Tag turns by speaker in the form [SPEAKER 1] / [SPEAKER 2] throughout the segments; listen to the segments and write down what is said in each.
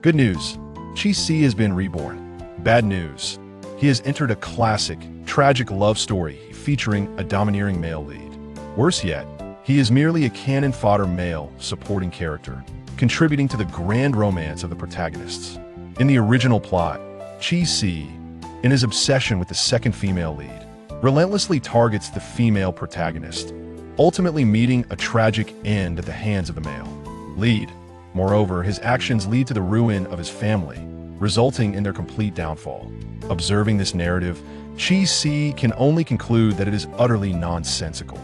[SPEAKER 1] Good news. Chi-Si has been reborn. Bad news. He has entered a classic, tragic love story featuring a domineering male lead. Worse yet, he is merely a cannon fodder male supporting character, contributing to the grand romance of the protagonists. In the original plot, Chi-Si, in his obsession with the second female lead, relentlessly targets the female protagonist, ultimately meeting a tragic end at the hands of the male lead. Moreover, his actions lead to the ruin of his family, resulting in their complete downfall. Observing this narrative, Chi-Si can only conclude that it is utterly nonsensical.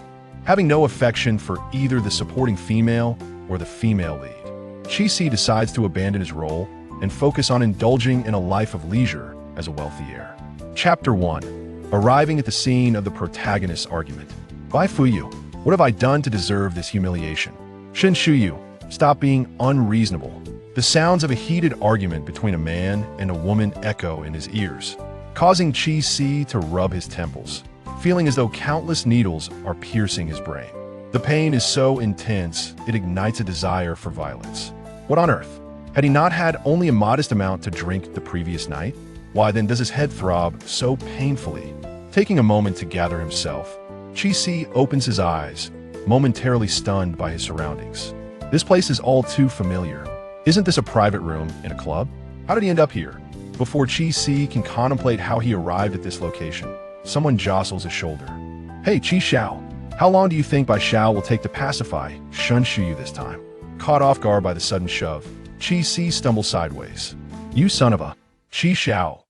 [SPEAKER 1] Having no affection for either the supporting female or the female lead, Chi-Si decides to abandon his role and focus on indulging in a life of leisure as a wealthy heir. Chapter 1. Arriving at the scene of the protagonist's argument. Bai Fuyu, what have I done to deserve this humiliation? Shen Shuyu, stop being unreasonable. The sounds of a heated argument between a man and a woman echo in his ears, causing Chi-Si to rub his temples, feeling as though countless needles are piercing his brain. The pain is so intense, it ignites a desire for violence. What on earth? Had he not had only a modest amount to drink the previous night? Why then does his head throb so painfully? Taking a moment to gather himself, Chi-Si opens his eyes, momentarily stunned by his surroundings. This place is all too familiar. Isn't this a private room in a club? How did he end up here? Before Chi-Si can contemplate how he arrived at this location, someone jostles his shoulder. Hey, Chi Xiao, how long do you think Bai Xiao will take to pacify Shen Shuyu this time? Caught off guard by the sudden shove, Chi-Si stumbles sideways. You son of a... Chi Xiao.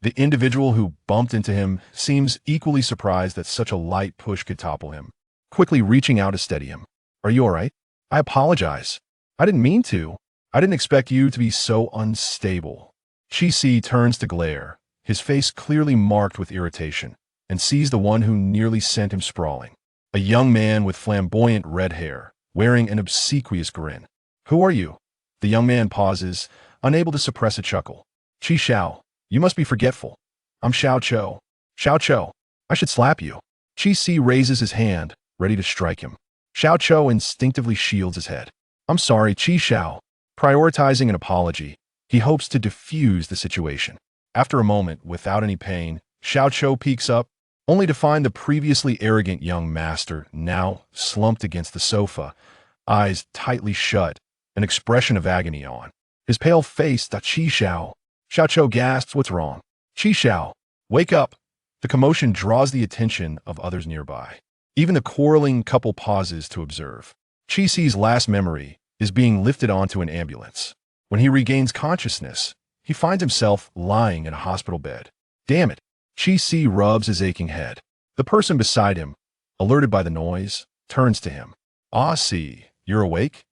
[SPEAKER 1] The individual who bumped into him seems equally surprised that such a light push could topple him, quickly reaching out to steady him. Are you all right? I apologize. I didn't mean to. I didn't expect you to be so unstable. Chi-Si turns to glare, his face clearly marked with irritation, and sees the one who nearly sent him sprawling. A young man with flamboyant red hair, wearing an obsequious grin. Who are you? The young man pauses, unable to suppress a chuckle. Chi Xiao, you must be forgetful. I'm Xiao Cho. Xiao Cho, I should slap you. Chi-Si raises his hand, ready to strike him. Xiao Cho instinctively shields his head. I'm sorry, Chi Xiao. Prioritizing an apology, he hopes to diffuse the situation. After a moment, without any pain, Xiao Cho peeks up, only to find the previously arrogant young master now slumped against the sofa, eyes tightly shut, an expression of agony on his pale face. Chi Xiao. Xiao Cho gasps, what's wrong? Chi Xiao, wake up. The commotion draws the attention of others nearby. Even the quarreling couple pauses to observe. Chi-Si's last memory is being lifted onto an ambulance. When he regains consciousness, he finds himself lying in a hospital bed. Damn it. Chi-Si rubs his aching head. The person beside him, alerted by the noise, turns to him. Ah, Si, you're awake?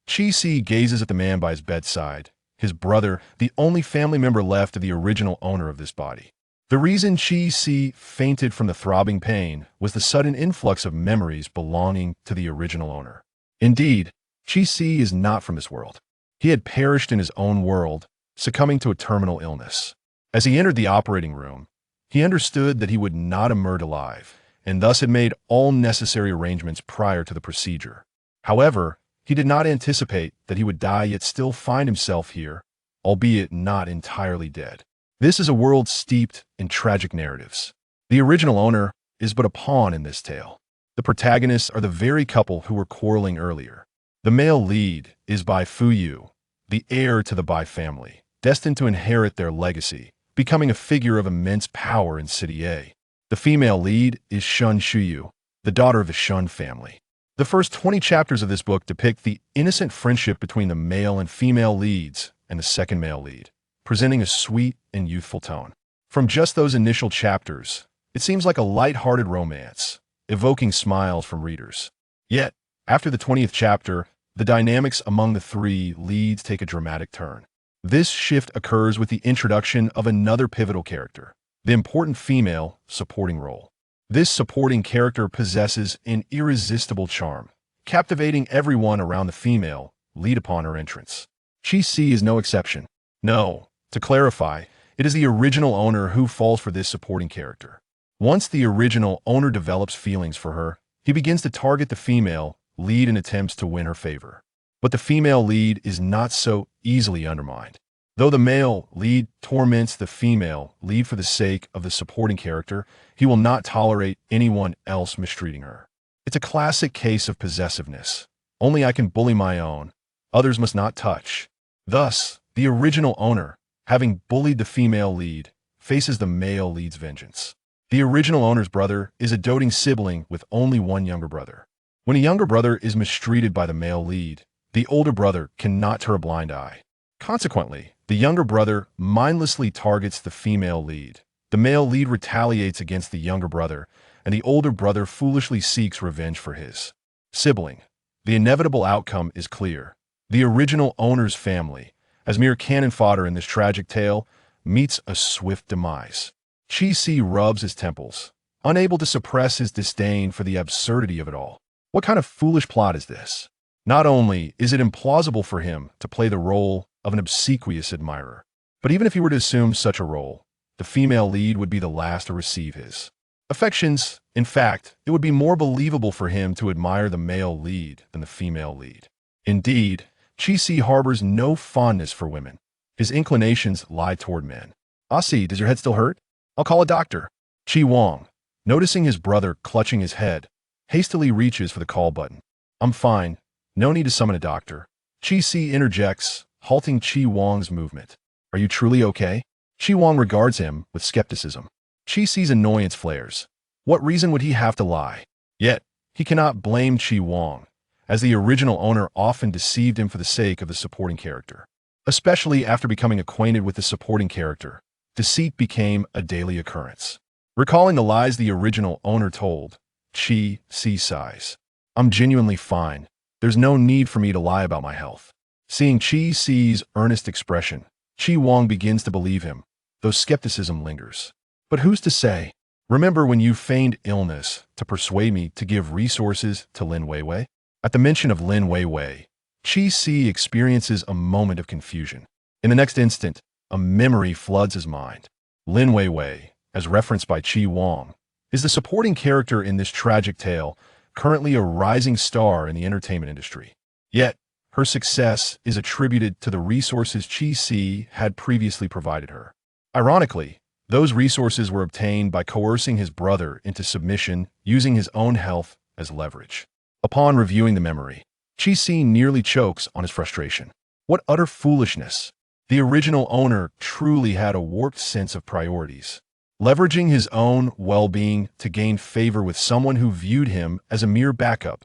[SPEAKER 1] Chi-Si gazes at the man by his bedside, his brother, the only family member left of the original owner of this body. The reason Chi-Si fainted from the throbbing pain was the sudden influx of memories belonging to the original owner. Indeed, Chi-Si is not from this world. He had perished in his own world, succumbing to a terminal illness. As he entered the operating room, he understood that he would not emerge alive, and thus had made all necessary arrangements prior to the procedure. However, he did not anticipate that he would die yet still find himself here, albeit not entirely dead. This is a world steeped in tragic narratives. The original owner is but a pawn in this tale. The protagonists are the very couple who were quarreling earlier. The male lead is Bai Fuyu, the heir to the Bai family, destined to inherit their legacy, becoming a figure of immense power in City A. The female lead is Shen Shuyu, the daughter of the Shun family. The first 20 chapters of this book depict the innocent friendship between the male and female leads and the second male lead, presenting a sweet and youthful tone. From just those initial chapters, it seems like a light-hearted romance, evoking smiles from readers. Yet, after the 20th chapter, the dynamics among the three leads take a dramatic turn. This shift occurs with the introduction of another pivotal character, the important female supporting role. This supporting character possesses an irresistible charm, captivating everyone around the female lead upon her entrance. Chi-Si is no exception. No, to clarify, it is the original owner who falls for this supporting character. Once the original owner develops feelings for her, he begins to target the female lead in attempts to win her favor. But the female lead is not so easily undermined. Though the male lead torments the female lead for the sake of the supporting character, he will not tolerate anyone else mistreating her. It's a classic case of possessiveness. Only I can bully my own. Others must not touch. Thus, the original owner, having bullied the female lead, faces the male lead's vengeance. The original owner's brother is a doting sibling with only one younger brother. When a younger brother is mistreated by the male lead, the older brother cannot turn a blind eye. Consequently, the younger brother mindlessly targets the female lead. The male lead retaliates against the younger brother, and the older brother foolishly seeks revenge for his sibling. The inevitable outcome is clear. The original owner's family, as mere cannon fodder in this tragic tale, meets a swift demise. Chi-Si rubs his temples, unable to suppress his disdain for the absurdity of it all. What kind of foolish plot is this? Not only is it implausible for him to play the role of an obsequious admirer, but even if he were to assume such a role, the female lead would be the last to receive his affections. In fact, it would be more believable for him to admire the male lead than the female lead. Indeed, Chi-Si harbors no fondness for women. His inclinations lie toward men. "Si, does your head still hurt? I'll call a doctor." Chi Wong, noticing his brother clutching his head, hastily reaches for the call button. "I'm fine. No need to summon a doctor." Chi-Si interjects, halting Chi Wong's movement. "Are you truly okay?" Chi Wong regards him with skepticism. Chi-Si's annoyance flares. What reason would he have to lie? Yet, he cannot blame Chi Wong, as the original owner often deceived him for the sake of the supporting character. Especially after becoming acquainted with the supporting character, deceit became a daily occurrence. Recalling the lies the original owner told, Chi-Si sighs. "I'm genuinely fine. There's no need for me to lie about my health." Seeing Chi-Si's earnest expression, Chi Wong begins to believe him, though skepticism lingers. "But who's to say? Remember when you feigned illness to persuade me to give resources to Lin Weiwei?" At the mention of Lin Weiwei, Chi-Si experiences a moment of confusion. In the next instant, a memory floods his mind. Lin Weiwei, as referenced by Chi Wong, is the supporting character in this tragic tale, currently a rising star in the entertainment industry. Yet, her success is attributed to the resources Chi-Si had previously provided her. Ironically, those resources were obtained by coercing his brother into submission using his own health as leverage. Upon reviewing the memory, Chi-Si nearly chokes on his frustration. What utter foolishness! The original owner truly had a warped sense of priorities, leveraging his own well-being to gain favor with someone who viewed him as a mere backup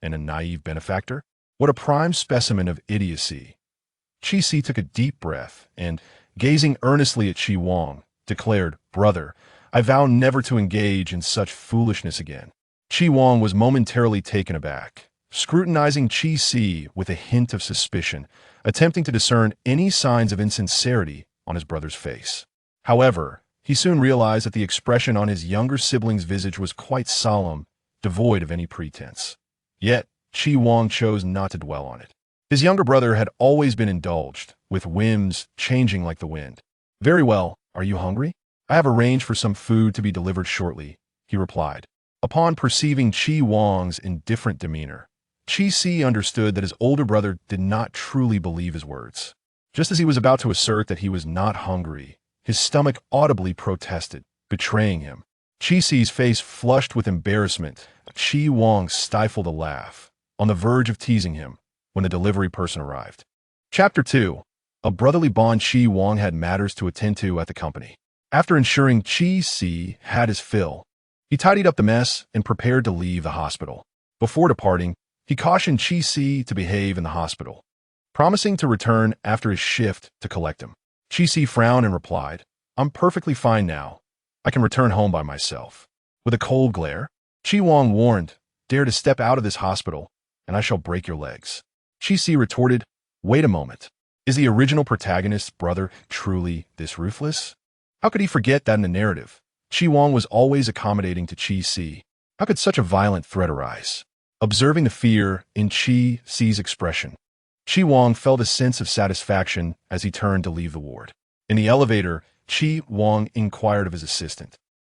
[SPEAKER 1] and a naive benefactor. What a prime specimen of idiocy! Chi-Si took a deep breath and, gazing earnestly at Chi Wong, declared, "Brother, I vow never to engage in such foolishness again." Chi Wong was momentarily taken aback, scrutinizing Chi-Si with a hint of suspicion, attempting to discern any signs of insincerity on his brother's face. However, he soon realized that the expression on his younger sibling's visage was quite solemn, devoid of any pretense. Yet, Chi Wong chose not to dwell on it. His younger brother had always been indulged, with whims changing like the wind. "Very well, are you hungry? I have arranged for some food to be delivered shortly," he replied. Upon perceiving Chi Wong's indifferent demeanor, Chi-Si understood that his older brother did not truly believe his words. Just as he was about to assert that he was not hungry, his stomach audibly protested, betraying him. Chi-Si's face flushed with embarrassment. Chi Wong stifled a laugh, on the verge of teasing him, when the delivery person arrived. Chapter 2. A brotherly bond. Chi Wong had matters to attend to at the company. After ensuring Chi-Si had his fill, he tidied up the mess and prepared to leave the hospital. Before departing, he cautioned Chi-Si to behave in the hospital, promising to return after his shift to collect him. Chi-Si frowned and replied, "I'm perfectly fine now. I can return home by myself." With a cold glare, Chi Wong warned, "Dare to step out of this hospital, and I shall break your legs." Chi-Si retorted, "Wait a moment. Is the original protagonist's brother truly this ruthless? How could he forget that in the narrative? Chi Wong was always accommodating to Chi-Si. How could such a violent threat arise?" Observing the fear in Chi-Si's expression, Chi Wong felt a sense of satisfaction as he turned to leave the ward. In the elevator, Chi Wong inquired of his assistant,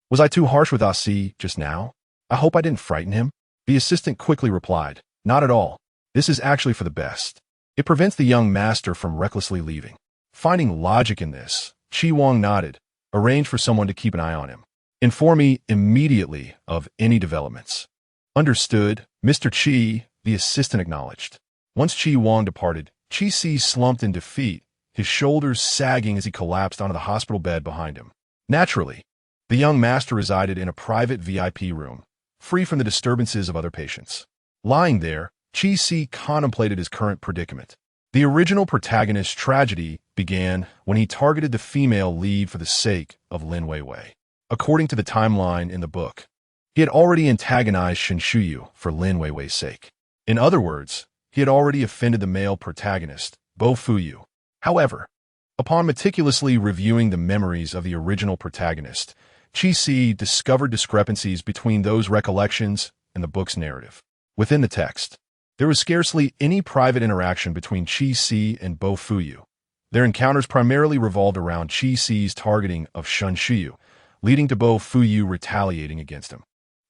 [SPEAKER 1] "Was I too harsh with Si just now? I hope I didn't frighten him." The assistant quickly replied, "Not at all. This is actually for the best. It prevents the young master from recklessly leaving." Finding logic in this, Chi Wang nodded, arranged for someone to keep an eye on him. Inform me immediately of any developments. Understood, Mr. Chi, the assistant acknowledged. Once Chi Wang departed, Chi Si slumped in defeat, his shoulders sagging as he collapsed onto the hospital bed behind him. Naturally, the young master resided in a private VIP room, free from the disturbances of other patients. Lying there, Chi Si contemplated his current predicament. The original protagonist's tragedy began when he targeted the female lead for the sake of Lin Weiwei. According to the timeline in the book, he had already antagonized Shen Shuyu for Lin Weiwei's sake. In other words, he had already offended the male protagonist, Bo Fuyu. However, upon meticulously reviewing the memories of the original protagonist, Chi Si discovered discrepancies between those recollections and the book's narrative. Within the text, there was scarcely any private interaction between Chi Si and Bo Fuyu. Their encounters primarily revolved around Chi Si's targeting of Shen Shuyu, leading to Bo Fuyu retaliating against him.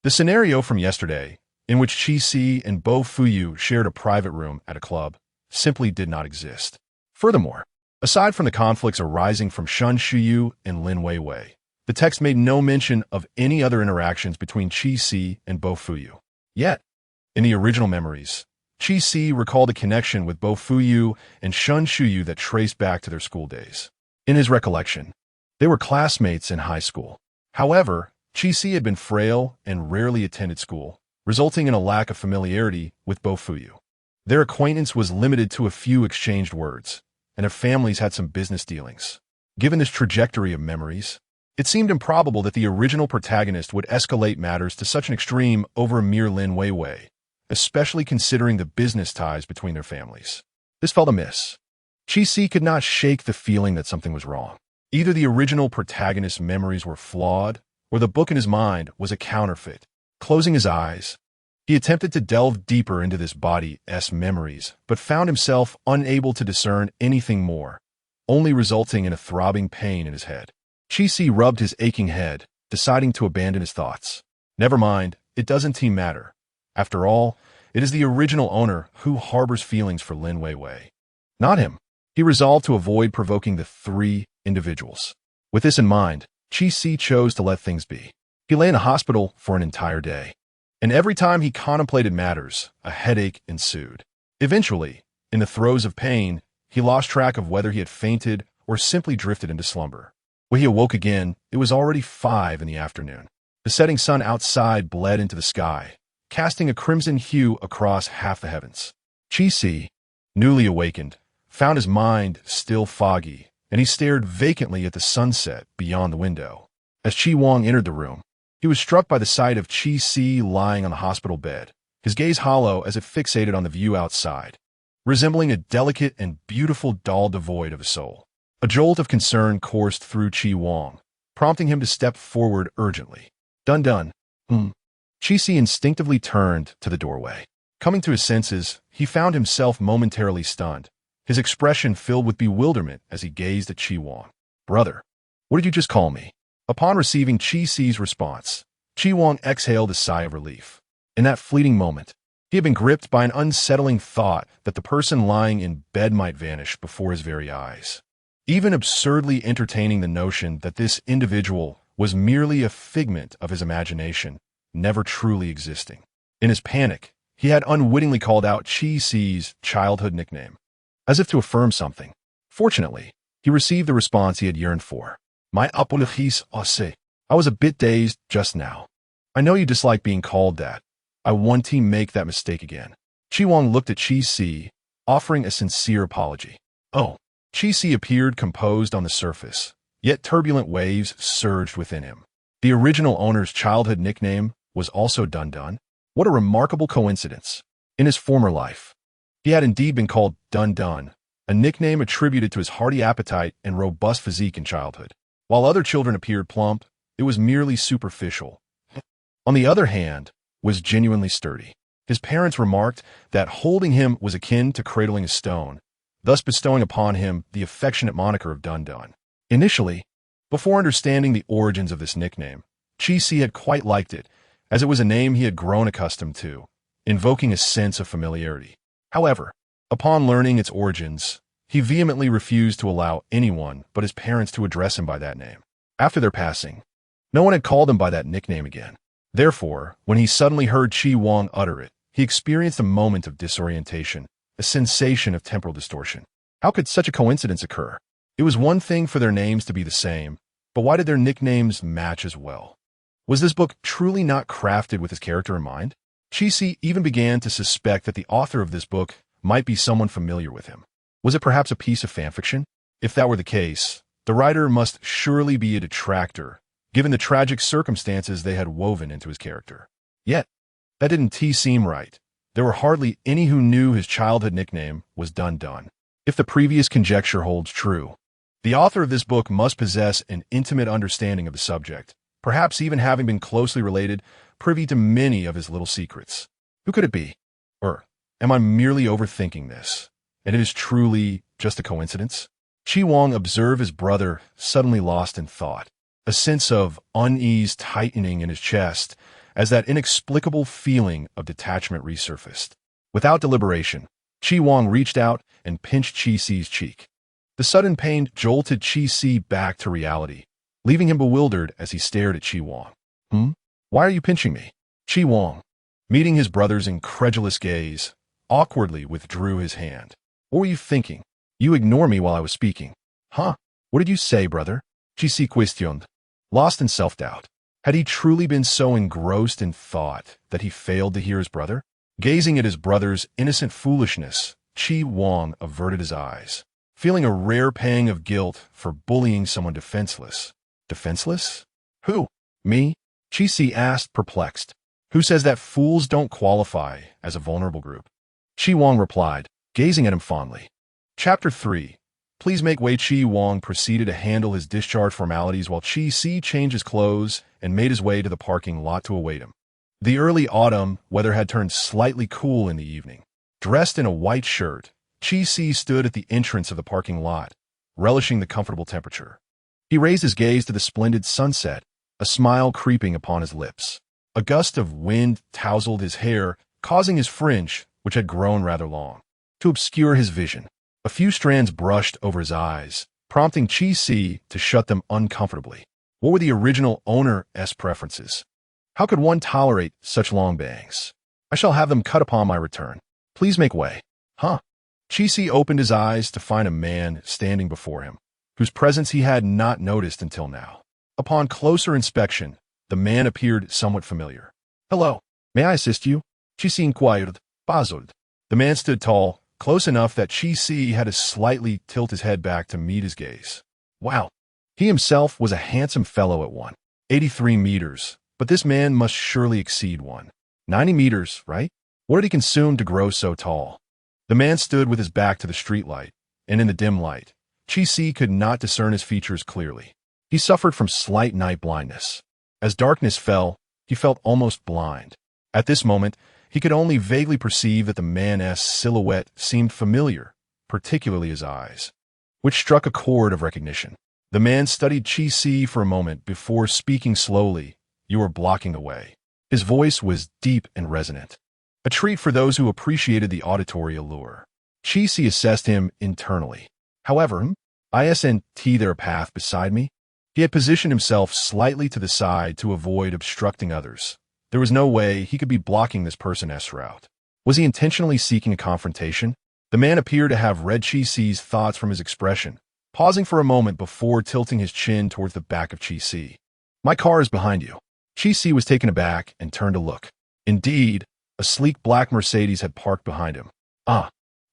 [SPEAKER 1] The scenario from yesterday, in which Chi Si and Bo Fuyu shared a private room at a club, simply did not exist. Furthermore, aside from the conflicts arising from Shen Shuyu and Lin Weiwei, the text made no mention of any other interactions between Chi Si and Bo Fuyu. Yet, in the original memories, Chi Si recalled a connection with Bo Fuyu and Shen Shuyu that traced back to their school days. In his recollection, they were classmates in high school. However, Chi Si had been frail and rarely attended school, resulting in a lack of familiarity with Bo Fuyu. Their acquaintance was limited to a few exchanged words, and their families had some business dealings. Given this trajectory of memories, it seemed improbable that the original protagonist would escalate matters to such an extreme over a mere Lin Weiwei, especially considering the business ties between their families. This felt amiss. Chi Si could not shake the feeling that something was wrong. Either the original protagonist's memories were flawed, or the book in his mind was a counterfeit. Closing his eyes, he attempted to delve deeper into this body's memories, but found himself unable to discern anything more, only resulting in a throbbing pain in his head. Chi Si rubbed his aching head, deciding to abandon his thoughts. Never mind, it doesn't matter. After all, it is the original owner who harbors feelings for Lin Weiwei, not him. He resolved to avoid provoking the three individuals. With this in mind, Chi Si chose to let things be. He lay in a hospital for an entire day, and every time he contemplated matters, a headache ensued. Eventually, in the throes of pain, he lost track of whether he had fainted or simply drifted into slumber. When he awoke again, it was already 5 in the afternoon. The setting sun outside bled into the sky, casting a crimson hue across half the heavens. Chi Si, newly awakened, found his mind still foggy, and he stared vacantly at the sunset beyond the window. As Chi Wang entered the room, he was struck by the sight of Chi Si lying on the hospital bed, his gaze hollow as it fixated on the view outside, resembling a delicate and beautiful doll devoid of a soul. A jolt of concern coursed through Chi Wang, prompting him to step forward urgently. Dun. Chi Si instinctively turned to the doorway. Coming to his senses, he found himself momentarily stunned, his expression filled with bewilderment as he gazed at Chi Wang. Brother, what did you just call me? Upon receiving Chi Si's response, Chi Wang exhaled a sigh of relief. In that fleeting moment, he had been gripped by an unsettling thought that the person lying in bed might vanish before his very eyes. Even absurdly entertaining the notion that this individual was merely a figment of his imagination, never truly existing. In his panic, he had unwittingly called out Chi Si's childhood nickname, as if to affirm something. Fortunately, he received the response he had yearned for. My apologies, aussi. I was a bit dazed just now. I know you dislike being called that. I won't make that mistake again. Chi Wang looked at Chi Si, offering a sincere apology. Oh. Chi Si appeared composed on the surface, yet turbulent waves surged within him. The original owner's childhood nickname was also Dun. What a remarkable coincidence. In his former life, he had indeed been called Dun, a nickname attributed to his hearty appetite and robust physique in childhood. While other children appeared plump, it was merely superficial. On the other hand, was genuinely sturdy. His parents remarked that holding him was akin to cradling a stone, thus bestowing upon him the affectionate moniker of Dun. Initially, before understanding the origins of this nickname, Chi Si had quite liked it, as it was a name he had grown accustomed to, invoking a sense of familiarity. However, upon learning its origins, He vehemently refused to allow anyone but his parents to address him by that name. After their passing, no one had called him by that nickname again. Therefore, when he suddenly heard Chi Wang utter it, he experienced a moment of disorientation, a sensation of temporal distortion. How could such a coincidence occur? It was one thing for their names to be the same, but why did their nicknames match as well? Was this book truly not crafted with his character in mind? Chi even began to suspect that the author of this book might be someone familiar with him. Was it perhaps a piece of fanfiction? If that were the case, the writer must surely be a detractor, given the tragic circumstances they had woven into his character. Yet, that didn't seem right. There were hardly any who knew his childhood nickname was Dun Dun. If the previous conjecture holds true, the author of this book must possess an intimate understanding of the subject, perhaps even having been closely related, privy to many of his little secrets. Who could it be? Or am I merely overthinking this, and it is truly just a coincidence? Chi Wang observed his brother suddenly lost in thought, a sense of unease tightening in his chest as that inexplicable feeling of detachment resurfaced. Without deliberation, Chi Wang reached out and pinched Chi-Si's cheek. The sudden pain jolted Chi-Si back to reality, leaving him bewildered as he stared at Chi Wang. Why are you pinching me? Chi Wang, meeting his brother's incredulous gaze, awkwardly withdrew his hand. What were you thinking? You ignored me while I was speaking. Huh? What did you say, brother? Chi-Si questioned, lost in self-doubt. Had he truly been so engrossed in thought that he failed to hear his brother? Gazing at his brother's innocent foolishness, Chi Wang averted his eyes, feeling a rare pang of guilt for bullying someone defenseless. Defenseless? Who? Me? Chi-Si asked, perplexed. Who says that fools don't qualify as a vulnerable group? Chi Wang replied, gazing at him fondly. Chapter 3. Please make way. Chi Wang proceeded to handle his discharge formalities while Chi-Si changed his clothes and made his way to the parking lot to await him. The early autumn weather had turned slightly cool in the evening. Dressed in a white shirt, Chi-Si stood at the entrance of the parking lot, relishing the comfortable temperature. He raised his gaze to the splendid sunset, a smile creeping upon his lips. A gust of wind tousled his hair, causing his fringe, which had grown rather long, to obscure his vision. A few strands brushed over his eyes, prompting Chi-Si to shut them uncomfortably. What were the original owner's preferences? How could one tolerate such long bangs? I shall have them cut upon my return. Please make way. Huh? Chi-Si opened his eyes to find a man standing before him, whose presence he had not noticed until now. Upon closer inspection, the man appeared somewhat familiar. Hello, may I assist you? Chi-Si inquired, puzzled. The man stood tall, close enough that Chi-Si had to slightly tilt his head back to meet his gaze. Wow. He himself was a handsome fellow at 183 meters, but this man must surely exceed 190 meters, right? What did he consume to grow so tall? The man stood with his back to the streetlight, and in the dim light, Chi-Si could not discern his features clearly. He suffered from slight night blindness. As darkness fell, he felt almost blind. At this moment, he could only vaguely perceive that the man's silhouette seemed familiar, particularly his eyes, which struck a chord of recognition. The man studied Chi-Si for a moment before speaking slowly. You are blocking the way. His voice was deep and resonant, a treat for those who appreciated the auditory allure. Chi-Si assessed him internally. However, isn't there a path beside me? He had positioned himself slightly to the side to avoid obstructing others. There was no way he could be blocking this person's route. Was he intentionally seeking a confrontation? The man appeared to have read Chi-Si's thoughts from his expression, pausing for a moment before tilting his chin towards the back of Chi-Si. My car is behind you. Chi-Si was taken aback and turned to look. Indeed, a sleek black Mercedes had parked behind him.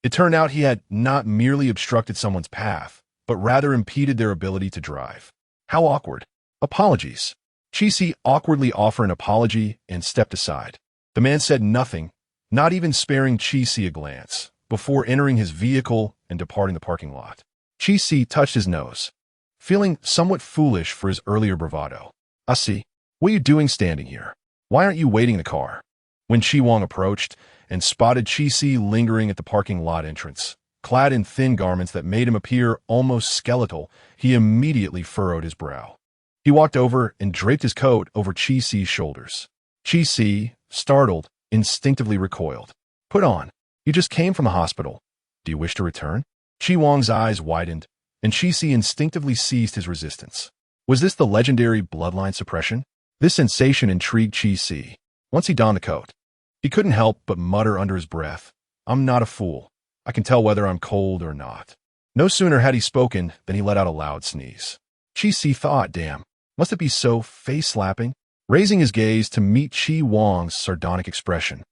[SPEAKER 1] It turned out he had not merely obstructed someone's path, but rather impeded their ability to drive. How awkward. Apologies. Chi-Si awkwardly offered an apology and stepped aside. The man said nothing, not even sparing Chi-Si a glance, before entering his vehicle and departing the parking lot. Chi-Si touched his nose, feeling somewhat foolish for his earlier bravado. I see. What are you doing standing here? Why aren't you waiting in the car? When Chi Wang approached and spotted Chi-Si lingering at the parking lot entrance, clad in thin garments that made him appear almost skeletal, he immediately furrowed his brow. He walked over and draped his coat over Chi-Si's shoulders. Chi-Si, startled, instinctively recoiled. Put on. You just came from the hospital. Do you wish to return? Chi Wang's eyes widened, and Chi Si instinctively ceased his resistance. Was this the legendary bloodline suppression? This sensation intrigued Chi Si. Once he donned the coat, he couldn't help but mutter under his breath, "I'm not a fool. I can tell whether I'm cold or not." No sooner had he spoken than he let out a loud sneeze. Chi Si thought, damn, must it be so face-slapping? Raising his gaze to meet Chi Wang's sardonic expression,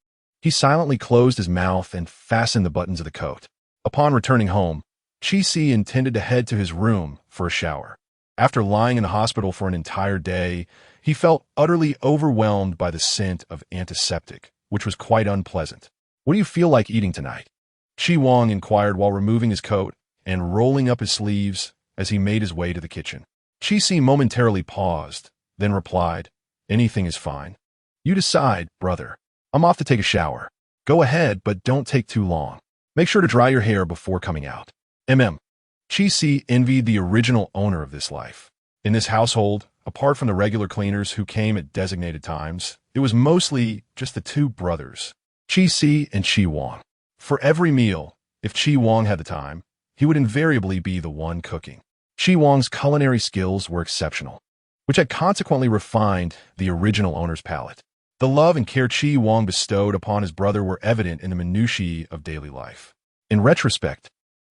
[SPEAKER 1] he silently closed his mouth and fastened the buttons of the coat. Upon returning home, Chi Si intended to head to his room for a shower. After lying in the hospital for an entire day, he felt utterly overwhelmed by the scent of antiseptic, which was quite unpleasant. "What do you feel like eating tonight?" Chi Wang inquired while removing his coat and rolling up his sleeves as he made his way to the kitchen. Chi Si momentarily paused, then replied, "Anything is fine. You decide, brother. I'm off to take a shower. Go ahead, but don't take too long. Make sure to dry your hair before coming out." Chi Si envied the original owner of this life. In this household, apart from the regular cleaners who came at designated times, it was mostly just the two brothers, Chi Si and Chi Wang. For every meal, if Chi Wang had the time, he would invariably be the one cooking. Chi Wang's culinary skills were exceptional, which had consequently refined the original owner's palate. The love and care Chi Wang bestowed upon his brother were evident in the minutiae of daily life. In retrospect,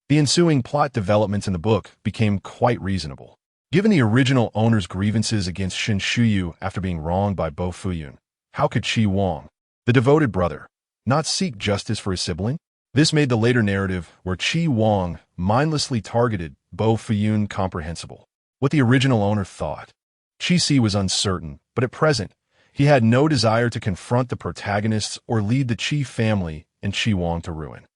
[SPEAKER 1] the ensuing plot developments in the book became quite reasonable. Given the original owner's grievances against Shin Shuyu after being wronged by Bo Fuyun, how could Chi Wang, the devoted brother, not seek justice for his sibling? This made the later narrative where Chi Wang mindlessly targeted Bo Fuyun comprehensible. What the original owner thought, Chi Si was uncertain, but at present, he had no desire to confront the protagonists or lead the Chi family and Chi Wang to ruin.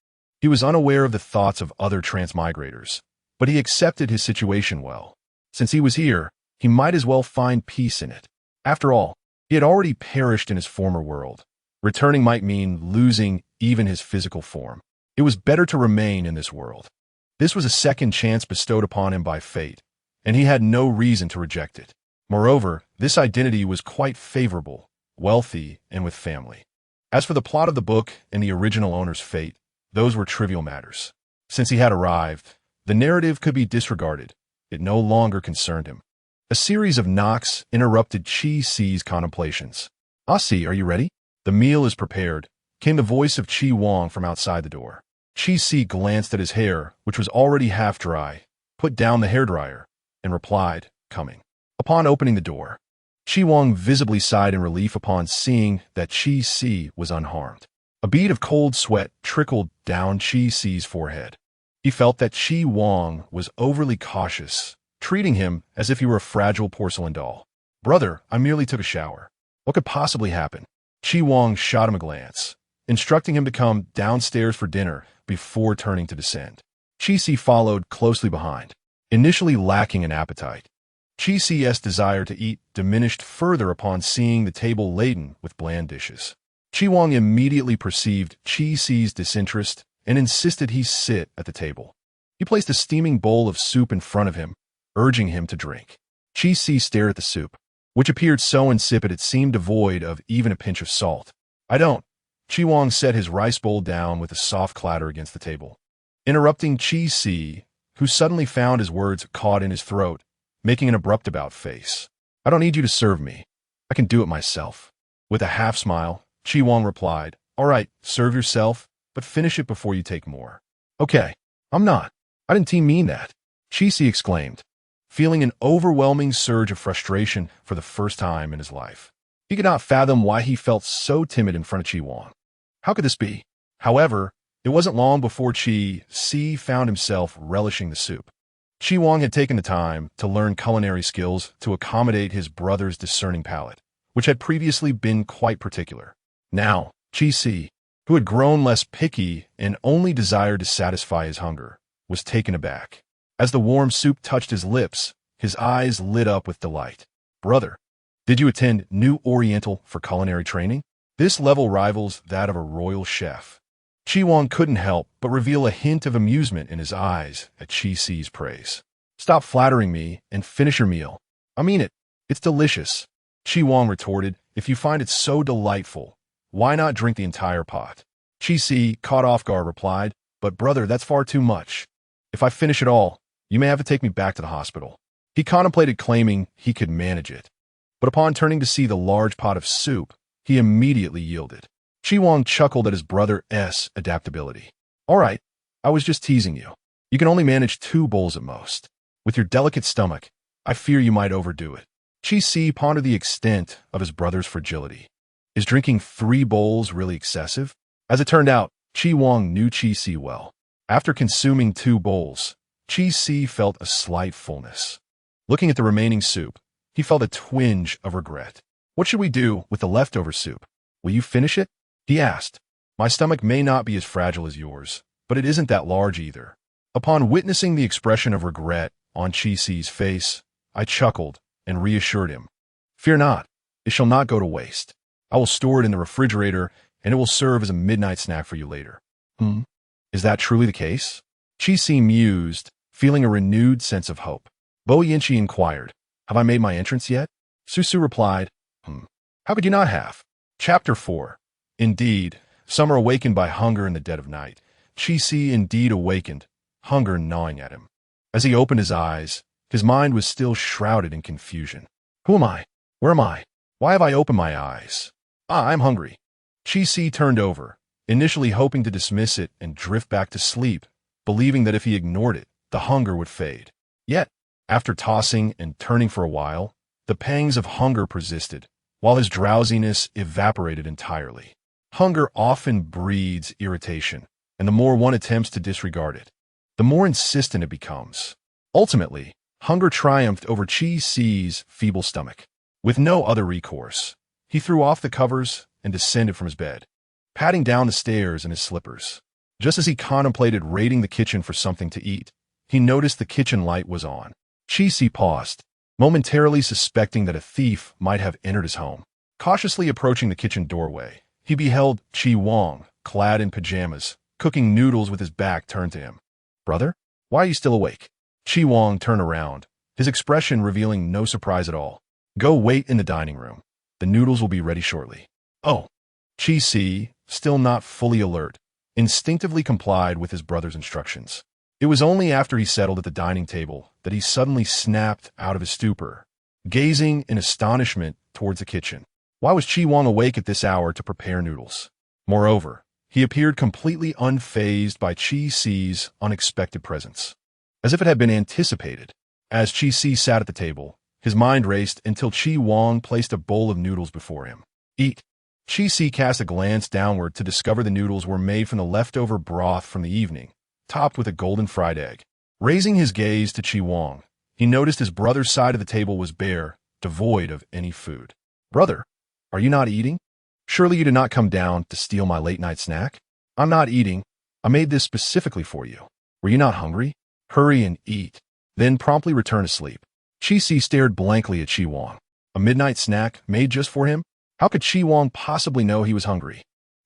[SPEAKER 1] He was unaware of the thoughts of other transmigrators, but he accepted his situation well. Since he was here, he might as well find peace in it. After all, he had already perished in his former world. Returning might mean losing even his physical form. It was better to remain in this world. This was a second chance bestowed upon him by fate, and he had no reason to reject it. Moreover, this identity was quite favorable, wealthy, and with family. As for the plot of the book and the original owner's fate, those were trivial matters. Since he had arrived, the narrative could be disregarded. It no longer concerned him. A series of knocks interrupted Chi Si's contemplations. "Ah Si, are you ready? The meal is prepared," came the voice of Chi Wang from outside the door. Chi Si glanced at his hair, which was already half dry, put down the hairdryer, and replied, "Coming." Upon opening the door, Chi Wang visibly sighed in relief upon seeing that Chi Si was unharmed. A bead of cold sweat trickled down Chi Si's forehead. He felt that Chi Wang was overly cautious, treating him as if he were a fragile porcelain doll. "Brother, I merely took a shower. What could possibly happen?" Chi Wang shot him a glance, instructing him to come downstairs for dinner before turning to descend. Chi Si followed closely behind, initially lacking an appetite. Chi Si's desire to eat diminished further upon seeing the table laden with bland dishes. Chi Wang immediately perceived Chi Si's disinterest and insisted he sit at the table. He placed a steaming bowl of soup in front of him, urging him to drink. Chi Si stared at the soup, which appeared so insipid it seemed devoid of even a pinch of salt. "I don't." Chi Wang set his rice bowl down with a soft clatter against the table, interrupting Chi Si, who suddenly found his words caught in his throat, making an abrupt about-face. "I don't need you to serve me. I can do it myself." With a half-smile, Chi Wang replied, "All right, serve yourself, but finish it before you take more." "Okay, I'm not. I didn't mean that," Chi Si exclaimed, feeling an overwhelming surge of frustration for the first time in his life. He could not fathom why he felt so timid in front of Chi Wang. How could this be? However, it wasn't long before Chi Si found himself relishing the soup. Chi Wang had taken the time to learn culinary skills to accommodate his brother's discerning palate, which had previously been quite particular. Now, Chi Si, who had grown less picky and only desired to satisfy his hunger, was taken aback. As the warm soup touched his lips, his eyes lit up with delight. "Brother, did you attend New Oriental for culinary training? This level rivals that of a royal chef." Chi Wang couldn't help but reveal a hint of amusement in his eyes at Chi Si's praise. "Stop flattering me and finish your meal. I mean it. It's delicious." Chi Wang retorted, "If you find it so delightful, why not drink the entire pot?" Chi Si, caught off guard, replied, "But brother, that's far too much." If I finish it all, you may have to take me back to the hospital. He contemplated claiming he could manage it, but upon turning to see the large pot of soup, he immediately yielded. Chi-Wang chuckled at his brother's adaptability. All right, I was just teasing you. You can only manage 2 bowls at most. With your delicate stomach, I fear you might overdo it. Chi-Si pondered the extent of his brother's fragility. Is drinking 3 bowls really excessive? As it turned out, Chi-Wang knew Chi-Si well. After consuming 2 bowls, Chi-Si felt a slight fullness. Looking at the remaining soup, he felt a twinge of regret. What should we do with the leftover soup? Will you finish it? He asked. My stomach may not be as fragile as yours, but it isn't that large either. Upon witnessing the expression of regret on Chi-Si's face, I chuckled and reassured him. Fear not, it shall not go to waste. I will store it in the refrigerator, and it will serve as a midnight snack for you later. Is that truly the case? Chi-Si mused, feeling a renewed sense of hope. Bo Yinchi inquired, Have I made my entrance yet? Susu replied, How could you not have? Chapter 4. Indeed, some are awakened by hunger in the dead of night. Chi-Si indeed awakened, hunger gnawing at him. As he opened his eyes, his mind was still shrouded in confusion. Who am I? Where am I? Why have I opened my eyes? I'm hungry. Chi-Si turned over, initially hoping to dismiss it and drift back to sleep, believing that if he ignored it, the hunger would fade. Yet, after tossing and turning for a while, the pangs of hunger persisted, while his drowsiness evaporated entirely. Hunger often breeds irritation, and the more one attempts to disregard it, the more insistent it becomes. Ultimately, hunger triumphed over Chi-Si's feeble stomach. With no other recourse, he threw off the covers and descended from his bed, patting down the stairs in his slippers. Just as he contemplated raiding the kitchen for something to eat, he noticed the kitchen light was on. Chi-Si paused, momentarily suspecting that a thief might have entered his home. Cautiously approaching the kitchen doorway, he beheld Chi-Wang, clad in pajamas, cooking noodles with his back turned to him. Brother, why are you still awake? Chi-Wang turned around, his expression revealing no surprise at all. Go wait in the dining room. The noodles will be ready shortly. Oh. Chi-Si, still not fully alert, instinctively complied with his brother's instructions. It was only after he settled at the dining table that he suddenly snapped out of his stupor, gazing in astonishment towards the kitchen. Why was Chi-Wang awake at this hour to prepare noodles? Moreover, he appeared completely unfazed by Chi-Si's unexpected presence, as if it had been anticipated. As Chi-Si sat at the table, his mind raced until Chi-Wang placed a bowl of noodles before him. Eat. Chi-Si cast a glance downward to discover the noodles were made from the leftover broth from the evening, topped with a golden fried egg. Raising his gaze to Chi-Wang, he noticed his brother's side of the table was bare, devoid of any food. Brother, are you not eating? Surely you did not come down to steal my late-night snack? I'm not eating. I made this specifically for you. Were you not hungry? Hurry and eat, then promptly return to sleep. Chi-Si stared blankly at Chi-Wang. A midnight snack made just for him? How could Chi-Wang possibly know he was hungry?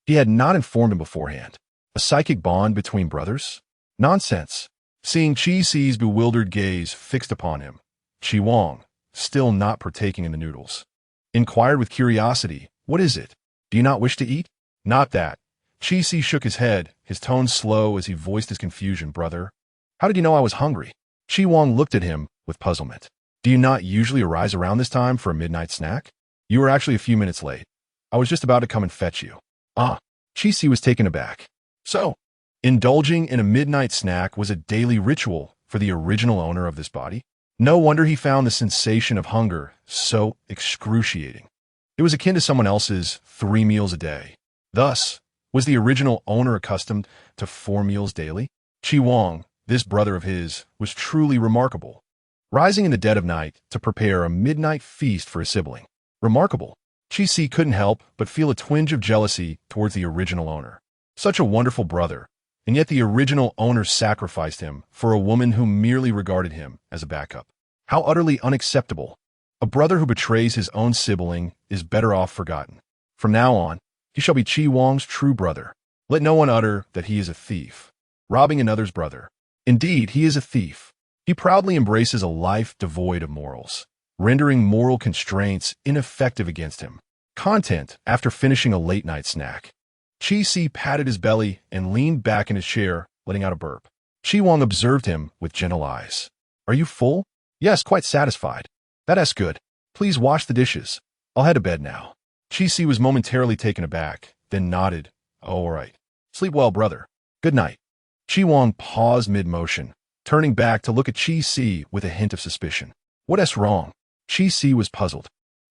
[SPEAKER 1] He had not informed him beforehand. A psychic bond between brothers? Nonsense. Seeing Chi-Si's bewildered gaze fixed upon him, Chi-Wang, still not partaking in the noodles, inquired with curiosity, What is it? Do you not wish to eat? Not that. Chi-Si shook his head, his tone slow as he voiced his confusion. Brother, how did you know I was hungry? Chi-Wang looked at him with puzzlement. Do you not usually arise around this time for a midnight snack? You were actually a few minutes late. I was just about to come and fetch you. Ah. Chi-Si was taken aback. So, indulging in a midnight snack was a daily ritual for the original owner of this body? No wonder he found the sensation of hunger so excruciating. It was akin to someone else's 3 meals a day. Thus, was the original owner accustomed to 4 meals daily? Chi-Wang, this brother of his, was truly remarkable. Rising in the dead of night to prepare a midnight feast for his sibling. Remarkable. Chi-Si couldn't help but feel a twinge of jealousy towards the original owner. Such a wonderful brother, and yet the original owner sacrificed him for a woman who merely regarded him as a backup. How utterly unacceptable. A brother who betrays his own sibling is better off forgotten. From now on, he shall be Chi-Wang's true brother. Let no one utter that he is a thief, robbing another's brother. Indeed, he is a thief. He proudly embraces a life devoid of morals, rendering moral constraints ineffective against him. Content after finishing a late-night snack. Chi-Si patted his belly and leaned back in his chair, letting out a burp. Chi Wang observed him with gentle eyes. Are you full? Yes, quite satisfied. That's good. Please wash the dishes. I'll head to bed now. Chi Si was momentarily taken aback, then nodded. Oh, all right. Sleep well, brother. Good night. Chi Wang paused mid-motion, turning back to look at Chi Si with a hint of suspicion. What's wrong? Chi Si was puzzled.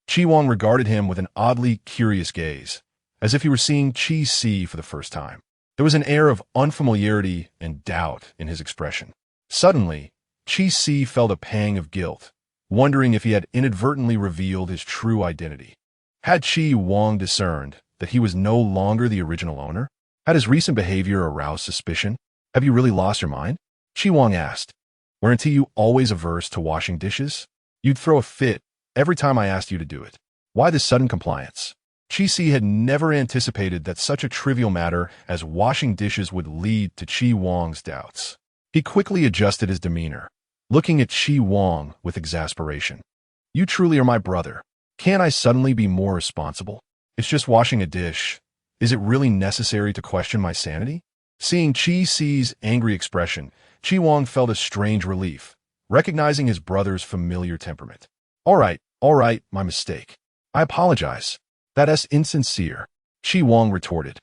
[SPEAKER 1] Chi Wang regarded him with an oddly curious gaze, as if he were seeing Chi Si for the first time. There was an air of unfamiliarity and doubt in his expression. Suddenly, Chi Si felt a pang of guilt, wondering if he had inadvertently revealed his true identity. Had Chi Wang discerned that he was no longer the original owner? Had his recent behavior aroused suspicion? Have you really lost your mind? Chi Wang asked. Weren't you always averse to washing dishes? You'd throw a fit every time I asked you to do it. Why this sudden compliance? Chi Si had never anticipated that such a trivial matter as washing dishes would lead to Chi Wang's doubts. He quickly adjusted his demeanor, looking at Chi Wang with exasperation. You truly are my brother. Can't I suddenly be more responsible? It's just washing a dish. Is it really necessary to question my sanity? Seeing Chi Si's angry expression, Chi Wang felt a strange relief, recognizing his brother's familiar temperament. All right, my mistake. I apologize. That's insincere. Chi Wang retorted.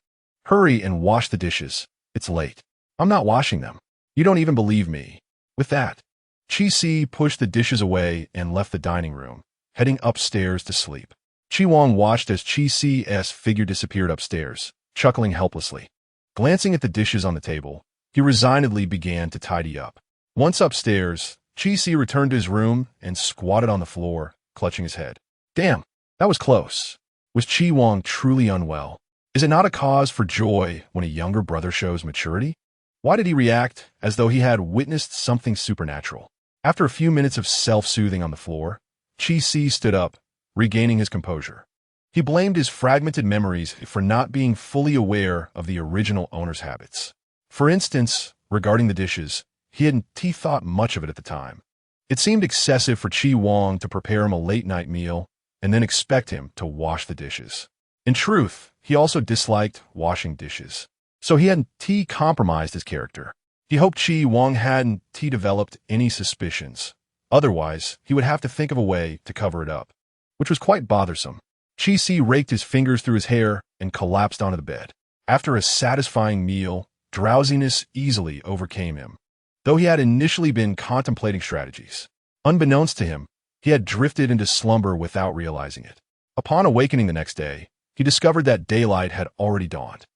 [SPEAKER 1] Hurry and wash the dishes. It's late. I'm not washing them. You don't even believe me. With that, Chi Si pushed the dishes away and left the dining room, heading upstairs to sleep. Chi Wang watched as Chi Si's figure disappeared upstairs, chuckling helplessly. Glancing at the dishes on the table, he resignedly began to tidy up. Once upstairs, Chi Si returned to his room and squatted on the floor, clutching his head. Damn, that was close. Was Chi Wang truly unwell? Is it not a cause for joy when a younger brother shows maturity? Why did he react as though he had witnessed something supernatural? After a few minutes of self-soothing on the floor, Chi Si stood up, regaining his composure. He blamed his fragmented memories for not being fully aware of the original owner's habits. For instance, regarding the dishes, he hadn't thought much of it at the time. It seemed excessive for Chi Wang to prepare him a late-night meal and then expect him to wash the dishes. In truth, he also disliked washing dishes. So he hadn't compromised his character. He hoped Chi Wang hadn't developed any suspicions. Otherwise, he would have to think of a way to cover it up, which was quite bothersome. Chi Si raked his fingers through his hair and collapsed onto the bed. After a satisfying meal, drowsiness easily overcame him, though he had initially been contemplating strategies. Unbeknownst to him, he had drifted into slumber without realizing it. Upon awakening the next day, he discovered that daylight had already dawned.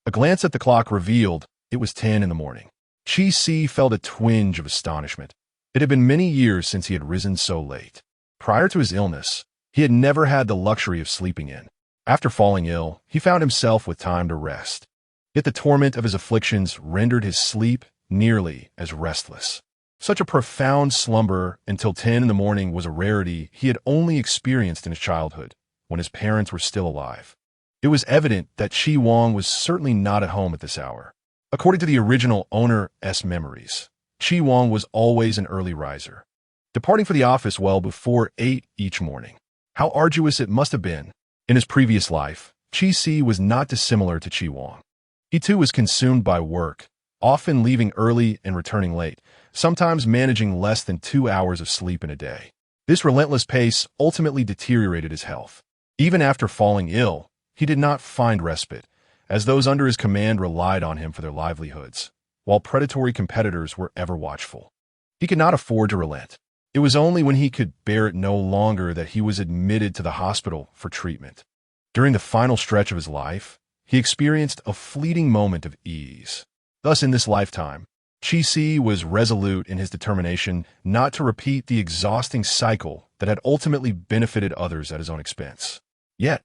[SPEAKER 1] A glance at the clock revealed it was 10 in the morning. Chi Si felt a twinge of astonishment. It had been many years since he had risen so late. Prior to his illness, he had never had the luxury of sleeping in. After falling ill, he found himself with time to rest. Yet the torment of his afflictions rendered his sleep nearly as restless. Such a profound slumber until 10 in the morning was a rarity he had only experienced in his childhood, when his parents were still alive. It was evident that Chi Wang was certainly not at home at this hour. According to the original owner's memories, Chi Wang was always an early riser, departing for the office well before 8 each morning. How arduous it must have been. In his previous life, Chi Si was not dissimilar to Chi Wang. He too was consumed by work, often leaving early and returning late, sometimes managing less than 2 hours of sleep in a day. This relentless pace ultimately deteriorated his health. Even after falling ill, he did not find respite, as those under his command relied on him for their livelihoods, while predatory competitors were ever watchful. He could not afford to relent. It was only when he could bear it no longer that he was admitted to the hospital for treatment. During the final stretch of his life, he experienced a fleeting moment of ease. Thus, in this lifetime, Chi Si was resolute in his determination not to repeat the exhausting cycle that had ultimately benefited others at his own expense. Yet,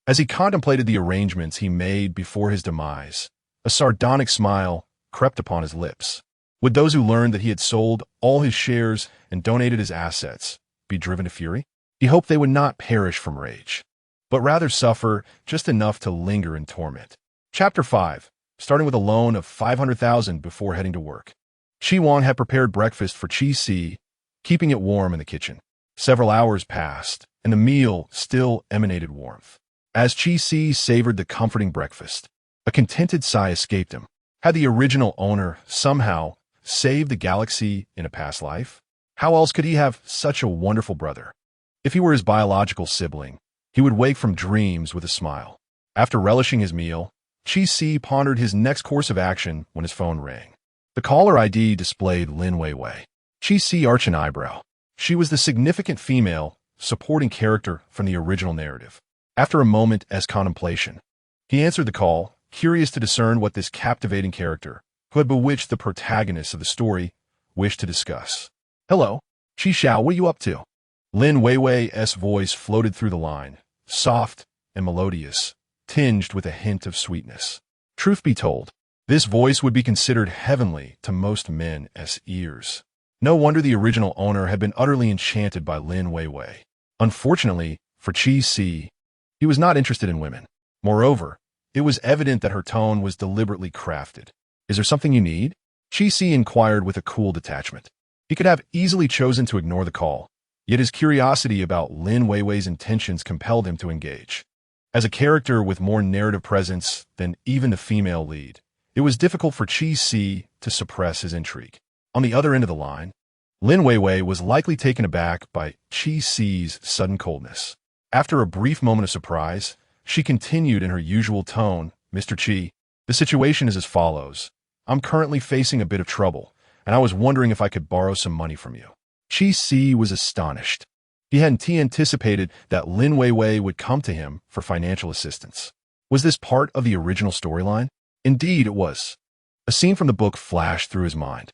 [SPEAKER 1] as he contemplated the arrangements he made before his demise, a sardonic smile crept upon his lips. Would those who learned that he had sold all his shares and donated his assets be driven to fury? He hoped they would not perish from rage, but rather suffer just enough to linger in torment. Chapter 5. Starting with a loan of $500,000 before heading to work. Chi Wang had prepared breakfast for Chi Si, keeping it warm in the kitchen. Several hours passed, and the meal still emanated warmth. As Chi Si savored the comforting breakfast, a contented sigh escaped him. Had the original owner, somehow, saved the galaxy in a past life? How else could he have such a wonderful brother? If he were his biological sibling, he would wake from dreams with a smile. After relishing his meal, Chi-Si pondered his next course of action when his phone rang. The caller ID displayed Lin Weiwei. Chi-Si arched an eyebrow. She was the significant female, supporting character from the original narrative. After a moment as contemplation, he answered the call, curious to discern what this captivating character, who had bewitched the protagonist of the story, wished to discuss. "Hello, Chi Xiao, what are you up to?" Lin Weiwei's voice floated through the line, soft and melodious, tinged with a hint of sweetness. Truth be told, this voice would be considered heavenly to most men's ears. No wonder the original owner had been utterly enchanted by Lin Weiwei. Unfortunately, for Chi-Si, he was not interested in women. Moreover, it was evident that her tone was deliberately crafted. "Is there something you need?" Chi-Si inquired with a cool detachment. He could have easily chosen to ignore the call, yet his curiosity about Lin Weiwei's intentions compelled him to engage. As a character with more narrative presence than even the female lead, it was difficult for Chi-Si to suppress his intrigue. On the other end of the line, Lin Weiwei was likely taken aback by Chi-Si's sudden coldness. After a brief moment of surprise, she continued in her usual tone, "Mr. Chi, the situation is as follows. I'm currently facing a bit of trouble, and I was wondering if I could borrow some money from you." Chi-Si was astonished. He hadn't anticipated that Lin Weiwei would come to him for financial assistance. Was this part of the original storyline? Indeed, it was. A scene from the book flashed through his mind.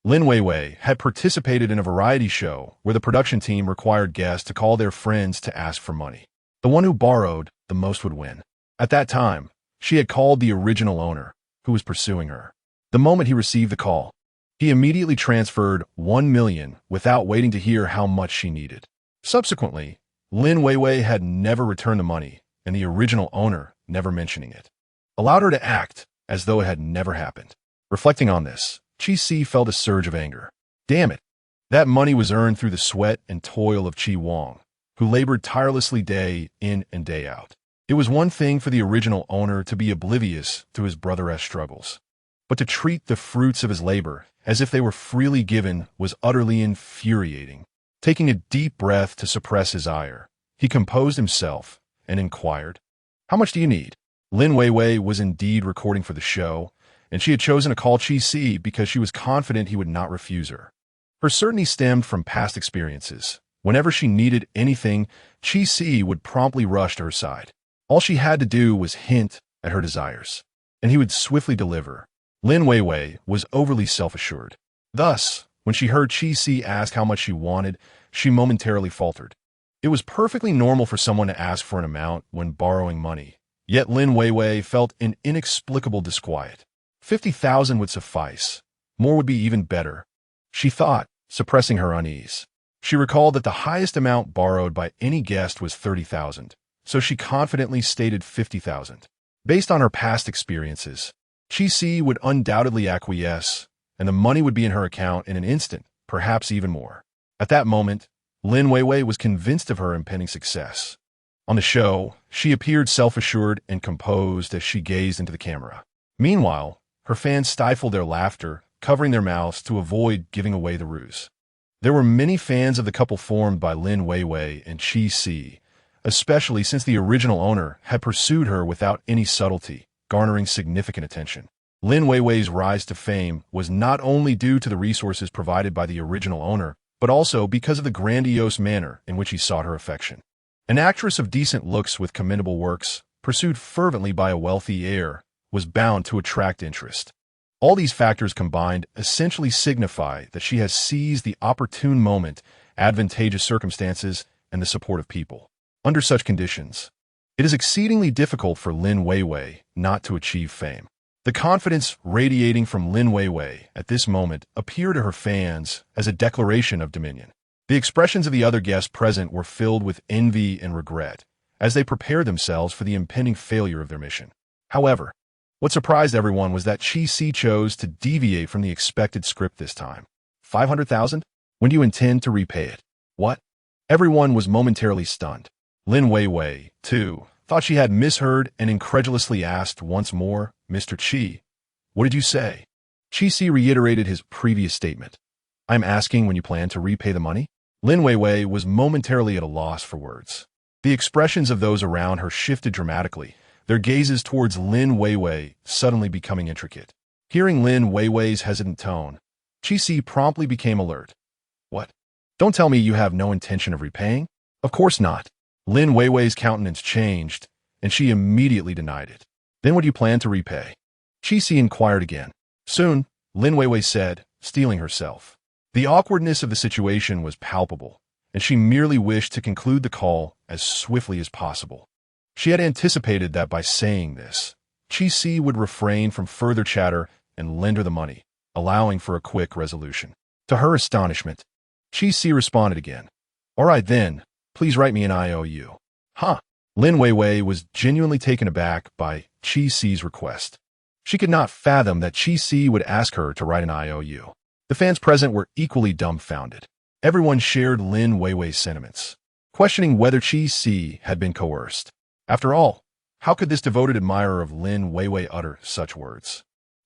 [SPEAKER 1] Lin Weiwei had participated in a variety show where the production team required guests to call their friends to ask for money. The one who borrowed the most would win. At that time, she had called the original owner, who was pursuing her. The moment he received the call, he immediately transferred 1 million without waiting to hear how much she needed. Subsequently, Lin Weiwei had never returned the money, and the original owner, never mentioning it, allowed her to act as though it had never happened. Reflecting on this, Chi-Si felt a surge of anger. Damn it! That money was earned through the sweat and toil of Chi Wong, who labored tirelessly day in and day out. It was one thing for the original owner to be oblivious to his brother's struggles, but to treat the fruits of his labor as if they were freely given was utterly infuriating. Taking a deep breath to suppress his ire, he composed himself and inquired, "How much do you need?" Lin Weiwei was indeed recording for the show, and she had chosen to call Chi-Si because she was confident he would not refuse her. Her certainty stemmed from past experiences. Whenever she needed anything, Chi-Si would promptly rush to her side. All she had to do was hint at her desires, and he would swiftly deliver. Lin Weiwei was overly self-assured. Thus, when she heard Chi-Si ask how much she wanted, she momentarily faltered. It was perfectly normal for someone to ask for an amount when borrowing money, yet Lin Weiwei felt an inexplicable disquiet. 50,000 would suffice. More would be even better, she thought, suppressing her unease. She recalled that the highest amount borrowed by any guest was 30,000, so she confidently stated 50,000. Based on her past experiences, Chi-Si would undoubtedly acquiesce, and the money would be in her account in an instant, perhaps even more. At that moment, Lin Weiwei was convinced of her impending success. On the show, she appeared self-assured and composed as she gazed into the camera. Meanwhile, her fans stifled their laughter, covering their mouths to avoid giving away the ruse. There were many fans of the couple formed by Lin Weiwei and Chi-Si, especially since the original owner had pursued her without any subtlety, garnering significant attention. Lin Weiwei's rise to fame was not only due to the resources provided by the original owner, but also because of the grandiose manner in which he sought her affection. An actress of decent looks with commendable works, pursued fervently by a wealthy heir, was bound to attract interest. All these factors combined essentially signify that she has seized the opportune moment, advantageous circumstances, and the support of people. Under such conditions, it is exceedingly difficult for Lin Weiwei not to achieve fame. The confidence radiating from Lin Weiwei at this moment appeared to her fans as a declaration of dominion. The expressions of the other guests present were filled with envy and regret as they prepared themselves for the impending failure of their mission. However, what surprised everyone was that Chi-Si chose to deviate from the expected script this time. 500,000? When do you intend to repay it? What? Everyone was momentarily stunned. Lin Weiwei, too, thought she had misheard and incredulously asked once more, "Mr. Chi, what did you say?" Chi-Si reiterated his previous statement. I'm asking when you plan to repay the money? Lin Weiwei was momentarily at a loss for words. The expressions of those around her shifted dramatically, their gazes towards Lin Weiwei suddenly becoming intricate. Hearing Lin Weiwei's hesitant tone, Chi-Si promptly became alert. What? Don't tell me you have no intention of repaying? Of course not. Lin Weiwei's countenance changed, and she immediately denied it. Then what do you plan to repay? Chi-Si inquired again. Soon, Lin Weiwei said, steeling herself. The awkwardness of the situation was palpable, and she merely wished to conclude the call as swiftly as possible. She had anticipated that by saying this, Chi-Si would refrain from further chatter and lend her the money, allowing for a quick resolution. To her astonishment, Chi-Si responded again. All right then, please write me an IOU. Huh? Lin Weiwei was genuinely taken aback by Chi-Si's request. She could not fathom that Chi-Si would ask her to write an IOU. The fans present were equally dumbfounded. Everyone shared Lin Weiwei's sentiments, questioning whether Chi-Si had been coerced. After all, how could this devoted admirer of Lin Weiwei utter such words?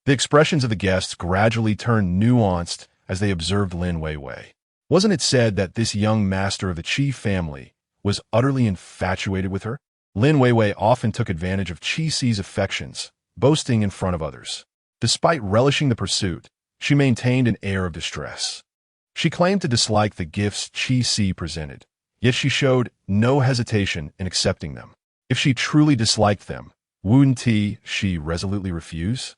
[SPEAKER 1] The expressions of the guests gradually turned nuanced as they observed Lin Weiwei. Wasn't it said that this young master of the Qi family was utterly infatuated with her? Lin Weiwei often took advantage of Chi-Si's affections, boasting in front of others. Despite relishing the pursuit, she maintained an air of distress. She claimed to dislike the gifts Chi-Si presented, yet she showed no hesitation in accepting them. If she truly disliked them, wouldn't she resolutely refuse?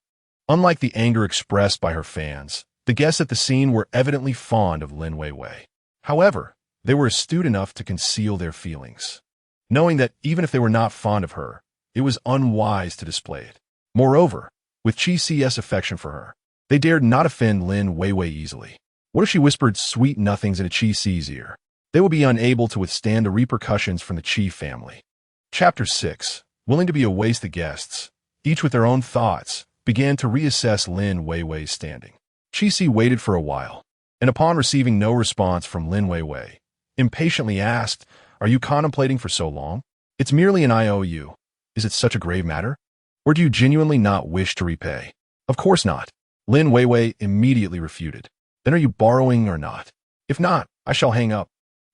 [SPEAKER 1] Unlike the anger expressed by her fans, the guests at the scene were evidently fond of Lin Weiwei. However, they were astute enough to conceal their feelings, knowing that even if they were not fond of her, it was unwise to display it. Moreover, with Chi-Si's affection for her, they dared not offend Lin Weiwei easily. What if she whispered sweet nothings into Chi-Si's ear? They would be unable to withstand the repercussions from the Qi family. Chapter 6. Willing to be a waste, the guests, each with their own thoughts, began to reassess Lin Weiwei's standing. Chi-Si waited for a while, and upon receiving no response from Lin Weiwei, impatiently asked, Are you contemplating for so long? It's merely an IOU. Is it such a grave matter? Or do you genuinely not wish to repay? Of course not. Lin Weiwei immediately refuted. Then are you borrowing or not? If not, I shall hang up.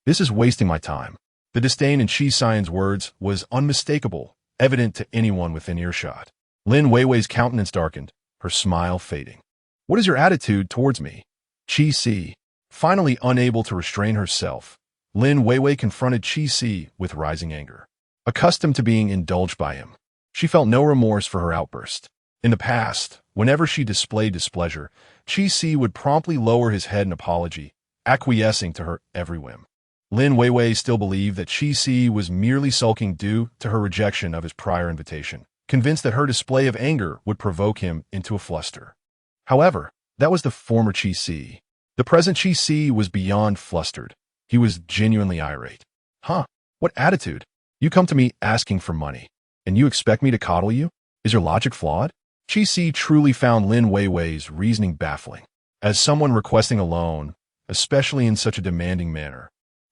[SPEAKER 1] This is wasting my time. The disdain in Chi-Si's words was unmistakable, evident to anyone within earshot. Lin Weiwei's countenance darkened, her smile fading. What is your attitude towards me? Chi-Si. Finally unable to restrain herself, Lin Weiwei confronted Chi-Si with rising anger. Accustomed to being indulged by him, she felt no remorse for her outburst. In the past, whenever she displayed displeasure, Chi-Si would promptly lower his head in apology, acquiescing to her every whim. Lin Weiwei still believed that Chi-Si was merely sulking due to her rejection of his prior invitation, convinced that her display of anger would provoke him into a fluster. However, that was the former Chi-Si. The present Chi-Si was beyond flustered. He was genuinely irate. Huh? What attitude? You come to me asking for money, and you expect me to coddle you? Is your logic flawed? Chi-Si truly found Lin Weiwei's reasoning baffling. As someone requesting a loan, especially in such a demanding manner,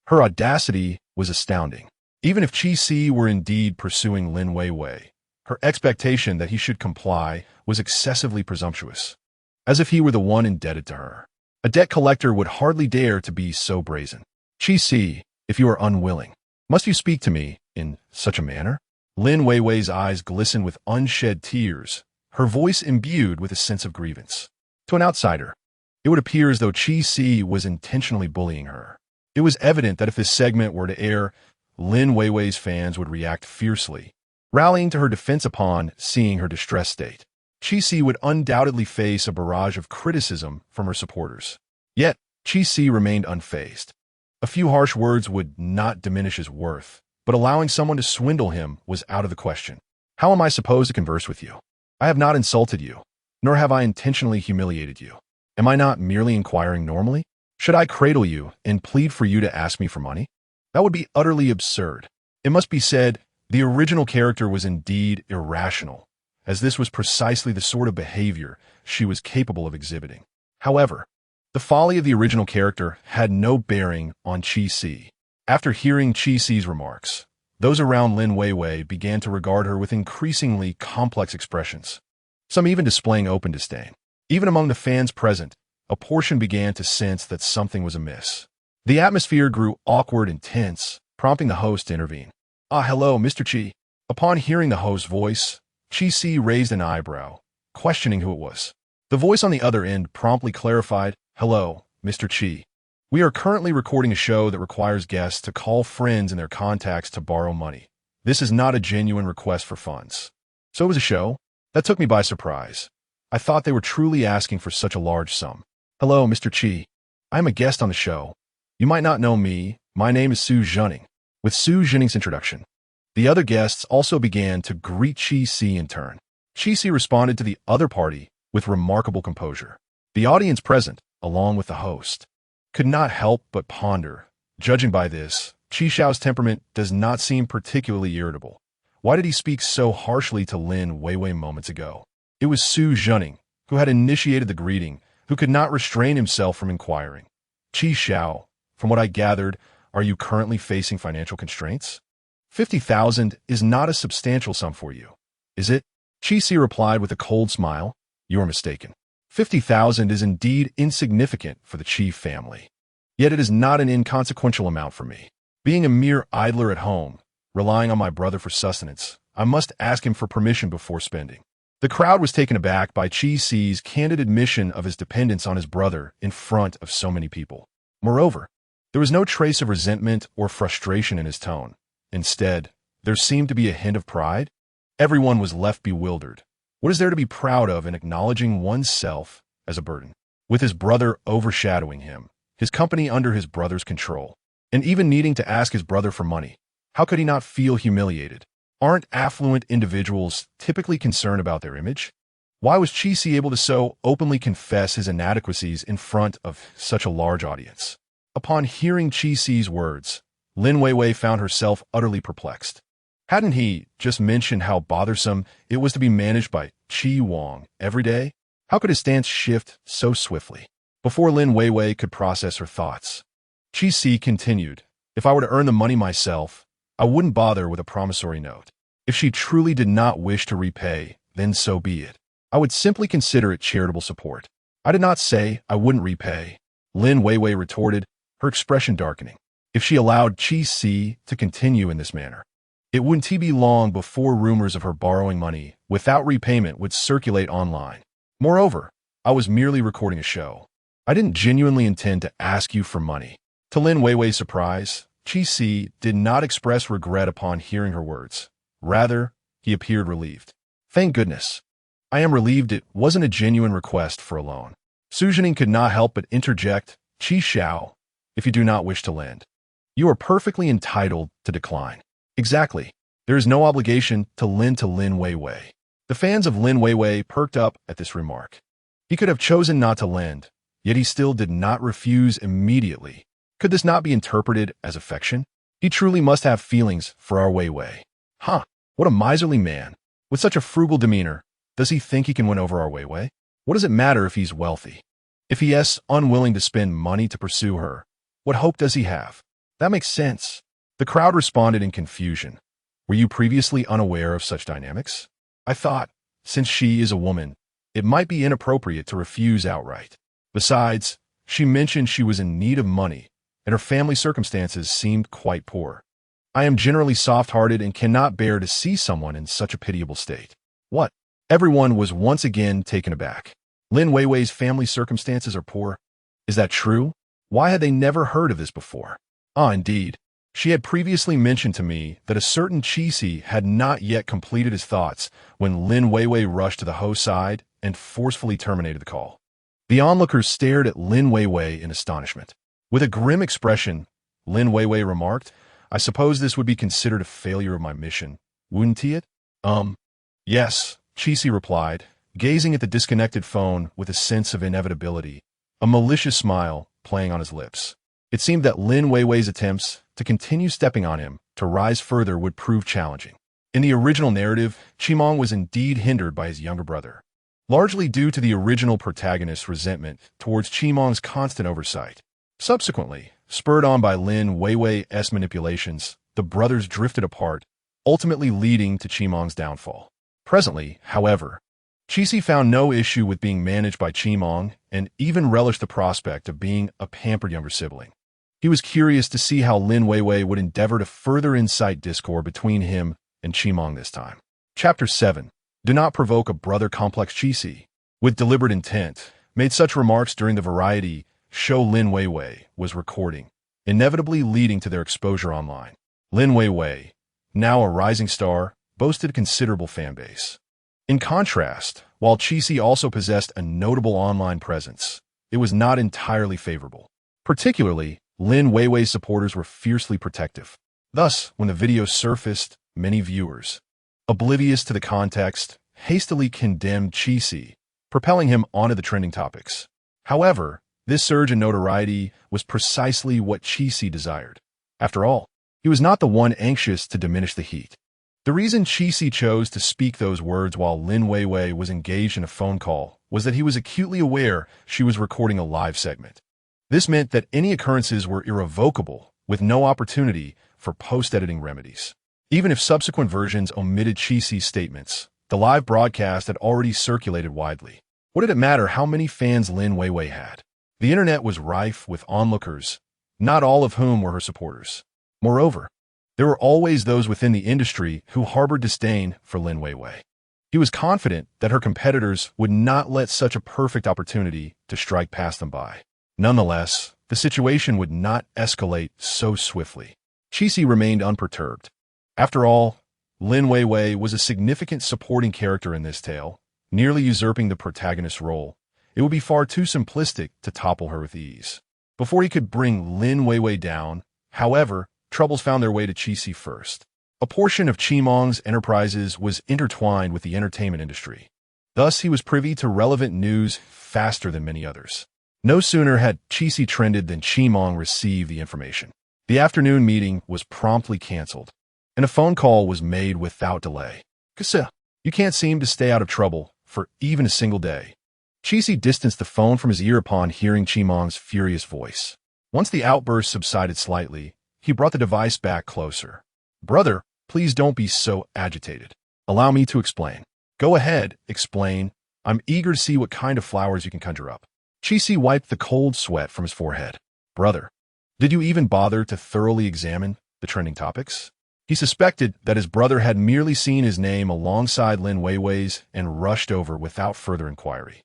[SPEAKER 1] her audacity was astounding. Even if Chi-Si were indeed pursuing Lin Weiwei, her expectation that he should comply was excessively presumptuous, as if he were the one indebted to her. A debt collector would hardly dare to be so brazen. Chi-Si, if you are unwilling, must you speak to me in such a manner? Lin Weiwei's eyes glistened with unshed tears, her voice imbued with a sense of grievance. To an outsider, it would appear as though Chi-Si was intentionally bullying her. It was evident that if this segment were to air, Lin Weiwei's fans would react fiercely, rallying to her defense upon seeing her distressed state. Chi-Si would undoubtedly face a barrage of criticism from her supporters. Yet, Chi-Si remained unfazed. A few harsh words would not diminish his worth, but allowing someone to swindle him was out of the question. How am I supposed to converse with you? I have not insulted you, nor have I intentionally humiliated you. Am I not merely inquiring normally? Should I cradle you and plead for you to ask me for money? That would be utterly absurd. It must be said, the original character was indeed irrational, as this was precisely the sort of behavior she was capable of exhibiting. However, the folly of the original character had no bearing on Chi-Si. After hearing Chi-Si's remarks, those around Lin Weiwei began to regard her with increasingly complex expressions, some even displaying open disdain. Even among the fans present, a portion began to sense that something was amiss. The atmosphere grew awkward and tense, prompting the host to intervene. Hello, Mr. Chi. Upon hearing the host's voice, Chi-Si raised an eyebrow, questioning who it was. The voice on the other end promptly clarified, Hello, Mr. Chi. We are currently recording a show that requires guests to call friends and their contacts to borrow money. This is not a genuine request for funds. So it was a show? That took me by surprise. I thought they were truly asking for such a large sum. Hello, Mr. Chi. I am a guest on the show. You might not know me. My name is Su Zhening. With Su Zhening's introduction, the other guests also began to greet Chi-Si in turn. Chi-Si responded to the other party with remarkable composure. The audience present, along with the host, could not help but ponder. Judging by this, Chi Xiao's temperament does not seem particularly irritable. Why did he speak so harshly to Lin Weiwei moments ago? It was Su Zhening, who had initiated the greeting, who could not restrain himself from inquiring. Chi Xiao, from what I gathered, are you currently facing financial constraints? 50,000 is not a substantial sum for you, is it? Chi-Si replied with a cold smile. You are mistaken. 50,000 is indeed insignificant for the Chi family. Yet it is not an inconsequential amount for me. Being a mere idler at home, relying on my brother for sustenance, I must ask him for permission before spending. The crowd was taken aback by Chi-Si's candid admission of his dependence on his brother in front of so many people. Moreover, there was no trace of resentment or frustration in his tone. Instead, there seemed to be a hint of pride. Everyone was left bewildered. What is there to be proud of in acknowledging oneself as a burden? With his brother overshadowing him, his company under his brother's control, and even needing to ask his brother for money, how could he not feel humiliated? Aren't affluent individuals typically concerned about their image? Why was Chi-Si able to so openly confess his inadequacies in front of such a large audience? Upon hearing Chi-Si's words, Lin Weiwei found herself utterly perplexed. Hadn't he just mentioned how bothersome it was to be managed by Chi Wang every day? How could his stance shift so swiftly? Before Lin Weiwei could process her thoughts, Chi-Si continued, If I were to earn the money myself, I wouldn't bother with a promissory note. If she truly did not wish to repay, then so be it. I would simply consider it charitable support. I did not say I wouldn't repay, Lin Weiwei retorted, her expression darkening. If she allowed Chi-Si to continue in this manner, it wouldn't be long before rumors of her borrowing money without repayment would circulate online. Moreover, I was merely recording a show. I didn't genuinely intend to ask you for money. To Lin Weiwei's surprise, Chi-Si did not express regret upon hearing her words. Rather, he appeared relieved. Thank goodness. I am relieved it wasn't a genuine request for a loan. Su Zhening could not help but interject, Chi Xiao, if you do not wish to lend, you are perfectly entitled to decline. Exactly. There is no obligation to lend to Lin Weiwei. The fans of Lin Weiwei perked up at this remark. He could have chosen not to lend, yet he still did not refuse immediately. Could this not be interpreted as affection? He truly must have feelings for our Weiwei. What a miserly man. With such a frugal demeanor, does he think he can win over our Weiwei? What does it matter if he's wealthy? If he is unwilling to spend money to pursue her, what hope does he have? That makes sense. The crowd responded in confusion. Were you previously unaware of such dynamics? I thought, since she is a woman, it might be inappropriate to refuse outright. Besides, she mentioned she was in need of money, and her family circumstances seemed quite poor. I am generally soft-hearted and cannot bear to see someone in such a pitiable state. What? Everyone was once again taken aback. Lin Weiwei's family circumstances are poor. Is that true? Why had they never heard of this before? Indeed. She had previously mentioned to me that a certain Chi-Si had not yet completed his thoughts when Lin Weiwei rushed to the host's side and forcefully terminated the call. The onlookers stared at Lin Weiwei in astonishment. With a grim expression, Lin Weiwei remarked, I suppose this would be considered a failure of my mission, wouldn't it? Yes, Chi-Si replied, gazing at the disconnected phone with a sense of inevitability, a malicious smile playing on his lips. It seemed that Lin Weiwei's attempts to continue stepping on him to rise further would prove challenging. In the original narrative, Chimong was indeed hindered by his younger brother, largely due to the original protagonist's resentment towards Chimong's constant oversight. Subsequently, spurred on by Lin Weiwei's manipulations, the brothers drifted apart, ultimately leading to Chimong's downfall. Presently, however, Chi found no issue with being managed by Chi and even relished the prospect of being a pampered younger sibling. He was curious to see how Lin Weiwei would endeavor to further incite discord between him and Chi this time. Chapter 7. Do not provoke a brother complex. Chi, with deliberate intent, made such remarks during the variety show Lin Weiwei was recording, inevitably leading to their exposure online. Lin Weiwei, now a rising star, boasted a considerable fan base. In contrast, while Chi also possessed a notable online presence, it was not entirely favorable. Particularly, Lin Weiwei's supporters were fiercely protective. Thus, when the video surfaced, many viewers, oblivious to the context, hastily condemned Chi, propelling him onto the trending topics. However, this surge in notoriety was precisely what Chi desired. After all, he was not the one anxious to diminish the heat. The reason Chi chose to speak those words while Lin Weiwei was engaged in a phone call was that he was acutely aware she was recording a live segment. This meant that any occurrences were irrevocable, with no opportunity for post-editing remedies. Even if subsequent versions omitted Chi's statements, the live broadcast had already circulated widely. What did it matter how many fans Lin Weiwei had? The internet was rife with onlookers, not all of whom were her supporters. Moreover, there were always those within the industry who harbored disdain for Lin Weiwei. He was confident that her competitors would not let such a perfect opportunity to strike past them by. Nonetheless, the situation would not escalate so swiftly. Chi remained unperturbed. After all, Lin Weiwei was a significant supporting character in this tale, nearly usurping the protagonist's role. It would be far too simplistic to topple her with ease. Before he could bring Lin Weiwei down, however, troubles found their way to Chi first. A portion of Chi enterprises was intertwined with the entertainment industry. Thus, he was privy to relevant news faster than many others. No sooner had Chi trended than Chi received the information. The afternoon meeting was promptly canceled, and a phone call was made without delay. Kasa, you can't seem to stay out of trouble for even a single day. Chi distanced the phone from his ear upon hearing Chi furious voice. Once the outburst subsided slightly, he brought the device back closer. Brother, please don't be so agitated. Allow me to explain. Go ahead, explain. I'm eager to see what kind of flowers you can conjure up. Chi wiped the cold sweat from his forehead. Brother, did you even bother to thoroughly examine the trending topics? He suspected that his brother had merely seen his name alongside Lin Weiwei's and rushed over without further inquiry.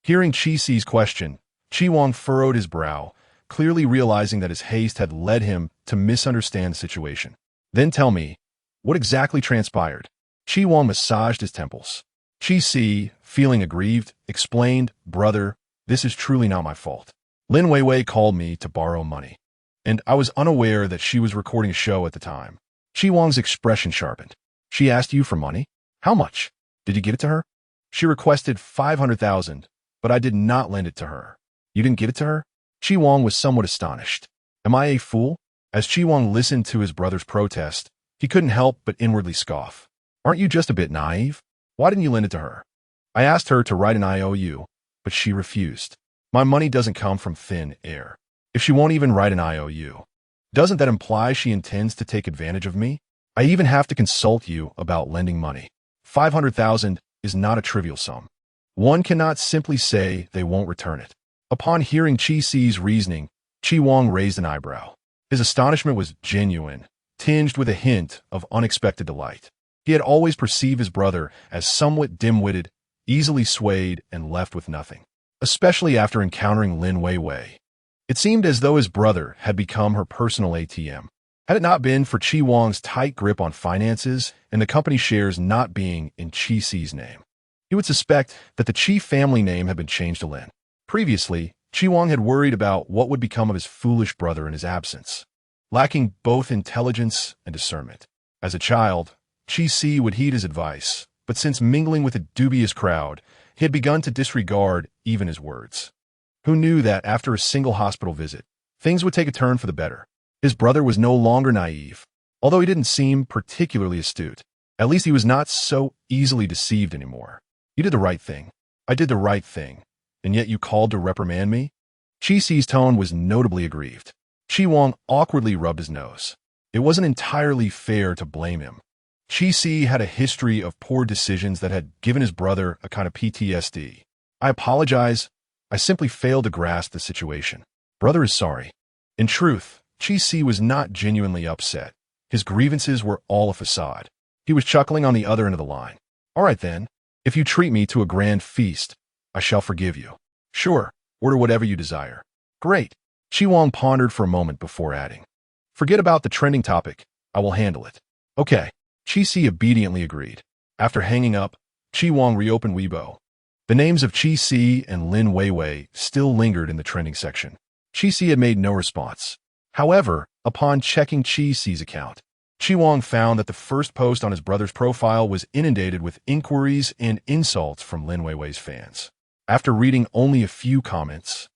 [SPEAKER 1] Hearing Chi's question, Chi furrowed his brow, clearly realizing that his haste had led him to misunderstand the situation. Then tell me, what exactly transpired? Chi massaged his temples. Chi, feeling aggrieved, explained, Brother, this is truly not my fault. Lin Weiwei called me to borrow money, and I was unaware that she was recording a show at the time. Chi expression sharpened. She asked you for money? How much? Did you give it to her? She requested 500,000, but I did not lend it to her. You didn't give it to her? Chi was somewhat astonished. Am I a fool? As Chi listened to his brother's protest, he couldn't help but inwardly scoff. Aren't you just a bit naive? Why didn't you lend it to her? I asked her to write an IOU, but she refused. My money doesn't come from thin air. If she won't even write an IOU, doesn't that imply she intends to take advantage of me? I even have to consult you about lending money. 500,000 is not a trivial sum. One cannot simply say they won't return it. Upon hearing Chi's reasoning, Chi raised an eyebrow. His astonishment was genuine, tinged with a hint of unexpected delight. He had always perceived his brother as somewhat dim-witted, easily swayed, and left with nothing, especially after encountering Lin Weiwei. It seemed as though his brother had become her personal ATM. Had it not been for Chi tight grip on finances and the company shares not being in Chi's name, he would suspect that the Chi family name had been changed to Lin. Previously, Chi had worried about what would become of his foolish brother in his absence, lacking both intelligence and discernment. As a child, Chi would heed his advice, but since mingling with a dubious crowd, he had begun to disregard even his words. Who knew that after a single hospital visit, things would take a turn for the better? His brother was no longer naive, although he didn't seem particularly astute. At least he was not so easily deceived anymore. You did the right thing. I did the right thing. And yet you called to reprimand me? Chi's tone was notably aggrieved. Chi awkwardly rubbed his nose. It wasn't entirely fair to blame him. Qi Si had a history of poor decisions that had given his brother a kind of PTSD. I apologize. I simply failed to grasp the situation. Brother is sorry. In truth, Qi Si was not genuinely upset. His grievances were all a facade. He was chuckling on the other end of the line. All right then, if you treat me to a grand feast, I shall forgive you. Sure, order whatever you desire. Great. Qi Wang pondered for a moment before adding, forget about the trending topic. I will handle it. Okay. Qi Si obediently agreed. After hanging up, Qi Wang reopened Weibo. The names of Qi Si and Lin Weiwei still lingered in the trending section. Qi Si had made no response. However, upon checking Qi Si's account, Qi Wang found that the first post on his brother's profile was inundated with inquiries and insults from Lin Weiwei's fans. After reading only a few comments,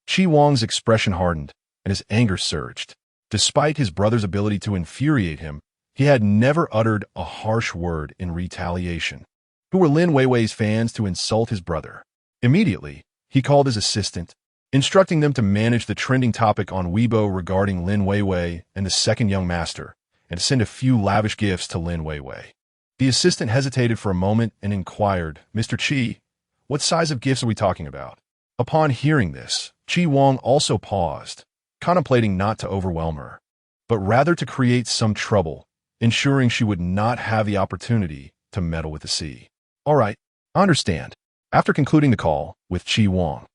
[SPEAKER 1] Qi Wang's expression hardened and his anger surged. Despite his brother's ability to infuriate him, he had never uttered a harsh word in retaliation. Who were Lin Weiwei's fans to insult his brother? Immediately, he called his assistant, instructing them to manage the trending topic on Weibo regarding Lin Weiwei and the second young master, and to send a few lavish gifts to Lin Weiwei. The assistant hesitated for a moment and inquired, Mr. Qi, what size of gifts are we talking about? Upon hearing this, Qi Wang also paused, contemplating not to overwhelm her, but rather to create some trouble, ensuring she would not have the opportunity to meddle with the sea. All right, I understand. After concluding the call with Qi Wang,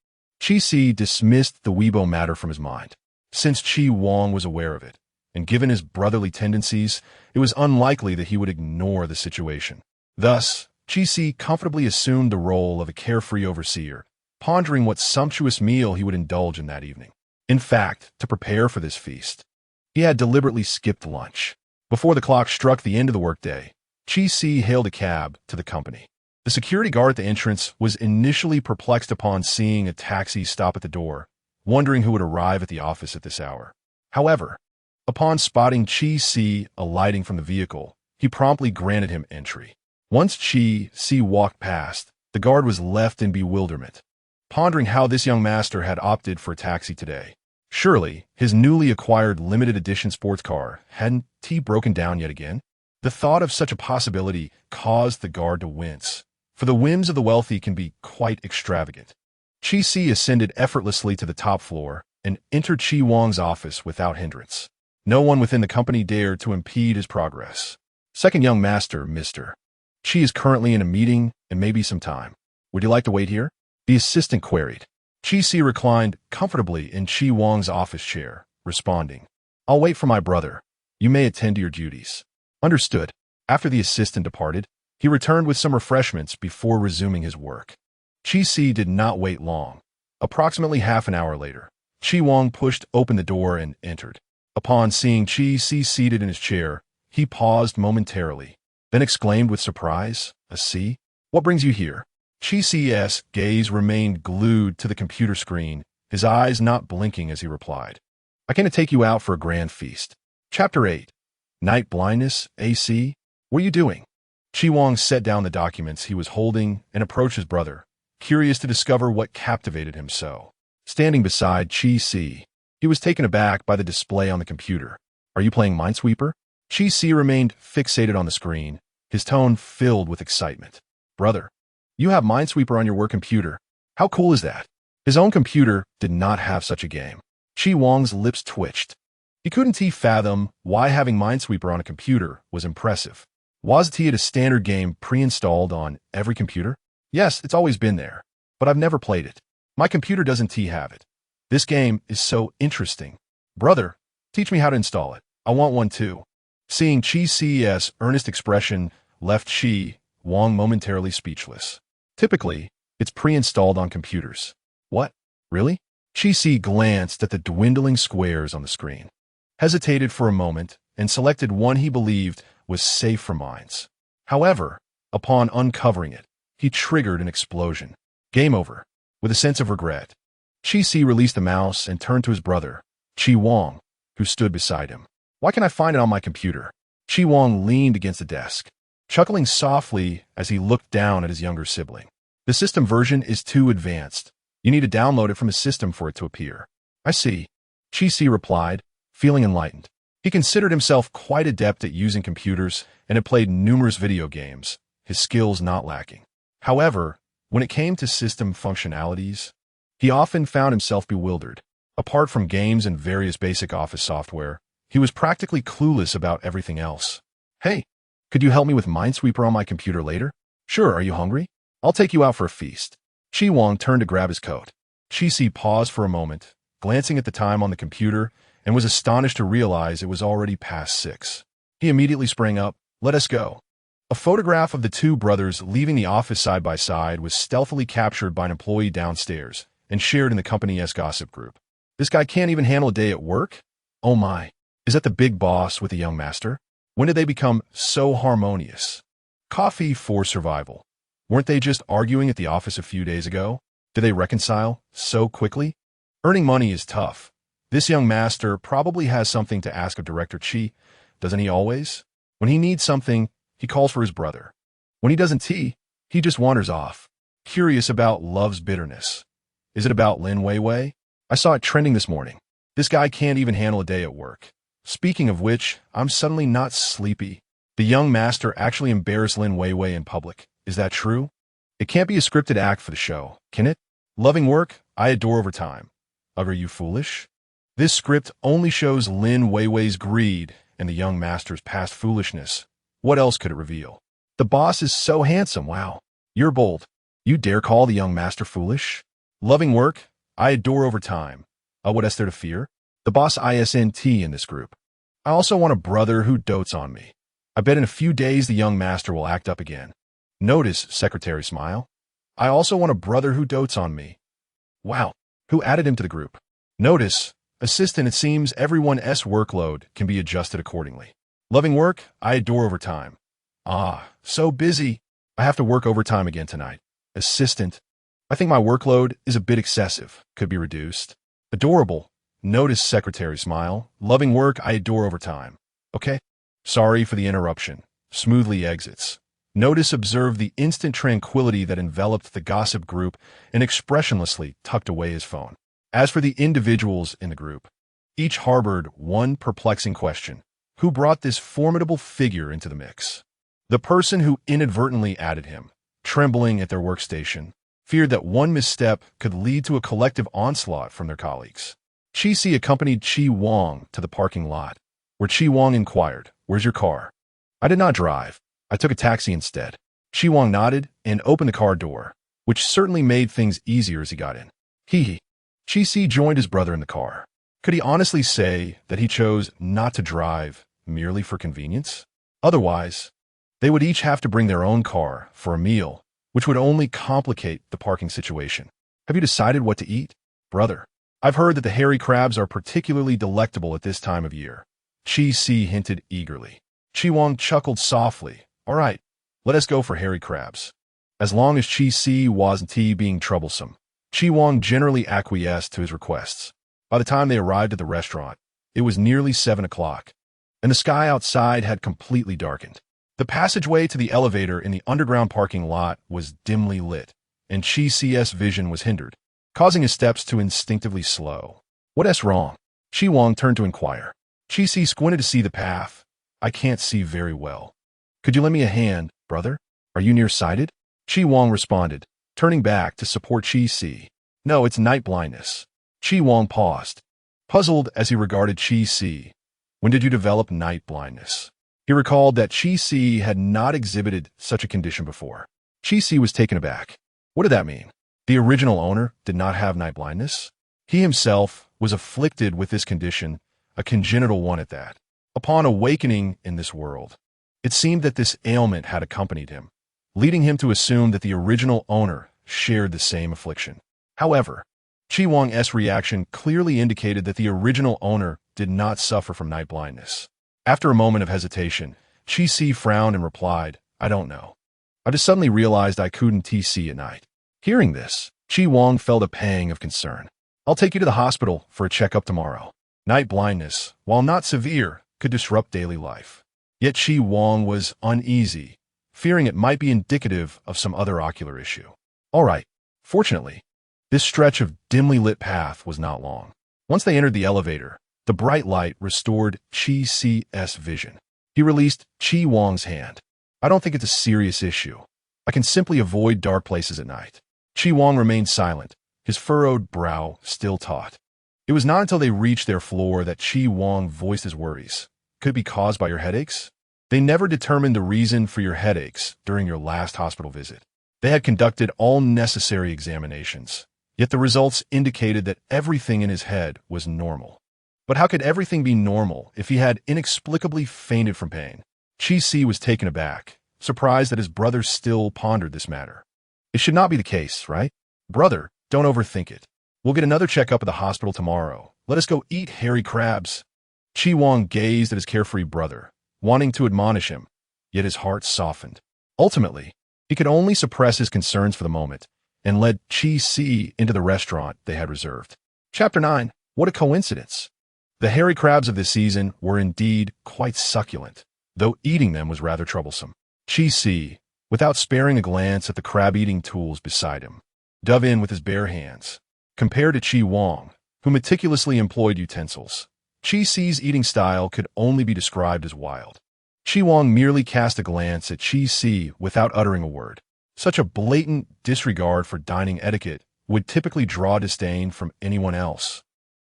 [SPEAKER 1] Qi Si dismissed the Weibo matter from his mind. Since Qi Wang was aware of it, and given his brotherly tendencies, it was unlikely that he would ignore the situation. Thus, Qi Si comfortably assumed the role of a carefree overseer, pondering what sumptuous meal he would indulge in that evening. In fact, to prepare for this feast, he had deliberately skipped lunch. Before the clock struck the end of the workday, Qi Si hailed a cab to the company. The security guard at the entrance was initially perplexed upon seeing a taxi stop at the door, wondering who would arrive at the office at this hour. However, upon spotting Qi Si alighting from the vehicle, he promptly granted him entry. Once Qi Si walked past, the guard was left in bewilderment, pondering how this young master had opted for a taxi today. Surely, his newly acquired limited edition sports car hadn't broken down yet again? The thought of such a possibility caused the guard to wince, for the whims of the wealthy can be quite extravagant. Qi Si ascended effortlessly to the top floor and entered Qi Wang's office without hindrance. No one within the company dared to impede his progress. Second young master, Mr. Qi is currently in a meeting and may be some time. Would you like to wait here? The assistant queried. Qi Si reclined comfortably in Qi Wang's office chair, responding, I'll wait for my brother. You may attend to your duties. Understood. After the assistant departed, he returned with some refreshments before resuming his work. Qi Si did not wait long. Approximately half an hour later, Qi Wang pushed open the door and entered. Upon seeing Qi Si seated in his chair, he paused momentarily, then exclaimed with surprise, A C? What brings you here? Qi Si's gaze remained glued to the computer screen, his eyes not blinking as he replied, I came to take you out for a grand feast. Chapter 8. Night Blindness, AC? What are you doing? Qi Wang set down the documents he was holding and approached his brother, curious to discover what captivated him so. Standing beside Qi Si, he was taken aback by the display on the computer. Are you playing Minesweeper? Qi Si remained fixated on the screen, his tone filled with excitement. Brother, you have Minesweeper on your work computer. How cool is that? His own computer did not have such a game. Qi Wang's lips twitched. He couldn't fathom why having Minesweeper on a computer was impressive. Wasn't it a standard game pre-installed on every computer? Yes, it's always been there, but I've never played it. My computer doesn't have it. This game is so interesting. Brother, teach me how to install it. I want one too. Seeing Qi Si's earnest expression left Qi Wang momentarily speechless. Typically, it's pre-installed on computers. What? Really? Qi Si glanced at the dwindling squares on the screen, hesitated for a moment, and selected one he believed was safe for mines. However, upon uncovering it, he triggered an explosion. Game over. With a sense of regret, Qi Si released the mouse and turned to his brother, Qi Wang, who stood beside him. Why can't I find it on my computer? Qi Wang leaned against the desk, chuckling softly as he looked down at his younger sibling. The system version is too advanced. You need to download it from a system for it to appear. I see. Qi Si replied, feeling enlightened. He considered himself quite adept at using computers and had played numerous video games, his skills not lacking. However, when it came to system functionalities, he often found himself bewildered. Apart from games and various basic office software, he was practically clueless about everything else. Hey, could you help me with Minesweeper on my computer later? Sure, are you hungry? I'll take you out for a feast. Chi Wong turned to grab his coat. Chi Si paused for a moment, glancing at the time on the computer, and was astonished to realize it was already past 6. He immediately sprang up. Let us go. A photograph of the two brothers leaving the office side by side was stealthily captured by an employee downstairs and shared in the company's gossip group. This guy can't even handle a day at work? Oh my. Is that the big boss with the young master? When did they become so harmonious? Coffee for survival. Weren't they just arguing at the office a few days ago? Did they reconcile so quickly? Earning money is tough. This young master probably has something to ask of Director Chi, doesn't he always? When he needs something, he calls for his brother. When he doesn't he just wanders off, curious about love's bitterness. Is it about Lin Weiwei? I saw it trending this morning. This guy can't even handle a day at work. Speaking of which, I'm suddenly not sleepy. The young master actually embarrassed Lin Weiwei in public. Is that true? It can't be a scripted act for the show, can it? Loving work, I adore overtime. Ugh, are you foolish? This script only shows Lin Weiwei's greed and the young master's past foolishness. What else could it reveal? The boss is so handsome, wow. You're bold. You dare call the young master foolish? Loving work, I adore overtime. What else there to fear? The boss isn't in this group. I also want a brother who dotes on me. I bet in a few days the young master will act up again. Notice, Secretary smile. I also want a brother who dotes on me. Wow, who added him to the group? Notice, assistant, it seems everyone's workload can be adjusted accordingly. Loving work, I adore overtime. So busy. I have to work overtime again tonight. Assistant, I think my workload is a bit excessive. Could be reduced. Adorable. Notice, Secretary smile. Loving work, I adore overtime. Okay. Sorry for the interruption. Smoothly exits. Notice observed the instant tranquility that enveloped the gossip group and expressionlessly tucked away his phone. As for the individuals in the group, each harbored one perplexing question. Who brought this formidable figure into the mix? The person who inadvertently added him, trembling at their workstation, feared that one misstep could lead to a collective onslaught from their colleagues. Chi Si accompanied Chi Wong to the parking lot, where Chi Wong inquired, "Where's your car?" "I did not drive. I took a taxi instead." Chi Wong nodded and opened the car door, which certainly made things easier as he got in. Chi Si joined his brother in the car. Could he honestly say that he chose not to drive merely for convenience? Otherwise, they would each have to bring their own car for a meal, which would only complicate the parking situation. Have you decided what to eat? Brother, I've heard that the hairy crabs are particularly delectable at this time of year. Chi Si hinted eagerly. Chi Wong chuckled softly. All right, let us go for hairy crabs. As long as Chi Si wasn't being troublesome, Chi Wong generally acquiesced to his requests. By the time they arrived at the restaurant, it was nearly 7 o'clock, and the sky outside had completely darkened. The passageway to the elevator in the underground parking lot was dimly lit, and Chi Si's vision was hindered, causing his steps to instinctively slow. What's wrong? Chi Wong turned to inquire. Chi Si squinted to see the path. I can't see very well. Could you lend me a hand, brother? Are you nearsighted? Chi Wong responded, turning back to support Chi Si. No, it's night blindness. Chi Wong paused, puzzled as he regarded Chi Si. When did you develop night blindness? He recalled that Chi Si had not exhibited such a condition before. Chi Si was taken aback. What did that mean? The original owner did not have night blindness? He himself was afflicted with this condition, a congenital one at that. Upon awakening in this world, it seemed that this ailment had accompanied him, leading him to assume that the original owner shared the same affliction. However, Chi Wong's reaction clearly indicated that the original owner did not suffer from night blindness. After a moment of hesitation, Chi Si frowned and replied, I don't know. I just suddenly realized I couldn't see at night. Hearing this, Chi Wong felt a pang of concern. I'll take you to the hospital for a checkup tomorrow. Night blindness, while not severe, could disrupt daily life. Yet Chi Wong was uneasy, fearing it might be indicative of some other ocular issue. All right. Fortunately, this stretch of dimly lit path was not long. Once they entered the elevator, The bright light restored Chi C's vision. He released Chi Wang's hand. I don't think it's a serious issue. I can simply avoid dark places at night. Chi Wang remained silent, his furrowed brow still taut. It was not until they reached their floor that Chi Wang voiced his worries. Could it be caused by your headaches? They never determined the reason for your headaches during your last hospital visit. They had conducted all necessary examinations, yet the results indicated that everything in his head was normal. But how could everything be normal if he had inexplicably fainted from pain? Chi Si was taken aback, surprised that his brother still pondered this matter. It should not be the case, right? Brother, don't overthink it. We'll get another checkup at the hospital tomorrow. Let us go eat hairy crabs. Chi Wang gazed at his carefree brother, wanting to admonish him, yet his heart softened. Ultimately, he could only suppress his concerns for the moment and led Chi Si into the restaurant they had reserved. Chapter 9. What a coincidence. The hairy crabs of this season were indeed quite succulent, though eating them was rather troublesome. Chi Si, without sparing a glance at the crab-eating tools beside him, dove in with his bare hands. Compared to Chi Wang, who meticulously employed utensils, Chi Si's eating style could only be described as wild. Chi Wang merely cast a glance at Chi Si without uttering a word. Such a blatant disregard for dining etiquette would typically draw disdain from anyone else.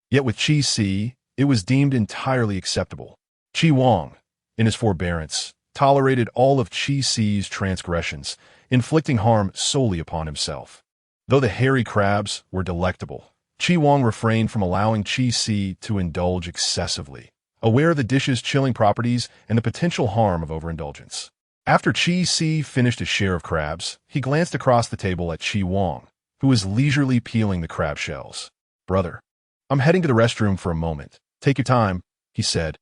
[SPEAKER 1] Yet with Chi Si, it was deemed entirely acceptable. Chi Wang, in his forbearance, tolerated all of Chi Si's transgressions, inflicting harm solely upon himself. Though the hairy crabs were delectable, Chi Wang refrained from allowing Chi Si to indulge excessively, aware of the dish's chilling properties and the potential harm of overindulgence. After Chi Si finished his share of crabs, he glanced across the table at Chi Wang, who was leisurely peeling the crab shells. Brother, I'm heading to the restroom for a moment. Take your time, he said.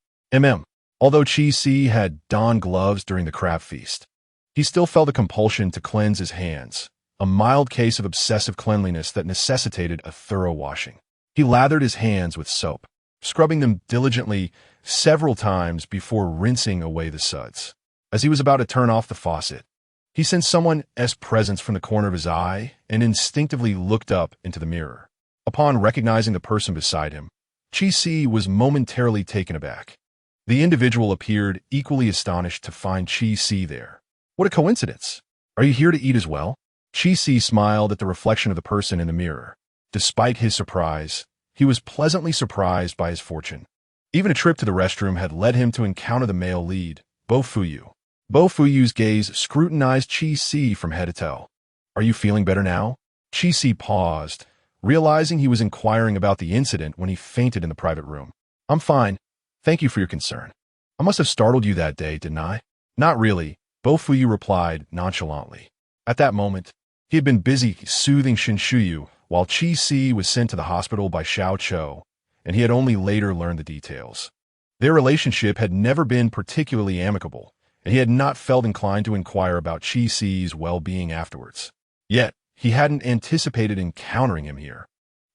[SPEAKER 1] Although Chi Si had donned gloves during the crab feast, he still felt a compulsion to cleanse his hands, a mild case of obsessive cleanliness that necessitated a thorough washing. He lathered his hands with soap, scrubbing them diligently several times before rinsing away the suds. As he was about to turn off the faucet, he sensed someone's presence from the corner of his eye and instinctively looked up into the mirror. Upon recognizing the person beside him, Chi Si was momentarily taken aback. The individual appeared equally astonished to find Chi Si there. What a coincidence! Are you here to eat as well? Chi Si smiled at the reflection of the person in the mirror. Despite his surprise, he was pleasantly surprised by his fortune. Even a trip to the restroom had led him to encounter the male lead, Bo Fuyu. Bo Fuyu's gaze scrutinized Chi Si from head to toe. Are you feeling better now? Chi Si paused, realizing he was inquiring about the incident when he fainted in the private room. I'm fine. Thank you for your concern. I must have startled you that day, didn't I? Not really, Bo Fuyu replied nonchalantly. At that moment, he had been busy soothing Shinshuyu while Chi Si was sent to the hospital by Xiao Chou, and he had only later learned the details. Their relationship had never been particularly amicable, and he had not felt inclined to inquire about Chi Si's well-being afterwards. Yet, he hadn't anticipated encountering him here.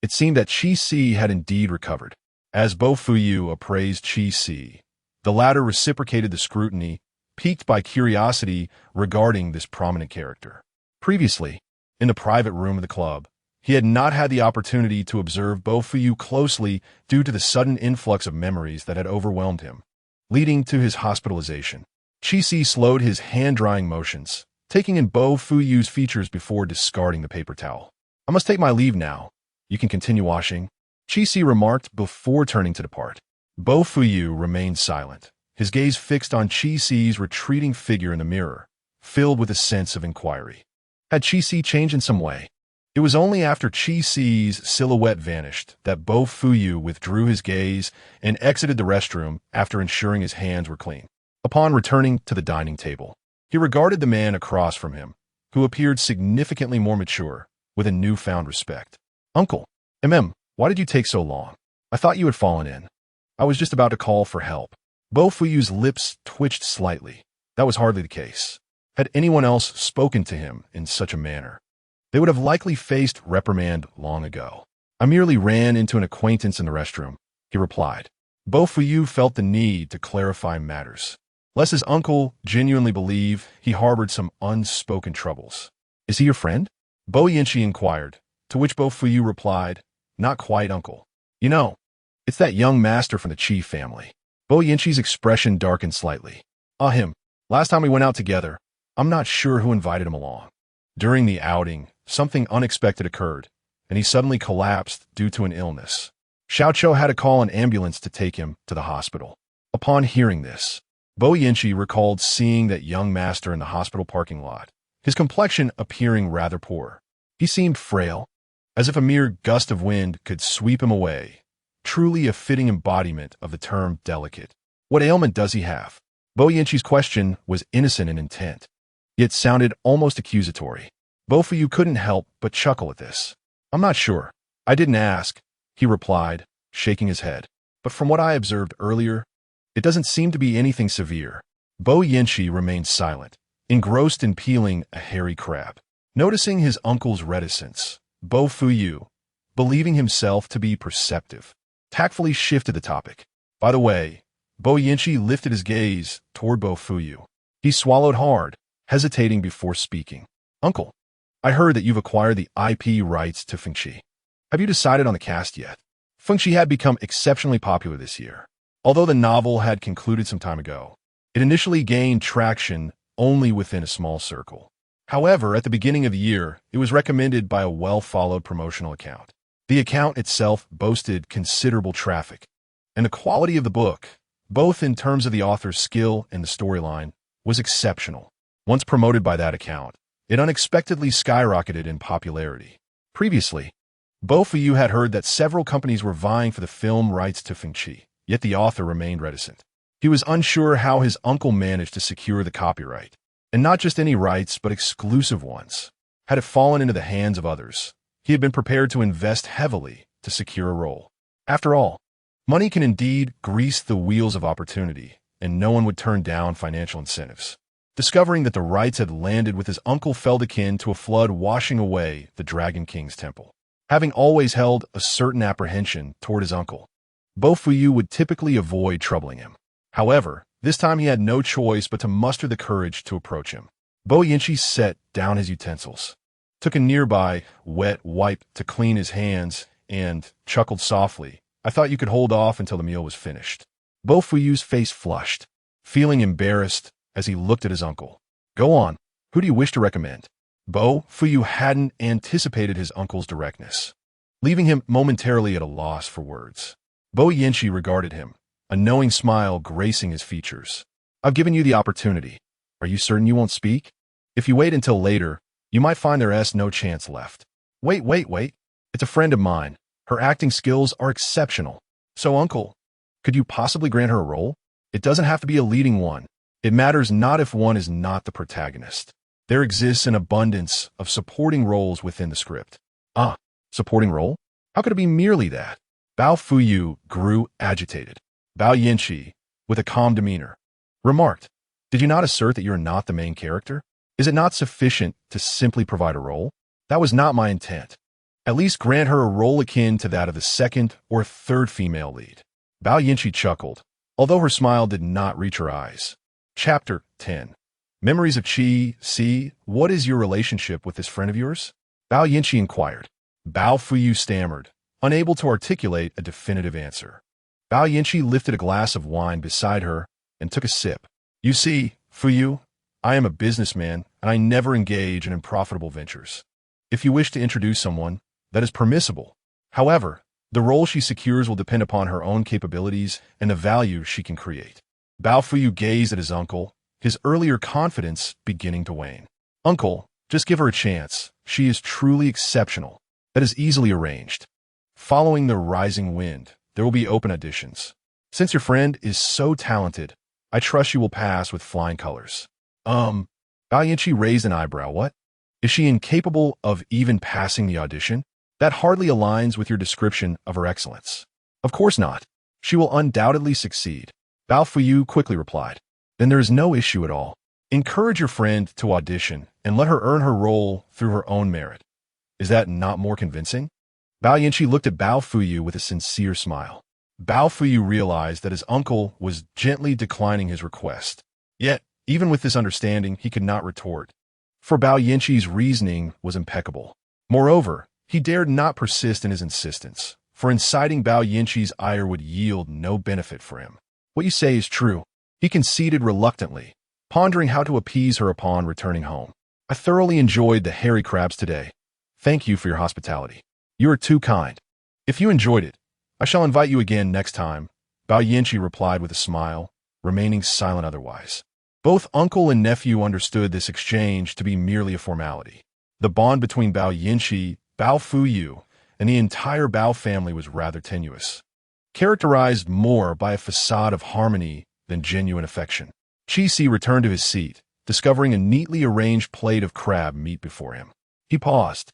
[SPEAKER 1] It seemed that Chi Si had indeed recovered. As Bo Fuyu appraised Chi Si, the latter reciprocated the scrutiny, piqued by curiosity regarding this prominent character. Previously, in the private room of the club, he had not had the opportunity to observe Bo Fuyu closely due to the sudden influx of memories that had overwhelmed him, leading to his hospitalization. Chi Si slowed his hand-drying motions, taking in Bo Fuyu's features before discarding the paper towel. I must take my leave now. You can continue washing, Chi Si remarked before turning to depart. Bo Fuyu remained silent, his gaze fixed on Chi Si's retreating figure in the mirror, filled with a sense of inquiry. Had Chi Si changed in some way? It was only after Chi Si's silhouette vanished that Bo Fuyu withdrew his gaze and exited the restroom after ensuring his hands were clean. Upon returning to the dining table, he regarded the man across from him, who appeared significantly more mature, with a newfound respect. Uncle, why did you take so long? I thought you had fallen in. I was just about to call for help. Bo Fuyu's lips twitched slightly. That was hardly the case. Had anyone else spoken to him in such a manner, they would have likely faced reprimand long ago. I merely ran into an acquaintance in the restroom, he replied. Bo Fuyu felt the need to clarify matters, lest his uncle genuinely believe he harbored some unspoken troubles. Is he your friend? Bo Yinchi inquired, to which Bo Fuyu replied, Not quite, uncle. You know, It's that young master from the Chi family. Bo Yinshi's expression darkened slightly. Ah, him. Last time we went out together, I'm not sure who invited him along. During the outing, something unexpected occurred, and he suddenly collapsed due to an illness. Xiao Chou had to call an ambulance to take him to the hospital. Upon hearing this, Bo Yinshi recalled seeing that young master in the hospital parking lot, his complexion appearing rather poor. He seemed frail, as if a mere gust of wind could sweep him away. Truly a fitting embodiment of the term delicate. What ailment does he have? Bo Yinshi's question was innocent in intent, yet sounded almost accusatory. Bo Fuyu couldn't help but chuckle at this. I'm not sure. I didn't ask, he replied, shaking his head. But from what I observed earlier, it doesn't seem to be anything severe. Bo Yinshi remained silent, engrossed in peeling a hairy crab. Noticing his uncle's reticence, Bo Fuyu, believing himself to be perceptive, tactfully shifted the topic. By the way, Bo Yinshi lifted his gaze toward Bo Fuyu. He swallowed hard, hesitating before speaking. Uncle, I heard that you've acquired the IP rights to Fengqi. Have you decided on the cast yet? Fengqi had become exceptionally popular this year. Although the novel had concluded some time ago, it initially gained traction only within a small circle. However, at the beginning of the year, it was recommended by a well-followed promotional account. The account itself boasted considerable traffic, and the quality of the book, both in terms of the author's skill and the storyline, was exceptional. Once promoted by that account, it unexpectedly skyrocketed in popularity. Previously, Bo Fuyu had heard that several companies were vying for the film rights to Fengqi, yet the author remained reticent. He was unsure how his uncle managed to secure the copyright, and not just any rights, but exclusive ones. Had it fallen into the hands of others, he had been prepared to invest heavily to secure a role. After all, money can indeed grease the wheels of opportunity, and no one would turn down financial incentives. Discovering that the rights had landed with his uncle felt akin to a flood washing away the Dragon King's temple. Having always held a certain apprehension toward his uncle, Bo Fuyu would typically avoid troubling him. However, this time he had no choice but to muster the courage to approach him. Bo Yinshi set down his utensils, took a nearby wet wipe to clean his hands, and chuckled softly. I thought you could hold off until the meal was finished. Bo Fuyu's face flushed, feeling embarrassed as he looked at his uncle. Go on, who do you wish to recommend? Bo Fuyu hadn't anticipated his uncle's directness, leaving him momentarily at a loss for words. Bo Yinshi regarded him, a knowing smile gracing his features. I've given you the opportunity. Are you certain you won't speak? If you wait until later, you might find there's no chance left. Wait. It's a friend of mine. Her acting skills are exceptional. So, uncle, could you possibly grant her a role? It doesn't have to be a leading one. It matters not if one is not the protagonist. There exists an abundance of supporting roles within the script. Ah, supporting role? How could it be merely that? Bao Fuyu grew agitated. Bao Yinshi, with a calm demeanor, remarked, Did you not assert that you are not the main character? Is it not sufficient to simply provide a role? That was not my intent. At least grant her a role akin to that of the second or third female lead. Bao Yinshi chuckled, although her smile did not reach her eyes. Chapter 10. Memories of Qi. See, what is your relationship with this friend of yours? Bao Yinshi inquired. Bao Fuyu stammered, unable to articulate a definitive answer. Bao Yinshi lifted a glass of wine beside her and took a sip. You see, Fuyu, I am a businessman and I never engage in unprofitable ventures. If you wish to introduce someone, that is permissible. However, the role she secures will depend upon her own capabilities and the value she can create. Bao Fuyu gazed at his uncle, his earlier confidence beginning to wane. Uncle, just give her a chance. She is truly exceptional. That is easily arranged. Following the rising wind, there will be open auditions. Since your friend is so talented, I trust you will pass with flying colors. Bao Yinshi raised an eyebrow. What? Is she incapable of even passing the audition? That hardly aligns with your description of her excellence. Of course not. She will undoubtedly succeed. Bao Fuyu quickly replied. Then there is no issue at all. Encourage your friend to audition and let her earn her role through her own merit. Is that not more convincing? Bao Yinshi looked at Bao Fuyu with a sincere smile. Bao Fuyu realized that his uncle was gently declining his request. Yet, even with this understanding, he could not retort, for Bao Yinshi's reasoning was impeccable. Moreover, he dared not persist in his insistence, for inciting Bao Yinqi's ire would yield no benefit for him. What you say is true, he conceded reluctantly, pondering how to appease her upon returning home. I thoroughly enjoyed the hairy crabs today. Thank you for your hospitality. You are too kind. If you enjoyed it, I shall invite you again next time, Bao Yinqi replied with a smile, remaining silent otherwise. Both uncle and nephew understood this exchange to be merely a formality. The bond between Bao Yinqi, Bao Fuyu, and the entire Bao family was rather tenuous, characterized more by a facade of harmony than genuine affection. Qi returned to his seat, discovering a neatly arranged plate of crab meat before him. He paused,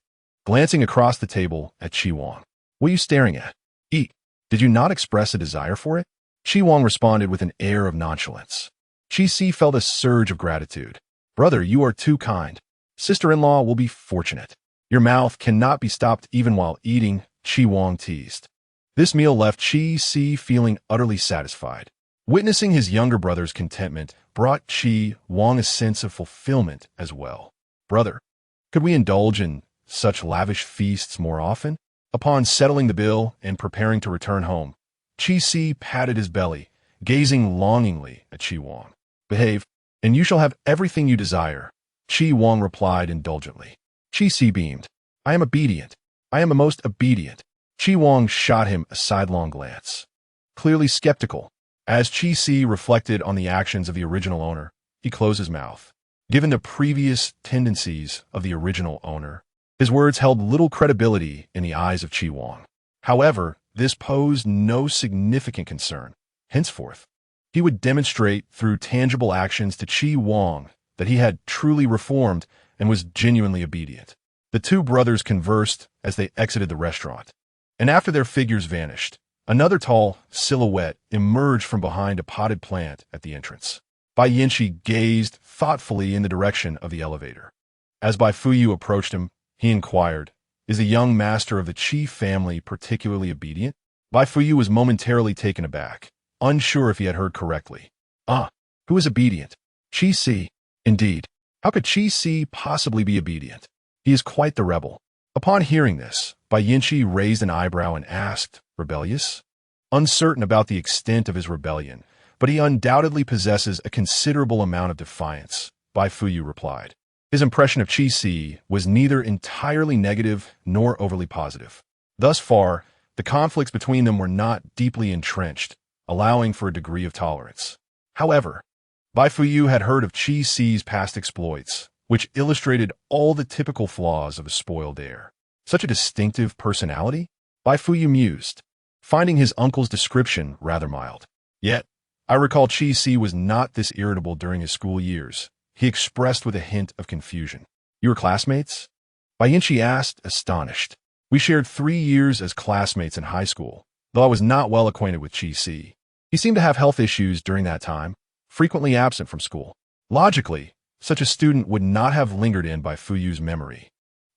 [SPEAKER 1] glancing across the table at Qi Wang. What are you staring at? Eat. Did you not express a desire for it? Qi Wang responded with an air of nonchalance. Qi felt a surge of gratitude. Brother, you are too kind. Sister-in-law will be fortunate. Your mouth cannot be stopped even while eating, Qi Wang teased. This meal left Qi feeling utterly satisfied. Witnessing his younger brother's contentment brought Qi Wang a sense of fulfillment as well. Brother, could we indulge in such lavish feasts more often? Upon settling the bill and preparing to return home, Qi patted his belly, gazing longingly at Qi Wang. Behave, and you shall have everything you desire, Qi Wang replied indulgently. Qi beamed. I am obedient. I am a most obedient. Qi Wang shot him a sidelong glance. Clearly skeptical, as Qi reflected on the actions of the original owner, he closed his mouth. Given the previous tendencies of the original owner, his words held little credibility in the eyes of Qi Wang. However, this posed no significant concern. Henceforth, he would demonstrate through tangible actions to Qi Wang that he had truly reformed and was genuinely obedient. The two brothers conversed as they exited the restaurant, and after their figures vanished, another tall silhouette emerged from behind a potted plant at the entrance. Bai Yinqi gazed thoughtfully in the direction of the elevator. As Bai Fuyu approached him, he inquired, "Is the young master of the Qi family particularly obedient?" Bai Fuyu was momentarily taken aback, unsure if he had heard correctly. Who is obedient? Qi. Indeed. How could Qi possibly be obedient? He is quite the rebel. Upon hearing this, Bai Yinqi raised an eyebrow and asked, rebellious? Uncertain about the extent of his rebellion, but he undoubtedly possesses a considerable amount of defiance, Bai Fuyu replied. His impression of Qi was neither entirely negative nor overly positive. Thus far, the conflicts between them were not deeply entrenched, allowing for a degree of tolerance. However, Bai Fuyu had heard of Qi's past exploits, which illustrated all the typical flaws of a spoiled heir. Such a distinctive personality? Bai Fuyu mused, finding his uncle's description rather mild. Yet, I recall Qi was not this irritable during his school years, he expressed with a hint of confusion. You were classmates? Bai Yinqi asked, astonished. We shared 3 years as classmates in high school, though I was not well acquainted with Qi. He seemed to have health issues during that time, frequently absent from school. Logically, such a student would not have lingered in Bai Fuyu's memory,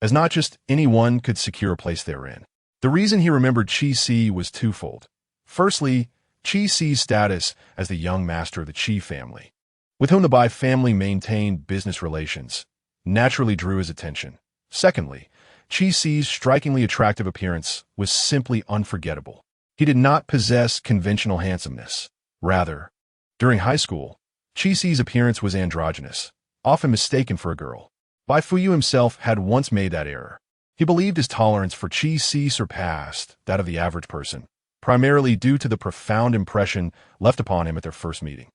[SPEAKER 1] as not just anyone could secure a place therein. The reason he remembered Qi was twofold. Firstly, Qi's status as the young master of the Qi family, with whom the Bai family maintained business relations, naturally drew his attention. Secondly, Qi's strikingly attractive appearance was simply unforgettable. He did not possess conventional handsomeness. Rather, during high school, Qi's appearance was androgynous, often mistaken for a girl. Bai Fuyu himself had once made that error. He believed his tolerance for Qi surpassed that of the average person, primarily due to the profound impression left upon him at their first meeting.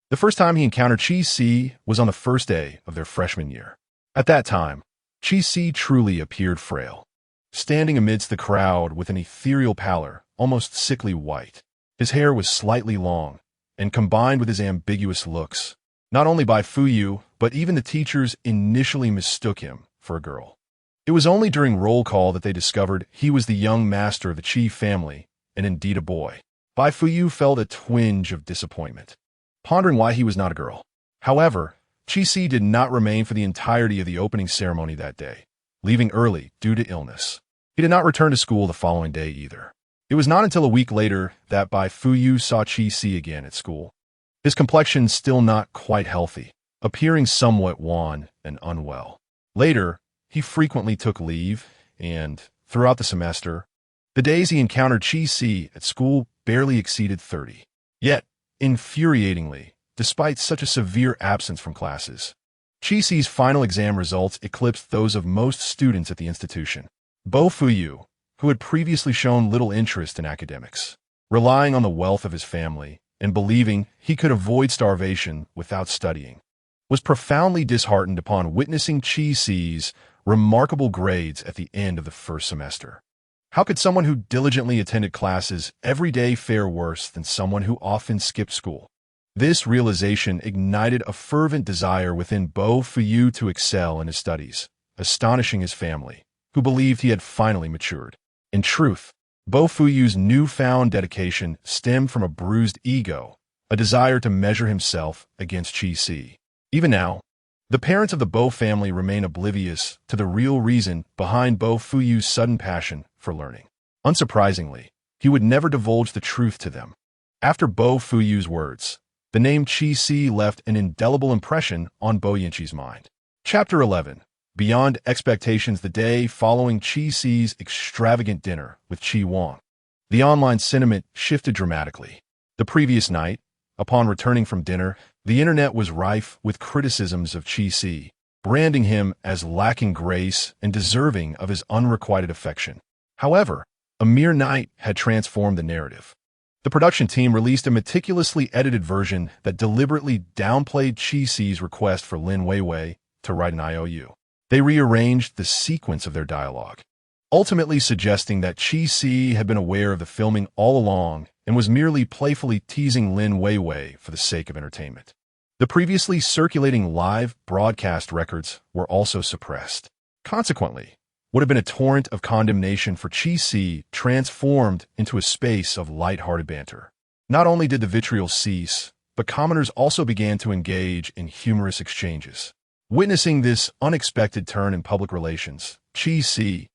[SPEAKER 1] The first time he encountered Qi was on the first day of their freshman year. At that time, Qi truly appeared frail, standing amidst the crowd with an ethereal pallor, almost sickly white. His hair was slightly long, and combined with his ambiguous looks, not only Bai Fuyu, but even the teachers initially mistook him for a girl. It was only during roll call that they discovered he was the young master of the Qi family, and indeed a boy. Bai Fuyu felt a twinge of disappointment, pondering why he was not a girl. However, Qi did not remain for the entirety of the opening ceremony that day, leaving early due to illness. He did not return to school the following day either. It was not until a week later that Bai Fuyu saw Qi again at school. His complexion still not quite healthy, appearing somewhat wan and unwell. Later, he frequently took leave, and, throughout the semester, The days he encountered Chi-Si at school barely exceeded 30. Yet, infuriatingly, despite such a severe absence from classes, Chi-Si's final exam results eclipsed those of most students at the institution. Bo Fuyu, who had previously shown little interest in academics, relying on the wealth of his family and believing he could avoid starvation without studying, was profoundly disheartened upon witnessing Chi-Si's remarkable grades at the end of the first semester. How could someone who diligently attended classes every day fare worse than someone who often skipped school? This realization ignited a fervent desire within Bo Fuyu to excel in his studies, astonishing his family, who believed he had finally matured. In truth, Bo Fuyu's newfound dedication stemmed from a bruised ego, a desire to measure himself against Chi-Si. Even now, the parents of the Bo family remain oblivious to the real reason behind Bo Fuyu's sudden passion for learning. Unsurprisingly, he would never divulge the truth to them. After Bo Fuyu's words, the name Chi-Si left an indelible impression on Bo Yinchi's mind. Chapter 11. Beyond expectations. The day following Chi-Si's extravagant dinner with Chi Wang, the online sentiment shifted dramatically. The previous night, upon returning from dinner, the internet was rife with criticisms of Chi-Si, branding him as lacking grace and deserving of his unrequited affection. However, a mere night had transformed the narrative. The production team released a meticulously edited version that deliberately downplayed Chi-Si's request for Lin Weiwei to write an IOU. They rearranged the sequence of their dialogue, ultimately suggesting that Chi-Si had been aware of the filming all along and was merely playfully teasing Lin Weiwei for the sake of entertainment. The previously circulating live broadcast records were also suppressed. Consequently, would have been a torrent of condemnation for Chi-Si transformed into a space of light-hearted banter. Not only did the vitriol cease, but commoners also began to engage in humorous exchanges. Witnessing this unexpected turn in public relations, Chi-Si,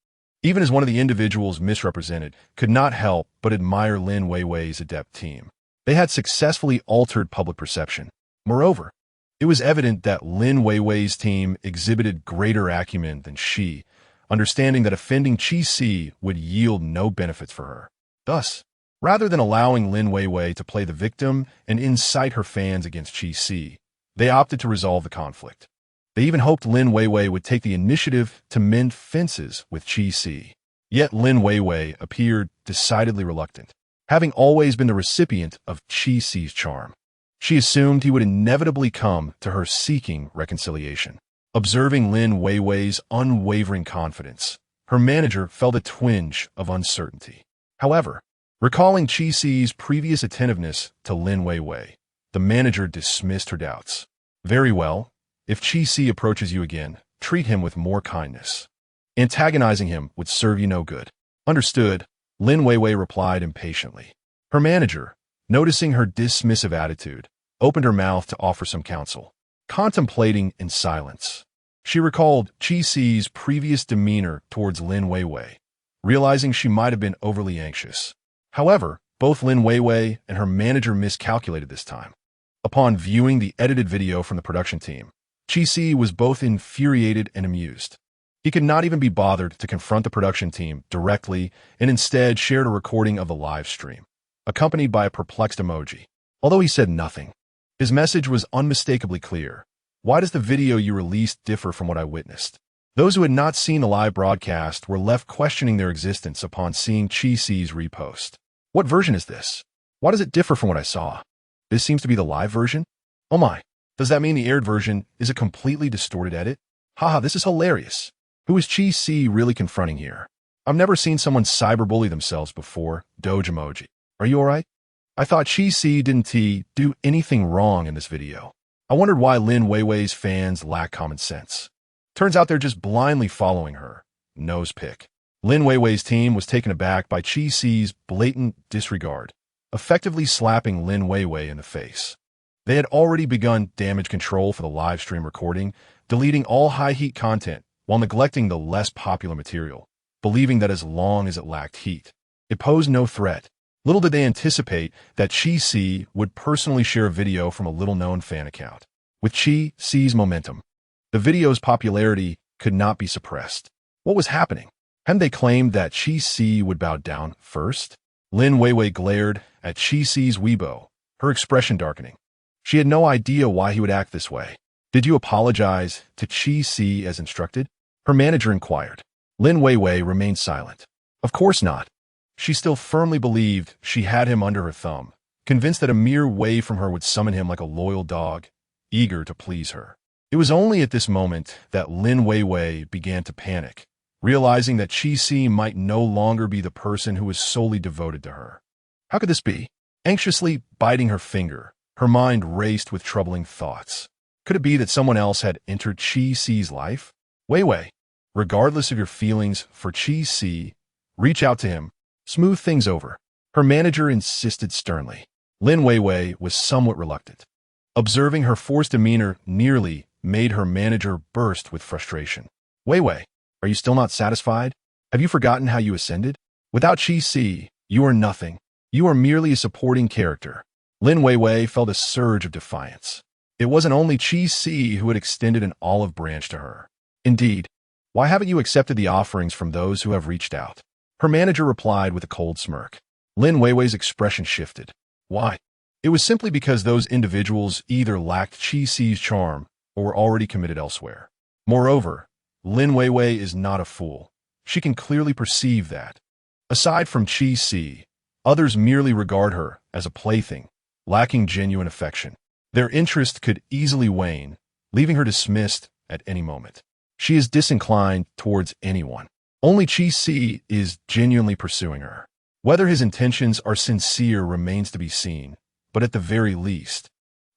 [SPEAKER 1] even as one of the individuals misrepresented, could not help but admire Lin Weiwei's adept team. They had successfully altered public perception. Moreover, it was evident that Lin Weiwei's team exhibited greater acumen than she, understanding that offending Chi-Si would yield no benefits for her. Thus, rather than allowing Lin Weiwei to play the victim and incite her fans against Chi-Si, they opted to resolve the conflict. They even hoped Lin Weiwei would take the initiative to mend fences with Chi-Si. Yet Lin Weiwei appeared decidedly reluctant, having always been the recipient of Chi-Si's charm. She assumed he would inevitably come to her seeking reconciliation. Observing Lin Weiwei's unwavering confidence, her manager felt a twinge of uncertainty. However, recalling Chi-Si's previous attentiveness to Lin Weiwei, the manager dismissed her doubts. Very well. If Chi-Si approaches you again, treat him with more kindness. Antagonizing him would serve you no good. Understood, Lin Weiwei replied impatiently. Her manager, noticing her dismissive attitude, opened her mouth to offer some counsel. Contemplating in silence, she recalled Chi-Si's previous demeanor towards Lin Weiwei, realizing she might have been overly anxious. However, both Lin Weiwei and her manager miscalculated this time. Upon viewing the edited video from the production team, Chi-Si was both infuriated and amused. He could not even be bothered to confront the production team directly and instead shared a recording of the live stream, accompanied by a perplexed emoji. Although he said nothing, his message was unmistakably clear. Why does the video you released differ from what I witnessed? Those who had not seen the live broadcast were left questioning their existence upon seeing Chi-Si's repost. What version is this? Why does it differ from what I saw? This seems to be the live version? Oh my. Does that mean the aired version is a completely distorted edit? Haha, this is hilarious. Who is Chi-Si really confronting here? I've never seen someone cyberbully themselves before. Doge emoji. Are you alright? I thought Chi-Si didn't do anything wrong in this video. I wondered why Lin Weiwei's fans lack common sense. Turns out they're just blindly following her. Nose pick. Lin Weiwei's team was taken aback by Chi-Si's blatant disregard, effectively slapping Lin Weiwei in the face. They had already begun damage control for the live stream recording, deleting all high-heat content while neglecting the less popular material, believing that as long as it lacked heat, it posed no threat. Little did they anticipate that Chi-Si would personally share a video from a little-known fan account. With Chi-Si's momentum, the video's popularity could not be suppressed. What was happening? Hadn't they claimed that Qi Si would bow down first? Lin Weiwei glared at Qi Si's Weibo, her expression darkening. She had no idea why he would act this way. Did you apologize to Qi Si as instructed? Her manager inquired. Lin Weiwei remained silent. Of course not. She still firmly believed she had him under her thumb, convinced that a mere wave from her would summon him like a loyal dog, eager to please her. It was only at this moment that Lin Weiwei began to panic, realizing that Qi Si might no longer be the person who was solely devoted to her. How could this be? Anxiously biting her finger, her mind raced with troubling thoughts. Could it be that someone else had entered Qi Si's life? Weiwei, regardless of your feelings for Qi Si, reach out to him, smooth things over. Her manager insisted sternly. Lin Weiwei was somewhat reluctant. Observing her forced demeanor nearly made her manager burst with frustration. Weiwei, are you still not satisfied? Have you forgotten how you ascended? Without Qi Si, you are nothing. You are merely a supporting character. Lin Weiwei felt a surge of defiance. It wasn't only Qi Si who had extended an olive branch to her. Indeed, why haven't you accepted the offerings from those who have reached out? Her manager replied with a cold smirk. Lin Weiwei's expression shifted. Why? It was simply because those individuals either lacked Qi Si's charm or were already committed elsewhere. Moreover, Lin Weiwei is not a fool. She can clearly perceive that. Aside from Qi Si, others merely regard her as a plaything, lacking genuine affection. Their interest could easily wane, leaving her dismissed at any moment. She is disinclined towards anyone. Only Qi Si is genuinely pursuing her. Whether his intentions are sincere remains to be seen, but at the very least,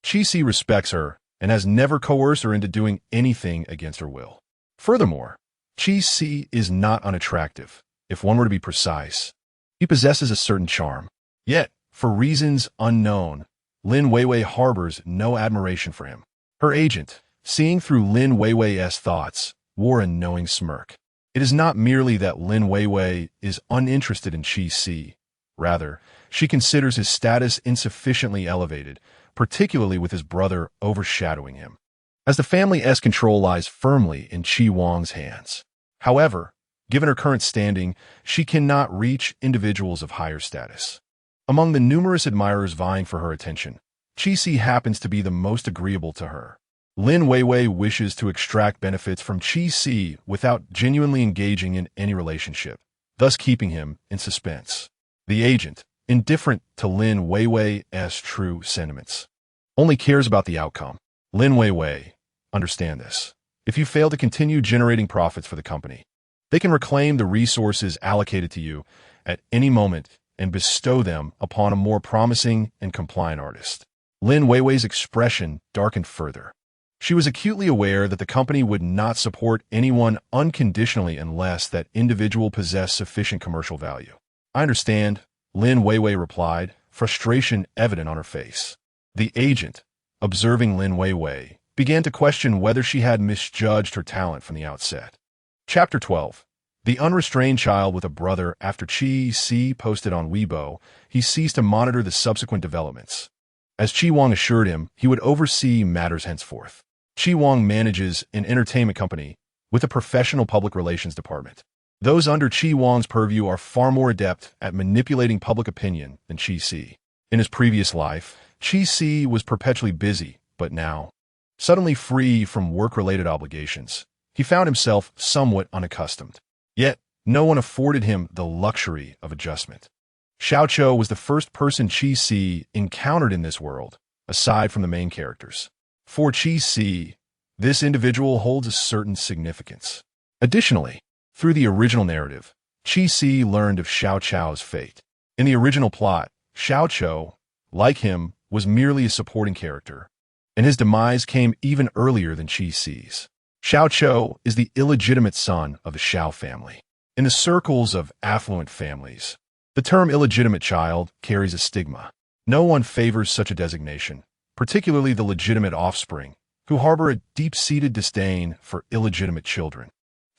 [SPEAKER 1] Qi Si respects her and has never coerced her into doing anything against her will. Furthermore, Qi Si is not unattractive, if one were to be precise. He possesses a certain charm. Yet, for reasons unknown, Lin Weiwei harbors no admiration for him. Her agent, seeing through Lin Weiwei's thoughts, wore a knowing smirk. It is not merely that Lin Weiwei is uninterested in Qi Si. Rather, she considers his status insufficiently elevated, particularly with his brother overshadowing him, as the family's control lies firmly in Qi Wang's hands. However, given her current standing, she cannot reach individuals of higher status. Among the numerous admirers vying for her attention, Qi Si happens to be the most agreeable to her. Lin Weiwei wishes to extract benefits from Qi Si without genuinely engaging in any relationship, thus keeping him in suspense. The agent, indifferent to Lin Weiwei's true sentiments, only cares about the outcome. Lin Weiwei, understand this. If you fail to continue generating profits for the company, they can reclaim the resources allocated to you at any moment and bestow them upon a more promising and compliant artist. Lin Weiwei's expression darkened further. She was acutely aware that the company would not support anyone unconditionally unless that individual possessed sufficient commercial value. I understand, Lin Weiwei replied, frustration evident on her face. The agent, observing Lin Weiwei, began to question whether she had misjudged her talent from the outset. Chapter 12. The unrestrained child with a brother. After Qi Si posted on Weibo, he ceased to monitor the subsequent developments. As Qi Wang assured him, he would oversee matters henceforth. Qi Wang manages an entertainment company with a professional public relations department. Those under Qi Wang's purview are far more adept at manipulating public opinion than Qi Si. In his previous life, Qi Si was perpetually busy, but now, suddenly free from work-related obligations, he found himself somewhat unaccustomed. Yet, no one afforded him the luxury of adjustment. Xiao Qiu was the first person Qi Si encountered in this world, aside from the main characters. For Qi Si, this individual holds a certain significance. Additionally, through the original narrative, Qi Si learned of Xiao Qiu's fate. In the original plot, Xiao Qiu, like him, was merely a supporting character, and his demise came even earlier than Qi Si's. Xiao Qiu is the illegitimate son of the Xiao family. In the circles of affluent families, the term illegitimate child carries a stigma. No one favors such a designation, particularly the legitimate offspring, who harbor a deep-seated disdain for illegitimate children.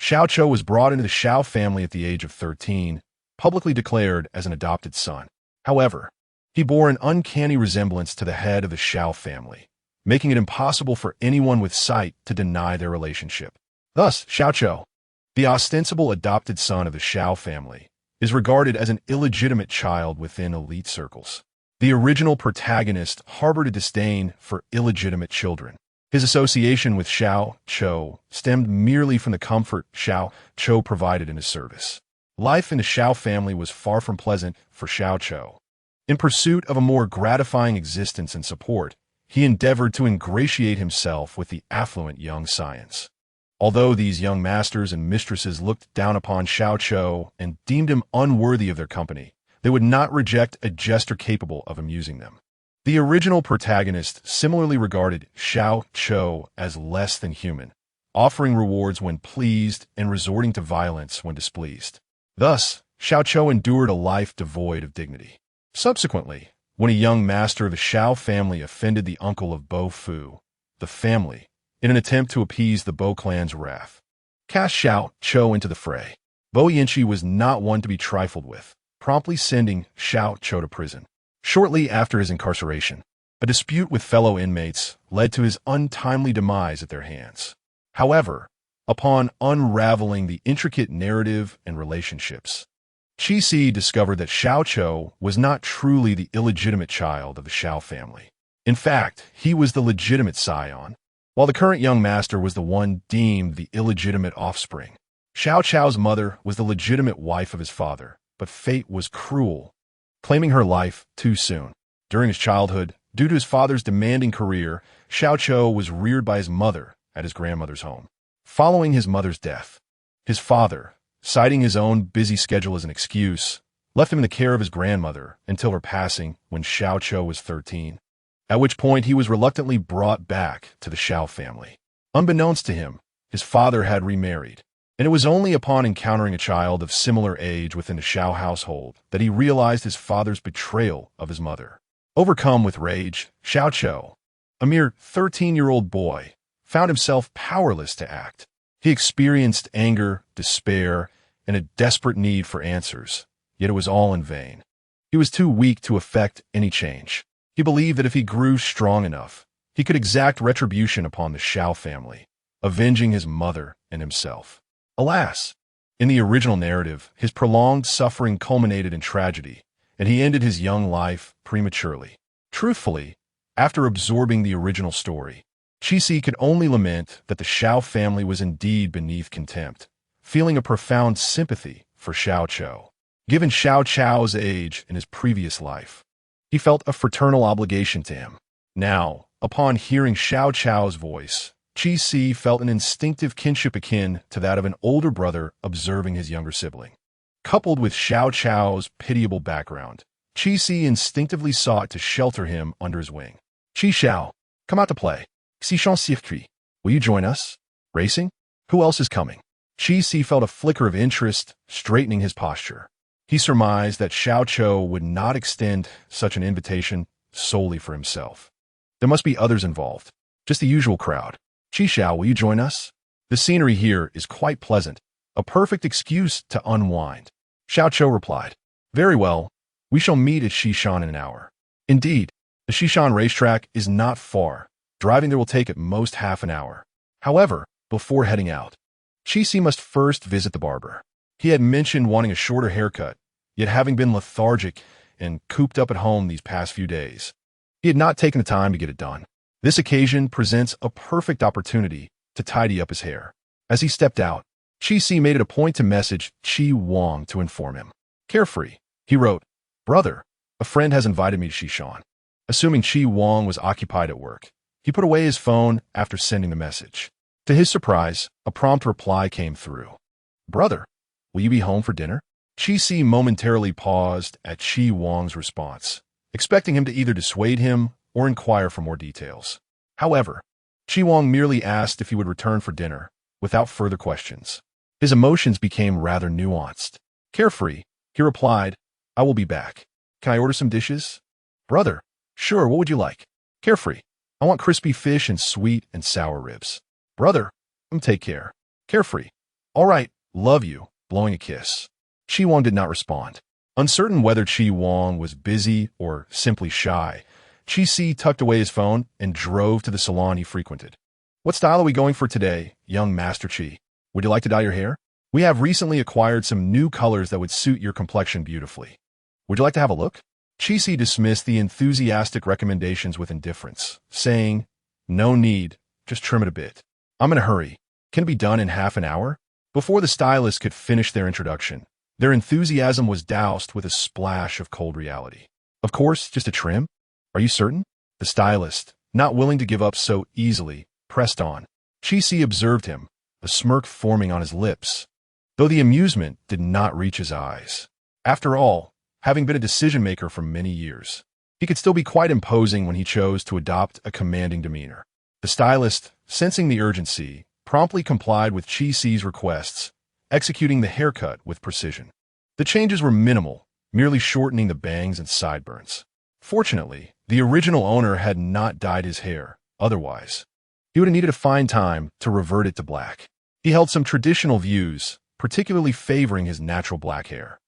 [SPEAKER 1] Xiao Qiu was brought into the Xiao family at the age of 13, publicly declared as an adopted son. However, he bore an uncanny resemblance to the head of the Xiao family, making it impossible for anyone with sight to deny their relationship. Thus, Xiao Qiu, The ostensible adopted son of the Xiao family is regarded as an illegitimate child within elite circles. The original protagonist harbored a disdain for illegitimate children. His association with Xiao Chou stemmed merely from the comfort Xiao Chou provided in his service. Life in the Xiao family was far from pleasant for Xiao Chou. In pursuit of a more gratifying existence and support, he endeavored to ingratiate himself with the affluent young scions. Although these young masters and mistresses looked down upon Xiao Chou and deemed him unworthy of their company, they would not reject a jester capable of amusing them. The original protagonist similarly regarded Xiao Chou as less than human, offering rewards when pleased and resorting to violence when displeased. Thus, Xiao Chou endured a life devoid of dignity. Subsequently, when a young master of the Xiao family offended the uncle of Bo Fu, the family, in an attempt to appease the Bo clan's wrath, cast Xiao Chou into the fray. Bo Yinchi was not one to be trifled with, promptly sending Xiao Chou to prison. Shortly after his incarceration, a dispute with fellow inmates led to his untimely demise at their hands. However, upon unraveling the intricate narrative and relationships, Qi Si discovered that Xiao Chou was not truly the illegitimate child of the Xiao family. In fact, he was the legitimate scion, while the current young master was the one deemed the illegitimate offspring. Xiao Chou's mother was the legitimate wife of his father, but fate was cruel, claiming her life too soon. During his childhood, due to his father's demanding career, Xiao Chou was reared by his mother at his grandmother's home. Following his mother's death, his father, citing his own busy schedule as an excuse, left him in the care of his grandmother until her passing when Xiao Chou was 13, at which point he was reluctantly brought back to the Xiao family. Unbeknownst to him, his father had remarried, and it was only upon encountering a child of similar age within the Xiao household that he realized his father's betrayal of his mother. Overcome with rage, Xiao Chou, a mere 13-year-old boy, found himself powerless to act. He experienced anger, despair, and a desperate need for answers, yet it was all in vain. He was too weak to effect any change. He believed that if he grew strong enough, he could exact retribution upon the Xiao family, avenging his mother and himself. Alas, in the original narrative, his prolonged suffering culminated in tragedy, and he ended his young life prematurely. Truthfully, after absorbing the original story, Qi Si could only lament that the Xiao family was indeed beneath contempt, feeling a profound sympathy for Xiao Chou. Given Xiao Chou's age in his previous life, he felt a fraternal obligation to him. Now, upon hearing Xiao Chou's voice, Qi Si felt an instinctive kinship akin to that of an older brother observing his younger sibling. Coupled with Xiao Chou's pitiable background, Qi Si instinctively sought to shelter him under his wing. Qi Xiao, come out to play. Xishan Circuit. Will you join us? Racing? Who else is coming? Qi Si felt a flicker of interest, straightening his posture. He surmised that Xiao Chou would not extend such an invitation solely for himself. There must be others involved, just the usual crowd. Qi Xiao, will you join us? The scenery here is quite pleasant, a perfect excuse to unwind. Xiao Chou replied, very well, we shall meet at Xishan in an hour. Indeed, the Xishan racetrack is not far. Driving there will take at most half an hour. However, before heading out, Qi Si must first visit the barber. He had mentioned wanting a shorter haircut, yet having been lethargic and cooped up at home these past few days, he had not taken the time to get it done. This occasion presents a perfect opportunity to tidy up his hair. As he stepped out, Qi Si made it a point to message Qi Wang to inform him. Carefree, he wrote, brother, a friend has invited me to Xishan. Assuming Qi Wang was occupied at work, he put away his phone after sending the message. To his surprise, a prompt reply came through. Brother, will you be home for dinner? Qi Si momentarily paused at Qi Wang's response, expecting him to either dissuade him or inquire for more details. However, Qi Wang merely asked if he would return for dinner, without further questions. His emotions became rather nuanced. Carefree, he replied, I will be back. Can I order some dishes? Brother, sure, what would you like? Carefree, I want crispy fish and sweet and sour ribs. Brother, take care. Carefree, all right, love you, blowing a kiss. Qi Wang did not respond. Uncertain whether Qi Wang was busy or simply shy, Qi Si tucked away his phone and drove to the salon he frequented. What style are we going for today, young Master Qi? Would you like to dye your hair? We have recently acquired some new colors that would suit your complexion beautifully. Would you like to have a look? Chi-Si dismissed the enthusiastic recommendations with indifference, saying, "No need, just trim it a bit. I'm in a hurry. Can it be done in half an hour?" Before the stylists could finish their introduction, their enthusiasm was doused with a splash of cold reality. "Of course, just a trim? Are you certain?" The stylist, not willing to give up so easily, pressed on. Chi-Si observed him, a smirk forming on his lips, though the amusement did not reach his eyes. After all, having been a decision-maker for many years, he could still be quite imposing when he chose to adopt a commanding demeanor. The stylist, sensing the urgency, promptly complied with Chi-Si's requests, executing the haircut with precision. The changes were minimal, merely shortening the bangs and sideburns. Fortunately, the original owner had not dyed his hair. Otherwise, he would have needed to find time to revert it to black. He held some traditional views, particularly favoring his natural black hair.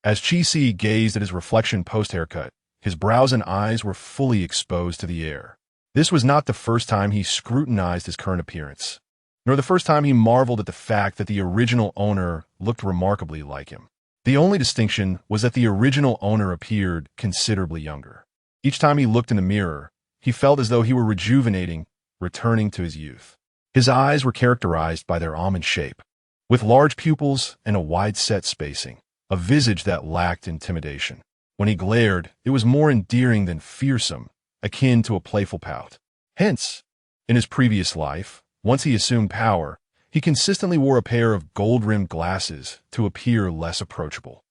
[SPEAKER 1] As Chi-Si gazed at his reflection post-haircut, his brows and eyes were fully exposed to the air. This was not the first time he scrutinized his current appearance, nor the first time he marveled at the fact that the original owner looked remarkably like him. The only distinction was that the original owner appeared considerably younger. Each time he looked in the mirror, he felt as though he were rejuvenating, returning to his youth. His eyes were characterized by their almond shape, with large pupils and a wide-set spacing, a visage that lacked intimidation. When he glared, it was more endearing than fearsome, akin to a playful pout. Hence, in his previous life, once he assumed power, he consistently wore a pair of gold-rimmed glasses to appear less approachable.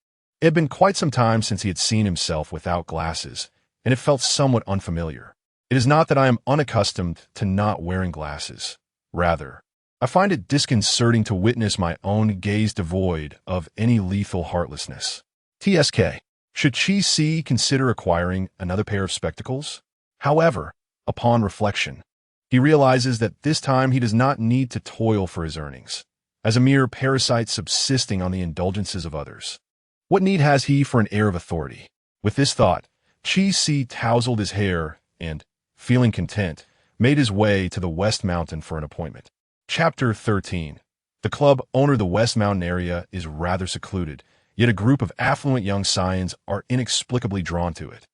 [SPEAKER 1] It had been quite some time since he had seen himself without glasses, and it felt somewhat unfamiliar. It is not that I am unaccustomed to not wearing glasses. Rather, I find it disconcerting to witness my own gaze devoid of any lethal heartlessness. TSK. Should Chi-Si consider acquiring another pair of spectacles? However, upon reflection, he realizes that this time he does not need to toil for his earnings, as a mere parasite subsisting on the indulgences of others. What need has he for an air of authority? With this thought, Chi-Si tousled his hair and, feeling content, made his way to the West Mountain for an appointment. Chapter 13. The club owner. The West Mountain area is rather secluded, yet a group of affluent young scions are inexplicably drawn to it.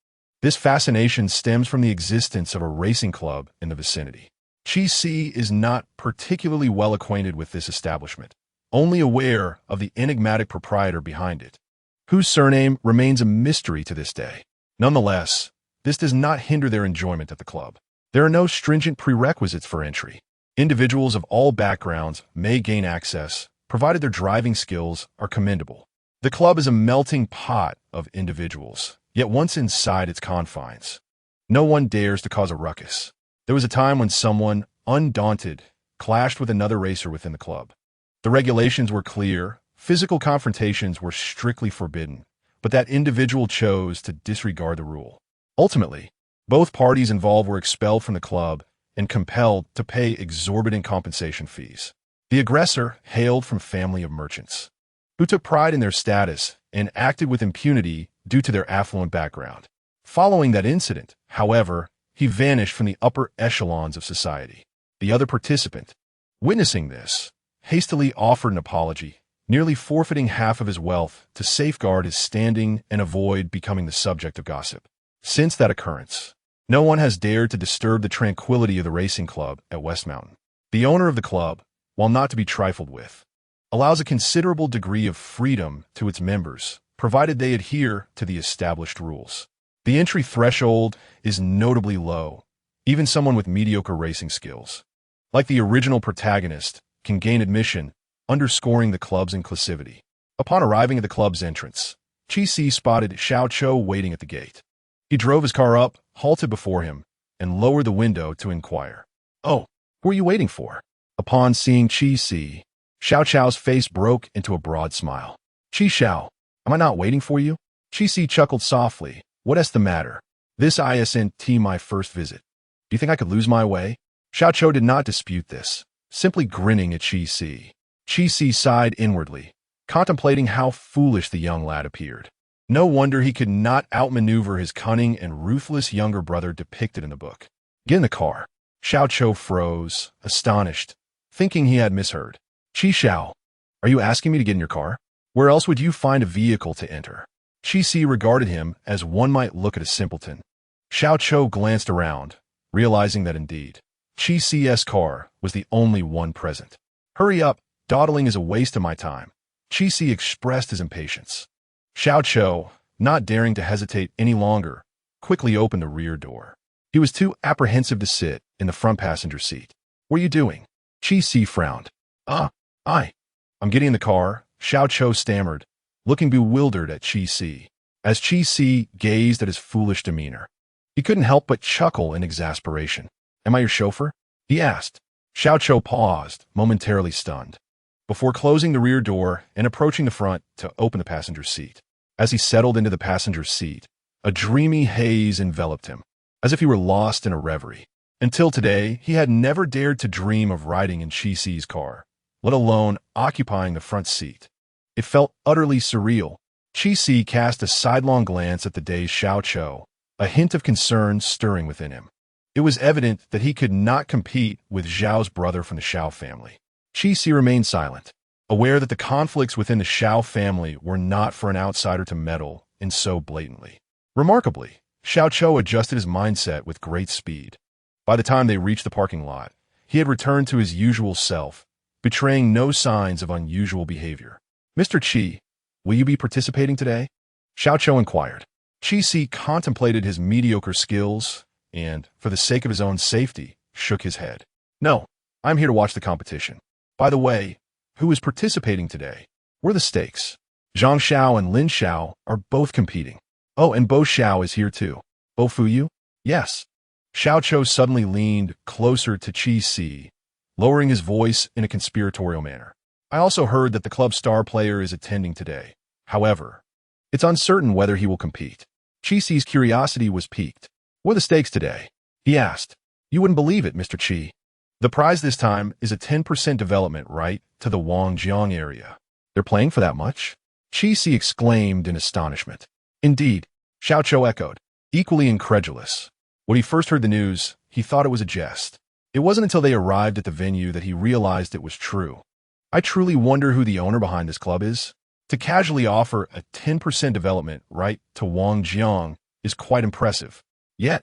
[SPEAKER 1] This fascination stems from the existence of a racing club in the vicinity. Chi-Si is not particularly well acquainted with this establishment, only aware of the enigmatic proprietor behind it, whose surname remains a mystery to this day. Nonetheless, this does not hinder their enjoyment at the club. There are no stringent prerequisites for entry. Individuals of all backgrounds may gain access, provided their driving skills are commendable. The club is a melting pot of individuals, yet once inside its confines, no one dares to cause a ruckus. There was a time when someone, undaunted, clashed with another racer within the club. The regulations were clear, physical confrontations were strictly forbidden, but that individual chose to disregard the rule. Ultimately, both parties involved were expelled from the club and compelled to pay exorbitant compensation fees. The aggressor hailed from family of merchants, who took pride in their status and acted with impunity due to their affluent background. Following that incident, however, he vanished from the upper echelons of society. The other participant, witnessing this, hastily offered an apology, nearly forfeiting half of his wealth to safeguard his standing and avoid becoming the subject of gossip. Since that occurrence, no one has dared to disturb the tranquility of the racing club at West Mountain. The owner of the club, while not to be trifled with, allows a considerable degree of freedom to its members, provided they adhere to the established rules. The entry threshold is notably low. Even someone with mediocre racing skills, like the original protagonist, can gain admission, underscoring the club's inclusivity. Upon arriving at the club's entrance, Chi-Si spotted Xiao Cho waiting at the gate. He drove his car up, halted before him, and lowered the window to inquire. "Oh, who are you waiting for?" Upon seeing Chi-Si, Xiao Cho's face broke into a broad smile. "Chi Xiao, am I not waiting for you?" Chi-Si chuckled softly. "What's the matter? This isn't my first visit. Do you think I could lose my way?" Xiao Cho did not dispute this, simply grinning at Chi-Si. Chi-Si sighed inwardly, contemplating how foolish the young lad appeared. No wonder he could not outmaneuver his cunning and ruthless younger brother depicted in the book. "Get in the car." Xiao Cho froze, astonished, thinking he had misheard. "Chi Xiao, Are you asking me to get in your car? Where else would you find a vehicle to enter? Qi regarded him as one might look at a simpleton. Xiao Chou glanced around, realizing that indeed, Qi's car was the only one present. Hurry up, dawdling is a waste of my time. Qi expressed his impatience. Xiao Chou, not daring to hesitate any longer, quickly opened the rear door. He was too apprehensive to sit in the front passenger seat. What are you doing? Qi frowned. I'm getting in the car, Xiao Chou stammered, looking bewildered at Qi. As Qi gazed at his foolish demeanor, he couldn't help but chuckle in exasperation. Am I your chauffeur? He asked. Xiao Chou paused, momentarily stunned, before closing the rear door and approaching the front to open the passenger seat. As he settled into the passenger seat, a dreamy haze enveloped him, as if he were lost in a reverie. Until today, he had never dared to dream of riding in Qi's car, let alone occupying the front seat. It felt utterly surreal. Qi cast a sidelong glance at the dazed Xiao Chou, a hint of concern stirring within him. It was evident that he could not compete with Zhao's brother from the Xiao family. Qi remained silent, aware that the conflicts within the Xiao family were not for an outsider to meddle in so blatantly. Remarkably, Xiao Chou adjusted his mindset with great speed. By the time they reached the parking lot, he had returned to his usual self, betraying no signs of unusual behavior. Mr. Qi, will you be participating today? Xiao Chou inquired. Qi contemplated his mediocre skills and, for the sake of his own safety, shook his head. No, I'm here to watch the competition. By the way, who is participating today? What are the stakes? Zhang Xiao and Lin Xiao are both competing. Oh, and Bo Xiao is here too. Bo Fuyu? Yes. Xiao Chou suddenly leaned closer to Qi, lowering his voice in a conspiratorial manner. I also heard that the club star player is attending today. However, it's uncertain whether he will compete. Qi's curiosity was piqued. What are the stakes today? He asked. You wouldn't believe it, Mr. Qi. The prize this time is a 10% development right to the Wangjiang area. They're playing for that much? Qi exclaimed in astonishment. Indeed, Xiao Chou echoed, equally incredulous. When he first heard the news, he thought it was a jest. It wasn't until they arrived at the venue that he realized it was true. I truly wonder who the owner behind this club is. To casually offer a 10% development right to Wangjiang is quite impressive. Yet,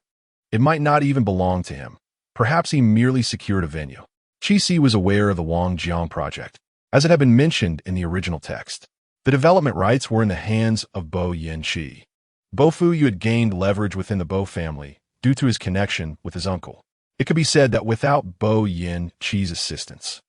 [SPEAKER 1] it might not even belong to him. Perhaps he merely secured a venue. Qi was aware of the Wangjiang project, as it had been mentioned in the original text. The development rights were in the hands of Bo Yanqi. Bo Fuyu had gained leverage within the Bo family due to his connection with his uncle. It could be said that without Bo Yanqi's assistance,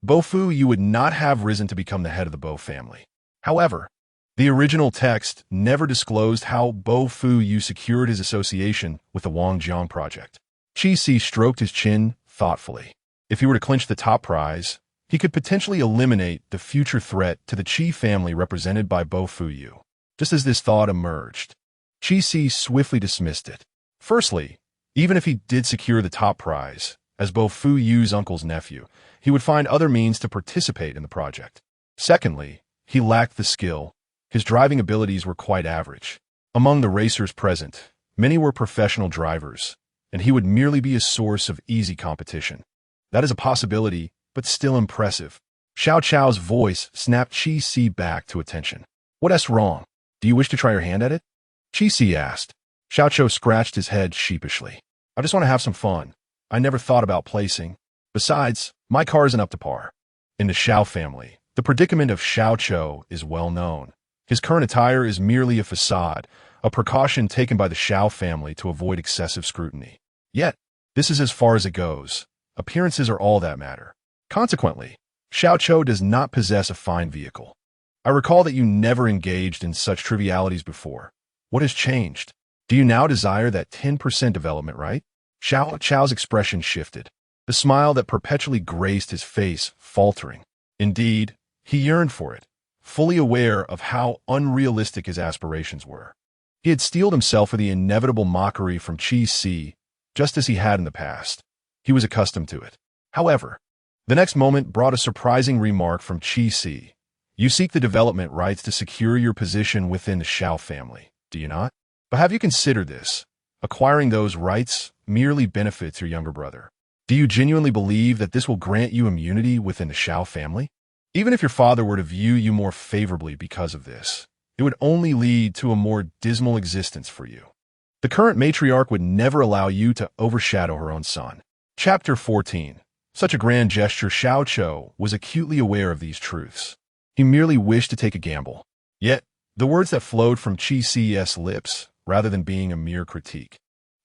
[SPEAKER 1] Bo Fuyu would not have risen to become the head of the Bo family. However, the original text never disclosed how Bo Fuyu secured his association with the Wangjiang project. Qi stroked his chin thoughtfully. If he were to clinch the top prize, he could potentially eliminate the future threat to the Qi family represented by Bo Fuyu. Just as this thought emerged, Qi swiftly dismissed it. Firstly, even if he did secure the top prize, as Bo Fuyu's uncle's nephew, he would find other means to participate in the project. Secondly, he lacked the skill. His driving abilities were quite average. Among the racers present, many were professional drivers, and he would merely be a source of easy competition. That is a possibility, but still impressive. Xiao Chou's voice snapped Qi back to attention. What's wrong? Do you wish to try your hand at it? Qi asked. Xiao Chou scratched his head sheepishly. I just want to have some fun. I never thought about placing. Besides, my car isn't up to par. In the Xiao family, the predicament of Xiao Chou is well known. His current attire is merely a facade, a precaution taken by the Xiao family to avoid excessive scrutiny. Yet, this is as far as it goes. Appearances are all that matter. Consequently, Xiao Chou does not possess a fine vehicle. I recall that you never engaged in such trivialities before. What has changed? Do you now desire that 10% development right? Xiao Chou's expression shifted, the smile that perpetually graced his face faltering. Indeed, he yearned for it, fully aware of how unrealistic his aspirations were. He had steeled himself for the inevitable mockery from Qi, just as he had in the past. He was accustomed to it. However, the next moment brought a surprising remark from Qi. You seek the development rights to secure your position within the Xiao family, do you not? But have you considered this? Acquiring those rights merely benefits your younger brother. Do you genuinely believe that this will grant you immunity within the Xiao family? Even if your father were to view you more favorably because of this, it would only lead to a more dismal existence for you. The current matriarch would never allow you to overshadow her own son. Chapter 14. Such a grand gesture. Xiao Qiu was acutely aware of these truths. He merely wished to take a gamble. Yet, the words that flowed from Qi Si's lips, rather than being a mere critique,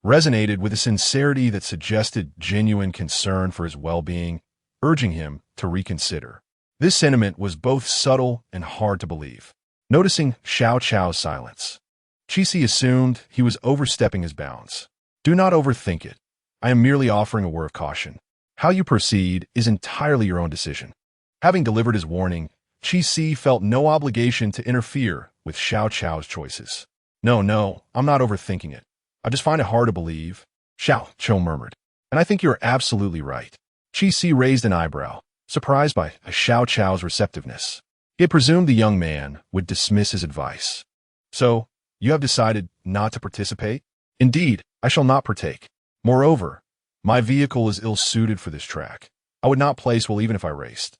[SPEAKER 1] resonated with a sincerity that suggested genuine concern for his well-being, urging him to reconsider. This sentiment was both subtle and hard to believe. Noticing Xiao Qiu's silence, Qi Si assumed he was overstepping his bounds. Do not overthink it. I am merely offering a word of caution. How you proceed is entirely your own decision. Having delivered his warning, Qi Si felt no obligation to interfere with Xiao Qiu's choices. No, I'm not overthinking it. I just find it hard to believe, Xiao Qiu murmured. And I think you're absolutely right. Qi Si raised an eyebrow, surprised by Xiao Qiu's receptiveness. He had presumed the young man would dismiss his advice. So, you have decided not to participate? Indeed, I shall not partake. Moreover, my vehicle is ill-suited for this track. I would not place well even if I raced.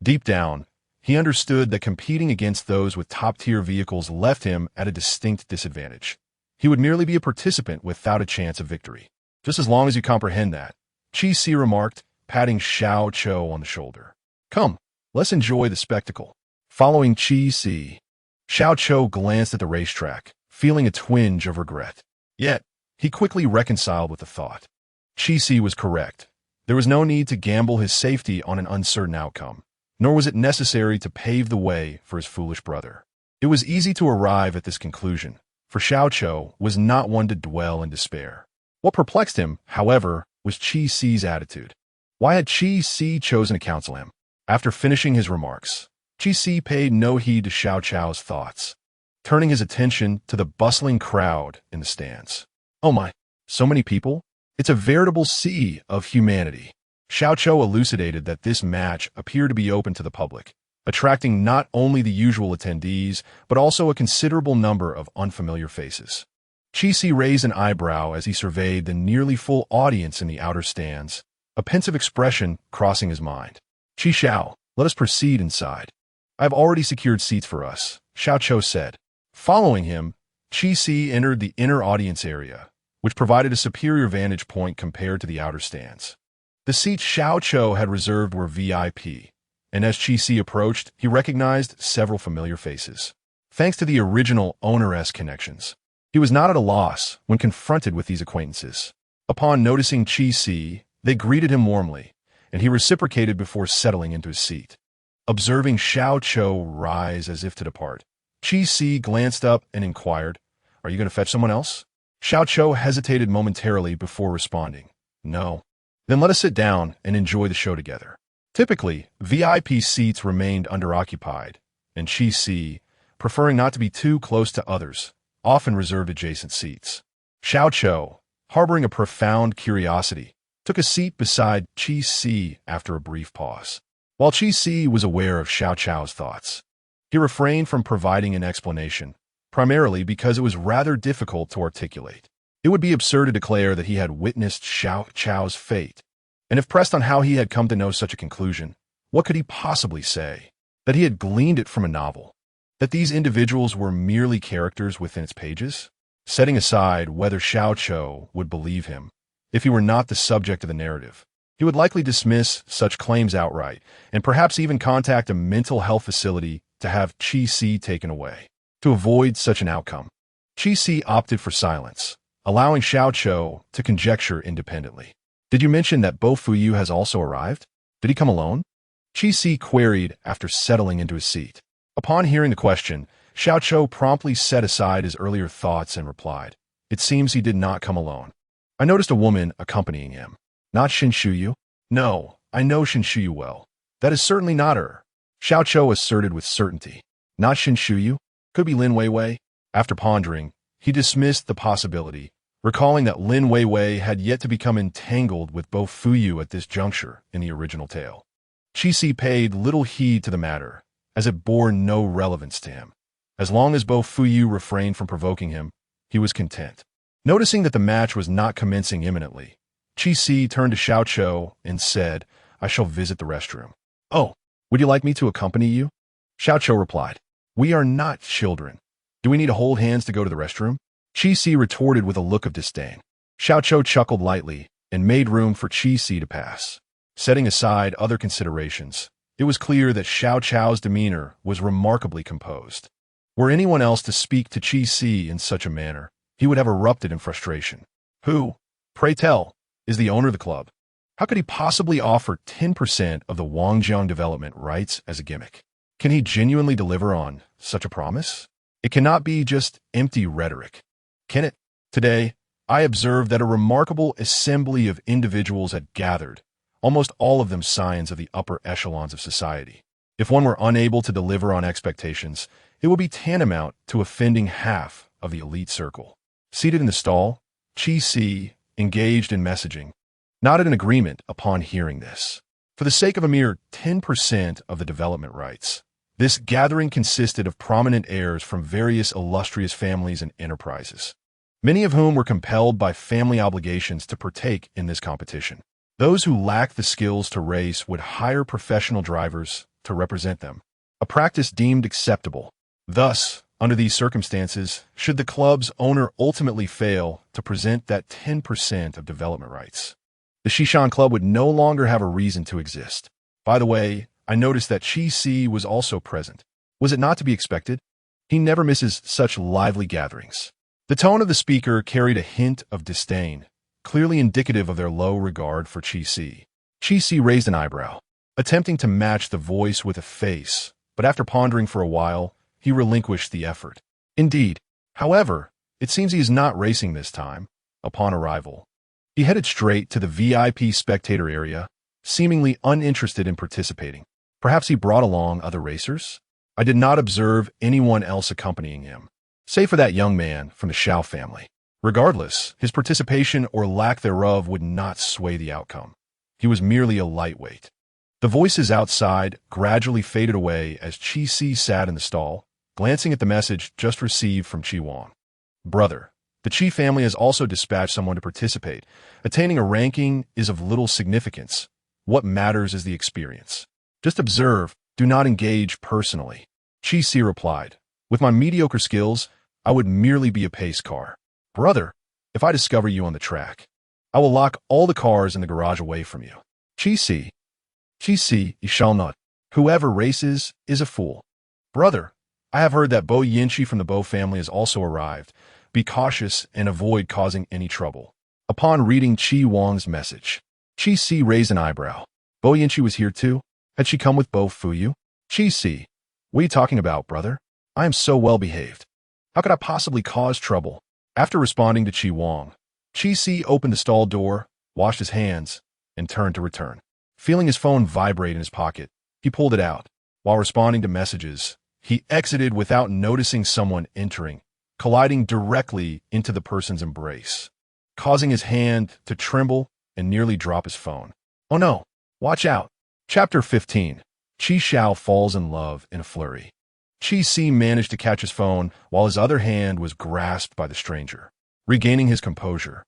[SPEAKER 1] Deep down, he understood that competing against those with top-tier vehicles left him at a distinct disadvantage. He would merely be a participant without a chance of victory. Just as long as you comprehend that, Qi Si remarked, patting Xiao Qiu on the shoulder. Come, let's enjoy the spectacle. Following Qi Si, Xiao Qiu glanced at the racetrack, feeling a twinge of regret. Yet, he quickly reconciled with the thought. Qi Si was correct. There was no need to gamble his safety on an uncertain outcome, nor was it necessary to pave the way for his foolish brother. It was easy to arrive at this conclusion, for Xiao Qiu was not one to dwell in despair. What perplexed him, however, was Qi Si's attitude. Why had Qi Si chosen to counsel him? After finishing his remarks, Qi Si paid no heed to Xiao Qiu's thoughts, turning his attention to the bustling crowd in the stands. Oh my, so many people? It's a veritable sea of humanity. Xiao Qiu elucidated that this match appeared to be open to the public, attracting not only the usual attendees, but also a considerable number of unfamiliar faces. Qi Si raised an eyebrow as he surveyed the nearly full audience in the outer stands, a pensive expression crossing his mind. Qi Xiao, let us proceed inside. I have already secured seats for us, Xiao Qiu said. Following him, Qi Si entered the inner audience area, which provided a superior vantage point compared to the outer stands. The seats Xiao Qiu had reserved were VIP, and as Qi Si approached, he recognized several familiar faces. Thanks to the original owner-esque connections, he was not at a loss when confronted with these acquaintances. Upon noticing Qi Si, they greeted him warmly, and he reciprocated before settling into his seat. Observing Xiao Qiu rise as if to depart, Qi Si glanced up and inquired, Are you going to fetch someone else? Xiao Qiu hesitated momentarily before responding, No. Then let us sit down and enjoy the show together. Typically, VIP seats remained underoccupied, and Qi Si, preferring not to be too close to others, often reserved adjacent seats. Xiao Qiu, harboring a profound curiosity, took a seat beside Qi Si after a brief pause. While Qi Si was aware of Xiao Qiu's thoughts, he refrained from providing an explanation, primarily because it was rather difficult to articulate. It would be absurd to declare that he had witnessed Xiao Qiu's fate, and if pressed on how he had come to know such a conclusion, what could he possibly say? That he had gleaned it from a novel? That these individuals were merely characters within its pages? Setting aside whether Xiao Qiu would believe him, if he were not the subject of the narrative, he would likely dismiss such claims outright, and perhaps even contact a mental health facility to have Qi Si taken away. To avoid such an outcome, Qi Si opted for silence, allowing Xiao Qiu to conjecture independently. Did you mention that Bo Fuyu has also arrived? Did he come alone? Qi Si queried after settling into his seat. Upon hearing the question, Xiao Qiu promptly set aside his earlier thoughts and replied, It seems he did not come alone. I noticed a woman accompanying him. Not Xin Shuyu? No, I know Xin Shuyu well. That is certainly not her. Xiao Qiu asserted with certainty. Not Xin Shuyu? Could be Lin Weiwei. After pondering, he dismissed the possibility, recalling that Lin Weiwei had yet to become entangled with Bo Fuyu at this juncture in the original tale. Qi Si paid little heed to the matter, as it bore no relevance to him. As long as Bo Fuyu refrained from provoking him, he was content. Noticing that the match was not commencing imminently, Qi Si turned to Xiao Qiu and said, I shall visit the restroom. Oh, Would you like me to accompany you? Xiaoqiu replied. We are not children. Do we need to hold hands to go to the restroom? Qi retorted with a look of disdain. Xiaoqiu chuckled lightly and made room for Qi to pass. Setting aside other considerations, it was clear that Xiaoqiu's demeanor was remarkably composed. Were anyone else to speak to Qi in such a manner, he would have erupted in frustration. Who, pray tell, is the owner of the club? How could he possibly offer 10% of the Wangjiang development rights as a gimmick? Can he genuinely deliver on such a promise? It cannot be just empty rhetoric, can it? Today, I observed that a remarkable assembly of individuals had gathered, almost all of them scions of the upper echelons of society. If one were unable to deliver on expectations, it would be tantamount to offending half of the elite circle. Seated in the stall, Qi engaged in messaging, nodded in agreement upon hearing this. For the sake of a mere 10% of the development rights, this gathering consisted of prominent heirs from various illustrious families and enterprises, many of whom were compelled by family obligations to partake in this competition. Those who lacked the skills to race would hire professional drivers to represent them, a practice deemed acceptable. Thus, under these circumstances, should the club's owner ultimately fail to present that 10% of development rights, the Xishan Club would no longer have a reason to exist. By the way, I noticed that Qi was also present. Was it not to be expected? He never misses such lively gatherings. The tone of the speaker carried a hint of disdain, clearly indicative of their low regard for Qi. Qi raised an eyebrow, attempting to match the voice with a face, but after pondering for a while, he relinquished the effort. Indeed, however, it seems he is not racing this time. Upon arrival, he headed straight to the VIP spectator area, seemingly uninterested in participating. Perhaps he brought along other racers? I did not observe anyone else accompanying him, save for that young man from the Xiao family. Regardless, his participation or lack thereof would not sway the outcome. He was merely a lightweight. The voices outside gradually faded away as Qi sat in the stall, glancing at the message just received from Qi Wang. Brother, the Qi family has also dispatched someone to participate. Attaining a ranking is of little significance. What matters is the experience. Just observe, do not engage personally. Qi replied, with my mediocre skills, I would merely be a pace car. Brother, if I discover you on the track, I will lock all the cars in the garage away from you. Qi, you shall not. Whoever races is a fool. Brother, I have heard that Bo Yinchi from the Bo family has also arrived. Be cautious and avoid causing any trouble. Upon reading Qi Wang's message, Qi raised an eyebrow. Bo Yinchi was here too? Had she come with Bo Fuyu? Qi, what are you talking about, brother? I am so well behaved. How could I possibly cause trouble? After responding to Qi Wang, Qi opened the stall door, washed his hands, and turned to return. Feeling his phone vibrate in his pocket, he pulled it out. While responding to messages, he exited without noticing someone entering, colliding directly into the person's embrace, causing his hand to tremble and nearly drop his phone. Oh no, watch out. Chapter 15. Qi Xiao falls in love in a flurry. Qi managed to catch his phone while his other hand was grasped by the stranger. Regaining his composure,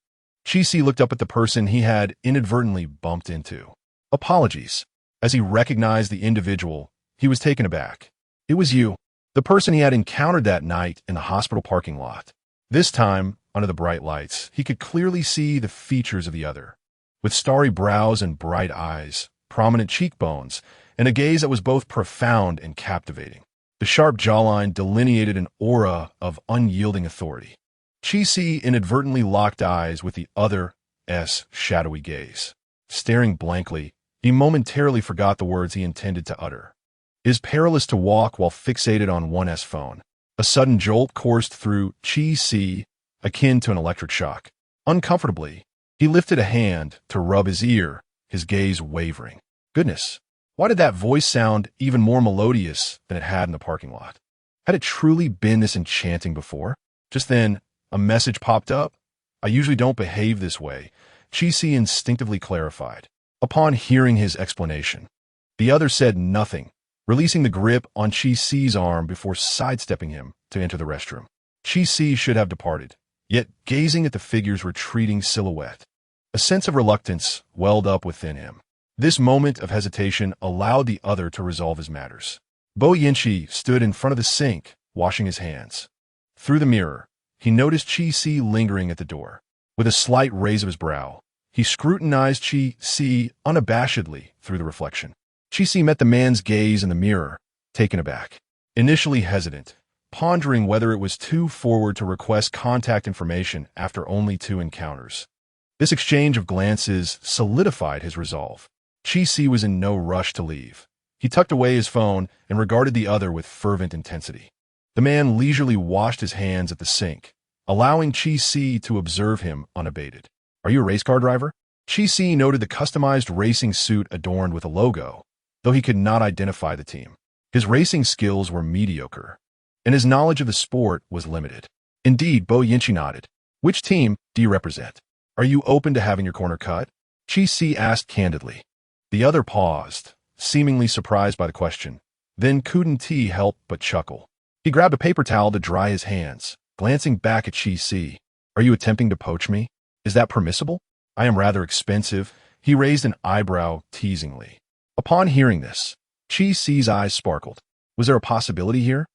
[SPEAKER 1] Qi looked up at the person he had inadvertently bumped into. Apologies. As he recognized the individual, he was taken aback. It was you, the person he had encountered that night in the hospital parking lot. This time, under the bright lights, he could clearly see the features of the other. With starry brows and bright eyes, prominent cheekbones, and a gaze that was both profound and captivating. The sharp jawline delineated an aura of unyielding authority. Qi inadvertently locked eyes with the other's shadowy gaze. Staring blankly, he momentarily forgot the words he intended to utter. It is perilous to walk while fixated on one's phone. A sudden jolt coursed through Qi, akin to an electric shock. Uncomfortably, he lifted a hand to rub his ear, his gaze wavering. Goodness, why did that voice sound even more melodious than it had in the parking lot? Had it truly been this enchanting before? Just then, a message popped up. I usually don't behave this way, Qi instinctively clarified. Upon hearing his explanation, the other said nothing, releasing the grip on Qi's arm before sidestepping him to enter the restroom. Qi should have departed, yet gazing at the figure's retreating silhouette, a sense of reluctance welled up within him. This moment of hesitation allowed the other to resolve his matters. Bo Yinchi stood in front of the sink, washing his hands. Through the mirror, he noticed Chi Si lingering at the door. With a slight raise of his brow, he scrutinized Chi Si unabashedly through the reflection. Chi Si met the man's gaze in the mirror, taken aback. Initially hesitant, pondering whether it was too forward to request contact information after only 2 encounters. This exchange of glances solidified his resolve. Chi Si was in no rush to leave. He tucked away his phone and regarded the other with fervent intensity. The man leisurely washed his hands at the sink, allowing Chi Si to observe him unabated. "Are you a race car driver?" Chi Si noted the customized racing suit adorned with a logo, though he could not identify the team. His racing skills were mediocre, and his knowledge of the sport was limited. Indeed, Bo Yinchi nodded. "Which team do you represent? Are you open to having your corner cut?" Chi Si asked candidly. The other paused, seemingly surprised by the question, then couldn't help but chuckle. He grabbed a paper towel to dry his hands, glancing back at Chi Si. "Are you attempting to poach me? Is that permissible?" "I am rather expensive." He raised an eyebrow teasingly. Upon hearing this, Chi Si's eyes sparkled. Was there a possibility here?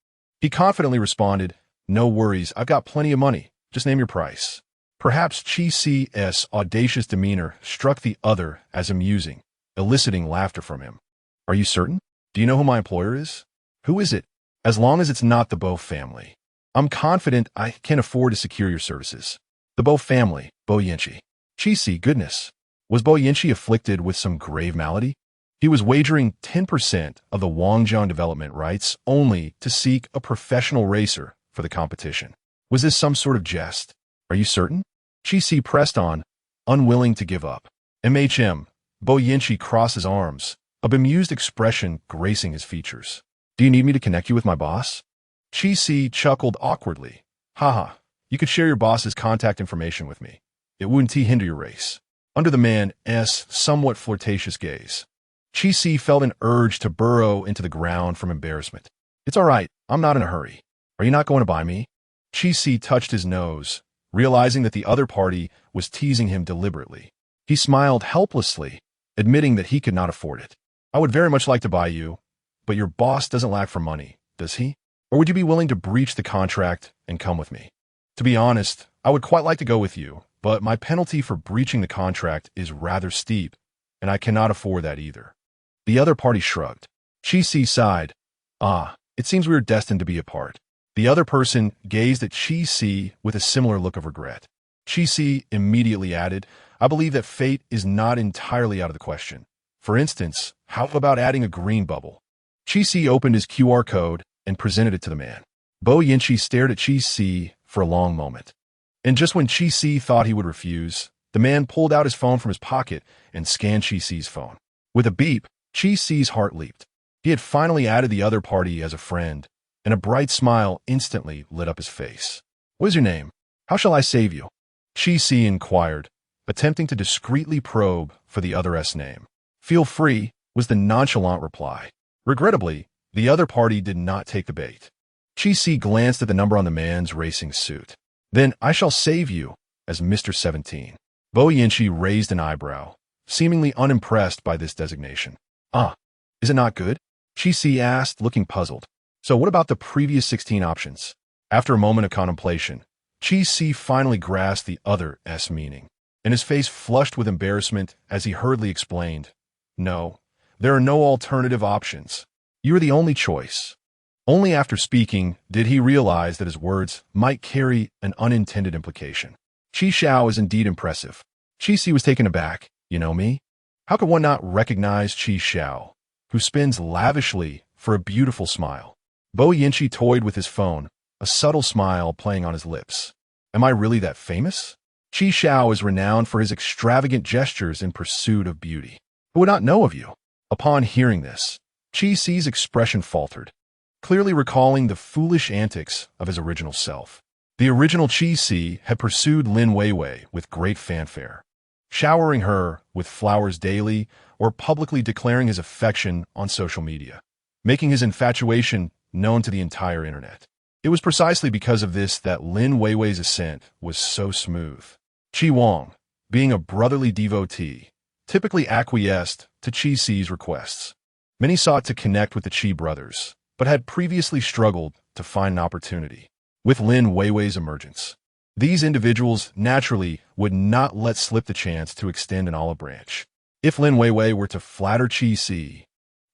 [SPEAKER 1] He confidently responded, "No worries, I've got plenty of money. Just name your price." Perhaps Chi Si's audacious demeanor struck the other as amusing, eliciting laughter from him. "Are you certain? Do you know who my employer is?" "Who is it?" "As long as it's not the Bo family. I'm confident I can afford to secure your services." "The Bo family, Bo Yinchi." Chi Si, goodness. Was Bo Yinchi afflicted with some grave malady? He was wagering 10% of the Wangjiang development rights only to seek a professional racer for the competition. Was this some sort of jest? "Are you certain?" Chi Si pressed on, unwilling to give up. Bo Yinchi crossed his arms, a bemused expression gracing his features. "Do you need me to connect you with my boss?" Chi Si chuckled awkwardly. "Haha, you could share your boss's contact information with me. It wouldn't hinder your race." Under the man's somewhat flirtatious gaze, Chi Si felt an urge to burrow into the ground from embarrassment. "It's all right, I'm not in a hurry. Are you not going to buy me?" Chi Si touched his nose, realizing that the other party was teasing him deliberately. He smiled helplessly, admitting that he could not afford it. "I would very much like to buy you, but your boss doesn't lack for money, does he? Or would you be willing to breach the contract and come with me?" "To be honest, I would quite like to go with you, but my penalty for breaching the contract is rather steep, and I cannot afford that either." The other party shrugged. Chi Si sighed. It seems we are destined to be apart." The other person gazed at Chi Si with a similar look of regret. Chi Si immediately added, "I believe that fate is not entirely out of the question. For instance, how about adding a green bubble?" Chi Si opened his QR code and presented it to the man. Bo Yinchi stared at Chi Si for a long moment. And just when Chi Si thought he would refuse, the man pulled out his phone from his pocket and scanned Chi Si's phone. With a beep, Chi Si's heart leaped. He had finally added the other party as a friend, and a bright smile instantly lit up his face. "What is your name? How shall I save you?" Chi Si inquired, attempting to discreetly probe for the other's name. "Feel free," was the nonchalant reply. Regrettably, the other party did not take the bait. Chi Si glanced at the number on the man's racing suit. "Then I shall save you as Mr. 17. Bo Yinchi raised an eyebrow, seemingly unimpressed by this designation. Is it not good?" Chi Si asked, looking puzzled. "So what about the previous 16 options?" After a moment of contemplation, Chi Si finally grasped the other's meaning, and his face flushed with embarrassment as he hurriedly explained, "No, there are no alternative options. You are the only choice." Only after speaking did he realize that his words might carry an unintended implication. Chi Xiao is indeed impressive. Chi Si was taken aback. "You know me? How could one not recognize Chi Xiao, who spends lavishly for a beautiful smile?" Bo Yinchi toyed with his phone, a subtle smile playing on his lips. "Am I really that famous?" Chi Xiao is renowned for his extravagant gestures in pursuit of beauty. "Who would not know of you?" Upon hearing this, Chi Si's expression faltered, clearly recalling the foolish antics of his original self. The original Chi Si had pursued Lin Weiwei with great fanfare, showering her with flowers daily or publicly declaring his affection on social media, making his infatuation known to the entire internet. It was precisely because of this that Lin Weiwei's ascent was so smooth. Chi Wang, being a brotherly devotee, typically acquiesced to Qi Si's requests. Many sought to connect with the Qi brothers, but had previously struggled to find an opportunity. With Lin Weiwei's emergence, these individuals naturally would not let slip the chance to extend an olive branch. If Lin Weiwei were to flatter Qi Si,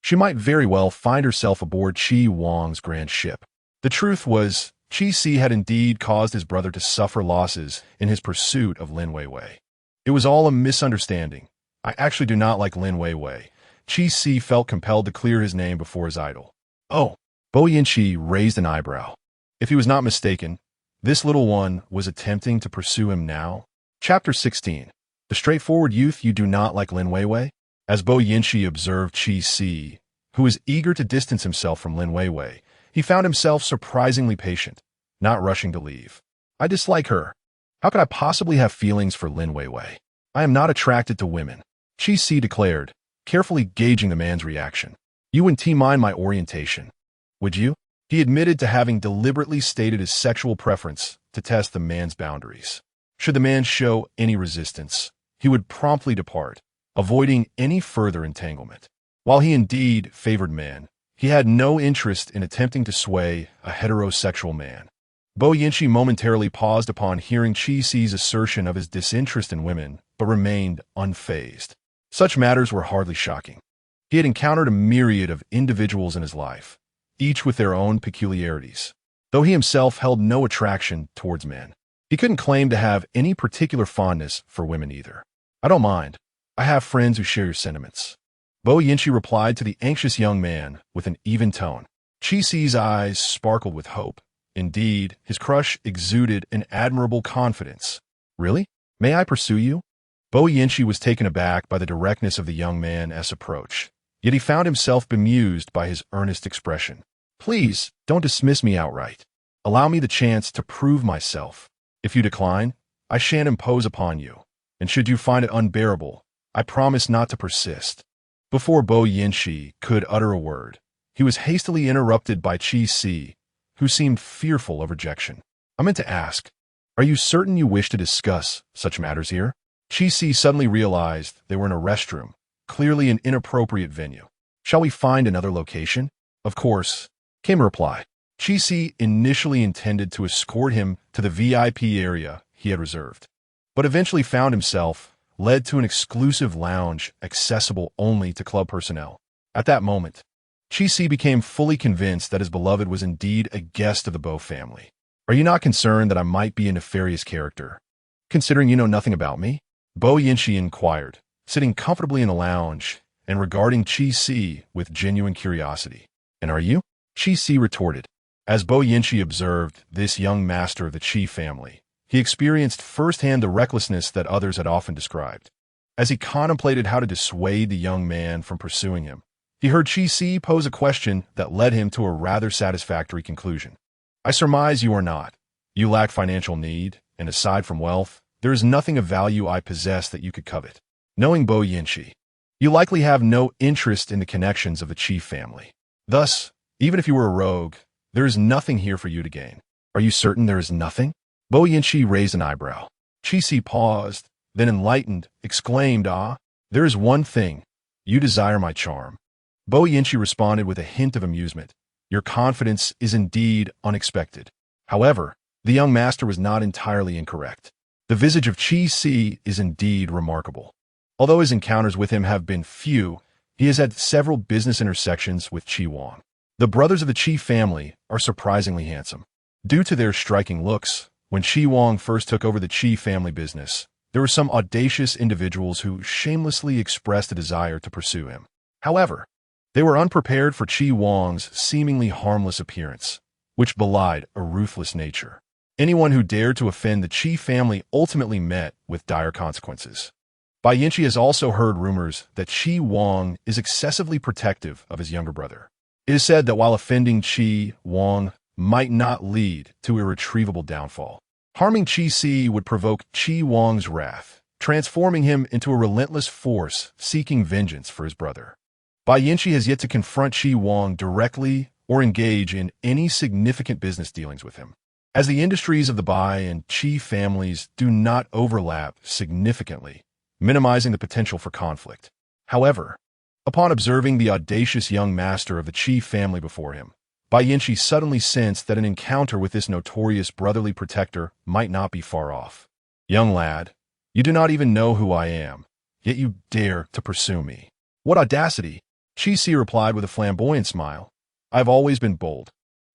[SPEAKER 1] she might very well find herself aboard Qi Wang's grand ship. The truth was, Qi Si had indeed caused his brother to suffer losses in his pursuit of Lin Weiwei. It was all a misunderstanding. I actually do not like Lin Weiwei. Qi Si felt compelled to clear his name before his idol. Oh, Bo Yinqi raised an eyebrow. If he was not mistaken, this little one was attempting to pursue him now. Chapter 16. The straightforward youth you do not like Lin Weiwei? As Bo Yinqi observed Qi Si, who was eager to distance himself from Lin Weiwei, he found himself surprisingly patient, not rushing to leave. I dislike her. How could I possibly have feelings for Lin Weiwei? I am not attracted to women, Qi Si declared, carefully gauging the man's reaction. You wouldn't mind my orientation, would you? He admitted to having deliberately stated his sexual preference to test the man's boundaries. Should the man show any resistance, he would promptly depart, avoiding any further entanglement. While he indeed favored men, he had no interest in attempting to sway a heterosexual man. Bo Yinqi momentarily paused upon hearing Qi Si's assertion of his disinterest in women, but remained unfazed. Such matters were hardly shocking. He had encountered a myriad of individuals in his life, each with their own peculiarities. Though he himself held no attraction towards men, he couldn't claim to have any particular fondness for women either. I don't mind. I have friends who share your sentiments. Bo Yinqi replied to the anxious young man with an even tone. Qi Si's eyes sparkled with hope. Indeed, his crush exuded an admirable confidence. Really? May I pursue you? Bo Yinqi was taken aback by the directness of the young man's approach, yet he found himself bemused by his earnest expression. Please, don't dismiss me outright. Allow me the chance to prove myself. If you decline, I shan't impose upon you, and should you find it unbearable, I promise not to persist. Before Bo Yinqi could utter a word, he was hastily interrupted by Qi Si, who seemed fearful of rejection. I meant to ask, are you certain you wish to discuss such matters here? Qi Si suddenly realized they were in a restroom, clearly an inappropriate venue. Shall we find another location? Of course, came a reply. Qi Si initially intended to escort him to the VIP area he had reserved, but eventually found himself led to an exclusive lounge accessible only to club personnel. At that moment, Qi Si became fully convinced that his beloved was indeed a guest of the Bo family. Are you not concerned that I might be a nefarious character, considering you know nothing about me? Bo Yinqi inquired, sitting comfortably in the lounge and regarding Qi Si with genuine curiosity. And are you? Qi Si retorted. As Bo Yinqi observed this young master of the Qi family, he experienced firsthand the recklessness that others had often described. As he contemplated how to dissuade the young man from pursuing him, he heard Qi Si pose a question that led him to a rather satisfactory conclusion. I surmise you are not. You lack financial need, and aside from wealth, there is nothing of value I possess that you could covet. Knowing Bo Yinqi, you likely have no interest in the connections of the Qi family. Thus, even if you were a rogue, there is nothing here for you to gain. Are you certain there is nothing? Bo Yinqi raised an eyebrow. Qi Si paused, then enlightened, exclaimed, Ah, there is one thing. You desire my charm. Bo Yinqi responded with a hint of amusement. Your confidence is indeed unexpected. However, the young master was not entirely incorrect. The visage of Qi Si is indeed remarkable. Although his encounters with him have been few, he has had several business intersections with Qi Wang. The brothers of the Qi family are surprisingly handsome. Due to their striking looks, when Qi Wang first took over the Qi family business, there were some audacious individuals who shamelessly expressed a desire to pursue him. However, they were unprepared for Qi Wang's seemingly harmless appearance, which belied a ruthless nature. Anyone who dared to offend the Qi family ultimately met with dire consequences. Bo Yinqi has also heard rumors that Qi Wang is excessively protective of his younger brother. It is said that while offending Qi Wang might not lead to irretrievable downfall, harming Qi Si would provoke Qi Wang's wrath, transforming him into a relentless force seeking vengeance for his brother. Bo Yinqi has yet to confront Qi Wang directly or engage in any significant business dealings with him. As the industries of the Bai and Qi families do not overlap significantly, minimizing the potential for conflict. However, upon observing the audacious young master of the Qi family before him, Bai Yanqi suddenly sensed that an encounter with this notorious brotherly protector might not be far off. "Young lad, you do not even know who I am, yet you dare to pursue me." "What audacity!" Qi replied with a flamboyant smile. "I have always been bold,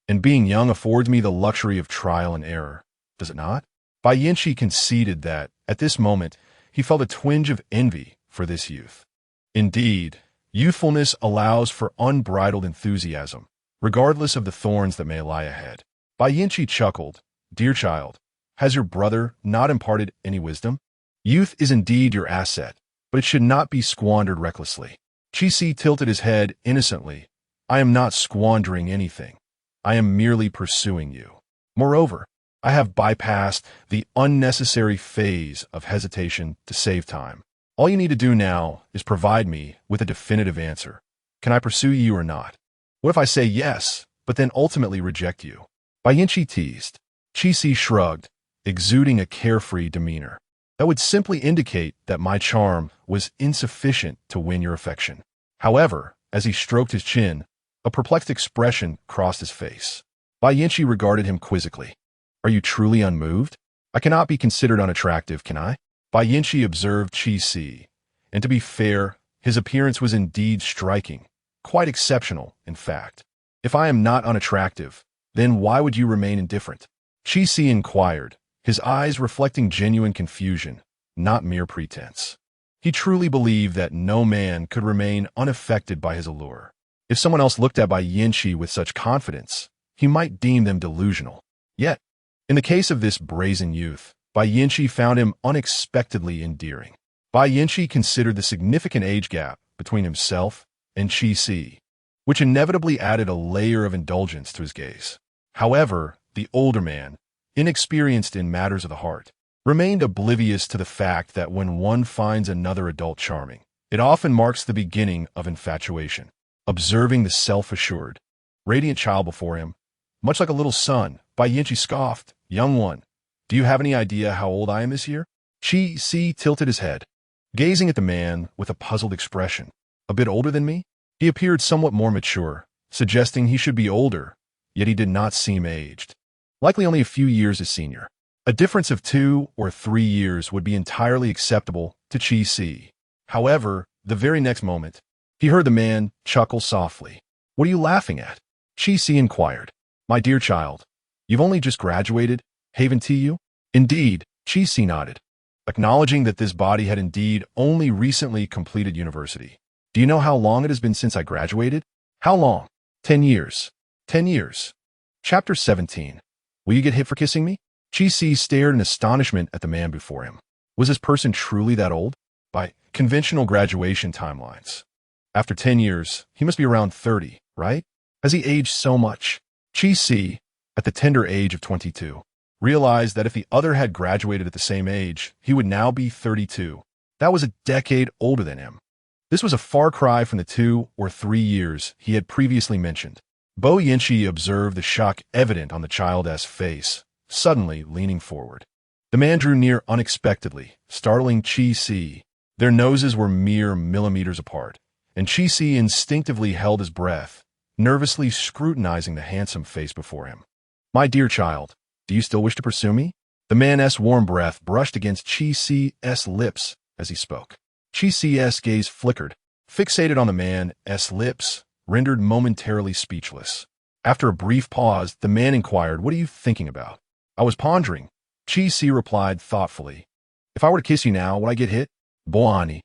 [SPEAKER 1] and being young affords me the luxury of trial and error, does it not?" Bai Yanqi conceded that, at this moment, he felt a twinge of envy for this youth. Indeed, youthfulness allows for unbridled enthusiasm, regardless of the thorns that may lie ahead. Bai Yanqi chuckled. "Dear child, has your brother not imparted any wisdom? Youth is indeed your asset, but it should not be squandered recklessly." Qi tilted his head innocently. "I am not squandering anything. I am merely pursuing you. Moreover, I have bypassed the unnecessary phase of hesitation to save time. All you need to do now is provide me with a definitive answer. Can I pursue you or not? What if I say yes, but then ultimately reject you?" Bai Yanqi teased. Qi shrugged, exuding a carefree demeanor. "That would simply indicate that my charm was insufficient to win your affection." However, as he stroked his chin, a perplexed expression crossed his face. Bai Yanqi regarded him quizzically. "Are you truly unmoved? I cannot be considered unattractive, can I?" Bai Yanqi observed Qi, and to be fair, his appearance was indeed striking, quite exceptional, in fact. "If I am not unattractive, then why would you remain indifferent?" Qi inquired, his eyes reflecting genuine confusion, not mere pretense. He truly believed that no man could remain unaffected by his allure. If someone else looked at Bai Yanqi with such confidence, he might deem them delusional. Yet, in the case of this brazen youth, Bai Yanqi found him unexpectedly endearing. Bai Yanqi considered the significant age gap between himself and Qi, which inevitably added a layer of indulgence to his gaze. However, the older man, inexperienced in matters of the heart, remained oblivious to the fact that when one finds another adult charming, it often marks the beginning of infatuation. Observing the self-assured, radiant child before him, much like a little son, Bai Yanqi scoffed. "Young one, do you have any idea how old I am this year?" Qi tilted his head, gazing at the man with a puzzled expression. "A bit older than me?" He appeared somewhat more mature, suggesting he should be older, yet he did not seem aged. Likely only a few years his senior. A difference of 2 or 3 years would be entirely acceptable to Qi. However, the very next moment, he heard the man chuckle softly. "What are you laughing at?" Qi inquired. "My dear child, you've only just graduated, haven't you?" "Indeed," Qi nodded, acknowledging that this body had indeed only recently completed university. "Do you know how long it has been since I graduated?" "How long?" 10 years. 10 years. Chapter 17. Will you get hit for kissing me? Qi stared in astonishment at the man before him. Was this person truly that old? By conventional graduation timelines. After 10 years, he must be around 30, right? Has he aged so much? Qi, at the tender age of 22, realized that if the other had graduated at the same age, he would now be 32. That was a decade older than him. This was a far cry from the 2 or 3 years he had previously mentioned. Bai Yanqi observed the shock evident on the child's face, suddenly leaning forward. The man drew near unexpectedly, startling Qi. Their noses were mere millimeters apart, and Qi instinctively held his breath, nervously scrutinizing the handsome face before him. "My dear child, do you still wish to pursue me?" The man's warm breath brushed against Qi's lips as he spoke. Qi's gaze flickered, fixated on the man's lips, rendered momentarily speechless. After a brief pause, the man inquired, "What are you thinking about?" "I was pondering," Qi replied thoughtfully. "If I were to kiss you now, would I get hit?" Boani.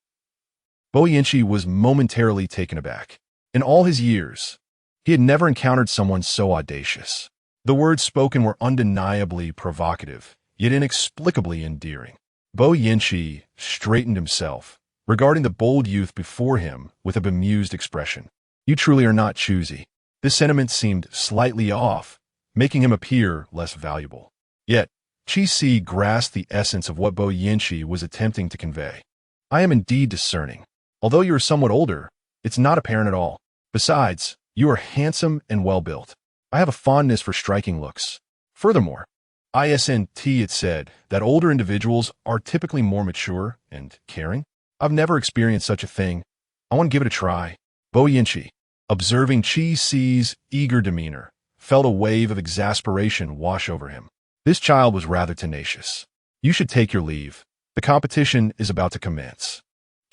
[SPEAKER 1] Bai Yanqi was momentarily taken aback. In all his years, he had never encountered someone so audacious. The words spoken were undeniably provocative, yet inexplicably endearing. Bai Yanqi straightened himself, regarding the bold youth before him with a bemused expression. "You truly are not choosy." This sentiment seemed slightly off, making him appear less valuable. Yet, Qi grasped the essence of what Bai Yanqi was attempting to convey. "I am indeed discerning. Although you are somewhat older, it's not apparent at all. Besides, you are handsome and well-built. I have a fondness for striking looks. Furthermore, it said that older individuals are typically more mature and caring. I've never experienced such a thing. I want to give it a try. Bo Yinchi, observing Chi Si's eager demeanor, felt a wave of exasperation wash over him. This child was rather tenacious. You should take your leave. The competition is about to commence.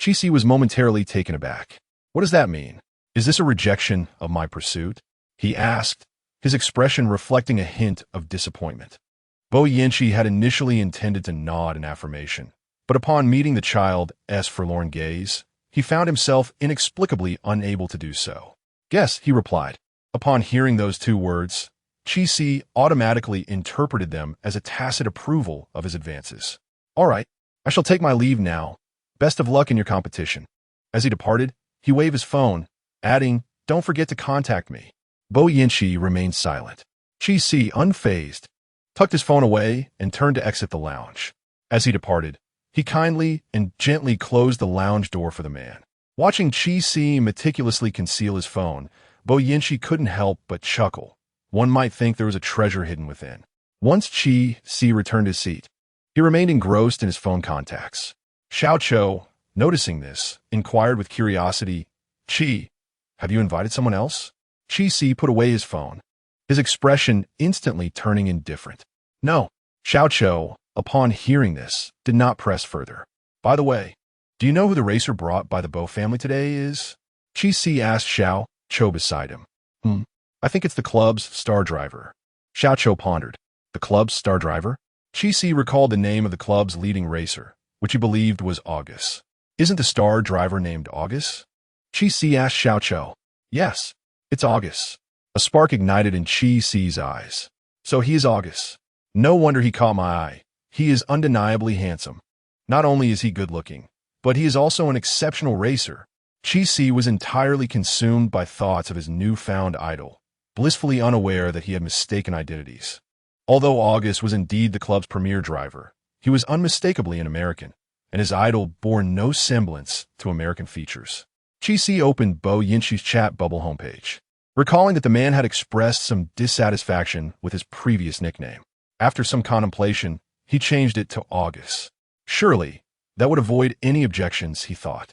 [SPEAKER 1] Chi Si was momentarily taken aback. What does that mean? Is this a rejection of my pursuit? He asked, his expression reflecting a hint of disappointment. Bo Yinchi had initially intended to nod in affirmation, but upon meeting the child's forlorn gaze, he found himself inexplicably unable to do so. Yes, he replied. Upon hearing those two words, Chi Si automatically interpreted them as a tacit approval of his advances. All right, I shall take my leave now. Best of luck in your competition. As he departed, he waved his phone, adding, don't forget to contact me. Bo Yinchi remained silent. Chi Si, unfazed, tucked his phone away and turned to exit the lounge. As he departed, he kindly and gently closed the lounge door for the man. Watching Chi Si meticulously conceal his phone, Bo Yinchi couldn't help but chuckle. One might think there was a treasure hidden within. Once Chi Si returned his seat, he remained engrossed in his phone contacts. Xiao Cho, noticing this, inquired with curiosity, Chi, have you invited someone else? Chi Si put away his phone, his expression instantly turning indifferent. No. Xiao Cho, upon hearing this, did not press further. By the way, do you know who the racer brought by the Bo family today is? Chi Si asked Xiao Cho beside him. I think it's the club's star driver. Xiao Cho pondered. The club's star driver? Chi Si recalled the name of the club's leading racer, which he believed was August. Isn't the star driver named August? Chi Si asked Xiao Cho. Yes, it's August. A spark ignited in Chi Si's eyes. So he is August. No wonder he caught my eye. He is undeniably handsome. Not only is he good-looking, but he is also an exceptional racer. Chi Si was entirely consumed by thoughts of his newfound idol, blissfully unaware that he had mistaken identities. Although August was indeed the club's premier driver, he was unmistakably an American, and his idol bore no semblance to American features. Chi Si opened Bo Yinchi's chat bubble homepage, recalling that the man had expressed some dissatisfaction with his previous nickname. After some contemplation, he changed it to August. Surely, that would avoid any objections, he thought.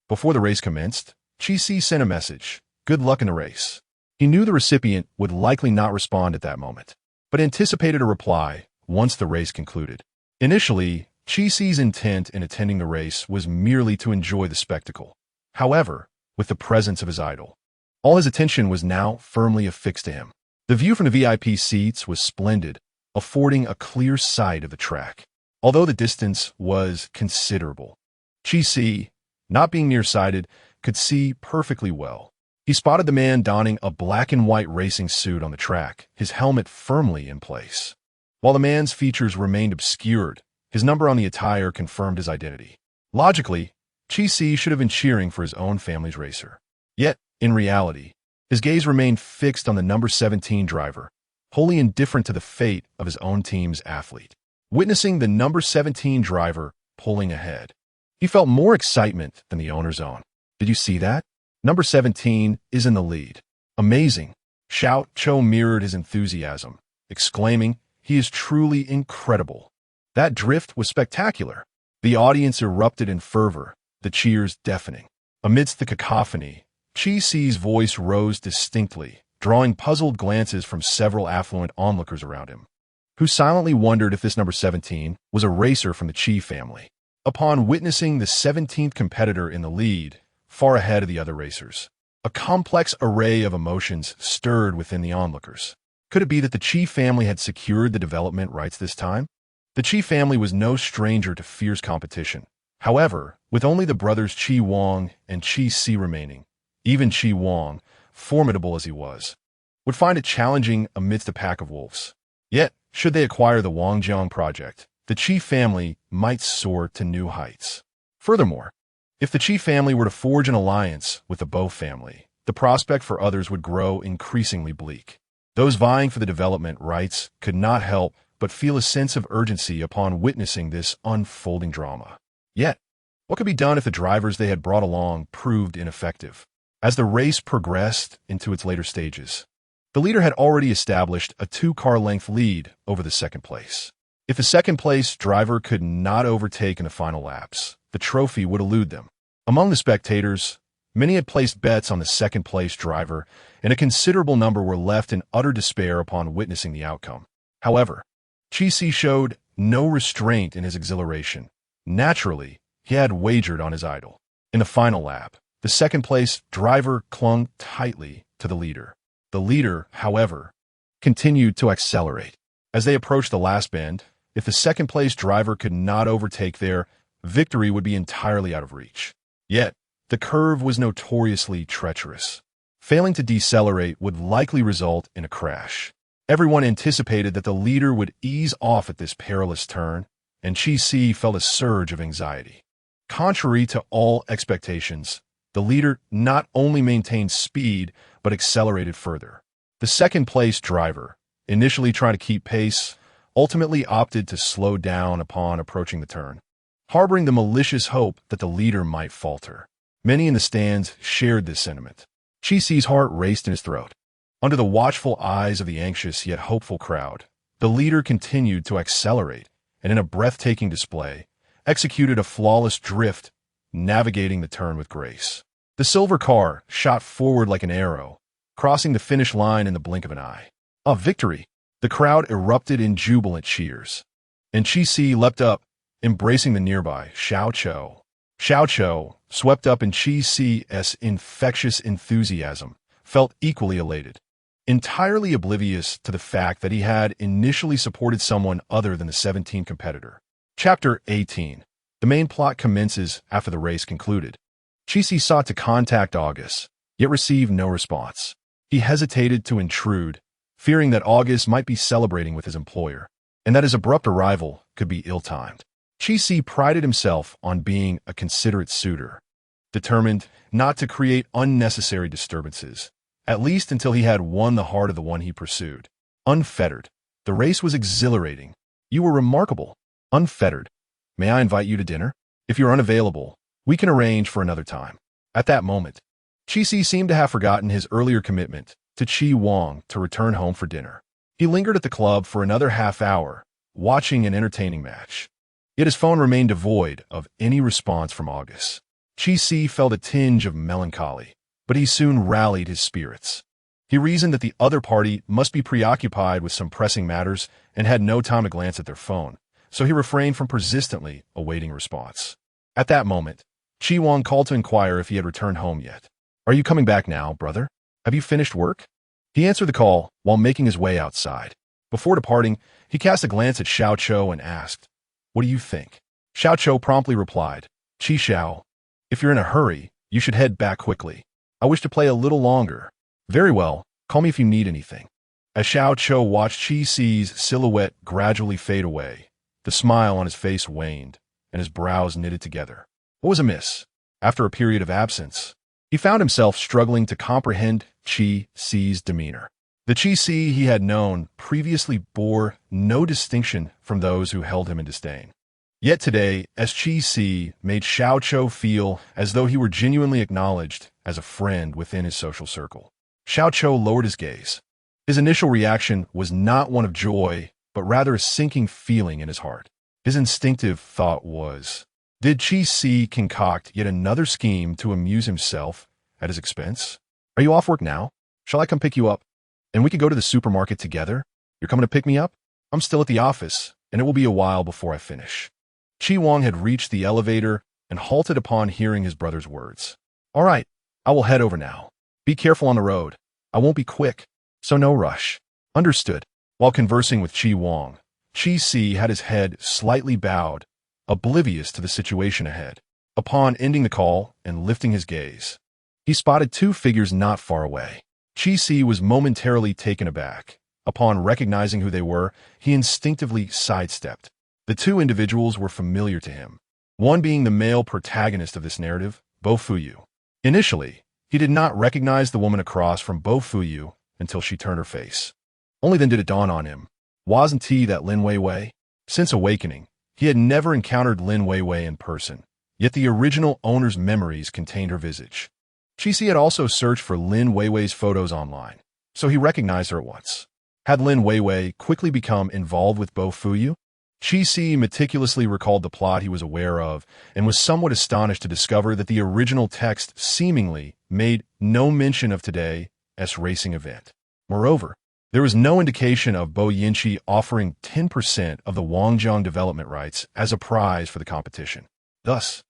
[SPEAKER 1] Before the race commenced, Chi Si sent a message, good luck in the race. He knew the recipient would likely not respond at that moment, but anticipated a reply once the race concluded. Initially, Chi Si's intent in attending the race was merely to enjoy the spectacle. However, with the presence of his idol, all his attention was now firmly affixed to him. The view from the VIP seats was splendid, affording a clear sight of the track. Although the distance was considerable, Chi Si, not being nearsighted, could see perfectly well. He spotted the man donning a black and white racing suit on the track, his helmet firmly in place. While the man's features remained obscured, his number on the attire confirmed his identity. Logically, Chi Si should have been cheering for his own family's racer. Yet, in reality, his gaze remained fixed on the number 17 driver, wholly indifferent to the fate of his own team's athlete. Witnessing the number 17 driver pulling ahead, he felt more excitement than the owner's own. Did you see that? Number 17 is in the lead. Amazing. Xiao Cho mirrored his enthusiasm, exclaiming, he is truly incredible. That drift was spectacular. The audience erupted in fervor, the cheers deafening. Amidst the cacophony, Chi Si's voice rose distinctly, drawing puzzled glances from several affluent onlookers around him, who silently wondered if this number 17 was a racer from the Chi family. Upon witnessing the 17th competitor in the lead, far ahead of the other racers, a complex array of emotions stirred within the onlookers. Could it be that the Chi family had secured the development rights this time? The Chi family was no stranger to fierce competition. However, with only the brothers Chi Wong and Chi Si remaining, even Chi Wong, formidable as he was, would find it challenging amidst a pack of wolves. Yet, should they acquire the Wangjiang project, the Chi family might soar to new heights. Furthermore, if the Chi family were to forge an alliance with the Bo family, the prospect for others would grow increasingly bleak. Those vying for the development rights could not help but feel a sense of urgency upon witnessing this unfolding drama. Yet, what could be done if the drivers they had brought along proved ineffective? As the race progressed into its later stages, the leader had already established a 2-car length lead over the second place. If the second place driver could not overtake in the final laps, the trophy would elude them. Among the spectators, many had placed bets on the second-place driver, and a considerable number were left in utter despair upon witnessing the outcome. However, Chi-Si showed no restraint in his exhilaration. Naturally, he had wagered on his idol. In the final lap, the second-place driver clung tightly to the leader. The leader, however, continued to accelerate. As they approached the last bend, if the second-place driver could not overtake their victory would be entirely out of reach. Yet, the curve was notoriously treacherous. Failing to decelerate would likely result in a crash. Everyone anticipated that the leader would ease off at this perilous turn, and Chi-Si felt a surge of anxiety. Contrary to all expectations, the leader not only maintained speed, but accelerated further. The second-place driver, initially trying to keep pace, ultimately opted to slow down upon approaching the turn, harboring the malicious hope that the leader might falter. Many in the stands shared this sentiment. Chi-Si's heart raced in his throat. Under the watchful eyes of the anxious yet hopeful crowd, the leader continued to accelerate and, in a breathtaking display, executed a flawless drift, navigating the turn with grace. The silver car shot forward like an arrow, crossing the finish line in the blink of an eye. A victory! The crowd erupted in jubilant cheers, and Chi-Si leapt up, embracing the nearby Xiao Chou. Xiao Chou, swept up in Chi-Si's infectious enthusiasm, felt equally elated, entirely oblivious to the fact that he had initially supported someone other than the 17th competitor. Chapter 18. The main plot commences after the race concluded. Chi-Si sought to contact August, yet received no response. He hesitated to intrude, fearing that August might be celebrating with his employer, and that his abrupt arrival could be ill-timed. Chi-Si prided himself on being a considerate suitor, determined not to create unnecessary disturbances, at least until he had won the heart of the one he pursued. Unfettered. The race was exhilarating. You were remarkable. Unfettered. May I invite you to dinner? If you're unavailable, we can arrange for another time. At that moment, Chi-Si seemed to have forgotten his earlier commitment to Chi Wang to return home for dinner. He lingered at the club for another half hour, watching an entertaining match. Yet his phone remained devoid of any response from August. Chi-Si felt a tinge of melancholy, but he soon rallied his spirits. He reasoned that the other party must be preoccupied with some pressing matters and had no time to glance at their phone, so he refrained from persistently awaiting response. At that moment, Chi Wang called to inquire if he had returned home yet. Are you coming back now, brother? Have you finished work? He answered the call while making his way outside. Before departing, he cast a glance at Xiao Chou and asked, "What do you think?" Xiao Chou promptly replied, "Chi Xiao, if you're in a hurry, you should head back quickly. I wish to play a little longer." "Very well, call me if you need anything." As Xiao Chou watched Chi-Si's silhouette gradually fade away, the smile on his face waned, and his brows knitted together. What was amiss? After a period of absence, he found himself struggling to comprehend Chi-Si's demeanor. The Chi-Si he had known previously bore no distinction from those who held him in disdain. Yet today, as Chi-Si made Xiao Chou feel as though he were genuinely acknowledged as a friend within his social circle. Xiao Chou lowered his gaze. His initial reaction was not one of joy, but rather a sinking feeling in his heart. His instinctive thought was, did Chi-Si concoct yet another scheme to amuse himself at his expense? Are you off work now? Shall I come pick you up? And we could go to the supermarket together? You're coming to pick me up? I'm still at the office, and it will be a while before I finish. Chi Wang had reached the elevator and halted upon hearing his brother's words. All right, I will head over now. Be careful on the road. I won't be quick, so no rush. Understood. While conversing with Chi Wang, Chi-Si had his head slightly bowed, oblivious to the situation ahead. Upon ending the call and lifting his gaze, he spotted two figures not far away. Chi-Si was momentarily taken aback. Upon recognizing who they were, he instinctively sidestepped. The two individuals were familiar to him, one being the male protagonist of this narrative, Bo Fuyu. Initially, he did not recognize the woman across from Bo Fuyu until she turned her face. Only then did it dawn on him. Wasn't he that Lin Weiwei? Since awakening, he had never encountered Lin Weiwei in person, yet the original owner's memories contained her visage. Chi-Si had also searched for Lin Weiwei's photos online, so he recognized her at once. Had Lin Weiwei quickly become involved with Bo Fuyu? Chi-Si meticulously recalled the plot he was aware of and was somewhat astonished to discover that the original text seemingly made no mention of today's racing event. Moreover, there was no indication of Bo Yinchi offering 10% of the Wangjiang development rights as a prize for the competition. Thus,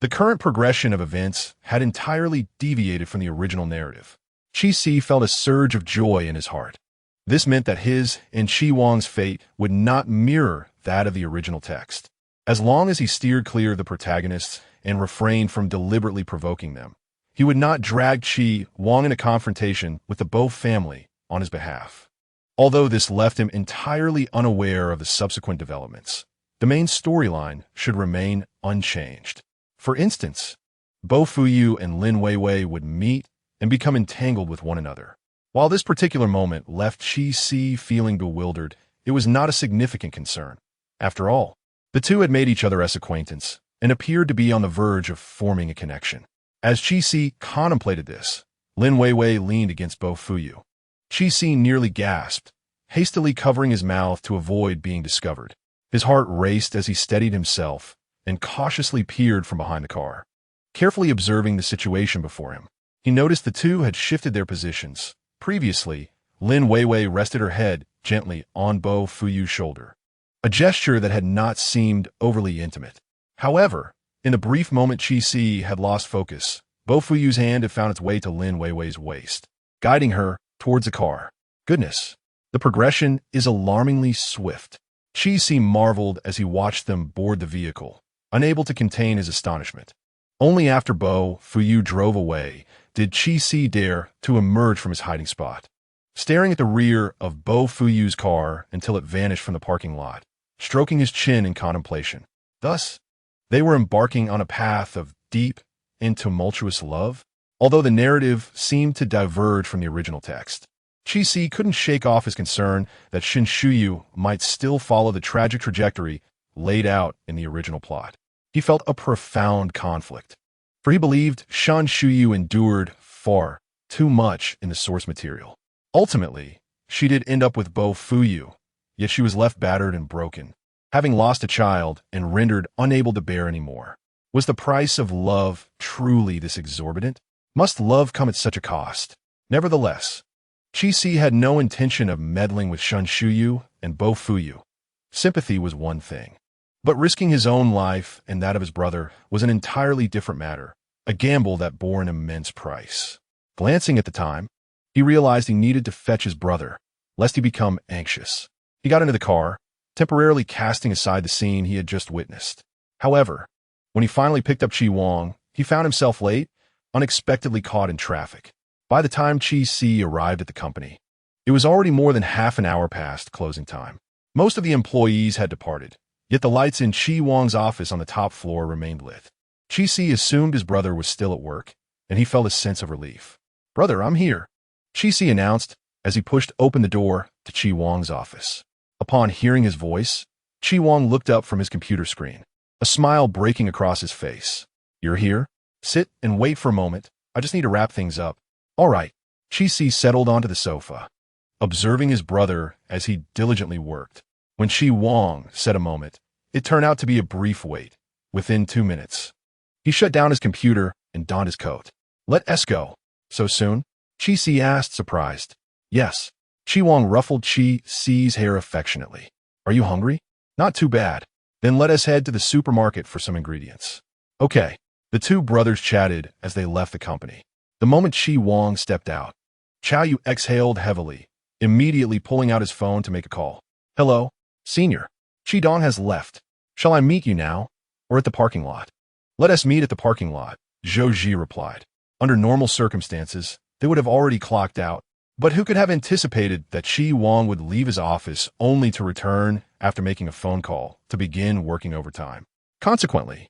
[SPEAKER 1] the current progression of events had entirely deviated from the original narrative. Chi-Si felt a surge of joy in his heart. This meant that his and Chi Wang's fate would not mirror that of the original text. As long as he steered clear of the protagonists and refrained from deliberately provoking them, he would not drag Chi Wang into confrontation with the Bo family on his behalf. Although this left him entirely unaware of the subsequent developments, the main storyline should remain unchanged. For instance, Bo Fuyu and Lin Weiwei would meet and become entangled with one another. While this particular moment left Chi-Si feeling bewildered, it was not a significant concern. After all, the two had made each other's acquaintance and appeared to be on the verge of forming a connection. As Chi-Si contemplated this, Lin Weiwei leaned against Bo Fuyu. Chi-Si nearly gasped, hastily covering his mouth to avoid being discovered. His heart raced as he steadied himself and cautiously peered from behind the car. Carefully observing the situation before him, he noticed the two had shifted their positions. Previously, Lin Weiwei rested her head gently on Bo Fuyu's shoulder, a gesture that had not seemed overly intimate. However, in the brief moment Chi-Si had lost focus, Bo Fuyu's hand had found its way to Lin Weiwei's waist, guiding her towards the car. Goodness, the progression is alarmingly swift. Chi-Si marveled as he watched them board the vehicle, unable to contain his astonishment. Only after Bo Fuyu drove away did Chi-Si dare to emerge from his hiding spot, staring at the rear of Bo Fuyu's car until it vanished from the parking lot, stroking his chin in contemplation. Thus, they were embarking on a path of deep and tumultuous love, although the narrative seemed to diverge from the original text. Chi-Si couldn't shake off his concern that Shin Shuyu might still follow the tragic trajectory laid out in the original plot. He felt a profound conflict, for he believed Shan Shuyu endured far too much in the source material. Ultimately, she did end up with Bo Fuyu, yet she was left battered and broken, having lost a child and rendered unable to bear any more. Was the price of love truly this exorbitant? Must love come at such a cost? Nevertheless, Chi-Si had no intention of meddling with Shan Shuyu and Bo Fuyu. Sympathy was one thing, but risking his own life and that of his brother was an entirely different matter, a gamble that bore an immense price. Glancing at the time, he realized he needed to fetch his brother, lest he become anxious. He got into the car, temporarily casting aside the scene he had just witnessed. However, when he finally picked up Chi Wang, he found himself late, unexpectedly caught in traffic. By the time Chi-Si arrived at the company, it was already more than half an hour past closing time. Most of the employees had departed, yet the lights in Chi Wang's office on the top floor remained lit. Chi-Si assumed his brother was still at work, and he felt a sense of relief. "Brother, I'm here," Chi-Si announced as he pushed open the door to Chi Wang's office. Upon hearing his voice, Chi Wang looked up from his computer screen, a smile breaking across his face. "You're here? Sit and wait for a moment. I just need to wrap things up." "All right." Chi-Si settled onto the sofa, observing his brother as he diligently worked. When Chi Wang said a moment, it turned out to be a brief wait. Within 2 minutes, he shut down his computer and donned his coat. "Let us go." "So soon?" Chi-Si asked, surprised. "Yes." Chi Wang ruffled Chi-Si's hair affectionately. "Are you hungry?" "Not too bad." "Then let us head to the supermarket for some ingredients." "Okay." The two brothers chatted as they left the company. The moment Chi Wang stepped out, Chow Yu exhaled heavily, immediately pulling out his phone to make a call. "Hello, Senior. Chi Dong has left. Shall I meet you now, or at the parking lot?" "Let us meet at the parking lot," Zhou Ji replied. Under normal circumstances, they would have already clocked out, but who could have anticipated that Chi Wang would leave his office only to return after making a phone call to begin working overtime? Consequently,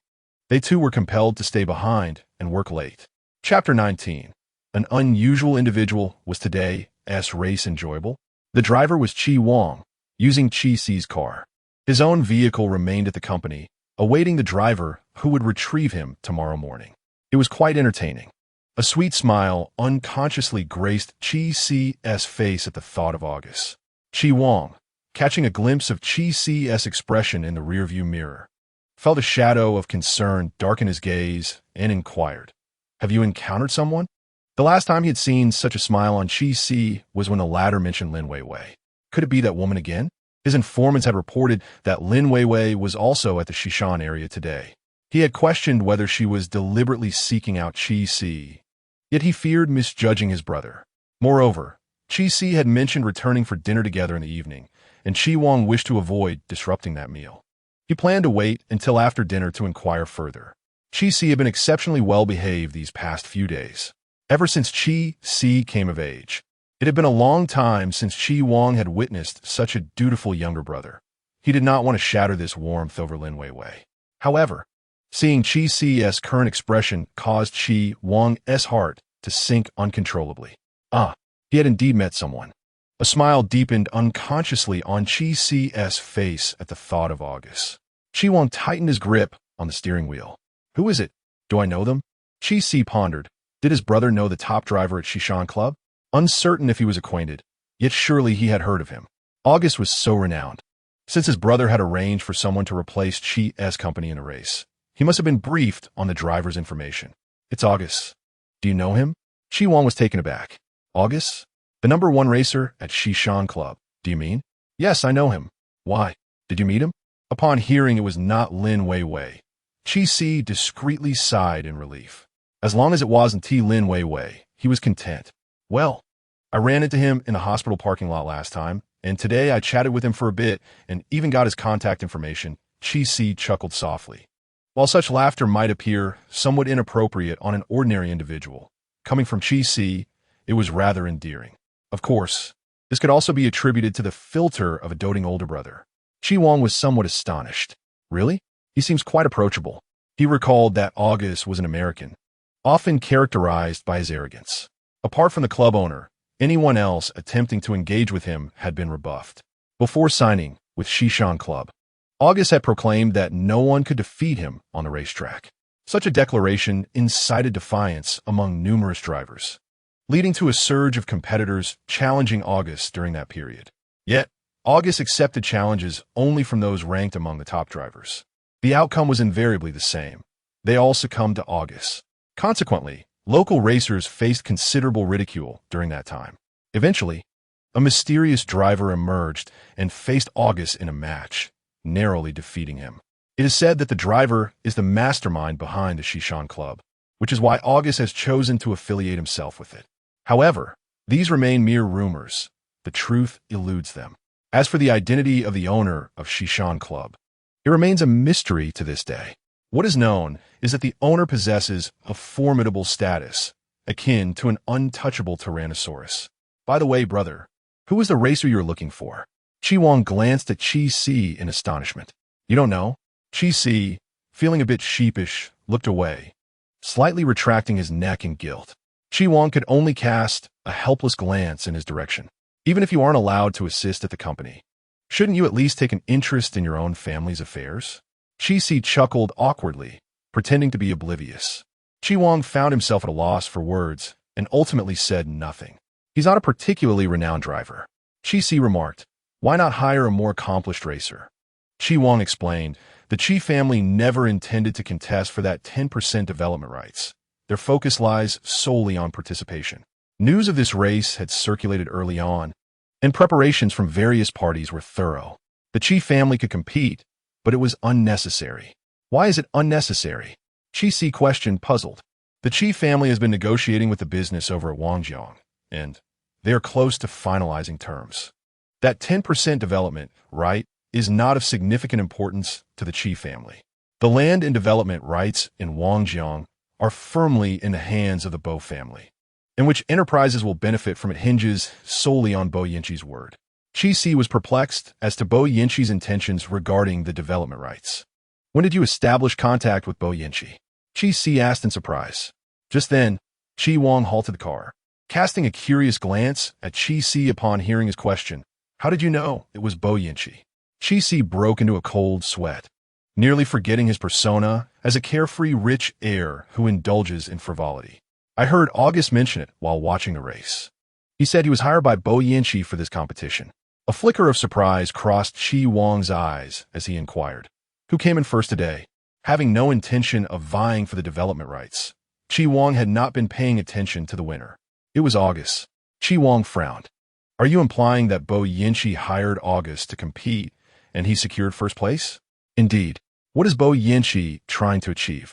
[SPEAKER 1] they too were compelled to stay behind and work late. Chapter 19. An unusual individual. Was today's race enjoyable? The driver was Chi Wang, using Chi-Si's car. His own vehicle remained at the company, awaiting the driver who would retrieve him tomorrow morning. It was quite entertaining. A sweet smile unconsciously graced Chi-Si's face at the thought of August. "Chi Wang, catching a glimpse of Chi C's expression in the rearview mirror. Felt a shadow of concern darken his gaze and inquired, "Have you encountered someone?" The last time he had seen such a smile on Chi Si was when the latter mentioned Lin Weiwei. Could it be that woman again? His informants had reported that Lin Weiwei was also at the Shishan area today. He had questioned whether she was deliberately seeking out Chi Si, yet he feared misjudging his brother. Moreover, Chi Si had mentioned returning for dinner together in the evening, and Chi Wang wished to avoid disrupting that meal. He planned to wait until after dinner to inquire further. Chi Si had been exceptionally well-behaved these past few days. Ever since Chi Si came of age, it had been a long time since Chi Wang had witnessed such a dutiful younger brother. He did not want to shatter this warmth over Lin Weiwei. However, seeing Chi C's current expression caused Chi Wang's heart to sink uncontrollably. He had indeed met someone. A smile deepened unconsciously on Chi C's face at the thought of August. Chi Wang tightened his grip on the steering wheel. "Who is it? Do I know them?" Chi Si pondered. Did his brother know the top driver at Shishan Club? Uncertain if he was acquainted, yet surely he had heard of him. August was so renowned. Since his brother had arranged for someone to replace Chi's company in a race, he must have been briefed on the driver's information. "It's August. Do you know him?" Chi Wang was taken aback. "August? The #1 racer at Shishan Club, do you mean?" "Yes, I know him." "Why? Did you meet him?" Upon hearing it was not Lin Weiwei, Chi Si discreetly sighed in relief. As long as it wasn't Lin Weiwei, he was content. "Well, I ran into him in the hospital parking lot last time, and today I chatted with him for a bit and even got his contact information." Chi Si chuckled softly. While such laughter might appear somewhat inappropriate on an ordinary individual, coming from Chi Si, it was rather endearing. Of course, this could also be attributed to the filter of a doting older brother. Chi Wang was somewhat astonished. "Really? He seems quite approachable." He recalled that August was an American, often characterized by his arrogance. Apart from the club owner, anyone else attempting to engage with him had been rebuffed. Before signing with Shishan Club, August had proclaimed that no one could defeat him on the racetrack. Such a declaration incited defiance among numerous drivers, leading to a surge of competitors challenging August during that period. Yet, August accepted challenges only from those ranked among the top drivers. The outcome was invariably the same. They all succumbed to August. Consequently, local racers faced considerable ridicule during that time. Eventually, a mysterious driver emerged and faced August in a match, narrowly defeating him. It is said that the driver is the mastermind behind the Shishan Club, which is why August has chosen to affiliate himself with it. However, these remain mere rumors. The truth eludes them. As for the identity of the owner of Shishan Club, it remains a mystery to this day. What is known is that the owner possesses a formidable status, akin to an untouchable Tyrannosaurus. "By the way, brother, who is the racer you're looking for?" Chi Wang glanced at Chi Si in astonishment. "You don't know?" Chi Si, feeling a bit sheepish, looked away, slightly retracting his neck in guilt. Chi Wang could only cast a helpless glance in his direction. "Even if you aren't allowed to assist at the company, shouldn't you at least take an interest in your own family's affairs?" Chi Si chuckled awkwardly, pretending to be oblivious. Chi Wang found himself at a loss for words and ultimately said nothing. "He's not a particularly renowned driver," Chi Si remarked. "Why not hire a more accomplished racer?" Chi Wang explained the Chi family never intended to contest for that 10% development rights. Their focus lies solely on participation. News of this race had circulated early on, and preparations from various parties were thorough. The Chi family could compete, but it was unnecessary. "Why is it unnecessary?" Chi Si questioned, puzzled. "The Chi family has been negotiating with the business over at Wangjiang, and they are close to finalizing terms. That 10% development right is not of significant importance to the Chi family. The land and development rights in Wangjiang are firmly in the hands of the Bo family, and which enterprises will benefit from it hinges solely on Bo Yinchi's word." Chi Si was perplexed as to Bo Yinchi's intentions regarding the development rights. "When did you establish contact with Bo Yinchi?" Chi Si asked in surprise. Just then, Chi Wang halted the car. Casting a curious glance at Chi Si upon hearing his question, "How did you know it was Bo Yinchi?" Chi Si broke into a cold sweat, nearly forgetting his persona as a carefree rich heir who indulges in frivolity. "I heard August mention it while watching the race. He said he was hired by Bo Yinchi for this competition." A flicker of surprise crossed Chi Wong's eyes as he inquired, "Who came in first today?" Having no intention of vying for the development rights, Chi Wong had not been paying attention to the winner. It was August. Chi Wong frowned. "Are you implying that Bo Yinchi hired August to compete and he secured first place?" "Indeed. What is Bo Yinchi trying to achieve?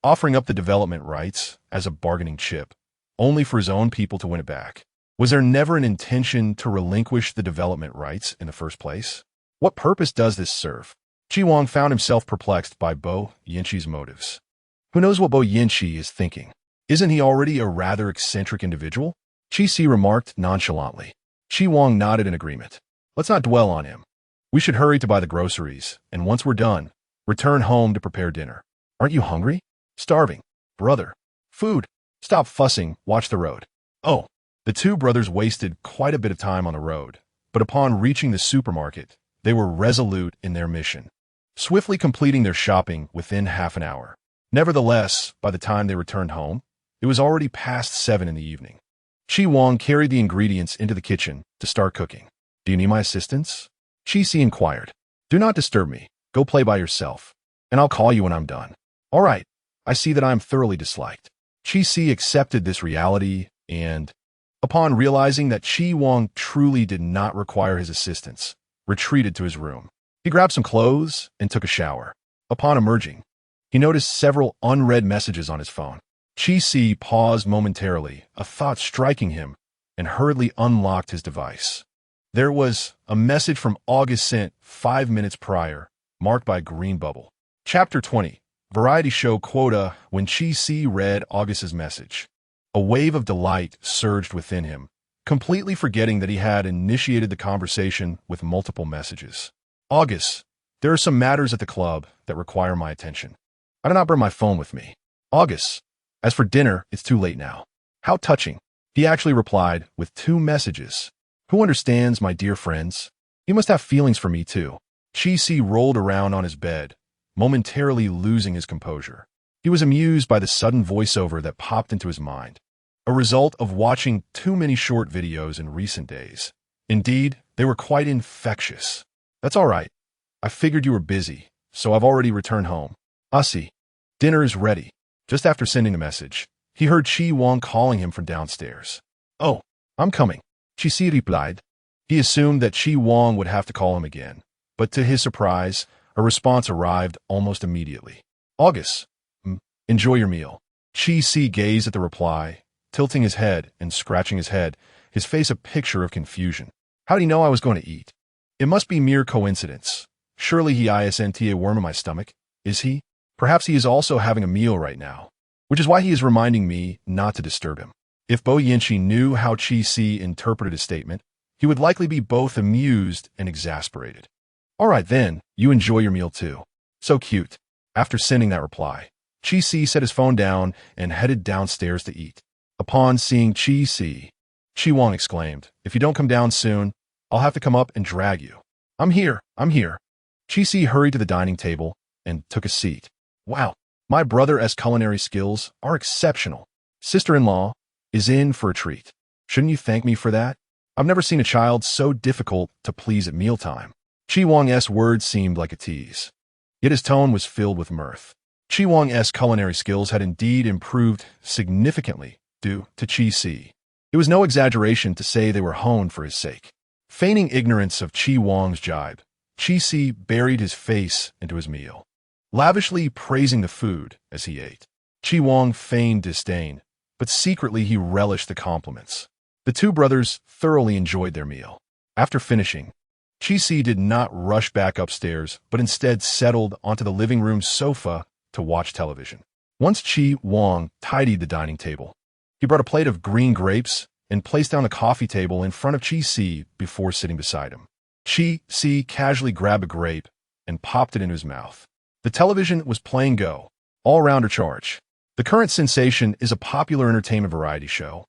[SPEAKER 1] Offering up the development rights as a bargaining chip, only for his own people to win it back? Was there never an intention to relinquish the development rights in the first place? What purpose does this serve?" Chi Wong found himself perplexed by Bo Yinchi's motives. Who knows what Bo Yinchi is thinking? Isn't he already a rather eccentric individual? Chi Si remarked nonchalantly. Chi Wong nodded in agreement. "Let's not dwell on him. We should hurry to buy the groceries, and once we're done, return home to prepare dinner. Aren't you hungry?" "Starving. Brother. Food. Stop fussing, watch the road." "Oh." The two brothers wasted quite a bit of time on the road, but upon reaching the supermarket, they were resolute in their mission, swiftly completing their shopping within half an hour. Nevertheless, by the time they returned home, it was already past 7 in the evening. Chi Wong carried the ingredients into the kitchen to start cooking. "Do you need my assistance?" Chi Si inquired. "Do not disturb me. Go play by yourself, and I'll call you when I'm done." "All right. I see that I am thoroughly disliked." Chi Si accepted this reality and, upon realizing that Chi Wong truly did not require his assistance, retreated to his room. He grabbed some clothes and took a shower. Upon emerging, he noticed several unread messages on his phone. Chi Si paused momentarily, a thought striking him, and hurriedly unlocked his device. There was a message from August sent 5 minutes prior, marked by a green bubble. Chapter 20, Variety Show Quota. When Chi Si read August's message, a wave of delight surged within him, completely forgetting that he had initiated the conversation with multiple messages. "August, there are some matters at the club that require my attention. I do not bring my phone with me." "August, as for dinner, it's too late now." "How touching." He actually replied with 2 messages. "Who understands, my dear friends? You must have feelings for me too." Chi Si rolled around on his bed, momentarily losing his composure. He was amused by the sudden voiceover that popped into his mind, a result of watching too many short videos in recent days. Indeed, they were quite infectious. "That's all right. I figured you were busy, so I've already returned home." "I see. Dinner is ready." Just after sending the message, he heard Chi Wong calling him from downstairs. "Oh, I'm coming," Chi Si replied. He assumed that Chi Wong would have to call him again, but to his surprise, a response arrived almost immediately. "August, enjoy your meal." Chi Si gazed at the reply, tilting his head and scratching his head, his face a picture of confusion. How did he know I was going to eat? It must be mere coincidence. Surely he isn't a worm in my stomach, is he? Perhaps he is also having a meal right now, which is why he is reminding me not to disturb him. If Bo Yinchi knew how Chi Si interpreted his statement, he would likely be both amused and exasperated. "All right then, you enjoy your meal too." So cute. After sending that reply, Chi Si set his phone down and headed downstairs to eat. Upon seeing Chi Si, Chi Wong exclaimed, "If you don't come down soon, I'll have to come up and drag you." I'm here. Chi Si hurried to the dining table and took a seat. "Wow, my brother's culinary skills are exceptional. Sister-in-law is in for a treat. Shouldn't you thank me for that? I've never seen a child so difficult to please at mealtime." Chi Wong's words seemed like a tease, yet his tone was filled with mirth. Chi Wong's culinary skills had indeed improved significantly due to Chi Si. It was no exaggeration to say they were honed for his sake. Feigning ignorance of Chi Wong's jibe, Chi Si buried his face into his meal, lavishly praising the food as he ate. Chi Wong feigned disdain, but secretly he relished the compliments. The two brothers thoroughly enjoyed their meal. After finishing, Chi Si did not rush back upstairs, but instead settled onto the living room sofa to watch television. Once Chi Wong tidied the dining table, he brought a plate of green grapes and placed down the coffee table in front of Chi Si before sitting beside him. Chi Si casually grabbed a grape and popped it into his mouth. The television was playing Go, all-rounder charge. The current sensation is a popular entertainment variety show,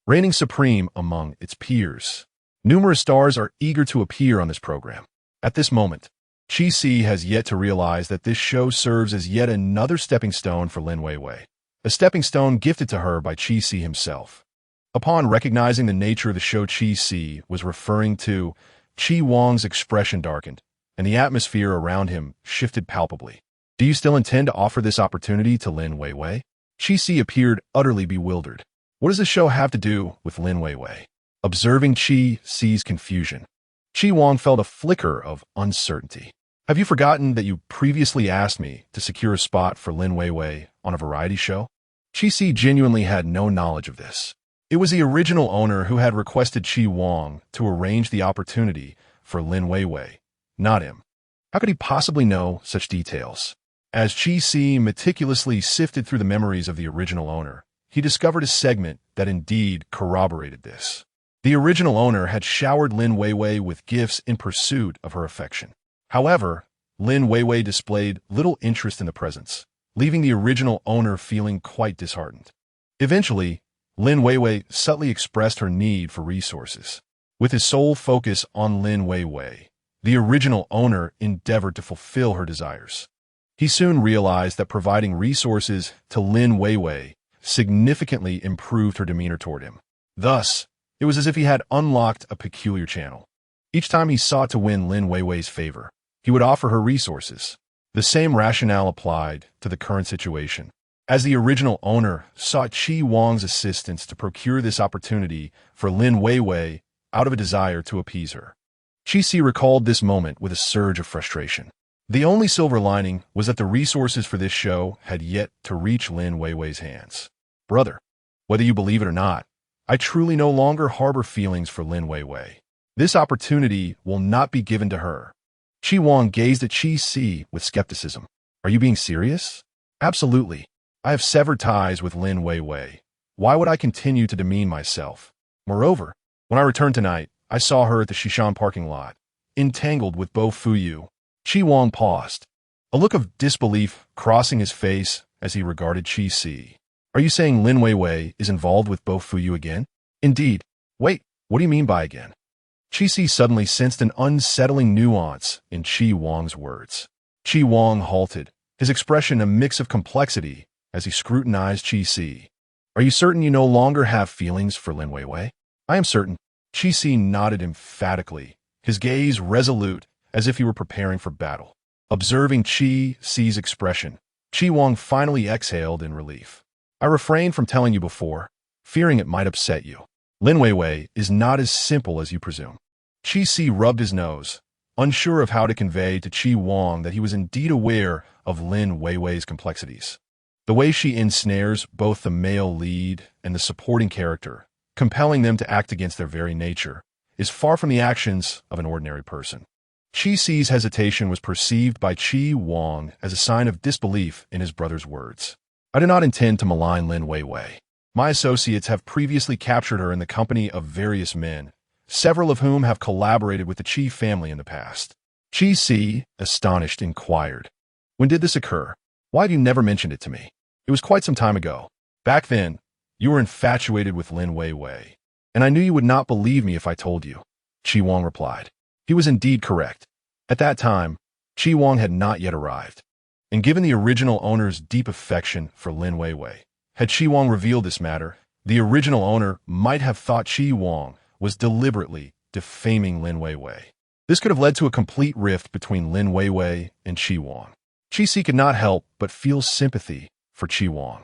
[SPEAKER 1] reigning supreme among its peers. Numerous stars are eager to appear on this program. At this moment, Chi Si has yet to realize that this show serves as yet another stepping stone for Lin Weiwei, a stepping stone gifted to her by Chi Si himself. Upon recognizing the nature of the show Chi Si was referring to, Chi Wang's expression darkened, and the atmosphere around him shifted palpably. Do you still intend to offer this opportunity to Lin Weiwei? Chi Si appeared utterly bewildered. What does this show have to do with Lin Weiwei? Observing Chi Si's confusion, Chi Wang felt a flicker of uncertainty. Have you forgotten that you previously asked me to secure a spot for Lin Weiwei on a variety show? Chi Si genuinely had no knowledge of this. It was the original owner who had requested Chi Wang to arrange the opportunity for Lin Weiwei, not him. How could he possibly know such details? As Chi Si meticulously sifted through the memories of the original owner, he discovered a segment that indeed corroborated this. The original owner had showered Lin Weiwei with gifts in pursuit of her affection. However, Lin Weiwei displayed little interest in the presents, leaving the original owner feeling quite disheartened. Eventually, Lin Weiwei subtly expressed her need for resources. With his sole focus on Lin Weiwei, the original owner endeavored to fulfill her desires. He soon realized that providing resources to Lin Weiwei significantly improved her demeanor toward him. Thus, it was as if he had unlocked a peculiar channel. Each time he sought to win Lin Weiwei's favor, he would offer her resources. The same rationale applied to the current situation. As the original owner sought Chi Wang's assistance to procure this opportunity for Lin Weiwei out of a desire to appease her. Chi Si recalled this moment with a surge of frustration. The only silver lining was that the resources for this show had yet to reach Lin Weiwei's hands. Brother, whether you believe it or not, I truly no longer harbor feelings for Lin Weiwei. This opportunity will not be given to her. Chi Wang gazed at Chi Si with skepticism. Are you being serious? Absolutely. I have severed ties with Lin Weiwei. Why would I continue to demean myself? Moreover, when I returned tonight, I saw her at the Shishan parking lot, entangled with Bo Fuyu. Chi Wang paused, a look of disbelief crossing his face as he regarded Chi Si. Are you saying Lin Weiwei is involved with Bo Fuyu again? Indeed. Wait, what do you mean by again? Chi Si suddenly sensed an unsettling nuance in Chi Wang's words. Chi Wang halted, his expression a mix of complexity as he scrutinized Chi Si. Are you certain you no longer have feelings for Lin Weiwei? I am certain. Chi Si nodded emphatically, his gaze resolute as if he were preparing for battle. Observing Chi Si's expression, Chi Wang finally exhaled in relief. I refrained from telling you before, fearing it might upset you. Lin Weiwei is not as simple as you presume. Chi Si rubbed his nose, unsure of how to convey to Chi Wang that he was indeed aware of Lin Weiwei's complexities. The way she ensnares both the male lead and the supporting character, compelling them to act against their very nature, is far from the actions of an ordinary person. Chi Si's hesitation was perceived by Chi Wang as a sign of disbelief in his brother's words. I do not intend to malign Lin Weiwei. My associates have previously captured her in the company of various men, several of whom have collaborated with the Chi family in the past. Chi Si, astonished, inquired, when did this occur? Why have you never mentioned it to me? It was quite some time ago. Back then, you were infatuated with Lin Weiwei, and I knew you would not believe me if I told you. Chi Wang replied. He was indeed correct. At that time, Chi Wang had not yet arrived. And given the original owner's deep affection for Lin Weiwei, had Chi Wang revealed this matter, the original owner might have thought Chi Wang was deliberately defaming Lin Weiwei. This could have led to a complete rift between Lin Weiwei and Chi Wang. Chi Si could not help but feel sympathy for Chi Wang.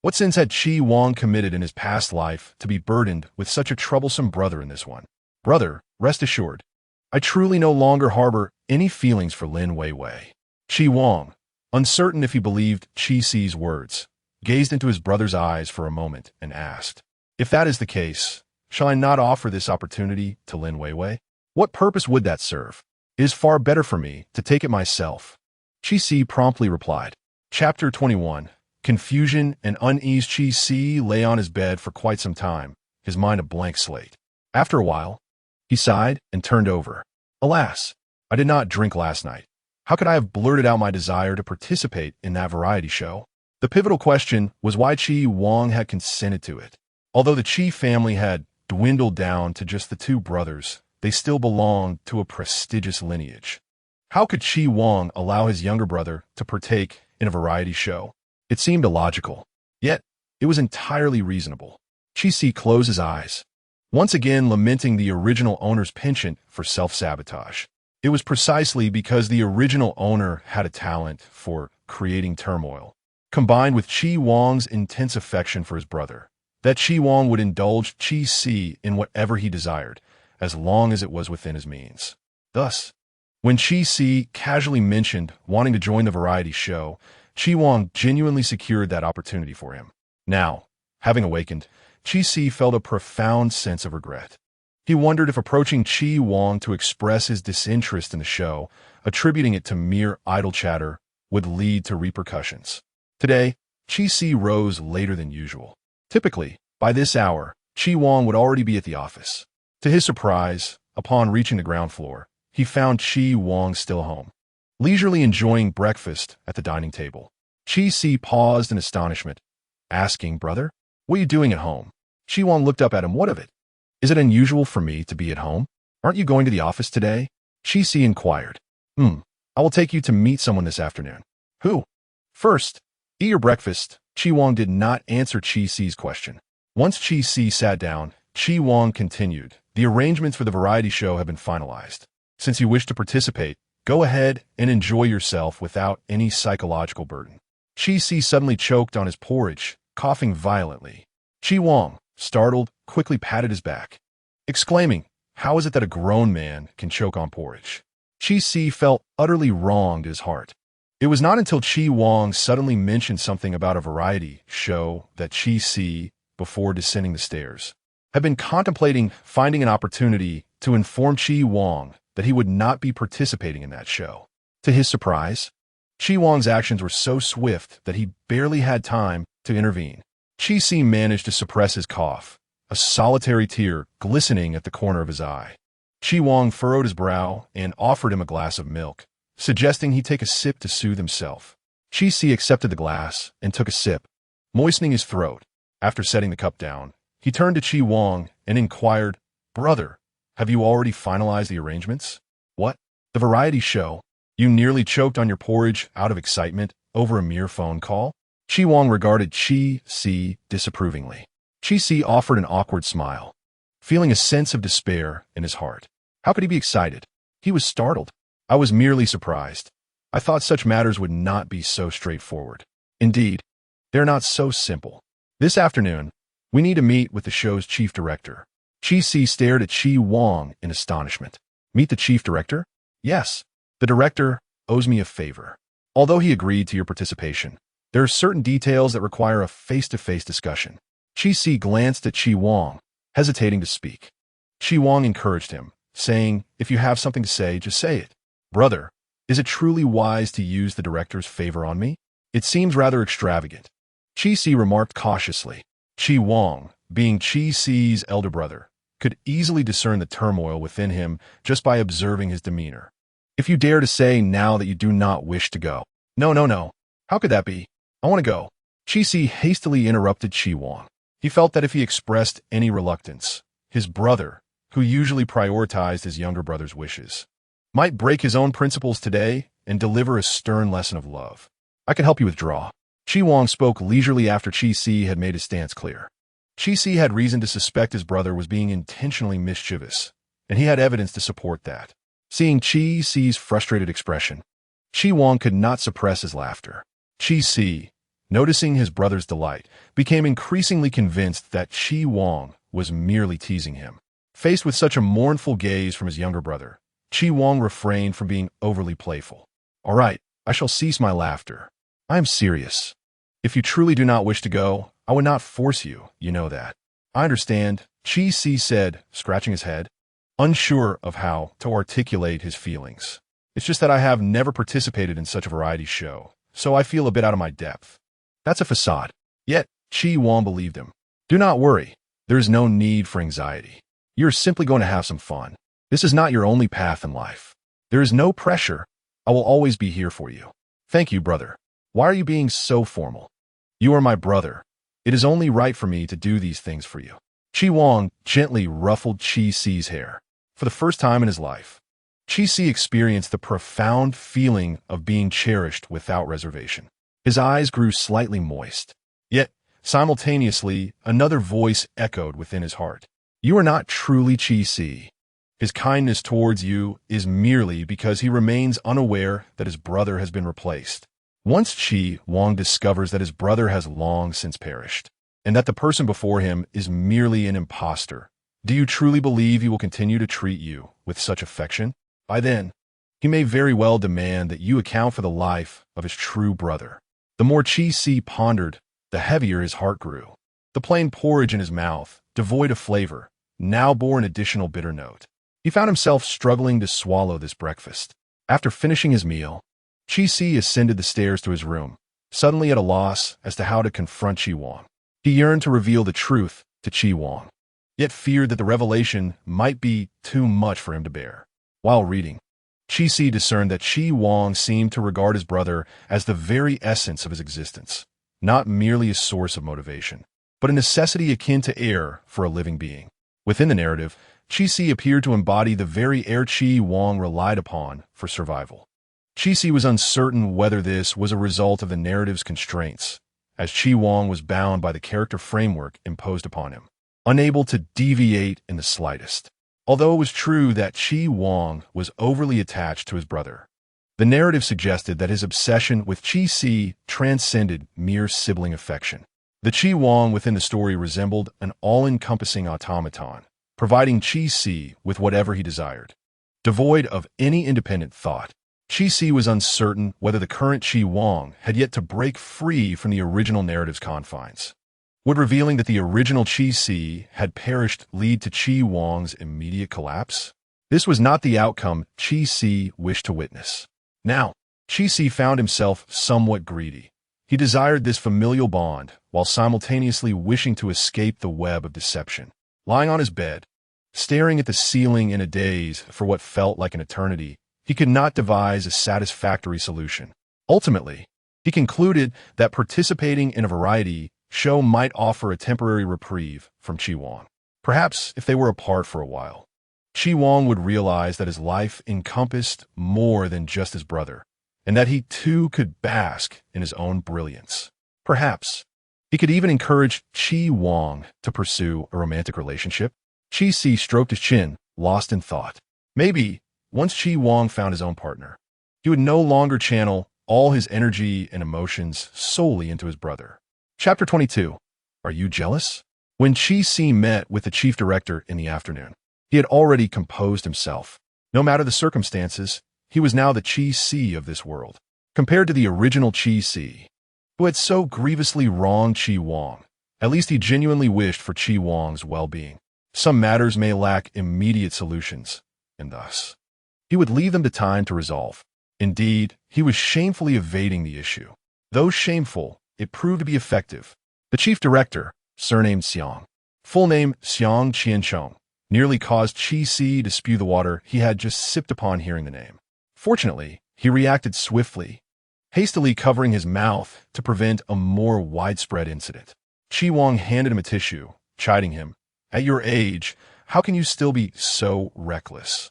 [SPEAKER 1] What sins had Chi Wang committed in his past life to be burdened with such a troublesome brother in this one? Brother, rest assured, I truly no longer harbor any feelings for Lin Weiwei. Chi Wang, uncertain if he believed Chi Si's words, gazed into his brother's eyes for a moment and asked, if that is the case, shall I not offer this opportunity to Lin Weiwei? What purpose would that serve? It is far better for me to take it myself. Chi Si promptly replied. Chapter 21. Confusion and unease. Chi Si lay on his bed for quite some time, his mind a blank slate. After a while, he sighed and turned over. Alas, I did not drink last night. How could I have blurted out my desire to participate in that variety show? The pivotal question was why Chi Wang had consented to it. Although the Chi family had dwindled down to just the two brothers, they still belonged to a prestigious lineage. How could Chi Wang allow his younger brother to partake in a variety show? It seemed illogical, yet it was entirely reasonable. Chi Si closed his eyes, once again lamenting the original owner's penchant for self-sabotage. It was precisely because the original owner had a talent for creating turmoil, combined with Chi Wang's intense affection for his brother, that Chi Wang would indulge Chi Si in whatever he desired, as long as it was within his means. Thus, when Chi Si casually mentioned wanting to join the variety show, Chi Wang genuinely secured that opportunity for him. Now, having awakened, Chi Si felt a profound sense of regret. He wondered if approaching Chi Wang to express his disinterest in the show, attributing it to mere idle chatter, would lead to repercussions. Today, Chi Si rose later than usual. Typically, by this hour, Chi Wang would already be at the office. To his surprise, upon reaching the ground floor, he found Chi Wang still home, leisurely enjoying breakfast at the dining table. Chi Si paused in astonishment, asking, "Brother, what are you doing at home?" Chi Wang looked up at him. "What of it? Is it unusual for me to be at home? Aren't you going to the office today?" Chi Si inquired. I will take you to meet someone this afternoon." "Who?" "First, eat your breakfast." Chi Wang did not answer Chi Si's question. Once Chi Si sat down, Chi Wang continued, "The arrangements for the variety show have been finalized. Since you wish to participate, go ahead and enjoy yourself without any psychological burden." Chi Si suddenly choked on his porridge, coughing violently. Chi Wang, startled, quickly patted his back, exclaiming, "How is it that a grown man can choke on porridge?" Chi Si felt utterly wronged at his heart. It was not until Chi Wang suddenly mentioned something about a variety show that Chi Si, before descending the stairs, had been contemplating finding an opportunity to inform Chi Wang that he would not be participating in that show. To his surprise, Chi Wang's actions were so swift that he barely had time to intervene. Chi Si managed to suppress his cough, a solitary tear glistening at the corner of his eye. Chi Wang furrowed his brow and offered him a glass of milk, suggesting he take a sip to soothe himself. Chi Si accepted the glass and took a sip, moistening his throat. After setting the cup down, he turned to Chi Wang and inquired, "Brother, have you already finalized the arrangements?" "What? The variety show? You nearly choked on your porridge out of excitement over a mere phone call?" Chi Wang regarded Chi Si disapprovingly. Chi Si offered an awkward smile, feeling a sense of despair in his heart. How could he be excited? He was startled. "I was merely surprised. I thought such matters would not be so straightforward. Indeed, they're not so simple. This afternoon, we need to meet with the show's chief director." Chi Si stared at Chi Wang in astonishment. "Meet the chief director?" "Yes. The director owes me a favor. Although he agreed to your participation, there are certain details that require a face-to-face discussion." Chi Si glanced at Chi Wang, hesitating to speak. Chi Wang encouraged him, saying, "If you have something to say, just say it." "Brother, is it truly wise to use the director's favor on me? It seems rather extravagant." Chi Si remarked cautiously. Chi Wang, being Chi Si's elder brother, could easily discern the turmoil within him just by observing his demeanor. "If you dare to say now that you do not wish to go." No. How could that be? I want to go." Chi Si hastily interrupted Chi Wang. He felt that if he expressed any reluctance, his brother, who usually prioritized his younger brother's wishes, might break his own principles today and deliver a stern lesson of love. "I can help you withdraw." Chi Wang spoke leisurely after Chi Si had made his stance clear. Chi Si had reason to suspect his brother was being intentionally mischievous, and he had evidence to support that. Seeing Chi Si's frustrated expression, Chi Wang could not suppress his laughter. Chi Si, noticing his brother's delight, became increasingly convinced that Chi Wang was merely teasing him. Faced with such a mournful gaze from his younger brother, Chi Wang refrained from being overly playful. "All right, I shall cease my laughter. I am serious. If you truly do not wish to go, I would not force you, you know that." "I understand," Chi Si said, scratching his head, unsure of how to articulate his feelings. "It's just that I have never participated in such a variety show, so I feel a bit out of my depth." "That's a facade." Yet, Chi Wang believed him. "Do not worry. There is no need for anxiety. You're simply going to have some fun. This is not your only path in life. There is no pressure. I will always be here for you." "Thank you, brother. Why are you being so formal?" "You are my brother. It is only right for me to do these things for you." Chi Wang gently ruffled Chi Si's hair. For the first time in his life, Chi Si experienced the profound feeling of being cherished without reservation. His eyes grew slightly moist. Yet, simultaneously, another voice echoed within his heart. You are not truly Chi-Si. His kindness towards you is merely because he remains unaware that his brother has been replaced. Once Chi Wang discovers that his brother has long since perished, and that the person before him is merely an imposter, do you truly believe he will continue to treat you with such affection? By then, he may very well demand that you account for the life of his true brother. The more Chi-Si pondered, the heavier his heart grew. The plain porridge in his mouth, devoid of flavor, now bore an additional bitter note. He found himself struggling to swallow this breakfast. After finishing his meal, Chi-Si ascended the stairs to his room, suddenly at a loss as to how to confront Chi Wang. He yearned to reveal the truth to Chi Wang, yet feared that the revelation might be too much for him to bear. While reading, Chi-Si discerned that Chi Wang seemed to regard his brother as the very essence of his existence, not merely a source of motivation, but a necessity akin to air for a living being. Within the narrative, Chi-Si appeared to embody the very air Chi Wang relied upon for survival. Chi-Si was uncertain whether this was a result of the narrative's constraints, as Chi Wang was bound by the character framework imposed upon him, unable to deviate in the slightest. Although it was true that Chi Wang was overly attached to his brother, the narrative suggested that his obsession with Chi-Si transcended mere sibling affection. The Chi Wang within the story resembled an all-encompassing automaton, providing Chi-Si with whatever he desired. Devoid of any independent thought, Chi-Si was uncertain whether the current Chi Wang had yet to break free from the original narrative's confines. Would revealing that the original Chi-Si had perished lead to Chi Wang's immediate collapse? This was not the outcome Chi-Si wished to witness. Now, Chi-Si found himself somewhat greedy. He desired this familial bond while simultaneously wishing to escape the web of deception. Lying on his bed, staring at the ceiling in a daze for what felt like an eternity, he could not devise a satisfactory solution. Ultimately, he concluded that participating in a variety show might offer a temporary reprieve from Chi Wang. Perhaps if they were apart for a while, Chi Wang would realize that his life encompassed more than just his brother, and that he too could bask in his own brilliance. Perhaps he could even encourage Chi Wang to pursue a romantic relationship. Chi-Si stroked his chin, lost in thought. Maybe, once Chi Wang found his own partner, he would no longer channel all his energy and emotions solely into his brother. Chapter 22. Are you jealous? When Chi-Si met with the chief director in the afternoon, he had already composed himself. No matter the circumstances, he was now the Chi-Si of this world. Compared to the original Chi-Si, who had so grievously wronged Chi Wang, at least he genuinely wished for Chi Wang's well-being. Some matters may lack immediate solutions, and thus, he would leave them to time to resolve. Indeed, he was shamefully evading the issue. Though shameful, it proved to be effective. The chief director, surnamed Xiang, full name Xiang Qianchong, nearly caused Chi-Si to spew the water he had just sipped upon hearing the name. Fortunately, he reacted swiftly, hastily covering his mouth to prevent a more widespread incident. Chi Wang handed him a tissue, chiding him. At your age, how can you still be so reckless?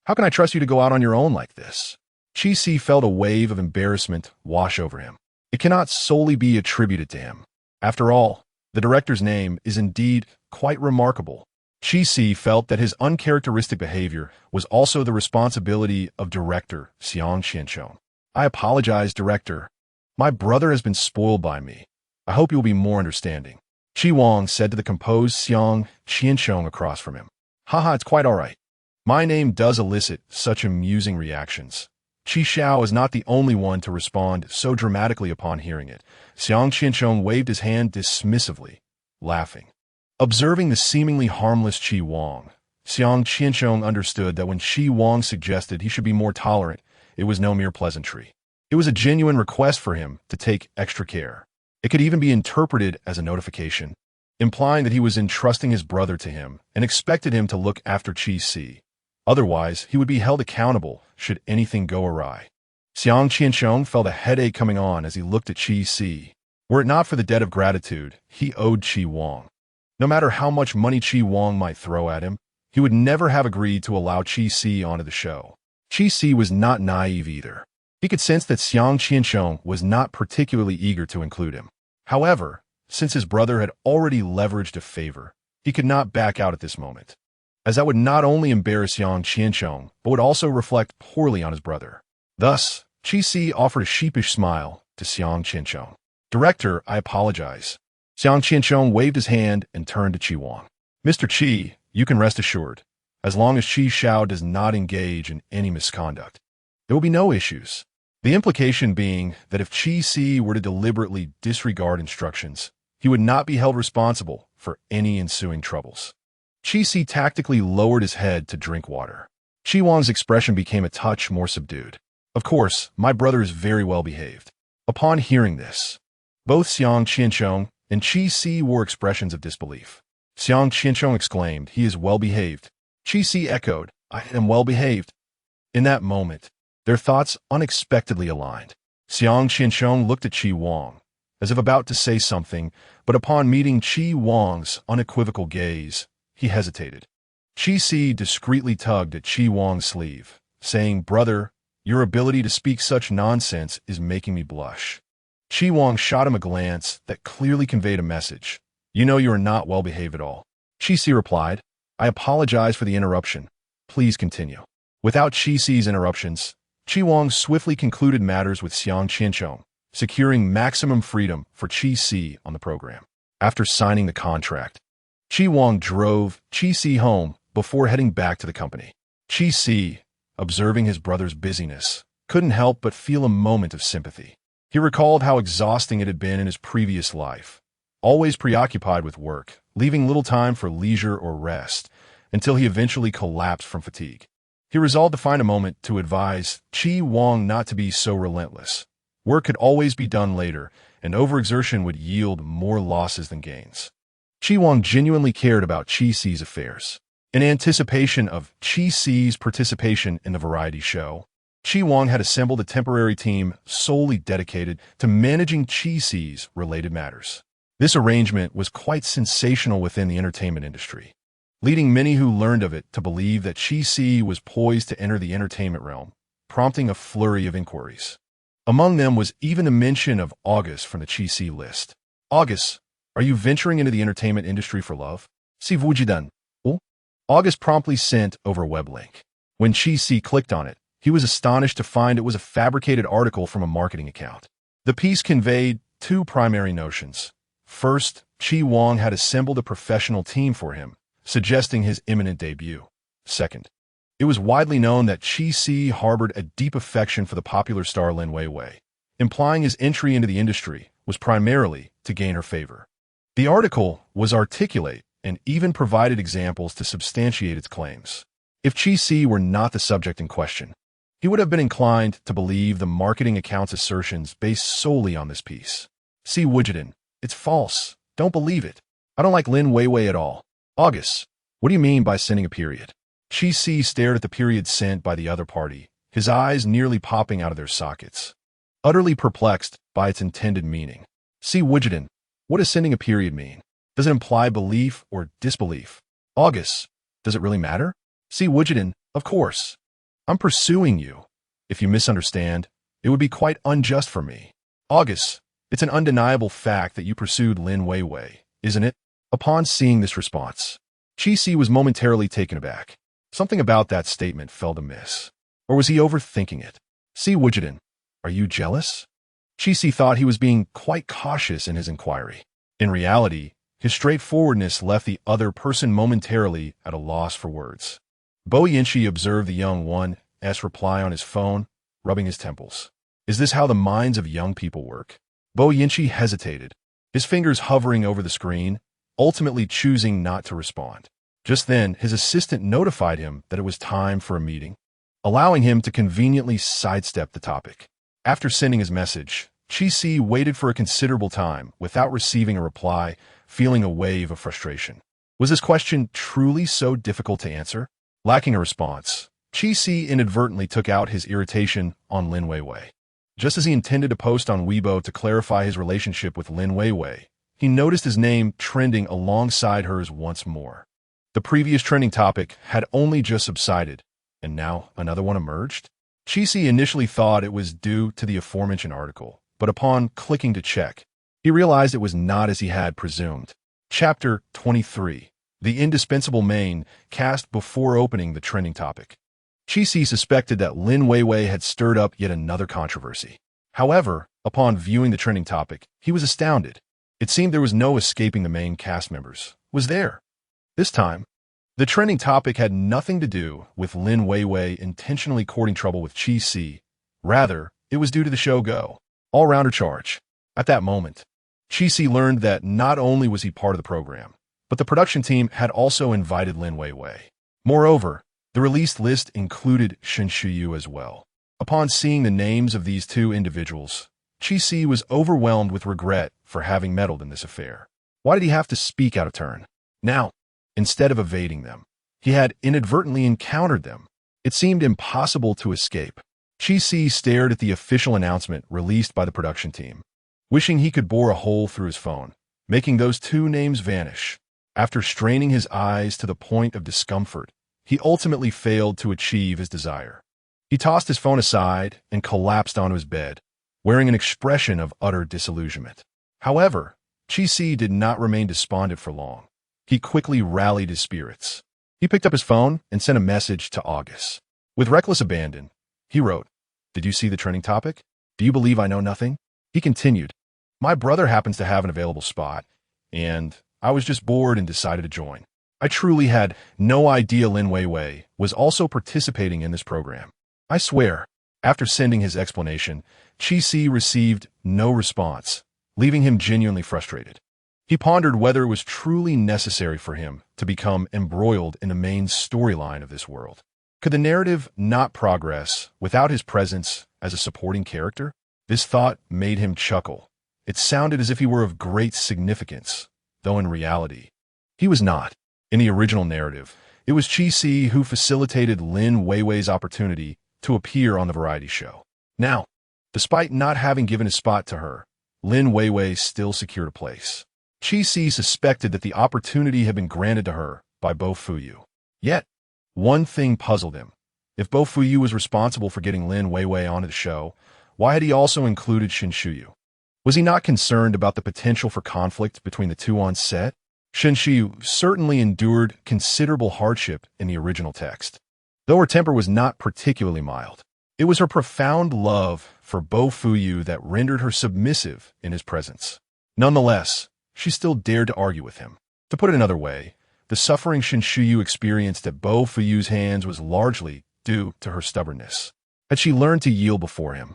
[SPEAKER 1] How can I trust you to go out on your own like this? Chi-Si felt a wave of embarrassment wash over him. It cannot solely be attributed to him. After all, the director's name is indeed quite remarkable. Chi-Si felt that his uncharacteristic behavior was also the responsibility of director Xiang Qianchong. I apologize, director. My brother has been spoiled by me. I hope you will be more understanding. Chi Wang said to the composed Xiang Qianchong across from him. Haha, it's quite all right. My name does elicit such amusing reactions. Chi Xiao is not the only one to respond so dramatically upon hearing it. Xiang Qianchong waved his hand dismissively, laughing. Observing the seemingly harmless Chi Wang, Xiang Qianchong understood that when Chi Wang suggested he should be more tolerant, it was no mere pleasantry. It was a genuine request for him to take extra care. It could even be interpreted as a notification, implying that he was entrusting his brother to him and expected him to look after Chi-Si. Otherwise, he would be held accountable should anything go awry. Xiang Qianchong felt a headache coming on as he looked at Chi-Si. Were it not for the debt of gratitude he owed Chi Wang, no matter how much money Chi Wang might throw at him, he would never have agreed to allow Chi-Si onto the show. Chi-Si was not naive either. He could sense that Xiang Qianchong was not particularly eager to include him. However, since his brother had already leveraged a favor, He could not back out at this moment, as that would not only embarrass Yang Qianchong, but would also reflect poorly on his brother. Thus, Qi Si offered a sheepish smile to Xiang Qianchong. "Director, I apologize." Xiang Qianchong waved his hand and turned to Qi Wang. "Mr. Qi, you can rest assured. As long as Qi Xiao does not engage in any misconduct, there will be no issues." The implication being that if Qi Si were to deliberately disregard instructions, he would not be held responsible for any ensuing troubles. Qi Si tactically lowered his head to drink water. Qi Wang's expression became a touch more subdued. "Of course, my brother is very well behaved." Upon hearing this, both Xiang Qianchong and Qi Si wore expressions of disbelief. Xiang Qianchong exclaimed, "He is well behaved." Qi Si echoed, "I am well behaved." In that moment, their thoughts unexpectedly aligned. Xiang Qianchong looked at Qi Wang, as if about to say something, but upon meeting Qi Wang's unequivocal gaze, he hesitated. Qi Si discreetly tugged at Qi Wang's sleeve, saying, "Brother, your ability to speak such nonsense is making me blush." Qi Wang shot him a glance that clearly conveyed a message. "You know you are not well behaved at all." Qi Si replied, "I apologize for the interruption. Please continue." Without Qi Si's interruptions, Qi Wang swiftly concluded matters with Xiang Qianchong, securing maximum freedom for Qi Si on the program. After signing the contract, Qi Wang drove Qi Si home before heading back to the company. Qi Si, observing his brother's busyness, couldn't help but feel a moment of sympathy. He recalled how exhausting it had been in his previous life, always preoccupied with work, leaving little time for leisure or rest, until he eventually collapsed from fatigue. He resolved to find a moment to advise Qi Wang not to be so relentless. Work could always be done later, and overexertion would yield more losses than gains. Qi Wang genuinely cared about Qi Si's affairs. In anticipation of Qi Si's participation in the variety show, Qi Wang had assembled a temporary team solely dedicated to managing Qi Si's related matters. This arrangement was quite sensational within the entertainment industry, leading many who learned of it to believe that Qi Si was poised to enter the entertainment realm, prompting a flurry of inquiries. Among them was even a mention of August from the Qi Si list. "August, are you venturing into the entertainment industry for love?" "Si wujidan." August promptly sent over a web link. When Qi Si clicked on it, he was astonished to find it was a fabricated article from a marketing account. The piece conveyed two primary notions. First, Qi Wang had assembled a professional team for him, suggesting his imminent debut. Second, it was widely known that Qi Si harbored a deep affection for the popular star Lin Weiwei, implying his entry into the industry was primarily to gain her favor. The article was articulate and even provided examples to substantiate its claims. If Qi Si were not the subject in question, he would have been inclined to believe the marketing account's assertions based solely on this piece. "Si wujidan, it's false. Don't believe it. I don't like Lin Weiwei at all." "August, what do you mean by sending a period?" Qi Si stared at the period sent by the other party, his eyes nearly popping out of their sockets, utterly perplexed by its intended meaning. "Si wujidan, what does sending a period mean? Does it imply belief or disbelief?" "August, does it really matter?" "Si wujidan, of course. I'm pursuing you. If you misunderstand, it would be quite unjust for me." "August, it's an undeniable fact that you pursued Lin Weiwei, isn't it?" Upon seeing this response, Qi Si was momentarily taken aback. Something about that statement felt amiss. Or was he overthinking it? "Si wujidan, are you jealous?" Qi Si thought he was being quite cautious in his inquiry. In reality, his straightforwardness left the other person momentarily at a loss for words. Bo Yinchi observed the young one's reply on his phone, rubbing his temples. Is this how the minds of young people work? Bo Yinchi hesitated, his fingers hovering over the screen, ultimately choosing not to respond. Just then, his assistant notified him that it was time for a meeting, allowing him to conveniently sidestep the topic. After sending his message, Qi Si waited for a considerable time without receiving a reply, feeling a wave of frustration. Was this question truly so difficult to answer? Lacking a response, Qi Si inadvertently took out his irritation on Lin Weiwei. Just as he intended to post on Weibo to clarify his relationship with Lin Weiwei, he noticed his name trending alongside hers once more. The previous trending topic had only just subsided, and now another one emerged. Qi Si initially thought it was due to the aforementioned article, but upon clicking to check, he realized it was not as he had presumed. Chapter 23. the indispensable main cast before opening the trending topic. Chi-Si suspected that Lin Weiwei had stirred up yet another controversy. However, upon viewing the trending topic, he was astounded. It seemed there was no escaping the main cast members. Was there? This time, the trending topic had nothing to do with Lin Weiwei intentionally courting trouble with Chi-Si. Rather, it was due to the show Go all-rounder charge. At that moment, Chi-Si learned that not only was he part of the program, but the production team had also invited Lin Weiwei. Moreover, the released list included Shen Shuyu as well. Upon seeing the names of these two individuals, Chi-Si was overwhelmed with regret for having meddled in this affair. Why did he have to speak out of turn? Now, instead of evading them, he had inadvertently encountered them. It seemed impossible to escape. Chi-Si stared at the official announcement released by the production team, wishing he could bore a hole through his phone, making those two names vanish. After straining his eyes to the point of discomfort, he ultimately failed to achieve his desire. He tossed his phone aside and collapsed onto his bed, wearing an expression of utter disillusionment. However, Chi-Si did not remain despondent for long. He quickly rallied his spirits. He picked up his phone and sent a message to August. With reckless abandon, he wrote, "Did you see the trending topic? Do you believe I know nothing?" He continued, "My brother happens to have an available spot, and I was just bored and decided to join. I truly had no idea Lin Weiwei was also participating in this program. I swear." After sending his explanation, Chi-Si received no response, leaving him genuinely frustrated. He pondered whether it was truly necessary for him to become embroiled in the main storyline of this world. Could the narrative not progress without his presence as a supporting character? This thought made him chuckle. It sounded as if he were of great significance, though in reality, he was not. In the original narrative, it was Chi-Si who facilitated Lin Weiwei's opportunity to appear on the variety show. Now, despite not having given his spot to her, Lin Weiwei still secured a place. Chi-Si suspected that the opportunity had been granted to her by Bo Fuyu. Yet, one thing puzzled him. If Bo Fuyu was responsible for getting Lin Weiwei onto the show, why had he also included Shen Shuyu? Was he not concerned about the potential for conflict between the two on set? Shen Shuyu certainly endured considerable hardship in the original text. Though her temper was not particularly mild, it was her profound love for Bo Fuyu that rendered her submissive in his presence. Nonetheless, she still dared to argue with him. To put it another way, the suffering Shen Shuyu experienced at Bo Fuyu's hands was largely due to her stubbornness. Had she learned to yield before him,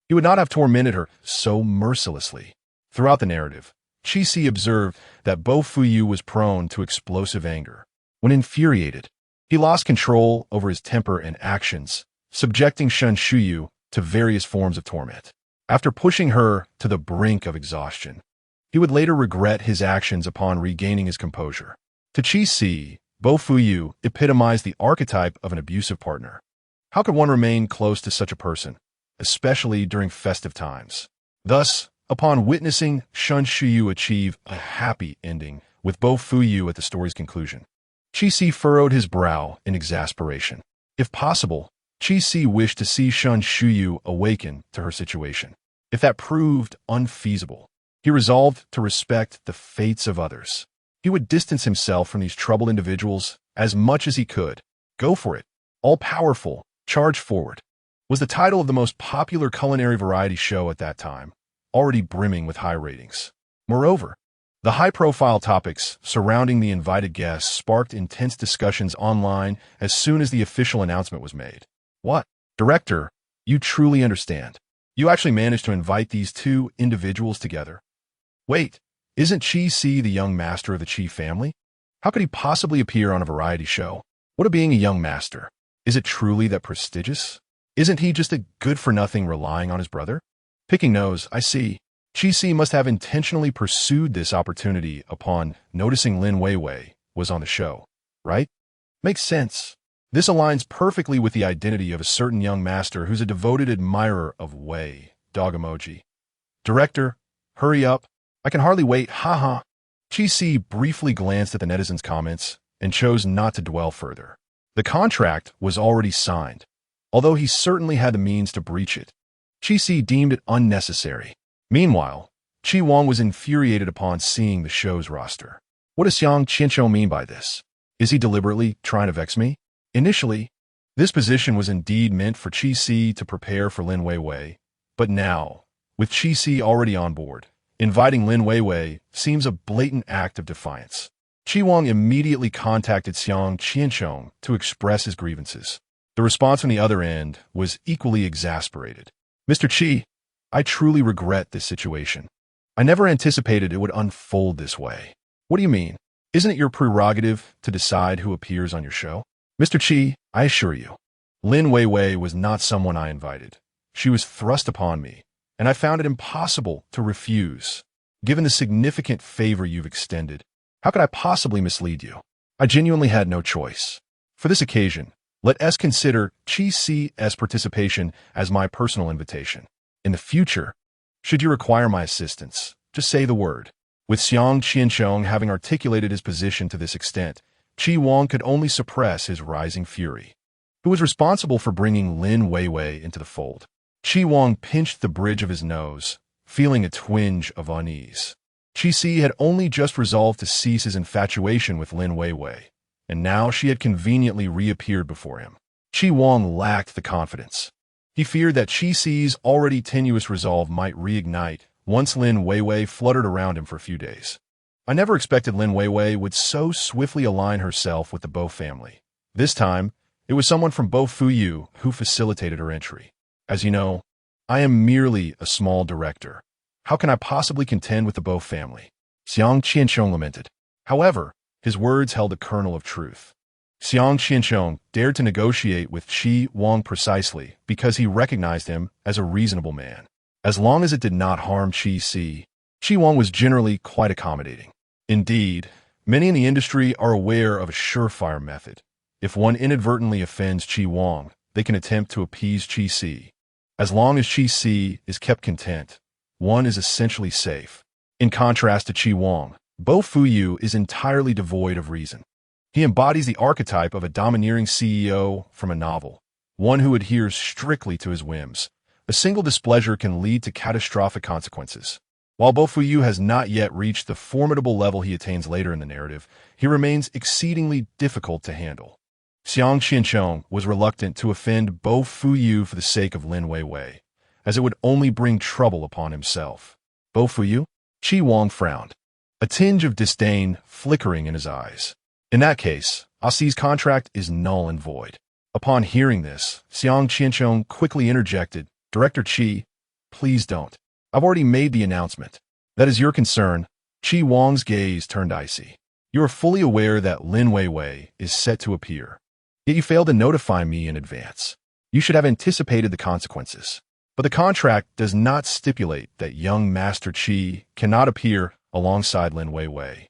[SPEAKER 1] he would not have tormented her so mercilessly. Throughout the narrative, Chi-Si observed that Bo Fuyu was prone to explosive anger. When infuriated, he lost control over his temper and actions, subjecting Shen Shuyu to various forms of torment. After pushing her to the brink of exhaustion, he would later regret his actions upon regaining his composure. To Chi-Si, Bo Fuyu epitomized the archetype of an abusive partner. How could one remain close to such a person, especially during festive times? Thus, upon witnessing Shen Shuyu achieve a happy ending with Bo Fuyu at the story's conclusion, Chi-Si furrowed his brow in exasperation. If possible, Chi-Si wished to see Shen Shuyu awaken to her situation. If that proved unfeasible, he resolved to respect the fates of others. He would distance himself from these troubled individuals as much as he could. Go for it. All-powerful, charge forward was the title of the most popular culinary variety show at that time, already brimming with high ratings. Moreover, the high-profile topics surrounding the invited guests sparked intense discussions online as soon as the official announcement was made. What? Director, you truly understand. You actually managed to invite these two individuals together. Wait, isn't Chi-Si the young master of the Chi family? How could he possibly appear on a variety show? What of being a young master? Is it truly that prestigious? Isn't he just a good-for-nothing relying on his brother? Picking nose, I see. Chi-Si must have intentionally pursued this opportunity upon noticing Lin Weiwei was on the show, right? Makes sense. This aligns perfectly with the identity of a certain young master who's a devoted admirer of Wei. Dog emoji. Director, hurry up. I can hardly wait, haha. Chi-Si briefly glanced at the netizens' comments and chose not to dwell further. The contract was already signed, although he certainly had the means to breach it. Chi-Si deemed it unnecessary. Meanwhile, Chi Wang was infuriated upon seeing the show's roster. What does Xiang Qianqiu mean by this? Is he deliberately trying to vex me? Initially, this position was indeed meant for Qi Si to prepare for Lin Weiwei, but now, with Qi Si already on board, inviting Lin Weiwei seems a blatant act of defiance. Qi Wang immediately contacted Xiang Qianqiu to express his grievances. The response on the other end was equally exasperated. Mr. Qi, I truly regret this situation. I never anticipated it would unfold this way. What do you mean? Isn't it your prerogative to decide who appears on your show? Mr. Qi, I assure you, Lin Weiwei was not someone I invited. She was thrust upon me, and I found it impossible to refuse. Given the significant favor you've extended, how could I possibly mislead you? I genuinely had no choice. For this occasion, let us consider Qi Si's participation as my personal invitation. In the future, should you require my assistance, just say the word. With Xiang Qianqiu having articulated his position to this extent, Qi Wang could only suppress his rising fury. Who was responsible for bringing Lin Weiwei into the fold? Qi Wang pinched the bridge of his nose, feeling a twinge of unease. Qi Si had only just resolved to cease his infatuation with Lin Weiwei, and now she had conveniently reappeared before him. Qi Wang lacked the confidence. He feared that Qi Si's already tenuous resolve might reignite once Lin Weiwei fluttered around him for a few days. I never expected Lin Weiwei would so swiftly align herself with the Bo family. This time, it was someone from Bo Fuyu who facilitated her entry. As you know, I am merely a small director. How can I possibly contend with the Bo family? Xiang Qianqiu lamented. However, his words held a kernel of truth. Xiang Qianqiu dared to negotiate with Qi Wang precisely because he recognized him as a reasonable man. As long as it did not harm Qi Si, Qi Wang was generally quite accommodating. Indeed, many in the industry are aware of a surefire method. If one inadvertently offends Qi Wang, they can attempt to appease Qi Si. As long as Qi Si is kept content, one is essentially safe. In contrast to Qi Wang, Bo Fuyu is entirely devoid of reason. He embodies the archetype of a domineering CEO from a novel, one who adheres strictly to his whims. A single displeasure can lead to catastrophic consequences. While Bo Fuyu has not yet reached the formidable level he attains later in the narrative, he remains exceedingly difficult to handle. Xiang Qianqiu was reluctant to offend Bo Fuyu for the sake of Lin Weiwei, as it would only bring trouble upon himself. Bo Fuyu? Qi Wang frowned, a tinge of disdain flickering in his eyes. In that case, Asi's contract is null and void. Upon hearing this, Xiang Qianqiu quickly interjected, Director Qi, please don't. I've already made the announcement. That is your concern. Qi Wang's gaze turned icy. You are fully aware that Lin Weiwei is set to appear. Yet you failed to notify me in advance. You should have anticipated the consequences. But the contract does not stipulate that young Master Qi cannot appear alongside Lin Weiwei.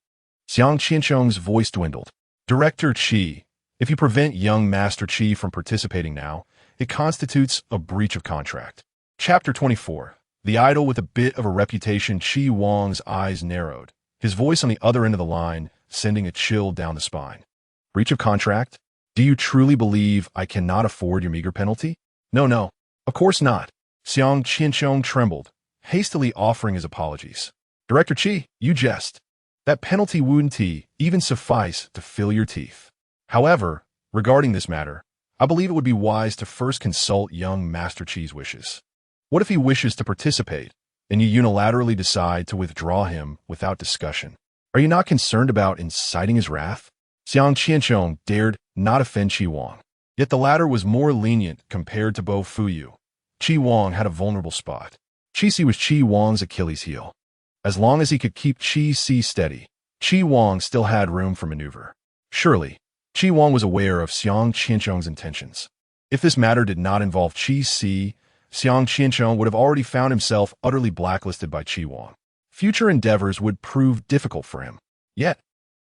[SPEAKER 1] Xiang Qianqiu's voice dwindled. Director Qi, if you prevent young Master Qi from participating now, it constitutes a breach of contract. Chapter 24. The idol with a bit of a reputation. Qi Wang's eyes narrowed, his voice on the other end of the line sending a chill down the spine. Breach of contract? Do you truly believe I cannot afford your meager penalty? No, of course not. Xiang Qianqiu trembled, hastily offering his apologies. Director Qi, you jest. That penalty wouldn't even suffice to fill your teeth. However, regarding this matter, I believe it would be wise to first consult young Master Qi's wishes. What if he wishes to participate, and you unilaterally decide to withdraw him without discussion? Are you not concerned about inciting his wrath? Xiang Qianqiu dared not offend Qi Wang, yet the latter was more lenient compared to Bo Fuyu. Qi Wang had a vulnerable spot. Qi Si was Qi Wang's Achilles heel. As long as he could keep Qi Si steady, Qi Wang still had room for maneuver. Surely, Qi Wang was aware of Xiang Qianqiu's intentions. If this matter did not involve Qi Si, Xiang Qianqiu would have already found himself utterly blacklisted by Qi Wang. Future endeavors would prove difficult for him. Yet,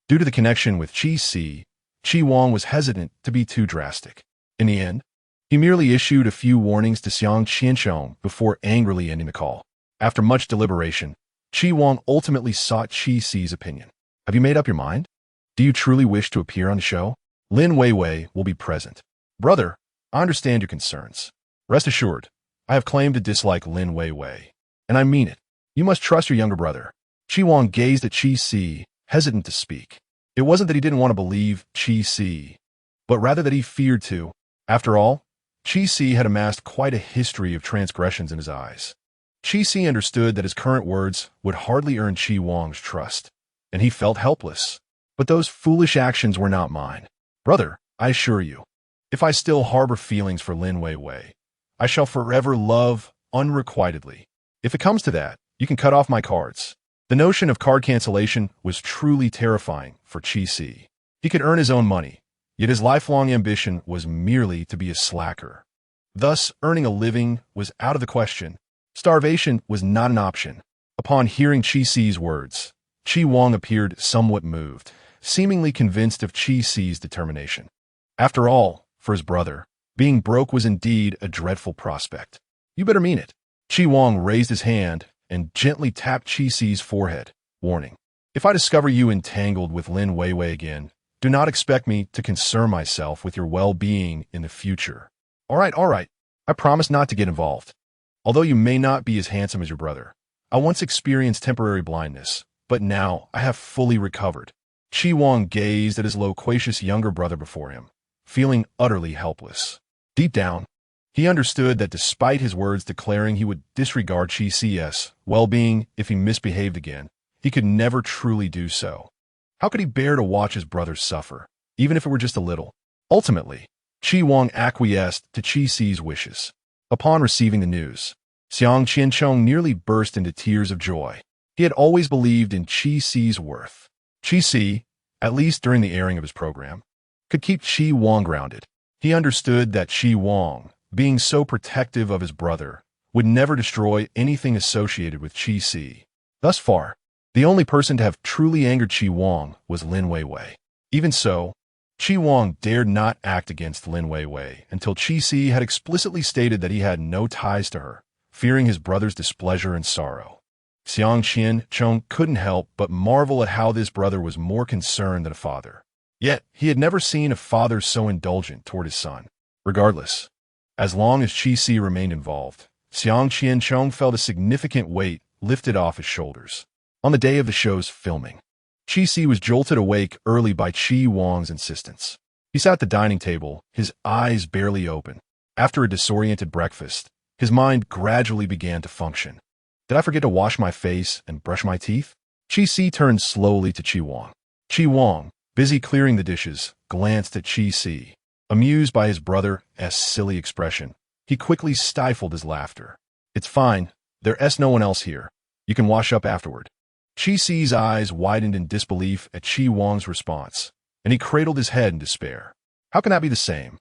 [SPEAKER 1] due to the connection with Qi Si, Qi Wang was hesitant to be too drastic. In the end, he merely issued a few warnings to Xiang Qianqiu before angrily ending the call. After much deliberation, Qi Wang ultimately sought Qi Si's opinion. Have you made up your mind? Do you truly wish to appear on the show? Lin Weiwei will be present. Brother, I understand your concerns. Rest assured, I have claimed to dislike Lin Weiwei, and I mean it. You must trust your younger brother. Qi Wang gazed at Qi Si, hesitant to speak. It wasn't that he didn't want to believe Chi-Si, but rather that he feared to. After all, Chi-Si had amassed quite a history of transgressions in his eyes. Chi-Si understood that his current words would hardly earn Chi-Wang's trust, and he felt helpless. But those foolish actions were not mine. Brother, I assure you, if I still harbor feelings for Lin Weiwei, I shall forever love unrequitedly. If it comes to that, you can cut off my cards. The notion of card cancellation was truly terrifying for Chi-Si. He could earn his own money, yet his lifelong ambition was merely to be a slacker. Thus, earning a living was out of the question. Starvation was not an option. Upon hearing Chi-Si's words, Chi-Wang appeared somewhat moved, seemingly convinced of Chi-Si's determination. After all, for his brother, being broke was indeed a dreadful prospect. You better mean it. Chi-Wang raised his hand and gently tapped Chi-Si's forehead, warning, if I discover you entangled with Lin Weiwei again, do not expect me to concern myself with your well-being in the future. All right. I promise not to get involved. Although you may not be as handsome as your brother, I once experienced temporary blindness, but now I have fully recovered. Chi-Wang gazed at his loquacious younger brother before him, feeling utterly helpless. Deep down, he understood that despite his words declaring he would disregard Chi-Si's well-being if he misbehaved again, he could never truly do so. How could he bear to watch his brother suffer, even if it were just a little? Ultimately, Chi-Wang acquiesced to Chi-Si's wishes. Upon receiving the news, Xiang Qianchong nearly burst into tears of joy. He had always believed in Chi-Si's worth. Chi-Si, at least during the airing of his program, could keep Chi-Wang grounded. He understood that Chi-Wang, being so protective of his brother, would never destroy anything associated with Chi-Si. Thus far, the only person to have truly angered Chi-Wang was Lin Weiwei. Even so, Chi-Wang dared not act against Lin Weiwei until Chi-Si had explicitly stated that he had no ties to her, fearing his brother's displeasure and sorrow. Xiang Qianchong couldn't help but marvel at how this brother was more concerned than a father. Yet, he had never seen a father so indulgent toward his son. Regardless, as long as Chi-Si remained involved, Xiang Qianchong felt a significant weight lifted off his shoulders. On the day of the show's filming, Chi-Si was jolted awake early by Chi-Wang's insistence. He sat at the dining table, his eyes barely open. After a disoriented breakfast, his mind gradually began to function. Did I forget to wash my face and brush my teeth? Chi-Si turned slowly to Chi-Wang. Chi-Wang, busy clearing the dishes, glanced at Chi-Si. Amused by his brother's silly expression, he quickly stifled his laughter. It's fine. There's no one else here. You can wash up afterward. Chi-Si's eyes widened in disbelief at Chi-Wang's response, and he cradled his head in despair. How can that be the same?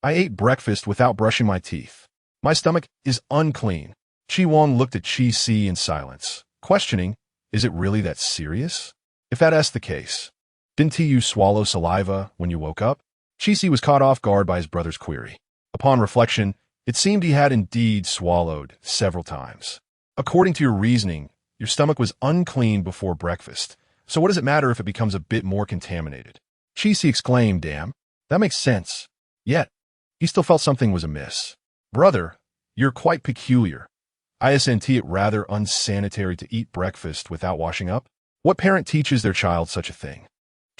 [SPEAKER 1] I ate breakfast without brushing my teeth. My stomach is unclean. Chi-Wang looked at Chi-Si in silence, questioning, is it really that serious? If that's the case, didn't you swallow saliva when you woke up? Chi-Si was caught off guard by his brother's query. Upon reflection, it seemed he had indeed swallowed several times. According to your reasoning, your stomach was unclean before breakfast, so what does it matter if it becomes a bit more contaminated? Chi-Si exclaimed, damn, that makes sense. Yet, he still felt something was amiss. Brother, you're quite peculiar. Isn't it rather unsanitary to eat breakfast without washing up? What parent teaches their child such a thing?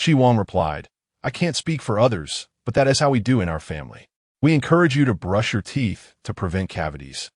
[SPEAKER 1] Chi-Wang replied, I can't speak for others, but that is how we do in our family. We encourage you to brush your teeth to prevent cavities,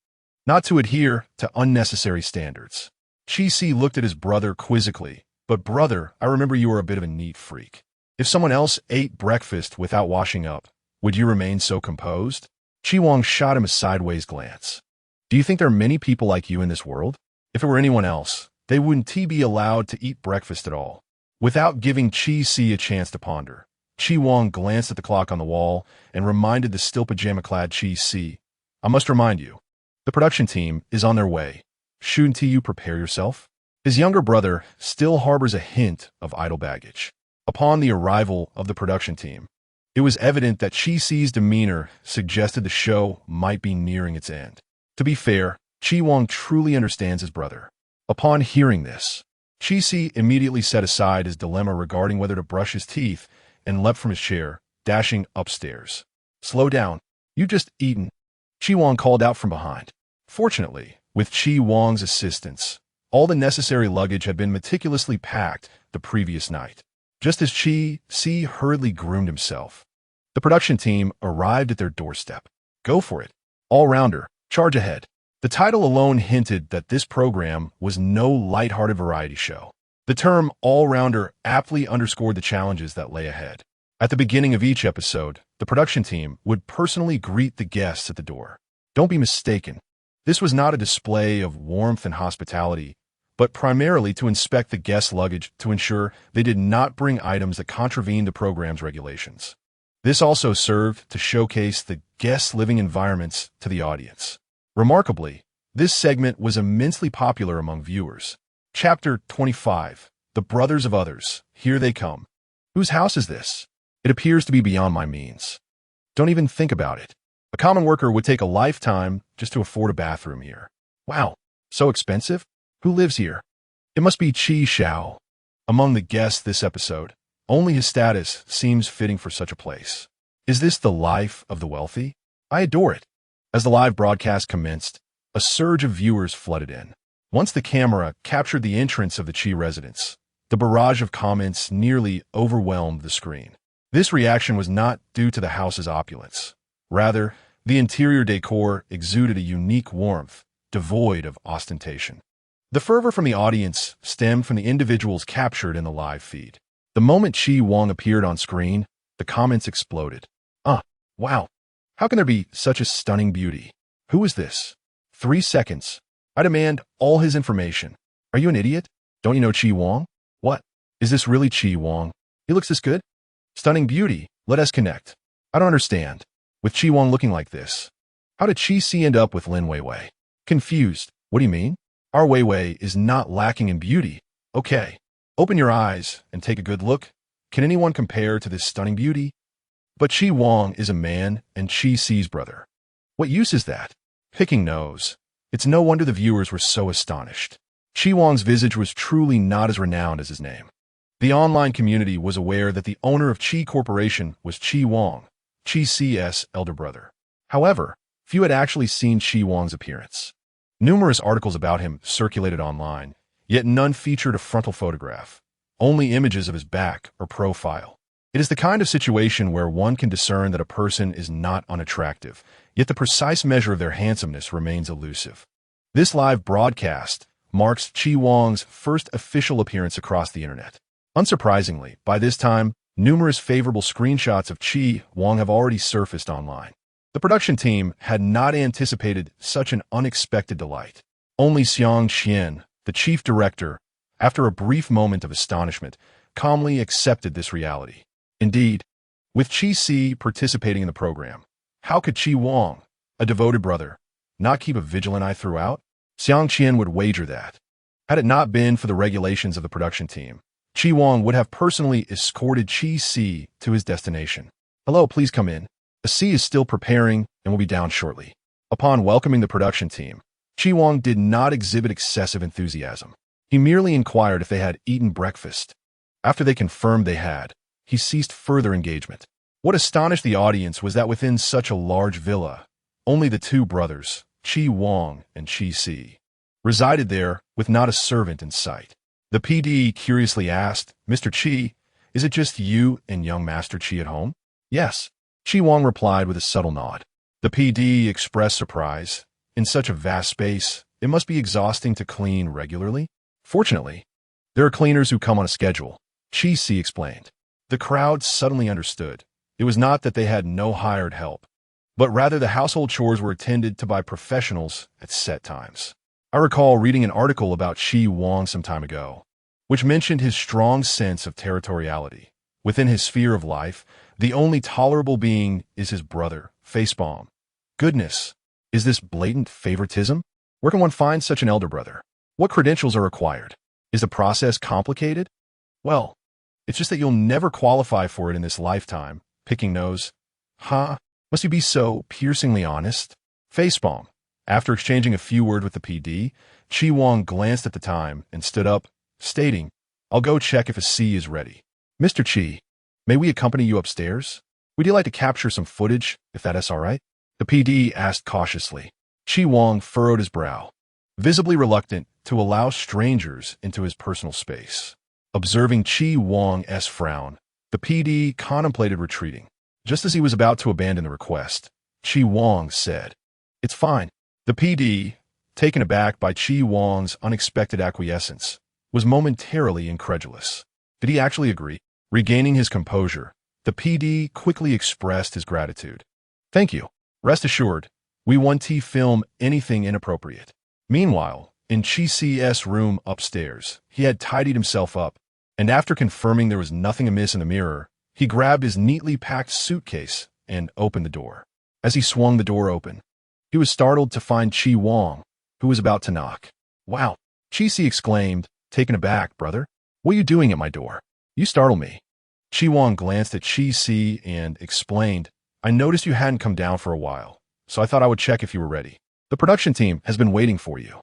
[SPEAKER 1] not to adhere to unnecessary standards. Chi-Si looked at his brother quizzically, but brother, I remember you were a bit of a neat freak. If someone else ate breakfast without washing up, would you remain so composed? Chi-Wang shot him a sideways glance. Do you think there are many people like you in this world? If it were anyone else, they wouldn't be allowed to eat breakfast at all. Without giving Chi-Si a chance to ponder, Chi-Wang glanced at the clock on the wall and reminded the still pajama-clad Chi-Si, I must remind you, the production team is on their way. Shouldn't you prepare yourself? His younger brother still harbors a hint of idle baggage. Upon the arrival of the production team, it was evident that Chi-Si's demeanor suggested the show might be nearing its end. To be fair, Chi-Wang truly understands his brother. Upon hearing this, Chi-Si immediately set aside his dilemma regarding whether to brush his teeth and leapt from his chair, dashing upstairs. Slow down. You've just eaten. Chi-Wang called out from behind. Fortunately, with Chi-Wang's assistance, all the necessary luggage had been meticulously packed. The the previous night. Just as Chi-Si hurriedly groomed himself, the production team arrived at their doorstep. Go for it. All-rounder, charge ahead. The title alone hinted that this program was no lighthearted variety show. The term all-rounder aptly underscored the challenges that lay ahead. At the beginning of each episode, the production team would personally greet the guests at the door. Don't be mistaken. This was not a display of warmth and hospitality, but primarily to inspect the guests' luggage to ensure they did not bring items that contravened the program's regulations. This also served to showcase the guests' living environments to the audience. Remarkably, this segment was immensely popular among viewers. Chapter 25. The Brothers of Others. Here they come. Whose house is this? It appears to be beyond my means. Don't even think about it. A common worker would take a lifetime just to afford a bathroom here. Wow, so expensive? Who lives here? It must be Chi Xiao. Among the guests this episode, only his status seems fitting for such a place. Is this the life of the wealthy? I adore it. As the live broadcast commenced, a surge of viewers flooded in. Once the camera captured the entrance of the Chi residence, the barrage of comments nearly overwhelmed the screen. This reaction was not due to the house's opulence. Rather, the interior decor exuded a unique warmth, devoid of ostentation. The fervor from the audience stemmed from the individuals captured in the live feed. The moment Chi Wong appeared on screen, the comments exploded. Wow. How can there be such a stunning beauty? Who is this? 3 seconds. I demand all his information. Are you an idiot? Don't you know Chi Wong? What? Is this really Chi Wong? He looks this good? Stunning beauty. Let us connect. I don't understand. With Chi Wong looking like this, how did Chi-Si end up with Lin Weiwei? Confused. What do you mean? Our Weiwei is not lacking in beauty. Okay. Open your eyes and take a good look. Can anyone compare to this stunning beauty? But Chi Wong is a man and Chi-Si's brother. What use is that? Picking nose. It's no wonder the viewers were so astonished. Chi Wong's visage was truly not as renowned as his name. The online community was aware that the owner of Chi Corporation was Chi Wong, Chi-Si's elder brother. However, few had actually seen Chi Wong's appearance. Numerous articles about him circulated online, yet none featured a frontal photograph, only images of his back or profile. It is the kind of situation where one can discern that a person is not unattractive, yet the precise measure of their handsomeness remains elusive. This live broadcast marks Chi Wong's first official appearance across the internet. Unsurprisingly, by this time, numerous favorable screenshots of Chi Wong have already surfaced online. The production team had not anticipated such an unexpected delight. Only Xiang Qian, the chief director, after a brief moment of astonishment, calmly accepted this reality. Indeed, with Chi-Si participating in the program, how could Chi Wong, a devoted brother, not keep a vigilant eye throughout? Xiang Qian would wager that. Had it not been for the regulations of the production team, Chi Wong would have personally escorted Chi-Si to his destination. Hello, please come in. The C is still preparing and will be down shortly. Upon welcoming the production team, Chi Wong did not exhibit excessive enthusiasm. He merely inquired if they had eaten breakfast. After they confirmed they had, he ceased further engagement. What astonished the audience was that within such a large villa, only the two brothers, Chi Wong and Chi-Si, resided there with not a servant in sight. The PD curiously asked, "Mr. Chi, is it just you and young Master Chi at home?" "Yes," Chi Wong replied with a subtle nod. The PD expressed surprise. In such a vast space, it must be exhausting to clean regularly. Fortunately, there are cleaners who come on a schedule, Chi-Si explained. The crowd suddenly understood. It was not that they had no hired help, but rather the household chores were attended to by professionals at set times. I recall reading an article about Chi Wong some time ago, which mentioned his strong sense of territoriality. Within his sphere of life, the only tolerable being is his brother, Facepalm. Goodness, is this blatant favoritism? Where can one find such an elder brother? What credentials are required? Is the process complicated? Well, it's just that you'll never qualify for it in this lifetime. Picking nose. Must you be so piercingly honest? Facepalm. After exchanging a few words with the PD, Chi Wong glanced at the time and stood up, stating, "I'll go check if a C is ready." "Mr. Chi, may we accompany you upstairs? Would you like to capture some footage, if that is all right?" The PD asked cautiously. Chi Wong furrowed his brow, visibly reluctant to allow strangers into his personal space. Observing Chi Wong's frown, the PD contemplated retreating. Just as he was about to abandon the request, Chi Wong said, "It's fine." The PD, taken aback by Chi Wong's unexpected acquiescence, was momentarily incredulous. Did he actually agree? Regaining his composure, the PD quickly expressed his gratitude. "Thank you. Rest assured, we won't film anything inappropriate." Meanwhile, in Chi C's room upstairs, he had tidied himself up, and after confirming there was nothing amiss in the mirror, he grabbed his neatly packed suitcase and opened the door. As he swung the door open, he was startled to find Chi Wong, who was about to knock. "Wow," Chi Si exclaimed, taken aback. "Brother, what are you doing at my door? You startle me." Chi Wong glanced at Chi Si and explained, "I noticed you hadn't come down for a while, so I thought I would check if you were ready. The production team has been waiting for you."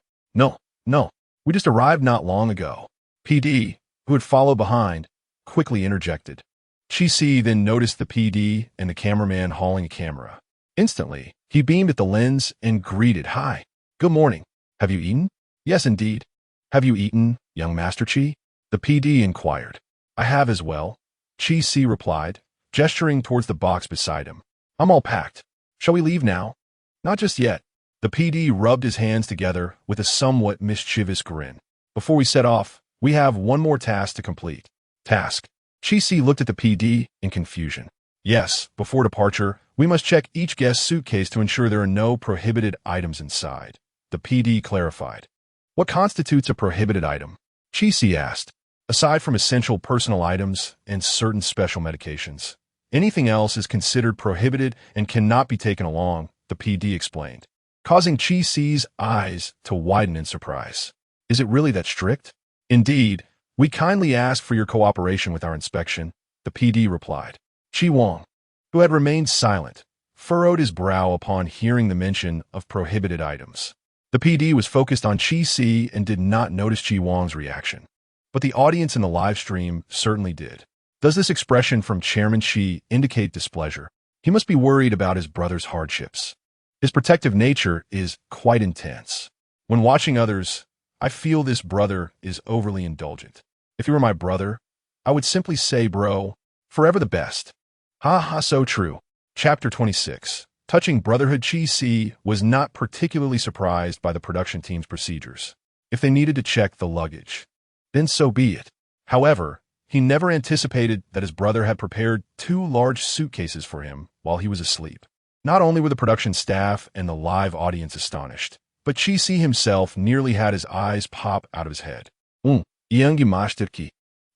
[SPEAKER 1] No, we just arrived not long ago." PD, who had followed behind, quickly interjected. Chi Si then noticed the PD and the cameraman hauling a camera. Instantly, he beamed at the lens and greeted, "Hi. Good morning. Have you eaten?" "Yes, indeed." "Have you eaten, young Master Chi?" the PD inquired. "I have as well," Chi Si replied, gesturing towards the box beside him. "I'm all packed. Shall we leave now?" "Not just yet." The PD rubbed his hands together with a somewhat mischievous grin. "Before we set off, we have one more task to complete." "Task?" Chi Si looked at the PD in confusion. "Yes, before departure, we must check each guest's suitcase to ensure there are no prohibited items inside," the PD clarified. "What constitutes a prohibited item?" Chi Si asked. "Aside from essential personal items and certain special medications, anything else is considered prohibited and cannot be taken along," the PD explained, causing Chi Si's eyes to widen in surprise. "Is it really that strict?" "Indeed. We kindly ask for your cooperation with our inspection," the PD replied. Chi Wong, who had remained silent, furrowed his brow upon hearing the mention of prohibited items. The PD was focused on Chi Si and did not notice Chi Wong's reaction. But the audience in the live stream certainly did. Does this expression from Chairman Chi indicate displeasure? He must be worried about his brother's hardships. His protective nature is quite intense. When watching others, I feel this brother is overly indulgent. If he were my brother, I would simply say, bro, forever the best. Ha ha, so true. Chapter 26. Touching brotherhood, Chi Si was not particularly surprised by the production team's procedures. If they needed to check the luggage, then so be it. However, he never anticipated that his brother had prepared 2 large suitcases for him while he was asleep. Not only were the production staff and the live audience astonished, but Chi Si himself nearly had his eyes pop out of his head. Iyangi Mashtirki,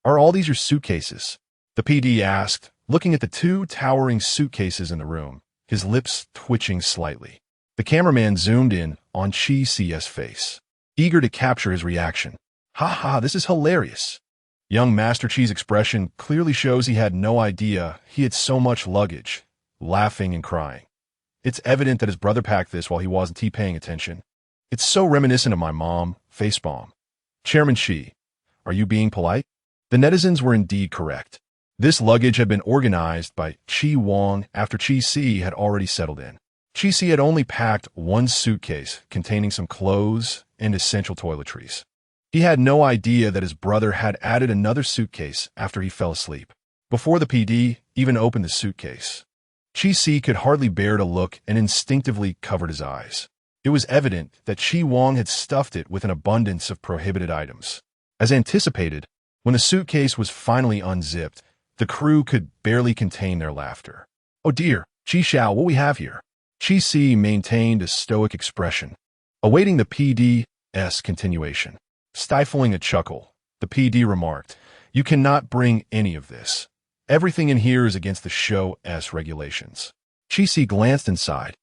[SPEAKER 1] are all these your suitcases?" the PD asked, looking at the 2 towering suitcases in the room, his lips twitching slightly. The cameraman zoomed in on Chi Si's face, eager to capture his reaction. "Ha ha, this is hilarious." Young Master Chi's expression clearly shows he had no idea he had so much luggage, laughing and crying. It's evident that his brother packed this while he wasn't paying attention. "It's so reminiscent of my mom," facepalm. Chairman Chi, are you being polite? The netizens were indeed correct. This luggage had been organized by Chi Wong after Chi Si had already settled in. Chi Si had only packed 1 suitcase containing some clothes and essential toiletries. He had no idea that his brother had added another suitcase after he fell asleep. Before the PD even opened the suitcase, Chi Si could hardly bear to look and instinctively covered his eyes. It was evident that Chi Wong had stuffed it with an abundance of prohibited items. As anticipated, when the suitcase was finally unzipped, the crew could barely contain their laughter. "Oh dear, Chi Xiao, what we have here?" Chi Si maintained a stoic expression, awaiting the PD's continuation. Stifling a chuckle, the PD remarked, "You cannot bring any of this. Everything in here is against the show's regulations." Chi Si glanced inside,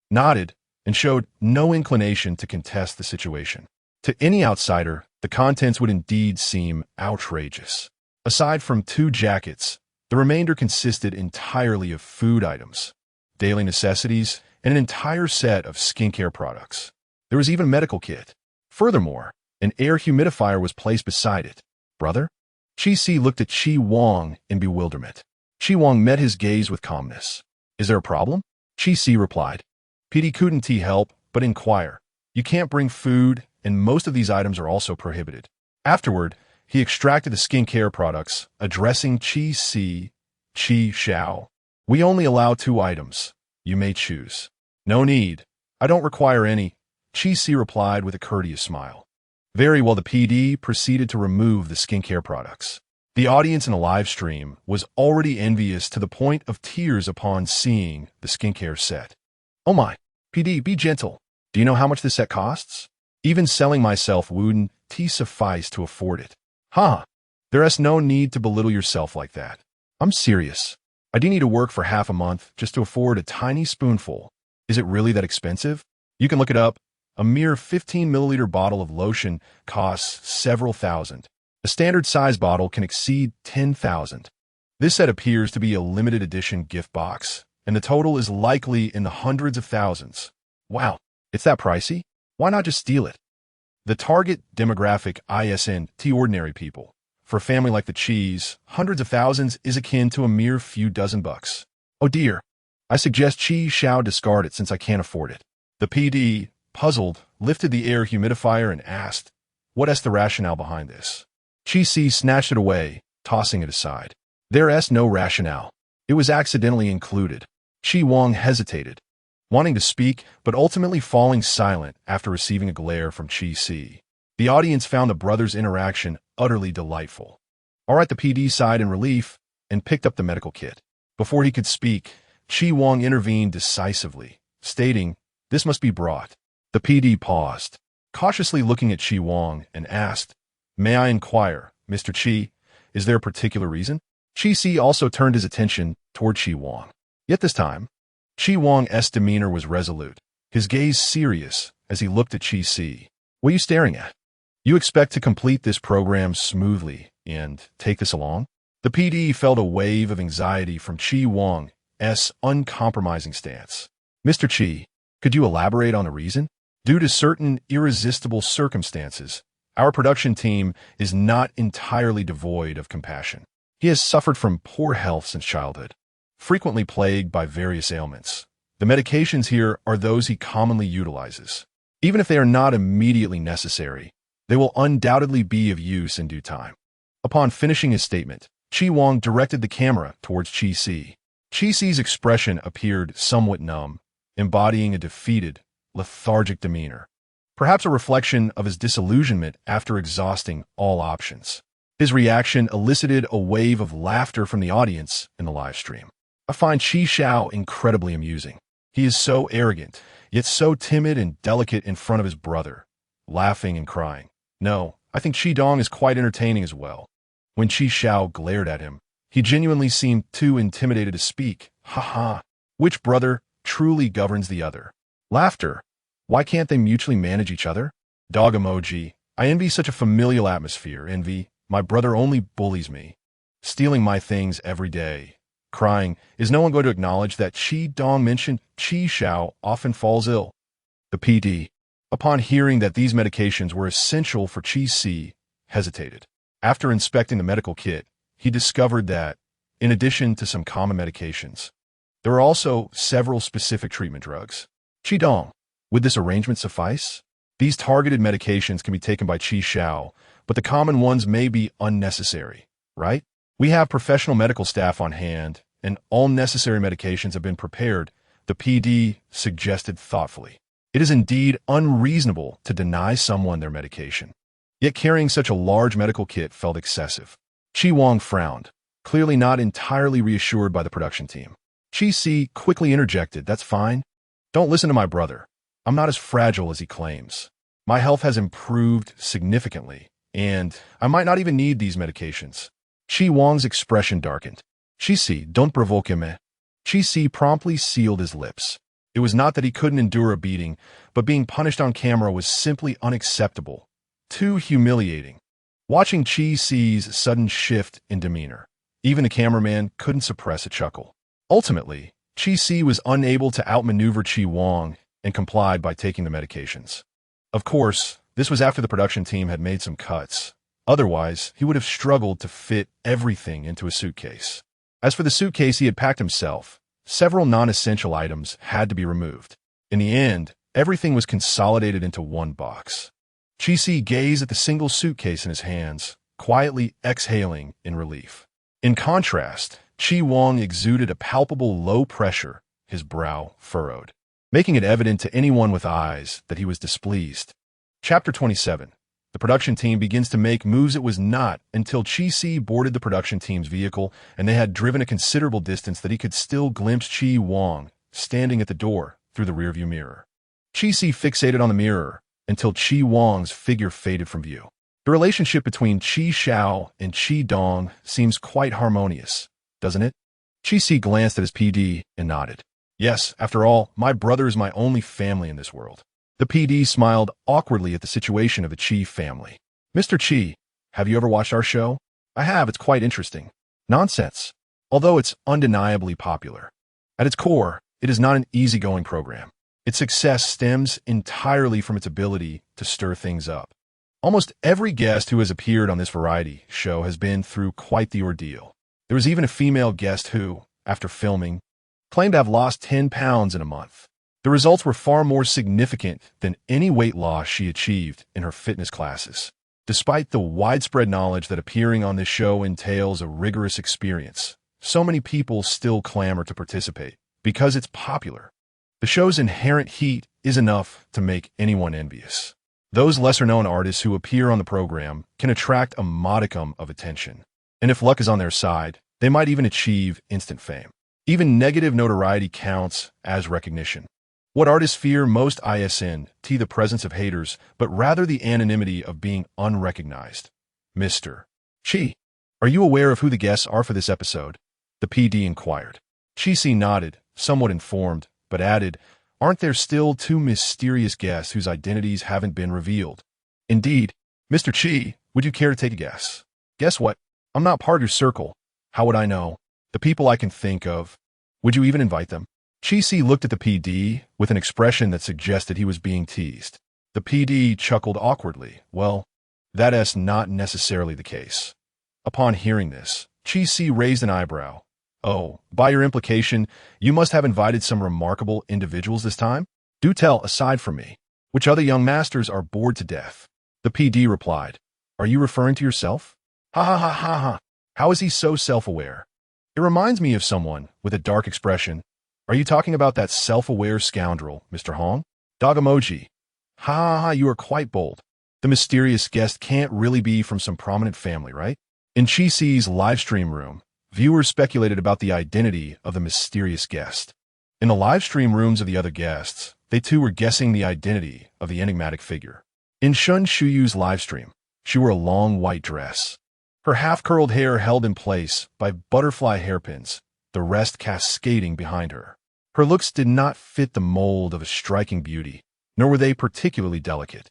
[SPEAKER 1] nodded, and showed no inclination to contest the situation. To any outsider, the contents would indeed seem outrageous. Aside from 2 jackets, the remainder consisted entirely of food items, daily necessities, and an entire set of skincare products. There was even a medical kit. Furthermore, an air humidifier was placed beside it. "Brother?" Chi Si looked at Chi Wong in bewilderment. Chi Wong met his gaze with calmness. "Is there a problem?" Chi Si replied. "PD couldn't help but inquire. You can't bring food, and most of these items are also prohibited." Afterward, he extracted the skincare products, addressing Qi Xiao. We only allow 2 items. You may choose. No need. I don't require any, Qi replied with a courteous smile. Very well, the PD proceeded to remove the skincare products. The audience in the live stream was already envious to the point of tears upon seeing the skincare set. Oh my, PD, be gentle. Do you know how much this set costs? Even selling myself wouldn't suffice to afford it. Huh, there's no need to belittle yourself like that. I'm serious. I do need to work for half a month just to afford a tiny spoonful. Is it really that expensive? You can look it up. A mere 15 milliliter bottle of lotion costs several thousand. A standard size bottle can exceed 10,000. This set appears to be a limited edition gift box, and the total is likely in the hundreds of thousands. Wow, it's that pricey? Why not just steal it? The target demographic isn't ordinary people. For a family like the Qis, hundreds of thousands is akin to a mere few dozen bucks. Oh dear. I suggest Qi Xiao discard it since I can't afford it. The PD, puzzled, lifted the air humidifier and asked, "What's the rationale behind this?" Qi snatched it away, tossing it aside. There's no rationale. It was accidentally included. Qi Wang hesitated, wanting to speak, but ultimately falling silent after receiving a glare from Qi. The audience found the brothers' interaction utterly delightful. All right, the PD sighed in relief and picked up the medical kit. Before he could speak, Qi Wang intervened decisively, stating, "This must be brought." The PD paused, cautiously looking at Qi Wang, and asked, "May I inquire, Mr. Qi, is there a particular reason?" Qi also turned his attention toward Qi Wang. Yet this time, Qi Wang's demeanor was resolute, his gaze serious as he looked at Qi. "What are you staring at? You expect to complete this program smoothly and take this along?" The PD felt a wave of anxiety from Qi Wang's uncompromising stance. "Mr. Qi, could you elaborate on the reason?" "Due to certain irresistible circumstances, our production team is not entirely devoid of compassion. He has suffered from poor health since childhood, frequently plagued by various ailments. The medications here are those he commonly utilizes. Even if they are not immediately necessary, they will undoubtedly be of use in due time." Upon finishing his statement, Qi Wang directed the camera towards Qi. Qi's expression appeared somewhat numb, embodying a defeated, lethargic demeanor, perhaps a reflection of his disillusionment after exhausting all options. His reaction elicited a wave of laughter from the audience in the live stream. I find Qi Xiao incredibly amusing. He is so arrogant, yet so timid and delicate in front of his brother, laughing and crying. No, I think Qi Dong is quite entertaining as well. When Qi Xiao glared at him, he genuinely seemed too intimidated to speak. Ha ha. Which brother truly governs the other? Laughter. Why can't they mutually manage each other? Dog emoji. I envy such a familial atmosphere. Envy. My brother only bullies me, stealing my things every day. Crying. Is no one going to acknowledge that Qi Dong mentioned Qi Xiao often falls ill? The PD, upon hearing that these medications were essential for Qi, hesitated. After inspecting the medical kit, he discovered that, in addition to some common medications, there are also several specific treatment drugs. Qi Dong, would this arrangement suffice? These targeted medications can be taken by Qi Xiao, but the common ones may be unnecessary, right? We have professional medical staff on hand, and all necessary medications have been prepared, the PD suggested thoughtfully. It is indeed unreasonable to deny someone their medication. Yet carrying such a large medical kit felt excessive. Qi Wang frowned, clearly not entirely reassured by the production team. Qi quickly interjected, "That's fine. Don't listen to my brother. I'm not as fragile as he claims. My health has improved significantly, and I might not even need these medications." Qi Wang's expression darkened. "Qi, don't provoke me." Qi promptly sealed his lips. It was not that he couldn't endure a beating, but being punished on camera was simply unacceptable. Too humiliating. Watching Qi's sudden shift in demeanor, even the cameraman couldn't suppress a chuckle. Ultimately, Qi was unable to outmaneuver Qi Wang and complied by taking the medications. Of course, this was after the production team had made some cuts. Otherwise, he would have struggled to fit everything into a suitcase. As for the suitcase he had packed himself, several non-essential items had to be removed. In the end, everything was consolidated into one box. Qi gazed at the single suitcase in his hands, quietly exhaling in relief. In contrast, Chi Wang exuded a palpable low pressure, his brow furrowed, making it evident to anyone with eyes that he was displeased. Chapter 27. The production team begins to make moves. It was not until Chi-Si boarded the production team's vehicle and they had driven a considerable distance that he could still glimpse Chi Wang standing at the door through the rearview mirror. Chi-Si fixated on the mirror until Chi Wang's figure faded from view. The relationship between Chi Xiao and Chi Dong seems quite harmonious, doesn't it? Chi-Si glanced at his PD and nodded. Yes, after all, my brother is my only family in this world. The PD smiled awkwardly at the situation of the Chi family. Mr. Chi, have you ever watched our show? I have. It's quite interesting. Nonsense. Although it's undeniably popular. At its core, it is not an easygoing program. Its success stems entirely from its ability to stir things up. Almost every guest who has appeared on this variety show has been through quite the ordeal. There was even a female guest who, after filming, claimed to have lost 10 pounds in a month. The results were far more significant than any weight loss she achieved in her fitness classes. Despite the widespread knowledge that appearing on this show entails a rigorous experience, so many people still clamor to participate because it's popular. The show's inherent heat is enough to make anyone envious. Those lesser-known artists who appear on the program can attract a modicum of attention, and if luck is on their side, they might even achieve instant fame. Even negative notoriety counts as recognition. What artists fear most isn't the presence of haters, but rather the anonymity of being unrecognized. Mr. Chi, are you aware of who the guests are for this episode? The PD inquired. Chi-Si nodded, somewhat informed, but added, aren't there still 2 mysterious guests whose identities haven't been revealed? Indeed. Mr. Chi, would you care to take a guess? Guess what? I'm not part of your circle. How would I know? The people I can think of. Would you even invite them? Chi-Si looked at the PD with an expression that suggested he was being teased. The PD chuckled awkwardly. Well, that's not necessarily the case. Upon hearing this, Chi-Si raised an eyebrow. Oh, by your implication, you must have invited some remarkable individuals this time? Do tell, aside from me, which other young masters are bored to death? The PD replied. Are you referring to yourself? Ha ha ha ha ha. How is he so self-aware? It reminds me of someone with a dark expression. Are you talking about that self-aware scoundrel, Mr. Hong? Dog emoji. Ha ha ha, you are quite bold. The mysterious guest can't really be from some prominent family, right? In Chi-Si's livestream room, viewers speculated about the identity of the mysterious guest. In the livestream rooms of the other guests, they too were guessing the identity of the enigmatic figure. In Shun Shuyu's livestream, she wore a long white dress. Her half-curled hair held in place by butterfly hairpins, the rest cascading behind her. Her looks did not fit the mold of a striking beauty, nor were they particularly delicate.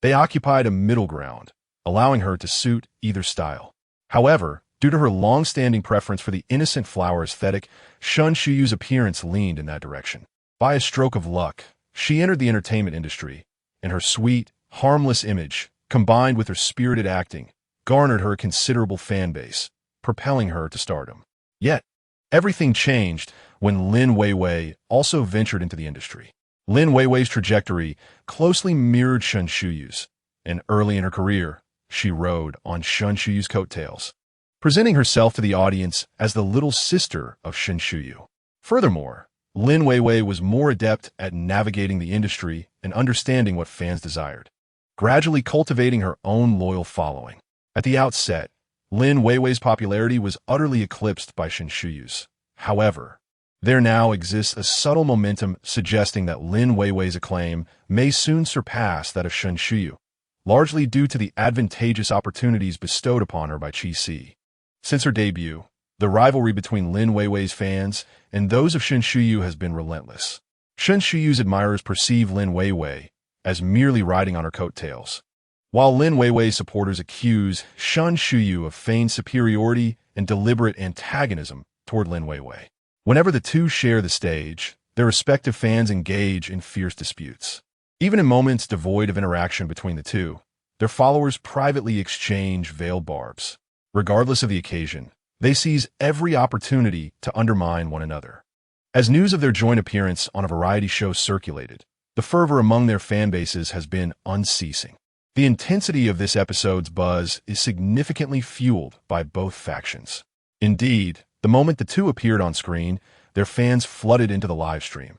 [SPEAKER 1] They occupied a middle ground, allowing her to suit either style. However, due to her long-standing preference for the innocent flower aesthetic, Shun Shuyu's appearance leaned in that direction. By a stroke of luck, she entered the entertainment industry, and her sweet, harmless image, combined with her spirited acting, garnered her a considerable fan base, propelling her to stardom. Yet, everything changed when Lin Weiwei also ventured into the industry. Lin Weiwei's trajectory closely mirrored Shun Shuyu's, and early in her career, she rode on Shun Shuyu's coattails, presenting herself to the audience as the little sister of Shun Shuyu. Furthermore, Lin Weiwei was more adept at navigating the industry and understanding what fans desired, gradually cultivating her own loyal following. At the outset, Lin Weiwei's popularity was utterly eclipsed by Shun Shuyu's. However, there now exists a subtle momentum suggesting that Lin Weiwei's acclaim may soon surpass that of Shun Shuyu, largely due to the advantageous opportunities bestowed upon her by Chi-Si. Since her debut, the rivalry between Lin Weiwei's fans and those of Shun Shuyu has been relentless. Shun Shuyu's admirers perceive Lin Weiwei as merely riding on her coattails, while Lin Weiwei's supporters accuse Shun Shuyu of feigned superiority and deliberate antagonism toward Lin Weiwei. Whenever the two share the stage, their respective fans engage in fierce disputes. Even in moments devoid of interaction between the two, their followers privately exchange veiled barbs. Regardless of the occasion, they seize every opportunity to undermine one another. As news of their joint appearance on a variety show circulated, the fervor among their fan bases has been unceasing. The intensity of this episode's buzz is significantly fueled by both factions. Indeed, the moment the two appeared on screen, their fans flooded into the live stream,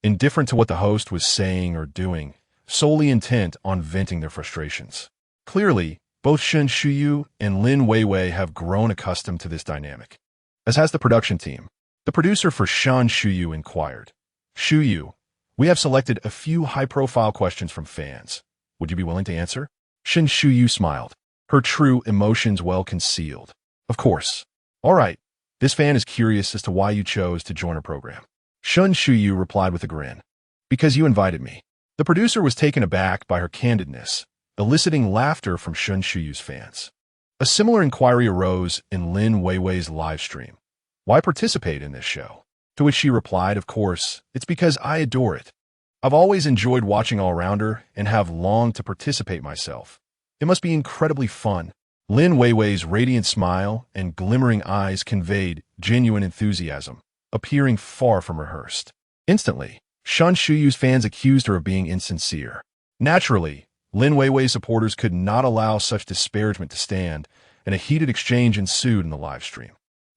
[SPEAKER 1] indifferent to what the host was saying or doing, solely intent on venting their frustrations. Clearly, both Shen Shuyu and Lin Weiwei have grown accustomed to this dynamic, as has the production team. The producer for Shan Shuyu inquired, "Shuyu, we have selected a few high-profile questions from fans. Would you be willing to answer?" Shen Shuyu smiled, her true emotions well concealed. "Of course. All right. This fan is curious as to why you chose to join our program." Shen Shuyu replied with a grin. "Because you invited me." The producer was taken aback by her candidness, eliciting laughter from Shen Shuyu's fans. A similar inquiry arose in Lin Weiwei's live stream. "Why participate in this show?" To which she replied, "Of course, it's because I adore it. I've always enjoyed watching All-Rounder and have longed to participate myself. It must be incredibly fun." Lin Weiwei's radiant smile and glimmering eyes conveyed genuine enthusiasm, appearing far from rehearsed. Instantly, Shan Shuyu's fans accused her of being insincere. Naturally, Lin Weiwei's supporters could not allow such disparagement to stand, and a heated exchange ensued in the live stream.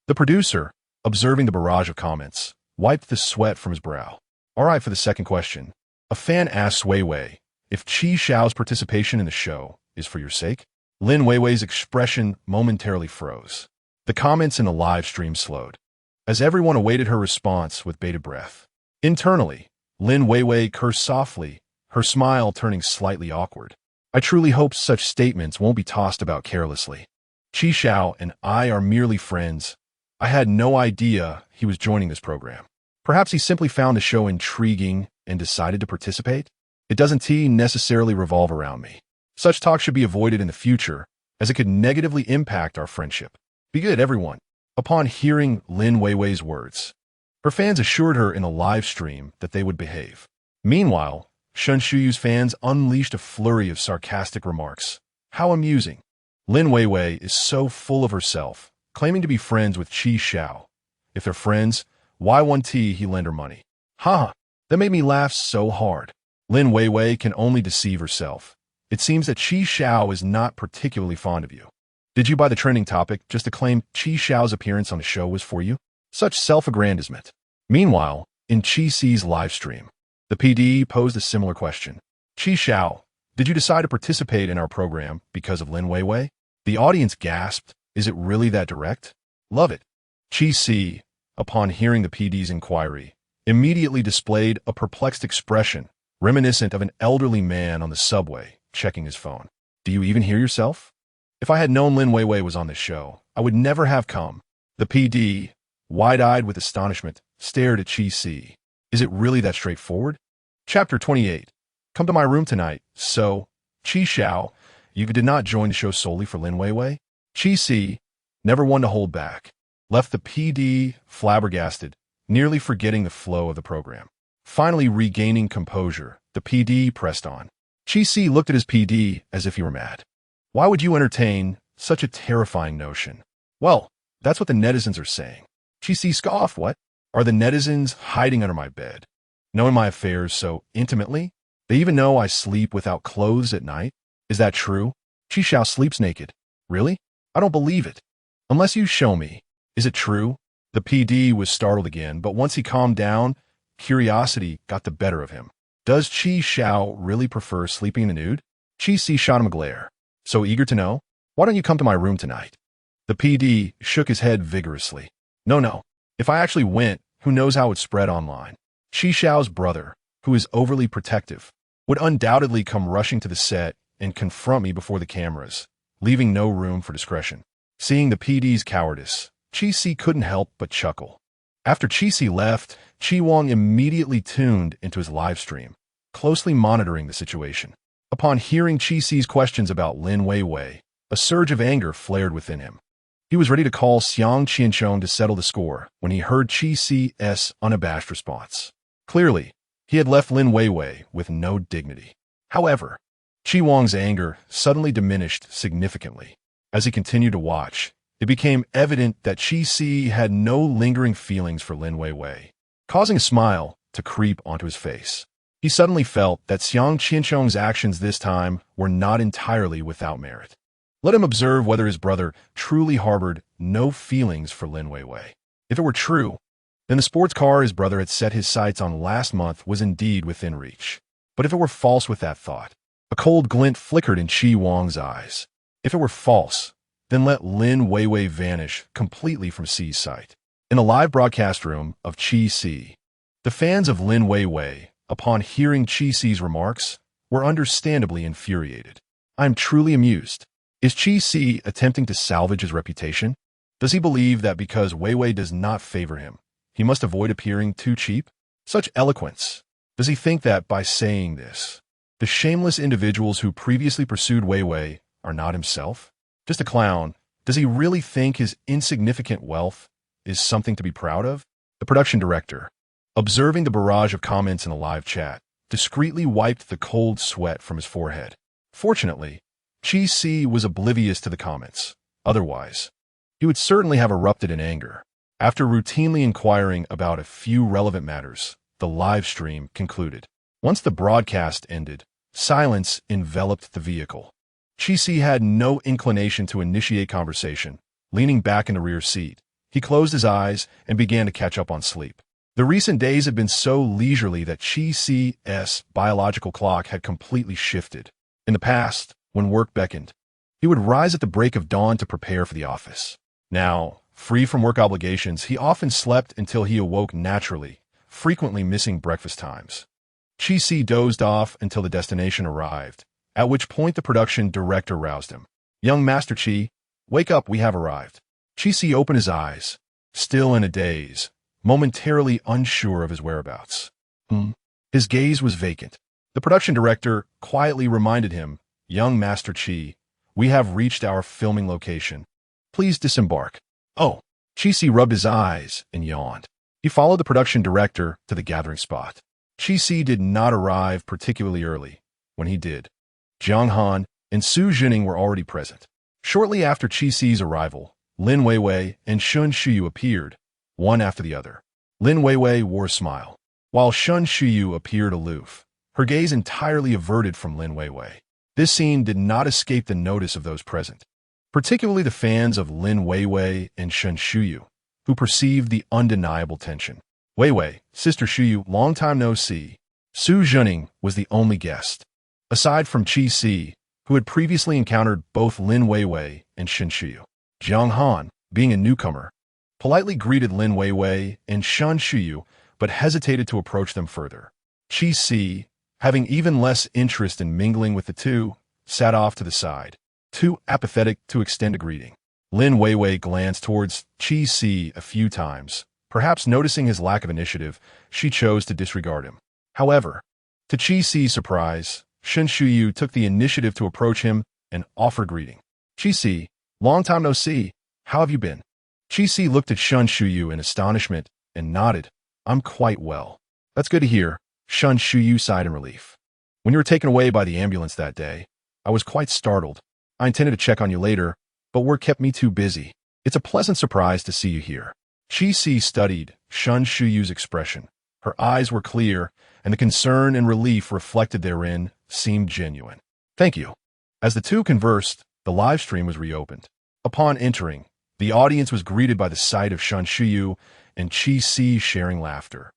[SPEAKER 1] The producer, observing the barrage of comments, wiped the sweat from his brow. "All right, for the second question. A fan asks Weiwei if Qi Xiao's participation in the show is for your sake." Lin Weiwei's expression momentarily froze. The comments in the live stream slowed, as everyone awaited her response with bated breath. Internally, Lin Weiwei cursed softly, her smile turning slightly awkward. "I truly hope such statements won't be tossed about carelessly. Qi Xiao and I are merely friends. I had no idea he was joining this program. Perhaps he simply found the show intriguing and decided to participate. It doesn't necessarily revolve around me. Such talk should be avoided in the future, as it could negatively impact our friendship. Be good, everyone." Upon hearing Lin Weiwei's words, her fans assured her in a live stream that they would behave. Meanwhile, Shen Shuyu's fans unleashed a flurry of sarcastic remarks. "How amusing. Lin Weiwei is so full of herself, claiming to be friends with Qi Xiao. If they're friends, why won't he lend her money? Ha! That made me laugh so hard. Lin Weiwei can only deceive herself. It seems that Qi Xiao is not particularly fond of you. Did you buy the trending topic just to claim Qi Xiao's appearance on the show was for you?" Such self-aggrandizement. Meanwhile, in Qi Ci's live stream, the PD posed a similar question. "Qi Xiao, did you decide to participate in our program because of Lin Weiwei?" The audience gasped. Is it really that direct? Love it. Qi Ci, upon hearing the PD's inquiry, immediately displayed a perplexed expression, reminiscent of an elderly man on the subway, checking his phone. "Do you even hear yourself? If I had known Lin Weiwei was on this show, I would never have come." The PD, wide-eyed with astonishment, stared at Qi Ci. "Is it really that straightforward?" Chapter 28. Come to my room tonight. So, Qi Xiao, you did not join the show solely for Lin Weiwei? Qi Ci, never one to hold back, left the PD flabbergasted, nearly forgetting the flow of the program. Finally regaining composure, the PD pressed on. Qi Ci looked at his PD as if he were mad. "Why would you entertain such a terrifying notion?" "Well, that's what the netizens are saying." Qi Ci scoffed. "What? Are the netizens hiding under my bed, knowing my affairs so intimately? They even know I sleep without clothes at night? Is that true? Qi Xiao sleeps naked. Really? I don't believe it. Unless you show me. Is it true?" The PD was startled again, but once he calmed down, curiosity got the better of him. "Does Qi Xiao really prefer sleeping in the nude?" Qi Ci shot him a glare. "So eager to know? Why don't you come to my room tonight?" The PD shook his head vigorously. No. If I actually went, who knows how it would spread online. Qi Xiao's brother, who is overly protective, would undoubtedly come rushing to the set and confront me before the cameras, leaving no room for discretion. Seeing the PD's cowardice, Qi Ci couldn't help but chuckle. After Qi Ci left, Qi Wang immediately tuned into his live stream, closely monitoring the situation. Upon hearing Qi Ci's questions about Lin Weiwei, a surge of anger flared within him. He was ready to call Xiang Qianchong to settle the score when he heard Qi Ci's unabashed response. Clearly, he had left Lin Weiwei with no dignity. However, Qi Wang's anger suddenly diminished significantly. As he continued to watch, it became evident that Qi Ci had no lingering feelings for Lin Weiwei, causing a smile to creep onto his face. He suddenly felt that Xiang Qianchong's actions this time were not entirely without merit. Let him observe whether his brother truly harbored no feelings for Lin Weiwei. If it were true, then the sports car his brother had set his sights on last month was indeed within reach. But if it were false with that thought, a cold glint flickered in Qi Wang's eyes. If it were false, then let Lin Weiwei vanish completely from Xi's sight. In the live broadcast room of Qi Si, the fans of Lin Weiwei, upon hearing Qi Si's remarks, were understandably infuriated. "I'm truly amused. Is Qi Si attempting to salvage his reputation? Does he believe that because Weiwei does not favor him, he must avoid appearing too cheap? Such eloquence. Does he think that by saying this, the shameless individuals who previously pursued Weiwei are not himself? Just a clown. Does he really think his insignificant wealth is something to be proud of?" The production director, observing the barrage of comments in the live chat, discreetly wiped the cold sweat from his forehead. Fortunately, Qi Si was oblivious to the comments. Otherwise, he would certainly have erupted in anger. After routinely inquiring about a few relevant matters, the live stream concluded. Once the broadcast ended, silence enveloped the vehicle. Qi Si had no inclination to initiate conversation. Leaning back in the rear seat, he closed his eyes and began to catch up on sleep. The recent days had been so leisurely that Qi Si's biological clock had completely shifted. In the past, when work beckoned, he would rise at the break of dawn to prepare for the office. Now, free from work obligations, he often slept until he awoke naturally, frequently missing breakfast times. Qi Si dozed off until the destination arrived, at which point the production director roused him. "Young Master Qi, wake up, we have arrived." Qi Si opened his eyes, still in a daze, momentarily unsure of his whereabouts. His gaze was vacant. The production director quietly reminded him, "Young Master Qi, we have reached our filming location. Please disembark." "Oh." Qi Si rubbed his eyes and yawned. He followed the production director to the gathering spot. Qi Si did not arrive particularly early. When he did, Jiang Han and Su Jining were already present. Shortly after Qi Si's arrival, Lin Weiwei and Shun Shuyu appeared, one after the other. Lin Weiwei wore a smile, while Shun Shuyu appeared aloof, her gaze entirely averted from Lin Weiwei. This scene did not escape the notice of those present, particularly the fans of Lin Weiwei and Shun Shuyu, who perceived the undeniable tension. "Weiwei, Sister Shuyu, long time no see." Su Jining was the only guest. Aside from Qi Si, who had previously encountered both Lin Weiwei and Shun Shuyu, Jiang Han, being a newcomer, politely greeted Lin Weiwei and Shun Shuyu, but hesitated to approach them further. Qi Si, having even less interest in mingling with the two, sat off to the side, too apathetic to extend a greeting. Lin Weiwei glanced towards Qi Si a few times. Perhaps noticing his lack of initiative, she chose to disregard him. However, to Qi Si's surprise, Shun Shuyu took the initiative to approach him and offer greeting. "Qi Si, long time no see. How have you been?" Qi Si looked at Shun Shuyu in astonishment and nodded. "I'm quite well." "That's good to hear." Shun Shuyu sighed in relief. "When you were taken away by the ambulance that day, I was quite startled. I intended to check on you later, but work kept me too busy. It's a pleasant surprise to see you here." Qi Si studied Shun Shuyu's expression. Her eyes were clear, and the concern and relief reflected therein seemed genuine. "Thank you." As the two conversed, the live stream was reopened. Upon entering, the audience was greeted by the sight of Shun Shuyu and Qi Si sharing laughter,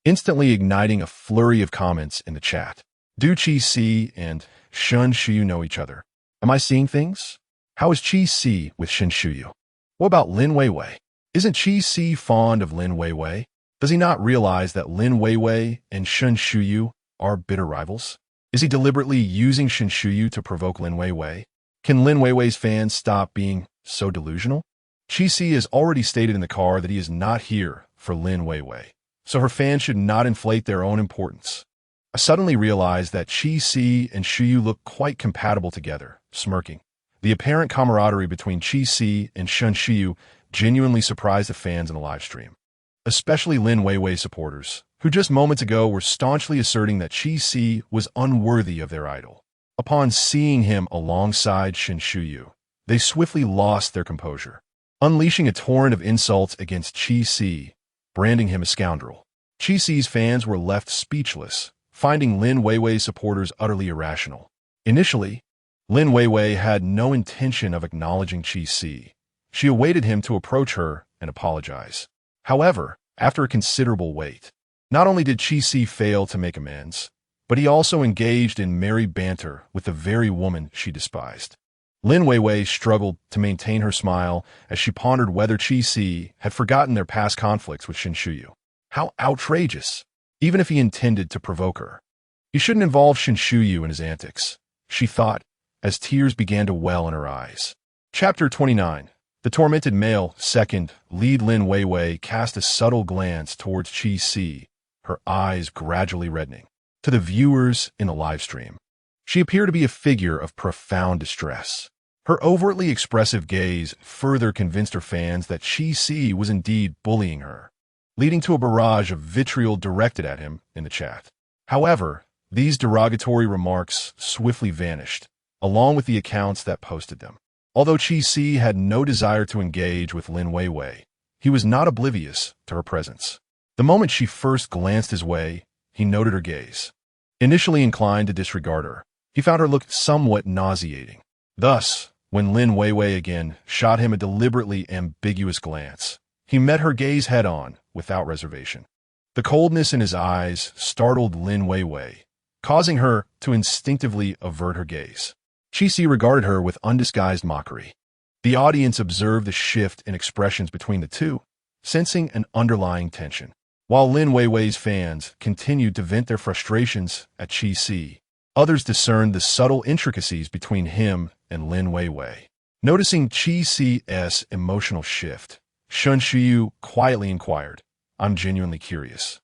[SPEAKER 1] instantly igniting a flurry of comments in the chat. "Do Qi Si and Shun Shuyu know each other? Am I seeing things? How is Qi Si with Shun Shuyu? What about Lin Weiwei? Isn't Qi Si fond of Lin Weiwei? Does he not realize that Lin Weiwei and Shun Shuyu are bitter rivals? Is he deliberately using Shun Shuyu to provoke Lin Weiwei? Can Lin Weiwei's fans stop being so delusional?" Qi Si has already stated in the car that he is not here for Lin Weiwei, so her fans should not inflate their own importance. I suddenly realized that Qi Si and Shuyu look quite compatible together, smirking. The apparent camaraderie between Qi Si and Shun Shuyu genuinely surprised the fans in the live stream, especially Lin Weiwei supporters, who just moments ago were staunchly asserting that Qi Si was unworthy of their idol. Upon seeing him alongside Shun Shuyu, they swiftly lost their composure, unleashing a torrent of insults against Qi Si, branding him a scoundrel. Qi Si's fans were left speechless, finding Lin Weiwei's supporters utterly irrational. Initially, Lin Weiwei had no intention of acknowledging Qi Si. She awaited him to approach her and apologize. However, after a considerable wait, not only did Qi Si fail to make amends, but he also engaged in merry banter with the very woman she despised. Lin Weiwei struggled to maintain her smile as she pondered whether Qi Si had forgotten their past conflicts with Shen Shuyu. How outrageous! Even if he intended to provoke her, he shouldn't involve Shen Shuyu in his antics, she thought, as tears began to well in her eyes. Chapter 29. The tormented male, second, lead Lin Weiwei cast a subtle glance towards Qi Si, her eyes gradually reddening. To the viewers in the live stream, she appeared to be a figure of profound distress. Her overtly expressive gaze further convinced her fans that Qi Si was indeed bullying her, leading to a barrage of vitriol directed at him in the chat. However, these derogatory remarks swiftly vanished, along with the accounts that posted them. Although Qi Si had no desire to engage with Lin Weiwei, he was not oblivious to her presence. The moment she first glanced his way, he noted her gaze. Initially inclined to disregard her, he found her look somewhat nauseating. Thus, when Lin Weiwei again shot him a deliberately ambiguous glance, he met her gaze head-on, without reservation. The coldness in his eyes startled Lin Weiwei, causing her to instinctively avert her gaze. Qi Si regarded her with undisguised mockery. The audience observed the shift in expressions between the two, sensing an underlying tension. While Lin Weiwei's fans continued to vent their frustrations at Qi Si, others discerned the subtle intricacies between him and Lin Weiwei. Noticing Qi Si's emotional shift, Shen Shuyu quietly inquired, "I'm genuinely curious.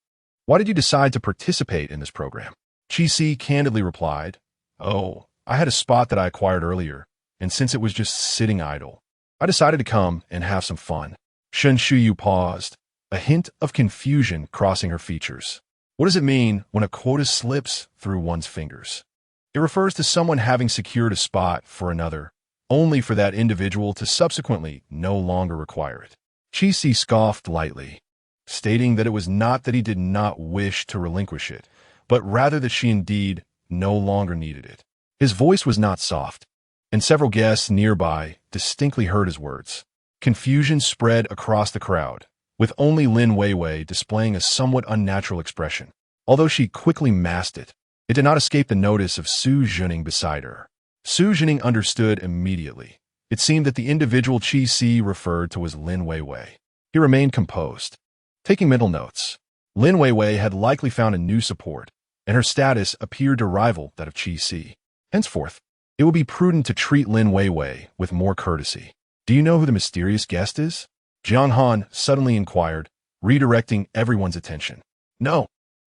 [SPEAKER 1] Why did you decide to participate in this program?" Qi Si candidly replied, "Oh, I had a spot that I acquired earlier, and since it was just sitting idle, I decided to come and have some fun." Shen Shuyu paused, a hint of confusion crossing her features. What does it mean when a quota slips through one's fingers? It refers to someone having secured a spot for another, only for that individual to subsequently no longer require it. Qi Si scoffed lightly, stating that it was not that he did not wish to relinquish it, but rather that she indeed no longer needed it. His voice was not soft, and several guests nearby distinctly heard his words. Confusion spread across the crowd, with only Lin Weiwei displaying a somewhat unnatural expression. Although she quickly masked it, it did not escape the notice of Su Zhening beside her. Su Zhening understood immediately. It seemed that the individual Qi Si referred to was Lin Weiwei. He remained composed, taking mental notes. Lin Weiwei had likely found a new support, and her status appeared to rival that of Qi Si. Henceforth, it would be prudent to treat Lin Weiwei with more courtesy. "Do you know who the mysterious guest is?" Jiang Han suddenly inquired, redirecting everyone's attention. "No.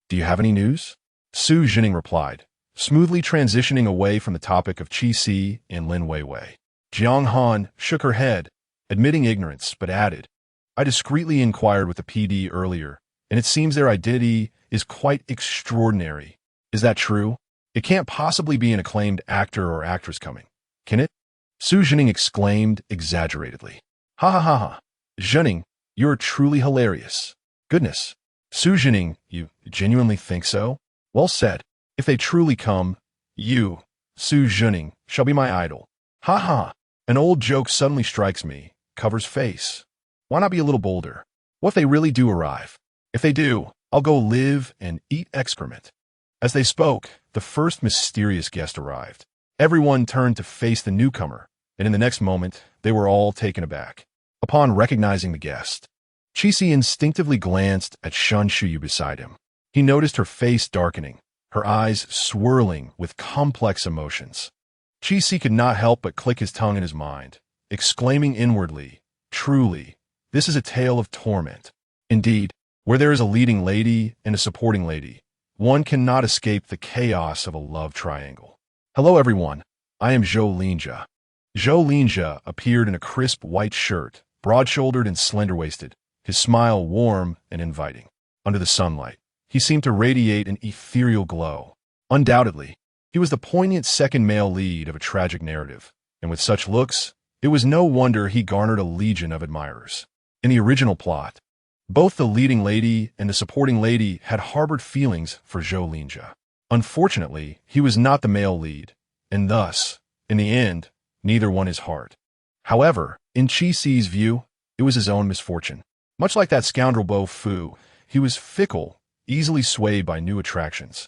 [SPEAKER 1] Do you have any news?" Su Zhening replied, smoothly transitioning away from the topic of Qi Si and Lin Weiwei. Jiang Han shook her head, admitting ignorance, but added, "I discreetly inquired with the PD earlier, and it seems their identity is quite extraordinary. Is that true? It can't possibly be an acclaimed actor or actress coming, can it?" Su Zhening exclaimed exaggeratedly. "Ha ha ha ha. Zhening, you're truly hilarious. Goodness. Su Zhening, you genuinely think so? Well said. If they truly come, you, Su Zhening, shall be my idol. Ha ha. An old joke suddenly strikes me, covers face. Why not be a little bolder? What if they really do arrive? If they do, I'll go live and eat excrement." As they spoke, the first mysterious guest arrived. Everyone turned to face the newcomer, and in the next moment, they were all taken aback. Upon recognizing the guest, Qi Si instinctively glanced at Shen Shuyu beside him. He noticed her face darkening, her eyes swirling with complex emotions. Qi Si could not help but click his tongue in his mind, exclaiming inwardly, "Truly, this is a tale of torment." Indeed, where there is a leading lady and a supporting lady, one cannot escape the chaos of a love triangle. "Hello everyone, I am Zhou Linjia." Zhou Linjia appeared in a crisp white shirt, broad-shouldered and slender-waisted, his smile warm and inviting. Under the sunlight, he seemed to radiate an ethereal glow. Undoubtedly, he was the poignant second male lead of a tragic narrative, and with such looks, it was no wonder he garnered a legion of admirers. In the original plot, both the leading lady and the supporting lady had harbored feelings for Zhou Linjia. Unfortunately, he was not the male lead, and thus, in the end, neither won his heart. However, in Chi-Si's view, it was his own misfortune. Much like that scoundrel Bo Fu, he was fickle, easily swayed by new attractions.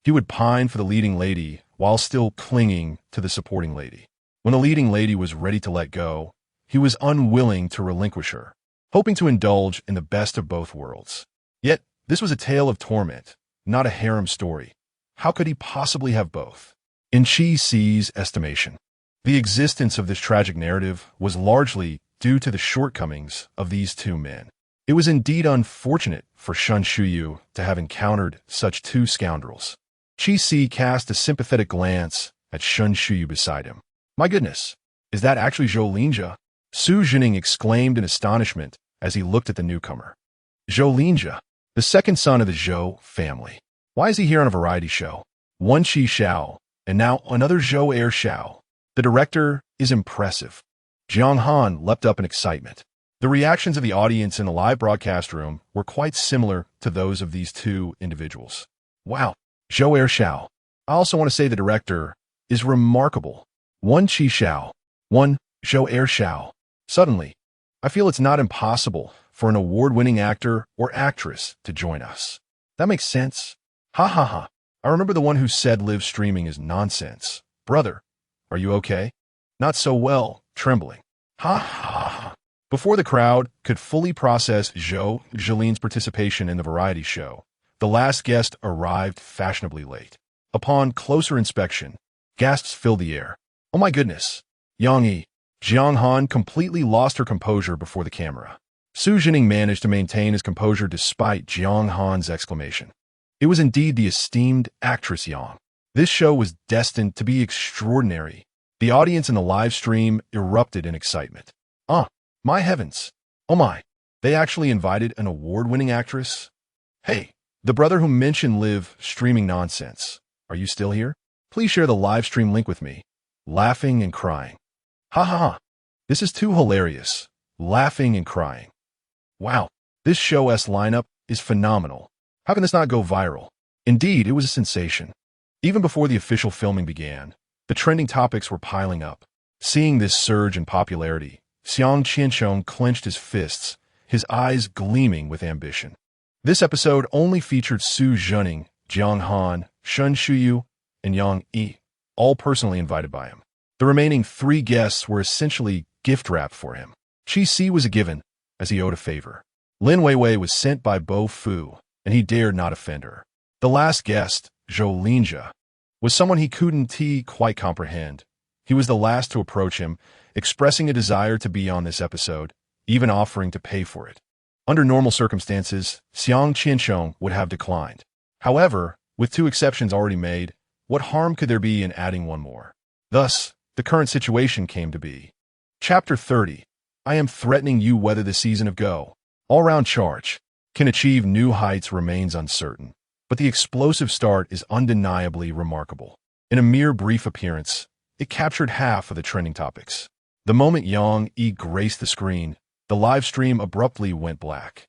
[SPEAKER 1] He would pine for the leading lady while still clinging to the supporting lady. When the leading lady was ready to let go, he was unwilling to relinquish her, hoping to indulge in the best of both worlds. Yet, this was a tale of torment, not a harem story. How could he possibly have both? In Chi-Si's estimation, the existence of this tragic narrative was largely due to the shortcomings of these two men. It was indeed unfortunate for Shun Shuyu to have encountered such two scoundrels. Chi-Si cast a sympathetic glance at Shun Shuyu beside him. My goodness, is that actually Zhou Linjia? Su Jining exclaimed in astonishment as he looked at the newcomer. Zhou Linjia, the second son of the Zhou family. Why is he here on a variety show? One Qi Xiao, and now another Zhou heir Xiao. The director is impressive. Jiang Han leapt up in excitement. The reactions of the audience in the live broadcast room were quite similar to those of these two individuals. Wow, Zhou heir Xiao. I also want to say the director is remarkable. One Qi Xiao, one Zhou heir Xiao. Suddenly, I feel it's not impossible for an award-winning actor or actress to join us. That makes sense. Ha ha ha. I remember the one who said live streaming is nonsense. Brother, are you okay? Not so well, trembling. Ha ha ha. Before the crowd could fully process Zhou Jilin's participation in the variety show, the last guest arrived fashionably late. Upon closer inspection, gasps filled the air. Oh my goodness. Yang Yi. Jiang Han completely lost her composure before the camera. Su Jining managed to maintain his composure despite Jiang Han's exclamation. It was indeed the esteemed actress Yang. This show was destined to be extraordinary. The audience in the live stream erupted in excitement. My heavens. Oh my. They actually invited an award-winning actress? Hey, the brother who mentioned live streaming nonsense. Are you still here? Please share the live stream link with me. Laughing and crying. Ha ha ha. This is too hilarious. Laughing and crying. Wow, this show's lineup is phenomenal. How can this not go viral? Indeed, it was a sensation. Even before the official filming began, the trending topics were piling up. Seeing this surge in popularity, Xiang Qiansheng clenched his fists, his eyes gleaming with ambition. This episode only featured Su Jining, Jiang Han, Shun Shuyu, and Yang Yi, all personally invited by him. The remaining three guests were essentially gift-wrapped for him. Chi-Si was a given, as he owed a favor. Lin Weiwei was sent by Bo Fu, and he dared not offend her. The last guest, Zhou Linjia, was someone he couldn't quite comprehend. He was the last to approach him, expressing a desire to be on this episode, even offering to pay for it. Under normal circumstances, Xiang Qiansheng would have declined. However, with two exceptions already made, what harm could there be in adding one more? Thus, the current situation came to be. Chapter 30. I am threatening you whether the season of Go. All-round charge can achieve new heights remains uncertain, but the explosive start is undeniably remarkable. In a mere brief appearance, it captured half of the trending topics. The moment Yang Yi graced the screen, the live stream abruptly went black.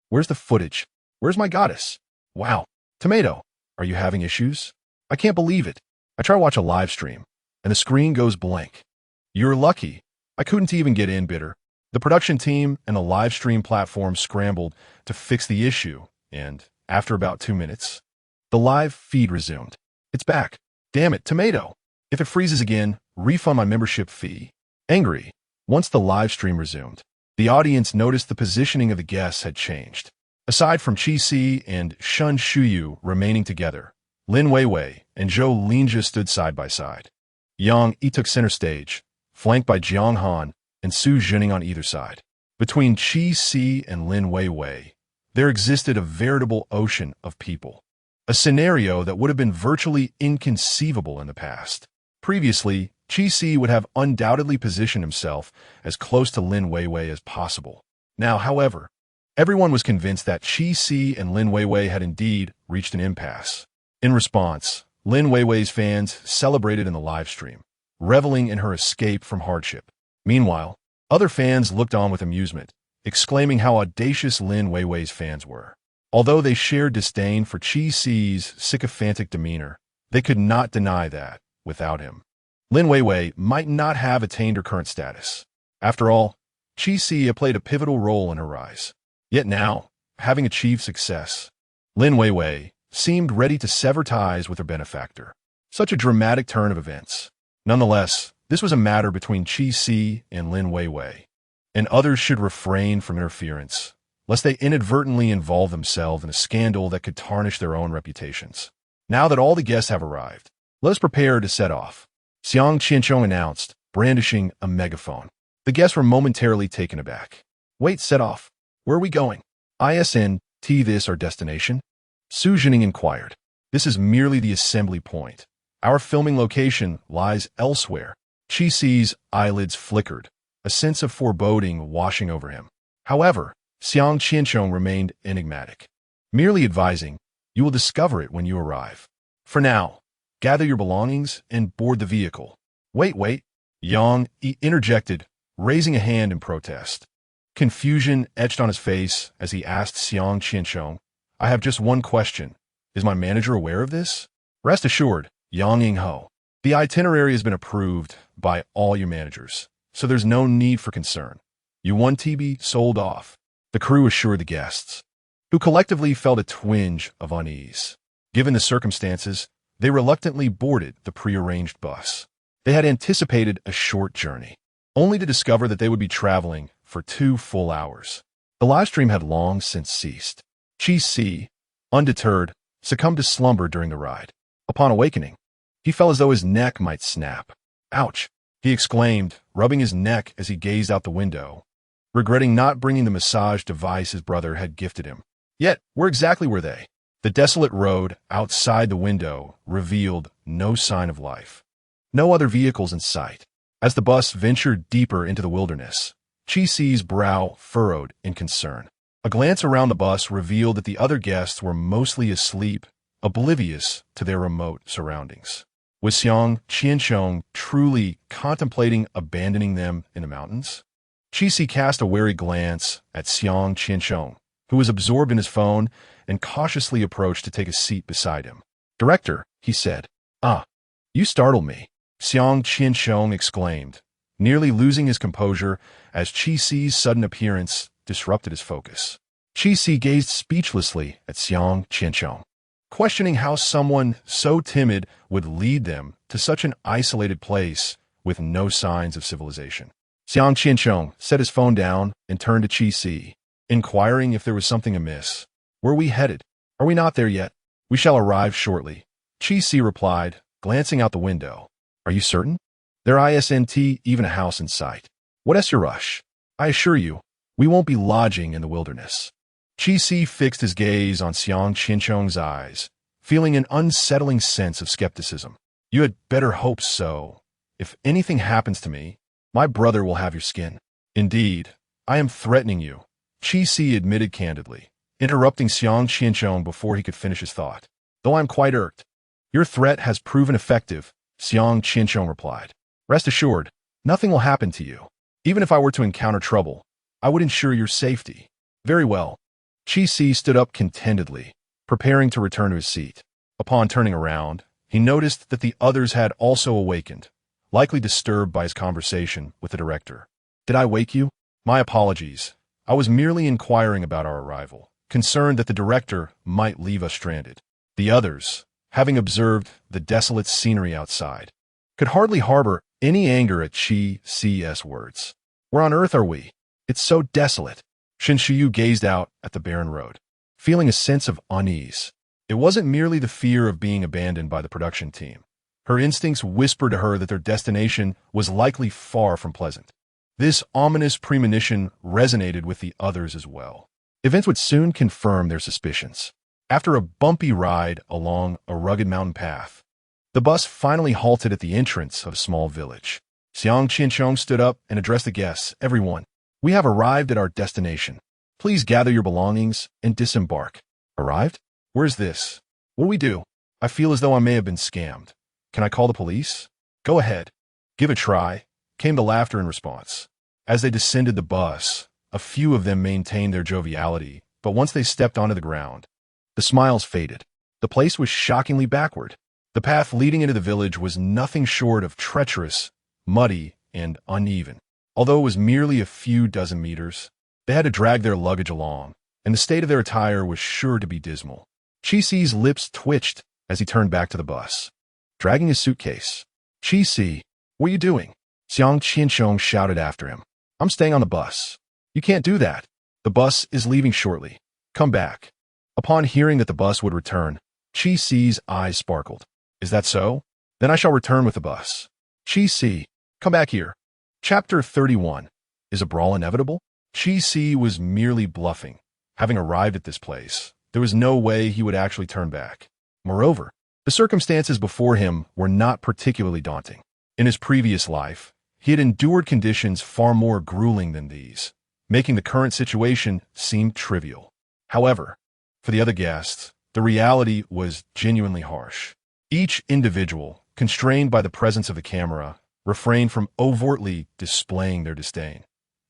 [SPEAKER 1] Where's the footage? Where's my goddess? Wow. Tomato, are you having issues? I can't believe it. I try to watch a live stream, and the screen goes blank. You're lucky. I couldn't even get in, bitter. The production team and the live stream platform scrambled to fix the issue, and after about 2 minutes, the live feed resumed. It's back. Damn it, Tomato. If it freezes again, refund my membership fee. Angry. Once the live stream resumed, the audience noticed the positioning of the guests had changed. Aside from Chi-Si and Shun Shuyu remaining together, Lin Weiwei and Zhou Linjia stood side by side. Yang Yi took center stage, flanked by Jiang Han and Su Jining on either side. Between Chi-Si and Lin Weiwei, there existed a veritable ocean of people, a scenario that would have been virtually inconceivable in the past. Previously, Chi-Si would have undoubtedly positioned himself as close to Lin Weiwei as possible. Now, however, everyone was convinced that Chi-Si and Lin Weiwei had indeed reached an impasse. In response, Lin Weiwei's fans celebrated in the live stream, reveling in her escape from hardship. Meanwhile, other fans looked on with amusement, exclaiming how audacious Lin Weiwei's fans were. Although they shared disdain for Chi Si's sycophantic demeanor, they could not deny that, without him, Lin Weiwei might not have attained her current status. After all, Chi Si had played a pivotal role in her rise. Yet now, having achieved success, Lin Weiwei seemed ready to sever ties with her benefactor. Such a dramatic turn of events. Nonetheless, this was a matter between Chi Si and Lin Weiwei, and others should refrain from interference, lest they inadvertently involve themselves in a scandal that could tarnish their own reputations. Now that all the guests have arrived, let us prepare to set off, Xiang Qianchong announced, brandishing a megaphone. The guests were momentarily taken aback. Wait, set off. Where are we going? Isn't this our destination? Su Jining inquired. This is merely the assembly point. Our filming location lies elsewhere. Chi Si's eyelids flickered, a sense of foreboding washing over him. However, Xiang Qianchong remained enigmatic, merely advising, you will discover it when you arrive. For now, gather your belongings and board the vehicle. Wait, Yang interjected, raising a hand in protest. Confusion etched on his face as he asked Xiang Qianchong, I have just one question. Is my manager aware of this? Rest assured, Yang Yingho, the itinerary has been approved by all your managers, so there's no need for concern. You won TB sold off, the crew assured the guests, who collectively felt a twinge of unease. Given the circumstances, they reluctantly boarded the prearranged bus. They had anticipated a short journey, only to discover that they would be traveling for 2 full hours. The live stream had long since ceased. Chi Si, undeterred, succumbed to slumber during the ride. Upon awakening, he felt as though his neck might snap. Ouch, he exclaimed, rubbing his neck as he gazed out the window, regretting not bringing the massage device his brother had gifted him. Yet, where exactly were they? The desolate road outside the window revealed no sign of life. No other vehicles in sight. As the bus ventured deeper into the wilderness, Chi Si's brow furrowed in concern. A glance around the bus revealed that the other guests were mostly asleep, oblivious to their remote surroundings. Was Xiang Qianchong truly contemplating abandoning them in the mountains? Chi Si cast a wary glance at Xiang Qianchong, who was absorbed in his phone, and cautiously approached to take a seat beside him. Director, he said. You startled me, Xiang Qianchong exclaimed, nearly losing his composure as Chi Si's sudden appearance disrupted his focus. Chi Si gazed speechlessly at Xiang Qianchong, questioning how someone so timid would lead them to such an isolated place with no signs of civilization. Xiang Qianchong set his phone down and turned to Chi Si, inquiring if there was something amiss. Where are we headed? Are we not there yet? We shall arrive shortly, Chi Si replied, glancing out the window. Are you certain? There isn't even a house in sight. What's your rush? I assure you, we won't be lodging in the wilderness. Chi Si fixed his gaze on Xiang Qianchong's eyes, feeling an unsettling sense of skepticism. You had better hope so. If anything happens to me, my brother will have your skin. Indeed, I am threatening you, Chi Si admitted candidly, interrupting Xiang Qianchong before he could finish his thought. Though I'm quite irked. Your threat has proven effective, Xiang Qianchong replied. Rest assured, nothing will happen to you. Even if I were to encounter trouble, I would ensure your safety. Very well. Chi Si stood up contentedly, preparing to return to his seat. Upon turning around, he noticed that the others had also awakened, likely disturbed by his conversation with the director. Did I wake you? My apologies. I was merely inquiring about our arrival, concerned that the director might leave us stranded. The others, having observed the desolate scenery outside, could hardly harbor any anger at Chi Si's words. Where on earth are we? It's so desolate. Shin Shiyu gazed out at the barren road, feeling a sense of unease. It wasn't merely the fear of being abandoned by the production team. Her instincts whispered to her that their destination was likely far from pleasant. This ominous premonition resonated with the others as well. Events would soon confirm their suspicions. After a bumpy ride along a rugged mountain path, the bus finally halted at the entrance of a small village. Xiang Qianchong stood up and addressed the guests. Everyone, we have arrived at our destination. Please gather your belongings and disembark. Arrived? Where's this? What do we do? I feel as though I may have been scammed. Can I call the police? Go ahead. Give it a try, came the laughter in response. As they descended the bus, a few of them maintained their joviality, but once they stepped onto the ground, the smiles faded. The place was shockingly backward. The path leading into the village was nothing short of treacherous, muddy, and uneven. Although it was merely a few dozen meters, they had to drag their luggage along, and the state of their attire was sure to be dismal. Chi-Si's lips twitched as he turned back to the bus, dragging his suitcase. "Chi-Si, what are you doing?" Xiang Qianchong shouted after him. "I'm staying on the bus." "You can't do that. The bus is leaving shortly. Come back." Upon hearing that the bus would return, Chi-Si's eyes sparkled. "Is that so? Then I shall return with the bus." "Chi-Si, come back here." Chapter 31. Is a brawl inevitable? Chi-Si was merely bluffing. Having arrived at this place, there was no way he would actually turn back. Moreover, the circumstances before him were not particularly daunting. In his previous life, he had endured conditions far more grueling than these, making the current situation seem trivial. However, for the other guests, the reality was genuinely harsh. Each individual, constrained by the presence of the camera, refrained from overtly displaying their disdain.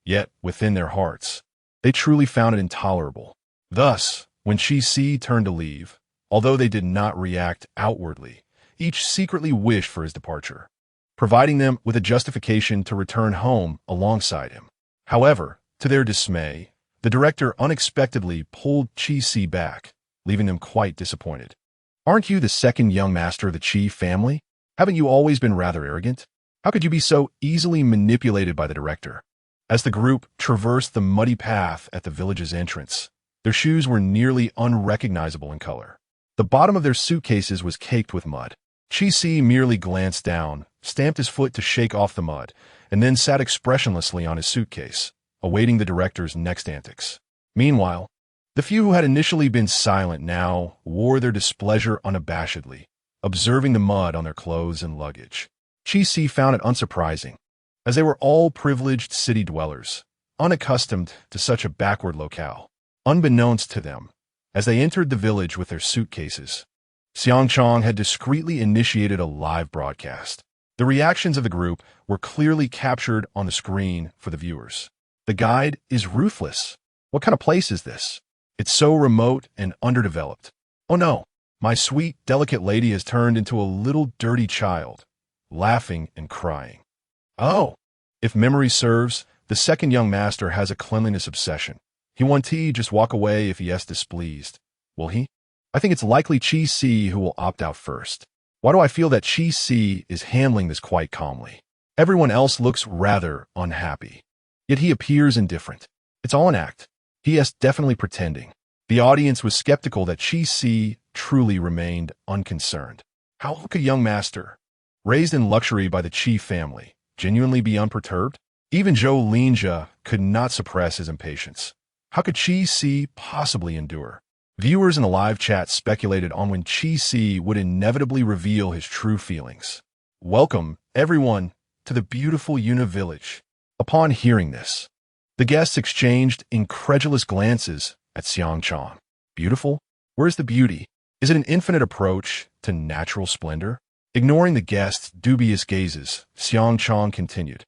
[SPEAKER 1] Yet, within their hearts, they truly found it intolerable. Thus, when Chi-Si turned to leave, although they did not react outwardly, each secretly wished for his departure, providing them with a justification to return home alongside him. However, to their dismay, the director unexpectedly pulled Chi-Si back, leaving them quite disappointed. "Aren't you the second young master of the Chi family? Haven't you always been rather arrogant? How could you be so easily manipulated by the director?" As the group traversed the muddy path at the village's entrance, their shoes were nearly unrecognizable in color. The bottom of their suitcases was caked with mud. Chi-Si merely glanced down, stamped his foot to shake off the mud, and then sat expressionlessly on his suitcase, awaiting the director's next antics. Meanwhile, the few who had initially been silent now wore their displeasure unabashedly, observing the mud on their clothes and luggage. Chi-Si found it unsurprising, as they were all privileged city dwellers, unaccustomed to such a backward locale. Unbeknownst to them, as they entered the village with their suitcases, Xiangchong had discreetly initiated a live broadcast. The reactions of the group were clearly captured on the screen for the viewers. "The guide is ruthless. What kind of place is this? It's so remote and underdeveloped. Oh no, my sweet, delicate lady has turned into a little dirty child, laughing and crying. Oh, if memory serves, the second young master has a cleanliness obsession. He won't just walk away if he is displeased. Will he? I think it's likely Chi-Si who will opt out first. Why do I feel that Chi-Si is handling this quite calmly? Everyone else looks rather unhappy. Yet he appears indifferent. It's all an act. He is definitely pretending." The audience was skeptical that Chi-Si truly remained unconcerned. How could a young master, raised in luxury by the Chi family, genuinely be unperturbed? Even Zhou Linjia could not suppress his impatience. How could Chi-Si possibly endure? Viewers in the live chat speculated on when Chi-Si would inevitably reveal his true feelings. Welcome, everyone, to the beautiful Yuna village. Upon hearing this, the guests exchanged incredulous glances at Xiangchong. Beautiful? Where's the beauty? Is it an infinite approach to natural splendor? Ignoring the guests' dubious gazes, Xiangchong continued.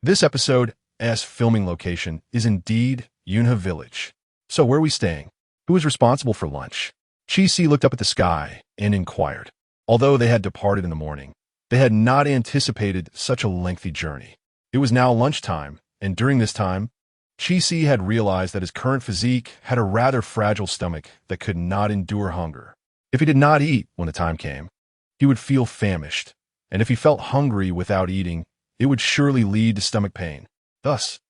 [SPEAKER 1] This episode's filming location is indeed Yunhe Village. So where are we staying? Who is responsible for lunch? Chi-Si looked up at the sky and inquired. Although they had departed in the morning, they had not anticipated such a lengthy journey. It was now lunchtime, and during this time, Chi-Si had realized that his current physique had a rather fragile stomach that could not endure hunger. If he did not eat when the time came, he would feel famished, and if he felt hungry without eating, it would surely lead to stomach pain. Thus,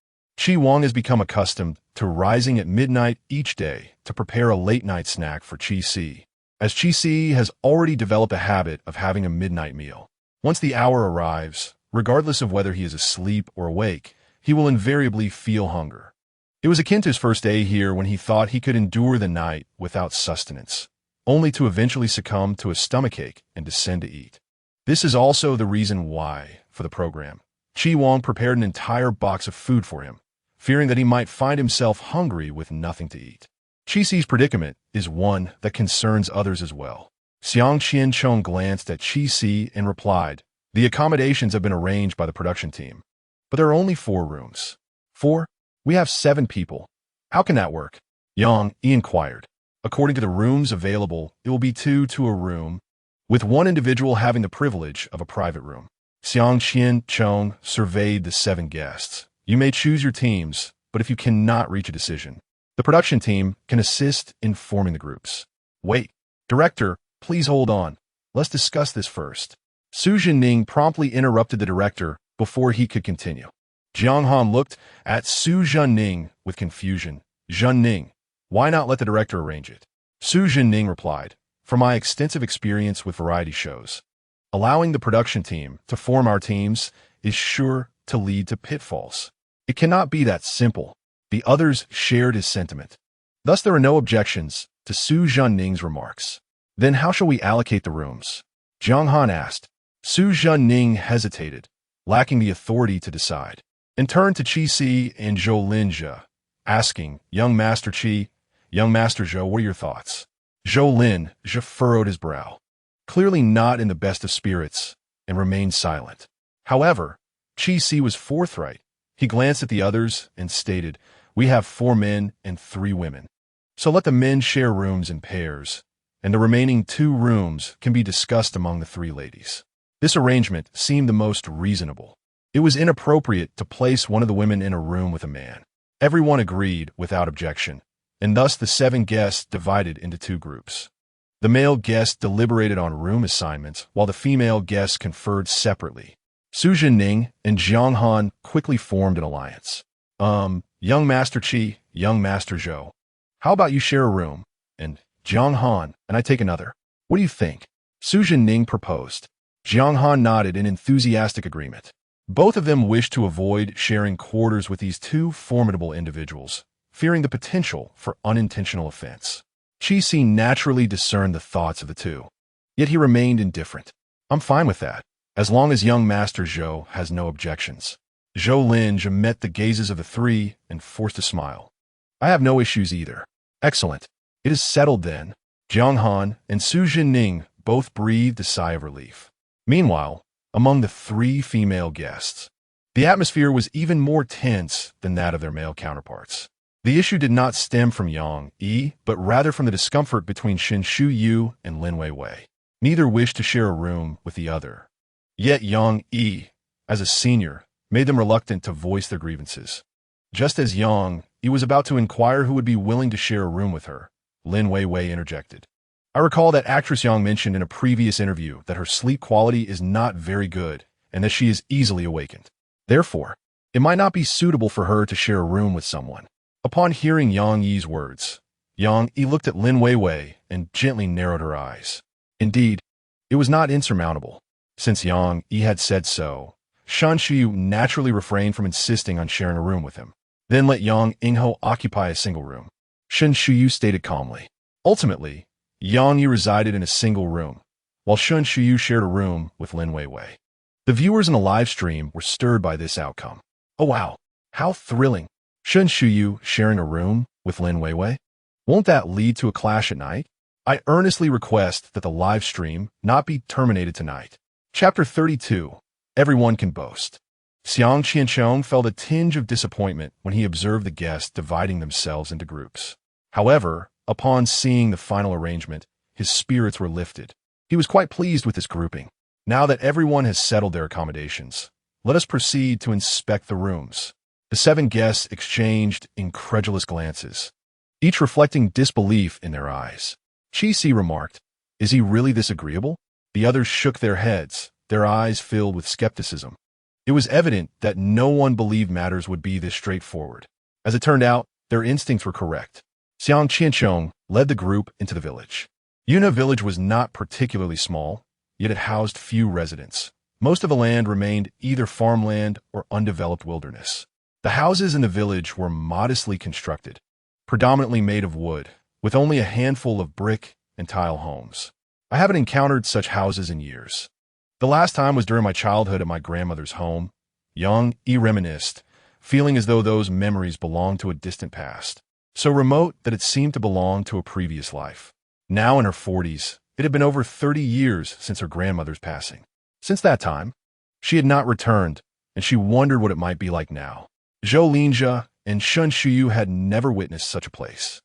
[SPEAKER 1] Chi Wang has become accustomed to rising at midnight each day to prepare a late-night snack for Chi-Si, as Chi-Si has already developed a habit of having a midnight meal. Once the hour arrives, regardless of whether he is asleep or awake, he will invariably feel hunger. It was akin to his first day here when he thought he could endure the night without sustenance, only to eventually succumb to a stomachache and descend to eat. This is also the reason why, for the program, Chi Wang prepared an entire box of food for him, fearing that he might find himself hungry with nothing to eat. Chi-Si's predicament is one that concerns others as well. Xiang Qianchong glanced at Chi-Si and replied, "The accommodations have been arranged by the production team, but there are only 4 rooms." 4? We have 7 people. How can that work? Yang Yi inquired. According to the rooms available, it will be 2 to a room, with one individual having the privilege of a private room. Xiang Qian Chong surveyed the 7 guests. You may choose your teams, but if you cannot reach a decision, the production team can assist in forming the groups. Wait, director, please hold on. Let's discuss this first. Su Jinning promptly interrupted the director before he could continue. Jiang Han looked at Su Jinning with confusion. Jinning, why not let the director arrange it? Su Jinning replied, from my extensive experience with variety shows, allowing the production team to form our teams is sure to lead to pitfalls. It cannot be that simple. The others shared his sentiment. Thus there are no objections to Su Jinning's remarks. Then how shall we allocate the rooms? Jiang Han asked. Su Jinning hesitated, lacking the authority to decide, and turned to Qi Si and Zhou Linjia, asking, Young Master Qi, Young Master Zhou, what are your thoughts? Zhou Linjia furrowed his brow, clearly not in the best of spirits, and remained silent. However, Qi Si was forthright. He glanced at the others and stated, we have 4 men and 3 women. So let the men share rooms in pairs, and the remaining 2 rooms can be discussed among the 3 ladies. This arrangement seemed the most reasonable. It was inappropriate to place one of the women in a room with a man. Everyone agreed without objection, and thus the 7 guests divided into 2 groups. The male guests deliberated on room assignments, while the female guests conferred separately. Su Jinning and Jiang Han quickly formed an alliance. Young Master Qi, Young Master Zhou, how about you share a room, and Jiang Han and I take another? What do you think? Su Jinning proposed. Jiang Han nodded in enthusiastic agreement. Both of them wished to avoid sharing quarters with these 2 formidable individuals, fearing the potential for unintentional offense. Qi Si naturally discerned the thoughts of the 2, yet he remained indifferent. I'm fine with that, as long as young Master Zhou has no objections. Zhou Linjia met the gazes of the 3 and forced a smile. I have no issues either. Excellent. It is settled then. Jiang Han and Su Jinning both breathed a sigh of relief. Meanwhile, among the 3 female guests, the atmosphere was even more tense than that of their male counterparts. The issue did not stem from Yang Yi, but rather from the discomfort between Shen Shuyu and Lin Weiwei. Neither wished to share a room with the other. Yet Yang Yi, as a senior, made them reluctant to voice their grievances. Just as Yang Yi was about to inquire who would be willing to share a room with her, Lin Weiwei interjected. I recall that actress Yang mentioned in a previous interview that her sleep quality is not very good and that she is easily awakened. Therefore, it might not be suitable for her to share a room with someone. Upon hearing Yang Yi's words, Yang Yi looked at Lin Weiwei and gently narrowed her eyes. Indeed, it was not insurmountable. Since Yang Yi had said so, Shan Shuyu naturally refrained from insisting on sharing a room with him. Then let Yang Ingho occupy a single room. Shen Shuyu stated calmly. Ultimately, Yang Yi resided in a single room, while Shen Shuyu shared a room with Lin Weiwei. The viewers in the live stream were stirred by this outcome. Oh wow, how thrilling! Shen Shuyu sharing a room with Lin Weiwei? Won't that lead to a clash at night? I earnestly request that the live stream not be terminated tonight. Chapter 32. Everyone can boast. Xiang Qianchong felt a tinge of disappointment when he observed the guests dividing themselves into groups. However, upon seeing the final arrangement, his spirits were lifted. He was quite pleased with this grouping. Now that everyone has settled their accommodations, let us proceed to inspect the rooms. The 7 guests exchanged incredulous glances, each reflecting disbelief in their eyes. Qi Si remarked, is he really this agreeable? The others shook their heads, their eyes filled with skepticism. It was evident that no one believed matters would be this straightforward. As it turned out, their instincts were correct. Xiang Qianchong led the group into the village. Yuna village was not particularly small, yet it housed few residents. Most of the land remained either farmland or undeveloped wilderness. The houses in the village were modestly constructed, predominantly made of wood, with only a handful of brick and tile homes. I haven't encountered such houses in years. The last time was during my childhood at my grandmother's home. Yang Yi reminisced, feeling as though those memories belonged to a distant past, so remote that it seemed to belong to a previous life. Now in her 40s, it had been over 30 years since her grandmother's passing. Since that time, she had not returned, and she wondered what it might be like now. Zhou Linjia and Shen Shuyu had never witnessed such a place.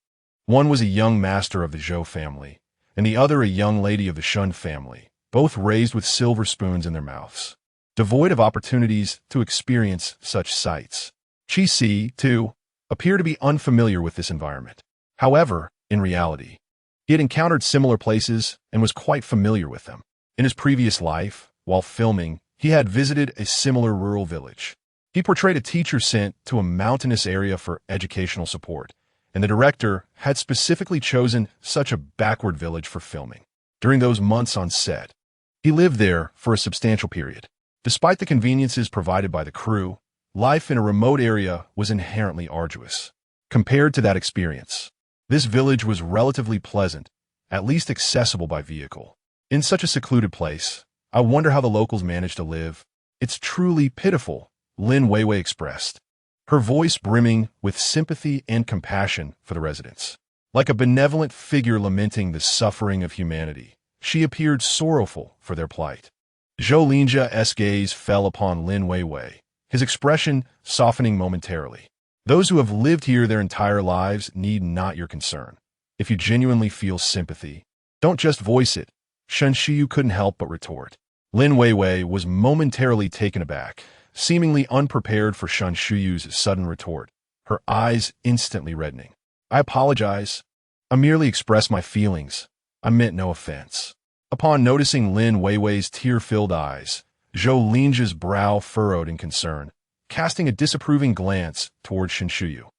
[SPEAKER 1] One was a young master of the Zhou family, and the other a young lady of the Shun family, both raised with silver spoons in their mouths, devoid of opportunities to experience such sights. Qi, too, appeared to be unfamiliar with this environment. However, in reality, he had encountered similar places and was quite familiar with them. In his previous life, while filming, he had visited a similar rural village. He portrayed a teacher sent to a mountainous area for educational support, and the director had specifically chosen such a backward village for filming. During those months on set, he lived there for a substantial period. Despite the conveniences provided by the crew, life in a remote area was inherently arduous. Compared to that experience, this village was relatively pleasant, at least accessible by vehicle. In such a secluded place, I wonder how the locals manage to live. It's truly pitiful, Lin Weiwei expressed, her voice brimming with sympathy and compassion for the residents. Like a benevolent figure lamenting the suffering of humanity, she appeared sorrowful for their plight. Zhou Linjia's gaze fell upon Lin Weiwei, his expression softening momentarily. Those who have lived here their entire lives need not your concern. If you genuinely feel sympathy, don't just voice it, Shen Shiyu couldn't help but retort. Lin Weiwei was momentarily taken aback, seemingly unprepared for Shen Shiyu's sudden retort, her eyes instantly reddening. I apologize. I merely expressed my feelings. I meant no offense. Upon noticing Lin Weiwei's tear-filled eyes, Zhou Linjia's brow furrowed in concern, casting a disapproving glance toward Shen Shiyu.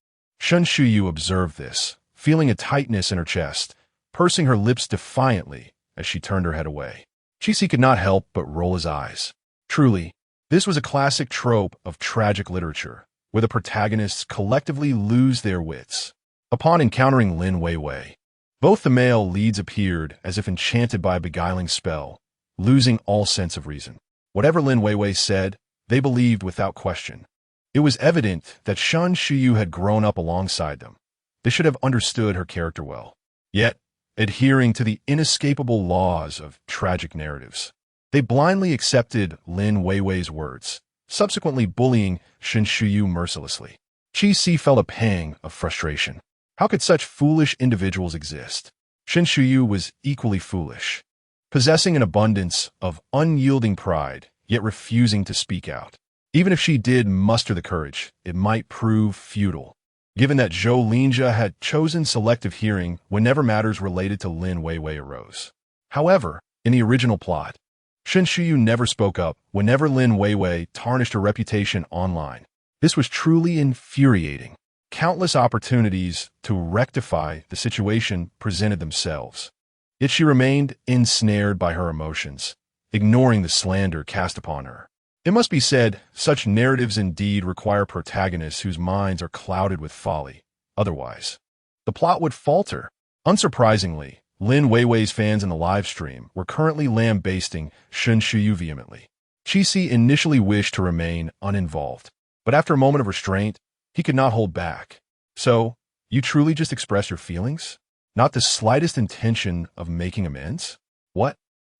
[SPEAKER 1] Shen Shiyu observed this, feeling a tightness in her chest, pursing her lips defiantly as she turned her head away. Qi could not help but roll his eyes. Truly, this was a classic trope of tragic literature, where the protagonists collectively lose their wits. Upon encountering Lin Weiwei, both the male leads appeared as if enchanted by a beguiling spell, losing all sense of reason. Whatever Lin Weiwei said, they believed without question. It was evident that Shen Shiyu had grown up alongside them. They should have understood her character well. Yet, adhering to the inescapable laws of tragic narratives, they blindly accepted Lin Weiwei's words, subsequently bullying Shen Shiyu mercilessly. Qi felt a pang of frustration. How could such foolish individuals exist? Shen Shiyu was equally foolish, possessing an abundance of unyielding pride, yet refusing to speak out. Even if she did muster the courage, it might prove futile, given that Zhou Linjia had chosen selective hearing whenever matters related to Lin Weiwei arose. However, in the original plot, Shen Shiyu never spoke up whenever Lin Weiwei tarnished her reputation online. This was truly infuriating. Countless opportunities to rectify the situation presented themselves, yet she remained ensnared by her emotions, ignoring the slander cast upon her. It must be said, such narratives indeed require protagonists whose minds are clouded with folly. Otherwise, the plot would falter. Unsurprisingly, Lin Weiwei's fans in the live stream were currently lambasting Shen Shiyu vehemently. Qi initially wished to remain uninvolved, but after a moment of restraint, he could not hold back. So, you truly just expressed your feelings? Not the slightest intention of making amends? What?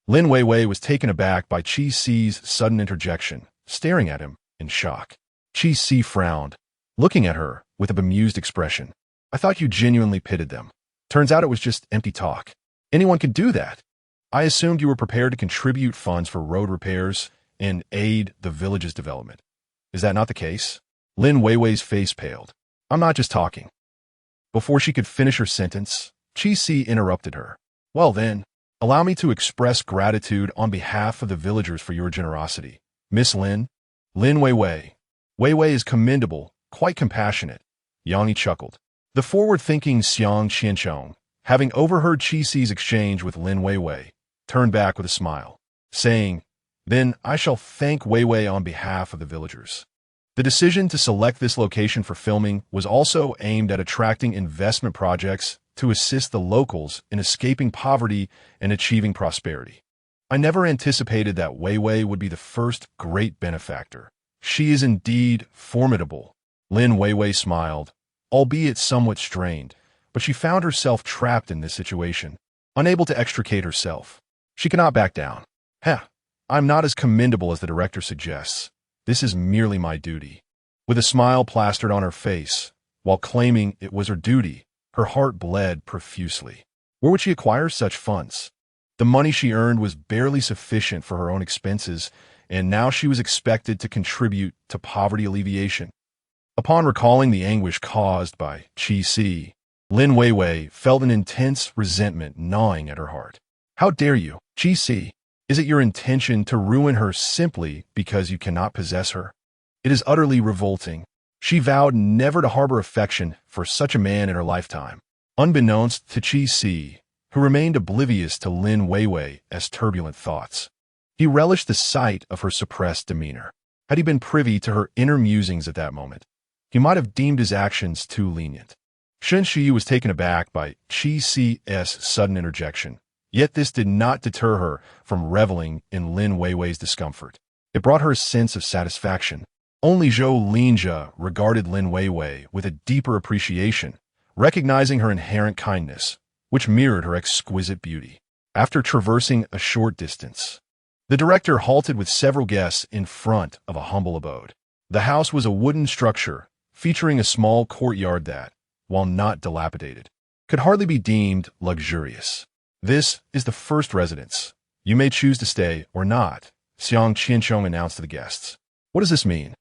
[SPEAKER 1] Lin Weiwei was taken aback by Qi's sudden interjection, staring at him in shock. Qi frowned, looking at her with a bemused expression. I thought you genuinely pitied them. Turns out it was just empty talk. Anyone could do that. I assumed you were prepared to contribute funds for road repairs and aid the village's development. Is that not the case? Lin Weiwei's face paled. I'm not just talking. Before she could finish her sentence, Qi interrupted her. Well then, allow me to express gratitude on behalf of the villagers for your generosity. Miss Lin? Lin Weiwei. Weiwei is commendable, quite compassionate. Yang Yi chuckled. The forward-thinking Xiang Qianchong, having overheard Qi's exchange with Lin Weiwei, turned back with a smile, saying, Then I shall thank Weiwei on behalf of the villagers. The decision to select this location for filming was also aimed at attracting investment projects to assist the locals in escaping poverty and achieving prosperity. I never anticipated that Weiwei would be the first great benefactor. She is indeed formidable. Lin Weiwei smiled, albeit somewhat strained, but she found herself trapped in this situation, unable to extricate herself. She cannot back down. I'm not as commendable as the director suggests. This is merely my duty. With a smile plastered on her face, while claiming it was her duty, Her heart bled profusely. Where would she acquire such funds? The money she earned was barely sufficient for her own expenses, and now she was expected to contribute to poverty alleviation. Upon recalling the anguish caused by Chi Si, Lin Weiwei felt an intense resentment gnawing at her heart. How dare you, Chi Si? Is it your intention to ruin her simply because you cannot possess her? It is utterly revolting. She vowed never to harbor affection for such a man in her lifetime. Unbeknownst to Chi Si, who remained oblivious to Lin Weiwei as turbulent thoughts, he relished the sight of her suppressed demeanor. Had he been privy to her inner musings at that moment, he might have deemed his actions too lenient. Shen Shi was taken aback by Chi Si's sudden interjection, yet this did not deter her from reveling in Lin Weiwei's discomfort. It brought her a sense of satisfaction. Only Zhou Linjia regarded Lin Weiwei with a deeper appreciation, recognizing her inherent kindness, which mirrored her exquisite beauty. After traversing a short distance, the director halted with several guests in front of a humble abode. The house was a wooden structure featuring a small courtyard that, while not dilapidated, could hardly be deemed luxurious. This is the first residence. You may choose to stay or not, Xiang Qianchong announced to the guests. What does this mean?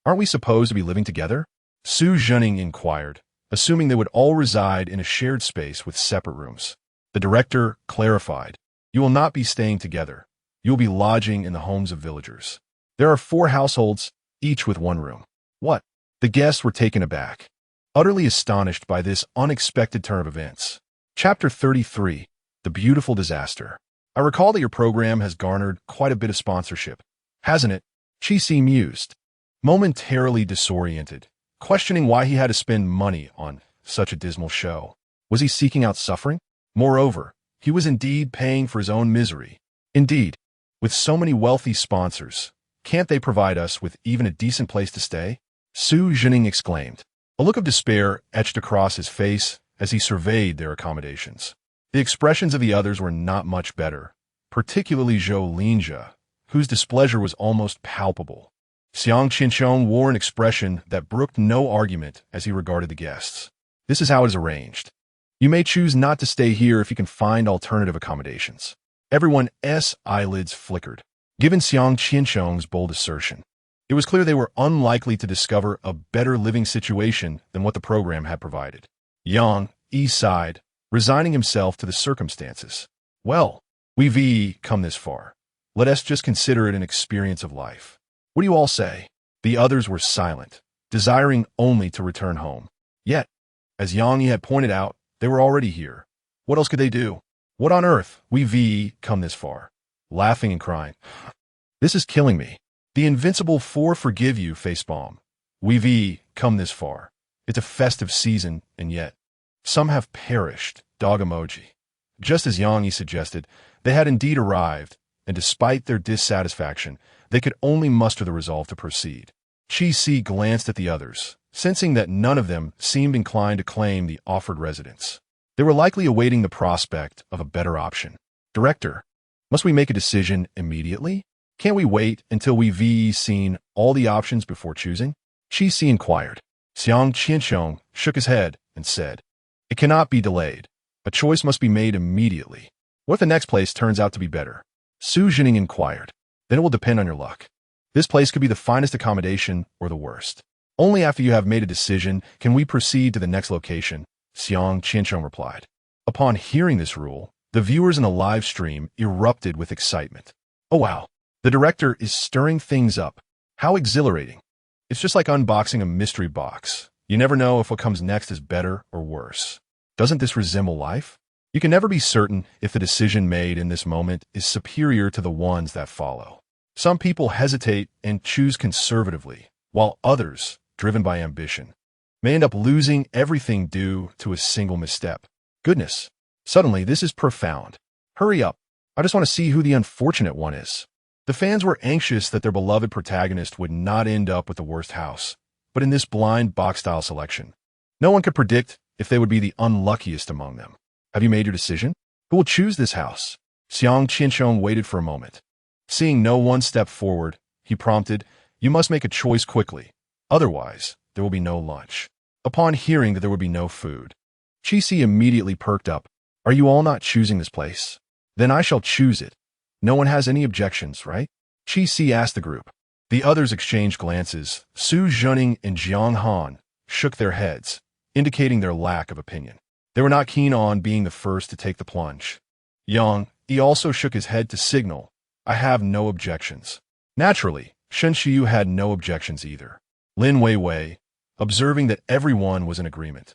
[SPEAKER 1] Aren't we supposed to be living together? Su Zhening inquired, assuming they would all reside in a shared space with separate rooms. The director clarified, you will not be staying together. You will be lodging in the homes of villagers. There are 4 households, each with 1 room. What? The guests were taken aback, utterly astonished by this unexpected turn of events. Chapter 33, The Beautiful Disaster. I recall that your program has garnered quite a bit of sponsorship, hasn't it? Chi Si mused, momentarily disoriented, questioning why he had to spend money on such a dismal show. Was he seeking out suffering? Moreover, he was indeed paying for his own misery. Indeed, with so many wealthy sponsors, can't they provide us with even a decent place to stay? Su Zhening exclaimed. A look of despair etched across his face as he surveyed their accommodations. The expressions of the others were not much better, particularly Zhou Linjia, whose displeasure was almost palpable. Xiang Qianchong wore an expression that brooked no argument as he regarded the guests. This is how it is arranged. You may choose not to stay here if you can find alternative accommodations. Everyone's eyelids flickered, given Xiang Qianchong's bold assertion. It was clear they were unlikely to discover a better living situation than what the program had provided. Yang Yi sighed, resigning himself to the circumstances. Well, we've come this far. Let us just consider it an experience of life. What do you all say? The others were silent, desiring only to return home. Yet, as Yang Yi had pointed out, they were already here. What else could they do? What on earth? We've come this far. Laughing and crying. This is killing me. The invincible forgive you facepalm. We've come this far. It's a festive season, and yet some have perished. Dog emoji. Just as Yang Yi suggested, they had indeed arrived, and despite their dissatisfaction, they could only muster the resolve to proceed. Chi Si glanced at the others, sensing that none of them seemed inclined to claim the offered residence. They were likely awaiting the prospect of a better option. Director, must we make a decision immediately? Can't we wait until we've seen all the options before choosing? Chi Si inquired. Xiang Qianchong shook his head and said, it cannot be delayed. A choice must be made immediately. What if the next place turns out to be better? Su Zhening inquired. Then it will depend on your luck. This place could be the finest accommodation or the worst. Only after you have made a decision can we proceed to the next location, Xiang Qianchong replied. Upon hearing this rule, the viewers in the live stream erupted with excitement. Oh wow, the director is stirring things up. How exhilarating. It's just like unboxing a mystery box. You never know if what comes next is better or worse. Doesn't this resemble life? You can never be certain if the decision made in this moment is superior to the ones that follow. Some people hesitate and choose conservatively, while others, driven by ambition, may end up losing everything due to a single misstep. Goodness, suddenly this is profound. Hurry up. I just want to see who the unfortunate one is. The fans were anxious that their beloved protagonist would not end up with the worst house, but in this blind box-style selection, no one could predict if they would be the unluckiest among them. Have you made your decision? Who will choose this house? Xiang Qianchong waited for a moment. Seeing no one step forward, he prompted, you must make a choice quickly. Otherwise, there will be no lunch. Upon hearing that there would be no food, Chi-Si immediately perked up. Are you all not choosing this place? Then I shall choose it. No one has any objections, right? Chi-Si asked the group. The others exchanged glances. Su Zhuning and Jiang Han shook their heads, indicating their lack of opinion. They were not keen on being the first to take the plunge. Yang, he also shook his head to signal, I have no objections. Naturally, Shen Shiyu had no objections either. Lin Weiwei, observing that everyone was in agreement,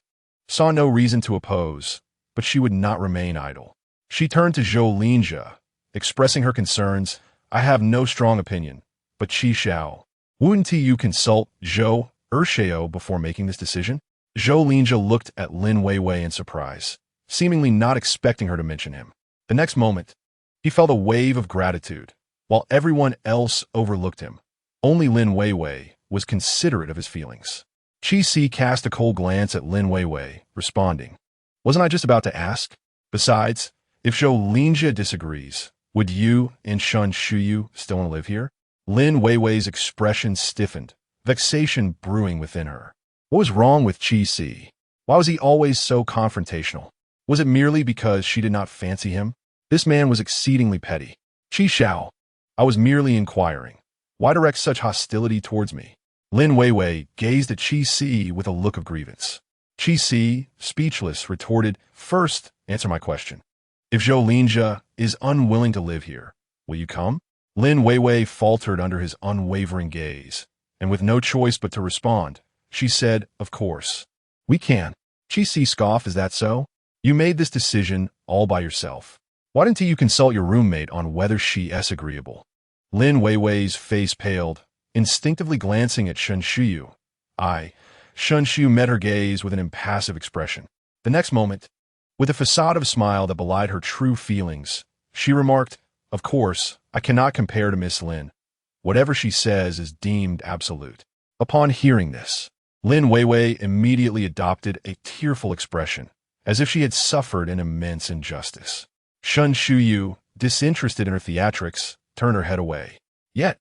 [SPEAKER 1] saw no reason to oppose, but she would not remain idle. She turned to Zhou Linjia, expressing her concerns. I have no strong opinion, but Qi Xiao. Wouldn't you consult Zhou Ershao before making this decision? Zhou Linjia looked at Lin Weiwei in surprise, seemingly not expecting her to mention him. The next moment, he felt a wave of gratitude. While everyone else overlooked him, only Lin Weiwei was considerate of his feelings. Chi-Si cast a cold glance at Lin Weiwei, responding, wasn't I just about to ask? Besides, if Zhou Linjia disagrees, would you and Shen Shiyu still want to live here? Lin Weiwei's expression stiffened, vexation brewing within her. What was wrong with Chi-Si? Why was he always so confrontational? Was it merely because she did not fancy him? This man was exceedingly petty. Qi Xiao, I was merely inquiring. Why direct such hostility towards me? Lin Weiwei gazed at Chi-Si with a look of grievance. Chi-Si, speechless, retorted, first, answer my question. If Zhou Linjia is unwilling to live here, will you come? Lin Weiwei faltered under his unwavering gaze, and with no choice but to respond, she said, of course. We can. Chi-Si scoffed, is that so? You made this decision all by yourself. Why didn't you consult your roommate on whether she is agreeable? Lin Weiwei's face paled, instinctively glancing at Shen Shiyu. Shen Shiyu met her gaze with an impassive expression. The next moment, with a facade of smile that belied her true feelings, she remarked, of course, I cannot compare to Miss Lin. Whatever she says is deemed absolute. Upon hearing this, Lin Weiwei immediately adopted a tearful expression, as if she had suffered an immense injustice. Shen Shiyu, disinterested in her theatrics, turned her head away. Yet,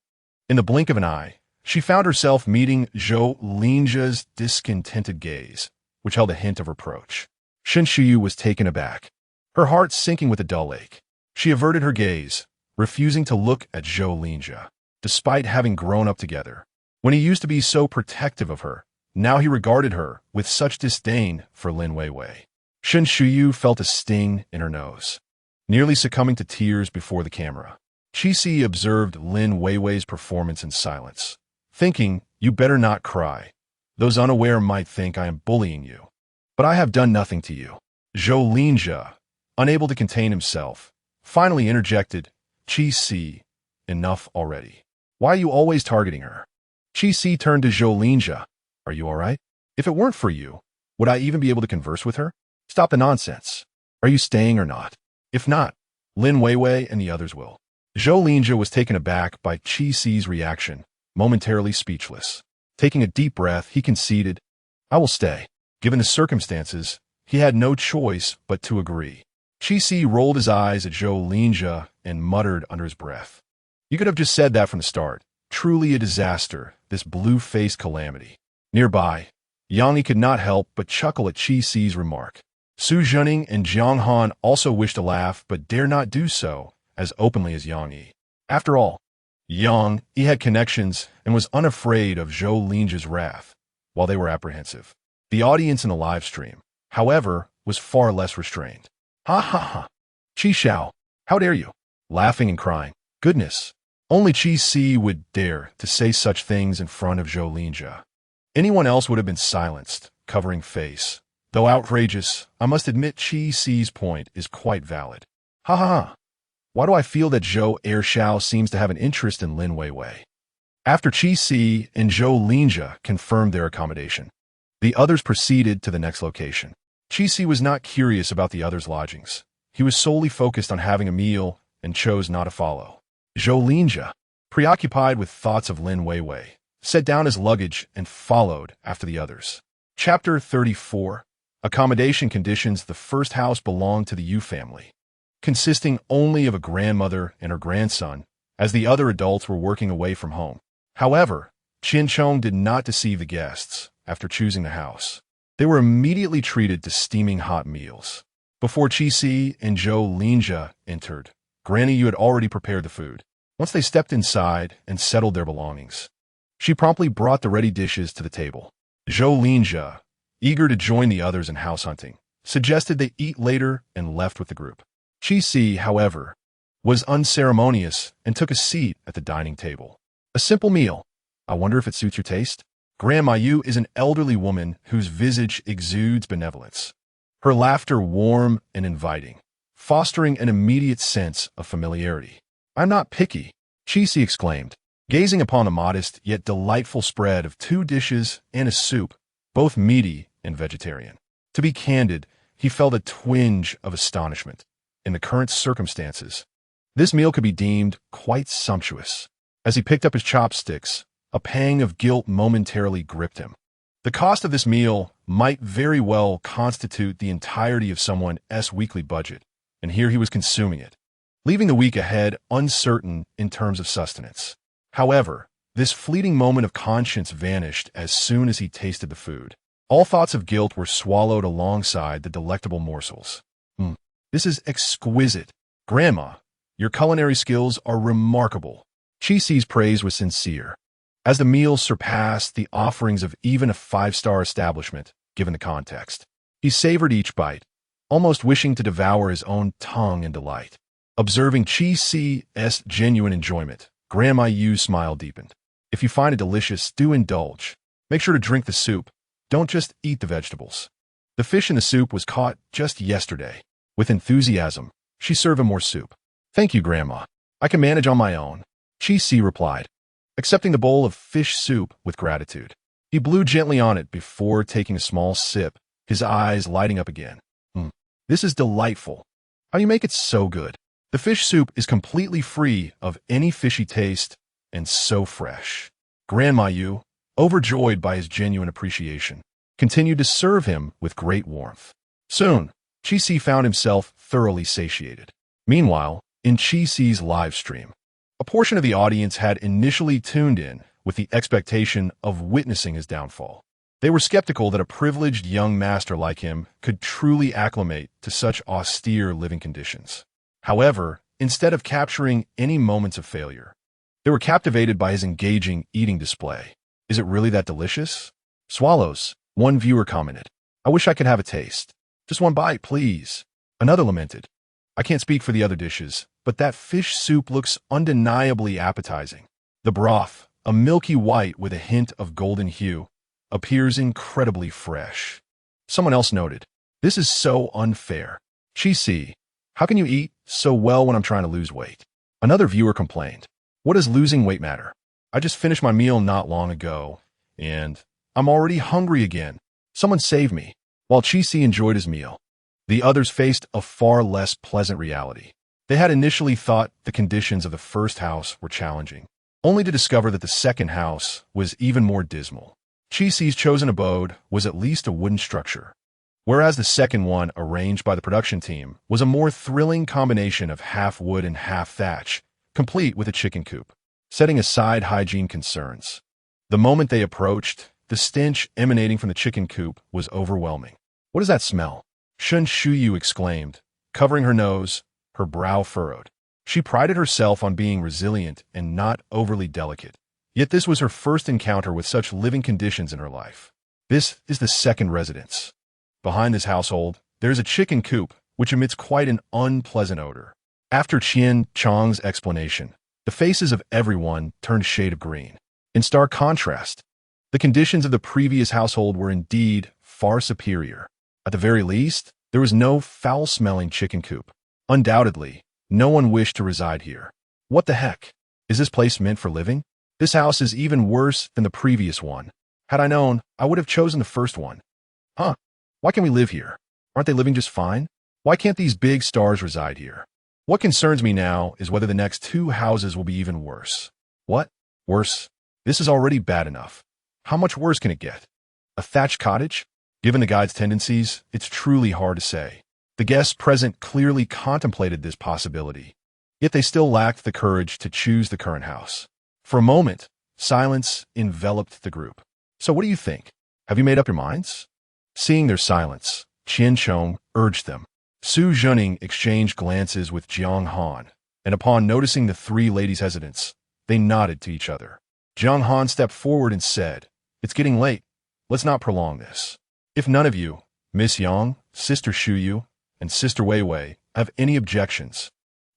[SPEAKER 1] in the blink of an eye, she found herself meeting Zhou Linjia's discontented gaze, which held a hint of reproach. Shen Shiyu was taken aback, her heart sinking with a dull ache. She averted her gaze, refusing to look at Zhou Linjia. Despite having grown up together, when he used to be so protective of her, now he regarded her with such disdain for Lin Weiwei. Shen Shiyu felt a sting in her nose, nearly succumbing to tears before the camera. Chi-Si observed Lin Weiwei's performance in silence, thinking, you better not cry. Those unaware might think I am bullying you. But I have done nothing to you. Zhou Linjia, unable to contain himself, finally interjected, Chi-Si, enough already. Why are you always targeting her? Chi-Si turned to Zhou Linjia. Are you all right? If it weren't for you, would I even be able to converse with her? Stop the nonsense. Are you staying or not? If not, Lin Weiwei and the others will. Zhou Linjia was taken aback by Chi-Si's reaction, momentarily speechless. Taking a deep breath, he conceded, I will stay. Given the circumstances, he had no choice but to agree. Chi-Si rolled his eyes at Zhou Linjia and muttered under his breath. You could have just said that from the start. Truly a disaster, this blue-faced calamity. Nearby, Yang could not help but chuckle at Chi-Si's remark. Su Zhuning and Jiang Han also wished to laugh but dare not do so as openly as Yang Yi. After all, Yang Yi had connections and was unafraid of Zhou Linjia's wrath, while they were apprehensive. The audience in the live stream, however, was far less restrained. Ha ha ha! Qi Xiao, how dare you? Laughing and crying. Goodness, only Chi-Si would dare to say such things in front of Zhou Linjia. Anyone else would have been silenced, covering face. Though outrageous, I must admit Chi-Si's point is quite valid. Ha ha ha! Why do I feel that Zhou Ershao seems to have an interest in Lin Weiwei? After Chi-Si and Zhou Linjia confirmed their accommodation, the others proceeded to the next location. Chi-Si was not curious about the others' lodgings. He was solely focused on having a meal and chose not to follow. Zhou Linjia, preoccupied with thoughts of Lin Weiwei, set down his luggage and followed after the others. Chapter 34. Accommodation conditions. The first house belonged to the Yu family, consisting only of a grandmother and her grandson, as the other adults were working away from home. However, Qin Chong did not deceive the guests after choosing the house. They were immediately treated to steaming hot meals. Before Chi-Si and Zhou Linjia entered, Granny Yu had already prepared the food. Once they stepped inside and settled their belongings, she promptly brought the ready dishes to the table. Zhou Linjia, eager to join the others in house hunting, suggested they eat later and left with the group. Chi-Si, however, was unceremonious and took a seat at the dining table. A simple meal. I wonder if it suits your taste? Grandma Yu is an elderly woman whose visage exudes benevolence. Her laughter warm and inviting, fostering an immediate sense of familiarity. I'm not picky, Chi-Si exclaimed, gazing upon a modest yet delightful spread of 2 dishes and a soup, both meaty and vegetarian. To be candid, he felt a twinge of astonishment. In the current circumstances, this meal could be deemed quite sumptuous. As he picked up his chopsticks, a pang of guilt momentarily gripped him. The cost of this meal might very well constitute the entirety of someone's weekly budget, and here he was consuming it, leaving the week ahead uncertain in terms of sustenance. However, this fleeting moment of conscience vanished as soon as he tasted the food. All thoughts of guilt were swallowed alongside the delectable morsels. This is exquisite. Grandma, your culinary skills are remarkable. Chi-Si's praise was sincere, as the meal surpassed the offerings of even a 5-star establishment, given the context. He savored each bite, almost wishing to devour his own tongue in delight. Observing Chi-Si's genuine enjoyment, Grandma Yu's smile deepened. If you find it delicious, do indulge. Make sure to drink the soup. Don't just eat the vegetables. The fish in the soup was caught just yesterday. With enthusiasm, she served him more soup. Thank you, Grandma. I can manage on my own, Chi-Si replied, accepting the bowl of fish soup with gratitude. He blew gently on it before taking a small sip, his eyes lighting up again. This is delightful. How do you make it so good? The fish soup is completely free of any fishy taste and so fresh. Grandma Yu, overjoyed by his genuine appreciation, continued to serve him with great warmth. Soon, Chi-Si found himself thoroughly satiated. Meanwhile, in Chi-Si's live stream, a portion of the audience had initially tuned in with the expectation of witnessing his downfall. They were skeptical that a privileged young master like him could truly acclimate to such austere living conditions. However, instead of capturing any moments of failure, they were captivated by his engaging eating display. Is it really that delicious? Swallows, one viewer commented. I wish I could have a taste. Just one bite, please. Another lamented. I can't speak for the other dishes, but that fish soup looks undeniably appetizing. The broth, a milky white with a hint of golden hue, appears incredibly fresh. Someone else noted, this is so unfair. Chi-Si, how can you eat so well when I'm trying to lose weight? Another viewer complained, what does losing weight matter? I just finished my meal not long ago, and I'm already hungry again. Someone save me. While Chi-Si enjoyed his meal, the others faced a far less pleasant reality. They had initially thought the conditions of the first house were challenging, only to discover that the second house was even more dismal. Chi-Si's chosen abode was at least a wooden structure, whereas the second one, arranged by the production team, was a more thrilling combination of half wood and half thatch, complete with a chicken coop. Setting aside hygiene concerns, the moment they approached, the stench emanating from the chicken coop was overwhelming. What does that smell? Shun Shuyu exclaimed, covering her nose, her brow furrowed. She prided herself on being resilient and not overly delicate, yet this was her first encounter with such living conditions in her life. This is the second residence. Behind this household, there is a chicken coop, which emits quite an unpleasant odor. After Qian Chang's explanation, the faces of everyone turned a shade of green. In stark contrast, the conditions of the previous household were indeed far superior. At the very least, there was no foul-smelling chicken coop. Undoubtedly, no one wished to reside here. What the heck? Is this place meant for living? This house is even worse than the previous one. Had I known, I would have chosen the first one. Why can't we live here? Aren't they living just fine? Why can't these big stars reside here? What concerns me now is whether the next 2 houses will be even worse. What? Worse? This is already bad enough. How much worse can it get? A thatched cottage? Given the guide's tendencies, it's truly hard to say. The guests present clearly contemplated this possibility, yet they still lacked the courage to choose the current house. For a moment, silence enveloped the group. So what do you think? Have you made up your minds? Seeing their silence, Qian Chong urged them. Su Zhening exchanged glances with Jiang Han, and upon noticing the three ladies' hesitance, they nodded to each other. Jiang Han stepped forward and said, "It's getting late. Let's not prolong this. If none of you, Miss Yang, Sister Shuyu, and Sister Wei Wei, have any objections,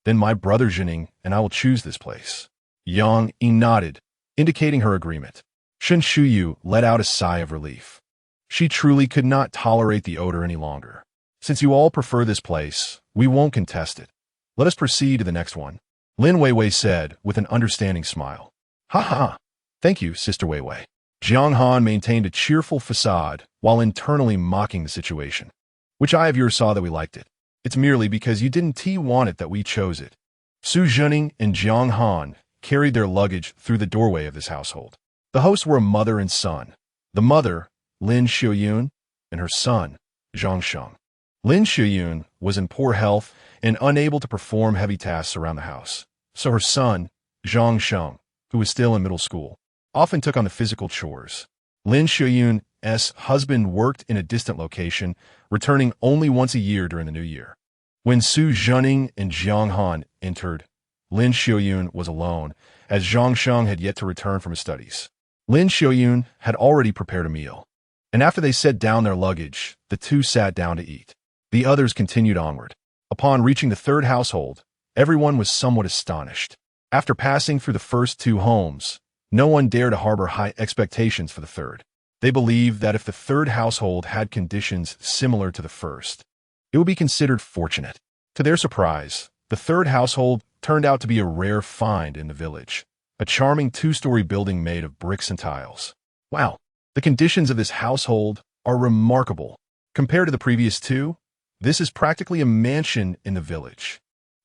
[SPEAKER 1] then my brother Zhening and I will choose this place." Yang Yi nodded, indicating her agreement. Shen Shuyu let out a sigh of relief. She truly could not tolerate the odor any longer. "Since you all prefer this place, we won't contest it. Let us proceed to the next one," Lin Weiwei said with an understanding smile. "Ha ha! Thank you, Sister Weiwei." Jiang Han maintained a cheerful facade while internally mocking the situation. "Which eye of yours saw that we liked it? It's merely because you didn't want it that we chose it." Su Zhening and Jiang Han carried their luggage through the doorway of this household. The hosts were a mother and son. The mother, Lin Xiuyun, and her son, Zhang Sheng. Lin Xiuyun was in poor health and unable to perform heavy tasks around the house, so her son, Zhang Sheng, who was still in middle school, often took on the physical chores. Lin Xiuyun's husband worked in a distant location, returning only once a year during the new year. When Su Zhening and Jiang Han entered, Lin Xiuyun was alone, as Zhang Sheng had yet to return from his studies. Lin Xiuyun had already prepared a meal, and after they set down their luggage, the two sat down to eat. The others continued onward. Upon reaching the third household, everyone was somewhat astonished. After passing through the first two homes, no one dared to harbor high expectations for the third. They believed that if the third household had conditions similar to the first, it would be considered fortunate. To their surprise, the third household turned out to be a rare find in the village, a charming two-story building made of bricks and tiles. Wow, the conditions of this household are remarkable. Compared to the previous two, this is practically a mansion in the village.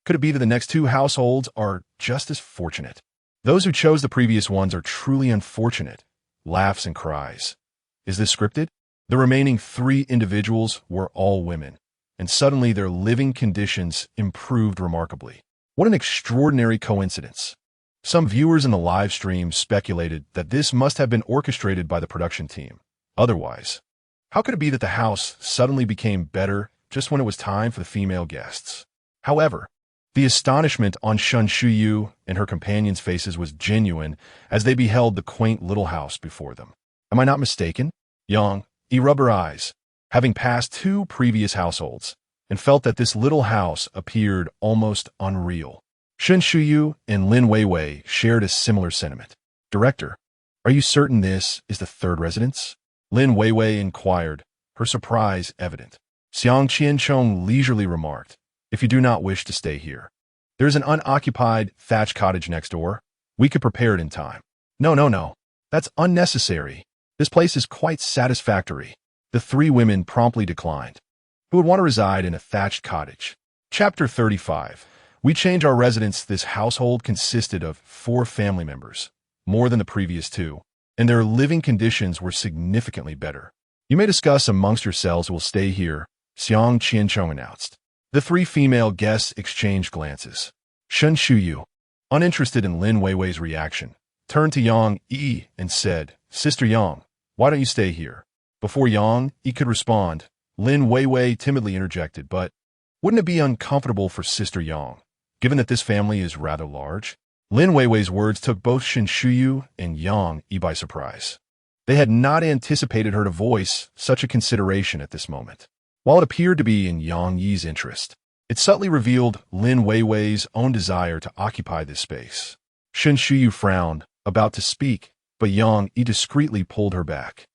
[SPEAKER 1] Could it be that the next two households are just as fortunate? Those who chose the previous ones are truly unfortunate. Laughs and cries. Is this scripted? The remaining three individuals were all women, and suddenly their living conditions improved remarkably. What an extraordinary coincidence. Some viewers in the live stream speculated that this must have been orchestrated by the production team. Otherwise, how could it be that the house suddenly became better just when it was time for the female guests? However, the astonishment on Shen Shuyu and her companions' faces was genuine as they beheld the quaint little house before them. Am I not mistaken? Yang Yi rubbed her eyes, having passed two previous households, and felt that this little house appeared almost unreal. Shen Shuyu and Lin Weiwei shared a similar sentiment. "Director, are you certain this is the third residence?" Lin Weiwei inquired, her surprise evident. Xiang Qianchong leisurely remarked, "If you do not wish to stay here, there is an unoccupied thatched cottage next door. We could prepare it in time." No. That's unnecessary. This place is quite satisfactory." The three women promptly declined. Who would want to reside in a thatched cottage? Chapter 35. We change our residence. This household consisted of 4 family members, more than the previous 2, and their living conditions were significantly better. "You may discuss amongst yourselves who will stay here," Xiang Qianchong announced. The 3 female guests exchanged glances. Shen Shuyu, uninterested in Lin Weiwei's reaction, turned to Yang Yi and said, "Sister Yang, why don't you stay here?" Before Yang Yi could respond, Lin Weiwei timidly interjected, "But wouldn't it be uncomfortable for Sister Yang, given that this family is rather large?" Lin Weiwei's words took both Shen Shuyu and Yang Yi by surprise. They had not anticipated her to voice such a consideration at this moment. While it appeared to be in Yang Yi's interest, it subtly revealed Lin Weiwei's own desire to occupy this space. Shen Shuyu frowned, about to speak, but Yang Yi discreetly pulled her back.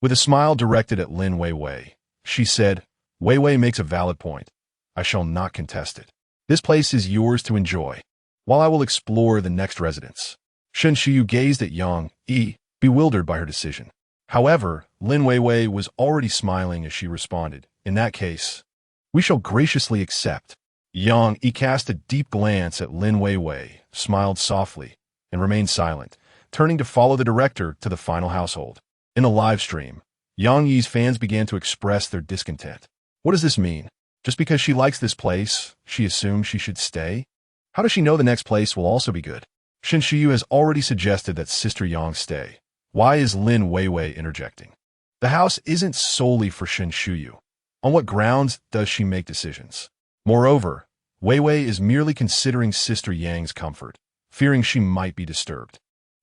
[SPEAKER 1] With a smile directed at Lin Weiwei, she said, "Weiwei makes a valid point. I shall not contest it. This place is yours to enjoy, while I will explore the next residence." Shen Shuyu gazed at Yang Yi, bewildered by her decision. However, Lin Weiwei was already smiling as she responded, "In that case, we shall graciously accept." Yang Yi cast a deep glance at Lin Weiwei, smiled softly, and remained silent, turning to follow the director to the final household. In the live stream, Yang Yi's fans began to express their discontent. What does this mean? Just because she likes this place, she assumes she should stay? How does she know the next place will also be good? Shen Shuyu has already suggested that Sister Yang stay. Why is Lin Weiwei interjecting? The house isn't solely for Shen Shuyu. On what grounds does she make decisions? Moreover, Wei Wei is merely considering Sister Yang's comfort, fearing she might be disturbed.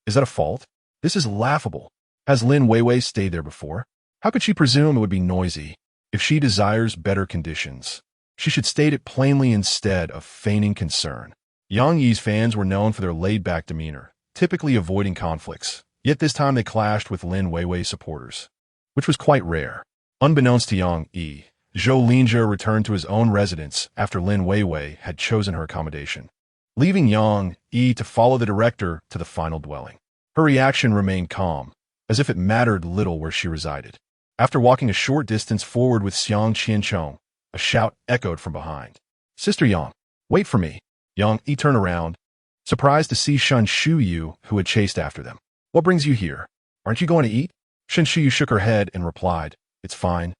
[SPEAKER 1] Is that a fault? This is laughable. Has Lin Wei Wei stayed there before? How could she presume it would be noisy? If she desires better conditions, she should state it plainly instead of feigning concern. Yang Yi's fans were known for their laid-back demeanor, typically avoiding conflicts, yet this time they clashed with Lin Wei Wei's supporters, which was quite rare. Unbeknownst to Yang Yi, Zhou Linjie returned to his own residence after Lin Wei Wei had chosen her accommodation, leaving Yang Yi to follow the director to the final dwelling. Her reaction remained calm, as if it mattered little where she resided. After walking a short distance forward with Xiang Qianchong, a shout echoed from behind. "Sister Yang, wait for me." Yang Yi turned around, surprised to see Shen Shuyu, who had chased after them. "What brings you here? Aren't you going to eat?" Shen Shuyu shook her head and replied, "It's fine.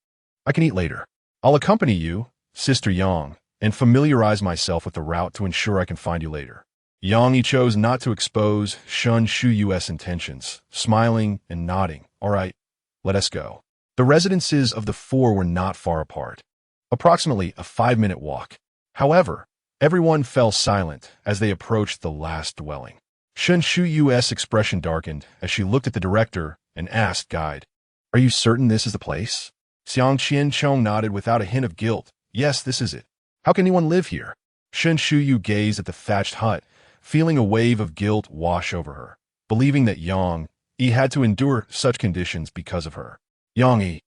[SPEAKER 1] I can eat later. I'll accompany you, Sister Yang, and familiarize myself with the route to ensure I can find you later." Yang Yi chose not to expose Shen Shuyu's intentions, smiling and nodding. "All right, let us go." The residences of the four were not far apart, approximately a 5-minute walk. However, everyone fell silent as they approached the last dwelling. Shen Shuyu's expression darkened as she looked at the director and asked guide, "Are you certain this is the place?" Xiang Qianchong nodded without a hint of guilt. "Yes, this is it. How can anyone live here?" Shen Shuyu gazed at the thatched hut, feeling a wave of guilt wash over her, believing that Yang Yi had to endure such conditions because of her. Yang Yi,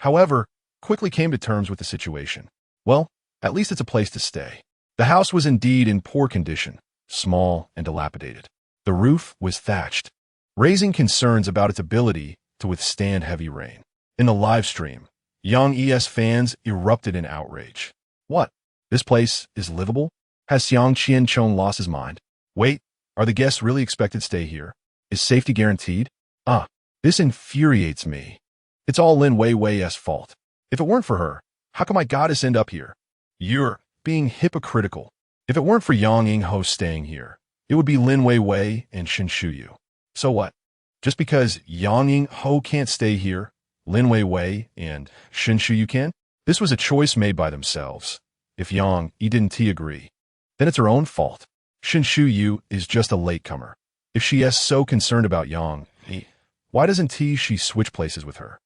[SPEAKER 1] however, quickly came to terms with the situation. Well, at least it's a place to stay. The house was indeed in poor condition, small and dilapidated. The roof was thatched, raising concerns about its ability to withstand heavy rain. In the live stream, Yang Yi's fans erupted in outrage. "What? This place is livable? Has Xiang Qianchong lost his mind? Wait, are the guests really expected to stay here? Is safety guaranteed? This infuriates me. It's all Lin Wei Wei's fault. If it weren't for her, how come my goddess end up here? You're being hypocritical. If it weren't for Yang Yingho staying here, it would be Lin Wei Wei and Shen Shuyu. So what? Just because Yang Yingho can't stay here, Lin Wei Wei and Shen Shuyu can? This was a choice made by themselves. If Yang Yi didn't agree, then it's her own fault. Shen Shuyu is just a latecomer. If she is so concerned about Yang Yi, why doesn't she switch places with her?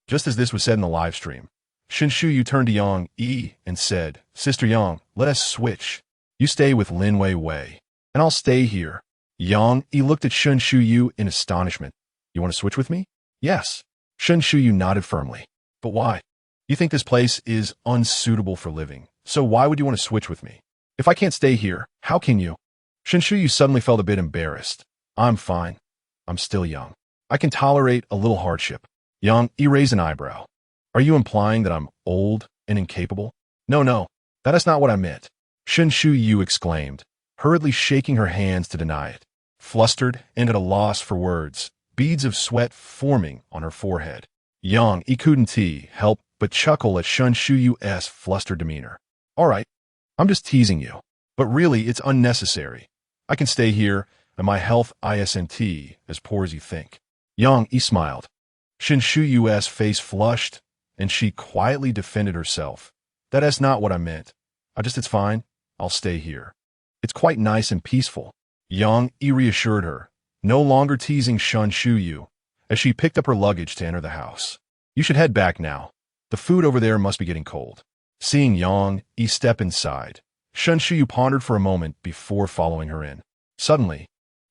[SPEAKER 1] Just as this was said in the live stream, Shen Shuyu turned to Yang Yi and said, "Sister Yang, let us switch. You stay with Lin Wei Wei, and I'll stay here." Yang Yi looked at Shen Shuyu in astonishment. "You want to switch with me?" "Yes." Shen Shuyu nodded firmly. "But why? You think this place is unsuitable for living, so why would you want to switch with me? If I can't stay here, how can you?" Shen Shuyu suddenly felt a bit embarrassed. "I'm fine. I'm still young. I can tolerate a little hardship." Yang Yi raised an eyebrow. "Are you implying that I'm old and incapable?" No, that is not what I meant," Shen Shuyu exclaimed, hurriedly shaking her hands to deny it. Flustered and at a loss for words, beads of sweat forming on her forehead, Yang Yi couldn't help but chuckle at Shen Shuyu's flustered demeanor. "All right, I'm just teasing you. But really, it's unnecessary. I can stay here, and my health isn't as poor as you think." Yang Yi smiled. Shen Shuyu's face flushed, and she quietly defended herself. "That is not what I meant. It's fine. I'll stay here. It's quite nice and peaceful." Yang Yi reassured her, no longer teasing Shen Shuyu, as she picked up her luggage to enter the house. "You should head back now. The food over there must be getting cold." Seeing Yang Yi step inside, Shen Shuyu pondered for a moment before following her in. Suddenly,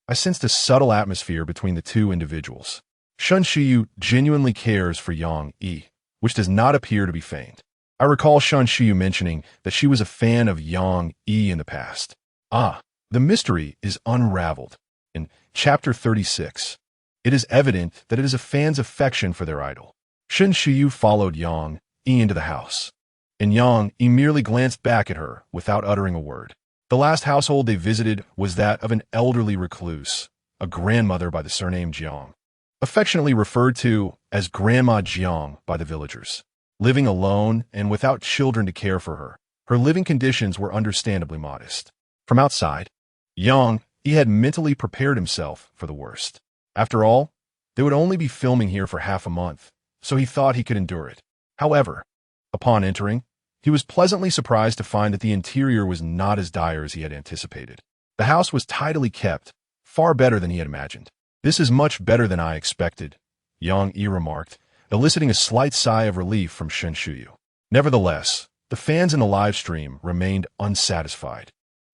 [SPEAKER 1] I sensed a subtle atmosphere between the two individuals. Shen Shuyu genuinely cares for Yang Yi, which does not appear to be feigned. I recall Shen Shuyu mentioning that she was a fan of Yang Yi in the past. The mystery is unraveled. In Chapter 36, it is evident that it is a fan's affection for their idol. Shen Shuyu followed Yang Yi into the house, and Yang Yi merely glanced back at her without uttering a word. The last household they visited was that of an elderly recluse, a grandmother by the surname Jiang, affectionately referred to as Grandma Jiang by the villagers. Living alone and without children to care for her, her living conditions were understandably modest. From outside, Yang Yi had mentally prepared himself for the worst. After all, they would only be filming here for half a month, so he thought he could endure it. However, upon entering, he was pleasantly surprised to find that the interior was not as dire as he had anticipated. The house was tidily kept, far better than he had imagined. "This is much better than I expected," Yang Yi remarked, eliciting a slight sigh of relief from Shen Shuyu. Nevertheless, the fans in the live stream remained unsatisfied,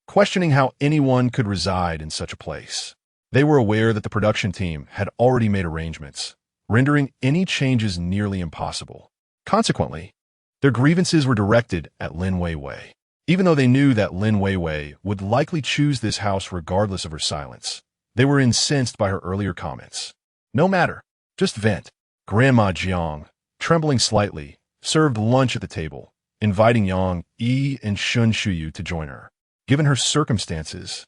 [SPEAKER 1] questioning how anyone could reside in such a place. They were aware that the production team had already made arrangements, rendering any changes nearly impossible. Consequently, their grievances were directed at Lin Weiwei. Even though they knew that Lin Weiwei would likely choose this house regardless of her silence, they were incensed by her earlier comments. "No matter, just vent." Grandma Jiang, trembling slightly, served lunch at the table, inviting Yang Yi and Shun Shuyu to join her. Given her circumstances,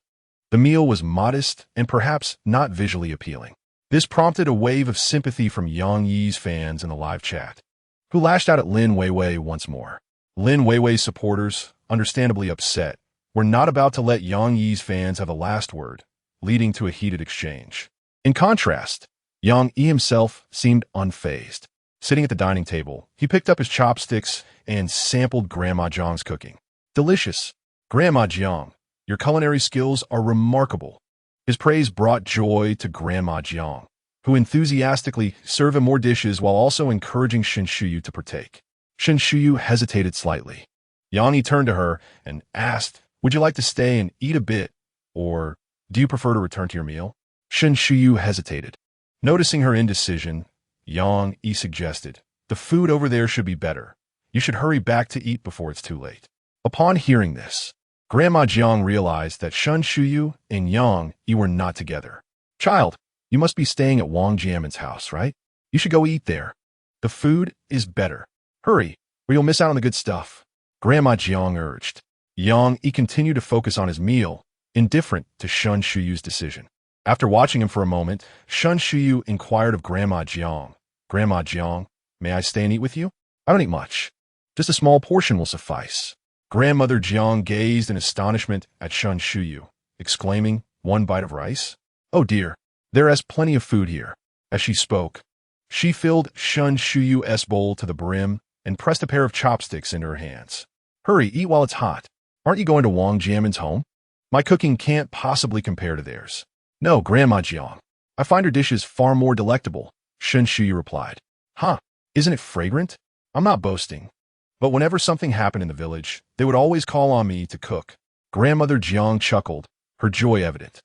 [SPEAKER 1] the meal was modest and perhaps not visually appealing. This prompted a wave of sympathy from Yang Yi's fans in the live chat, who lashed out at Lin Weiwei once more. Lin Weiwei's supporters, understandably upset, were not about to let Yang Yi's fans have the last word, leading to a heated exchange. In contrast, Yang Yi himself seemed unfazed. Sitting at the dining table, he picked up his chopsticks and sampled Grandma Jiang's cooking. "Delicious. Grandma Jiang, your culinary skills are remarkable." His praise brought joy to Grandma Jiang, who enthusiastically served him more dishes while also encouraging Shen Shuyu to partake. Shen Shuyu hesitated slightly. Yang Yi turned to her and asked, "Would you like to stay and eat a bit, or do you prefer to return to your meal?" Shen Shuyu hesitated. Noticing her indecision, Yang Yi suggested, "The food over there should be better. You should hurry back to eat before it's too late." Upon hearing this, Grandma Jiang realized that Shen Shuyu and Yang Yi were not together. "Child, you must be staying at Wang Jiamin's house, right? You should go eat there. The food is better. Hurry, or you'll miss out on the good stuff," Grandma Jiang urged. Yang Yi continued to focus on his meal, indifferent to Shen Shuyu's decision. After watching him for a moment, Shen Shuyu inquired of Grandma Jiang, "Grandma Jiang, may I stay and eat with you? I don't eat much. Just a small portion will suffice." Grandmother Jiang gazed in astonishment at Shen Shuyu, exclaiming, "One bite of rice? Oh dear, there is plenty of food here." As she spoke, she filled Shen Shuyu's bowl to the brim and pressed a pair of chopsticks into her hands. "Hurry, eat while it's hot. Aren't you going to Wang Jiamin's home? My cooking can't possibly compare to theirs." "No, Grandma Jiang. I find her dishes far more delectable," Shen Shuyu replied. "Huh, isn't it fragrant? I'm not boasting. But whenever something happened in the village, they would always call on me to cook." Grandmother Jiang chuckled, her joy evident.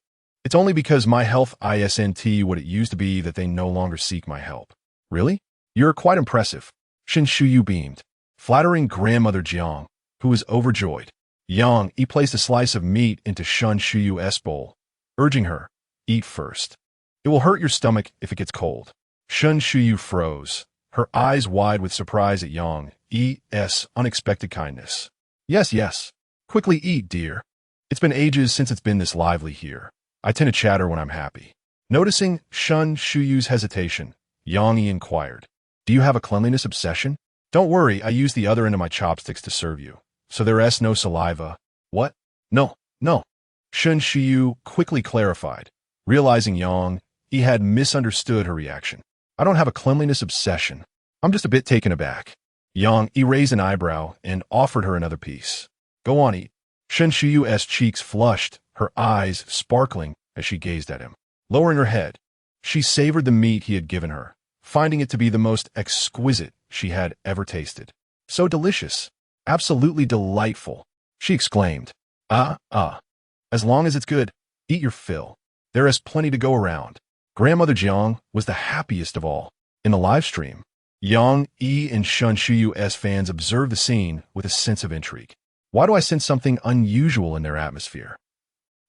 [SPEAKER 1] "It's only because my health isn't what it used to be that they no longer seek my help." "Really? You're quite impressive," Shen Shuyu beamed, flattering Grandmother Jiang, who was overjoyed. Yang Yi placed a slice of meat into Shen Shuyu's bowl, urging her, "Eat first. It will hurt your stomach if it gets cold." Shen Shuyu froze, her eyes wide with surprise at Yang Yi's unexpected kindness. Yes, yes. Quickly eat, dear. It's been ages since it's been this lively here. I tend to chatter when I'm happy." Noticing Shen Shuyu's hesitation, Yang Yi inquired, "Do you have a cleanliness obsession?" "Don't worry, I use the other end of my chopsticks to serve you, so there is no saliva." "What? No, no." Shen Shuyu quickly clarified, realizing Yang Yi had misunderstood her reaction. "I don't have a cleanliness obsession. I'm just a bit taken aback." Yang Yi raised an eyebrow and offered her another piece. "Go on, eat." Shen Shuyu's cheeks flushed, her eyes sparkling as she gazed at him. Lowering her head, she savored the meat he had given her, finding it to be the most exquisite she had ever tasted. "So delicious. Absolutely delightful," she exclaimed. As long as it's good, eat your fill. There is plenty to go around." Grandmother Jiang was the happiest of all. In the live stream, Yang Yi and Shen Shuyu's fans observed the scene with a sense of intrigue. "Why do I sense something unusual in their atmosphere?"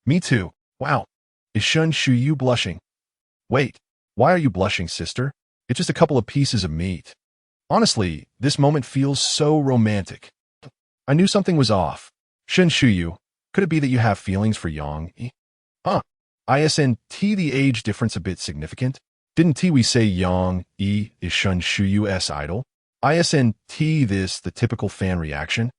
[SPEAKER 1] "Me too. Wow. Is Shen Shuyu blushing?" "Wait, why are you blushing, sister? It's just a couple of pieces of meat." "Honestly, this moment feels so romantic." "I knew something was off." "Shen Shuyu, could it be that you have feelings for Yang Yi?" Isn't the age difference a bit significant? Didn't we say Yang Yi is Shen Shuyu's idol? Isn't this the typical fan reaction?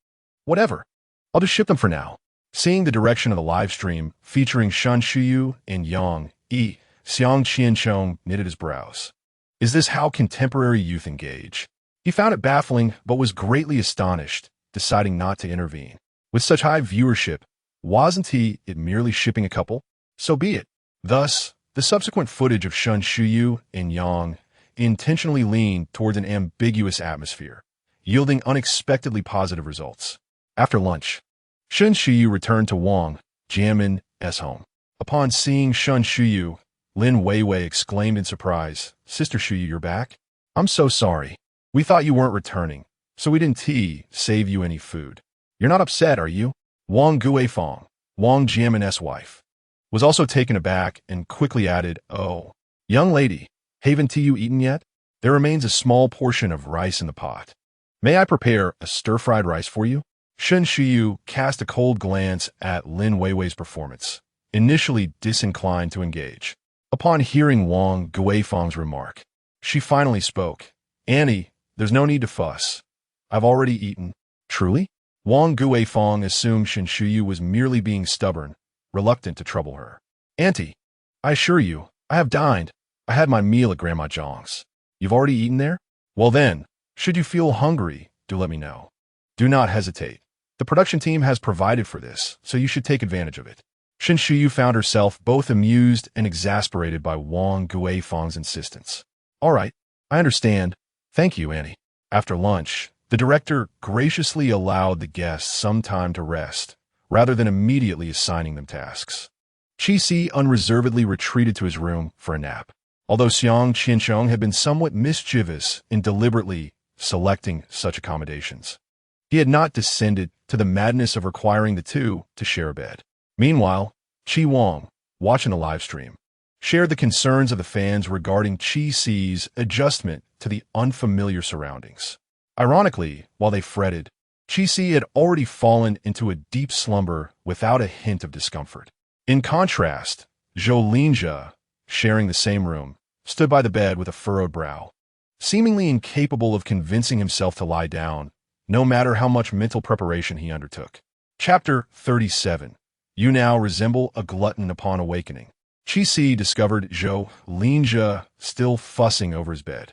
[SPEAKER 1] Whatever. I'll just ship them for now. Seeing the direction of the live stream featuring Shen Shuyu and Yang Yi, Xiang Qianchong knitted his brows. Is this how contemporary youth engage? He found it baffling, but was greatly astonished, deciding not to intervene. With such high viewership, wasn't it merely shipping a couple? So be it. Thus, the subsequent footage of Shun Shuyu and Yang intentionally leaned towards an ambiguous atmosphere, yielding unexpectedly positive results. After lunch, Shun Shuyu returned to Wang Jianmin's home. Upon seeing Shun Shuyu, Lin Weiwei exclaimed in surprise, "Sister Shuyu, you're back? I'm so sorry. We thought you weren't returning, so we didn't save you any food. You're not upset, are you?" Wang Guifang, Wang Jianmin's wife, was also taken aback and quickly added, "Oh, young lady, haven't you eaten yet? There remains a small portion of rice in the pot. May I prepare a stir-fried rice for you?" Shun Shuyu cast a cold glance at Lin Weiwei's performance, initially disinclined to engage. Upon hearing Wang Guifang's remark, she finally spoke. "Annie, there's no need to fuss. I've already eaten." "Truly?" Wang Guifang assumed Shun Shuyu was merely being stubborn, reluctant to trouble her. "Auntie, I assure you, I have dined. I had my meal at Grandma Zhang's." "You've already eaten there? Well then, should you feel hungry, do let me know. Do not hesitate. The production team has provided for this, so you should take advantage of it." Shun Shuyu found herself both amused and exasperated by Wang Guifang's insistence. "All right, I understand. Thank you, Annie." After lunch, the director graciously allowed the guests some time to rest, rather than immediately assigning them tasks. Qi unreservedly retreated to his room for a nap, although Xiang Qiancheng had been somewhat mischievous in deliberately selecting such accommodations. He had not descended to the madness of requiring the two to share a bed. Meanwhile, Qi Wang, watching the live stream, shared the concerns of the fans regarding Qi's adjustment to the unfamiliar surroundings. Ironically, while they fretted, Qi had already fallen into a deep slumber without a hint of discomfort. In contrast, Zhou Linjia, sharing the same room, stood by the bed with a furrowed brow, seemingly incapable of convincing himself to lie down, no matter how much mental preparation he undertook. Chapter 37. You now resemble a glutton upon awakening. Qi discovered Zhou Linjia still fussing over his bed.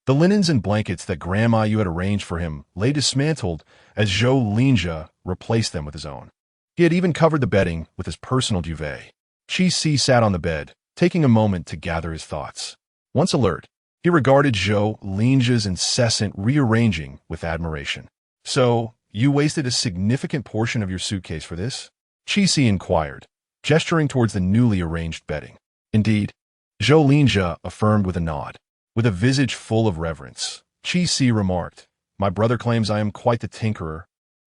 [SPEAKER 1] The linens and blankets that Grandma Yu had arranged for him lay dismantled as Zhou Linjia replaced them with his own. He had even covered the bedding with his personal duvet. Qi sat on the bed, taking a moment to gather his thoughts. Once alert, he regarded Zhou Linjia's incessant rearranging with admiration. "So, you wasted a significant portion of your suitcase for this?" Qi inquired, gesturing towards the newly arranged bedding. "Indeed," Zhou Linjia affirmed with a nod. With a visage full of reverence, Qi remarked, "My brother claims I am quite the tinkerer,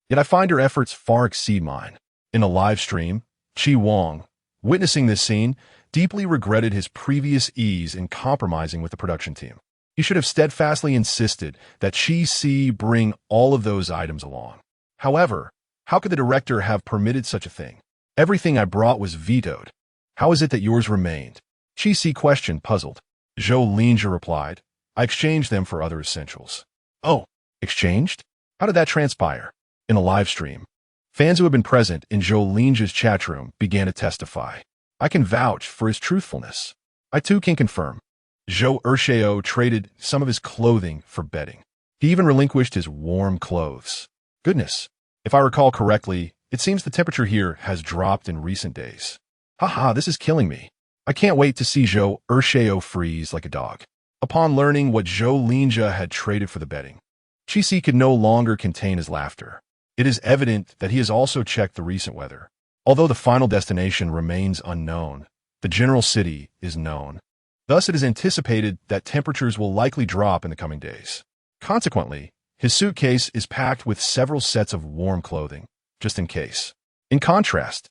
[SPEAKER 1] yet I find your efforts far exceed mine." In a live stream, Qi Wang, witnessing this scene, deeply regretted his previous ease in compromising with the production team. He should have steadfastly insisted that Qi bring all of those items along. However, how could the director have permitted such a thing? "Everything I brought was vetoed. How is it that yours remained?" Qi questioned, puzzled. Zhou Linjia replied, "I exchanged them for other essentials." "Oh, exchanged? How did that transpire?" In a live stream, fans who had been present in Zhou Linjia's chat room began to testify. "I can vouch for his truthfulness. I too can confirm. Zhou Ershao traded some of his clothing for bedding. He even relinquished his warm clothes. Goodness, if I recall correctly, it seems the temperature here has dropped in recent days. Haha, this is killing me. I can't wait to see Zhou Ershao freeze like a dog." Upon learning what Zhou Linjia had traded for the bedding, Qi could no longer contain his laughter. It is evident that he has also checked the recent weather. Although the final destination remains unknown, the general city is known. Thus, it is anticipated that temperatures will likely drop in the coming days. Consequently, his suitcase is packed with several sets of warm clothing, just in case. In contrast,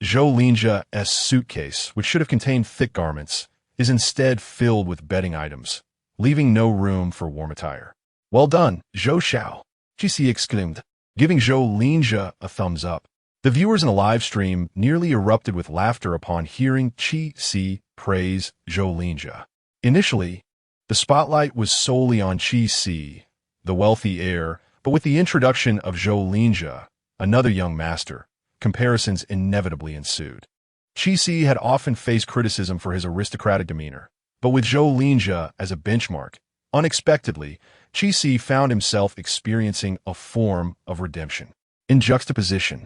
[SPEAKER 1] Zhou Linjia's suitcase, which should have contained thick garments, is instead filled with bedding items, leaving no room for warm attire. "Well done, Zhou Xiao," Qi exclaimed, giving Zhou Linjia a thumbs up. The viewers in the live stream nearly erupted with laughter upon hearing Qi praise Zhou Linjia. Initially, the spotlight was solely on Qi, the wealthy heir, but with the introduction of Zhou Linjia, another young master, comparisons inevitably ensued. Qi had often faced criticism for his aristocratic demeanor, But with Zhou Linjia as a benchmark, unexpectedly, Qi Si found himself experiencing a form of redemption. In juxtaposition,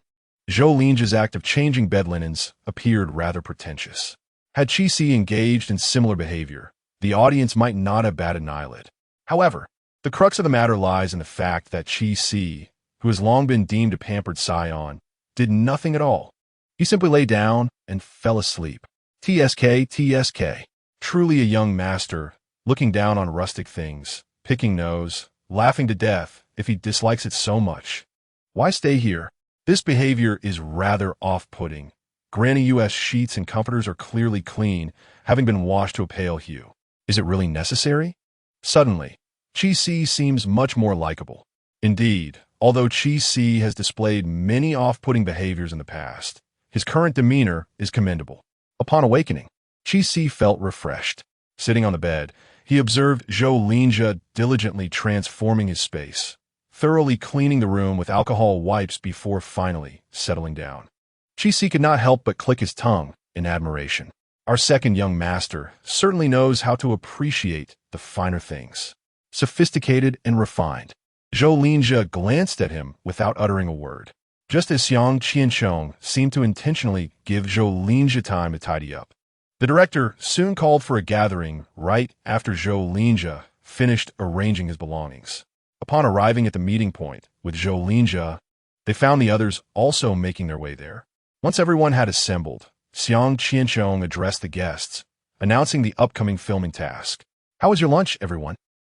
[SPEAKER 1] Zhou Linjia's act of changing bed linens appeared rather pretentious. Had Qi Si engaged in similar behavior, the audience might not have batted an eyelid. However, the crux of the matter lies in the fact that Qi Si, who has long been deemed a pampered scion, did nothing at all. He simply lay down and fell asleep. TSK. Truly a young master, looking down on rustic things, picking nose, laughing to death if he dislikes it so much. Why stay here? This behavior is rather off-putting. Granny U.S. sheets and comforters are clearly clean, having been washed to a pale hue. Is it really necessary? Suddenly, Qi Si seems much more likable. Indeed, although Qi Si has displayed many off-putting behaviors in the past, his current demeanor is commendable. Upon awakening, Qi Si felt refreshed. Sitting on the bed, he observed Zhou Linjia diligently transforming his space, thoroughly cleaning the room with alcohol wipes before finally settling down. Qi Si could not help but click his tongue in admiration. Our second young master certainly knows how to appreciate the finer things. Sophisticated and refined. Zhou Linjia glanced at him without uttering a word, just as Xiang Qianchong seemed to intentionally give Zhou Linjia time to tidy up. The director soon called for a gathering right after Zhou Linjia finished arranging his belongings. Upon arriving at the meeting point with Zhou Linjia, they found the others also making their way there. Once everyone had assembled, Xiang Qianchong addressed the guests, announcing the upcoming filming task. "How was your lunch, everyone?"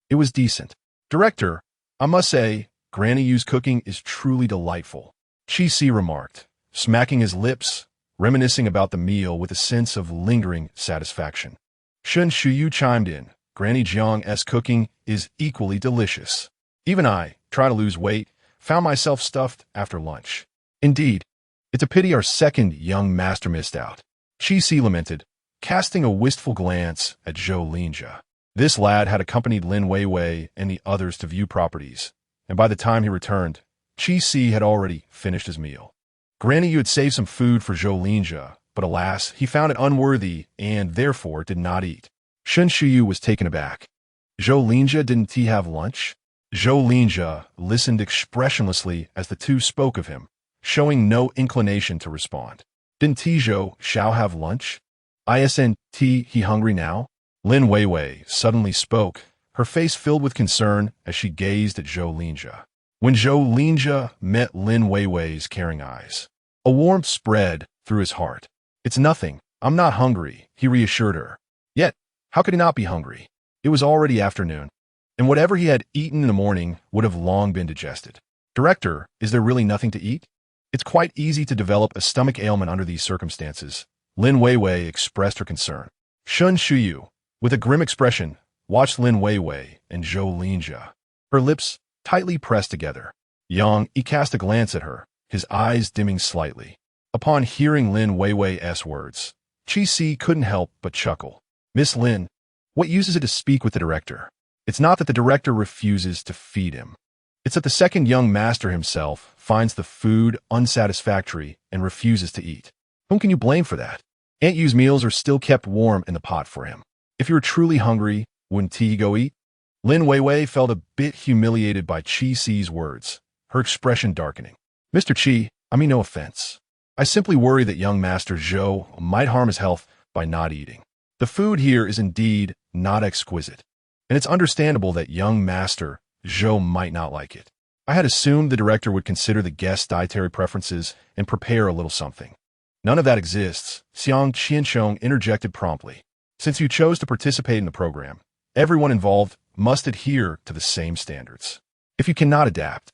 [SPEAKER 1] "It was decent. Director, I must say, Granny Yu's cooking is truly delightful," Qi Si remarked, smacking his lips, reminiscing about the meal with a sense of lingering satisfaction. Shun Shuyu chimed in, "Granny Jiang's cooking is equally delicious. Even I, try to lose weight, found myself stuffed after lunch." "Indeed, it's a pity our second young master missed out," Qi Si lamented, casting a wistful glance at Zhou Linjia. This lad had accompanied Lin Weiwei and the others to view properties, and by the time he returned, Qi Si had already finished his meal. Granny Yu had saved some food for Zhou Linjia, but alas, he found it unworthy and therefore did not eat. Shun Shuyu was taken aback. "Zhou Linjia, didn't he have lunch?" Zhou Linjia listened expressionlessly as the two spoke of him, showing no inclination to respond. "Didn't Zhou Xiao have lunch? Isn't he hungry now?" Lin Weiwei suddenly spoke, her face filled with concern as she gazed at Zhou Linjia. When Zhou Linjia met Lin Weiwei's caring eyes, a warmth spread through his heart. "It's nothing. I'm not hungry," he reassured her. Yet, how could he not be hungry? It was already afternoon, and whatever he had eaten in the morning would have long been digested. "Director, is there really nothing to eat?" "It's quite easy to develop a stomach ailment under these circumstances," Lin Weiwei expressed her concern. Shun Shuyu, with a grim expression, watched Lin Weiwei and Zhou Linjia, her lips tightly pressed together. He cast a glance at her, his eyes dimming slightly. Upon hearing Lin Weiwei's words, Qi Si couldn't help but chuckle. "Miss Lin, what use is it to speak with the director? It's not that the director refuses to feed him. It's that the second young master himself finds the food unsatisfactory and refuses to eat. Whom can you blame for that? Aunt Yu's meals are still kept warm in the pot for him. If you were truly hungry, wouldn't he go eat?" Lin Weiwei felt a bit humiliated by Qi Si's words, her expression darkening. "Mr. Qi, I mean no offense. I simply worry that young Master Zhou might harm his health by not eating. The food here is indeed not exquisite, and it's understandable that young Master Zhou might not like it. I had assumed the director would consider the guest's dietary preferences and prepare a little something. None of that exists," Xiang Qianchong interjected promptly. "Since you chose to participate in the program, everyone involved must adhere to the same standards. If you cannot adapt,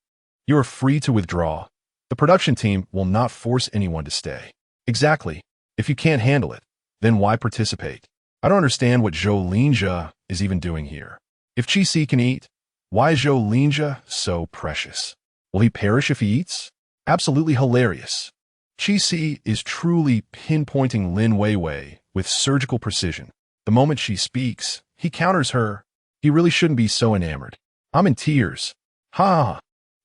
[SPEAKER 1] you are free to withdraw. The production team will not force anyone to stay." "Exactly. If you can't handle it, then why participate? I don't understand what Zhou Linjia is even doing here. If Qi Si can eat, why is Zhou Linjia so precious? Will he perish if he eats? Absolutely hilarious." Qi Si is truly pinpointing Lin Weiwei with surgical precision. The moment she speaks, he counters her. He really shouldn't be so enamored. "I'm in tears. Ha!"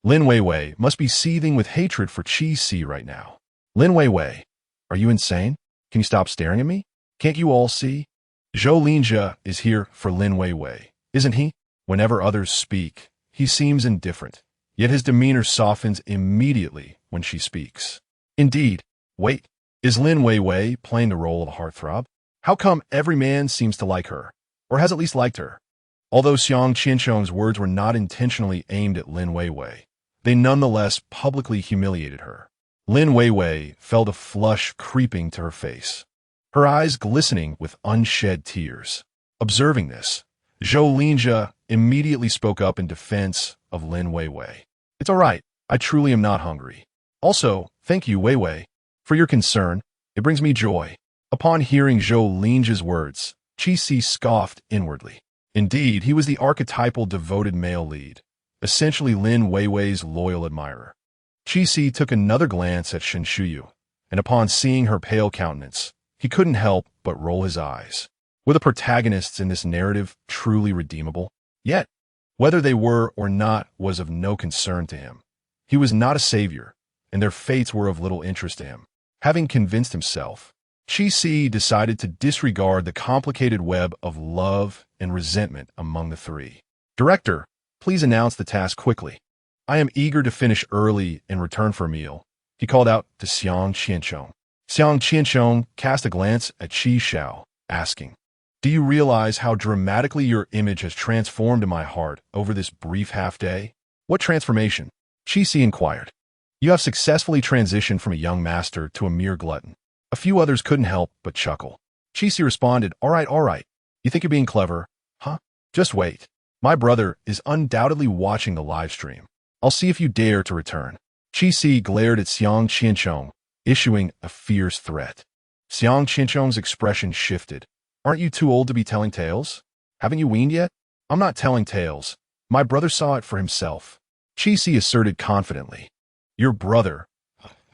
[SPEAKER 1] Lin Weiwei must be seething with hatred for Qi Si right now. "Lin Weiwei, are you insane? Can you stop staring at me? Can't you all see? Zhou Linjia is here for Lin Weiwei, isn't he? Whenever others speak, he seems indifferent, yet his demeanor softens immediately when she speaks. Indeed, wait, is Lin Weiwei playing the role of a heartthrob? How come every man seems to like her, or has at least liked her? Although Xiang Qiancheng's words were not intentionally aimed at Lin Weiwei, they nonetheless publicly humiliated her. Lin Weiwei felt a flush creeping to her face, her eyes glistening with unshed tears. Observing this, Zhou Linjia immediately spoke up in defense of Lin Weiwei. It's all right, I truly am not hungry. Also, thank you, Weiwei, for your concern. It brings me joy. Upon hearing Zhou Linjia's words, Qi Si scoffed inwardly. Indeed, he was the archetypal devoted male lead, essentially Lin Weiwei's loyal admirer. Qi Si took another glance at Shen Shuyu, and upon seeing her pale countenance, he couldn't help but roll his eyes. Were the protagonists in this narrative truly redeemable? Yet, whether they were or not was of no concern to him. He was not a savior, and their fates were of little interest to him. Having convinced himself, Qi Si decided to disregard the complicated web of love and resentment among the three. Director, please announce the task quickly. I am eager to finish early in return for a meal, he called out to Xiang Qiancheng. Xiang Qiancheng cast a glance at Qi Xiao, asking, do you realize how dramatically your image has transformed in my heart over this brief half-day? What transformation? Qi Si inquired. You have successfully transitioned from a young master to a mere glutton. A few others couldn't help but chuckle. Qi Si responded, all right. You think you're being clever, huh? Just wait. My brother is undoubtedly watching the live stream. I'll see if you dare to return. Qi Si glared at Xiang Qiancheng, issuing a fierce threat. Xiang Qiancheng's expression shifted. Aren't you too old to be telling tales? Haven't you weaned yet? I'm not telling tales. My brother saw it for himself. Qi Si asserted confidently. Your brother,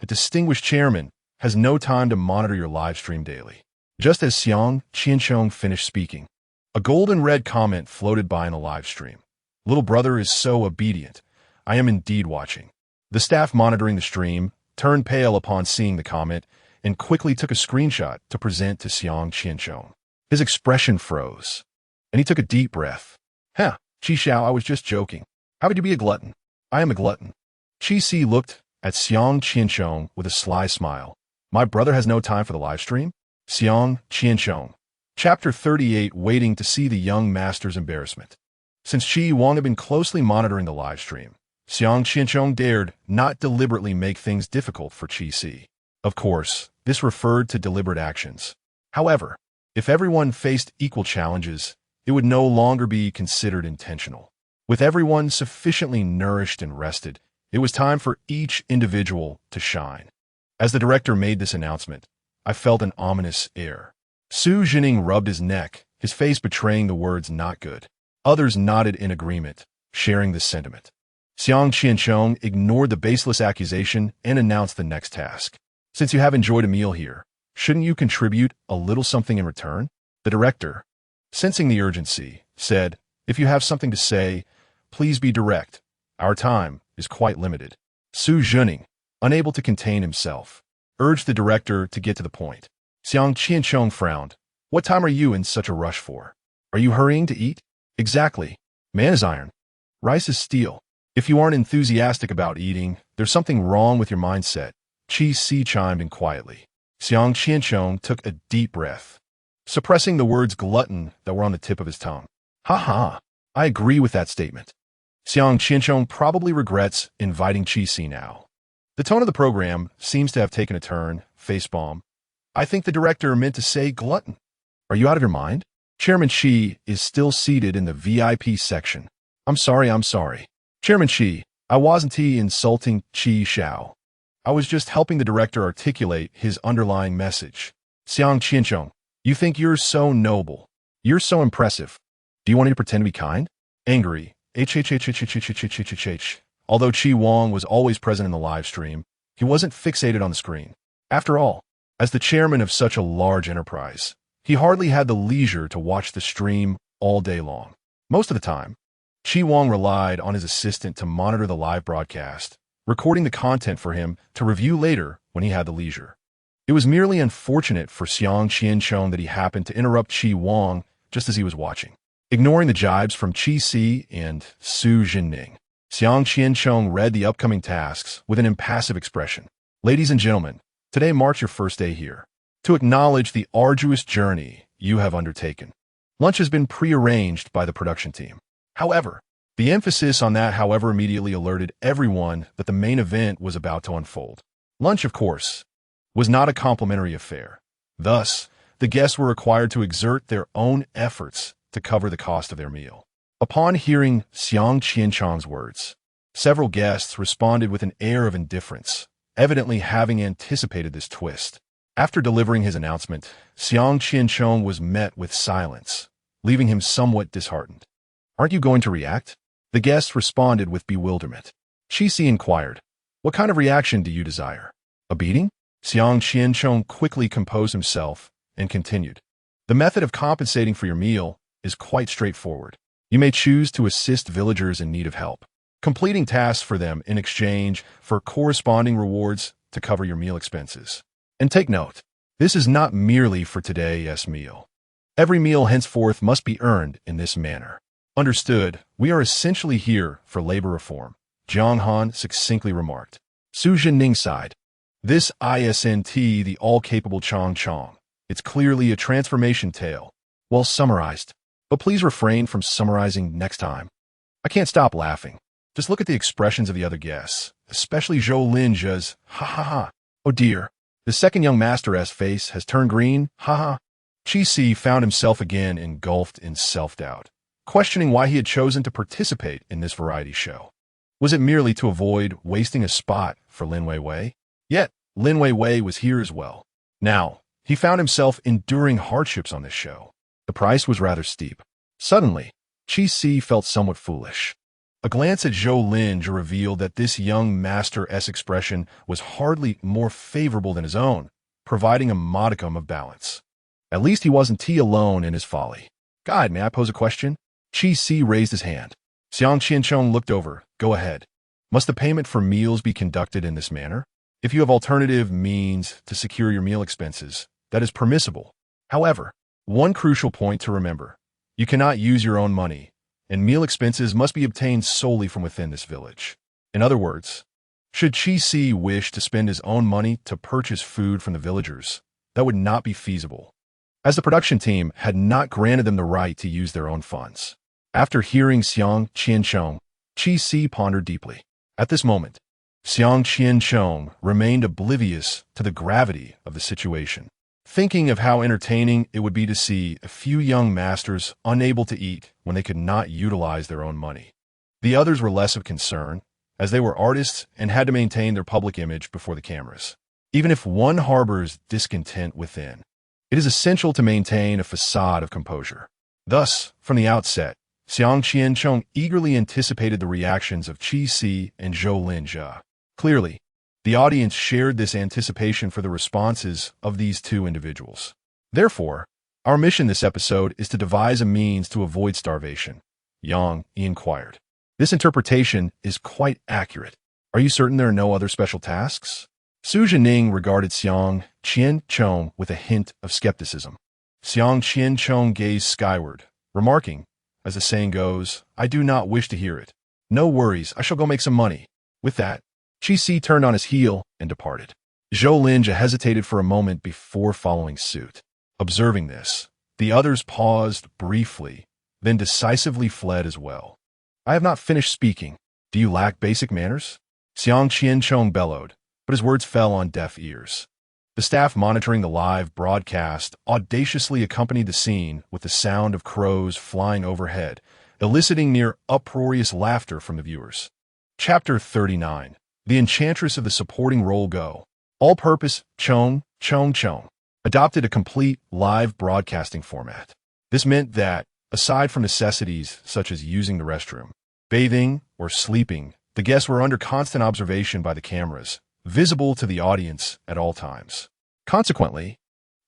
[SPEAKER 1] a distinguished chairman, has no time to monitor your live stream daily. Just as Xiang Qiancheng finished speaking, a golden red comment floated by in the live stream. Little brother is so obedient. I am indeed watching. The staff monitoring the stream turned pale upon seeing the comment and quickly took a screenshot to present to Xiang Qiancheng. His expression froze, and he took a deep breath. Qi Xiao, I was just joking. How could you be a glutton? I am a glutton. Qi Si looked at Xiang Qiancheng with a sly smile. My brother has no time for the live stream? Xiang Qiancheng. Chapter 38, waiting to see the young master's embarrassment. Since Qi Wang had been closely monitoring the live stream, Xiang Qiancheng dared not deliberately make things difficult for Qi Si. Of course, this referred to deliberate actions. However, if everyone faced equal challenges, it would no longer be considered intentional. With everyone sufficiently nourished and rested, it was time for each individual to shine. As the director made this announcement, I felt an ominous air. Su Jining rubbed his neck, his face betraying the words not good. Others nodded in agreement, sharing this sentiment. Xiang Qiancheng ignored the baseless accusation and announced the next task. Since you have enjoyed a meal here, shouldn't you contribute a little something in return? The director, sensing the urgency, said, if you have something to say, please be direct. Our time is quite limited. Su Jining, unable to contain himself, urged the director to get to the point. Xiang Qiancheng frowned. What time are you in such a rush for? Are you hurrying to eat? Exactly. Man is iron. Rice is steel. If you aren't enthusiastic about eating, there's something wrong with your mindset. Qi Si chimed in quietly. Xiang Qiancheng took a deep breath, suppressing the words glutton that were on the tip of his tongue. Ha, I agree with that statement. Xiang Qiancheng probably regrets inviting Qi Si now. The tone of the program seems to have taken a turn, facepalm. I think the director meant to say glutton. Are you out of your mind? Chairman Qi is still seated in the VIP section. I'm sorry. Chairman Qi, I wasn't insulting Qi Xiao. I was just helping the director articulate his underlying message. Xiang Qiancheng, you think you're so noble. You're so impressive. Do you want me to pretend to be kind? Angry. Although Qi Wang was always present in the live stream, he wasn't fixated on the screen. After all, as the chairman of such a large enterprise, he hardly had the leisure to watch the stream all day long. Most of the time, Qi Wang relied on his assistant to monitor the live broadcast, recording the content for him to review later when he had the leisure. It was merely unfortunate for Xiang Qianchong that he happened to interrupt Qi Wang just as he was watching. Ignoring the jibes from Qi Si and Su Jinning, Xiang Qianchong read the upcoming tasks with an impassive expression. Ladies and gentlemen, today marks your first day here. To acknowledge the arduous journey you have undertaken, lunch has been pre-arranged by the production team. However, the emphasis on that however immediately alerted everyone that the main event was about to unfold. Lunch, of course, was not a complimentary affair. Thus, the guests were required to exert their own efforts to cover the cost of their meal. Upon hearing Xiang Qianchong's words, several guests responded with an air of indifference, evidently having anticipated this twist. After delivering his announcement, Xiang Qianchong was met with silence, leaving him somewhat disheartened. Aren't you going to react? The guests responded with bewilderment. Qi Si inquired, what kind of reaction do you desire? A beating? Xiang Qianchong quickly composed himself and continued. The method of compensating for your meal is quite straightforward. You may choose to assist villagers in need of help, completing tasks for them in exchange for corresponding rewards to cover your meal expenses. And take note, this is not merely for today's meal. Every meal henceforth must be earned in this manner. Understood, we are essentially here for labor reform, Jiang Han succinctly remarked. Su Jinning sighed. This isn't the all-capable Chong Chong. It's clearly a transformation tale, well summarized. But please refrain from summarizing next time. I can't stop laughing. Just look at the expressions of the other guests, especially Zhou Linja's, ha ha ha. Oh dear, the second young master's face has turned green, ha ha. Qi Si found himself again engulfed in self-doubt, questioning why he had chosen to participate in this variety show. Was it merely to avoid wasting a spot for Lin Weiwei? Yet, Lin Weiwei was here as well. Now, he found himself enduring hardships on this show. The price was rather steep. Suddenly, Qi Si felt somewhat foolish. A glance at Zhou Linja revealed that this young master's expression was hardly more favorable than his own, providing a modicum of balance. At least he wasn't alone in his folly. God, may I pose a question? Qi Si raised his hand. Xiang Qianchong looked over. Go ahead. Must the payment for meals be conducted in this manner? If you have alternative means to secure your meal expenses, that is permissible. However, one crucial point to remember, you cannot use your own money, and meal expenses must be obtained solely from within this village. In other words, should Qi Si wish to spend his own money to purchase food from the villagers, that would not be feasible, as the production team had not granted them the right to use their own funds. After hearing Xiang Qianchong, Qi Si pondered deeply. At this moment, Xiang Qianchong remained oblivious to the gravity of the situation, thinking of how entertaining it would be to see a few young masters unable to eat when they could not utilize their own money. The others were less of concern, as they were artists and had to maintain their public image before the cameras. Even if one harbors discontent within, it is essential to maintain a facade of composure. Thus, from the outset, Xiang Qianchong eagerly anticipated the reactions of Qi Si and Zhou Linja. Clearly, the audience shared this anticipation for the responses of these two individuals. Therefore, our mission this episode is to devise a means to avoid starvation. Yang inquired. This interpretation is quite accurate. Are you certain there are no other special tasks? Su Jinning regarded Xiang Qianchong with a hint of skepticism. Xiang Qianchong gazed skyward, remarking, as the saying goes, I do not wish to hear it. No worries, I shall go make some money. With that, Qi Si turned on his heel and departed. Zhou Linja hesitated for a moment before following suit. Observing this, the others paused briefly, then decisively fled as well. I have not finished speaking. Do you lack basic manners? Xiang Qianchong bellowed, but his words fell on deaf ears. The staff monitoring the live broadcast audaciously accompanied the scene with the sound of crows flying overhead, eliciting near uproarious laughter from the viewers. Chapter 39. The Enchantress of the Supporting Role Go. All-purpose Chong adopted a complete live broadcasting format. This meant that, aside from necessities such as using the restroom, bathing, or sleeping, the guests were under constant observation by the cameras, visible to the audience at all times. Consequently,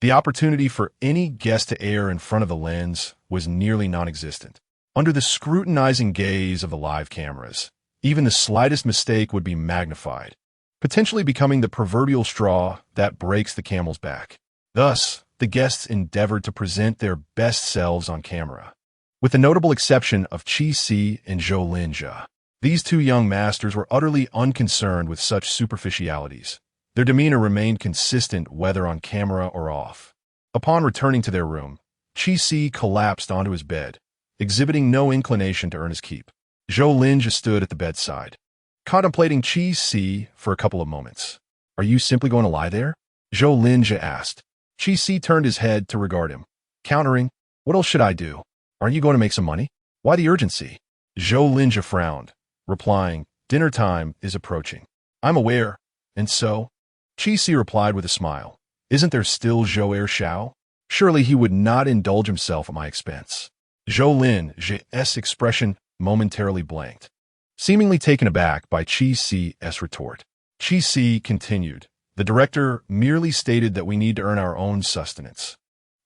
[SPEAKER 1] the opportunity for any guest to air in front of the lens was nearly non-existent. Under the scrutinizing gaze of the live cameras, even the slightest mistake would be magnified, potentially becoming the proverbial straw that breaks the camel's back. Thus, the guests endeavored to present their best selves on camera. With the notable exception of Chi Si and Zhou Linjia, these two young masters were utterly unconcerned with such superficialities. Their demeanor remained consistent whether on camera or off. Upon returning to their room, Chi Si collapsed onto his bed, exhibiting no inclination to earn his keep. Zhou Linjia stood at the bedside, contemplating Chi Si for a couple of moments. "Are you simply going to lie there?" Zhou Linjia asked. Chi Si turned his head to regard him, countering, "What else should I do? Aren't you going to make some money? Why the urgency?" Zhou Linjia frowned, replying, "Dinner time is approaching." "I'm aware, and so?" Chi Si replied with a smile, "Isn't there still Zhou Shao? Surely he would not indulge himself at my expense." Zhou Linjia's expression momentarily blanked, seemingly taken aback by Chi Si's retort. Chi Si continued, "The director merely stated that we need to earn our own sustenance,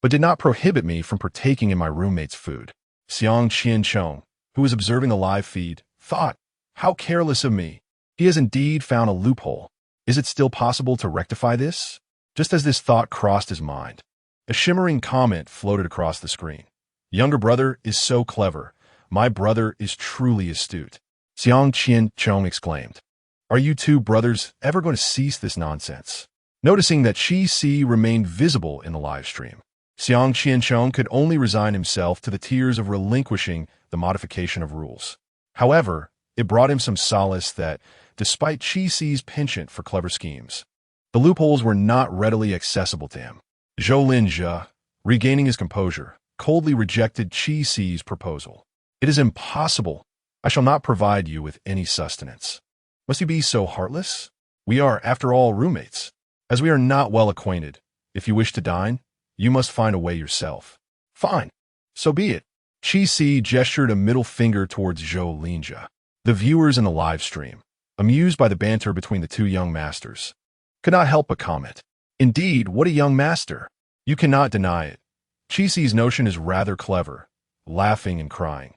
[SPEAKER 1] but did not prohibit me from partaking in my roommate's food." Xiang Qianchong, who was observing the live feed, thought, "How careless of me. He has indeed found a loophole. Is it still possible to rectify this?" Just as this thought crossed his mind, a shimmering comment floated across the screen. "Younger brother is so clever. My brother is truly astute." Xiang Qianchong exclaimed, "Are you two brothers ever going to cease this nonsense?" Noticing that Chi Si remained visible in the live stream, Xiang Qianchong could only resign himself to the tears of relinquishing the modification of rules. However, it brought him some solace that, despite Chi Si's penchant for clever schemes, the loopholes were not readily accessible to him. Zhou Linjia, regaining his composure, coldly rejected Chi Si's proposal. "It is impossible. I shall not provide you with any sustenance. Must you be so heartless? We are, after all, roommates. As we are not well acquainted, if you wish to dine, you must find a way yourself." "Fine. So be it." Chi Si gestured a middle finger towards Zhou Linjia. The viewers in the live stream, amused by the banter between the two young masters, could not help but comment, "Indeed, what a young master. You cannot deny it. Chi Si's notion is rather clever," laughing and crying.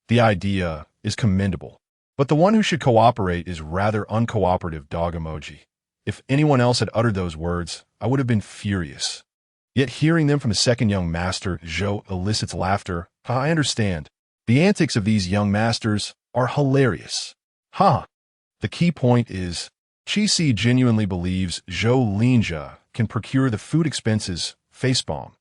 [SPEAKER 1] "The idea is commendable, but the one who should cooperate is rather uncooperative." Dog emoji. If anyone else had uttered those words, I would have been furious. Yet hearing them from the second young master, Zhou elicits laughter. I understand. The antics of these young masters are hilarious. The key point is, Chi Si genuinely believes Zhou Linjia can procure the food expenses. Facepalm.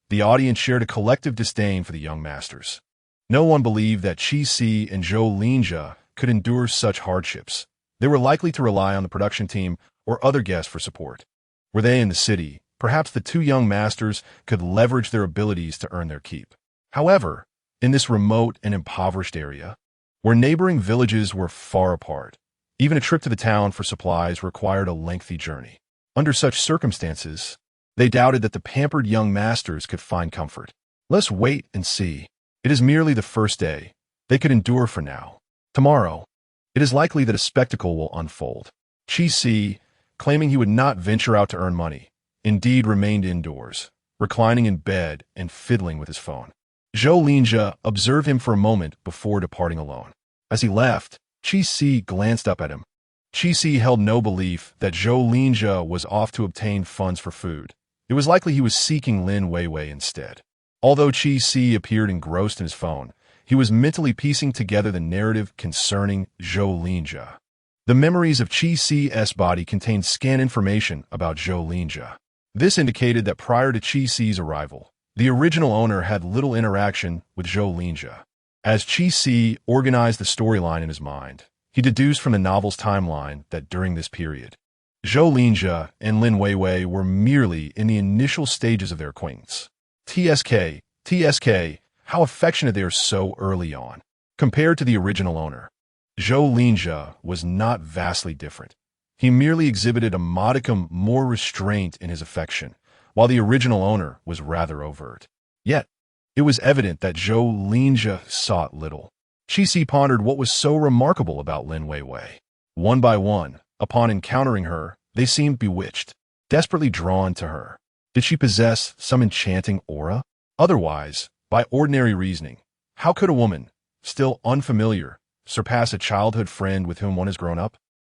[SPEAKER 1] The audience shared a collective disdain for the young masters. No one believed that Chi Si and Zhou Linjia could endure such hardships. They were likely to rely on the production team or other guests for support. Were they in the city, perhaps the two young masters could leverage their abilities to earn their keep. However, in this remote and impoverished area, where neighboring villages were far apart, even a trip to the town for supplies required a lengthy journey. Under such circumstances, they doubted that the pampered young masters could find comfort. Let's wait and see. It is merely the first day. They could endure for now. Tomorrow, it is likely that a spectacle will unfold. Chi Si, claiming he would not venture out to earn money, indeed remained indoors, reclining in bed and fiddling with his phone. Zhou Linjia observed him for a moment before departing alone. As he left, Chi Si glanced up at him. Chi Si held no belief that Zhou Linjia was off to obtain funds for food. It was likely he was seeking Lin Weiwei instead. Although Chi Si appeared engrossed in his phone, he was mentally piecing together the narrative concerning Zhou Linjia. The memories of Chi Si's body contained scant information about Zhou Linjia. This indicated that prior to Chi Si's arrival, the original owner had little interaction with Zhou Linjia. As Chi Si organized the storyline in his mind, he deduced from the novel's timeline that during this period, Zhou Linjia and Lin Weiwei were merely in the initial stages of their acquaintance. TSK, how affectionate they are so early on. Compared to the original owner, Zhou Linjia was not vastly different. He merely exhibited a modicum more restraint in his affection, while the original owner was rather overt. Yet, it was evident that Zhou Linjia sought little. Chi Si pondered what was so remarkable about Lin Weiwei. One by one, upon encountering her, they seemed bewitched, desperately drawn to her. Did she possess some enchanting aura? Otherwise, by ordinary reasoning, how could a woman, still unfamiliar, surpass a childhood friend with whom one has grown up?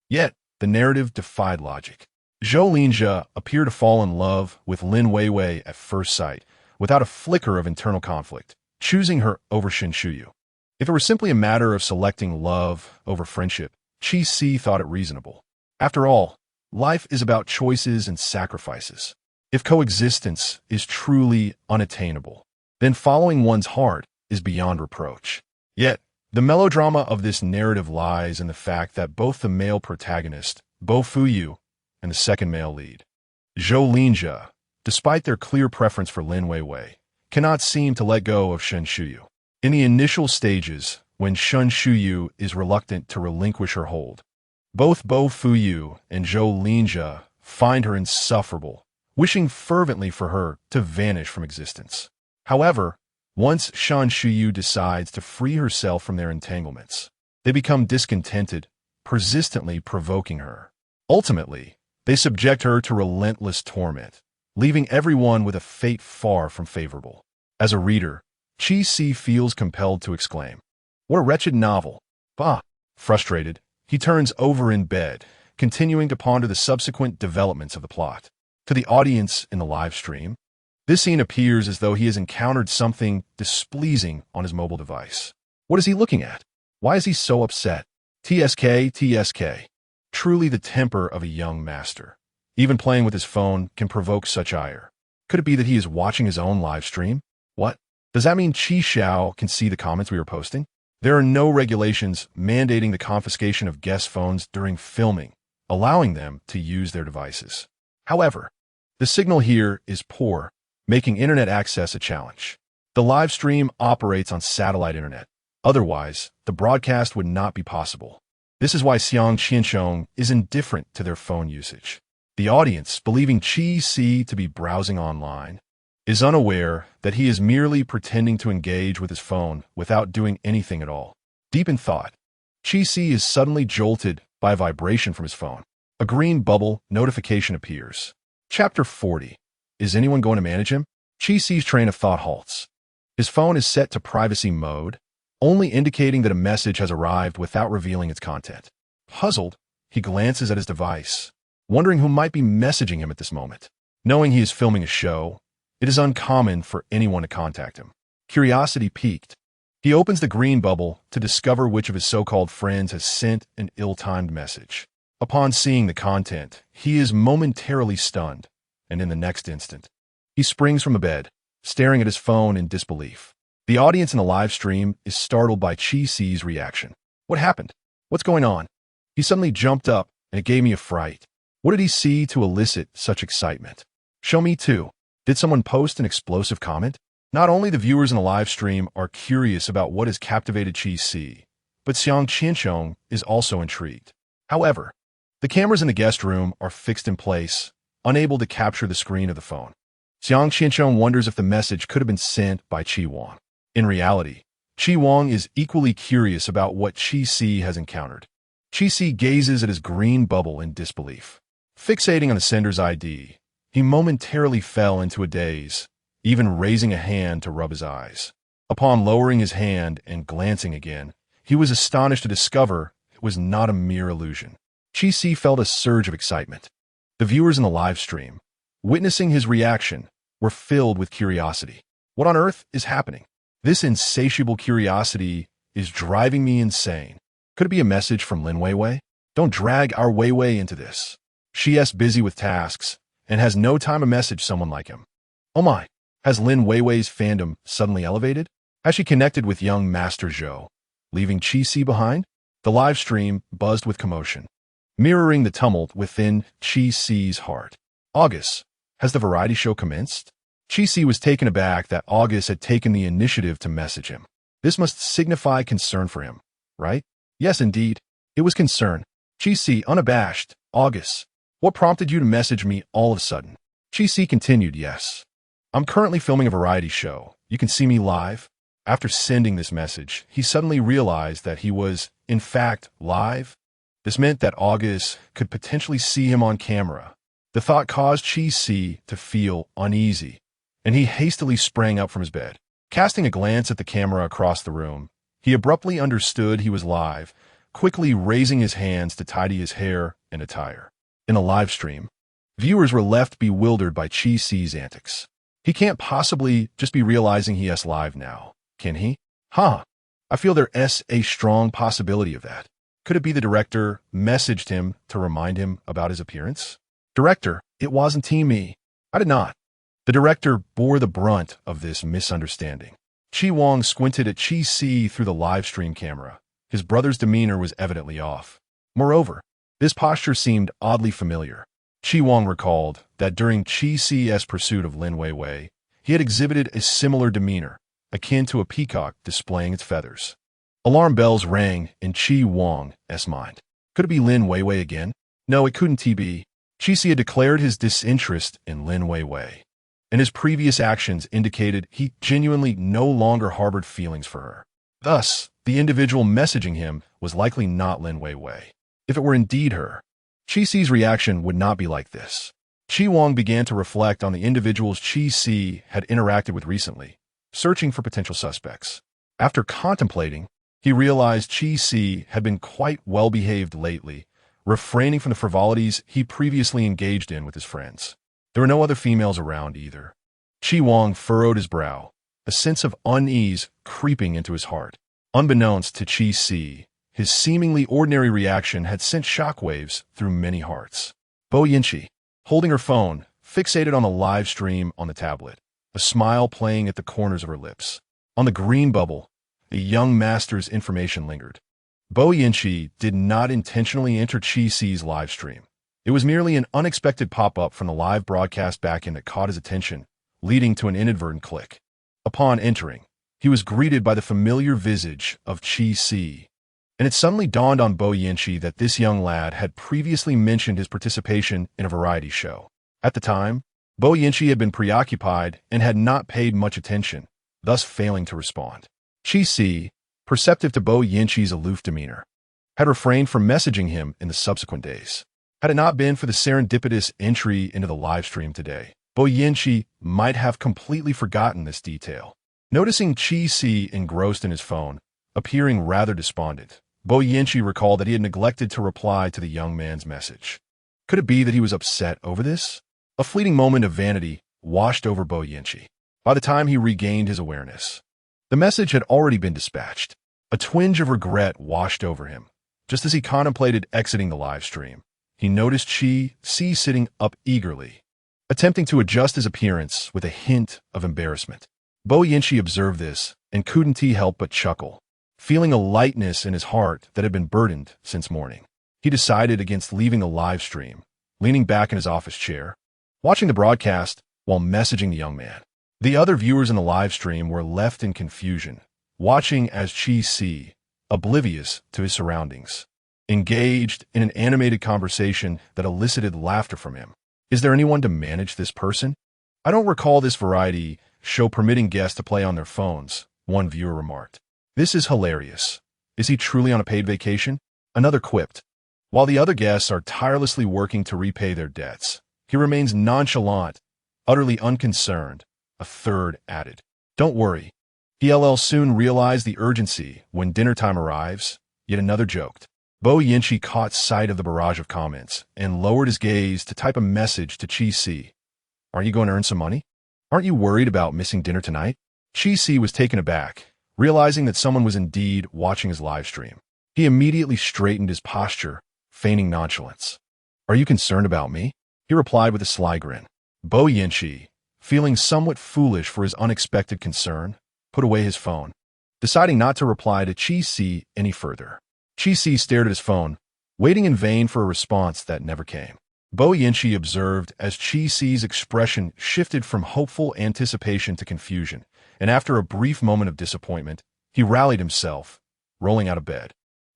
[SPEAKER 1] Yet, the narrative defied logic. Zhou Linjia appeared to fall in love with Lin Weiwei at first sight, without a flicker of internal conflict, choosing her over Shen Shuyu. If it were simply a matter of selecting love over friendship, Qi Si thought it reasonable. After all, life is about choices and sacrifices. If coexistence is truly unattainable, then following one's heart is beyond reproach. Yet, the melodrama of this narrative lies in the fact that both the male protagonist, Bo Fuyu, and the second male lead, Zhou Linjia, despite their clear preference for Lin Weiwei, cannot seem to let go of Shen Shuyu. In the initial stages, when Shen Shuyu is reluctant to relinquish her hold, both Bo Fuyu and Zhou Linjia find her insufferable, wishing fervently for her to vanish from existence. However, once Shen Shuyu decides to free herself from their entanglements, they become discontented, persistently provoking her. Ultimately, they subject her to relentless torment, leaving everyone with a fate far from favorable. As a reader, Qi Si feels compelled to exclaim, "What a wretched novel!" Bah! Frustrated, he turns over in bed, continuing to ponder the subsequent developments of the plot. To the audience in the live stream, this scene appears as though he has encountered something displeasing on his mobile device. What is he looking at? Why is he so upset? TSK. Truly the temper of a young master. Even playing with his phone can provoke such ire. Could it be that he is watching his own live stream? What? Does that mean Qi Xiao can see the comments we are posting? There are no regulations mandating the confiscation of guest phones during filming, allowing them to use their devices. However, the signal here is poor, making internet access a challenge. The live stream operates on satellite internet. Otherwise, the broadcast would not be possible. This is why Xiang Qiansheng is indifferent to their phone usage. The audience, believing Qi Si to be browsing online, is unaware that he is merely pretending to engage with his phone without doing anything at all. Deep in thought, Qi Si is suddenly jolted by a vibration from his phone. A green bubble notification appears. Chapter 40. Is anyone going to manage him? Qi Si's train of thought halts. His phone is set to privacy mode, only indicating that a message has arrived without revealing its content. Puzzled, he glances at his device, wondering who might be messaging him at this moment. Knowing he is filming a show, it is uncommon for anyone to contact him. Curiosity piqued, he opens the green bubble to discover which of his so-called friends has sent an ill-timed message. Upon seeing the content, he is momentarily stunned, and in the next instant, he springs from the bed, staring at his phone in disbelief. The audience in the live stream is startled by Qi Si's reaction. What happened? What's going on? He suddenly jumped up, and it gave me a fright. What did he see to elicit such excitement? Show me too. Did someone post an explosive comment? Not only the viewers in the live stream are curious about what has captivated Qi Si, but Xiang Qiansheng is also intrigued. However, the cameras in the guest room are fixed in place, unable to capture the screen of the phone. Xiang Qiansheng wonders if the message could have been sent by Qi Wang. In reality, Qi Wang is equally curious about what Qi Si has encountered. Qi Si gazes at his green bubble in disbelief. Fixating on the sender's ID, he momentarily fell into a daze, even raising a hand to rub his eyes. Upon lowering his hand and glancing again, he was astonished to discover it was not a mere illusion. Qi Si felt a surge of excitement. The viewers in the live stream, witnessing his reaction, were filled with curiosity. What on earth is happening? This insatiable curiosity is driving me insane. Could it be a message from Lin Weiwei? Don't drag our Weiwei into this. She is busy with tasks and has no time to message someone like him. Oh my, has Lin Weiwei's fandom suddenly elevated? Has she connected with young Master Zhou, leaving Qi Si behind? The live stream buzzed with commotion, mirroring the tumult within Qi Si's heart. August, has the variety show commenced? Qi Si was taken aback that August had taken the initiative to message him. This must signify concern for him, right? Yes, indeed. It was concern. Qi Si, unabashed. August, what prompted you to message me all of a sudden? Qi Si continued, yes. I'm currently filming a variety show. You can see me live. After sending this message, he suddenly realized that he was, in fact, live. This meant that August could potentially see him on camera. The thought caused Qi Si to feel uneasy, and he hastily sprang up from his bed. Casting a glance at the camera across the room, he abruptly understood he was live, quickly raising his hands to tidy his hair and attire. In the live stream, viewers were left bewildered by Chi Si's antics. He can't possibly just be realizing he is live now, can he? I feel there's a strong possibility of that. Could it be the director messaged him to remind him about his appearance? Director, it wasn't me. I did not. The director bore the brunt of this misunderstanding. Chi Wong squinted at Chi Si through the live stream camera. His brother's demeanor was evidently off. Moreover, this posture seemed oddly familiar. Chi Wong recalled that during Chi Si's pursuit of Lin Weiwei, he had exhibited a similar demeanor, akin to a peacock displaying its feathers. Alarm bells rang in Chi Wong's mind. Could it be Lin Weiwei again? No, it couldn't be. Chi Si had declared his disinterest in Lin Weiwei, and his previous actions indicated he genuinely no longer harbored feelings for her. Thus, the individual messaging him was likely not Lin Weiwei. If it were indeed her, Chi Si's reaction would not be like this. Chi Wong began to reflect on the individuals Chi Si had interacted with recently, searching for potential suspects. After contemplating, he realized Chi Si had been quite well-behaved lately, refraining from the frivolities he previously engaged in with his friends. There were no other females around either. Chi Wong furrowed his brow, a sense of unease creeping into his heart. Unbeknownst to Chi Si, his seemingly ordinary reaction had sent shockwaves through many hearts. Bo Yinchi, holding her phone, fixated on the live stream on the tablet, a smile playing at the corners of her lips. On the green bubble, a young master's information lingered. Bo Yinchi did not intentionally enter Chi Si's live stream. It was merely an unexpected pop-up from the live broadcast backend that caught his attention, leading to an inadvertent click. Upon entering, he was greeted by the familiar visage of Chi Si, and it suddenly dawned on Bo Yinchi that this young lad had previously mentioned his participation in a variety show. At the time, Bo Yinchi had been preoccupied and had not paid much attention, thus failing to respond. Chi Si, perceptive to Bo Yinchi's aloof demeanor, had refrained from messaging him in the subsequent days. Had it not been for the serendipitous entry into the live stream today, Bo Yinchi might have completely forgotten this detail. Noticing Chi Si engrossed in his phone, appearing rather despondent, Bo Yinchi recalled that he had neglected to reply to the young man's message. Could it be that he was upset over this? A fleeting moment of vanity washed over Bo Yinchi. By the time he regained his awareness, the message had already been dispatched. A twinge of regret washed over him. Just as he contemplated exiting the live stream, he noticed Chi Si sitting up eagerly, attempting to adjust his appearance with a hint of embarrassment. Bo Yinchi observed this and couldn't help but chuckle, feeling a lightness in his heart that had been burdened since morning. He decided against leaving the live stream, leaning back in his office chair, watching the broadcast while messaging the young man. The other viewers in the live stream were left in confusion, watching as Chi Si, oblivious to his surroundings, engaged in an animated conversation that elicited laughter from him. Is there anyone to manage this person? I don't recall this variety show permitting guests to play on their phones, one viewer remarked. This is hilarious. Is he truly on a paid vacation? Another quipped. While the other guests are tirelessly working to repay their debts, he remains nonchalant, utterly unconcerned, a third added. Don't worry. He'll soon realize the urgency when dinner time arrives, yet another joked. Bo Yinchi caught sight of the barrage of comments and lowered his gaze to type a message to Chi Si. Aren't you going to earn some money? Aren't you worried about missing dinner tonight? Chi Si was taken aback, realizing that someone was indeed watching his live stream. He immediately straightened his posture, feigning nonchalance. Are you concerned about me? He replied with a sly grin. Bo Yinchi, feeling somewhat foolish for his unexpected concern, put away his phone, deciding not to reply to Chi Si any further. Chi Si stared at his phone, waiting in vain for a response that never came. Bo Yinchi observed as Chi Si's expression shifted from hopeful anticipation to confusion, and after a brief moment of disappointment, he rallied himself, rolling out of bed.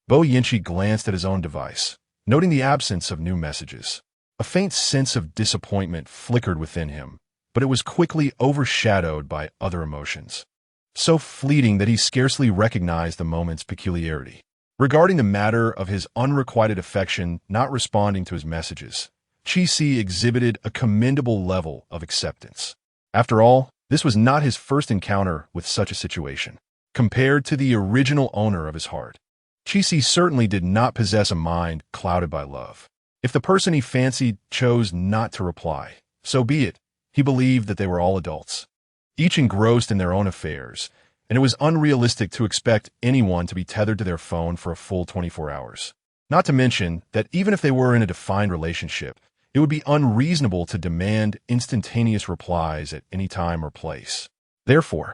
[SPEAKER 1] Bo Yinchi glanced at his own device, noting the absence of new messages. A faint sense of disappointment flickered within him, but it was quickly overshadowed by other emotions, so fleeting that he scarcely recognized the moment's peculiarity. Regarding the matter of his unrequited affection not responding to his messages, Chi Si exhibited a commendable level of acceptance. After all, this was not his first encounter with such a situation. Compared to the original owner of his heart, Chi Si certainly did not possess a mind clouded by love. If the person he fancied chose not to reply, so be it. He believed that they were all adults, each engrossed in their own affairs, and it was unrealistic to expect anyone to be tethered to their phone for a full 24 hours. Not to mention that even if they were in a defined relationship, it would be unreasonable to demand instantaneous replies at any time or place. Therefore,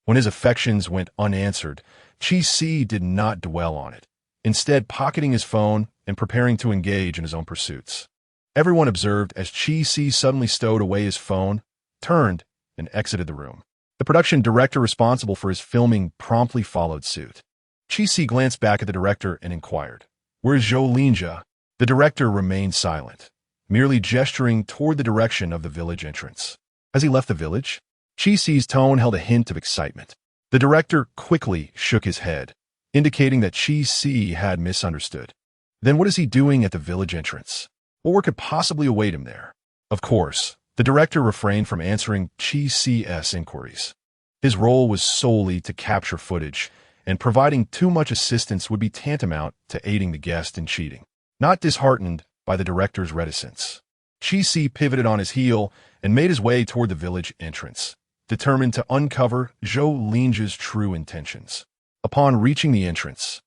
[SPEAKER 1] when his affections went unanswered, Chi-Si did not dwell on it, instead pocketing his phone and preparing to engage in his own pursuits. Everyone observed as Chi-Si suddenly stowed away his phone, turned, and exited the room. The production director responsible for his filming promptly followed suit. Chi-Si glanced back at the director and inquired, "Where's Zhou Linjia?" The director remained silent, merely gesturing toward the direction of the village entrance. Has he left the village? Chi-Si's tone held a hint of excitement. The director quickly shook his head, indicating that Chi-Si had misunderstood. Then what is he doing at the village entrance? What work could possibly await him there? Of course, the director refrained from answering Chi-Si's inquiries. His role was solely to capture footage, and providing too much assistance would be tantamount to aiding the guest in cheating. Not disheartened by the director's reticence, Chi-Si pivoted on his heel and made his way toward the village entrance, determined to uncover Zhou Linjia's true intentions. Upon reaching the entrance,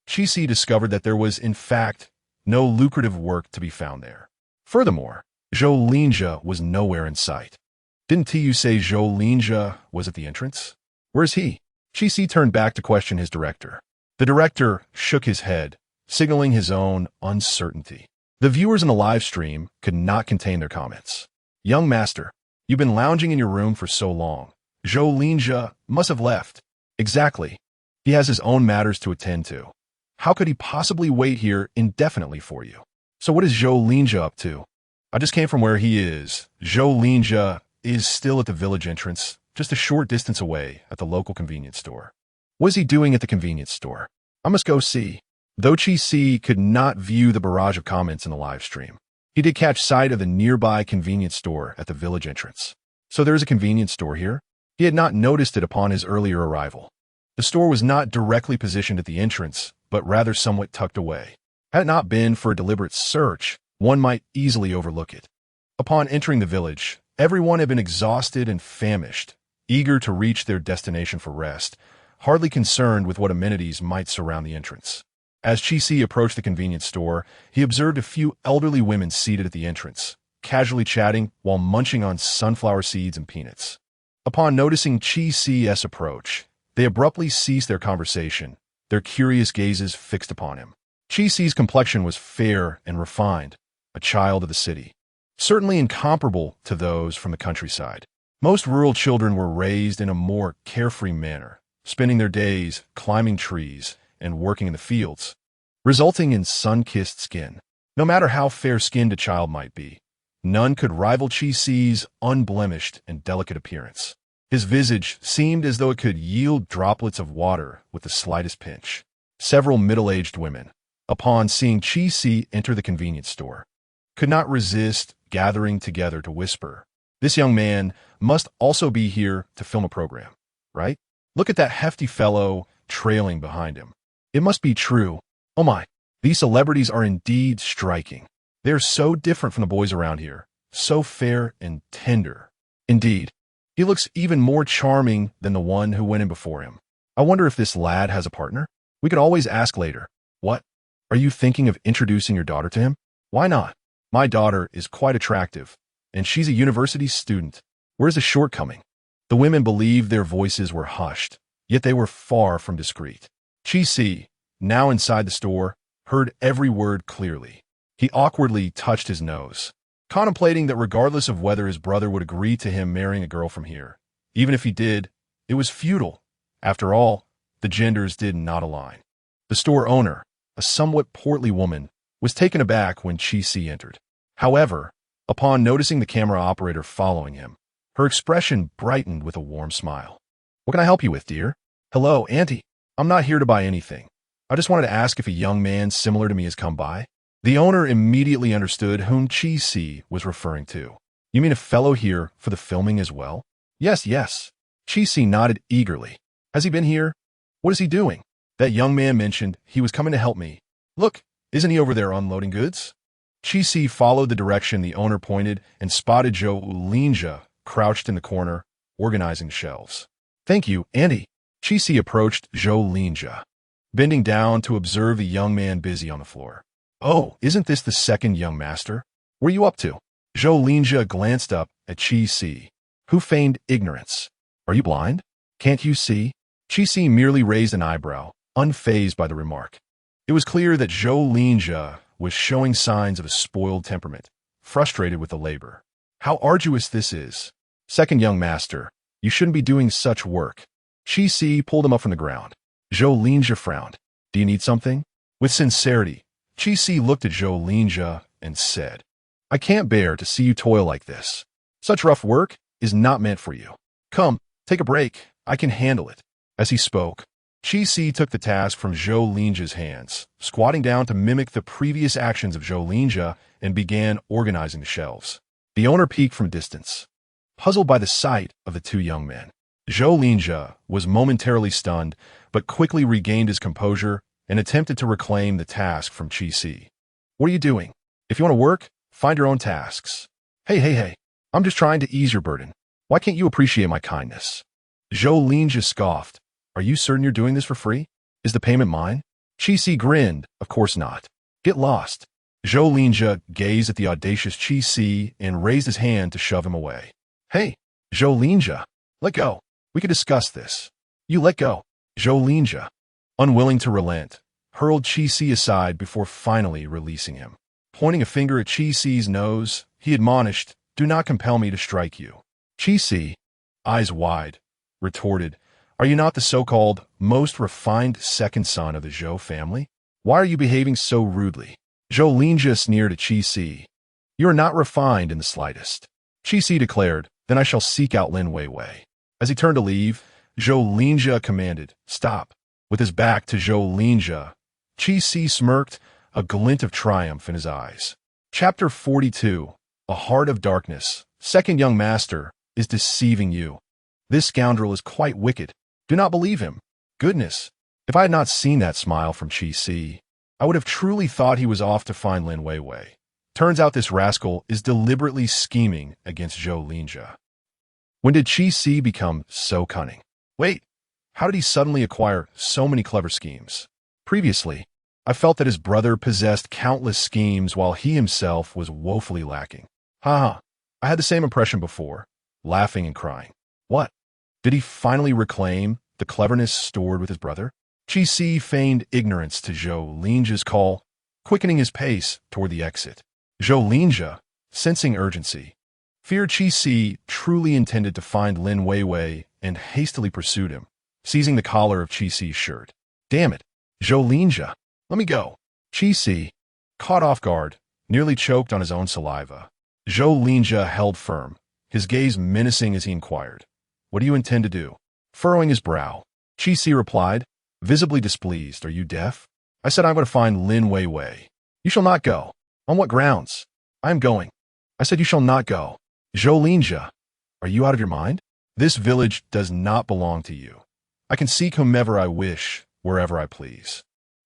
[SPEAKER 1] Chi-Si discovered that there was, in fact, no lucrative work to be found there. Furthermore, Zhou Linjia was nowhere in sight. Didn't you say Zhou Linjia was at the entrance? Where's he? Chi-Si turned back to question his director. The director shook his head, signaling his own uncertainty. The viewers in the live stream could not contain their comments. Young master, you've been lounging in your room for so long. Zhou Linjia must have left. Exactly. He has his own matters to attend to. How could he possibly wait here indefinitely for you? So what is Zhou Linjia up to? I just came from where he is. Zhou Linjia is still at the village entrance, just a short distance away at the local convenience store. What is he doing at the convenience store? I must go see. Though Chi-Si could not view the barrage of comments in the live stream, he did catch sight of the nearby convenience store at the village entrance. So there is a convenience store here? He had not noticed it upon his earlier arrival. The store was not directly positioned at the entrance, but rather somewhat tucked away. Had it not been for a deliberate search, one might easily overlook it. Upon entering the village, everyone had been exhausted and famished, eager to reach their destination for rest, hardly concerned with what amenities might surround the entrance. As Chi-Si approached the convenience store, he observed a few elderly women seated at the entrance, casually chatting while munching on sunflower seeds and peanuts. Upon noticing Chi-Si's approach, they abruptly ceased their conversation, their curious gazes fixed upon him. Chi-Si's complexion was fair and refined, a child of the city, certainly incomparable to those from the countryside. Most rural children were raised in a more carefree manner, spending their days climbing trees and working in the fields, resulting in sun-kissed skin. No matter how fair-skinned a child might be, none could rival Chi-Si's unblemished and delicate appearance. His visage seemed as though it could yield droplets of water with the slightest pinch. Several middle-aged women, upon seeing Chi-Si enter the convenience store, could not resist gathering together to whisper, "This young man must also be here to film a program, right? Look at that hefty fellow trailing behind him. It must be true. Oh my, these celebrities are indeed striking. They're so different from the boys around here, so fair and tender. Indeed, he looks even more charming than the one who went in before him. I wonder if this lad has a partner? We could always ask later. What? Are you thinking of introducing your daughter to him? Why not? My daughter is quite attractive, and she's a university student. Where's the shortcoming?" The women believed their voices were hushed, yet they were far from discreet. Chi-Si, now inside the store, heard every word clearly. He awkwardly touched his nose, contemplating that regardless of whether his brother would agree to him marrying a girl from here, even if he did, it was futile. After all, the genders did not align. The store owner, a somewhat portly woman, was taken aback when Chi-Si entered. However, upon noticing the camera operator following him, her expression brightened with a warm smile. "What can I help you with, dear?" "Hello, Auntie. I'm not here to buy anything. I just wanted to ask if a young man similar to me has come by." The owner immediately understood whom Chi-Si was referring to. "You mean a fellow here for the filming as well?" Yes. Chi-Si nodded eagerly. "Has he been here? What is he doing?" "That young man mentioned he was coming to help me. Look, isn't he over there unloading goods?" Chi-Si followed the direction the owner pointed and spotted Zhou Linja crouched in the corner, organizing the shelves. "Thank you, Andy." Chi-Si approached Zhou Linja, bending down to observe the young man busy on the floor. "Oh, isn't this the second young master? What are you up to?" Zhou Linja glanced up at Chi-Si, who feigned ignorance. "Are you blind? Can't you see?" Chi-Si merely raised an eyebrow, unfazed by the remark. It was clear that Zhou Linja was showing signs of a spoiled temperament, frustrated with the labor. "How arduous this is. Second young master, you shouldn't be doing such work." Chi-Si pulled him up from the ground. Zhou Linja frowned. "Do you need something?" With sincerity, Chi-Si looked at Zhou Linja and said, "I can't bear to see you toil like this. Such rough work is not meant for you. Come, take a break. I can handle it." As he spoke, Chi-Si took the task from Zhou Linja's hands, squatting down to mimic the previous actions of Zhou Linja, and began organizing the shelves. The owner peeked from a distance, puzzled by the sight of the two young men. Zhou Linja was momentarily stunned, but quickly regained his composure and attempted to reclaim the task from Chi-Si. "What are you doing? If you want to work, find your own tasks." Hey, I'm just trying to ease your burden. Why can't you appreciate my kindness?" Zhou Linja scoffed. "Are you certain you're doing this for free? Is the payment mine?" Chi-Si grinned. "Of course not. Get lost." Zhou Linja gazed at the audacious Chi-Si and raised his hand to shove him away. "Hey, Zhou Linja, let go. We can discuss this." "You let go." Zhou Linja, unwilling to relent, hurled Chi-Si aside before finally releasing him. Pointing a finger at Chi-Si's nose, he admonished, "Do not compel me to strike you." Chi-Si, eyes wide, retorted, "Are you not the so-called most refined second son of the Zhou family? Why are you behaving so rudely?" Zhou Linja sneered at Chi-Si. "You are not refined in the slightest." Chi-Si declared, "Then I shall seek out Lin Weiwei." As he turned to leave, Zhou Linja commanded, "Stop." With his back to Zhou Linja, Chi-Si smirked, a glint of triumph in his eyes. Chapter 42. A Heart of Darkness. Second young master is deceiving you. This scoundrel is quite wicked. Do not believe him. Goodness, if I had not seen that smile from Chi-Si, I would have truly thought he was off to find Lin Weiwei. Turns out this rascal is deliberately scheming against Zhou Linja. When did Chi-Si become so cunning? Wait, how did he suddenly acquire so many clever schemes? Previously, I felt that his brother possessed countless schemes while he himself was woefully lacking. I had the same impression before, laughing and crying. What? Did he finally reclaim the cleverness stored with his brother? Chi-Si feigned ignorance to Zhou Linja's call, quickening his pace toward the exit. Zhou Linja, sensing urgency, feared Chi-Si truly intended to find Lin Weiwei and hastily pursued him, seizing the collar of Chi-Si's shirt. "Damn it, Zhou Linja, let me go." Chi-Si, caught off guard, nearly choked on his own saliva. Zhou Linja held firm, his gaze menacing as he inquired, "What do you intend to do?" Furrowing his brow, Chi-Si replied, visibly displeased, "Are you deaf? I said I'm going to find Lin Weiwei. You shall not go." "On what grounds?" "I am going." "I said you shall not go." "Zhou Linja, are you out of your mind? This village does not belong to you. I can seek whomever I wish, wherever I please.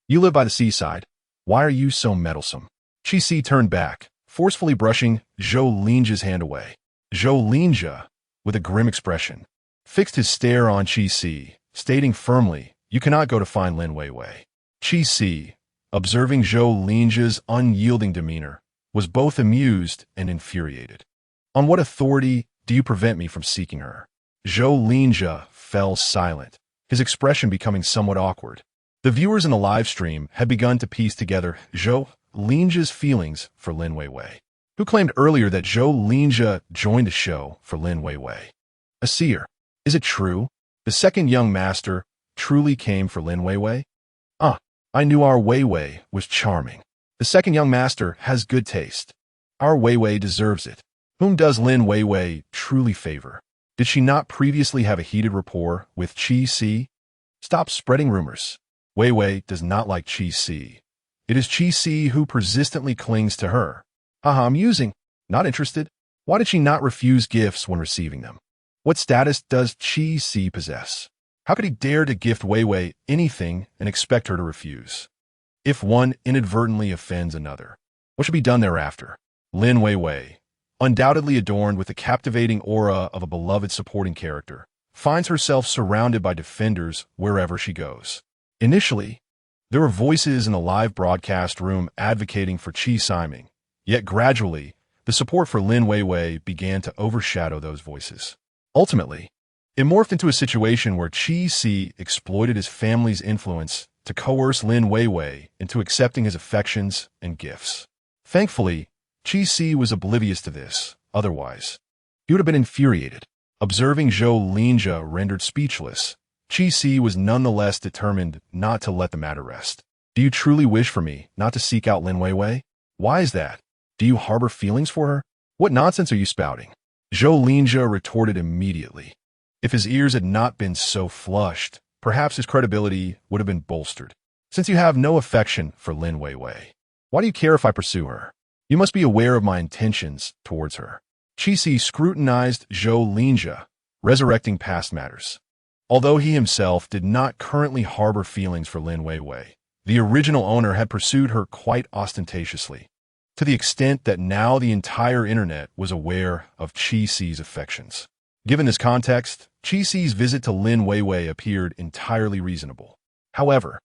[SPEAKER 1] You live by the seaside. Why are you so meddlesome?" Chi-Si turned back, forcefully brushing Zhou Linja's hand away. Zhou Linja, with a grim expression, fixed his stare on Chi-Si, stating firmly, "You cannot go to find Lin Weiwei." Chi-Si, observing Zhou Linja's unyielding demeanor, was both amused and infuriated. "On what authority do you prevent me from seeking her?" Zhou Linja fell silent, his expression becoming somewhat awkward. The viewers in the live stream had begun to piece together Zhou Linja's feelings for Lin Weiwei. Who claimed earlier that Zhou Linja joined a show for Lin Weiwei? A seer. Is it true? The second young master truly came for Lin Weiwei? I knew our Weiwei was charming. The second young master has good taste. Our Weiwei deserves it. Whom does Lin Weiwei truly favor? Did she not previously have a heated rapport with Chi-Si? Stop spreading rumors. Weiwei does not like Chi-Si. It is Chi-Si who persistently clings to her. Amusing. Not interested. Why did she not refuse gifts when receiving them? What status does Chi-Si possess? How could he dare to gift Weiwei anything and expect her to refuse? If one inadvertently offends another, What should be done thereafter? Lin Weiwei, undoubtedly adorned with the captivating aura of a beloved supporting character, finds herself surrounded by defenders wherever she goes. Initially, there were voices in the live broadcast room advocating for Qi Siming, yet gradually, the support for Lin Weiwei began to overshadow those voices. Ultimately, it morphed into a situation where Qi Si exploited his family's influence to coerce Lin Weiwei into accepting his affections and gifts. Thankfully, Qi Si was oblivious to this. Otherwise, he would have been infuriated. Observing Zhou Linjia rendered speechless, Qi Si was nonetheless determined not to let the matter rest. Do you truly wish for me not to seek out Lin Weiwei? Why is that? Do you harbor feelings for her? What nonsense are you spouting? Zhou Linjia retorted immediately. If his ears had not been so flushed, perhaps his credibility would have been bolstered. Since you have no affection for Lin Weiwei, why do you care if I pursue her? You must be aware of my intentions towards her. Qi Si scrutinized Zhou Linjia, resurrecting past matters. Although he himself did not currently harbor feelings for Lin Weiwei, the original owner had pursued her quite ostentatiously, to the extent that now the entire internet was aware of Qi Si's affections. Given this context, Qi Si's visit to Lin Weiwei appeared entirely reasonable. However,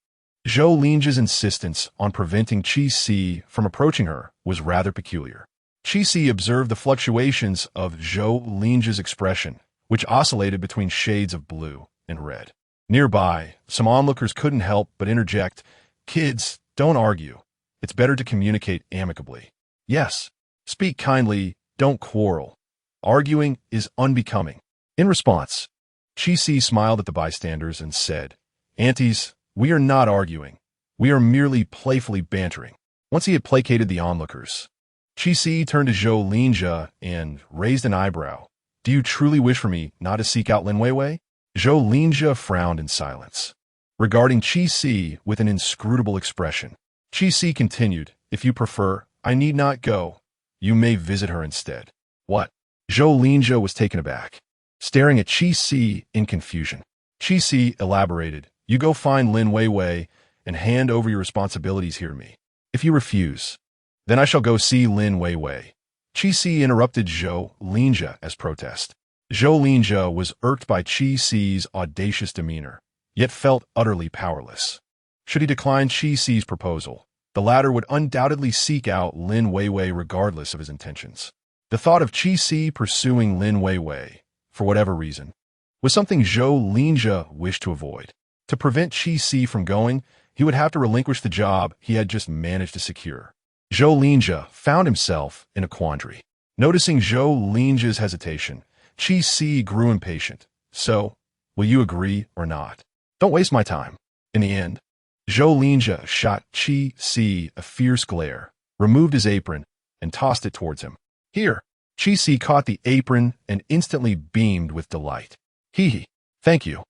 [SPEAKER 1] Zhou Linjia's insistence on preventing Qi Si from approaching her was rather peculiar. Qi Si observed the fluctuations of Zhou Linjia's expression, which oscillated between shades of blue and red. Nearby, some onlookers couldn't help but interject, "Kids, don't argue. It's better to communicate amicably. Yes, speak kindly, don't quarrel. Arguing is unbecoming." In response, Qi Si smiled at the bystanders and said, "Aunties, we are not arguing. We are merely playfully bantering." Once he had placated the onlookers, Qi Si turned to Zhou Linjia and raised an eyebrow. "Do you truly wish for me not to seek out Lin Weiwei?" Zhou Linjia frowned in silence, regarding Qi Si with an inscrutable expression. Qi Si continued, "If you prefer, I need not go. You may visit her instead." "What?" Zhou Linjia was taken aback, staring at Qi Si in confusion. Qi Si elaborated, "You go find Lin Weiwei and hand over your responsibilities here to me. If you refuse, then I shall go see Lin Weiwei." Qi Si interrupted Zhou Linjia as protest. Zhou Linjia was irked by Qi Si's audacious demeanor, yet felt utterly powerless. Should he decline Qi Si's proposal, the latter would undoubtedly seek out Lin Weiwei regardless of his intentions. The thought of Qi Si pursuing Lin Weiwei, for whatever reason, was something Zhou Linjia wished to avoid. To prevent Qi Si from going, he would have to relinquish the job he had just managed to secure. Zhou Linjia found himself in a quandary. Noticing Zhou Linjia's hesitation, Qi Si grew impatient. "So, will you agree or not? Don't waste my time." In the end, Zhou Linjia shot Qi Si a fierce glare, removed his apron, and tossed it towards him. "Here." Qi Si caught the apron and instantly beamed with delight. "Hee, thank you."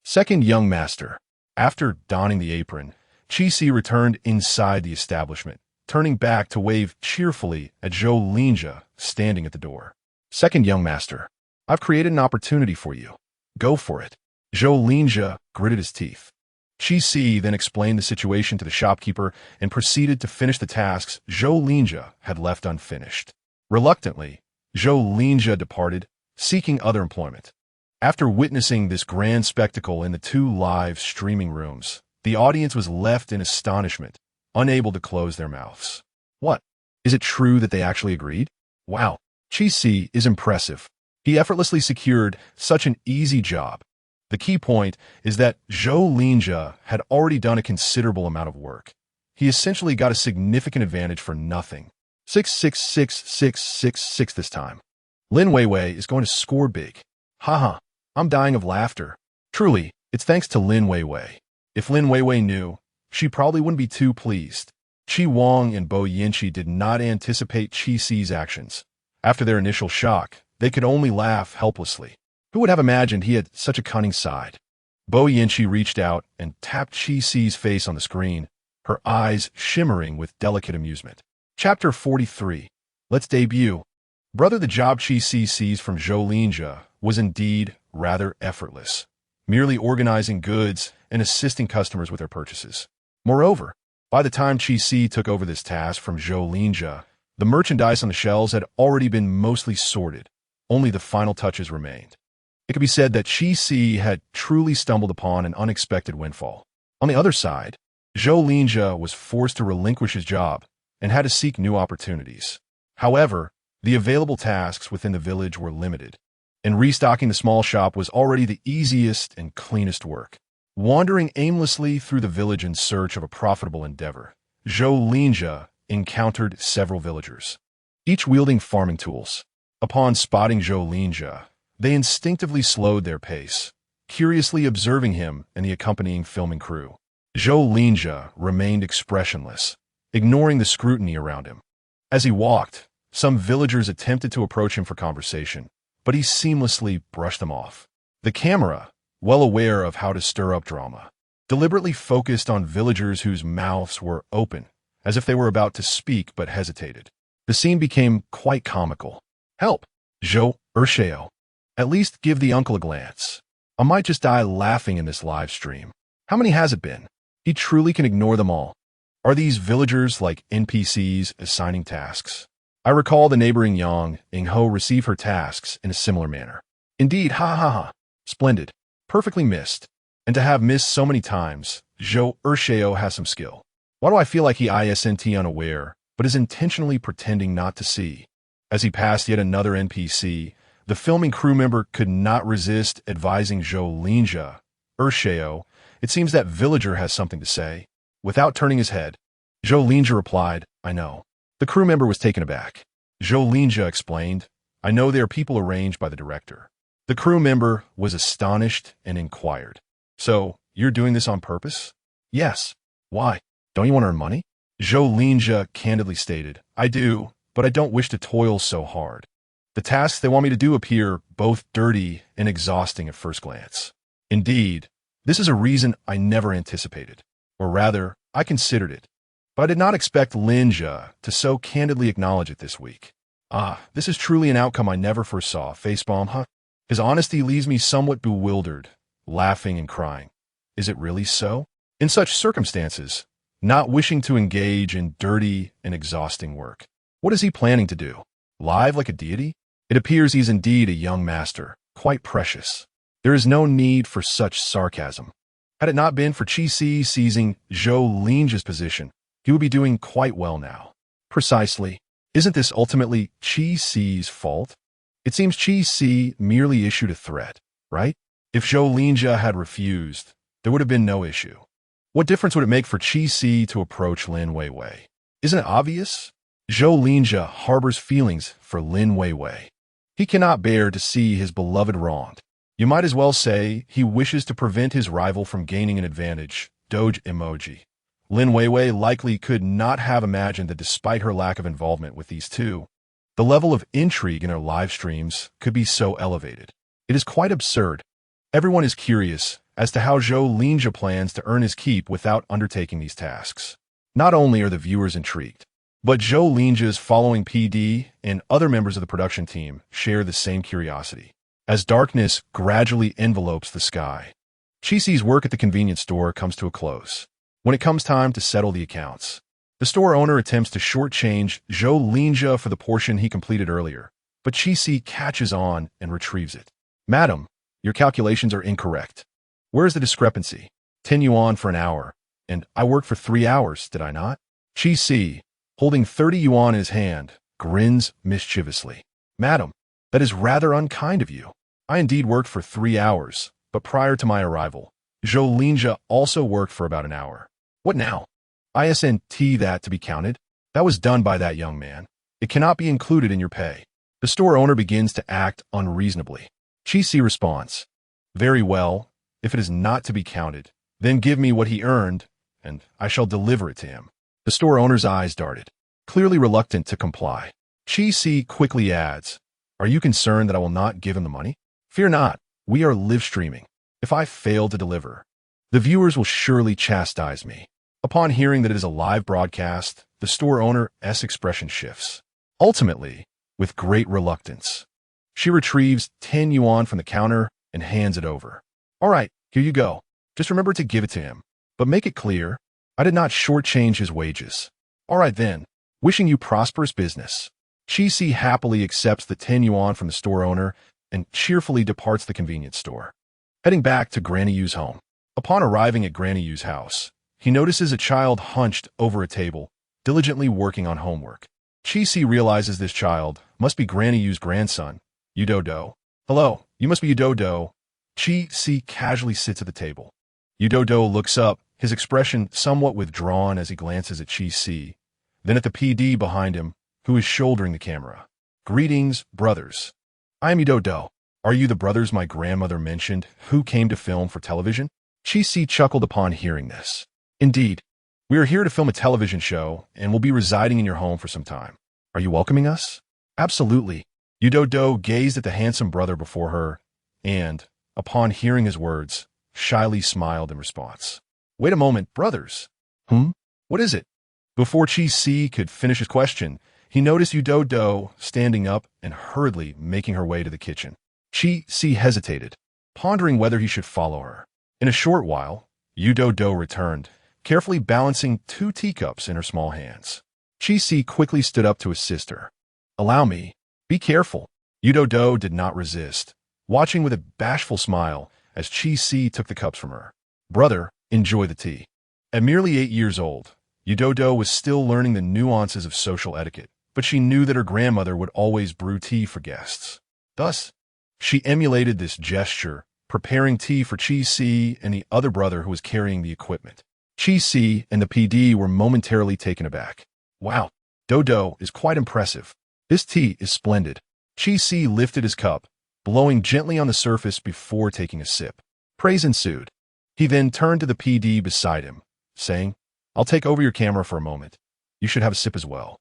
[SPEAKER 1] Second young master. After donning the apron, Qi Si returned inside the establishment, turning back to wave cheerfully at Zhou Linjia standing at the door. "Second young master, I've created an opportunity for you. Go for it." Zhou Linjia gritted his teeth. Qi Si then explained the situation to the shopkeeper and proceeded to finish the tasks Zhou Linjia had left unfinished. Reluctantly, Zhou Linjia departed, seeking other employment. After witnessing this grand spectacle in the two live streaming rooms, the audience was left in astonishment, unable to close their mouths. What? Is it true that they actually agreed? Wow, Qi Si is impressive. He effortlessly secured such an easy job. The key point is that Zhou Linjia had already done a considerable amount of work. He essentially got a significant advantage for nothing. 66666 this time. Lin Weiwei is going to score big. Haha, I'm dying of laughter. Truly, it's thanks to Lin Weiwei. If Lin Weiwei knew, she probably wouldn't be too pleased. Qi Wang and Bo Yinchi did not anticipate Qi Si's actions. After their initial shock, they could only laugh helplessly. Who would have imagined he had such a cunning side? Bo Yinchi reached out and tapped Qi Si's face on the screen, her eyes shimmering with delicate amusement. Chapter 43. Let's debut. Brother, the job Qi Si seized from Zhou Linjia was indeed rather effortless, merely organizing goods and assisting customers with their purchases. Moreover, By the time Chi-Si took over this task from Zhou Linjia, the merchandise on the shelves had already been mostly sorted. Only the final touches remained. It could be said that Chi-Si had truly stumbled upon an unexpected windfall. On the other side, Zhou Linjia was forced to relinquish his job and had to seek new opportunities. However, the available tasks within the village were limited, and restocking the small shop was already the easiest and cleanest work. Wandering aimlessly through the village in search of a profitable endeavor, Zhou Linjia encountered several villagers, each wielding farming tools. Upon spotting Zhou Linjia, they instinctively slowed their pace, curiously observing him and the accompanying filming crew. Zhou Linjia remained expressionless, ignoring the scrutiny around him. As he walked, some villagers attempted to approach him for conversation, but he seamlessly brushed them off. The camera, well aware of how to stir up drama, deliberately focused on villagers whose mouths were open, as if they were about to speak but hesitated. The scene became quite comical. "Help! Zhou Ershao. At least give the uncle a glance. I might just die laughing in this live stream. How many has it been?" He truly can ignore them all. Are these villagers like NPCs assigning tasks? I recall the neighboring Yang Ingho receive her tasks in a similar manner. Indeed, ha ha ha. Splendid. Perfectly missed. And to have missed so many times, Zhou Ershao has some skill. Why do I feel like he isn't unaware, but is intentionally pretending not to see? As he passed yet another NPC, the filming crew member could not resist advising Zhou Linjia, Ershao, "It seems that villager has something to say." Without turning his head, Zhou Linjia replied, "I know." The crew member was taken aback. Zhou Linjia explained, "I know they are people arranged by the director." The crew member was astonished and inquired, "So, you're doing this on purpose?" "Yes." "Why? Don't you want to earn money?" Zhou Linjia candidly stated, "I do, but I don't wish to toil so hard. The tasks they want me to do appear both dirty and exhausting at first glance. Indeed, this is a reason I never anticipated, or rather, I considered it. But I did not expect Linjia to so candidly acknowledge it this week. This is truly an outcome I never foresaw. Facepalm, huh? His honesty leaves me somewhat bewildered, laughing and crying. Is it really so? In such circumstances, not wishing to engage in dirty and exhausting work, what is he planning to do? Live like a deity? It appears he's indeed a young master, quite precious. There is no need for such sarcasm. Had it not been for Chi-Si seizing Zhou Linjia's position, he would be doing quite well now. Precisely. Isn't this ultimately Chi-Si's fault? It seems Chi-Si merely issued a threat, right? If Zhou Linjia had refused, there would have been no issue. What difference would it make for Chi-Si to approach Lin Weiwei? Isn't it obvious? Zhou Linjia harbors feelings for Lin Weiwei. He cannot bear to see his beloved wronged. You might as well say he wishes to prevent his rival from gaining an advantage. Doge emoji. Lin Weiwei likely could not have imagined that despite her lack of involvement with these two, the level of intrigue in her live streams could be so elevated. It is quite absurd. Everyone is curious as to how Zhou Linjia plans to earn his keep without undertaking these tasks. Not only are the viewers intrigued, but Zhou Linjia's following PD and other members of the production team share the same curiosity. As darkness gradually envelopes the sky, Chi-Si's work at the convenience store comes to a close. When it comes time to settle the accounts, the store owner attempts to shortchange Zhou Linjia for the portion he completed earlier, but Chi-Si catches on and retrieves it. "Madam, your calculations are incorrect. Where is the discrepancy? 10 yuan for an hour, and I worked for 3 hours, did I not?" Chi-Si, holding 30 yuan in his hand, grins mischievously. "Madam, that is rather unkind of you. I indeed worked for 3 hours, but prior to my arrival, Zhou Linjia also worked for about an hour. What now? Isn't that to be counted? That was done by that young man. It cannot be included in your pay." The store owner begins to act unreasonably. Chi-Si responds, "Very well, if it is not to be counted, then give me what he earned, and I shall deliver it to him." The store owner's eyes darted, clearly reluctant to comply. Chi-Si quickly adds, "Are you concerned that I will not give him the money? Fear not, we are live streaming. If I fail to deliver, the viewers will surely chastise me." Upon hearing that it is a live broadcast, the store owner's expression shifts. Ultimately, with great reluctance, she retrieves 10 yuan from the counter and hands it over. "All right, here you go. Just remember to give it to him. But make it clear, I did not shortchange his wages. All right then. Wishing you prosperous business. Chi-Si happily accepts the 10 yuan from the store owner and cheerfully departs the convenience store. Heading back to Granny Yu's home. Upon arriving at Granny Yu's house, he notices a child hunched over a table, diligently working on homework. Chi-Si realizes this child must be Granny Yu's grandson, Udo-Do. Hello, you must be Udo-Do. Chi-Si casually sits at the table. Udo-Do looks up, his expression somewhat withdrawn as he glances at Chi-Si, then at the PD behind him, who is shouldering the camera. Greetings, brothers. I am Udo-Do. Are you the brothers my grandmother mentioned who came to film for television? Chi-Si chuckled upon hearing this. Indeed. We are here to film a television show and will be residing in your home for some time. Are you welcoming us? Absolutely. Udo-Do gazed at the handsome brother before her and, upon hearing his words, shyly smiled in response. Wait a moment, brothers. What is it? Before Chi-Si could finish his question, he noticed Udo-Do standing up and hurriedly making her way to the kitchen. Chi-Si hesitated, pondering whether he should follow her. In a short while, Udo-Do returned, carefully balancing 2 teacups in her small hands. Chi-Si quickly stood up to assist her. Allow me. Be careful. Udo-Do did not resist, watching with a bashful smile as Chi-Si took the cups from her. Brother, enjoy the tea. At merely 8 years old, Udo-Do was still learning the nuances of social etiquette, but she knew that her grandmother would always brew tea for guests. Thus, she emulated this gesture, preparing tea for Chi-Si and the other brother who was carrying the equipment. Chi-Si and the PD were momentarily taken aback. Wow, Dodo is quite impressive. This tea is splendid. Chi-Si lifted his cup, blowing gently on the surface before taking a sip. Praise ensued. He then turned to the PD beside him, saying, I'll take over your camera for a moment. You should have a sip as well.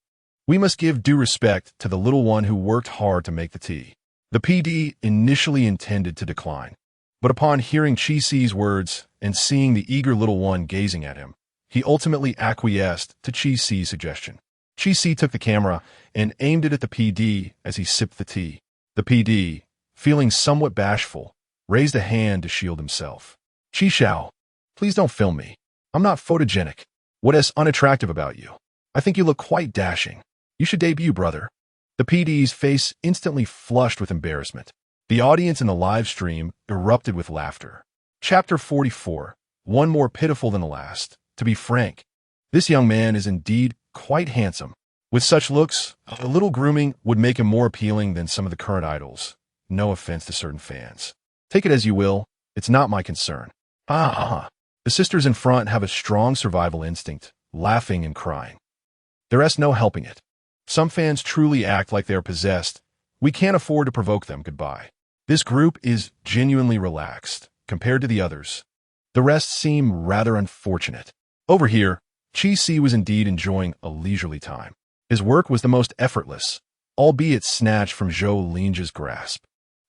[SPEAKER 1] We must give due respect to the little one who worked hard to make the tea. The PD initially intended to decline, but upon hearing Chi-Si's words and seeing the eager little one gazing at him, he ultimately acquiesced to Chi-Si's suggestion. Chi-Si took the camera and aimed it at the PD as he sipped the tea. The PD, feeling somewhat bashful, raised a hand to shield himself. Chi-Xiao, please don't film me. I'm not photogenic. What is unattractive about you? I think you look quite dashing. You should debut, brother. The PD's face instantly flushed with embarrassment. The audience in the live stream erupted with laughter. Chapter 44. One more pitiful than the last. To be frank, this young man is indeed quite handsome. With such looks, a little grooming would make him more appealing than some of the current idols. No offense to certain fans. Take it as you will, it's not my concern. The sisters in front have a strong survival instinct, laughing and crying. There is no helping it. Some fans truly act like they are possessed. We can't afford to provoke them. Goodbye. This group is genuinely relaxed, compared to the others. The rest seem rather unfortunate. Over here, Chi-Si was indeed enjoying a leisurely time. His work was the most effortless, albeit snatched from Zhou Linge's grasp.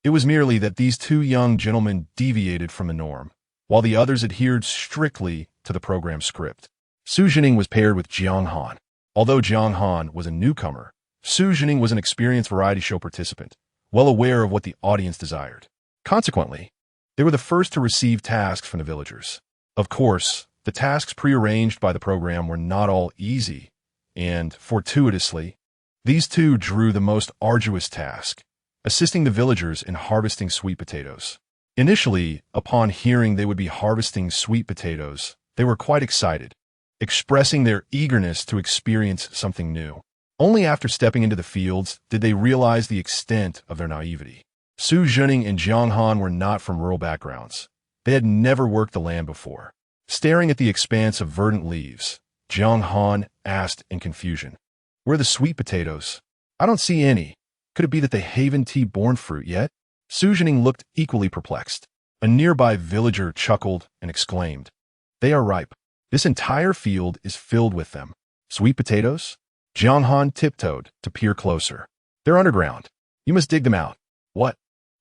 [SPEAKER 1] It was merely that these 2 young gentlemen deviated from the norm, while the others adhered strictly to the program script. Su Jining was paired with Jiang Han. Although Jiang Han was a newcomer, Su Jining was an experienced variety show participant, well aware of what the audience desired. Consequently, they were the first to receive tasks from the villagers. Of course, the tasks prearranged by the program were not all easy, and, fortuitously, these 2 drew the most arduous task, assisting the villagers in harvesting sweet potatoes. Initially, upon hearing they would be harvesting sweet potatoes, they were quite excited, expressing their eagerness to experience something new. Only after stepping into the fields did they realize the extent of their naivety. Su Jining and Jiang Han were not from rural backgrounds. They had never worked the land before. Staring at the expanse of verdant leaves, Jiang Han asked in confusion, Where are the sweet potatoes? I don't see any. Could it be that they haven't tea-borne fruit yet? Su Jining looked equally perplexed. A nearby villager chuckled and exclaimed, They are ripe. This entire field is filled with them. Sweet potatoes? Jiang Han tiptoed to peer closer. They're underground. You must dig them out. What?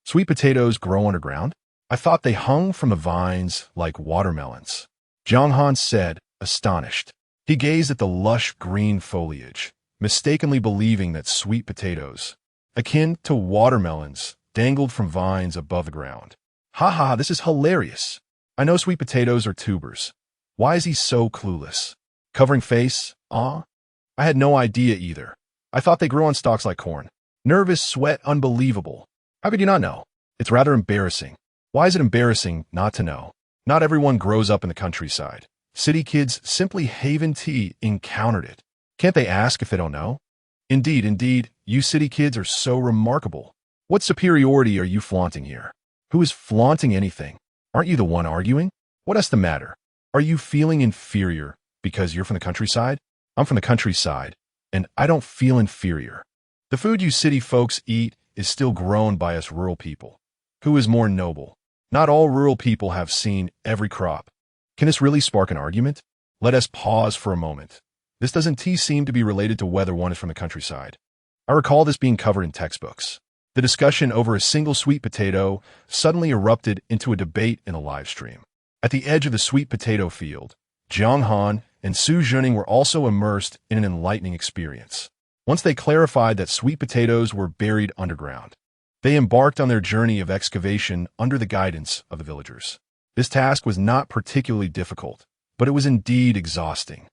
[SPEAKER 1] Sweet potatoes grow underground? I thought they hung from the vines like watermelons. Jiang Han said, astonished. He gazed at the lush green foliage, mistakenly believing that sweet potatoes, akin to watermelons, dangled from vines above the ground. Ha, this is hilarious. I know sweet potatoes are tubers. Why is he so clueless? Covering face? I had no idea either. I thought they grew on stalks like corn. Nervous sweat unbelievable. How could you not know? It's rather embarrassing. Why is it embarrassing not to know? Not everyone grows up in the countryside. City kids simply haven't encountered it. Can't they ask if they don't know? Indeed, you city kids are so remarkable. What superiority are you flaunting here? Who is flaunting anything? Aren't you the one arguing? What is the matter? Are you feeling inferior because you're from the countryside? I'm from the countryside, and I don't feel inferior. The food you city folks eat is still grown by us rural people. Who is more noble? Not all rural people have seen every crop. Can this really spark an argument? Let us pause for a moment. This doesn't seem to be related to whether one is from the countryside. I recall this being covered in textbooks. The discussion over a single sweet potato suddenly erupted into a debate in a live stream. At the edge of the sweet potato field, Jiang Han and Su Zhening were also immersed in an enlightening experience. Once they clarified that sweet potatoes were buried underground, they embarked on their journey of excavation under the guidance of the villagers. This task was not particularly difficult, but it was indeed exhausting.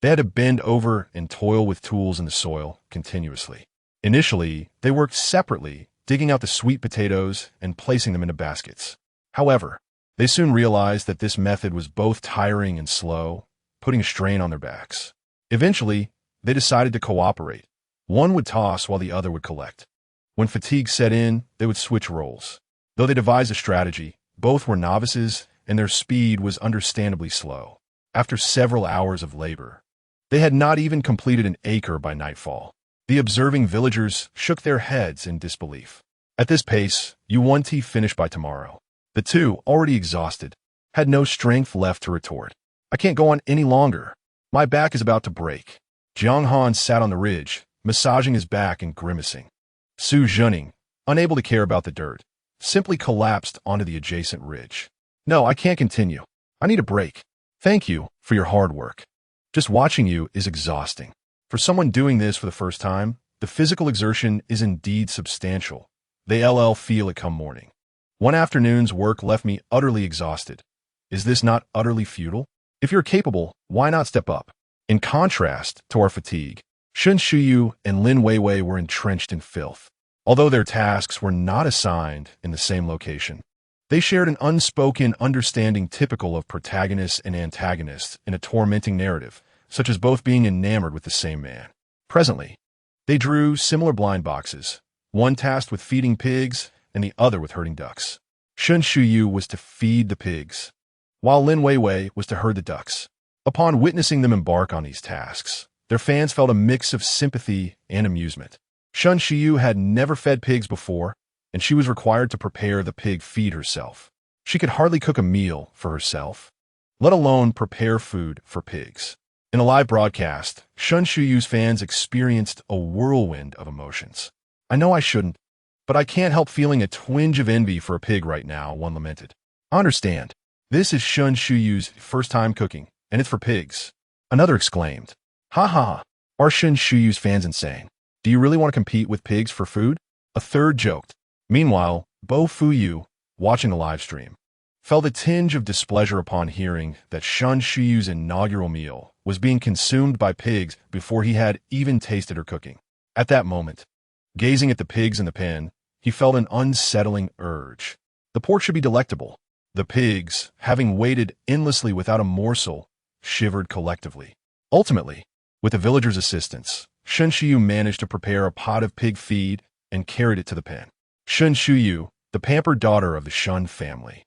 [SPEAKER 1] They had to bend over and toil with tools in the soil continuously. Initially, they worked separately, digging out the sweet potatoes and placing them into baskets. However, they soon realized that this method was both tiring and slow, putting a strain on their backs. Eventually, they decided to cooperate. One would toss while the other would collect. When fatigue set in, they would switch roles. Though they devised a strategy, both were novices and their speed was understandably slow. After several hours of labor, they had not even completed an acre by nightfall. The observing villagers shook their heads in disbelief. At this pace, you won't finish by tomorrow. The two, already exhausted, had no strength left to retort. I can't go on any longer. My back is about to break. Jiang Han sat on the ridge, massaging his back and grimacing. Su Zhening, unable to care about the dirt, simply collapsed onto the adjacent ridge. No, I can't continue. I need a break. Thank you for your hard work. Just watching you is exhausting. For someone doing this for the first time, the physical exertion is indeed substantial. They feel it come morning. One afternoon's work left me utterly exhausted. Is this not utterly futile? If you're capable, why not step up? In contrast to our fatigue, Shun Shuyu and Lin Weiwei were entrenched in filth. Although their tasks were not assigned in the same location, they shared an unspoken understanding typical of protagonists and antagonists in a tormenting narrative, such as both being enamored with the same man. Presently, they drew similar blind boxes, one tasked with feeding pigs and the other with herding ducks. Shun Shuyu was to feed the pigs, while Lin Weiwei was to herd the ducks. Upon witnessing them embark on these tasks, their fans felt a mix of sympathy and amusement. Shun Shuyu had never fed pigs before, and she was required to prepare the pig feed herself. She could hardly cook a meal for herself, let alone prepare food for pigs. In a live broadcast, Shun Shuyu's fans experienced a whirlwind of emotions. I know I shouldn't, but I can't help feeling a twinge of envy for a pig right now, one lamented. I understand. This is Shun Shuyu's first time cooking, and it's for pigs. Another exclaimed. Ha ha ha. Are Shun Shuyu's fans insane? Do you really want to compete with pigs for food? A third joked. Meanwhile, Bo Fuyu, watching the live stream, felt a tinge of displeasure upon hearing that Shun Shuyu's inaugural meal was being consumed by pigs before he had even tasted her cooking. At that moment, gazing at the pigs in the pen, he felt an unsettling urge. The pork should be delectable. The pigs, having waited endlessly without a morsel, shivered collectively. Ultimately, with the villagers' assistance, Shun Shuyu managed to prepare a pot of pig feed and carried it to the pen. Shun Shuyu, the pampered daughter of the Shun family,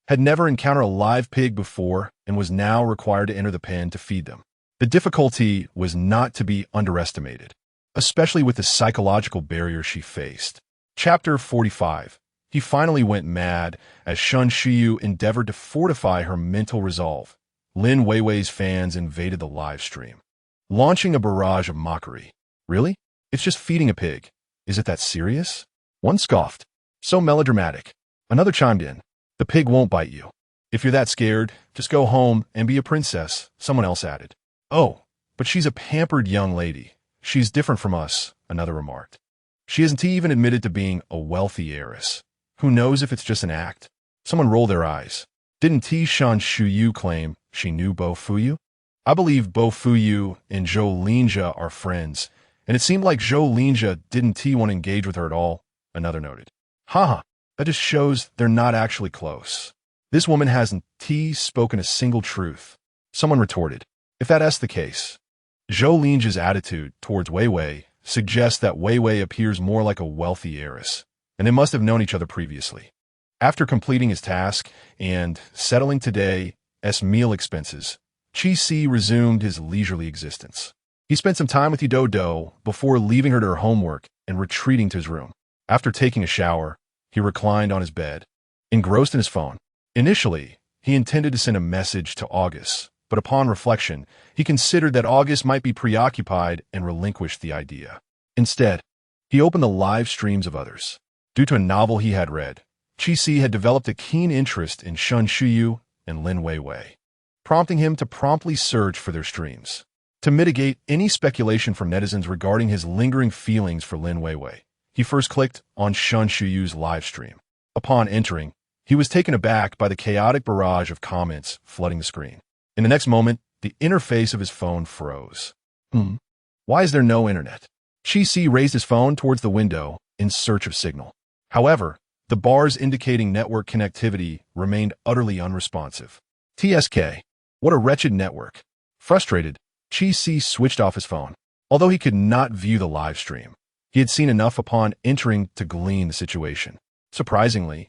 [SPEAKER 1] had never encountered a live pig before and was now required to enter the pen to feed them. The difficulty was not to be underestimated, especially with the psychological barrier she faced. Chapter 45. He finally went mad as Shun Shuyu endeavored to fortify her mental resolve. Lin Weiwei's fans invaded the live stream, launching a barrage of mockery. Really? It's just feeding a pig. Is it that serious? One scoffed. So melodramatic. Another chimed in. The pig won't bite you. If you're that scared, just go home and be a princess, someone else added. Oh, but she's a pampered young lady. She's different from us, another remarked. She isn't even admitted to being a wealthy heiress. Who knows if it's just an act? Someone rolled their eyes. Didn't Shun Shuyu claim she knew Bo Fuyu? I believe Bo Fuyu and Zhou Linjia are friends, and it seemed like Zhou Linjia didn't want to engage with her at all, another noted. Haha, that just shows they're not actually close. This woman hasn't spoken a single truth. Someone retorted. If that's the case, Zhou Linjia's attitude towards Wei Wei suggests that Wei Wei appears more like a wealthy heiress, and they must have known each other previously. After completing his task and settling today's meal expenses, Qi Si resumed his leisurely existence. He spent some time with Yido before leaving her to her homework and retreating to his room. After taking a shower, he reclined on his bed, engrossed in his phone. Initially, he intended to send a message to August, but upon reflection, he considered that August might be preoccupied and relinquished the idea. Instead, he opened the live streams of others. Due to a novel he had read, Qi Si had developed a keen interest in Shen Shuyu and Lin Weiwei, prompting him to promptly search for their streams. To mitigate any speculation from netizens regarding his lingering feelings for Lin Weiwei, he first clicked on Shen Shuyu's live stream. Upon entering, he was taken aback by the chaotic barrage of comments flooding the screen. In the next moment, the interface of his phone froze. Why is there no internet? Qi Si raised his phone towards the window in search of signal. However, the bars indicating network connectivity remained utterly unresponsive. TSK. What a wretched network. Frustrated, Qi Si switched off his phone. Although he could not view the live stream, he had seen enough upon entering to glean the situation. Surprisingly,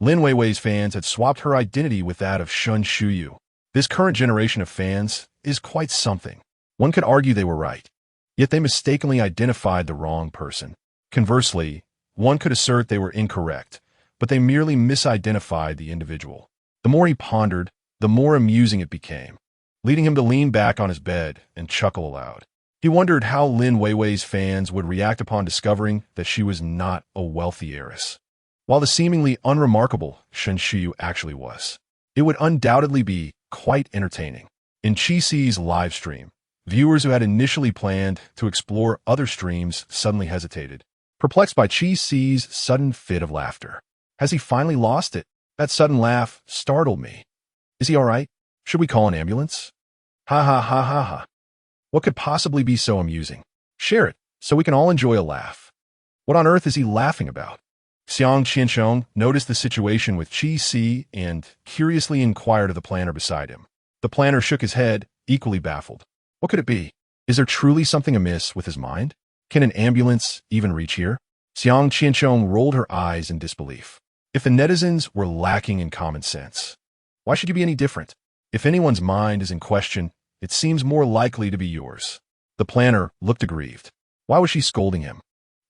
[SPEAKER 1] Lin Weiwei's fans had swapped her identity with that of Shen Shuyu. This current generation of fans is quite something. One could argue they were right, yet they mistakenly identified the wrong person. Conversely, one could assert they were incorrect, but they merely misidentified the individual. The more he pondered, the more amusing it became, leading him to lean back on his bed and chuckle aloud. He wondered how Lin Weiwei's fans would react upon discovering that she was not a wealthy heiress, while the seemingly unremarkable Shen Shuyu actually was. It would undoubtedly be quite entertaining. In Qi Si's live stream, viewers who had initially planned to explore other streams suddenly hesitated, perplexed by Qi Si's sudden fit of laughter. Has he finally lost it? That sudden laugh startled me. Is he all right? Should we call an ambulance? Ha ha ha ha ha. What could possibly be so amusing? Share it, so we can all enjoy a laugh. What on earth is he laughing about? Xiang Qiansheng noticed the situation with Qi Si and curiously inquired of the planner beside him. The planner shook his head, equally baffled. What could it be? Is there truly something amiss with his mind? Can an ambulance even reach here? Xiang Qiansheng rolled her eyes in disbelief. If the netizens were lacking in common sense, why should you be any different? If anyone's mind is in question, it seems more likely to be yours. The planner looked aggrieved. Why was she scolding him?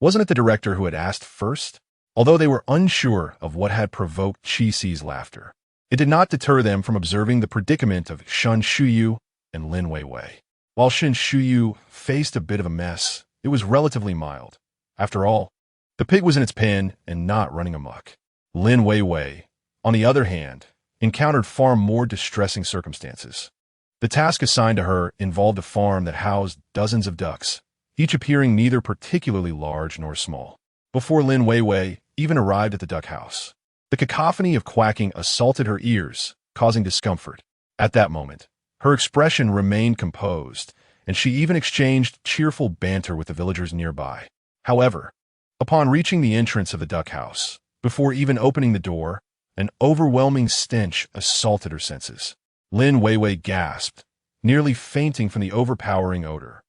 [SPEAKER 1] Wasn't it the director who had asked first? Although they were unsure of what had provoked Qi Si's laughter, it did not deter them from observing the predicament of Shen Shuyu and Lin Weiwei. While Shen Shuyu faced a bit of a mess, it was relatively mild. After all, the pig was in its pen and not running amok. Lin Weiwei, on the other hand, encountered far more distressing circumstances. The task assigned to her involved a farm that housed dozens of ducks, each appearing neither particularly large nor small. Before Lin Weiwei even arrived at the duck house, the cacophony of quacking assaulted her ears, causing discomfort. At that moment, her expression remained composed, and she even exchanged cheerful banter with the villagers nearby. However, upon reaching the entrance of the duck house, before even opening the door, an overwhelming stench assaulted her senses. Lin Weiwei gasped, nearly fainting from the overpowering odor.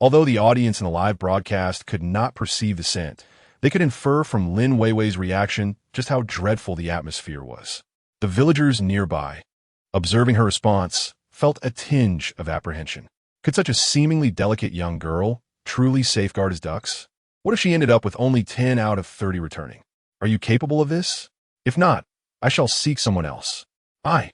[SPEAKER 1] Although the audience in the live broadcast could not perceive the scent, they could infer from Lin Weiwei's reaction just how dreadful the atmosphere was. The villagers nearby, observing her response, felt a tinge of apprehension. Could such a seemingly delicate young girl truly safeguard his ducks? What if she ended up with only 10 out of 30 returning? Are you capable of this? If not, I shall seek someone else. I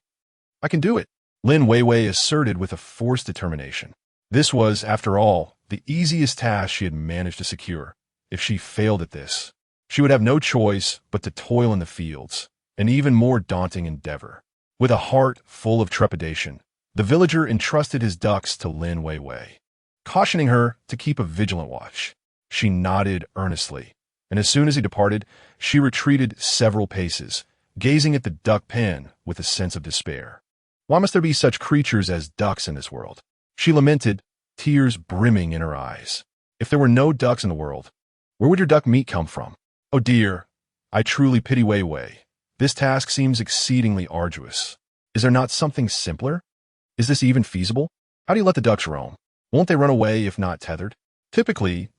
[SPEAKER 1] can do it, Lin Weiwei asserted with a forced determination. This was, after all, the easiest task she had managed to secure. If she failed at this, she would have no choice but to toil in the fields, an even more daunting endeavor. With a heart full of trepidation, the villager entrusted his ducks to Lin Weiwei, cautioning her to keep a vigilant watch. She nodded earnestly, and as soon as he departed, she retreated several paces, gazing at the duck pen with a sense of despair. Why must there be such creatures as ducks in this world? She lamented, tears brimming in her eyes. If there were no ducks in the world, where would your duck meat come from? Oh dear, I truly pity Wei Wei. This task seems exceedingly arduous. Is there not something simpler? Is this even feasible? How do you let the ducks roam? Won't they run away if not tethered? Typically,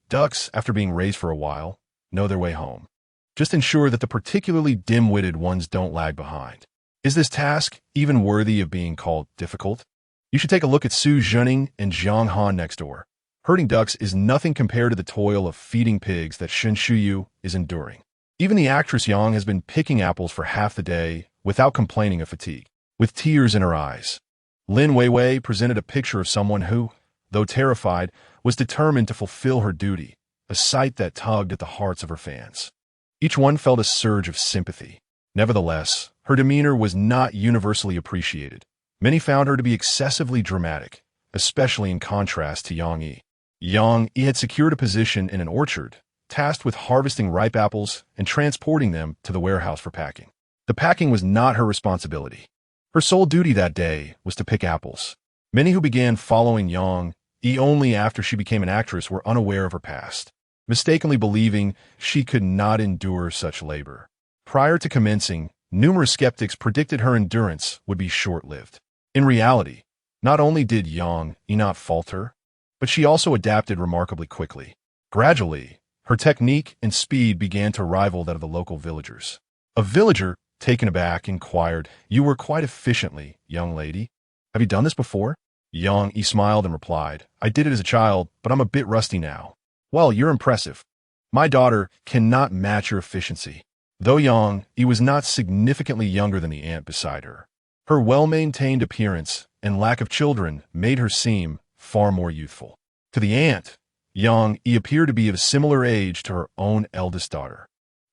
[SPEAKER 1] ducks, after being raised for a while, know their way home. Just ensure that the particularly dim-witted ones don't lag behind. Is this task even worthy of being called difficult? You should take a look at Su Zhening and Jiang Han next door. Herding ducks is nothing compared to the toil of feeding pigs that Shen Shuyu is enduring. Even the actress Yang has been picking apples for half the day without complaining of fatigue. With tears in her eyes, Lin Weiwei presented a picture of someone who, though terrified, was determined to fulfill her duty, a sight that tugged at the hearts of her fans. Each one felt a surge of sympathy. Nevertheless, her demeanor was not universally appreciated. Many found her to be excessively dramatic, especially in contrast to Yang Yi. Yang Yi had secured a position in an orchard, tasked with harvesting ripe apples and transporting them to the warehouse for packing. The packing was not her responsibility. Her sole duty that day was to pick apples. Many who began following Yang Yi only after she became an actress were unaware of her past, mistakenly believing she could not endure such labor. Prior to commencing, numerous skeptics predicted her endurance would be short-lived. In reality, not only did Yang Yi not falter, but she also adapted remarkably quickly. Gradually, her technique and speed began to rival that of the local villagers. A villager, taken aback, inquired, "You work quite efficiently, young lady. Have you done this before?" Yang Yi smiled and replied, "I did it as a child, but I'm a bit rusty now." "Well, you're impressive. My daughter cannot match your efficiency." Though Yang Yi was not significantly younger than the aunt beside her, her well-maintained appearance and lack of children made her seem far more youthful. To the aunt, Yang Yi appeared to be of similar age to her own eldest daughter.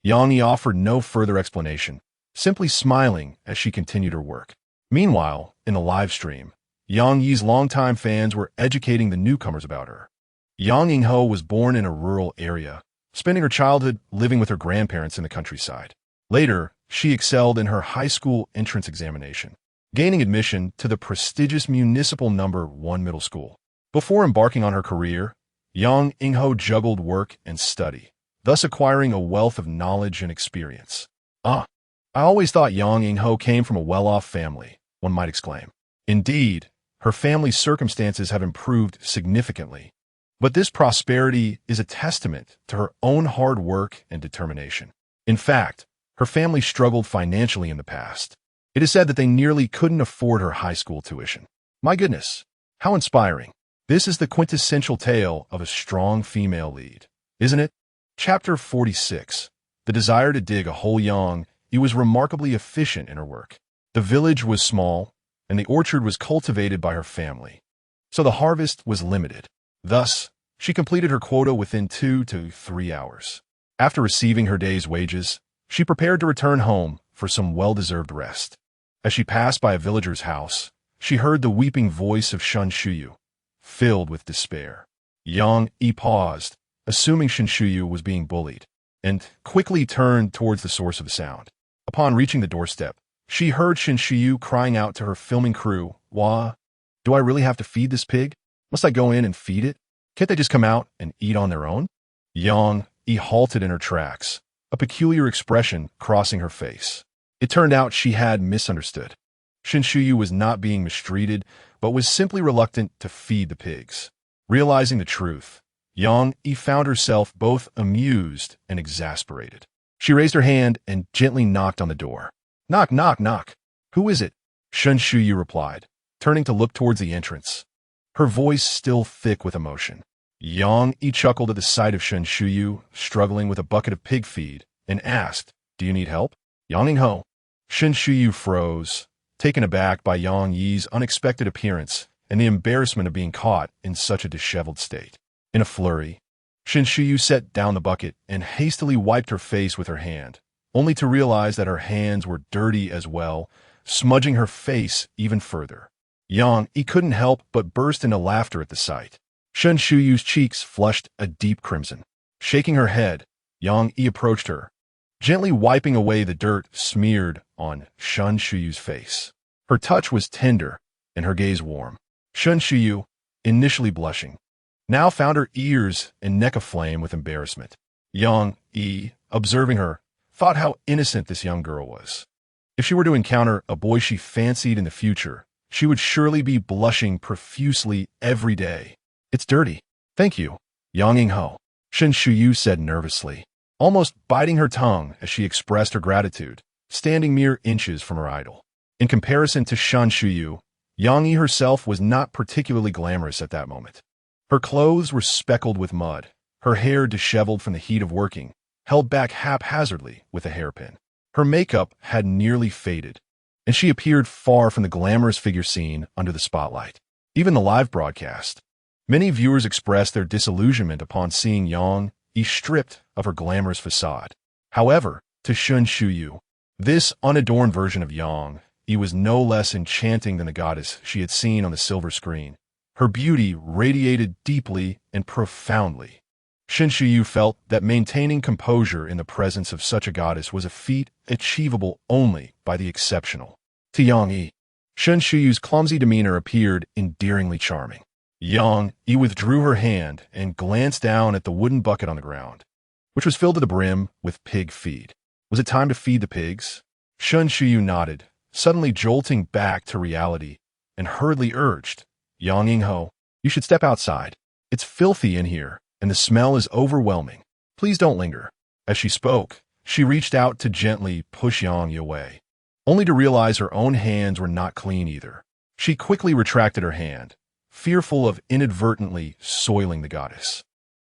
[SPEAKER 1] Yang Yi offered no further explanation, simply smiling as she continued her work. Meanwhile, in the live stream, Yang Yi's longtime fans were educating the newcomers about her. Yang Yingho was born in a rural area, spending her childhood living with her grandparents in the countryside. Later, she excelled in her high school entrance examination, gaining admission to the prestigious municipal No. 1 middle school. Before embarking on her career, Yang Yingho juggled work and study, thus acquiring a wealth of knowledge and experience. I always thought Yang Yingho came from a well-off family, one might exclaim. Indeed, her family's circumstances have improved significantly, but this prosperity is a testament to her own hard work and determination. In fact, her family struggled financially in the past. It is said that they nearly couldn't afford her high school tuition. My goodness, how inspiring. This is the quintessential tale of a strong female lead, isn't it? Chapter 46. The desire to dig a hole. Yang Yi was remarkably efficient in her work. The village was small, and the orchard was cultivated by her family, so the harvest was limited. Thus, she completed her quota within 2 to 3 hours. After receiving her day's wages, she prepared to return home for some well-deserved rest. As she passed by a villager's house, she heard the weeping voice of Shen Shuyu, filled with despair. Yang Yi paused, assuming Shen Shuyu was being bullied, and quickly turned towards the source of the sound. Upon reaching the doorstep, she heard Shen Shuyu crying out to her filming crew, "Wah, do I really have to feed this pig? Must I go in and feed it? Can't they just come out and eat on their own?" Yang Yi halted in her tracks, a peculiar expression crossing her face. It turned out she had misunderstood. Shen Shuyu was not being mistreated, but was simply reluctant to feed the pigs. Realizing the truth, Yang Yi found herself both amused and exasperated. She raised her hand and gently knocked on the door. "Knock, knock, knock. Who is it?" Shen Shuyu replied, turning to look towards the entrance, her voice still thick with emotion. Yang Yi chuckled at the sight of Shen Shuyu struggling with a bucket of pig feed and asked, "Do you need help?" "Yang Yingho." Shen Shuyu froze, taken aback by Yang Yi's unexpected appearance and the embarrassment of being caught in such a disheveled state. In a flurry, Shen Shuyu set down the bucket and hastily wiped her face with her hand, only to realize that her hands were dirty as well, smudging her face even further. Yang Yi couldn't help but burst into laughter at the sight. Shen Shuyu's cheeks flushed a deep crimson. Shaking her head, Yang Yi approached her, gently wiping away the dirt smeared on Shen Shuyu's face. Her touch was tender and her gaze warm. Shun Shuyu, initially blushing, now found her ears and neck aflame with embarrassment. Yang Yi, observing her, thought how innocent this young girl was. If she were to encounter a boy she fancied in the future, she would surely be blushing profusely every day. It's dirty. Thank you, Yang Yingho, Shun Shuyu said nervously, almost biting her tongue as she expressed her gratitude, standing mere inches from her idol. In comparison to Shun Shuyu, Yang Yi herself was not particularly glamorous at that moment. Her clothes were speckled with mud, her hair disheveled from the heat of working, held back haphazardly with a hairpin. Her makeup had nearly faded, and she appeared far from the glamorous figure seen under the spotlight. Even the live broadcast, many viewers expressed their disillusionment upon seeing Yang Yi stripped of her glamorous facade. However, to Shun Shuyu, this unadorned version of Yang Yi was no less enchanting than the goddess she had seen on the silver screen. Her beauty radiated deeply and profoundly. Shun Shuyu felt that maintaining composure in the presence of such a goddess was a feat achievable only by the exceptional. To Yang Yi, Shun Shuyu's clumsy demeanor appeared endearingly charming. Yang Yi withdrew her hand and glanced down at the wooden bucket on the ground, which was filled to the brim with pig feed. Was it time to feed the pigs? Shun Shuyu nodded, suddenly jolting back to reality, and hurriedly urged, Yang Yingho, you should step outside. It's filthy in here, and the smell is overwhelming. Please don't linger. As she spoke, she reached out to gently push Yang Yi away, only to realize her own hands were not clean either. She quickly retracted her hand, fearful of inadvertently soiling the goddess.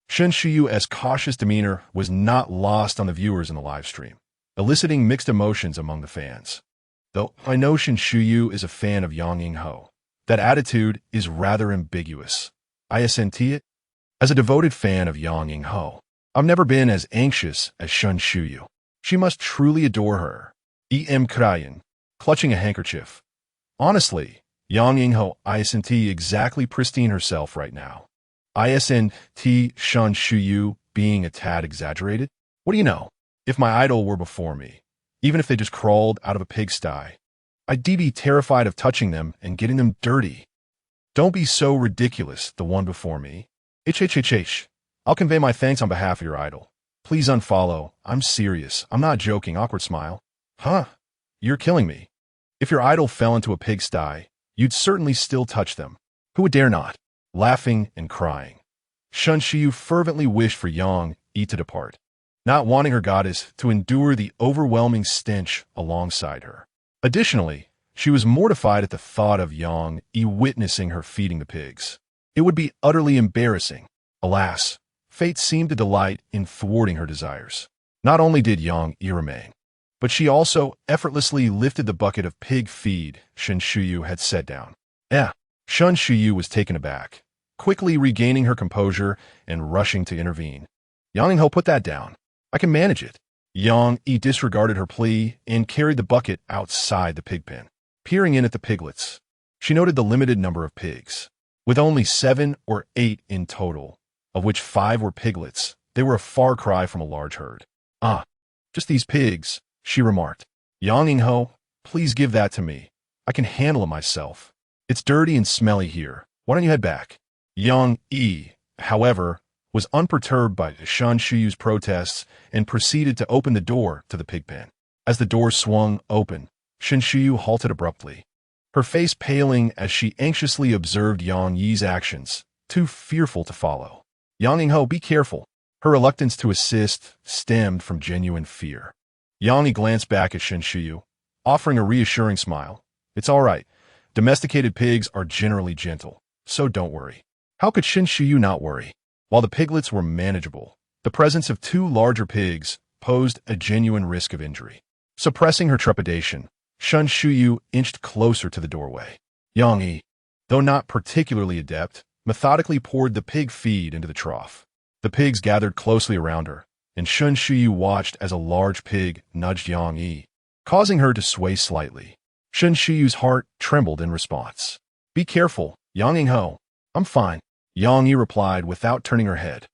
[SPEAKER 1] Shun Shuyu's cautious demeanor was not lost on the viewers in the live stream, eliciting mixed emotions among the fans. Though I know Shun Shuyu is a fan of Yang Yingho, that attitude is rather ambiguous. Isn't it? As a devoted fan of Yang Yingho, I've never been as anxious as Shun Shuyu. She must truly adore her. Crying, clutching a handkerchief. Honestly, Yang Yingho isn't exactly pristine herself right now. Isn't Shun Shuyu being a tad exaggerated? What do you know? If my idol were before me, even if they just crawled out of a pigsty, I'd be terrified of touching them and getting them dirty. Don't be so ridiculous, the one before me. I'll convey my thanks on behalf of your idol. Please unfollow. I'm serious. I'm not joking. Awkward smile. Huh? You're killing me. If your idol fell into a pigsty, you'd certainly still touch them. Who would dare not? Laughing and crying. Shun Shuyu fervently wished for Yang Yi to depart, not wanting her goddess to endure the overwhelming stench alongside her. Additionally, she was mortified at the thought of Yang Yi witnessing her feeding the pigs. It would be utterly embarrassing. Alas, fate seemed to delight in thwarting her desires. Not only did Yang Yi remain, but she also effortlessly lifted the bucket of pig feed Shun Shuyu had set down. Shun Shuyu was taken aback, quickly regaining her composure and rushing to intervene. Yang Yingho, put that down. I can manage it. Yang Yi disregarded her plea and carried the bucket outside the pig pen. Peering in at the piglets, she noted the limited number of pigs. With only 7 or 8 in total, of which 5 were piglets, they were a far cry from a large herd. Just these pigs, she remarked. Yang Yingho, please give that to me. I can handle it myself. It's dirty and smelly here. Why don't you head back? Yang Yi, however, was unperturbed by Shun Shuyu's protests and proceeded to open the door to the pig pen. As the door swung open, Shun Shuyu halted abruptly, her face paling as she anxiously observed Yang Yi's actions, too fearful to follow. Yang Yingho, be careful. Her reluctance to assist stemmed from genuine fear. Yang Yi glanced back at Shun Shuyu, offering a reassuring smile. It's all right. Domesticated pigs are generally gentle, so don't worry. How could Shun Shuyu not worry? While the piglets were manageable, the presence of 2 larger pigs posed a genuine risk of injury. Suppressing her trepidation, Shun Shuyu inched closer to the doorway. Yang Yi, though not particularly adept, methodically poured the pig feed into the trough. The pigs gathered closely around her, and Shun Shuyu watched as a large pig nudged Yang Yi, causing her to sway slightly. Shun Shuyu's heart trembled in response. Be careful, Yang Yingho. I'm fine, Yang Yi replied without turning her head,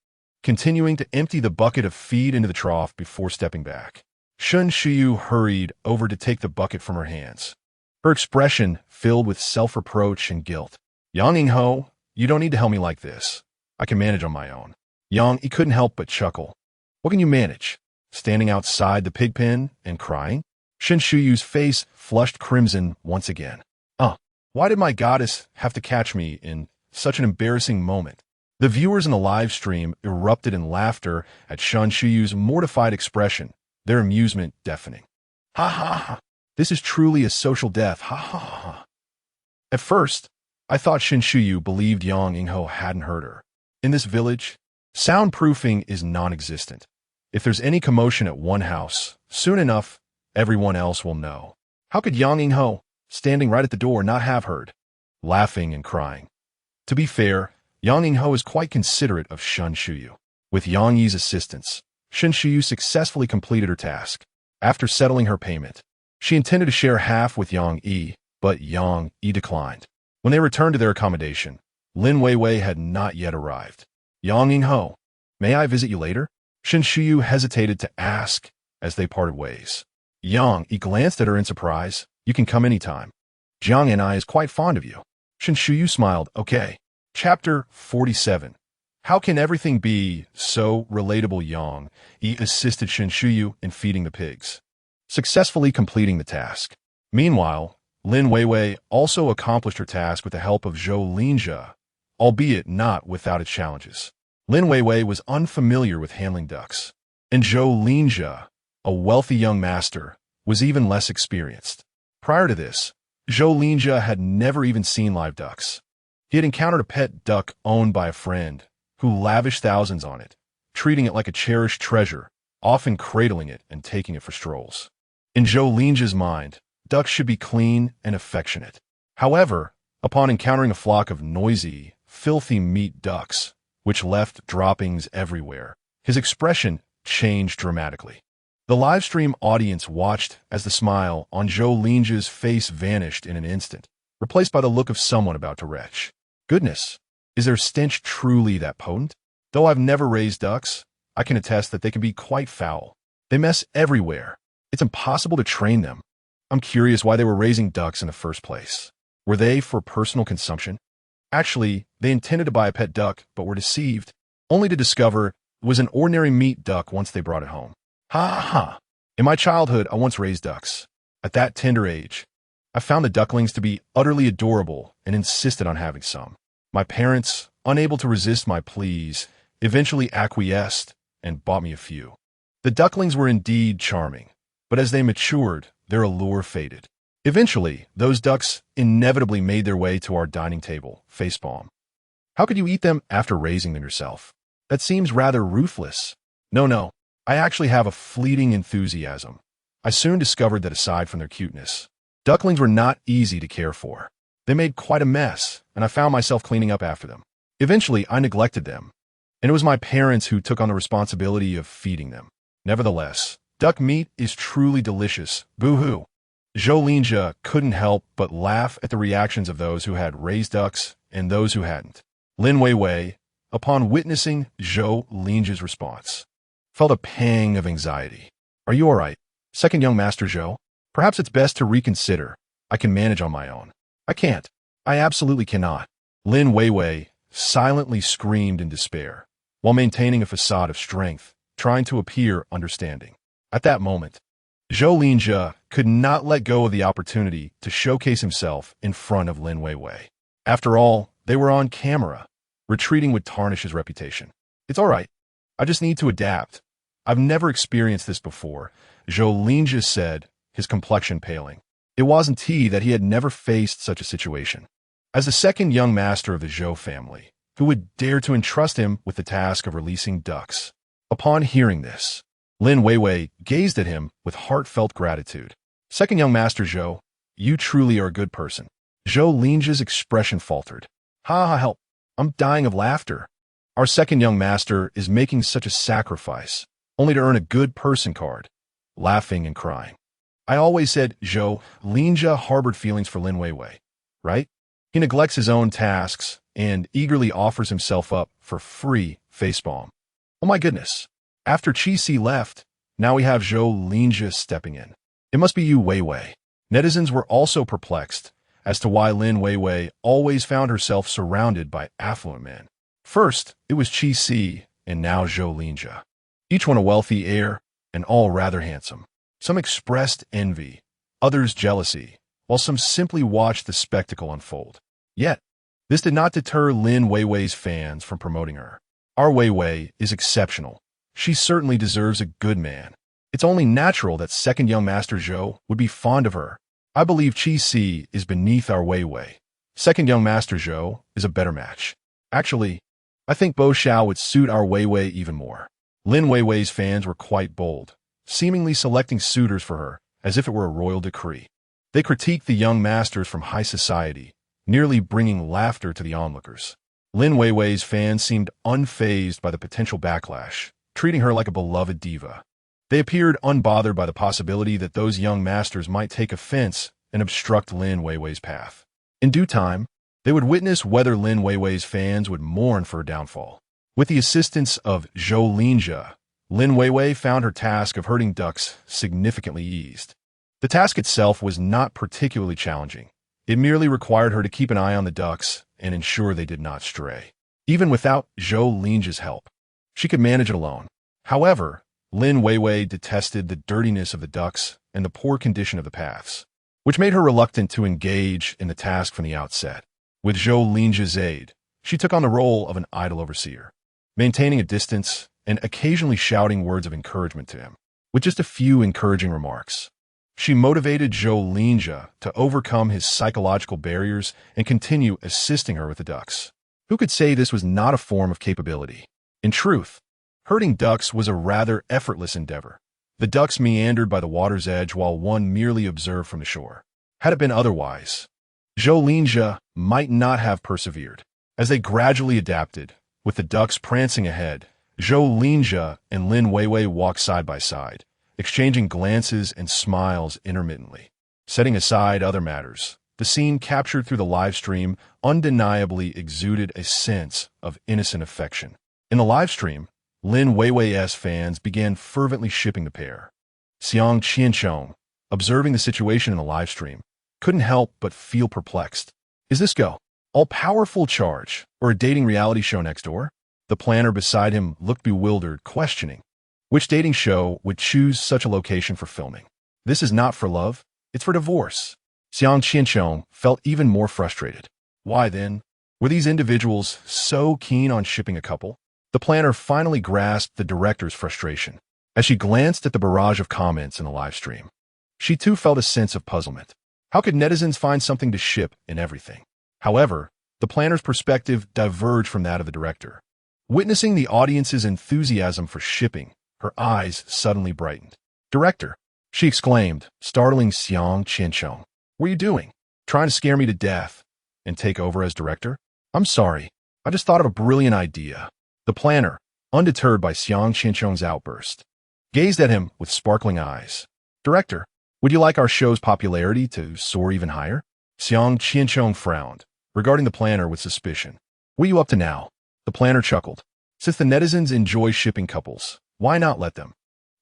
[SPEAKER 1] continuing to empty the bucket of feed into the trough before stepping back. Shun Shuyu hurried over to take the bucket from her hands, her expression filled with self-reproach and guilt. Yang Ing-ho, you don't need to help me like this. I can manage on my own. Yang, he couldn't help but chuckle. What can you manage? Standing outside the pig pen and crying? Shin Shuyu's face flushed crimson once again. Why did my goddess have to catch me in such an embarrassing moment? The viewers in the live stream erupted in laughter at Shin Shuyu's mortified expression, their amusement deafening. Ha ha ha. This is truly a social death. Ha ha ha. At first, I thought Shin Shuyu believed Yang Ing-ho hadn't heard her. In this village, soundproofing is non-existent. If there's any commotion at one house, soon enough, everyone else will know. How could Yang Ing-ho, standing right at the door, not have heard? Laughing and crying. To be fair, Yang Ing-ho is quite considerate of Shin Shuyu. With Yang Yi's assistance, Shin Shuyu successfully completed her task. After settling her payment, she intended to share half with Yang Yi, but Yang Yi declined. When they returned to their accommodation, Lin Weiwei had not yet arrived. Yang Ing-ho, may I visit you later? Shin Shuyu hesitated to ask as they parted ways. Yang Yi glanced at her in surprise. You can come anytime. Jiang and I is quite fond of you. Shin Shuyu smiled. Okay. Chapter 47. How can everything be so relatable? Yang Yi assisted Shin Shuyu in feeding the pigs, successfully completing the task. Meanwhile, Lin Weiwei also accomplished her task with the help of Zhou Linjia, albeit not without its challenges. Lin Weiwei was unfamiliar with handling ducks, and Zhou Linjia, a wealthy young master, was even less experienced. Prior to this, Zhou Linjia had never even seen live ducks. He had encountered a pet duck owned by a friend who lavished thousands on it, treating it like a cherished treasure, often cradling it and taking it for strolls. In Zhou Linjia's mind, ducks should be clean and affectionate. However, upon encountering a flock of noisy, filthy meat ducks, which left droppings everywhere, his expression changed dramatically. The livestream audience watched as the smile on Zhou Linjia's face vanished in an instant, replaced by the look of someone about to retch. Goodness, is their stench truly that potent? Though I've never raised ducks, I can attest that they can be quite foul. They mess everywhere. It's impossible to train them. I'm curious why they were raising ducks in the first place. Were they for personal consumption? Actually, they intended to buy a pet duck, but were deceived, only to discover it was an ordinary meat duck once they brought it home. Ha ha ha. In my childhood, I once raised ducks. At that tender age, I found the ducklings to be utterly adorable and insisted on having some. My parents, unable to resist my pleas, eventually acquiesced and bought me a few. The ducklings were indeed charming, but as they matured, their allure faded. Eventually, those ducks inevitably made their way to our dining table, facepalm. How could you eat them after raising them yourself? That seems rather ruthless. No, I actually have a fleeting enthusiasm. I soon discovered that aside from their cuteness, ducklings were not easy to care for. They made quite a mess, and I found myself cleaning up after them. Eventually, I neglected them, and it was my parents who took on the responsibility of feeding them. Nevertheless, duck meat is truly delicious. Boo-hoo. Zhou Linjia couldn't help but laugh at the reactions of those who had raised ducks and those who hadn't. Lin Weiwei, upon witnessing Zhou Linjia's response, felt a pang of anxiety. Are you all right, second young master Zhou? Perhaps it's best to reconsider. I can manage on my own. I can't. I absolutely cannot. Lin Weiwei silently screamed in despair, while maintaining a facade of strength, trying to appear understanding. At that moment, Zhou Linjia could not let go of the opportunity to showcase himself in front of Lin Weiwei. After all, they were on camera. Retreating would tarnish his reputation. It's all right. I just need to adapt. I've never experienced this before, Zhou Linjia said, his complexion paling. It wasn't he that he had never faced such a situation. As the second young master of the Zhou family, who would dare to entrust him with the task of releasing ducks? Upon hearing this, Lin Weiwei gazed at him with heartfelt gratitude. Second young master Zhou, you truly are a good person. Zhou Linjia's expression faltered. Ha, help. I'm dying of laughter. Our second young master is making such a sacrifice, only to earn a good person card. Laughing and crying. I always said Zhou Linjia harbored feelings for Lin Weiwei, right? He neglects his own tasks and eagerly offers himself up for free facepalm. Oh my goodness. After Chi Si left, now we have Zhou Linjia stepping in. It must be you, Weiwei. Netizens were also perplexed as to why Lin Weiwei always found herself surrounded by affluent men. First, it was Qi Si, and now Zhou Linjia. Each one a wealthy heir, and all rather handsome. Some expressed envy, others jealousy, while some simply watched the spectacle unfold. Yet, this did not deter Lin Weiwei's fans from promoting her. Our Weiwei is exceptional. She certainly deserves a good man. It's only natural that second young master Zhou would be fond of her. I believe Qi Si is beneath our Weiwei. Second young master Zhou is a better match. Actually, I think Bo Xiao would suit our Weiwei even more. Lin Weiwei's fans were quite bold, seemingly selecting suitors for her as if it were a royal decree. They critiqued the young masters from high society, nearly bringing laughter to the onlookers. Lin Weiwei's fans seemed unfazed by the potential backlash, treating her like a beloved diva. They appeared unbothered by the possibility that those young masters might take offense and obstruct Lin Weiwei's path. In due time, they would witness whether Lin Weiwei's fans would mourn for her downfall. With the assistance of Zhou Linjia, Lin Weiwei found her task of herding ducks significantly eased. The task itself was not particularly challenging. It merely required her to keep an eye on the ducks and ensure they did not stray. Even without Zhou Linjia's help, she could manage it alone. However, Lin Weiwei detested the dirtiness of the ducks and the poor condition of the paths, which made her reluctant to engage in the task from the outset. With Zhou Linjia's aid, she took on the role of an idle overseer, maintaining a distance and occasionally shouting words of encouragement to him. With just a few encouraging remarks, she motivated Zhou Linjia to overcome his psychological barriers and continue assisting her with the ducks. Who could say this was not a form of capability? In truth, herding ducks was a rather effortless endeavor. The ducks meandered by the water's edge while one merely observed from the shore. Had it been otherwise, Zhou Linjia might not have persevered. As they gradually adapted, with the ducks prancing ahead, Zhou Linjia and Lin Weiwei walked side by side, exchanging glances and smiles intermittently. Setting aside other matters, the scene captured through the live stream undeniably exuded a sense of innocent affection. In the live stream, Lin Weiwei's fans began fervently shipping the pair. Xiang Qianchong, observing the situation in the live stream, couldn't help but feel perplexed. Is this all-powerful charge, or a dating reality show next door? The planner beside him looked bewildered, questioning which dating show would choose such a location for filming. This is not for love, it's for divorce. Xiang Qianchong felt even more frustrated. Why then, were these individuals so keen on shipping a couple? The planner finally grasped the director's frustration. As she glanced at the barrage of comments in the live stream, she too felt a sense of puzzlement. How could netizens find something to ship in everything? However, the planner's perspective diverged from that of the director. Witnessing the audience's enthusiasm for shipping, her eyes suddenly brightened. "Director," she exclaimed, startling Xiang Qianchong. "What are you doing? Trying to scare me to death and take over as director?" "I'm sorry. I just thought of a brilliant idea." The planner, undeterred by Xiang Qianchong's outburst, gazed at him with sparkling eyes. "Director, would you like our show's popularity to soar even higher?" Xiang Qianchong frowned, regarding the planner with suspicion. "What are you up to now?" The planner chuckled. "Since the netizens enjoy shipping couples, why not let them?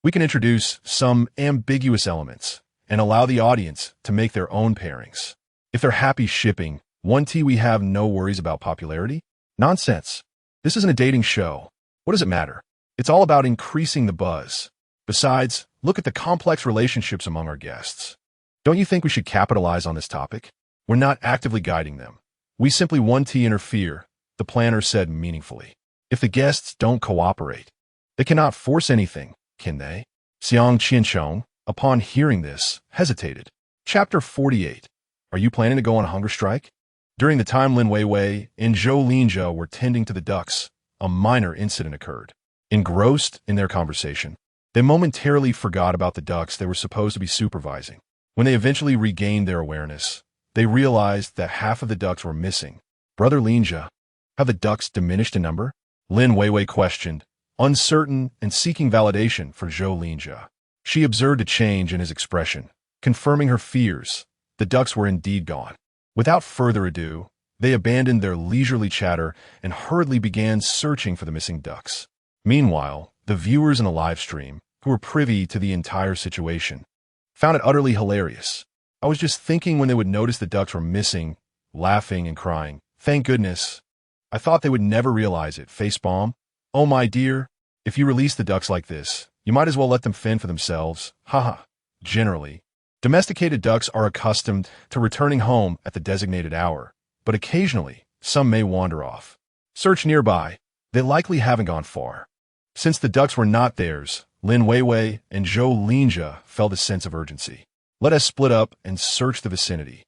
[SPEAKER 1] We can introduce some ambiguous elements and allow the audience to make their own pairings. If they're happy shipping, we have no worries about popularity." "Nonsense. This isn't a dating show. What does it matter? It's all about increasing the buzz. Besides, look at the complex relationships among our guests. Don't you think we should capitalize on this topic? We're not actively guiding them. We simply want to interfere," the planner said meaningfully. "If the guests don't cooperate, they cannot force anything, can they?" Xiang Qianchong, upon hearing this, hesitated. Chapter 48. Are you planning to go on a hunger strike? During the time Lin Weiwei and Zhou Linjia were tending to the ducks, a minor incident occurred. Engrossed in their conversation, they momentarily forgot about the ducks they were supposed to be supervising. When they eventually regained their awareness, they realized that half of the ducks were missing. "Brother Linjia, have the ducks diminished in number?" Lin Weiwei questioned, uncertain and seeking validation for Zhou Linjia. She observed a change in his expression, confirming her fears. The ducks were indeed gone. Without further ado, they abandoned their leisurely chatter and hurriedly began searching for the missing ducks. Meanwhile, the viewers in the live stream, who were privy to the entire situation, found it utterly hilarious. I was just thinking when they would notice the ducks were missing, laughing and crying. Thank goodness. I thought they would never realize it. Facepalm. Oh my dear, if you release the ducks like this, you might as well let them fend for themselves. Haha. Generally, domesticated ducks are accustomed to returning home at the designated hour, but occasionally, some may wander off. Search nearby. They likely haven't gone far. Since the ducks were not theirs, Lin Weiwei and Zhou Linjia felt a sense of urgency. Let us split up and search the vicinity.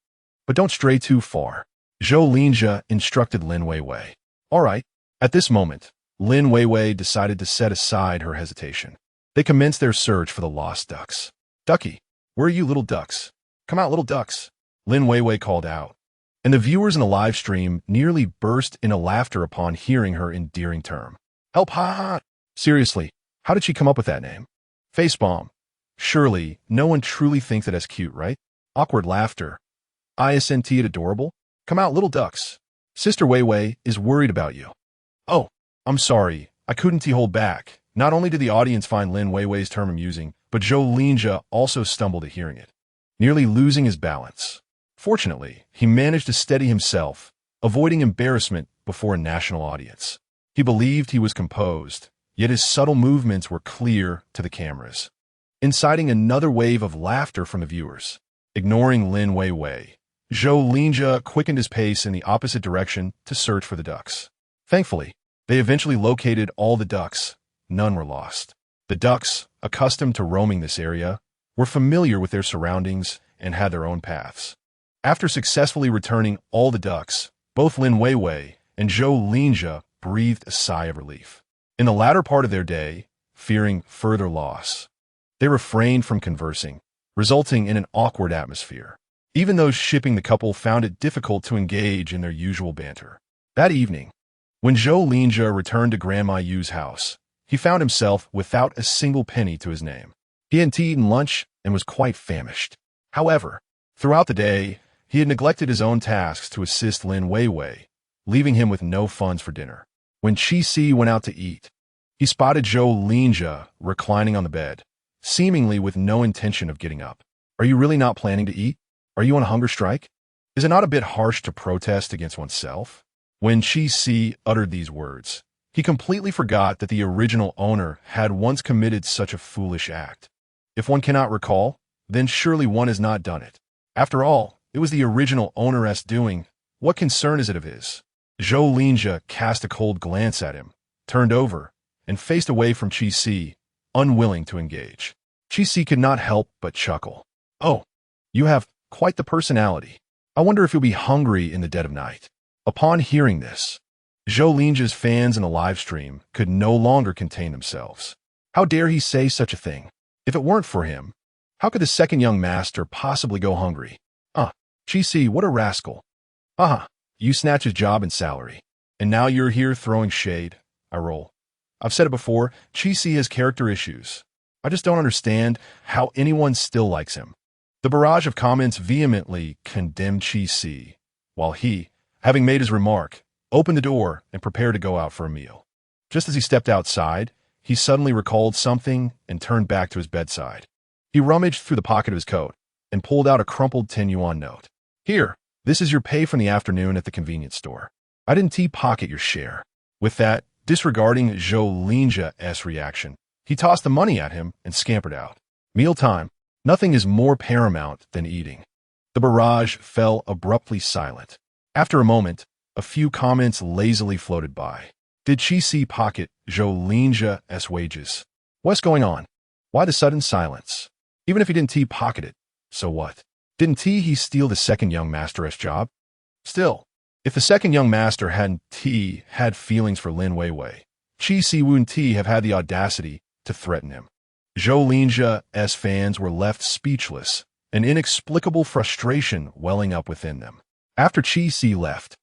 [SPEAKER 1] But don't stray too far. Zhou Linjia instructed Lin Weiwei. All right. At this moment, Lin Weiwei decided to set aside her hesitation. They commenced their search for the lost ducks. Ducky, where are you, little ducks? Come out, little ducks. Lin Weiwei called out. And the viewers in the live stream nearly burst into laughter upon hearing her endearing term. Help, ha ha! Seriously, how did she come up with that name? Facepalm. Surely, no one truly thinks it as cute, right? Awkward laughter. Isn't it adorable? Come out, little ducks. Sister Weiwei is worried about you. Oh, I'm sorry. I couldn't hold back. Not only did the audience find Lin Weiwei's term amusing, but Zhou Linjia also stumbled at hearing it, nearly losing his balance. Fortunately, he managed to steady himself, avoiding embarrassment before a national audience. He believed he was composed, yet his subtle movements were clear to the cameras, inciting another wave of laughter from the viewers. Ignoring Lin Weiwei, Zhou Linjia quickened his pace in the opposite direction to search for the ducks. Thankfully, they eventually located all the ducks. None were lost. The ducks, accustomed to roaming this area, were familiar with their surroundings and had their own paths. After successfully returning all the ducks, both Lin Weiwei and Zhou Linjia breathed a sigh of relief. In the latter part of their day, fearing further loss, they refrained from conversing, resulting in an awkward atmosphere. Even those shipping the couple found it difficult to engage in their usual banter. That evening, when Zhou Linjia returned to Grandma Yu's house, he found himself without a single penny to his name. He hadn't eaten lunch and was quite famished. However, throughout the day, he had neglected his own tasks to assist Lin Weiwei, leaving him with no funds for dinner. When Qi went out to eat, he spotted Zhou Linjia reclining on the bed, seemingly with no intention of getting up. Are you really not planning to eat? Are you on a hunger strike? Is it not a bit harsh to protest against oneself? When Qi uttered these words, he completely forgot that the original owner had once committed such a foolish act. If one cannot recall, then surely one has not done it. After all, it was the original owner's doing. What concern is it of his? Zhou Linjia cast a cold glance at him, turned over, and faced away from Qi, unwilling to engage. Qi could not help but chuckle. Oh, you have quite the personality. I wonder if you'll be hungry in the dead of night. Upon hearing this, Zhou Linjia's fans in the live stream could no longer contain themselves. How dare he say such a thing? If it weren't for him, how could the second young master possibly go hungry? Qi, what a rascal. You snatch his job and salary. And now you're here throwing shade. I roll. I've said it before, Qi has character issues. I just don't understand how anyone still likes him. The barrage of comments vehemently condemned Qi, while he, having made his remark, opened the door and prepared to go out for a meal. Just as he stepped outside, he suddenly recalled something and turned back to his bedside. He rummaged through the pocket of his coat and pulled out a crumpled 10 yuan note. Here, this is your pay from the afternoon at the convenience store. I didn't pocket your share. With that, disregarding Zhou Linjia's reaction, he tossed the money at him and scampered out. Mealtime. Nothing is more paramount than eating. The barrage fell abruptly silent. After a moment, a few comments lazily floated by. Did Qi pocket Zhou Linjia's wages? What's going on? Why the sudden silence? Even if he didn't pocket it, so what? Didn't he steal the second young master's job? Still, if the second young master hadn't had feelings for Lin Weiwei, Qi wouldn't have had the audacity to threaten him. Zhou Linjia's fans were left speechless, an inexplicable frustration welling up within them. After Qi left,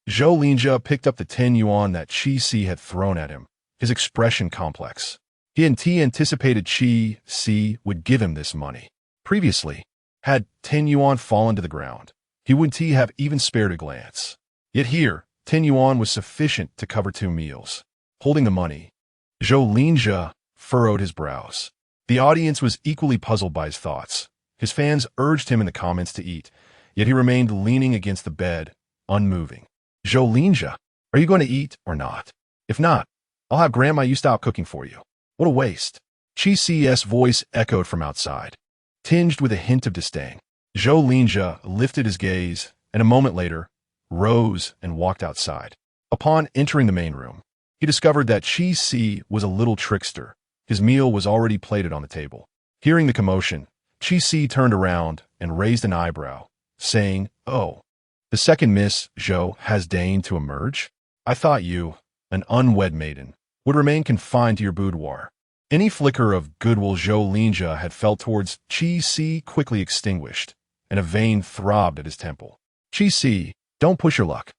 [SPEAKER 1] Zhou Linjia picked up the 10 yuan that Qi had thrown at him, his expression complex. He anticipated Qi would give him this money. Previously, had 10 yuan fallen to the ground, he wouldn't have even spared a glance. Yet here, 10 yuan was sufficient to cover 2 meals. Holding the money, Zhou Linjia furrowed his brows. The audience was equally puzzled by his thoughts. His fans urged him in the comments to eat, yet he remained leaning against the bed, unmoving. "Zhou Linjia, are you going to eat or not? If not, I'll have Grandma you stop cooking for you. What a waste." Qi Si's voice echoed from outside, tinged with a hint of disdain. Zhou Linjia lifted his gaze, and a moment later, rose and walked outside. Upon entering the main room, he discovered that Qi Si was a little trickster. His meal was already plated on the table. Hearing the commotion, Qi Si turned around and raised an eyebrow, saying, "Oh, the second Miss Zhou has deigned to emerge? I thought you, an unwed maiden, would remain confined to your boudoir." Any flicker of goodwill Zhou Linjia had felt towards Qi Si quickly extinguished, and a vein throbbed at his temple. "Qi Si, don't push your luck."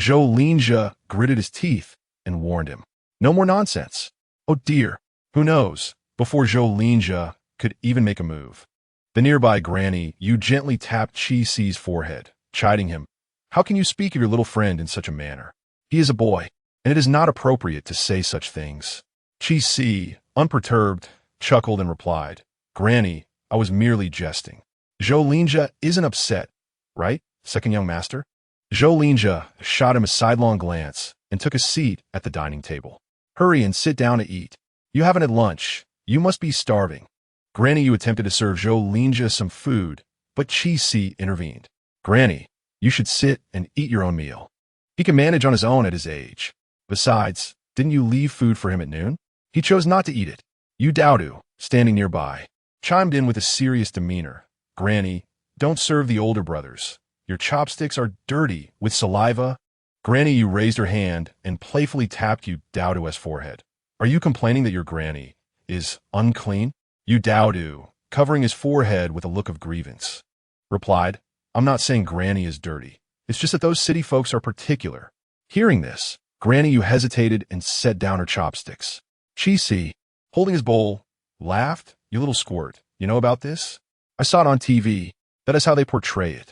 [SPEAKER 1] Zhou Linjia gritted his teeth and warned him. "No more nonsense." Oh dear, who knows? Before Zhou Linjia could even make a move, the nearby Granny Yu gently tapped Qi Si's forehead, chiding him. "How can you speak of your little friend in such a manner? He is a boy, and it is not appropriate to say such things." Qi Si, unperturbed, chuckled and replied, "Granny, I was merely jesting." "Zhou Linjia isn't upset, right, second young master?" Zhou Linjia shot him a sidelong glance and took a seat at the dining table. "Hurry and sit down to eat. You haven't had lunch. You must be starving." Granny Yu attempted to serve Zhou Linjia some food, but Qi Si intervened. "Granny, you should sit and eat your own meal. He can manage on his own at his age. Besides, didn't you leave food for him at noon? He chose not to eat it." Yu Daodu, standing nearby, chimed in with a serious demeanor. "Granny, don't serve the older brothers. Your chopsticks are dirty with saliva." Granny Yu raised her hand and playfully tapped Yu Daodu's forehead. "Are you complaining that your granny is unclean?" Yu Daodu, covering his forehead with a look of grievance, replied, "I'm not saying Granny is dirty. It's just that those city folks are particular." Hearing this, Granny Yu hesitated and set down her chopsticks. Qi Si, holding his bowl, laughed. "You little squirt, you know about this? I saw it on TV. That is how they portray it."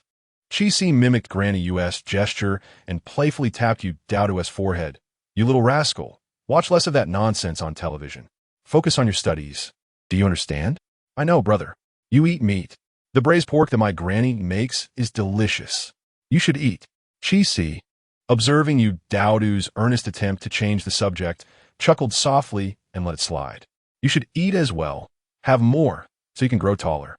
[SPEAKER 1] Qi Si mimicked Granny Yu's gesture and playfully tapped Yu Daodu's forehead. "You little rascal, watch less of that nonsense on television. Focus on your studies. Do you understand?" "I know, brother. You eat meat. The braised pork that my granny makes is delicious. You should eat." Qi Si, observing Yu Daodu's earnest attempt to change the subject, chuckled softly and let it slide. "You should eat as well. Have more, so you can grow taller."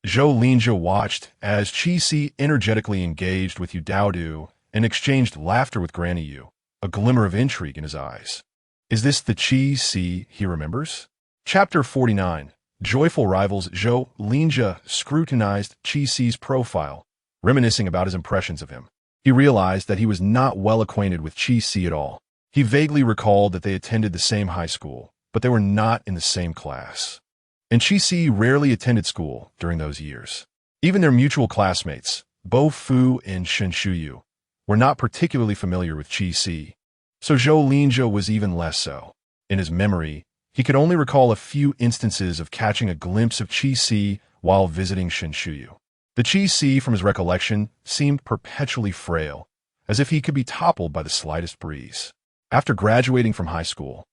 [SPEAKER 1] Zhou Linjia watched as Qi Si energetically engaged with Yu Daodu and exchanged laughter with Granny Yu, a glimmer of intrigue in his eyes. Is this the Qi Si he remembers? Chapter 49. Joyful Rivals. Zhou Linjia scrutinized Qi Si's profile, reminiscing about his impressions of him. He realized that he was not well acquainted with Qi Si at all. He vaguely recalled that they attended the same high school, but they were not in the same class. And Qi Si rarely attended school during those years. Even their mutual classmates, Bo Fu and Shen Shuyu, were not particularly familiar with Qi Si, so Zhou Linjia was even less so. In his memory, he could only recall a few instances of catching a glimpse of Qi Si while visiting Shen Shuyu. The Qi Si from his recollection seemed perpetually frail, as if he could be toppled by the slightest breeze. After graduating from high school,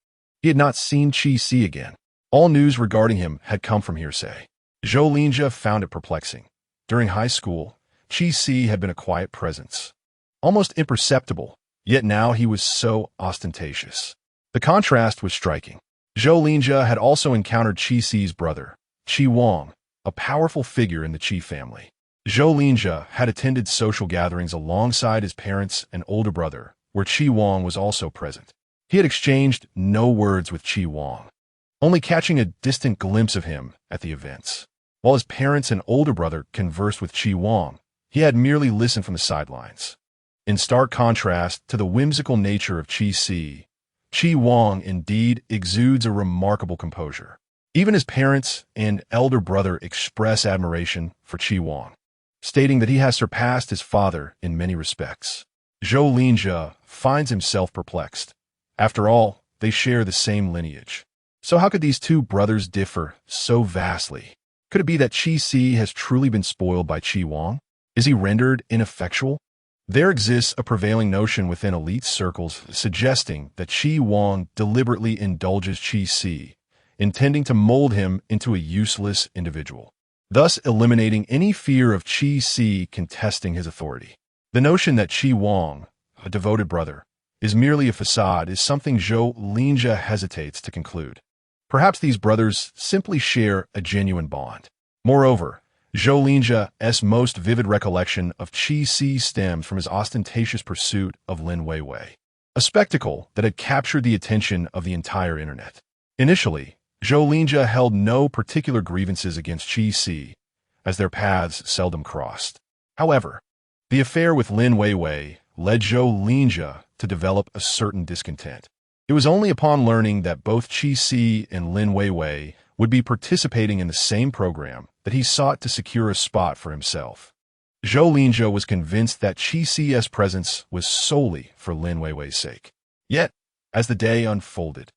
[SPEAKER 1] he had not seen Qi Si again. All news regarding him had come from hearsay. Zhou Linjia found it perplexing. During high school, Qi Si had been a quiet presence, almost imperceptible, yet now he was so ostentatious. The contrast was striking. Zhou Linjia had also encountered Qi Si's brother, Qi Wang, a powerful figure in the Qi family. Zhou Linjia had attended social gatherings alongside his parents and older brother, where Qi Wang was also present. He had exchanged no words with Qi Wang, only catching a distant glimpse of him at the events. While his parents and older brother conversed with Qi Wang, he had merely listened from the sidelines. In stark contrast to the whimsical nature of Qi Si, Qi Wang indeed exudes a remarkable composure. Even his parents and elder brother express admiration for Qi Wang, stating that he has surpassed his father in many respects. Zhou Linjia finds himself perplexed. After all, they share the same lineage. So how could these two brothers differ so vastly? Could it be that Qi Si has truly been spoiled by Qi Wang? Is he rendered ineffectual? There exists a prevailing notion within elite circles suggesting that Qi Wang deliberately indulges Qi Si, intending to mold him into a useless individual. thus eliminating any fear of Qi Si contesting his authority. The notion that Qi Wang, a devoted brother, is merely a facade is something Zhou Linjia hesitates to conclude. Perhaps these brothers simply share a genuine bond. Moreover, Zhou Linjia's most vivid recollection of Qi Si stems from his ostentatious pursuit of Lin Weiwei, a spectacle that had captured the attention of the entire internet. Initially, Zhou Linjia held no particular grievances against Qi Si, as their paths seldom crossed. However, the affair with Lin Weiwei led Zhou Linjia to develop a certain discontent. It was only upon learning that both Qi Si and Lin Weiwei would be participating in the same program that he sought to secure a spot for himself. Zhou Linjia was convinced that Qi Si's presence was solely for Lin Weiwei's sake. Yet, as the day unfolded,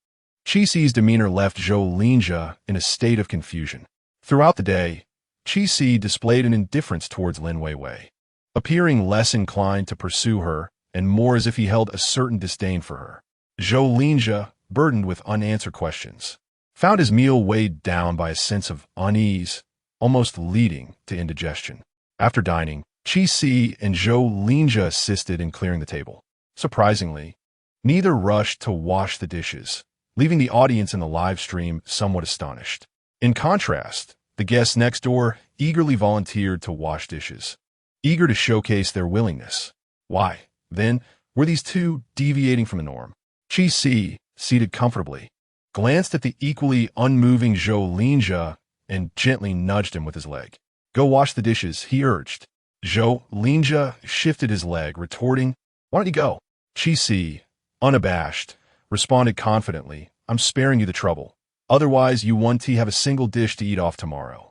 [SPEAKER 1] Qi Si's demeanor left Zhou Linjia in a state of confusion. Throughout the day, Qi Si displayed an indifference towards Lin Weiwei, appearing less inclined to pursue her and more as if he held a certain disdain for her. Zhou Linjia, burdened with unanswered questions, found his meal weighed down by a sense of unease, almost leading to indigestion. After dining, Qi Si and Zhou Linjia assisted in clearing the table. Surprisingly, neither rushed to wash the dishes, leaving the audience in the live stream somewhat astonished. In contrast, the guests next door eagerly volunteered to wash dishes, eager to showcase their willingness. Why, then, were these two deviating from the norm? Qi Si, seated comfortably, glanced at the equally unmoving Zhou Linjia and gently nudged him with his leg. "Go wash the dishes," he urged. Zhou Linjia shifted his leg, retorting, "Why don't you go?" Qi Si, unabashed, responded confidently, "I'm sparing you the trouble. Otherwise, you won't have a single dish to eat off tomorrow."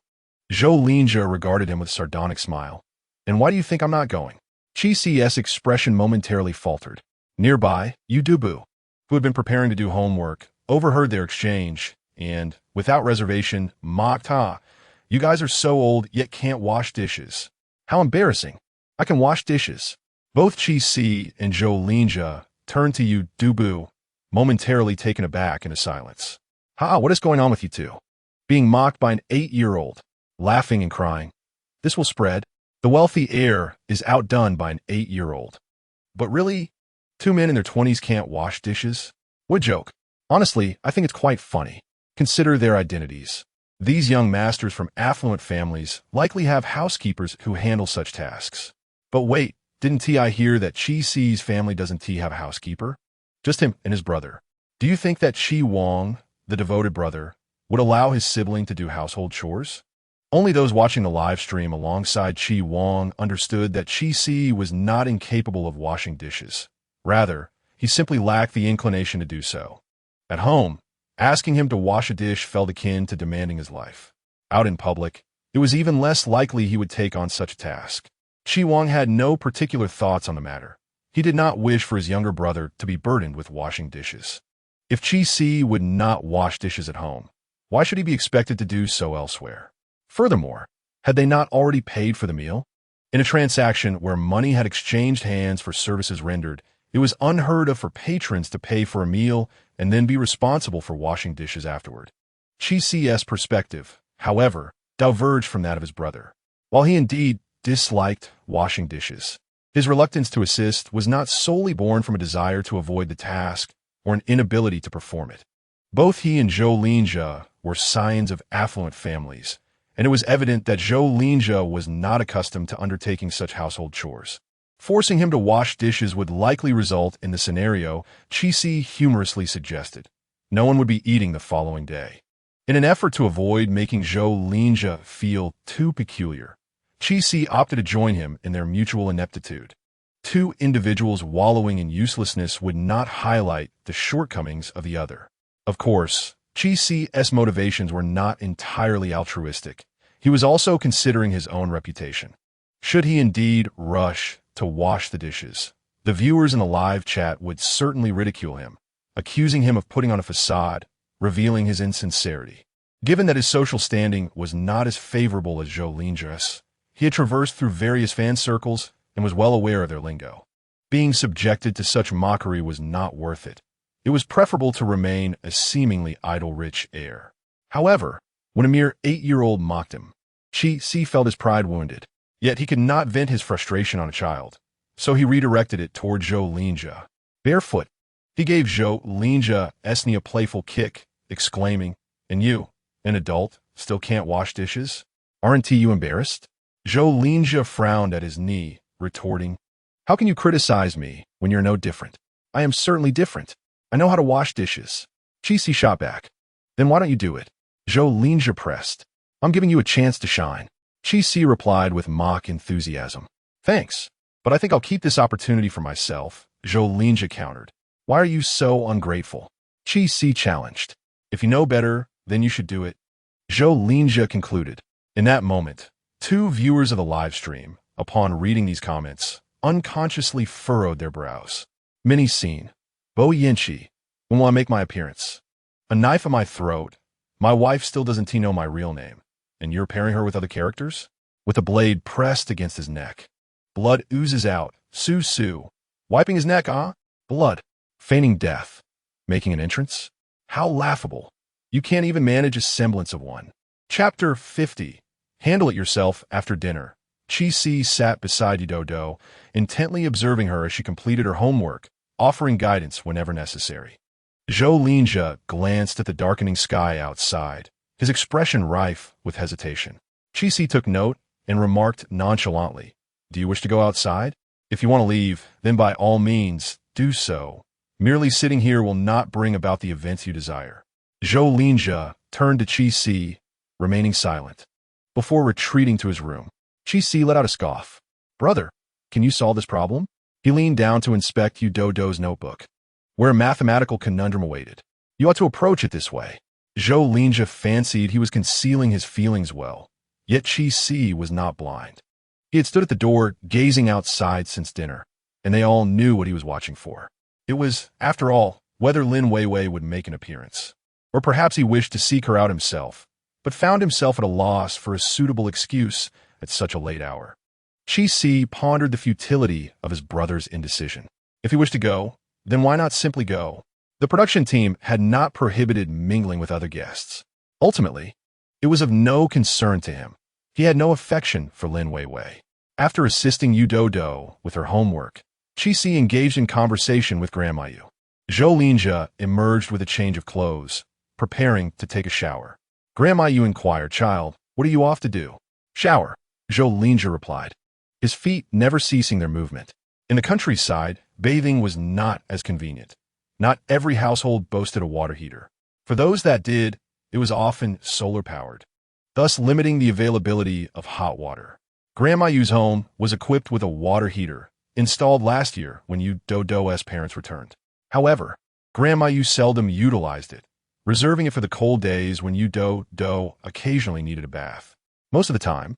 [SPEAKER 1] Zhou Linjia regarded him with a sardonic smile. "And why do you think I'm not going?" Qi Si's expression momentarily faltered. Nearby, Yu Dubu, who had been preparing to do homework, overheard their exchange and, without reservation, mocked, "You guys are so old yet can't wash dishes. How embarrassing. I can wash dishes." Both Qi Si and Zhou Linjia turned to Yu Dubu, momentarily taken aback into silence. What is going on with you two?" Being mocked by an 8-year-old, laughing and crying. This will spread. The wealthy heir is outdone by an 8-year-old. But really, 2 men in their 20s can't wash dishes? What joke. Honestly, I think it's quite funny. Consider their identities. These young masters from affluent families likely have housekeepers who handle such tasks. But wait, didn't I hear that Qi Si's family doesn't have a housekeeper? Just him and his brother. Do you think that Qi Wang, the devoted brother, would allow his sibling to do household chores? Only those watching the live stream alongside Qi Wang understood that Qi Si was not incapable of washing dishes. Rather, he simply lacked the inclination to do so. At home, asking him to wash a dish felt akin to demanding his life. Out in public, it was even less likely he would take on such a task. Qi Wang had no particular thoughts on the matter. He did not wish for his younger brother to be burdened with washing dishes. If Qi Si would not wash dishes at home, why should he be expected to do so elsewhere? Furthermore, had they not already paid for the meal? In a transaction where money had exchanged hands for services rendered, it was unheard of for patrons to pay for a meal and then be responsible for washing dishes afterward. Qi Si's perspective, however, diverged from that of his brother. While he indeed disliked washing dishes, his reluctance to assist was not solely born from a desire to avoid the task or an inability to perform it. Both he and Zhou Linjia were scions of affluent families, and it was evident that Zhou Linjia was not accustomed to undertaking such household chores. Forcing him to wash dishes would likely result in the scenario Qi Si humorously suggested. No one would be eating the following day. In an effort to avoid making Zhou Linjia feel too peculiar, Qi Si opted to join him in their mutual ineptitude. Two individuals wallowing in uselessness would not highlight the shortcomings of the other. Of course, Qi Si's motivations were not entirely altruistic. He was also considering his own reputation. Should he indeed rush to wash the dishes, the viewers in the live chat would certainly ridicule him, accusing him of putting on a facade, revealing his insincerity. Given that his social standing was not as favorable as Zhou Linjia's, he had traversed through various fan circles and was well aware of their lingo. Being subjected to such mockery was not worth it. It was preferable to remain a seemingly idle rich heir. However, when a mere 8-year-old mocked him, Chi felt his pride wounded, yet he could not vent his frustration on a child, so he redirected it toward Zhou Linjia. Barefoot, he gave Zhou Linjia a playful kick, exclaiming, "And you, an adult, still can't wash dishes? Aren't you embarrassed?" Zhou Linjia frowned at his knee, retorting, "How can you criticize me when you're no different? I am certainly different. I know how to wash dishes." Chi shot back. "Then why don't you do it?" Zhou Linjia pressed. "I'm giving you a chance to shine." Chi replied with mock enthusiasm. "Thanks, but I think I'll keep this opportunity for myself," Zhou Linjia countered. "Why are you so ungrateful?" Chi challenged. "If you know better, then you should do it," Zhou Linjia concluded. In that moment, two viewers of the live stream, upon reading these comments, unconsciously furrowed their brows. Mini scene. Bo Yinchi. When will I make my appearance? A knife at my throat. My wife still doesn't know my real name. And you're pairing her with other characters? With a blade pressed against his neck. Blood oozes out. Su. Wiping his neck, huh? Blood. Feigning death. Making an entrance? How laughable. You can't even manage a semblance of one. Chapter 50. Handle it yourself after dinner. Chi sat beside Dodo, intently observing her as she completed her homework, offering guidance whenever necessary. Zhou Linjia glanced at the darkening sky outside, his expression rife with hesitation. Chi took note and remarked nonchalantly, "Do you wish to go outside? If you want to leave, then by all means, do so. Merely sitting here will not bring about the events you desire." Zhou Linjia turned to Chi, remaining silent. Before retreating to his room, Chi let out a scoff. "Brother, can you solve this problem?" He leaned down to inspect Dodo's notebook, where a mathematical conundrum awaited. "You ought to approach it this way." Zhou Linjia fancied he was concealing his feelings well, yet Chi was not blind. He had stood at the door, gazing outside since dinner, and they all knew what he was watching for. It was, after all, whether Lin Weiwei would make an appearance. Or perhaps he wished to seek her out himself, but found himself at a loss for a suitable excuse at such a late hour. Chi pondered the futility of his brother's indecision. If he wished to go, then why not simply go? The production team had not prohibited mingling with other guests. Ultimately, it was of no concern to him. He had no affection for Lin Weiwei. After assisting Dodo with her homework, Chi engaged in conversation with Grandma Yu. Zhou Linjia emerged with a change of clothes, preparing to take a shower. Grandma Yu inquired, "Child, what are you off to do?" "Shower," Zhou Linjia replied, his feet never ceasing their movement. In the countryside, bathing was not as convenient. Not every household boasted a water heater. For those that did, it was often solar-powered, thus limiting the availability of hot water. Grandma Yu's home was equipped with a water heater, installed last year when Dodo's parents returned. However, Grandma Yu seldom utilized it, reserving it for the cold days when Dodo occasionally needed a bath. Most of the time,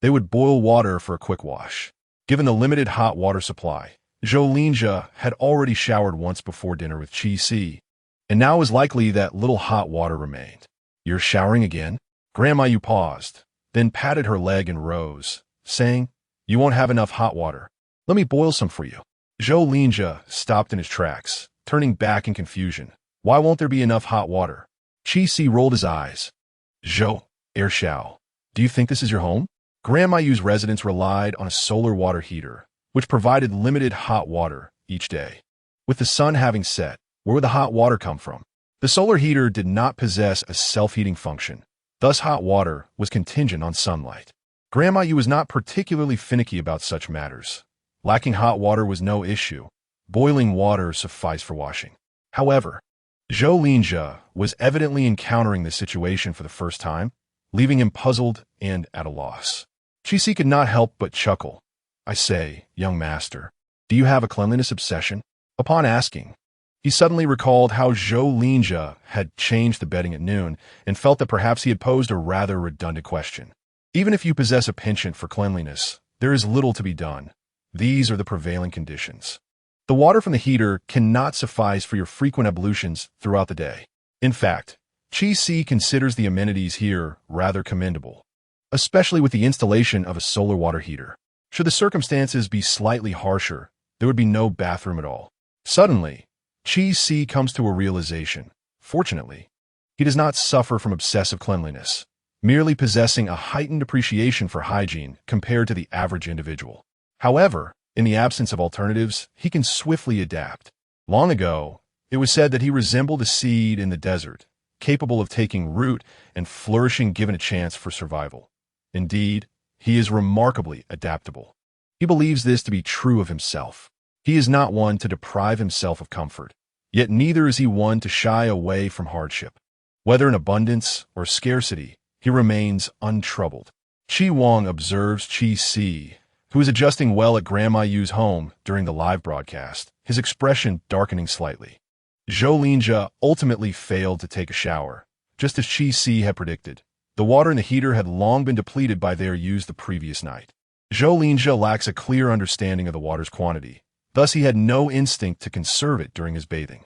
[SPEAKER 1] they would boil water for a quick wash. Given the limited hot water supply, Zhou Linjia had already showered once before dinner with Chi, and now it was likely that little hot water remained. "You're showering again?" Grandma Yu paused, then patted her leg and rose, saying, "You won't have enough hot water. Let me boil some for you." Zhou Linjia stopped in his tracks, turning back in confusion. "Why won't there be enough hot water?" Chi rolled his eyes. "Zhou, air shao, do you think this is your home?" Grandma Yu's residence relied on a solar water heater, which provided limited hot water each day. With the sun having set, where would the hot water come from? The solar heater did not possess a self-heating function, thus hot water was contingent on sunlight. Grandma Yu was not particularly finicky about such matters. Lacking hot water was no issue. Boiling water sufficed for washing. However, Zhou Linjia was evidently encountering this situation for the first time, leaving him puzzled and at a loss. Chi could not help but chuckle. "I say, young master, do you have a cleanliness obsession?" Upon asking, he suddenly recalled how Zhou Linjia had changed the bedding at noon and felt that perhaps he had posed a rather redundant question. Even if you possess a penchant for cleanliness, there is little to be done. These are the prevailing conditions. The water from the heater cannot suffice for your frequent ablutions throughout the day. In fact, Chi considers the amenities here rather commendable, especially with the installation of a solar water heater. Should the circumstances be slightly harsher, there would be no bathroom at all. Suddenly, Chi comes to a realization. Fortunately, he does not suffer from obsessive cleanliness. merely possessing a heightened appreciation for hygiene compared to the average individual. However, in the absence of alternatives, he can swiftly adapt. Long ago, it was said that he resembled a seed in the desert, capable of taking root and flourishing given a chance for survival. Indeed, he is remarkably adaptable. He believes this to be true of himself. He is not one to deprive himself of comfort, yet neither is he one to shy away from hardship. Whether in abundance or scarcity, he remains untroubled. Chi Wang observes Chi Si, who is adjusting well at Grandma Yu's home during the live broadcast, his expression darkening slightly. Zhou Linjia ultimately failed to take a shower, just as Chi Si had predicted. The water in the heater had long been depleted by their use the previous night. Zhou Linjia lacks a clear understanding of the water's quantity, thus he had no instinct to conserve it during his bathing.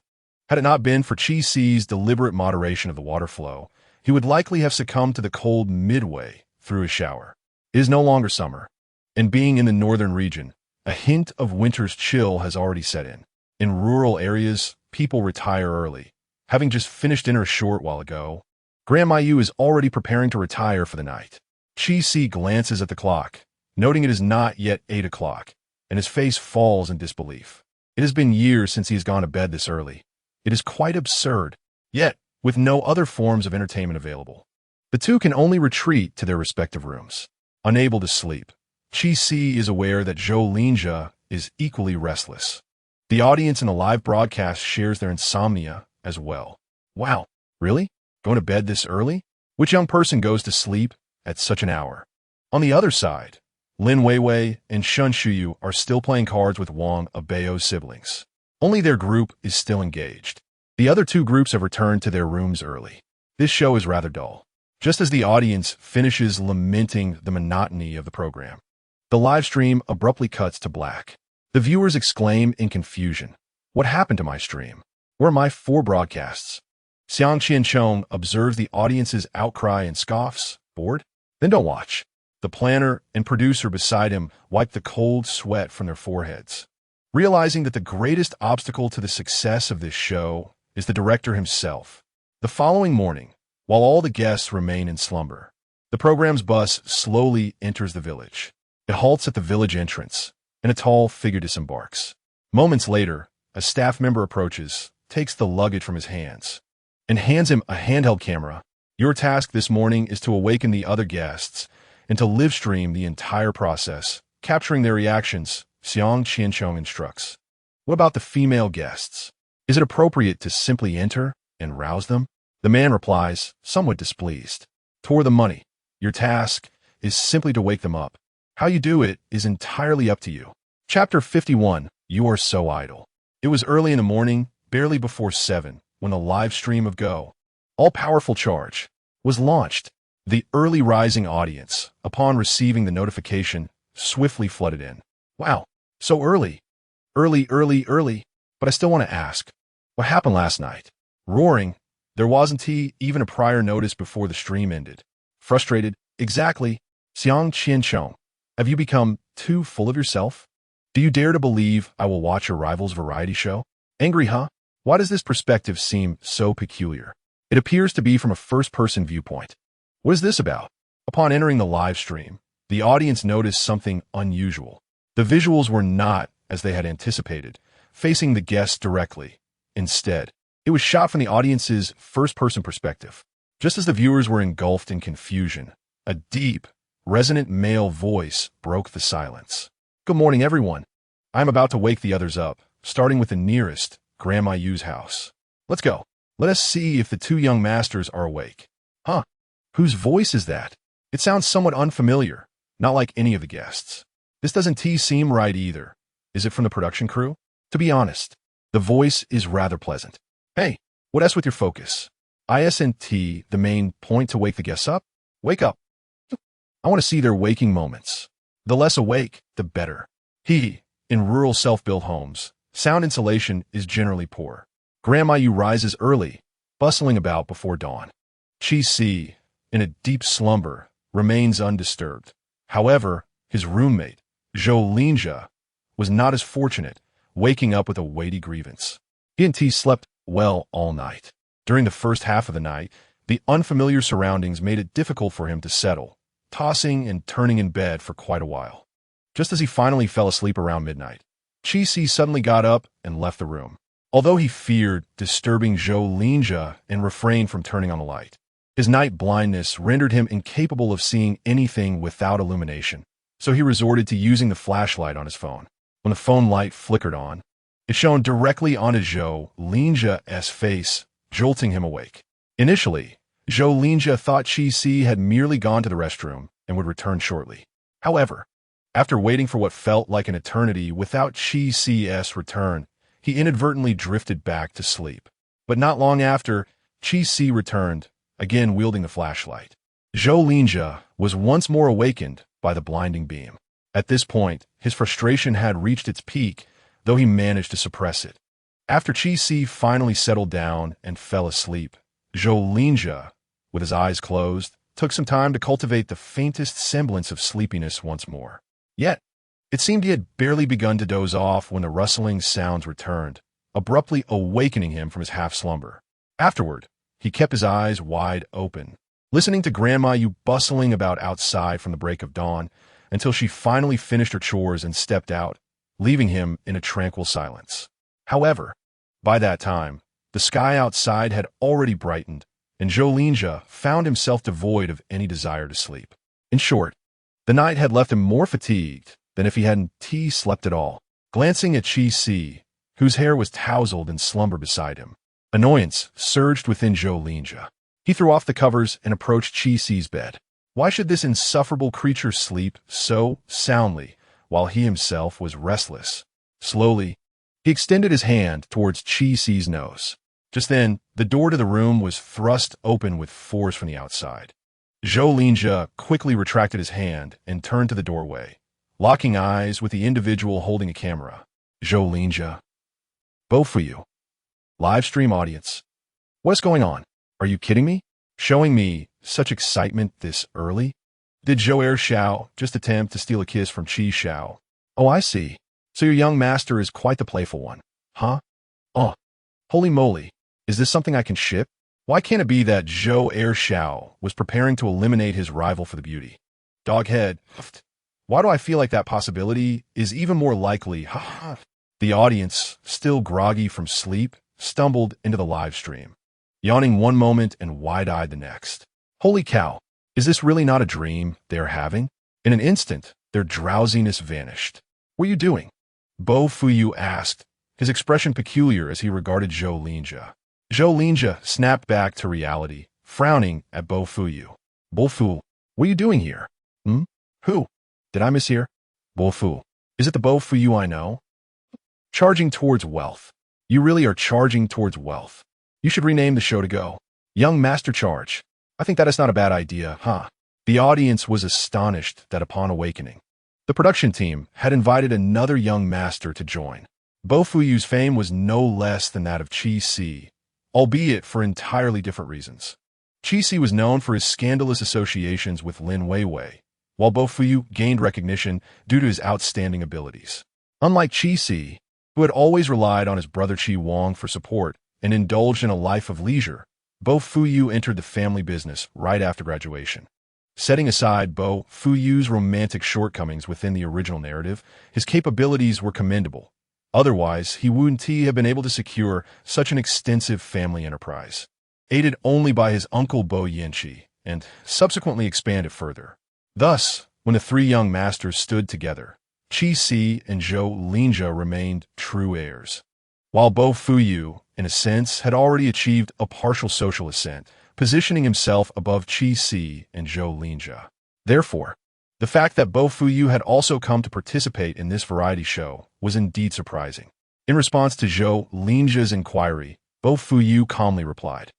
[SPEAKER 1] Had it not been for Chi Si's deliberate moderation of the water flow, he would likely have succumbed to the cold midway through his shower. It is no longer summer, and being in the northern region, a hint of winter's chill has already set in. In rural areas, people retire early. Having just finished dinner a short while ago, Grandma Yu is already preparing to retire for the night. Chi Si glances at the clock, noting it is not yet 8 o'clock, and his face falls in disbelief. It has been years since he has gone to bed this early. It is quite absurd, yet with no other forms of entertainment available. The two can only retreat to their respective rooms. Unable to sleep, Chi Si is aware that Zhou Linjia is equally restless. The audience in the live broadcast shares their insomnia as well. Wow, really? Going to bed this early? Which young person goes to sleep at such an hour? On the other side, Lin Weiwei and Shun Shuyu are still playing cards with Wang Abeo's siblings. Only their group is still engaged. The other two groups have returned to their rooms early. This show is rather dull. Just as the audience finishes lamenting the monotony of the program, the live stream abruptly cuts to black. The viewers exclaim in confusion, "What happened to my stream? Where are my 4 broadcasts?" Xiang Qianchong observes the audience's outcry and scoffs. Bored? Then don't watch. The planner and producer beside him wipe the cold sweat from their foreheads, realizing that the greatest obstacle to the success of this show is the director himself. The following morning, while all the guests remain in slumber, the program's bus slowly enters the village. It halts at the village entrance, and a tall figure disembarks. Moments later, a staff member approaches, takes the luggage from his hands, and hands him a handheld camera. Your task this morning is to awaken the other guests and to live stream the entire process, capturing their reactions, Xiang Qianchong instructs. What about the female guests? Is it appropriate to simply enter and rouse them? The man replies, somewhat displeased. Toward the money. Your task is simply to wake them up. How you do it is entirely up to you. Chapter 51. You are so idle. It was early in the morning, barely before 7, when the live stream of Go, all-powerful charge, was launched. The early rising audience, upon receiving the notification, swiftly flooded in. Wow, so early. Early. But I still want to ask, what happened last night? Roaring, there wasn't even a prior notice before the stream ended. Frustrated, exactly. Xiang Qianchong, have you become too full of yourself? Do you dare to believe I will watch your rival's variety show? Angry, huh? Why does this perspective seem so peculiar? It appears to be from a first-person viewpoint. What is this about? Upon entering the live stream, the audience noticed something unusual. The visuals were not, as they had anticipated, facing the guests directly. Instead, it was shot from the audience's first-person perspective. Just as the viewers were engulfed in confusion, a deep, resonant male voice broke the silence. Good morning, everyone. I'm about to wake the others up, starting with the nearest, Grandma Yu's house. Let's go. Let us see if the two young masters are awake. Huh? Whose voice is that? It sounds somewhat unfamiliar, not like any of the guests. This doesn't seem right either. Is it from the production crew? To be honest, the voice is rather pleasant. Hey, what else with your focus? Isn't the main point to wake the guests up? Wake up. I want to see their waking moments. The less awake, the better. In rural self-built homes, sound insulation is generally poor. Grandma Yu rises early, bustling about before dawn. Chi Si, in a deep slumber, remains undisturbed. However, his roommate, Zhou Linjia, was not as fortunate, waking up with a weighty grievance. He and T slept well all night. During the first half of the night, The unfamiliar surroundings made it difficult for him to settle, tossing and turning in bed for quite a while. Just as he finally fell asleep around midnight, Chi-Si suddenly got up and left the room. Although he feared disturbing Zhou Linjia and refrained from turning on the light, his night blindness rendered him incapable of seeing anything without illumination, so he resorted to using the flashlight on his phone. When the phone light flickered on, it shone directly onto Zhou Linjia's face, jolting him awake. Initially, Zhou Linjia thought Chi-Si had merely gone to the restroom and would return shortly. However, after waiting for what felt like an eternity without Chi-Si's return, he inadvertently drifted back to sleep. But not long after, Chi-Si returned, again wielding the flashlight. Zhou Linjia was once more awakened by the blinding beam. At this point, his frustration had reached its peak, though he managed to suppress it. After Chi-Si finally settled down and fell asleep, Zhou Linjia, with his eyes closed, took some time to cultivate the faintest semblance of sleepiness once more. Yet, it seemed he had barely begun to doze off when the rustling sounds returned, abruptly awakening him from his half-slumber. Afterward, he kept his eyes wide open, listening to Grandma Yu bustling about outside from the break of dawn until she finally finished her chores and stepped out, leaving him in a tranquil silence. However, by that time, the sky outside had already brightened, and Zhou Linjia found himself devoid of any desire to sleep. In short, the night had left him more fatigued than if he hadn't slept at all. Glancing at Chi-Si, whose hair was tousled in slumber beside him, annoyance surged within Zhou Linjia. He threw off the covers and approached Chi-Si's bed. Why should this insufferable creature sleep so soundly while he himself was restless? Slowly, he extended his hand towards Chi-Si's nose. Just then, the door to the room was thrust open with force from the outside. Zhou Linjia quickly retracted his hand and turned to the doorway, locking eyes with the individual holding a camera. Zhou Linjia. Both for you. Live stream audience. What's going on? Are you kidding me? Showing me such excitement this early? Did Zhou Heir Xiao just attempt to steal a kiss from Qi Xiao? Oh, I see. So your young master is quite the playful one. Huh? Oh, holy moly. Is this something I can ship? Why can't it be that Zhou Heir Xiao was preparing to eliminate his rival for the beauty? Doghead. Why do I feel like that possibility is even more likely? The audience, still groggy from sleep, stumbled into the live stream, yawning one moment and wide-eyed the next. Holy cow, is this really not a dream they are having? In an instant, their drowsiness vanished. What are you doing? Bo Fuyu asked, his expression peculiar as he regarded Zhou Linjia. Zhou Linjia snapped back to reality, frowning at Bo Fuyu. Bo Fu, what are you doing here? Who? Did I mishear? Bo Fu. Is it the Bo Fuyu I know? Charging towards wealth. You really are charging towards wealth. You should rename the show to go Young Master Charge. I think that is not a bad idea, huh? The audience was astonished that upon awakening, the production team had invited another young master to join. Bo Fuyu's fame was no less than that of Chi-Si, albeit for entirely different reasons. Chi-Si was known for his scandalous associations with Lin Weiwei, while Bo Fuyu gained recognition due to his outstanding abilities. Unlike Chi-Si, who had always relied on his brother Chi Wang for support and indulged in a life of leisure, Bo Fuyu entered the family business right after graduation. Setting aside Bo Fuyu's romantic shortcomings within the original narrative, his capabilities were commendable. Otherwise, he wouldn't have been able to secure such an extensive family enterprise, aided only by his uncle Bo Yanqi, and subsequently expanded further. Thus, when the three young masters stood together, Chi-Si and Zhou Linjia remained true heirs. While Bo Fuyu, in a sense, had already achieved a partial social ascent, positioning himself above Chi-Si and Zhou Linjia. Therefore, the fact that Bo Fuyu had also come to participate in this variety show was indeed surprising. In response to Zhou Linjia's inquiry, Bo Fuyu calmly replied,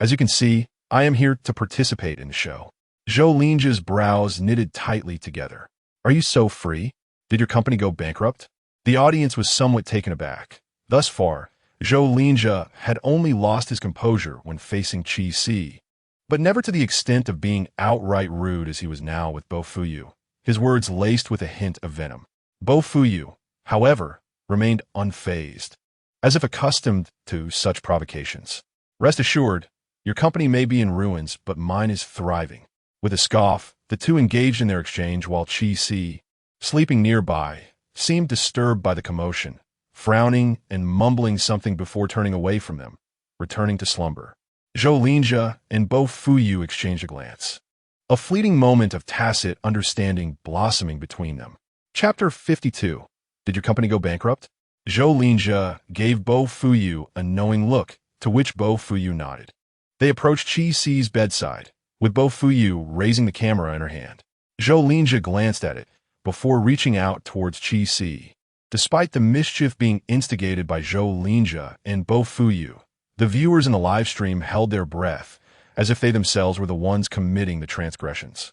[SPEAKER 1] "As you can see, I am here to participate in the show." Zhou Linjia's brows knitted tightly together. "Are you so free? Did your company go bankrupt?" The audience was somewhat taken aback. Thus far, Zhou Linjia had only lost his composure when facing Chi-Si, but never to the extent of being outright rude as he was now with Bo Fuyu, his words laced with a hint of venom. Bo Fuyu, however, remained unfazed, as if accustomed to such provocations. Rest assured, Your company may be in ruins, but mine is thriving. With a scoff, the two engaged in their exchange while Chi Si, sleeping nearby, seemed disturbed by the commotion, frowning and mumbling something before turning away from them, returning to slumber. Zhou Linjia and Bo Fuyu exchanged a glance. A fleeting moment of tacit understanding blossoming between them. Chapter 52. Did your company go bankrupt? Zhou Linjia gave Bo Fuyu a knowing look, to which Bo Fuyu nodded. They approached Chi Si's bedside, with Bo Fuyu raising the camera in her hand. Zhou Linjia glanced at it, before reaching out towards Chi Si. Despite the mischief being instigated by Zhou Linjia and Bo Fuyu, the viewers in the live stream held their breath, as if they themselves were the ones committing the transgressions.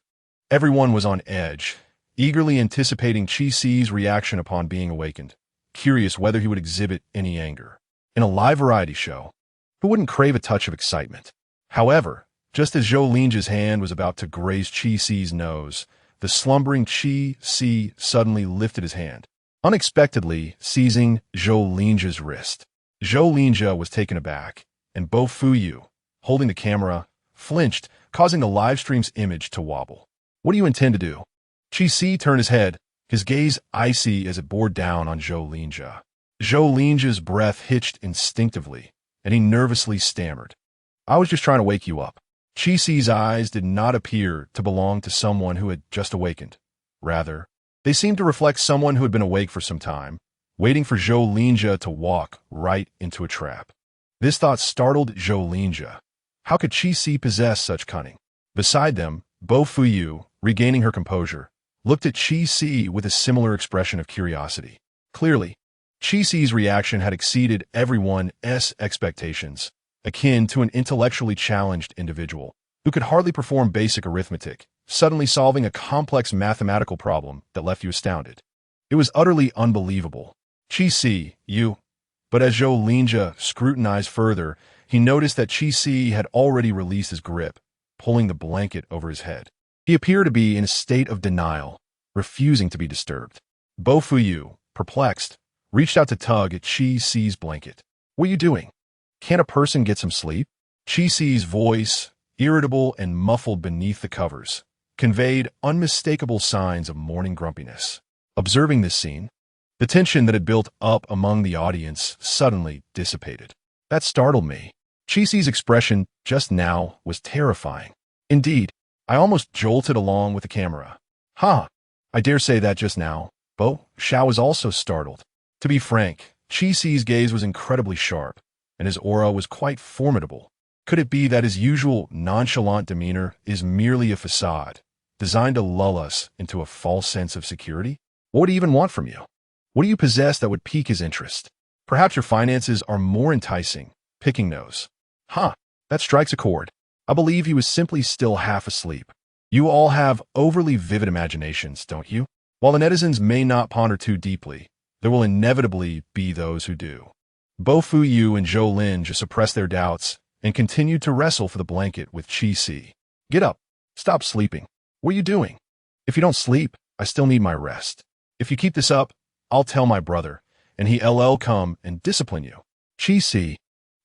[SPEAKER 1] Everyone was on edge, eagerly anticipating Chi Si's reaction upon being awakened, curious whether he would exhibit any anger. In a live variety show, who wouldn't crave a touch of excitement? However, just as Zhou Linjia's hand was about to graze Chi Si's nose, the slumbering Chi Si suddenly lifted his hand, unexpectedly seizing Zhou Linjia's wrist. Zhou Linjia was taken aback, and Bo Fuyu, holding the camera, flinched, causing the live stream's image to wobble. What do you intend to do? Chi Si turned his head, his gaze icy as it bore down on Zhou Linjia. Zhou Linjia's breath hitched instinctively, and he nervously stammered. I was just trying to wake you up. Chi Si's eyes did not appear to belong to someone who had just awakened. Rather, they seemed to reflect someone who had been awake for some time, waiting for Zhou Linjia to walk right into a trap. This thought startled Zhou Linjia. How could Chi Si possess such cunning? Beside them, Bo Fuyu, regaining her composure, looked at Chi Si with a similar expression of curiosity. Clearly, Chi Si's reaction had exceeded everyone's expectations, akin to an intellectually challenged individual who could hardly perform basic arithmetic, suddenly solving a complex mathematical problem that left you astounded. It was utterly unbelievable. Chi Si, you. But as Zhou Linjia scrutinized further, he noticed that Chi Si had already released his grip, pulling the blanket over his head. He appeared to be in a state of denial, refusing to be disturbed. Bo Fuyu, perplexed, reached out to tug at Chi Si's blanket. What are you doing? Can't a person get some sleep? Chi Si's voice, irritable and muffled beneath the covers, conveyed unmistakable signs of morning grumpiness. Observing this scene, the tension that had built up among the audience suddenly dissipated. That startled me. Chi Si's expression just now was terrifying. Indeed, I almost jolted along with the camera. Ha! I dare say that just now. Bo Xiao was also startled. To be frank, Chi Si's gaze was incredibly sharp, and his aura was quite formidable. Could it be that his usual nonchalant demeanor is merely a facade, designed to lull us into a false sense of security? What would he even want from you? What do you possess that would pique his interest? Perhaps your finances are more enticing, picking nose. That strikes a chord. I believe he was simply still half asleep. You all have overly vivid imaginations, don't you? While the netizens may not ponder too deeply, there will inevitably be those who do. Bo Fuyu and Zhou Linjia suppressed their doubts and continued to wrestle for the blanket with Chi Si. Get up. Stop sleeping. What are you doing? If you don't sleep, I still need my rest. If you keep this up, I'll tell my brother, and he'll come and discipline you. Chi Si,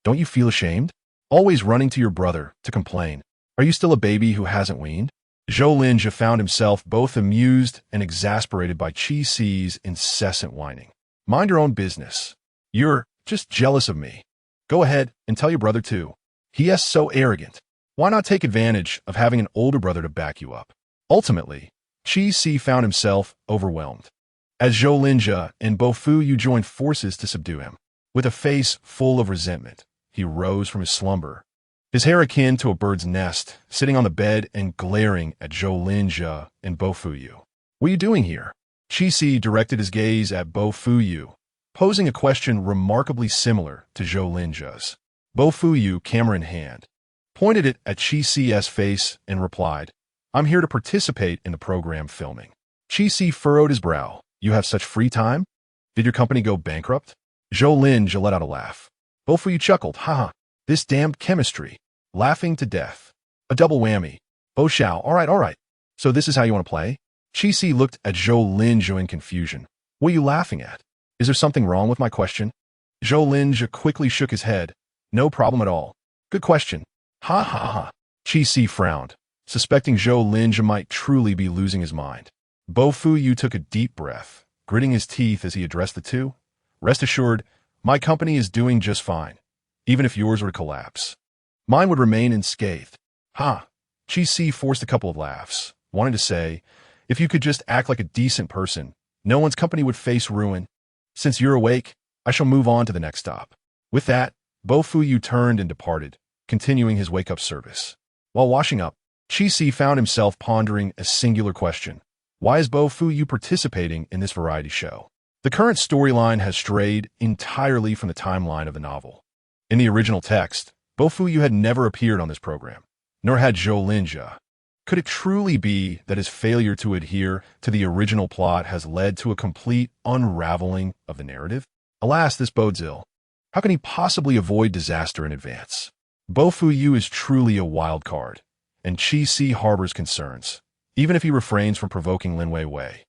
[SPEAKER 1] don't you feel ashamed? Always running to your brother to complain. Are you still a baby who hasn't weaned? Zhou Linjia found himself both amused and exasperated by Chi Si's incessant whining. Mind your own business. You're just jealous of me. Go ahead and tell your brother too. He is so arrogant. Why not take advantage of having an older brother to back you up? Ultimately, Chi Si found himself overwhelmed. As Zhou Linjia and Bo Fuyu joined forces to subdue him. With a face full of resentment, he rose from his slumber, his hair akin to a bird's nest, sitting on the bed and glaring at Zhou Linjia and Bo Fuyu. What are you doing here? Chi Si directed his gaze at Bo Fuyu, posing a question remarkably similar to Zhou Linjia's. Bo Fuyu, camera in hand, pointed it at Chi Si's face and replied, I'm here to participate in the program filming. Chi Si furrowed his brow. You have such free time? Did your company go bankrupt? Zhou Linjia let out a laugh. Bo Fuyu chuckled. This damned chemistry. Laughing to death. A double whammy. Bo Xiao, all right. So this is how you want to play? Chi Si looked at Zhou Linjia in confusion. What are you laughing at? Is there something wrong with my question? Zhou Linjia quickly shook his head. No problem at all. Good question. Ha ha ha. Chi Si frowned, suspecting Zhou Linjia might truly be losing his mind. Bo Fuyu took a deep breath, gritting his teeth as he addressed the two. Rest assured, my company is doing just fine, even if yours were to collapse. Mine would remain unscathed. Ha! Chi Si forced a couple of laughs, wanting to say, if you could just act like a decent person, no one's company would face ruin. Since you're awake, I shall move on to the next stop. With that, Bo Fuyu turned and departed, continuing his wake-up service. While washing up, Chi Si found himself pondering a singular question. Why is Bo Fuyu participating in this variety show? The current storyline has strayed entirely from the timeline of the novel. In the original text, Bo Fuyu had never appeared on this program, nor had Zhou Linjia. Could it truly be that his failure to adhere to the original plot has led to a complete unraveling of the narrative? Alas, this bodes ill. How can he possibly avoid disaster in advance? Bo Fuyu is truly a wild card, and Chi Si harbors concerns. Even if he refrains from provoking Lin Weiwei,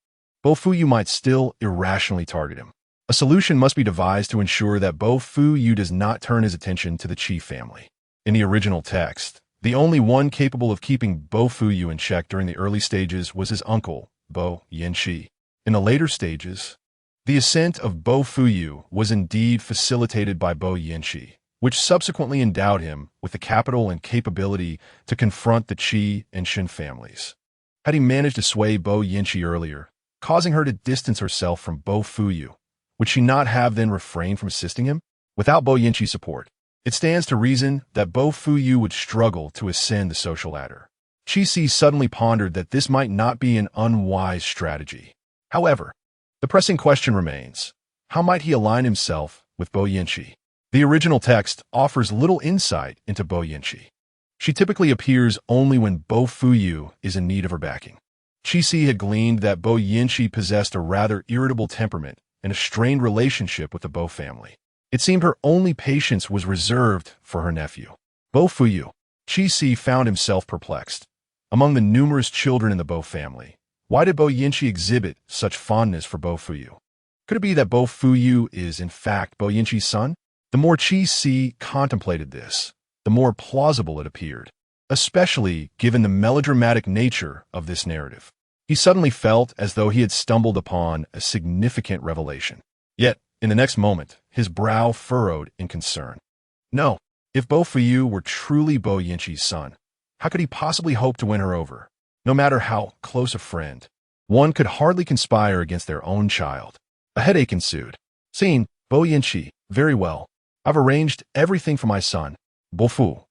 [SPEAKER 1] Bo Fuyu might still irrationally target him. A solution must be devised to ensure that Bo Fuyu does not turn his attention to the Qi family. In the original text, the only one capable of keeping Bo Fuyu in check during the early stages was his uncle, Bo Yanqi. In the later stages, the ascent of Bo Fuyu was indeed facilitated by Bo Yanqi, which subsequently endowed him with the capital and capability to confront the Qi and Shen families. Had he managed to sway Bo Yanqi earlier, causing her to distance herself from Bo Fuyu, would she not have then refrained from assisting him? Without Bo Yanqi's support, it stands to reason that Bo Fuyu would struggle to ascend the social ladder. Chi Si suddenly pondered that this might not be an unwise strategy. However, the pressing question remains, how might he align himself with Bo Yanqi? The original text offers little insight into Bo Yanqi. She typically appears only when Bo Fuyu is in need of her backing. Chi Si had gleaned that Bo Yanqi possessed a rather irritable temperament and a strained relationship with the Bo family. It seemed her only patience was reserved for her nephew, Bo Fuyu. Chi Si found himself perplexed. Among the numerous children in the Bo family, why did Bo Yanqi exhibit such fondness for Bo Fuyu? Could it be that Bo Fuyu is, in fact, Bo Yanqi's son? The more Chi Si contemplated this, the more plausible it appeared, especially given the melodramatic nature of this narrative. He suddenly felt as though he had stumbled upon a significant revelation. Yet, in the next moment, his brow furrowed in concern. No, if Bo Fuyu were truly Bo Yanqi's son, how could he possibly hope to win her over? No matter how close a friend, one could hardly conspire against their own child. A headache ensued. Seeing Bo Yanqi, very well. I've arranged everything for my son, Bo Fu.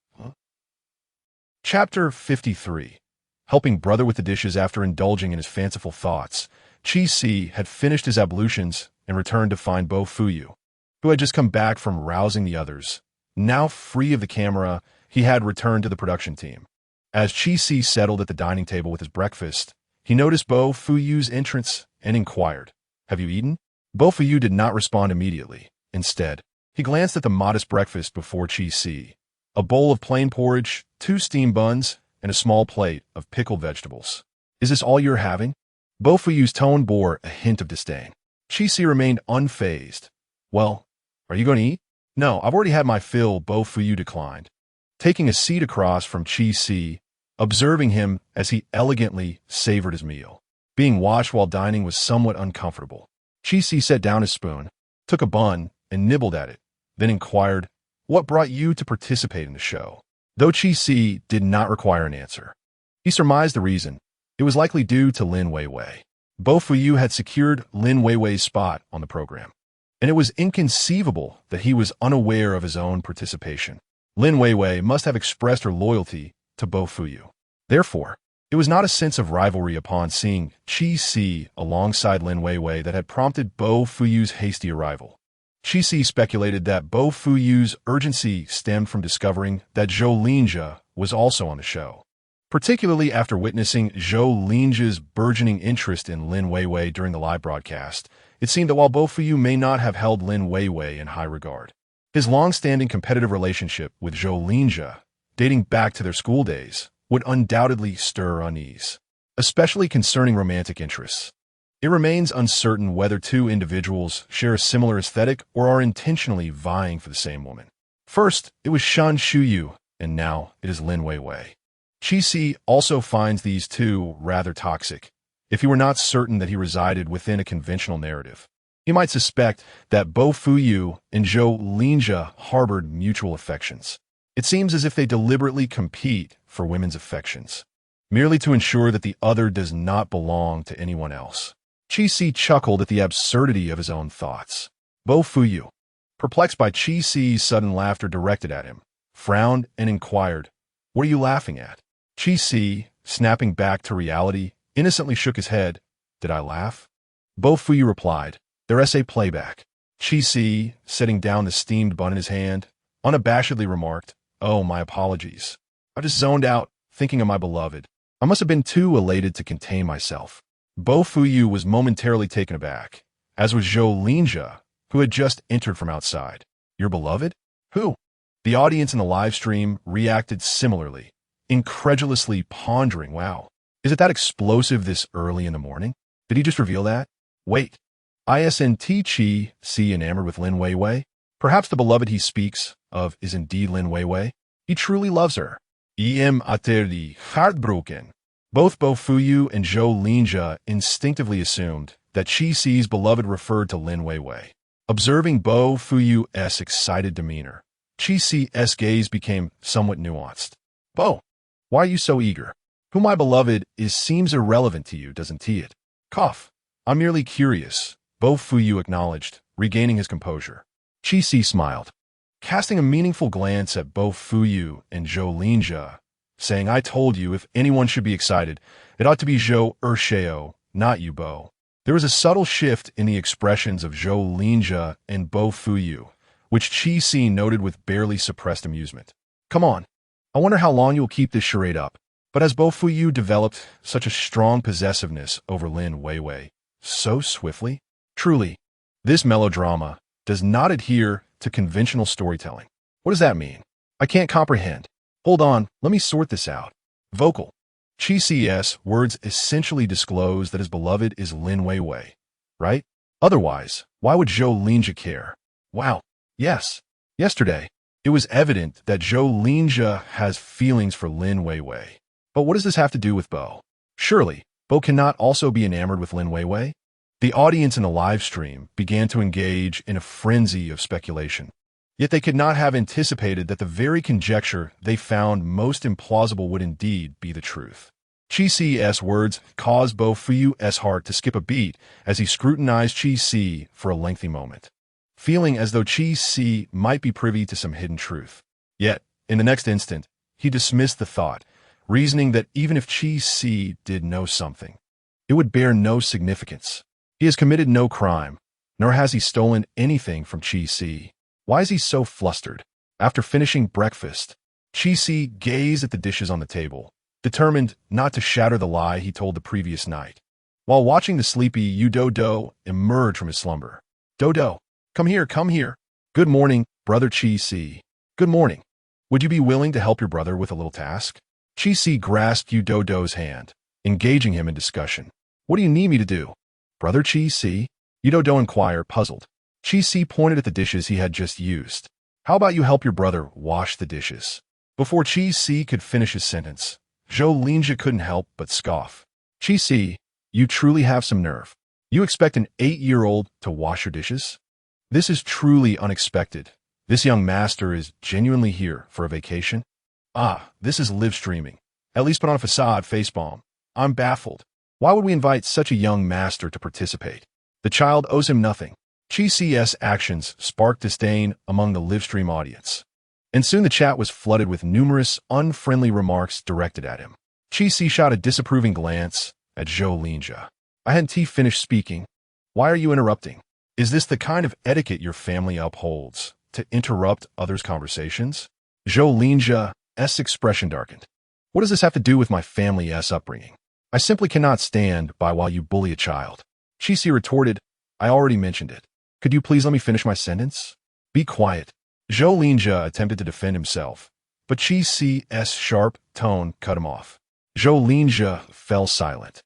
[SPEAKER 1] Chapter 53. Helping brother with the dishes after indulging in his fanciful thoughts, Chi Si had finished his ablutions and returned to find Bo Fuyu, who had just come back from rousing the others. Now free of the camera, he had returned to the production team. As Chi Si settled at the dining table with his breakfast, he noticed Bo Fuyu's entrance and inquired, "Have you eaten?" Bo Fuyu did not respond immediately. Instead, he glanced at the modest breakfast before Chi Si, a bowl of plain porridge, 2 steamed buns, and a small plate of pickled vegetables. "Is this all you're having?" Bo Fuyu's tone bore a hint of disdain. Chi Si remained unfazed. "Well, are you going to eat?" "No, I've already had my fill," Bo Fuyu declined, taking a seat across from Chi Si, observing him as he elegantly savored his meal. Being watched while dining was somewhat uncomfortable. Chi Si set down his spoon, took a bun, and nibbled at it, then inquired, "What brought you to participate in the show?" Though Chi Si did not require an answer, he surmised the reason. It was likely due to Lin Weiwei. Bo Fuyu had secured Lin Weiwei's spot on the program, and it was inconceivable that he was unaware of his own participation. Lin Weiwei must have expressed her loyalty to Bo Fuyu. Therefore, it was not a sense of rivalry upon seeing Chi Si alongside Lin Weiwei that had prompted Bo Fuyu's hasty arrival. Chi Si speculated that Bo Fuyu's urgency stemmed from discovering that Zhou Linjia was also on the show. Particularly after witnessing Zhou Linjia's burgeoning interest in Lin Weiwei during the live broadcast, it seemed that while Bo Fuyu may not have held Lin Weiwei in high regard, his long-standing competitive relationship with Zhou Linjia, dating back to their school days, would undoubtedly stir unease, especially concerning romantic interests. It remains uncertain whether two individuals share a similar aesthetic or are intentionally vying for the same woman. First, it was Shan Shuyu, and now it is Lin Weiwei. Qi also finds these two rather toxic. If he were not certain that he resided within a conventional narrative, he might suspect that Bo Fuyu and Zhou Linjia harbored mutual affections. It seems as if they deliberately compete for women's affections, merely to ensure that the other does not belong to anyone else. Qi chuckled at the absurdity of his own thoughts. Bo Fuyu, perplexed by Qi's sudden laughter directed at him, frowned and inquired, "What are you laughing at?" Qi, snapping back to reality, innocently shook his head. "Did I laugh?" Bo Fuyu replied, "Their essay playback." Qi, setting down the steamed bun in his hand, unabashedly remarked, "Oh, my apologies. I just zoned out, thinking of my beloved. I must have been too elated to contain myself." Bo Fuyu was momentarily taken aback, as was Zhou Linjia, who had just entered from outside. "Your beloved? Who?" The audience in the live stream reacted similarly, incredulously pondering, "Wow, is it that explosive this early in the morning? Did he just reveal that? Wait, isn't Qi enamored with Lin Weiwei? Perhaps the beloved he speaks of is indeed Lin Weiwei? He truly loves her. Utterly heartbroken." Both Bo Fuyu and Zhou Linjia instinctively assumed that Qi's beloved referred to Lin Weiwei. Observing Bo Fuyu's excited demeanor, Qi's gaze became somewhat nuanced. "Bo, why are you so eager? Who my beloved is seems irrelevant to you, doesn't it?" "Cough. I'm merely curious," Bo Fuyu acknowledged, regaining his composure. Qi smiled, casting a meaningful glance at Bo Fuyu and Zhou Linjia, saying, "I told you if anyone should be excited, it ought to be Zhou Ershao, not you, Bo." There was a subtle shift in the expressions of Zhou Linjia and Bo Fuyu, which Qi noted with barely suppressed amusement. "Come on. I wonder how long you'll keep this charade up." But as Bo Fuyu developed such a strong possessiveness over Lin Weiwei so swiftly, truly, this melodrama does not adhere to conventional storytelling. What does that mean? I can't comprehend. Hold on, let me sort this out. Vocal. Qi's words essentially disclose that his beloved is Lin Weiwei, right? Otherwise, why would Zhou Linjia care? Wow, yes. Yesterday, it was evident that Zhou Linjia has feelings for Lin Weiwei. But what does this have to do with Bo? Surely, Bo cannot also be enamored with Lin Weiwei? The audience in the live stream began to engage in a frenzy of speculation. Yet they could not have anticipated that the very conjecture they found most implausible would indeed be the truth. Qi's words caused Bo Fuyu's heart to skip a beat as he scrutinized Qi for a lengthy moment, feeling as though Qi might be privy to some hidden truth. Yet, in the next instant, he dismissed the thought, reasoning that even if Qi did know something, it would bear no significance. He has committed no crime, nor has he stolen anything from Qi. Why is he so flustered? After finishing breakfast, Qi gazed at the dishes on the table, determined not to shatter the lie he told the previous night. While watching the sleepy Dodo emerge from his slumber, "Dodo, come here, come here." "Good morning, brother Qi." "Good morning. Would you be willing to help your brother with a little task?" Qi grasped Dodo's hand, engaging him in discussion. "What do you need me to do?" "Brother Qi?" Dodo inquired, puzzled. Qi pointed at the dishes he had just used. "How about you help your brother wash the dishes?" Before Qi could finish his sentence, Zhou Linjia couldn't help but scoff. "Qi, you truly have some nerve. You expect an 8-year-old to wash your dishes? This is truly unexpected. This young master is genuinely here for a vacation?" "Ah, this is live streaming. At least put on a facade facepalm. I'm baffled. Why would we invite such a young master to participate? The child owes him nothing." Qi's actions sparked disdain among the live stream audience, and soon the chat was flooded with numerous unfriendly remarks directed at him. Qi shot a disapproving glance at Zhou Linjia. "I hadn't finished speaking. Why are you interrupting? Is this the kind of etiquette your family upholds, to interrupt others' conversations?" Zhou Linjia's expression darkened. "What does this have to do with my family's upbringing? I simply cannot stand by while you bully a child." Qi retorted, "I already mentioned it. Could you please let me finish my sentence?" "Be quiet." Zhou Linjia attempted to defend himself, but Qi's sharp tone cut him off. Zhou Linjia fell silent.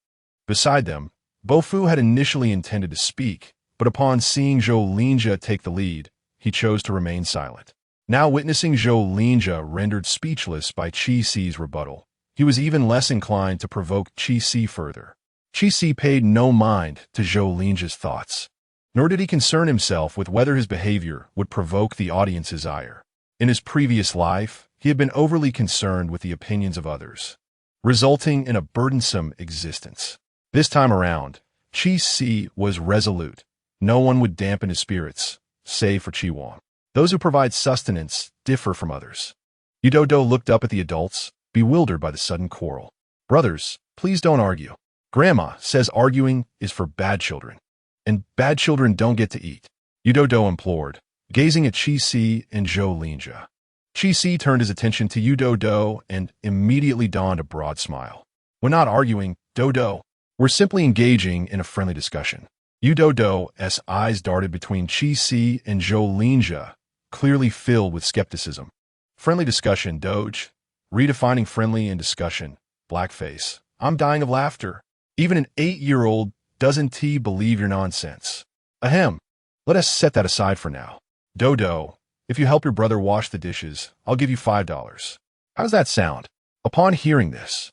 [SPEAKER 1] Beside them, Bo Fu had initially intended to speak, but upon seeing Zhou Linjia take the lead, he chose to remain silent. Now witnessing Zhou Linjia rendered speechless by Qi Si's rebuttal, he was even less inclined to provoke Qi Si further. Qi Si paid no mind to Zhou Linjia's thoughts, nor did he concern himself with whether his behavior would provoke the audience's ire. In his previous life, he had been overly concerned with the opinions of others, resulting in a burdensome existence. This time around, Qi Si was resolute. No one would dampen his spirits, save for Qi Wang. Those who provide sustenance differ from others. Yu Doudou looked up at the adults, bewildered by the sudden quarrel. Brothers, please don't argue. Grandma says arguing is for bad children, and bad children don't get to eat. Yu Doudou implored, gazing at Qi Si and Zhou Linjia. Qi Si turned his attention to Yu Doudou and immediately donned a broad smile. We're not arguing, Doudou. We're simply engaging in a friendly discussion. Yu Doudou's eyes darted between Qi Si and Zhou Linjia, clearly filled with skepticism. Friendly discussion, Doge. Redefining friendly and discussion. Blackface. I'm dying of laughter. Even an 8-year-old doesn't believe your nonsense. Ahem. Let us set that aside for now. Doudou, if you help your brother wash the dishes, I'll give you $5. How's that sound? Upon hearing this,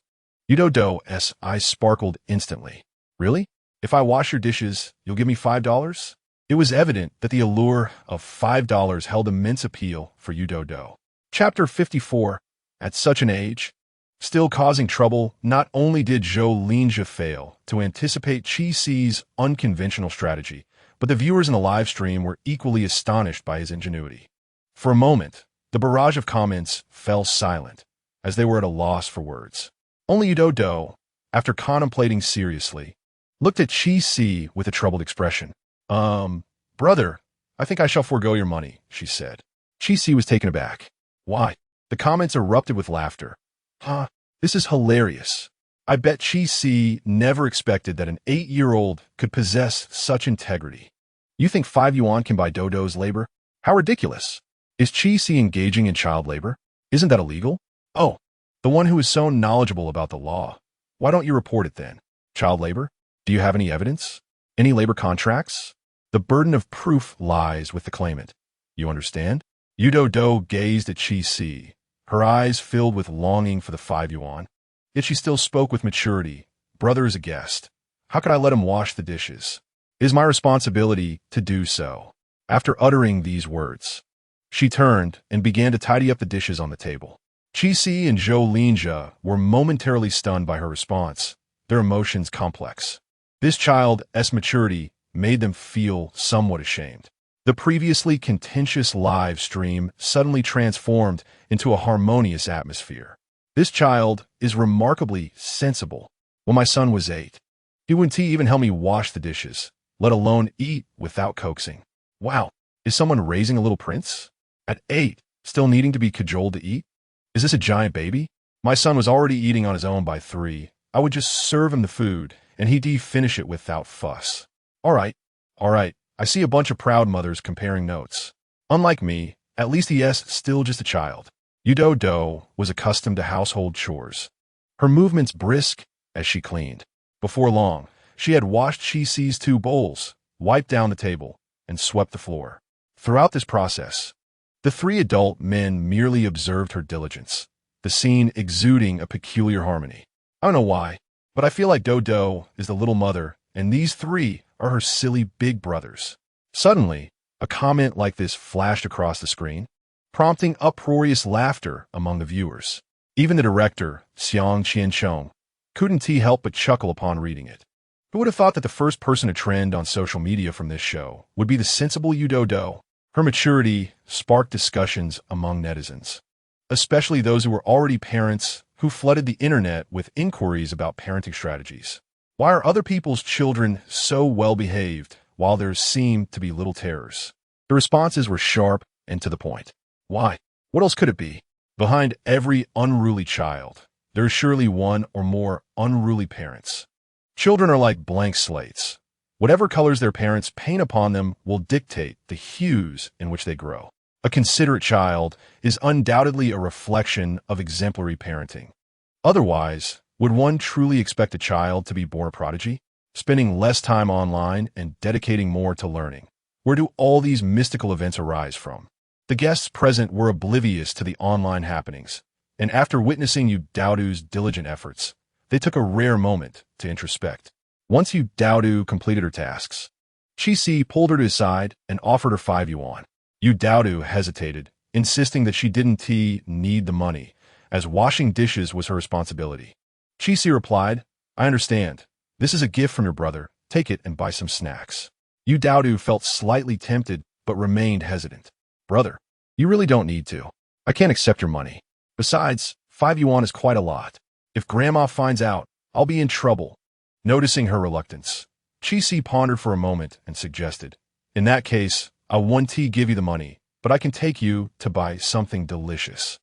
[SPEAKER 1] Yu Doudou's eyes sparkled instantly. Really? If I wash your dishes, you'll give me $5? It was evident that the allure of $5 held immense appeal for Yu Doudou. Chapter 54. At such an age, still causing trouble, not only did Zhou Linjia fail to anticipate Qi Si's unconventional strategy, but the viewers in the live stream were equally astonished by his ingenuity. For a moment, the barrage of comments fell silent, as they were at a loss for words. Only Yu Doudou, after contemplating seriously, looked at Qi Si with a troubled expression. Brother, I think I shall forego your money, she said. Qi Si was taken aback. Why? The comments erupted with laughter. Huh, this is hilarious. I bet Qi Si never expected that an 8-year-old could possess such integrity. You think 5 yuan can buy Doudou's labor? How ridiculous. Is Qi Si engaging in child labor? Isn't that illegal? Oh, the one who is so knowledgeable about the law. Why don't you report it then? Child labor? Do you have any evidence? Any labor contracts? The burden of proof lies with the claimant. You understand? Yu Doudou gazed at Qi Si, her eyes filled with longing for the 5 yuan. Yet she still spoke with maturity. Brother is a guest. How could I let him wash the dishes? It is my responsibility to do so. After uttering these words, she turned and began to tidy up the dishes on the table. Qi Si and Zhou Linjia were momentarily stunned by her response, their emotions complex. This child's maturity made them feel somewhat ashamed. The previously contentious live stream suddenly transformed into a harmonious atmosphere. This child is remarkably sensible. When my son was 8, he wouldn't even help me wash the dishes, let alone eat without coaxing. Wow, is someone raising a little prince? At 8, still needing to be cajoled to eat? Is this a giant baby? My son was already eating on his own by 3. I would just serve him the food, and he'd finish it without fuss. All right. I see a bunch of proud mothers comparing notes. Unlike me, at least he is still just a child. Yu Doudou was accustomed to household chores, her movements brisk as she cleaned. Before long, she had washed Qi Si's 2 bowls, wiped down the table, and swept the floor. Throughout this process, the 3 adult men merely observed her diligence, the scene exuding a peculiar harmony. I don't know why, but I feel like Doudou is the little mother, and these 3 are her silly big brothers. Suddenly, a comment like this flashed across the screen, prompting uproarious laughter among the viewers. Even the director, Xiang Qianchong, couldn't help but chuckle upon reading it. Who would have thought that the first person to trend on social media from this show would be the sensible Yu Doudou? Her maturity sparked discussions among netizens, especially those who were already parents who flooded the internet with inquiries about parenting strategies. Why are other people's children so well-behaved while there seemed to be little terrors? The responses were sharp and to the point. Why? What else could it be? Behind every unruly child, there is surely one or more unruly parents. Children are like blank slates. Whatever colors their parents paint upon them will dictate the hues in which they grow. A considerate child is undoubtedly a reflection of exemplary parenting. Otherwise, would one truly expect a child to be born a prodigy, spending less time online and dedicating more to learning? Where do all these mystical events arise from? The guests present were oblivious to the online happenings, and after witnessing Yu Daodu's diligent efforts, they took a rare moment to introspect. Once Yu Daodu completed her tasks, Qi pulled her to his side and offered her 5 yuan. Yu Daodu hesitated, insisting that she didn't need the money, as washing dishes was her responsibility. Qi replied, "I understand. This is a gift from your brother. Take it and buy some snacks." Yu Daodu felt slightly tempted, but remained hesitant. "Brother, you really don't need to. I can't accept your money. Besides, 5 yuan is quite a lot. If Grandma finds out, I'll be in trouble." Noticing her reluctance, Qi pondered for a moment and suggested, "In that case, I'll give you the money, but I can take you to buy something delicious.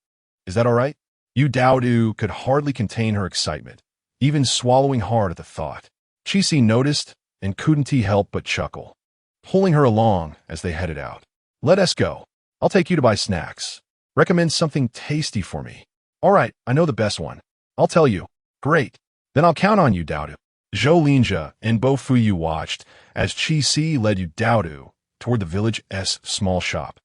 [SPEAKER 1] Is that all right?" Yu Daodu could hardly contain her excitement, even swallowing hard at the thought. Qi noticed and couldn't help but chuckle, pulling her along as they headed out. "Let us go. I'll take you to buy snacks. Recommend something tasty for me." "All right, I know the best one. I'll tell you." "Great. Then I'll count on you, Daodu." Zhou Linjia and Bo Fuyu watched as Qi led Yu Daodu toward the village's small shop,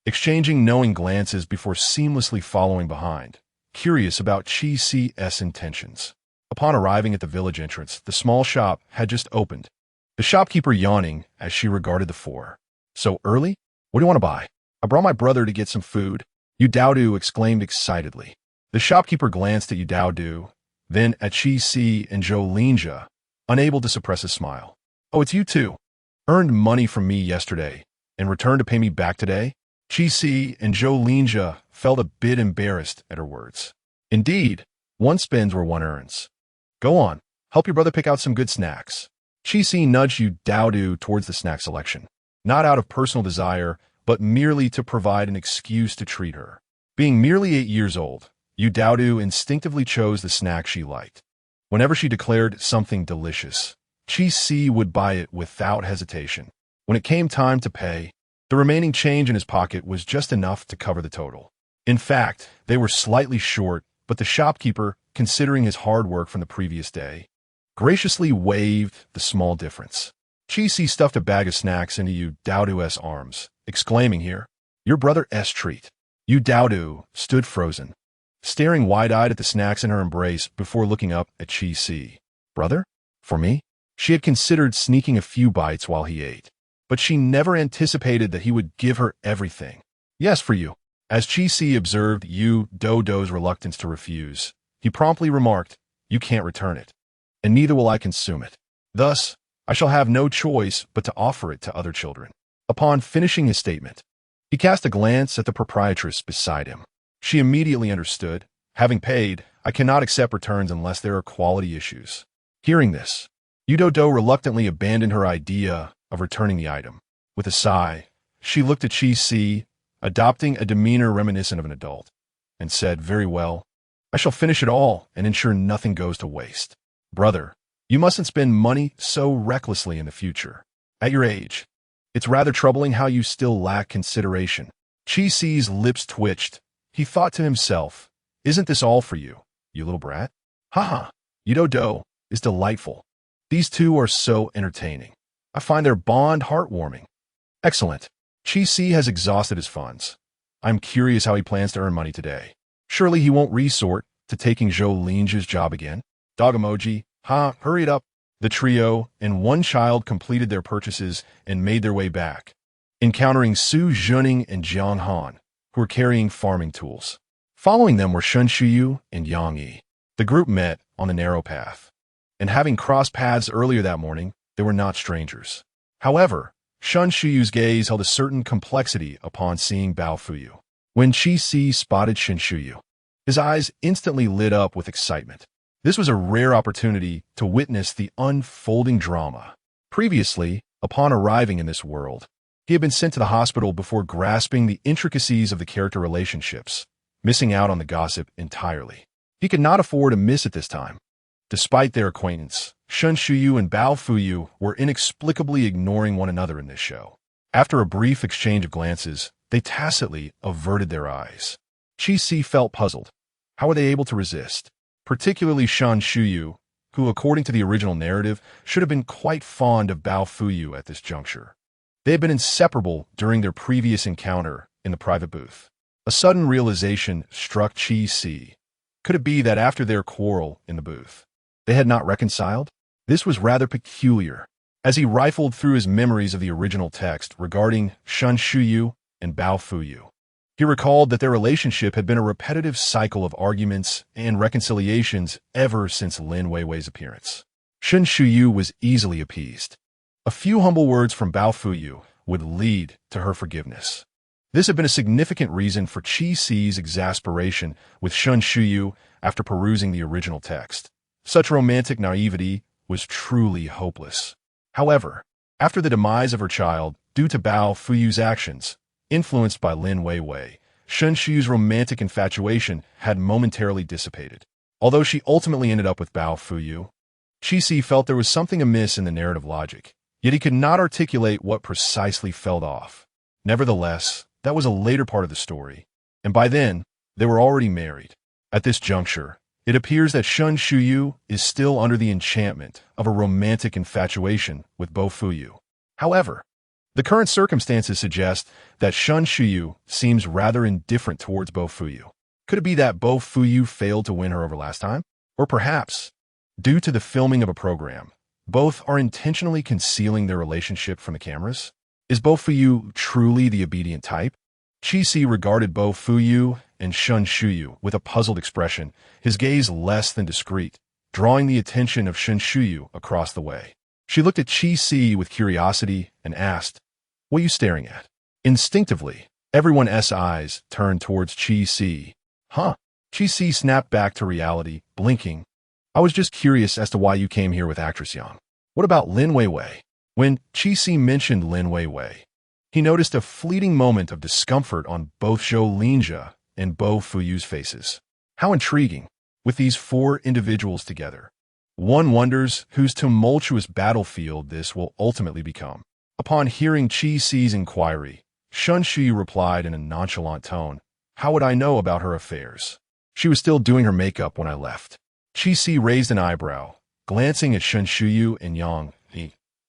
[SPEAKER 1] exchanging knowing glances before seamlessly following behind, curious about Qi's intentions. Upon arriving at the village entrance, the small shop had just opened, the shopkeeper yawning as she regarded the four. "So early? What do you want to buy?" "I brought my brother to get some food," Yu Daodu exclaimed excitedly. The shopkeeper glanced at Yu Daodu, then at Qi and Zhou Linjia, unable to suppress a smile. "Oh, it's you two. Earned money from me yesterday and returned to pay me back today?" Qi and Zhou Linjia felt a bit embarrassed at her words. "Indeed, one spends where one earns. Go on, help your brother pick out some good snacks." Qi nudged Yu Daodu towards the snack selection, not out of personal desire, but merely to provide an excuse to treat her. Being merely 8 years old, Yu Daodu instinctively chose the snack she liked. Whenever she declared something delicious, Qi would buy it without hesitation. When it came time to pay, the remaining change in his pocket was just enough to cover the total. In fact, they were slightly short, but the shopkeeper, considering his hard work from the previous day, graciously waived the small difference. Qi stuffed a bag of snacks into Yu Daodu's arms, exclaiming, "Here, your brother's treat." Yu Daodu stood frozen, staring wide-eyed at the snacks in her embrace before looking up at Qi. "Brother? For me?" She had considered sneaking a few bites while he ate, but she never anticipated that he would give her everything. "Yes, for you." As Qi observed Yu Daodu's reluctance to refuse, he promptly remarked, "You can't return it, and neither will I consume it. Thus, I shall have no choice but to offer it to other children." Upon finishing his statement, he cast a glance at the proprietress beside him. She immediately understood. "Having paid, I cannot accept returns unless there are quality issues." Hearing this, Yu Daodu reluctantly abandoned her idea of returning the item. With a sigh, she looked at Qi, adopting a demeanor reminiscent of an adult, and said, "Very well. I shall finish it all and ensure nothing goes to waste. Brother, you mustn't spend money so recklessly in the future. At your age, it's rather troubling how you still lack consideration." Qi's lips twitched. He thought to himself, "Isn't this all for you, you little brat?" "Haha, Yu Daodu is delightful. These two are so entertaining. I find their bond heartwarming." "Excellent. Qi has exhausted his funds. I'm curious how he plans to earn money today. Surely he won't resort to taking Zhou Linjia's job again." Dog emoji. Hurry it up. The trio and one child completed their purchases and made their way back, encountering Su Zhuning and Jiang Han, who were carrying farming tools. Following them were Shen Shuyu and Yang Yi. The group met on the narrow path, and having crossed paths earlier that morning, they were not strangers. However, Shen Shuyu's gaze held a certain complexity upon seeing Bao Fuyu. When Qi spotted Shen Shuyu, his eyes instantly lit up with excitement. This was a rare opportunity to witness the unfolding drama. Previously, upon arriving in this world, he had been sent to the hospital before grasping the intricacies of the character relationships, missing out on the gossip entirely. He could not afford to miss it this time. Despite their acquaintance, Shen Shuyu and Bao Fuyu were inexplicably ignoring one another in this show. After a brief exchange of glances, they tacitly averted their eyes. Qi felt puzzled. How were they able to resist? Particularly Shen Shuyu, who, according to the original narrative, should have been quite fond of Bao Fuyu at this juncture. They had been inseparable during their previous encounter in the private booth. A sudden realization struck Chi-Si. Could it be that after their quarrel in the booth, they had not reconciled? This was rather peculiar. As he rifled through his memories of the original text regarding Shun Shuyu and Bao Fuyu, he recalled that their relationship had been a repetitive cycle of arguments and reconciliations ever since Lin Weiwei's appearance. Shun Shuyu was easily appeased. A few humble words from Bao Fuyu would lead to her forgiveness. This had been a significant reason for Chi-Si's exasperation with Shun Shuyu after perusing the original text. Such romantic naivety was truly hopeless. However, after the demise of her child due to Bao Fuyu's actions, influenced by Lin Weiwei, Shun Shuyu's romantic infatuation had momentarily dissipated. Although she ultimately ended up with Bao Fuyu, Chi-Si felt there was something amiss in the narrative logic, yet he could not articulate what precisely fell off. Nevertheless, that was a later part of the story, and by then, they were already married. At this juncture, it appears that Shun Shuyu is still under the enchantment of a romantic infatuation with Bao Fuyu. However, the current circumstances suggest that Shun Shuyu seems rather indifferent towards Bao Fuyu. Could it be that Bao Fuyu failed to win her over last time? Or perhaps, due to the filming of a program, both are intentionally concealing their relationship from the cameras? Is Bao Fuyu truly the obedient type? Chi-Si regarded Bao Fuyu and Shun Shuyu with a puzzled expression, his gaze less than discreet, drawing the attention of Shun Shuyu across the way. She looked at Chi-Si with curiosity and asked, "What are you staring at?" Instinctively, everyone's eyes turned towards Chi-Si. "Huh?" Chi-Si snapped back to reality, blinking. "I was just curious as to why you came here with actress Yang. What about Lin Weiwei?" When Chi-Si mentioned Lin Weiwei, he noticed a fleeting moment of discomfort on both Zhou Linjia and Bao Fuyu's faces. How intriguing, with these four individuals together. One wonders whose tumultuous battlefield this will ultimately become. Upon hearing Chi-Si's inquiry, Shun Shuyu replied in a nonchalant tone, "How would I know about her affairs? She was still doing her makeup when I left." Chi-Si raised an eyebrow, glancing at Shun Shuyu and Yang,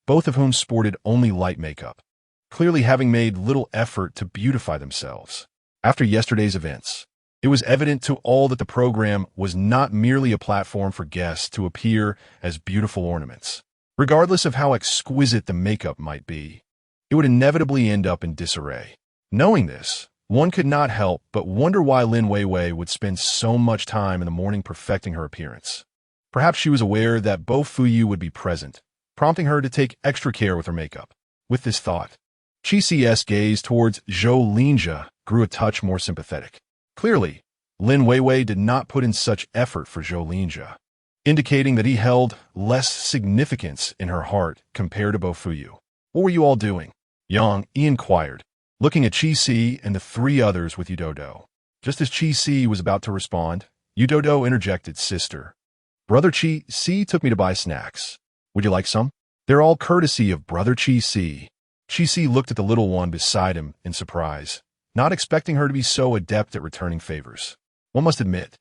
[SPEAKER 1] both of whom sported only light makeup, clearly having made little effort to beautify themselves. After yesterday's events, it was evident to all that the program was not merely a platform for guests to appear as beautiful ornaments. Regardless of how exquisite the makeup might be, it would inevitably end up in disarray. Knowing this, one could not help but wonder why Lin Weiwei would spend so much time in the morning perfecting her appearance. Perhaps she was aware that Bao Fuyu would be present, prompting her to take extra care with her makeup. With this thought, Chi-Si's gaze towards Zhou Linjia grew a touch more sympathetic. Clearly, Lin Weiwei did not put in such effort for Zhou Linjia, indicating that he held less significance in her heart compared to Bao Fuyu. "What were you all doing?" Yang inquired, looking at Chi-Si and the three others with Yudodo. Just as Chi-Si was about to respond, Yudodo interjected, "Sister, Brother Chi-Si took me to buy snacks. Would you like some?" "They're all courtesy of Brother Chi-Si." Chi-Si looked at the little one beside him in surprise, not expecting her to be so adept at returning favors. One must admit,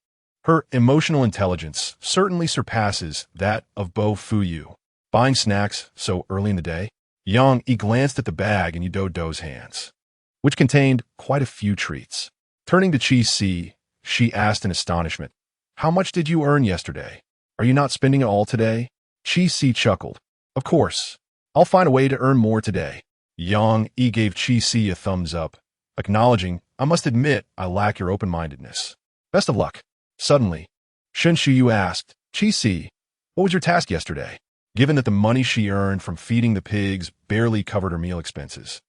[SPEAKER 1] her emotional intelligence certainly surpasses that of Bao Fuyu. Buying snacks so early in the day? Yang glanced at the bag in Yudodo's hands, which contained quite a few treats. Turning to Chi-Si, she asked in astonishment, "How much did you earn yesterday? Are you not spending it all today?" Chi-Si chuckled. "Of course. I'll find a way to earn more today." Yang gave Chi-Si a thumbs up, acknowledging, "I must admit I lack your open-mindedness. Best of luck." Suddenly, Shun Shuyu asked, "Chi-Si, what was your task yesterday?" Given that the money she earned from feeding the pigs barely covered her meal expenses,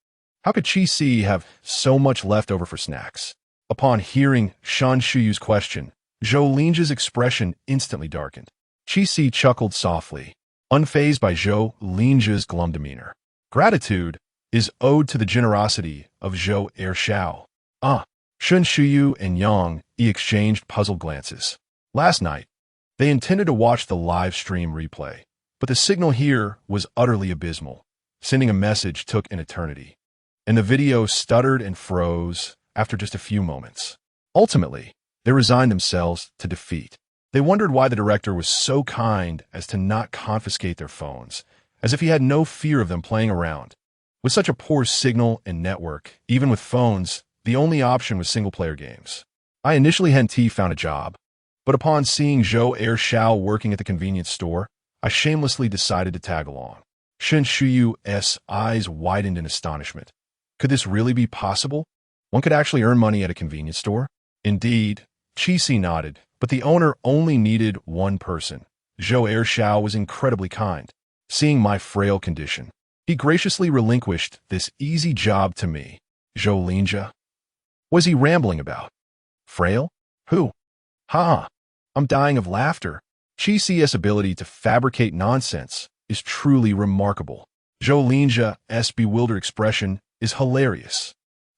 [SPEAKER 1] how could Chi-Si have so much left over for snacks? Upon hearing Shun Shuyu's question, Zhou Linjia's expression instantly darkened. Chi-Si chuckled softly, unfazed by Zhou Linjia's glum demeanor. Gratitude is owed to the generosity of Zhou Ershao. Shun Shuyu and Yang exchanged puzzled glances. Last night, they intended to watch the live stream replay, but the signal here was utterly abysmal. Sending a message took an eternity, and the video stuttered and froze after just a few moments. Ultimately, they resigned themselves to defeat. They wondered why the director was so kind as to not confiscate their phones, as if he had no fear of them playing around. With such a poor signal and network, even with phones, The only option was single-player games. I initially hadn't found a job, but upon seeing Zhou Ershao working at the convenience store, I shamelessly decided to tag along. Shen Shuyu's eyes widened in astonishment. Could this really be possible? One could actually earn money at a convenience store? Indeed, Qixi nodded, but the owner only needed one person. Zhou Ershao was incredibly kind. Seeing my frail condition, he graciously relinquished this easy job to me. Zhou Linjia? Was he rambling about? Frail? Who? Ha! I'm dying of laughter. Qixi's ability to fabricate nonsense is truly remarkable. Zhou Linjia's bewildered expression is hilarious.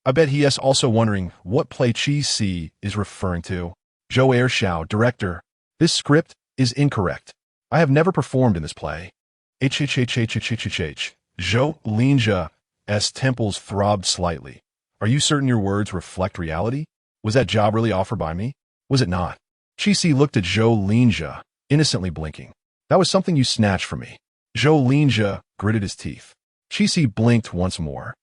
[SPEAKER 1] I bet he is also wondering what play Qixi is referring to. Zhou Ershao, director. This script is incorrect. I have never performed in this play. Zhou Linjia's temples throbbed slightly. Are you certain your words reflect reality? Was that job really offered by me? Was it not? Qixi looked at Zhou Linjia, innocently blinking. That was something you snatched from me. Zhou Linjia gritted his teeth. Qixi blinked once more.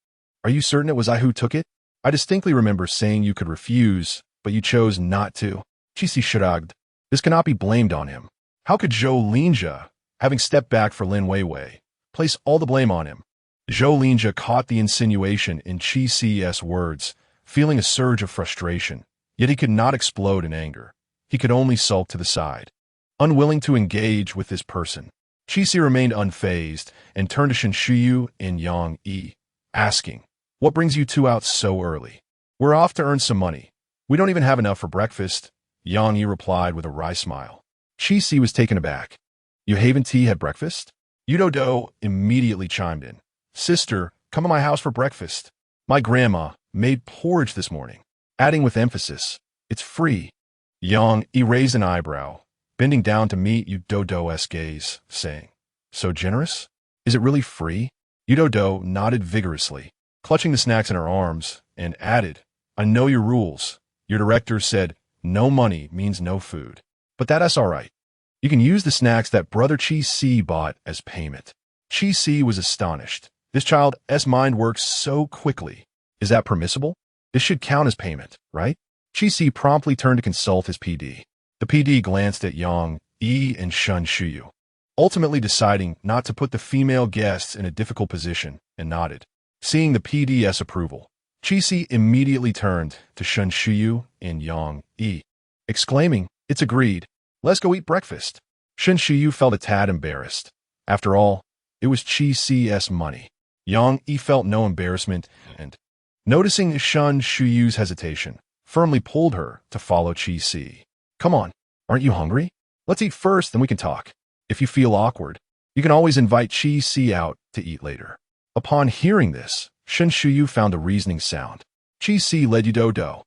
[SPEAKER 1] Are you certain it was I who took it? I distinctly remember saying you could refuse, but you chose not to. Qixi shrugged. This cannot be blamed on him. How could Zhou Linjia, having stepped back for Lin Weiwei, place all the blame on him? Zhou Linjia caught the insinuation in Qixi's words, feeling a surge of frustration, yet he could not explode in anger. He could only sulk to the side, unwilling to engage with this person. Qixi remained unfazed and turned to Shen Shuyu and Yang Yi, asking, "What brings you two out so early?" "We're off to earn some money. We don't even have enough for breakfast," Yang Yi replied with a wry smile. Qixi was taken aback. "You haven't had breakfast?" Yudo Do immediately chimed in. "Sister, come to my house for breakfast. My grandma made porridge this morning," adding with emphasis, "It's free." Yang Yi raised an eyebrow, bending down to meet Yudo Do's gaze, saying, "So generous? Is it really free?" Yudo Do nodded vigorously, clutching the snacks in her arms, and added, "I know your rules. Your director said no money means no food. But that's all right. You can use the snacks that Brother Qixi bought as payment." Qixi was astonished. This child's mind works so quickly. Is that permissible? This should count as payment, right? Qixi promptly turned to consult his PD. The PD glanced at Yang Yi and Shen Shuyu, ultimately deciding not to put the female guests in a difficult position, and nodded. Seeing the PD's approval, Qixi immediately turned to Shen Shuyu and Yang Yi, exclaiming, "It's agreed. Let's go eat breakfast." Shen Shuyu felt a tad embarrassed. After all, it was Qix's money. Yang Yi felt no embarrassment and, noticing Shen Shuyu's hesitation, firmly pulled her to follow Qixi. "Come on, aren't you hungry? Let's eat first, then we can talk. If you feel awkward, you can always invite Qixi out to eat later." Upon hearing this, Shen Shuyu found a reasoning sound. Qixi led Yudo Do,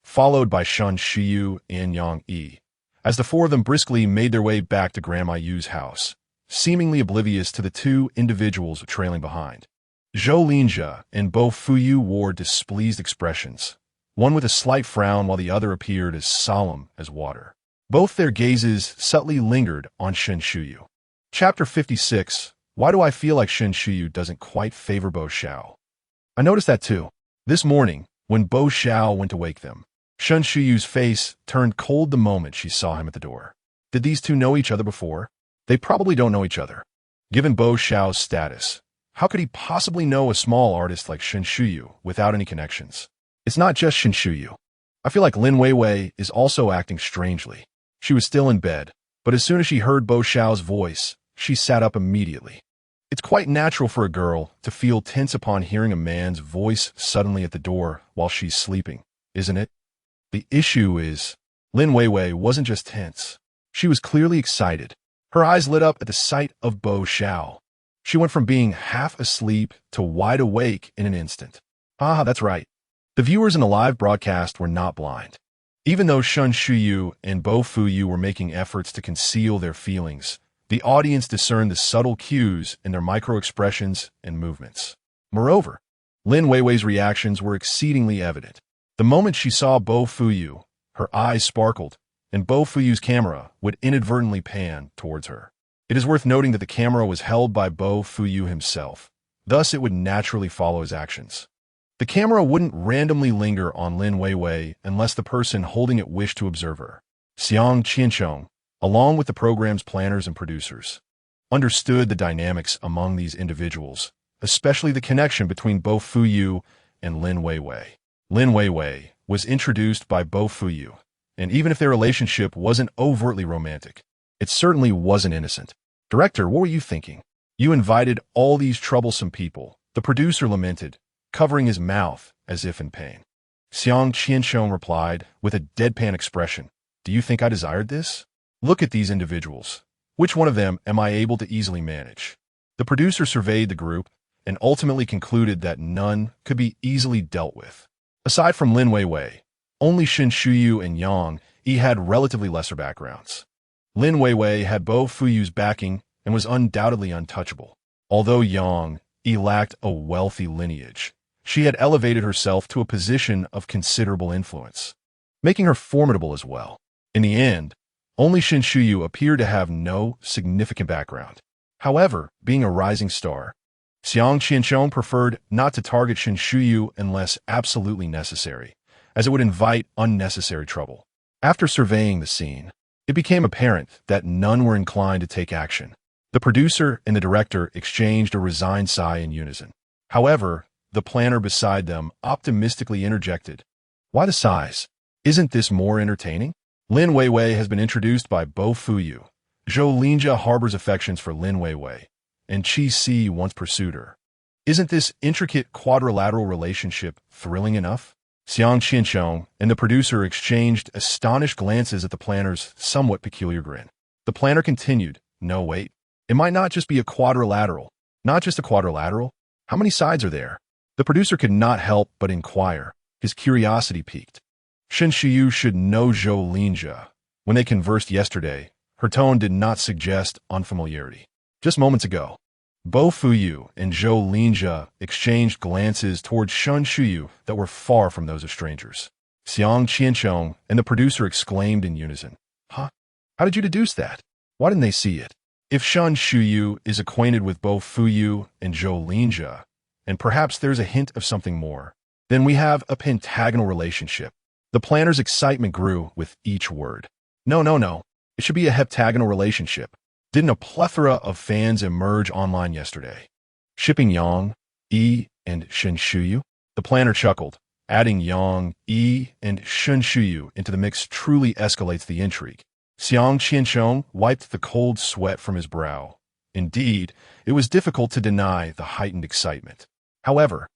[SPEAKER 1] followed by Shen Shuyu and Yang Yi, as the four of them briskly made their way back to Grandma Yu's house, seemingly oblivious to the two individuals trailing behind. Zhou Linjia and Bo Fuyu wore displeased expressions, one with a slight frown while the other appeared as solemn as water. Both their gazes subtly lingered on Shen Shuyu. Chapter 56. Why do I feel like Shen Shuyu doesn't quite favor Bo Xiao? I noticed that too. This morning, when Bo Xiao went to wake them, Shen Shuyu's face turned cold the moment she saw him at the door. Did these two know each other before? They probably don't know each other. Given Bo Xiao's status, how could he possibly know a small artist like Shen Shuyu without any connections? It's not just Shen Shuyu. I feel like Lin Weiwei is also acting strangely. She was still in bed, but as soon as she heard Bo Xiao's voice, she sat up immediately. It's quite natural for a girl to feel tense upon hearing a man's voice suddenly at the door while she's sleeping, isn't it? The issue is, Lin Weiwei wasn't just tense. She was clearly excited. Her eyes lit up at the sight of Bo Xiao. She went from being half asleep to wide awake in an instant. Ah, that's right. The viewers in the live broadcast were not blind. Even though Shen Shuyu and Bo Fuyu were making efforts to conceal their feelings, the audience discerned the subtle cues in their micro-expressions and movements. Moreover, Lin Weiwei's reactions were exceedingly evident. The moment she saw Bo Fuyu, her eyes sparkled, and Bo Fuyu's camera would inadvertently pan towards her. It is worth noting that the camera was held by Bo Fuyu himself, thus it would naturally follow his actions. The camera wouldn't randomly linger on Lin Weiwei unless the person holding it wished to observe her. Xiang Qianchong, along with the program's planners and producers, understood the dynamics among these individuals, especially the connection between Bo Fuyu and Lin Weiwei. Lin Weiwei was introduced by Bo Fuyu, and even if their relationship wasn't overtly romantic, it certainly wasn't innocent. Director, what were you thinking? You invited all these troublesome people, the producer lamented, covering his mouth as if in pain. Xiang Qianchong replied with a deadpan expression, do you think I desired this? Look at these individuals. Which one of them am I able to easily manage? The producer surveyed the group and ultimately concluded that none could be easily dealt with. Aside from Lin Weiwei, only Shen Shuyu and Yang Yi had relatively lesser backgrounds. Lin Weiwei had Bo Fuyu's backing and was undoubtedly untouchable. Although Yang Yi lacked a wealthy lineage, she had elevated herself to a position of considerable influence, making her formidable as well. In the end, only Shen Shuyu appeared to have no significant background. However, being a rising star, Xiang Qianchong preferred not to target Shen Shuyu unless absolutely necessary, as it would invite unnecessary trouble. After surveying the scene, it became apparent that none were inclined to take action. The producer and the director exchanged a resigned sigh in unison. However, the planner beside them optimistically interjected, why the sighs? Isn't this more entertaining? Lin Weiwei has been introduced by Bo Fuyu. Zhou Linjia harbors affections for Lin Weiwei, and Qi Si once pursued her. Isn't this intricate quadrilateral relationship thrilling enough? Xiang Qianchong and the producer exchanged astonished glances at the planner's somewhat peculiar grin. The planner continued, no wait, it might not just be a quadrilateral. Not just a quadrilateral? How many sides are there? The producer could not help but inquire. His curiosity piqued. Shen Shiyu should know Zhou Linjia. When they conversed yesterday, her tone did not suggest unfamiliarity. Just moments ago, Bo Fuyu and Zhou Linjia exchanged glances towards Shen Shiyu that were far from those of strangers. Xiang Qianchong and the producer exclaimed in unison, huh? How did you deduce that? Why didn't they see it? If Shen Shiyu is acquainted with Bo Fuyu and Zhou Linjia, and perhaps there's a hint of something more, then we have a pentagonal relationship. The planner's excitement grew with each word. No. It should be a heptagonal relationship. Didn't a plethora of fans emerge online yesterday, shipping Yang, Yi, and Shen Shuyu? The planner chuckled. Adding Yang, Yi, and Shen Shuyu into the mix truly escalates the intrigue. Xiang Qianchong wiped the cold sweat from his brow. Indeed, it was difficult to deny the heightened excitement. However,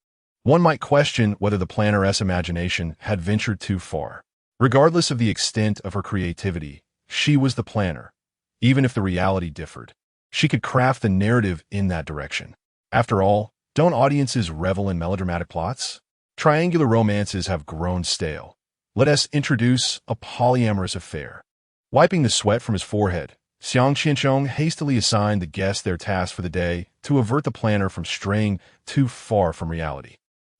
[SPEAKER 1] one might question whether the planner's imagination had ventured too far. Regardless of the extent of her creativity, she was the planner. Even if the reality differed, she could craft the narrative in that direction. After all, don't audiences revel in melodramatic plots? Triangular romances have grown stale. Let us introduce a polyamorous affair. Wiping the sweat from his forehead, Xiang Qianchong hastily assigned the guests their task for the day to avert the planner from straying too far from reality.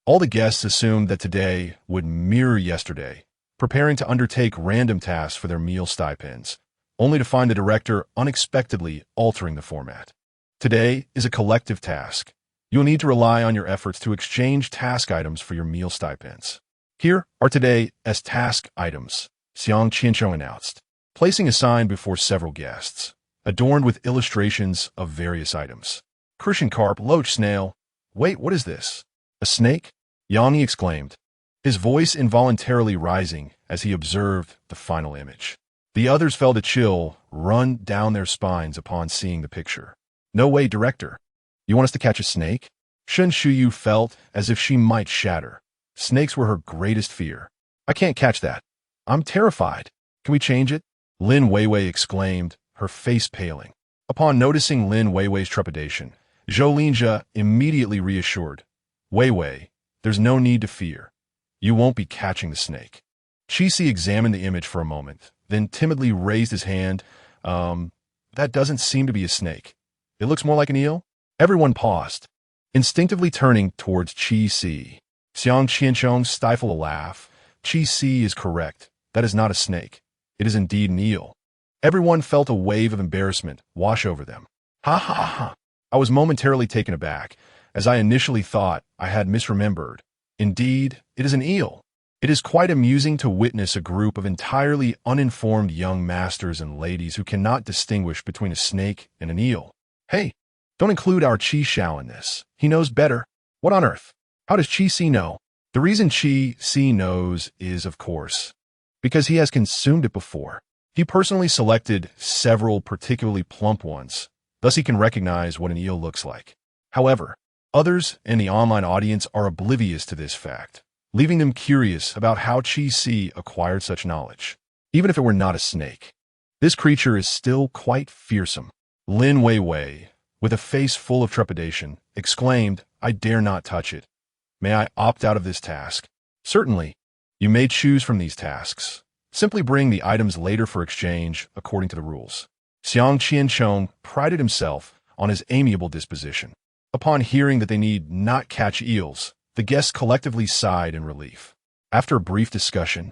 [SPEAKER 1] All the guests assumed that today would mirror yesterday, preparing to undertake random tasks for their meal stipends, only to find the director unexpectedly altering the format. Today is a collective task. You'll need to rely on your efforts to exchange task items for your meal stipends. Here are today's task items, Xiang Qianchong announced, placing a sign before several guests, adorned with illustrations of various items. Crucian carp, loach, snail. Wait, what is this? A snake? Yang Yi exclaimed, his voice involuntarily rising as he observed the final image. The others felt a chill run down their spines upon seeing the picture. No way, director. You want us to catch a snake? Shen Shuyu felt as if she might shatter. Snakes were her greatest fear. I can't catch that. I'm terrified. Can we change it? Lin Weiwei exclaimed, her face paling. Upon noticing Lin Weiwei's trepidation, Zhou Linjia immediately reassured. Weiwei, there's no need to fear. You won't be catching the snake. Qi Si examined the image for a moment, then timidly raised his hand. That doesn't seem to be a snake. It looks more like an eel. Everyone paused, instinctively turning towards Qi Si. Xiang Qianchong stifled a laugh. Qi Si is correct. That is not a snake. It is indeed an eel. Everyone felt a wave of embarrassment wash over them. Ha ha ha. I was momentarily taken aback, as I initially thought I had misremembered. Indeed, it is an eel. It is quite amusing to witness a group of entirely uninformed young masters and ladies who cannot distinguish between a snake and an eel. Hey, don't include our Chi Xiao in this. He knows better. What on earth? How does Chi Si know? The reason Chi Si knows is, of course, because he has consumed it before. He personally selected several particularly plump ones, thus he can recognize what an eel looks like. However, others in the online audience are oblivious to this fact, leaving them curious about how Chi Si acquired such knowledge. Even if it were not a snake, this creature is still quite fearsome. Lin Weiwei, with a face full of trepidation, exclaimed, "I dare not touch it. May I opt out of this task?" "Certainly. You may choose from these tasks. Simply bring the items later for exchange according to the rules." Xiang Qianchong prided himself on his amiable disposition. Upon hearing that they need not catch eels, the guests collectively sighed in relief. After a brief discussion,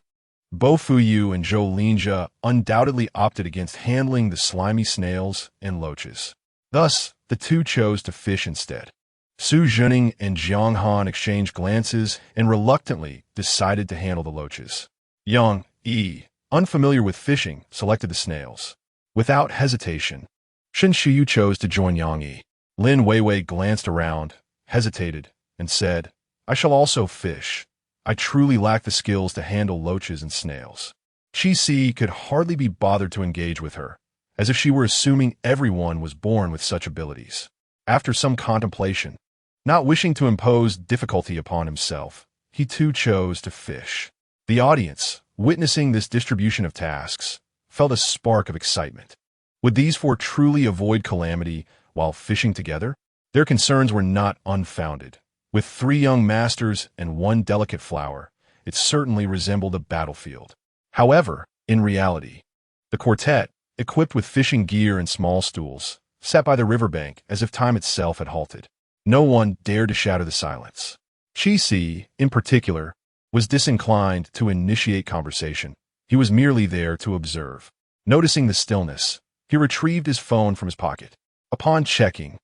[SPEAKER 1] Bo Fuyu and Zhou Linjia undoubtedly opted against handling the slimy snails and loaches. Thus, the two chose to fish instead. Su Zhening and Jiang Han exchanged glances and reluctantly decided to handle the loaches. Yang Yi, unfamiliar with fishing, selected the snails. Without hesitation, Shen Shiyu chose to join Yang Yi. Lin Weiwei glanced around, hesitated, and said, "I shall also fish. I truly lack the skills to handle loaches and snails." Chi Si could hardly be bothered to engage with her, as if she were assuming everyone was born with such abilities. After some contemplation, not wishing to impose difficulty upon himself, he too chose to fish. The audience, witnessing this distribution of tasks, felt a spark of excitement. Would these four truly avoid calamity while fishing together? Their concerns were not unfounded. With 3 young masters and 1 delicate flower, it certainly resembled a battlefield. However, in reality, the quartet, equipped with fishing gear and small stools, sat by the riverbank as if time itself had halted. No one dared to shatter the silence. Chi Si, in particular, was disinclined to initiate conversation. He was merely there to observe. Noticing the stillness, he retrieved his phone from his pocket. Upon checking,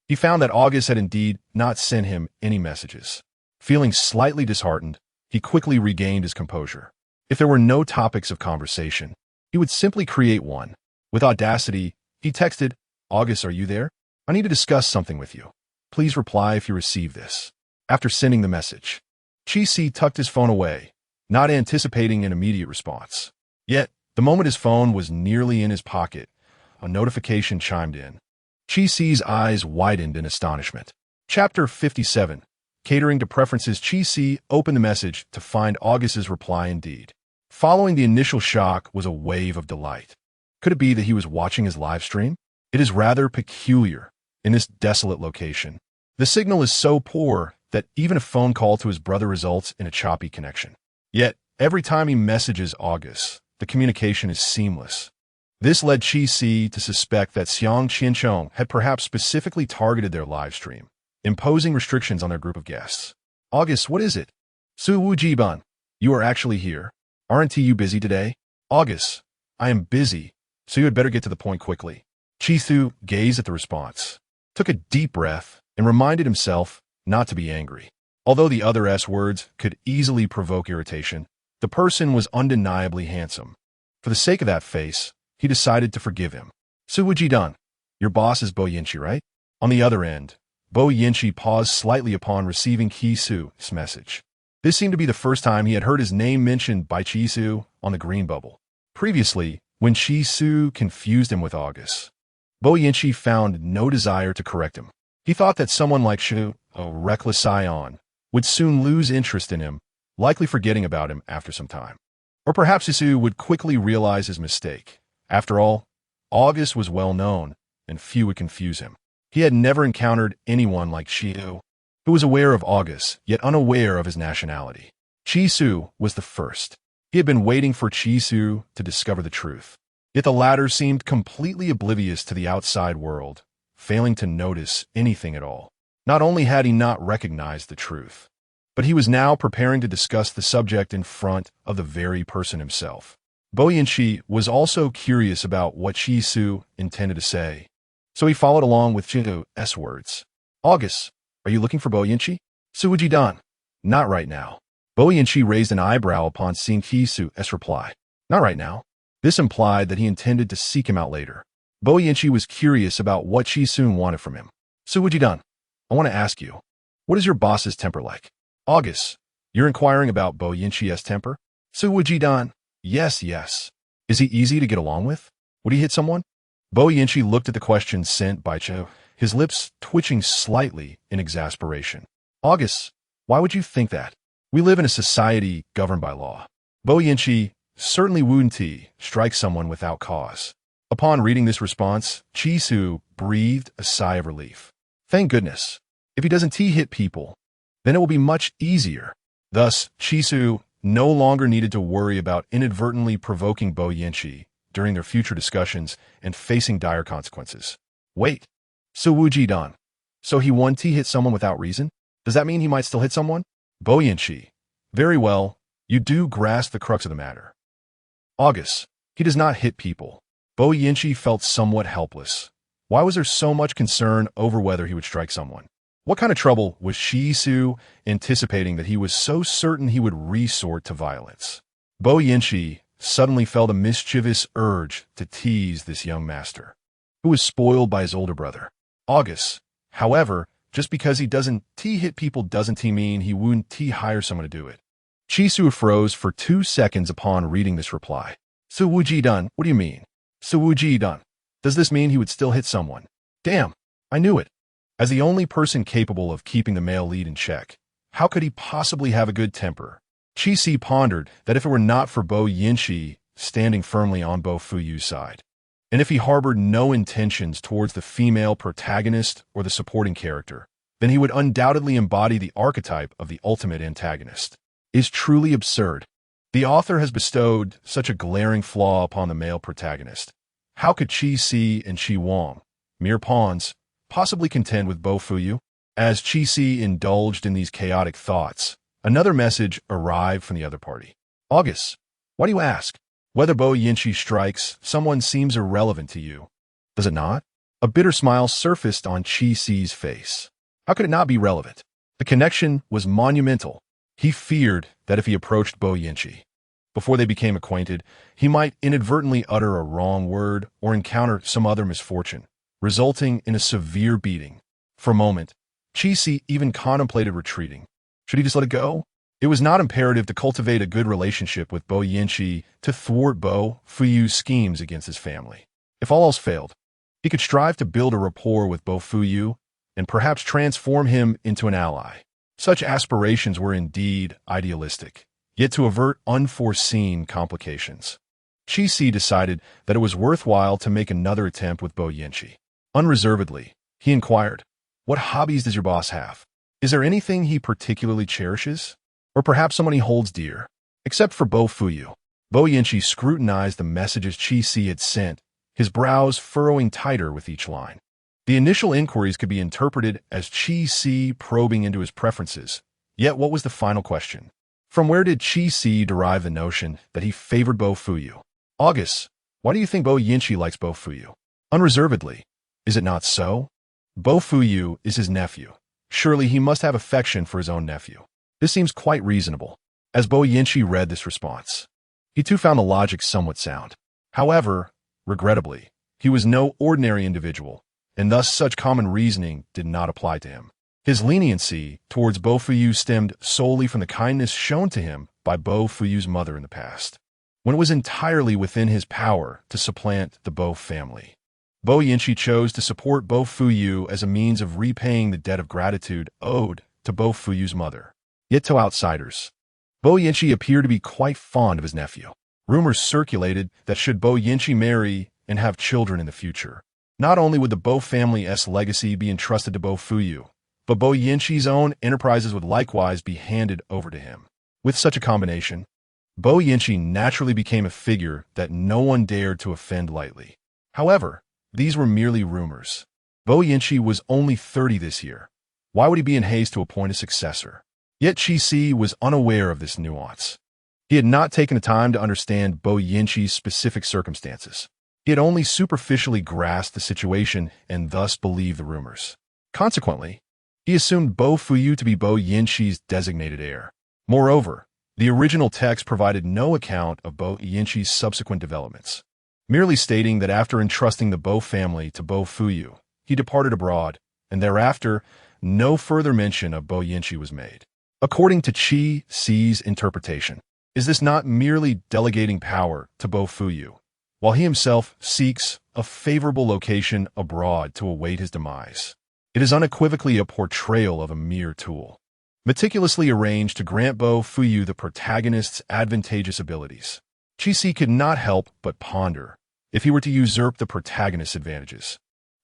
[SPEAKER 1] he found that August had indeed not sent him any messages. Feeling slightly disheartened, he quickly regained his composure. If there were no topics of conversation, he would simply create one. With audacity, he texted, "August, are you there? I need to discuss something with you. Please reply if you receive this." After sending the message, Chi Si tucked his phone away, not anticipating an immediate response. Yet, the moment his phone was nearly in his pocket, a notification chimed in. Chi Si's eyes widened in astonishment. Chapter 57. Catering to preferences. Chi Si opened the message to find August's reply indeed. Following the initial shock was a wave of delight. Could it be that he was watching his live stream? It is rather peculiar in this desolate location. The signal is so poor that even a phone call to his brother results in a choppy connection. Yet, every time he messages August, the communication is seamless. This led Chi Si to suspect that Xiang Qianchong had perhaps specifically targeted their live stream, imposing restrictions on their group of guests. "August, what is it?" "Su Wu Jiban, you are actually here. Aren't you busy today?" "August, I am busy, so you had better get to the point quickly." Chi Su gazed at the response, took a deep breath, and reminded himself not to be angry. Although the other S words could easily provoke irritation, the person was undeniably handsome. For the sake of that face, he decided to forgive him. "Su Wujidan, your boss is Bo Yinchi, right?" On the other end, Bo Yinchi paused slightly upon receiving Chi Su's message. This seemed to be the first time he had heard his name mentioned by Chi Su on the green bubble. Previously, when Chi Su confused him with August, Bo Yinchi found no desire to correct him. He thought that someone like Shu, a reckless scion, would soon lose interest in him, likely forgetting about him after some time. Or perhaps Sisu would quickly realize his mistake. After all, August was well known, and few would confuse him. He had never encountered anyone like Shiu, who was aware of August, yet unaware of his nationality. Chi Su was the first. He had been waiting for Chi Su to discover the truth. Yet the latter seemed completely oblivious to the outside world, failing to notice anything at all. Not only had he not recognized the truth, but he was now preparing to discuss the subject in front of the very person himself. Bo Yinchi was also curious about what Chi Su intended to say, so he followed along with Chi's words. "August, are you looking for Bo Yinchi?" "Su Wujidan, Not right now. Bo Yanqi raised an eyebrow upon seeing Qisu's reply. Not right now. This implied that he intended to seek him out later. Bo Yanqi was curious about what Qi wanted from him. So Wujidan, I want to ask you, what is your boss's temper like? August, you're inquiring about Bo Yanqi's temper? So Wujidan, yes. Is he easy to get along with? Would he hit someone? Bo Yanqi looked at the question sent by Cho, his lips twitching slightly in exasperation. August, why would you think that? We live in a society governed by law. Bo Yanqi certainly wouldn't strike someone without cause. Upon reading this response, Qi breathed a sigh of relief. Thank goodness. If he doesn't hit people, then it will be much easier. Thus, Qi no longer needed to worry about inadvertently provoking Bo Yanqi during their future discussions and facing dire consequences. Wait. So Wujidan. So he won't hit someone without reason? Does that mean he might still hit someone? Bo Yanqi. Very well. You do grasp the crux of the matter. August. He does not hit people. Bo Yanqi felt somewhat helpless. Why was there so much concern over whether he would strike someone? What kind of trouble was Qi anticipating that he was so certain he would resort to violence? Bo Yanqi suddenly felt a mischievous urge to tease this young master, who was spoiled by his older brother. August. However, just because he doesn't hit people doesn't mean he wouldn't hire someone to do it. Qi froze for 2 seconds upon reading this reply. So Wujidan, what do you mean? So Wujidan, does this mean he would still hit someone? Damn, I knew it. As the only person capable of keeping the male lead in check, how could he possibly have a good temper? Qi pondered that if it were not for Bo Yanqi standing firmly on Bo Fuyu's side, and if he harbored no intentions towards the female protagonist or the supporting character, then he would undoubtedly embody the archetype of the ultimate antagonist. Is truly absurd. The author has bestowed such a glaring flaw upon the male protagonist. How could Qi and Qi Wang, mere pawns, possibly contend with Bo Fuyu? As Qi indulged in these chaotic thoughts, another message arrived from the other party. August, why do you ask? Whether Bo Yanqi strikes someone seems irrelevant to you. Does it not? A bitter smile surfaced on Qi's face. How could it not be relevant? The connection was monumental. He feared that if he approached Bo Yanqi before they became acquainted, he might inadvertently utter a wrong word or encounter some other misfortune, resulting in a severe beating. For a moment, Qi even contemplated retreating. Should he just let it go? It was not imperative to cultivate a good relationship with Bo Yanqi to thwart Bo Fuyu's schemes against his family. If all else failed, he could strive to build a rapport with Bo Fuyu and perhaps transform him into an ally. Such aspirations were indeed idealistic, yet to avert unforeseen complications, Qi decided that it was worthwhile to make another attempt with Bo Yanqi. Unreservedly, he inquired, "What hobbies does your boss have? Is there anything he particularly cherishes? Or perhaps someone he holds dear?" Except for Bo Fuyu, Bo Yanqi scrutinized the messages Qi had sent, his brows furrowing tighter with each line. The initial inquiries could be interpreted as Qi probing into his preferences. Yet what was the final question? From where did Qi derive the notion that he favored Bo Fuyu? August, why do you think Bo Yanqi likes Bo Fuyu? Unreservedly. Is it not so? Bo Fuyu is his nephew. Surely he must have affection for his own nephew. This seems quite reasonable. As Bo Yanqi read this response, he too found the logic somewhat sound. However, regrettably, he was no ordinary individual, and thus such common reasoning did not apply to him. His leniency towards Bo Fuyu stemmed solely from the kindness shown to him by Bo Fuyu's mother in the past, when it was entirely within his power to supplant the Bo family. Bo Yanqi chose to support Bo Fuyu as a means of repaying the debt of gratitude owed to Bo Fuyu's mother. Yet to outsiders, Bo Yanqi appeared to be quite fond of his nephew. Rumors circulated that should Bo Yanqi marry and have children in the future, not only would the Bo family's legacy be entrusted to Bo Fuyu, but Bo Yanqi's own enterprises would likewise be handed over to him. With such a combination, Bo Yanqi naturally became a figure that no one dared to offend lightly. However, these were merely rumors. Bo Yanqi was only 30 this year. Why would he be in haste to appoint a successor? Yet Qi was unaware of this nuance. He had not taken the time to understand Bo Yanqi's specific circumstances. He had only superficially grasped the situation and thus believed the rumors. Consequently, He assumed Bo Fuyu to be Bo Yinqi's designated heir. Moreover, the original text provided no account of Bo Yinqi's subsequent developments, merely stating that after entrusting the Bo family to Bo Fuyu, he departed abroad, and thereafter, no further mention of Bo Yinqi was made. According to Qi Si's interpretation, is this not merely delegating power to Bo Fuyu, while he himself seeks a favorable location abroad to await his demise? It is unequivocally a portrayal of a mere tool, meticulously arranged to grant Bo Fuyu the protagonist's advantageous abilities. Qi Si could not help but ponder, if he were to usurp the protagonist's advantages,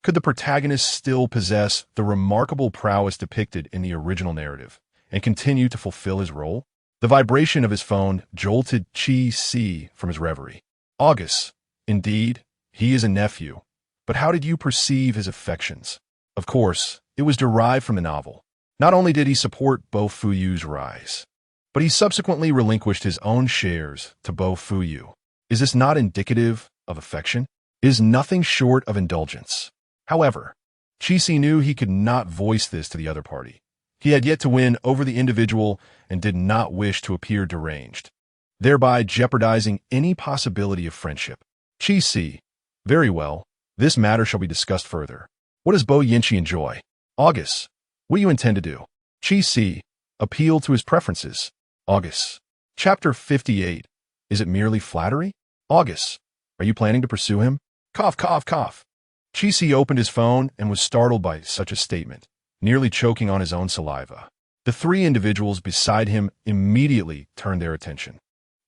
[SPEAKER 1] could the protagonist still possess the remarkable prowess depicted in the original narrative and continue to fulfill his role? The vibration of his phone jolted Qi Si from his reverie. August. Indeed, he is a nephew, but how did you perceive his affections? Of course, it was derived from the novel. Not only did he support Bo Fuyu's rise, but he subsequently relinquished his own shares to Bo Fuyu. Is this not indicative of affection? It is nothing short of indulgence. However, Qi Si knew he could not voice this to the other party. He had yet to win over the individual and did not wish to appear deranged, thereby jeopardizing any possibility of friendship. Qi Si, very well, this matter shall be discussed further. What does Bo Yinqi enjoy? August, what do you intend to do? Qi Si appealed to his preferences. August. Chapter 58. Is it merely flattery? August, are you planning to pursue him? Cough, cough, cough. Qi Si opened his phone and was startled by such a statement, nearly choking on his own saliva. The three individuals beside him immediately turned their attention.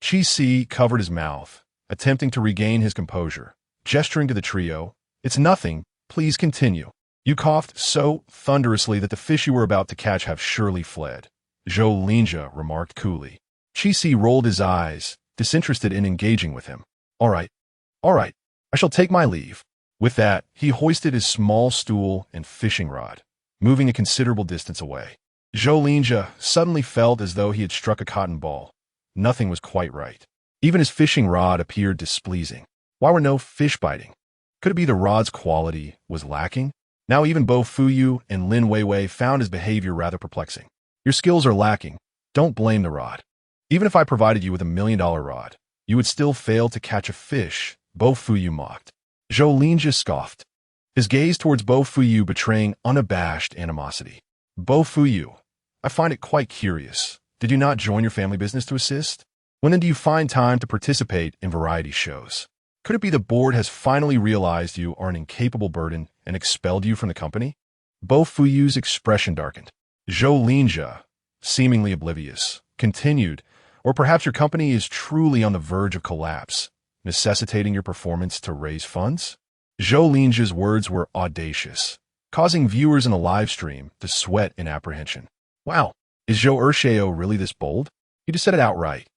[SPEAKER 1] Qi Si covered his mouth, attempting to regain his composure, gesturing to the trio. It's nothing, please continue. You coughed so thunderously that the fish you were about to catch have surely fled, Zhou Linjia remarked coolly. Qi Si rolled his eyes, disinterested in engaging with him. All right, I shall take my leave. With that, he hoisted his small stool and fishing rod, moving a considerable distance away. Zhou Linjia suddenly felt as though he had struck a cotton ball. Nothing was quite right. Even his fishing rod appeared displeasing. Why were no fish biting? Could it be the rod's quality was lacking? Now even Bo Fuyu and Lin Weiwei found his behavior rather perplexing. Your skills are lacking. Don't blame the rod. Even if I provided you with $1 million rod, you would still fail to catch a fish, Bo Fuyu mocked. Zhou Linjia scoffed, his gaze towards Bo Fuyu betraying unabashed animosity. Bo Fuyu, I find it quite curious. Did you not join your family business to assist? When then do you find time to participate in variety shows? Could it be the board has finally realized you are an incapable burden and expelled you from the company? Bo Fuyu's expression darkened. Zhou Linjia, seemingly oblivious, continued, or perhaps your company is truly on the verge of collapse, necessitating your performance to raise funds? Zhou Linjia's words were audacious, causing viewers in the live stream to sweat in apprehension. Wow, is Zhou Ershao really this bold? He just said it outright.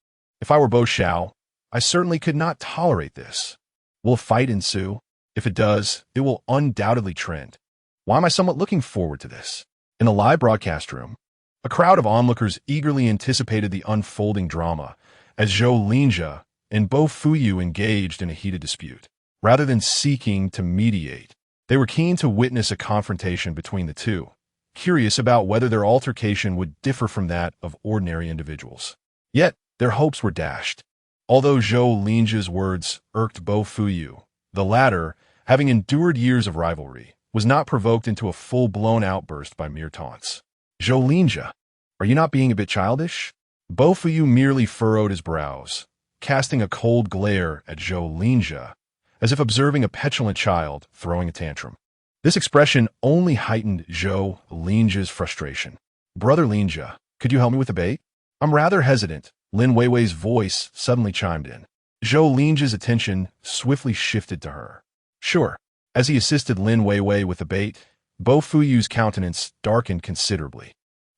[SPEAKER 1] If I were Bo Xiao, I certainly could not tolerate this. Will a fight ensue? If it does, it will undoubtedly trend. Why am I somewhat looking forward to this? In the live broadcast room, a crowd of onlookers eagerly anticipated the unfolding drama as Zhou Linjia and Bo Fuyu engaged in a heated dispute. Rather than seeking to mediate, they were keen to witness a confrontation between the two, curious about whether their altercation would differ from that of ordinary individuals. Yet, their hopes were dashed. Although Zhou Linjia's words irked Bo Fuyu, the latter, having endured years of rivalry, was not provoked into a full-blown outburst by mere taunts. Zhou Linjia, are you not being a bit childish? Bo Fuyu merely furrowed his brows, casting a cold glare at Zhou Linjia, as if observing a petulant child throwing a tantrum. This expression only heightened Zhou Linjia's frustration. Brother Linjia, could you help me with the bait? I'm rather hesitant. Lin Weiwei's voice suddenly chimed in. Zhou Linjia's attention swiftly shifted to her. Sure. As he assisted Lin Weiwei with the bait, Bo Fuyu's countenance darkened considerably.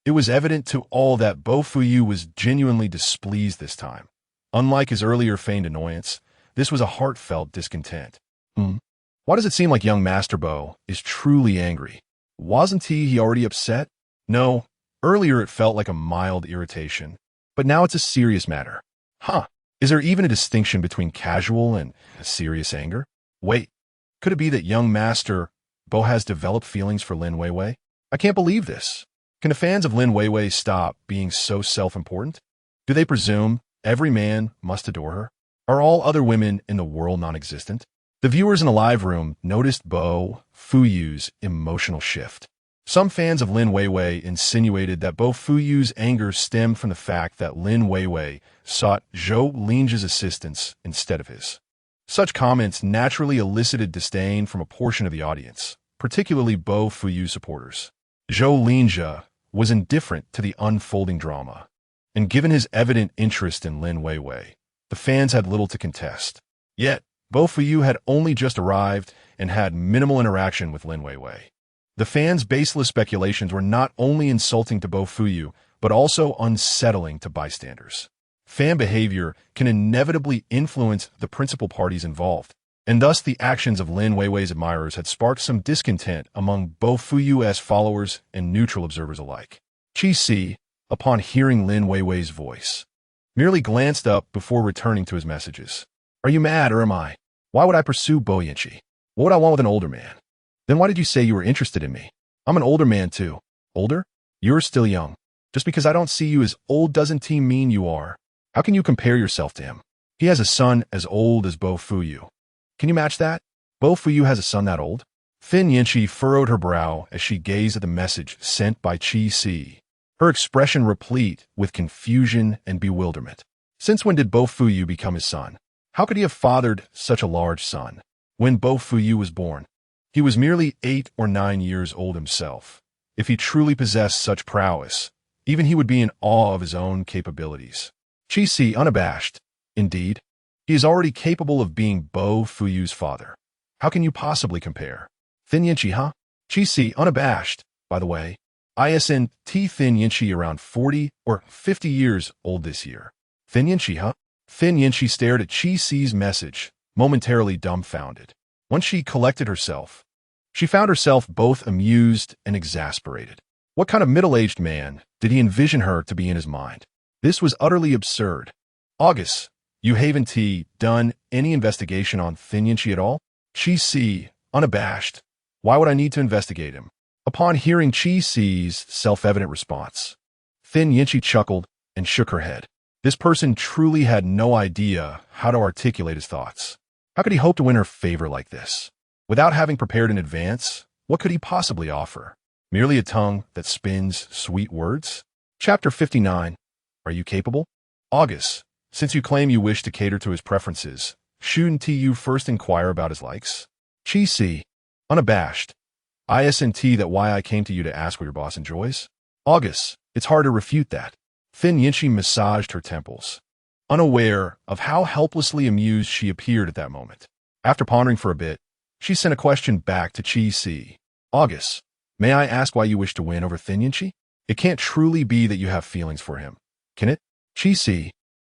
[SPEAKER 1] It was evident to all that Bo Fuyu was genuinely displeased this time. Unlike his earlier feigned annoyance, this was a heartfelt discontent. Why does it seem like young Master Bo is truly angry? Wasn't he already upset? No, earlier it felt like a mild irritation, but now it's a serious matter. Is there even a distinction between casual and serious anger? Wait, could it be that young Master Bo has developed feelings for Lin Weiwei? I can't believe this. Can the fans of Lin Weiwei stop being so self-important? Do they presume every man must adore her? Are all other women in the world non-existent? The viewers in the live room noticed Bo Fuyu's emotional shift. Some fans of Lin Weiwei insinuated that Bo Fuyu's anger stemmed from the fact that Lin Weiwei sought Zhou Linzhi's assistance instead of his. Such comments naturally elicited disdain from a portion of the audience, particularly Bo Fuyu supporters. Zhou Linzhi was indifferent to the unfolding drama, and given his evident interest in Lin Weiwei, the fans had little to contest. Yet, Bo Fuyu had only just arrived and had minimal interaction with Lin Weiwei. The fans' baseless speculations were not only insulting to Bo Fuyu, but also unsettling to bystanders. Fan behavior can inevitably influence the principal parties involved, and thus the actions of Lin Weiwei's admirers had sparked some discontent among Bo Fuyu's followers and neutral observers alike. Qi Si, upon hearing Lin Weiwei's voice, merely glanced up before returning to his messages. Are you mad or am I? Why would I pursue Bo Yanqi? What would I want with an older man? Then why did you say you were interested in me? I'm an older man too. Older? You're still young. Just because I don't see you as old doesn't mean you are. How can you compare yourself to him? He has a son as old as Bo Fuyu. Can you match that? Bo Fuyu has a son that old? Fin Yanqi furrowed her brow as she gazed at the message sent by Qi Si, her expression replete with confusion and bewilderment. Since when did Bo Fuyu become his son? How could he have fathered such a large son? When Bo Fuyu was born, he was merely 8 or 9 years old himself. If he truly possessed such prowess, even he would be in awe of his own capabilities. Qi Si, unabashed. Indeed, he is already capable of being Bo Fuyu's father. How can you possibly compare? Fin Yanqi, huh? Qi Si, unabashed. By the way, Fin Yanqi around 40 or 50 years old this year. Fin Yanqi, huh? Fin Yanqi stared at Qi Si's message, momentarily dumbfounded. Once she collected herself, she found herself both amused and exasperated. What kind of middle-aged man did he envision her to be in his mind? This was utterly absurd. August, you haven't done any investigation on Fin Yanqi at all? Qi Si, unabashed. Why would I need to investigate him? Upon hearing Qi Si's self-evident response, Fin Yanqi chuckled and shook her head. This person truly had no idea how to articulate his thoughts. How could he hope to win her favor like this? Without having prepared in advance, what could he possibly offer? Merely a tongue that spins sweet words? Chapter 59. Are you capable? August, since you claim you wish to cater to his preferences, shouldn't you first inquire about his likes? Qi Si, unabashed. Isn't that why I came to you to ask what your boss enjoys? August, it's hard to refute that. Fin Yanqi massaged her temples, unaware of how helplessly amused she appeared at that moment. After pondering for a bit, she sent a question back to Qi Si. August, may I ask why you wish to win over Fin Yanqi? It can't truly be that you have feelings for him, can it? Qi Si,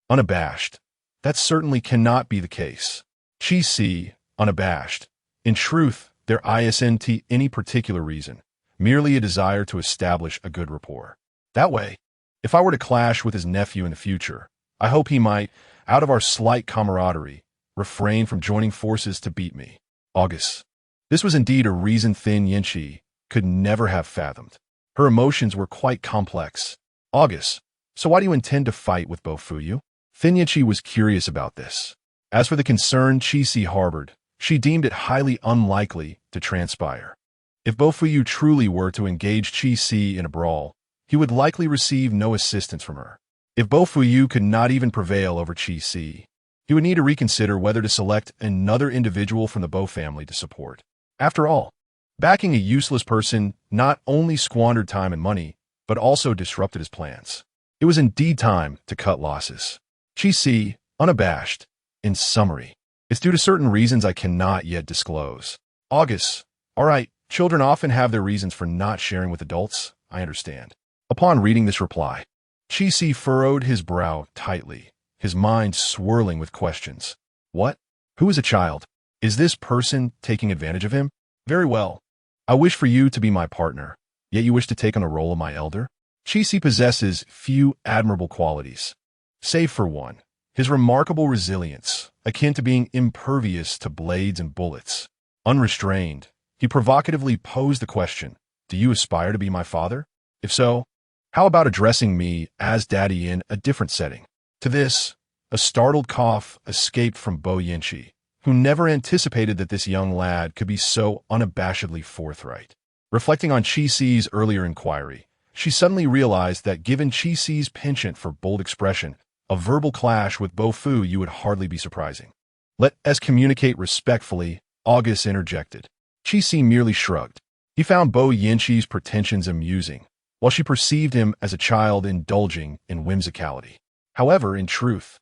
[SPEAKER 1] unabashed. That certainly cannot be the case. Qi Si, unabashed. In truth, there isn't any particular reason, merely a desire to establish a good rapport. That way, if I were to clash with his nephew in the future, I hope he might, out of our slight camaraderie, refrain from joining forces to beat me. August. This was indeed a reason Fin Yanqi could never have fathomed. Her emotions were quite complex. August. So why do you intend to fight with Bo Fuyu? Fin Yanqi was curious about this. As for the concern Qi Si harbored, she deemed it highly unlikely to transpire. If Bo Fuyu truly were to engage Qi Si in a brawl, he would likely receive no assistance from her. If Bo Fuyu could not even prevail over Qi Si, he would need to reconsider whether to select another individual from the Bo family to support. After all, backing a useless person not only squandered time and money, but also disrupted his plans. It was indeed time to cut losses. Qi Si, unabashed. In summary, it's due to certain reasons I cannot yet disclose. August. All right, children often have their reasons for not sharing with adults. I understand. Upon reading this reply, Qi Si furrowed his brow tightly, his mind swirling with questions. What? Who is a child? Is this person taking advantage of him? Very well. I wish for you to be my partner, yet you wish to take on the role of my elder? Qi Si possesses few admirable qualities, save for one, his remarkable resilience, akin to being impervious to blades and bullets. Unrestrained, he provocatively posed the question, "Do you aspire to be my father? If so, how about addressing me as daddy in a different setting?" To this, a startled cough escaped from Bo Yinchi, who never anticipated that this young lad could be so unabashedly forthright. Reflecting on Chi-Si's earlier inquiry, she suddenly realized that given Chi-Si's penchant for bold expression, a verbal clash with Bo Fu-yu would hardly be surprising. "Let us communicate respectfully," August interjected. Chi-Si merely shrugged. He found Bo Yinchi's pretensions amusing, while she perceived him as a child indulging in whimsicality. However, in truth,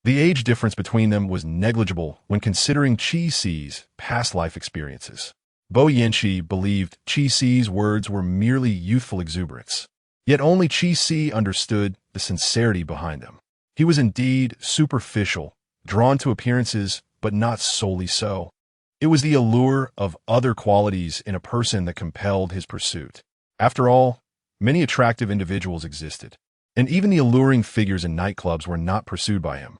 [SPEAKER 1] the age difference between them was negligible when considering Chi-Si's past life experiences. Bo Yinchi believed Chi-Si's words were merely youthful exuberance, yet only Chi-Si understood the sincerity behind them. He was indeed superficial, drawn to appearances, but not solely so. It was the allure of other qualities in a person that compelled his pursuit. After all, many attractive individuals existed, and even the alluring figures in nightclubs were not pursued by him.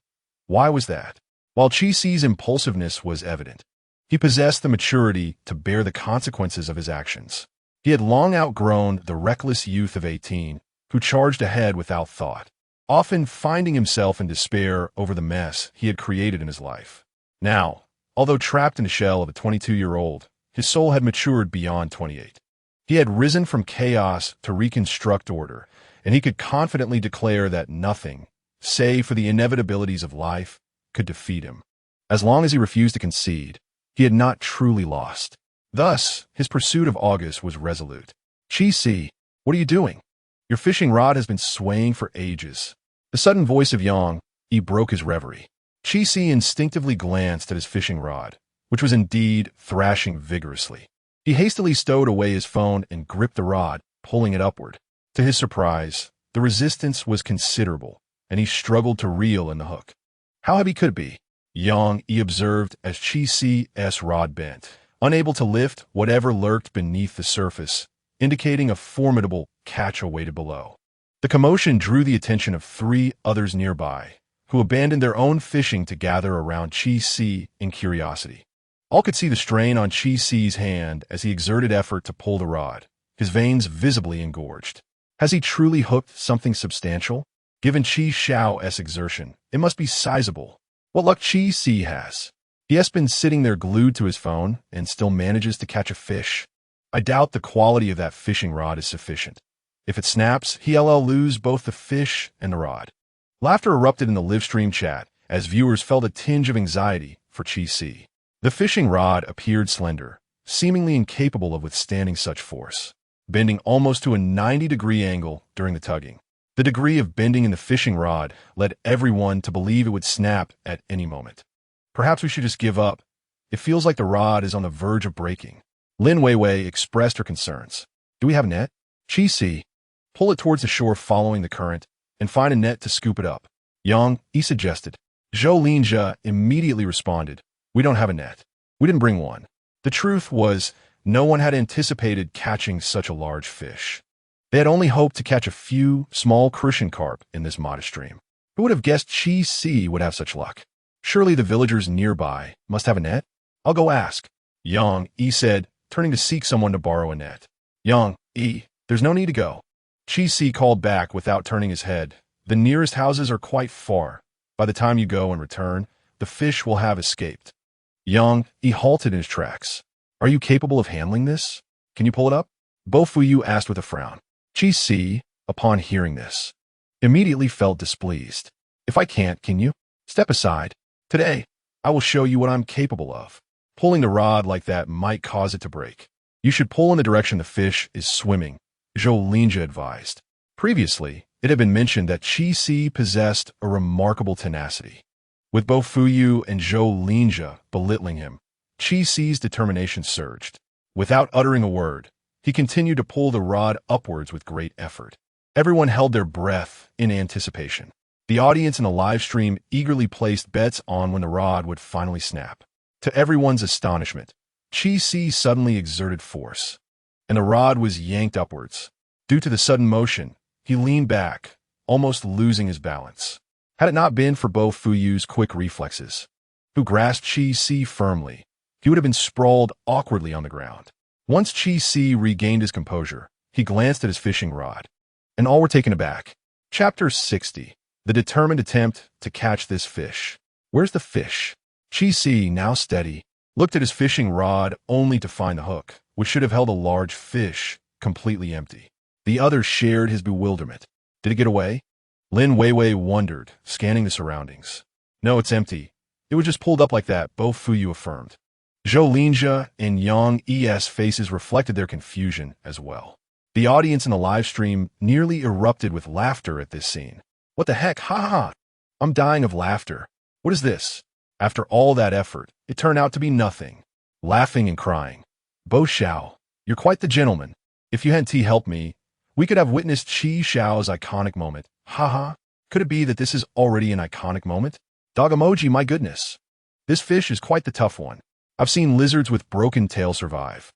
[SPEAKER 1] Why was that? While Chi-Si's impulsiveness was evident, he possessed the maturity to bear the consequences of his actions. He had long outgrown the reckless youth of 18, who charged ahead without thought, often finding himself in despair over the mess he had created in his life. Now, although trapped in the shell of a 22-year-old, his soul had matured beyond 28. He had risen from chaos to reconstruct order, and he could confidently declare that nothing, save for the inevitabilities of life, could defeat him. As long as he refused to concede, he had not truly lost. Thus, his pursuit of August was resolute. "Chi-Si, what are you doing? Your fishing rod has been swaying for ages." The sudden voice of Yang Yi broke his reverie. Chi-Si instinctively glanced at his fishing rod, which was indeed thrashing vigorously. He hastily stowed away his phone and gripped the rod, pulling it upward. To his surprise, the resistance was considerable, and he struggled to reel in the hook. How heavy could it be? Yang Yi observed as Chi-Si's rod bent, unable to lift whatever lurked beneath the surface, indicating a formidable catch awaited below. The commotion drew the attention of 3 others nearby, who abandoned their own fishing to gather around Chi-Si in curiosity. All could see the strain on Chi-Si's hand as he exerted effort to pull the rod, his veins visibly engorged. Has he truly hooked something substantial? Given Chi-Xiao's exertion, it must be sizable. What luck Chi-Si has. He has been sitting there glued to his phone and still manages to catch a fish. I doubt the quality of that fishing rod is sufficient. If it snaps, he'll lose both the fish and the rod. Laughter erupted in the livestream chat as viewers felt a tinge of anxiety for Chi-Si. The fishing rod appeared slender, seemingly incapable of withstanding such force, bending almost to a 90-degree angle during the tugging. The degree of bending in the fishing rod led everyone to believe it would snap at any moment. Perhaps we should just give up. It feels like the rod is on the verge of breaking. Lin Weiwei expressed her concerns. Do we have a net? Chi-Si, pull it towards the shore following the current, and find a net to scoop it up. Yang Yi suggested. Zhou Linjia immediately responded. We don't have a net. We didn't bring one. The truth was, no one had anticipated catching such a large fish. They had only hoped to catch a few small crucian carp in this modest stream. Who would have guessed Chi-Si would have such luck? Surely the villagers nearby must have a net? I'll go ask. Yang Yi said, turning to seek someone to borrow a net. Yang Yi, there's no need to go. Chi-Si called back without turning his head. The nearest houses are quite far. By the time you go and return, the fish will have escaped. Yang Yi halted in his tracks. Are you capable of handling this? Can you pull it up? Bo Fu-yu asked with a frown. Chi-Si, upon hearing this, immediately felt displeased. If I can't, can you? Step aside. Today, I will show you what I'm capable of. Pulling the rod like that might cause it to break. You should pull in the direction the fish is swimming, Zhou Linjia advised. Previously, it had been mentioned that Chi-Si possessed a remarkable tenacity. With Bo Fu-yu and Zhou Linjia belittling him, Chi-Si's determination surged. Without uttering a word, he continued to pull the rod upwards with great effort. Everyone held their breath in anticipation. The audience in the live stream eagerly placed bets on when the rod would finally snap. To everyone's astonishment, Chi-Si suddenly exerted force, and the rod was yanked upwards. Due to the sudden motion, he leaned back, almost losing his balance. Had it not been for Bo Fu-yu's quick reflexes, who grasped Chi-Si firmly, he would have been sprawled awkwardly on the ground. Once Chi-Si regained his composure, he glanced at his fishing rod, and all were taken aback. Chapter 60. The determined attempt to catch this fish. Where's the fish? Chi-Si, now steady, looked at his fishing rod only to find the hook, which should have held a large fish, completely empty. The others shared his bewilderment. Did it get away? Lin Weiwei wondered, scanning the surroundings. No, it's empty. It was just pulled up like that, Bo Fuyu affirmed. Zhou Linjia and Yang Es faces reflected their confusion as well. The audience in the live stream nearly erupted with laughter at this scene. What the heck? Ha ha! I'm dying of laughter. What is this? After all that effort, it turned out to be nothing. Laughing and crying. Bo Xiao, you're quite the gentleman. If you hadn't helped me, we could have witnessed Qi Xiao's iconic moment. Ha ha! Could it be that this is already an iconic moment? Dog emoji, my goodness. This fish is quite the tough one. I've seen lizards with broken tail survive.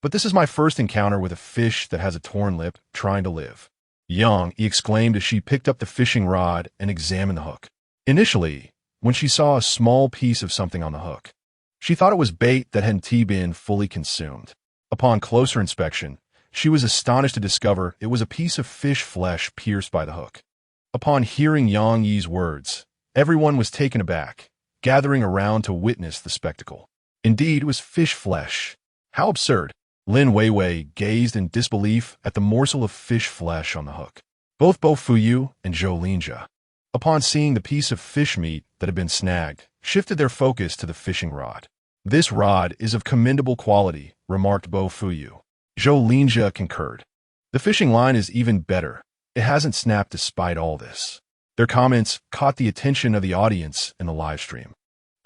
[SPEAKER 1] But this is my first encounter with a fish that has a torn lip trying to live. Yang exclaimed as she picked up the fishing rod and examined the hook. Initially, when she saw a small piece of something on the hook, she thought it was bait that hadn't been fully consumed. Upon closer inspection, she was astonished to discover it was a piece of fish flesh pierced by the hook. Upon hearing Yang Yi's words, everyone was taken aback, gathering around to witness the spectacle. Indeed, it was fish flesh. How absurd! Lin Weiwei gazed in disbelief at the morsel of fish flesh on the hook. Both Bo Fuyu and Zhou Linjia, upon seeing the piece of fish meat that had been snagged, shifted their focus to the fishing rod. This rod is of commendable quality, remarked Bo Fuyu. Zhou Linjia concurred. The fishing line is even better. It hasn't snapped despite all this. Their comments caught the attention of the audience in the live stream,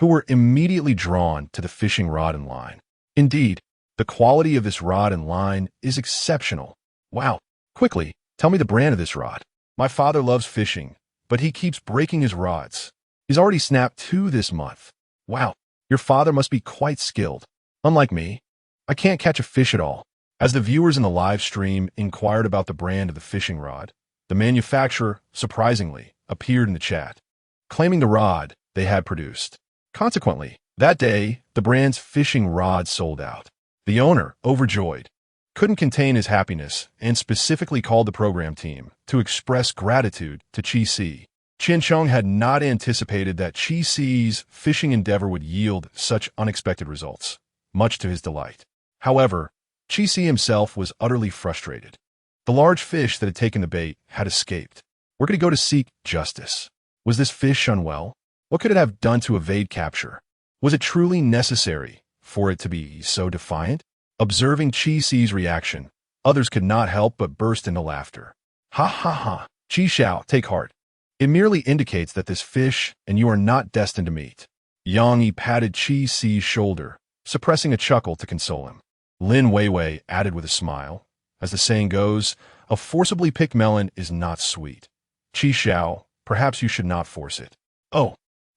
[SPEAKER 1] who were immediately drawn to the fishing rod and line. Indeed, the quality of this rod and line is exceptional. Wow. Quickly, tell me the brand of this rod. My father loves fishing, but he keeps breaking his rods. He's already snapped 2 this month. Wow. Your father must be quite skilled. Unlike me, I can't catch a fish at all. As the viewers in the live stream inquired about the brand of the fishing rod, the manufacturer, surprisingly, appeared in the chat, claiming the rod they had produced. Consequently, that day, the brand's fishing rod sold out. The owner, overjoyed, couldn't contain his happiness and specifically called the program team to express gratitude to Chi-Si. Chen Chong had not anticipated that Chi-Si's fishing endeavor would yield such unexpected results, much to his delight. However, Chi-Si himself was utterly frustrated. The large fish that had taken the bait had escaped. Where could he go to seek justice? Was this fish unwell? What could it have done to evade capture? Was it truly necessary for it to be so defiant? Observing Chi-Si's reaction, others could not help but burst into laughter. Ha ha ha, Chi Xiao, take heart. It merely indicates that this fish and you are not destined to meet. Yang Yi patted Chi-Si's shoulder, suppressing a chuckle to console him. Lin Weiwei added with a smile, as the saying goes, a forcibly picked melon is not sweet. Chi Xiao, perhaps you should not force it. Oh,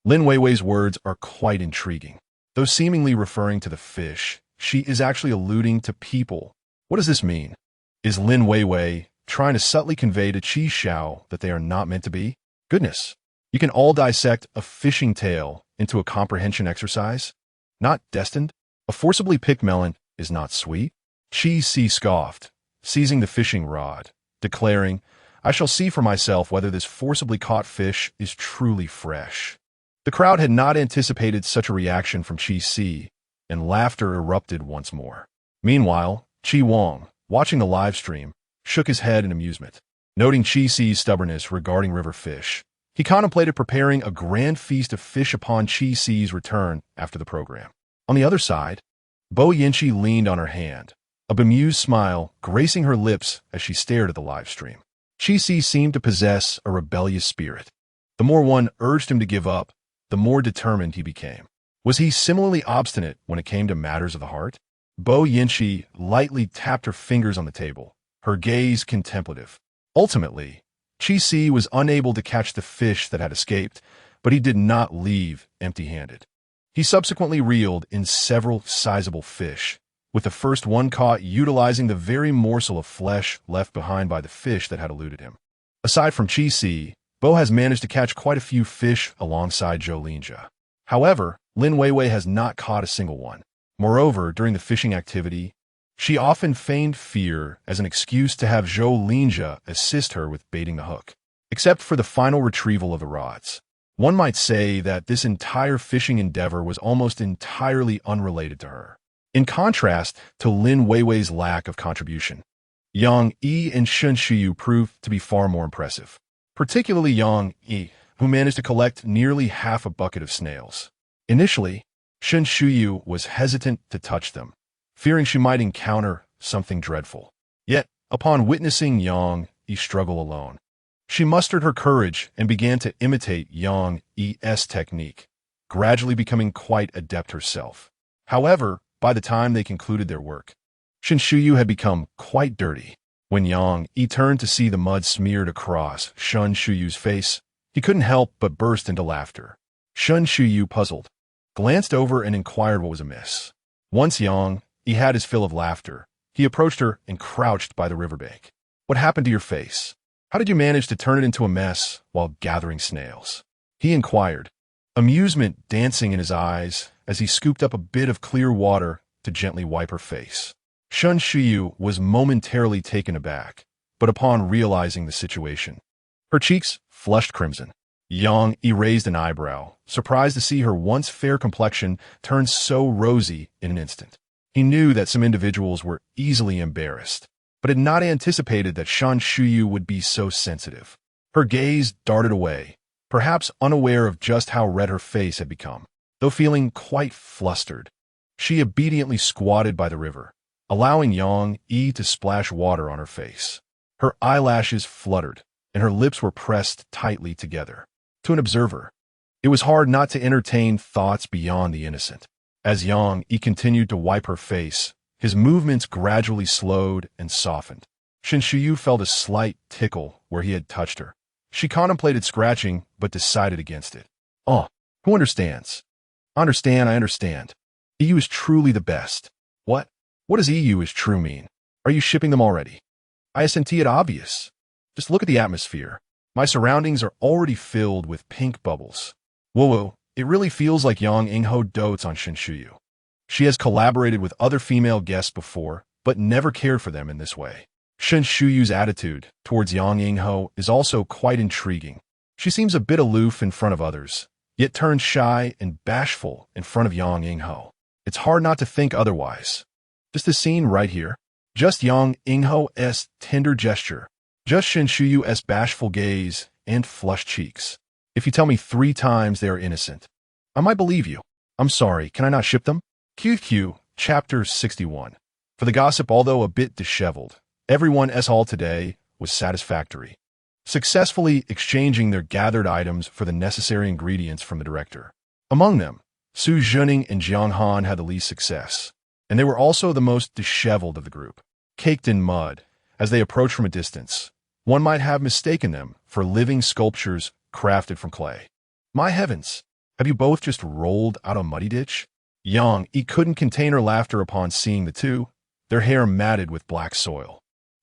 [SPEAKER 1] Lin Weiwei's words are quite intriguing. Though seemingly referring to the fish, she is actually alluding to people. What does this mean? Is Lin Weiwei trying to subtly convey to Chi Xiao that they are not meant to be? Goodness, you can all dissect a fishing tale into a comprehension exercise? Not destined? A forcibly picked melon is not sweet? Chi-Si scoffed, seizing the fishing rod, declaring, I shall see for myself whether this forcibly caught fish is truly fresh. The crowd had not anticipated such a reaction from Chi-Si, and laughter erupted once more. Meanwhile, Chi Wong, watching the live stream, shook his head in amusement. Noting Chi-Si's stubbornness regarding river fish, he contemplated preparing a grand feast of fish upon Chi-Si's return after the program. On the other side, Bo Yinchi leaned on her hand, a bemused smile gracing her lips as she stared at the live stream. Chi-Si seemed to possess a rebellious spirit. The more one urged him to give up, the more determined he became. Was he similarly obstinate when it came to matters of the heart? Bo Yinchi lightly tapped her fingers on the table, her gaze contemplative. Ultimately, Chi-Si was unable to catch the fish that had escaped, but he did not leave empty-handed. He subsequently reeled in several sizable fish, with the first one caught utilizing the very morsel of flesh left behind by the fish that had eluded him. Aside from Chi-Si, Bo has managed to catch quite a few fish alongside Zhou Linjia. However, Lin Weiwei has not caught a single one. Moreover, during the fishing activity, She often feigned fear as an excuse to have Zhou Linjia assist her with baiting the hook. Except for the final retrieval of the rods. One might say that this entire fishing endeavor was almost entirely unrelated to her. In contrast to Lin Weiwei's lack of contribution, Yang Yi and Shen Shuyu proved to be far more impressive. Particularly Yang Yi, who managed to collect nearly half a bucket of snails. Initially, Shen Shuyu was hesitant to touch them, fearing she might encounter something dreadful. Yet, upon witnessing Yang Yi struggle alone, she mustered her courage and began to imitate Yang Yi's technique, gradually becoming quite adept herself. However, by the time they concluded their work, Shen Shuyu had become quite dirty. When Yang Yi turned to see the mud smeared across Shen Shuyu's face, he couldn't help but burst into laughter. Shen Shuyu, puzzled, glanced over and inquired what was amiss. Once Yang Yi had his fill of laughter, he approached her and crouched by the riverbank. "What happened to your face? How did you manage to turn it into a mess while gathering snails?" he inquired, amusement dancing in his eyes as he scooped up a bit of clear water to gently wipe her face. Shen Shuyu was momentarily taken aback, but upon realizing the situation, her cheeks flushed crimson. Yang Yi raised an eyebrow, surprised to see her once fair complexion turn so rosy in an instant. He knew that some individuals were easily embarrassed, but had not anticipated that Shen Shuyu would be so sensitive. Her gaze darted away, perhaps unaware of just how red her face had become. Though feeling quite flustered, she obediently squatted by the river, allowing Yang Yi to splash water on her face. Her eyelashes fluttered, and her lips were pressed tightly together. To an observer, it was hard not to entertain thoughts beyond the innocent. As Yang Yi continued to wipe her face, his movements gradually slowed and softened. Shen Shuyu felt a slight tickle where he had touched her. She contemplated scratching, but decided against it. "Oh, who understands?" I understand. EU is truly the best." "What? What does EU is true mean? Are you shipping them already?" "Isn't it obvious? Just look at the atmosphere. My surroundings are already filled with pink bubbles." Whoa, it really feels like Yang Ingho dotes on Shen Shuyu. She has collaborated with other female guests before, but never cared for them in this way. Shen Shuyu's attitude towards Yang Ingho is also quite intriguing. She seems a bit aloof in front of others, yet turns shy and bashful in front of Yang Ingho. It's hard not to think otherwise. Just this scene right here. Just Yang Ingho's tender gesture. Just Shen Shuyu's bashful gaze and flushed cheeks. If you tell me 3 times they are innocent, I might believe you. I'm sorry, can I not ship them? QQ, Chapter 61. For the gossip, although a bit disheveled, everyone's haul today was satisfactory, successfully exchanging their gathered items for the necessary ingredients from the director. Among them, Su Zhening and Jiang Han had the least success, and they were also the most disheveled of the group. Caked in mud, as they approached from a distance, one might have mistaken them for living sculptures crafted from clay. My heavens, have you both just rolled out a muddy ditch? Yang Yi couldn't contain her laughter upon seeing the two, their hair matted with black soil.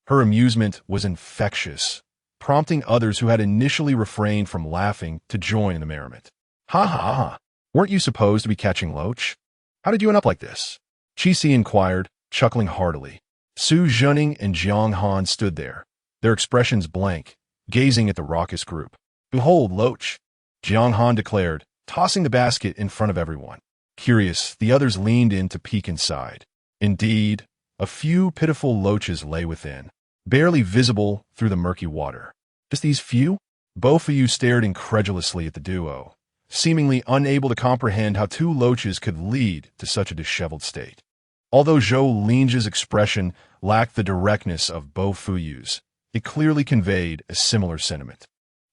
[SPEAKER 1] Her amusement was infectious, prompting others who had initially refrained from laughing to join in the merriment. "Ha ha ha, weren't you supposed to be catching loach? How did you end up like this?" Qixi inquired, chuckling heartily. Su Zhening and Jiang Han stood there, their expressions blank, gazing at the raucous group. "Behold, loach," Jiang Han declared, tossing the basket in front of everyone. Curious, the others leaned in to peek inside. Indeed, a few pitiful loaches lay within, barely visible through the murky water. Just these few? Both of you stared incredulously at the duo, seemingly unable to comprehend how 2 loaches could lead to such a disheveled state. Although Zhou Linjia's expression lacked the directness of Bo Fuyu's, it clearly conveyed a similar sentiment.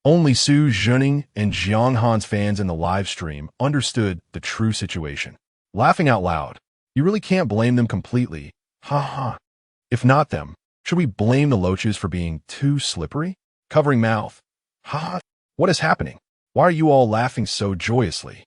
[SPEAKER 1] Only Su Zhening and Jiang Han's fans in the live stream understood the true situation. Laughing out loud, you really can't blame them completely. Ha ha. If not them, should we blame the loaches for being too slippery? Covering mouth. Ha ha. What is happening? Why are you all laughing so joyously?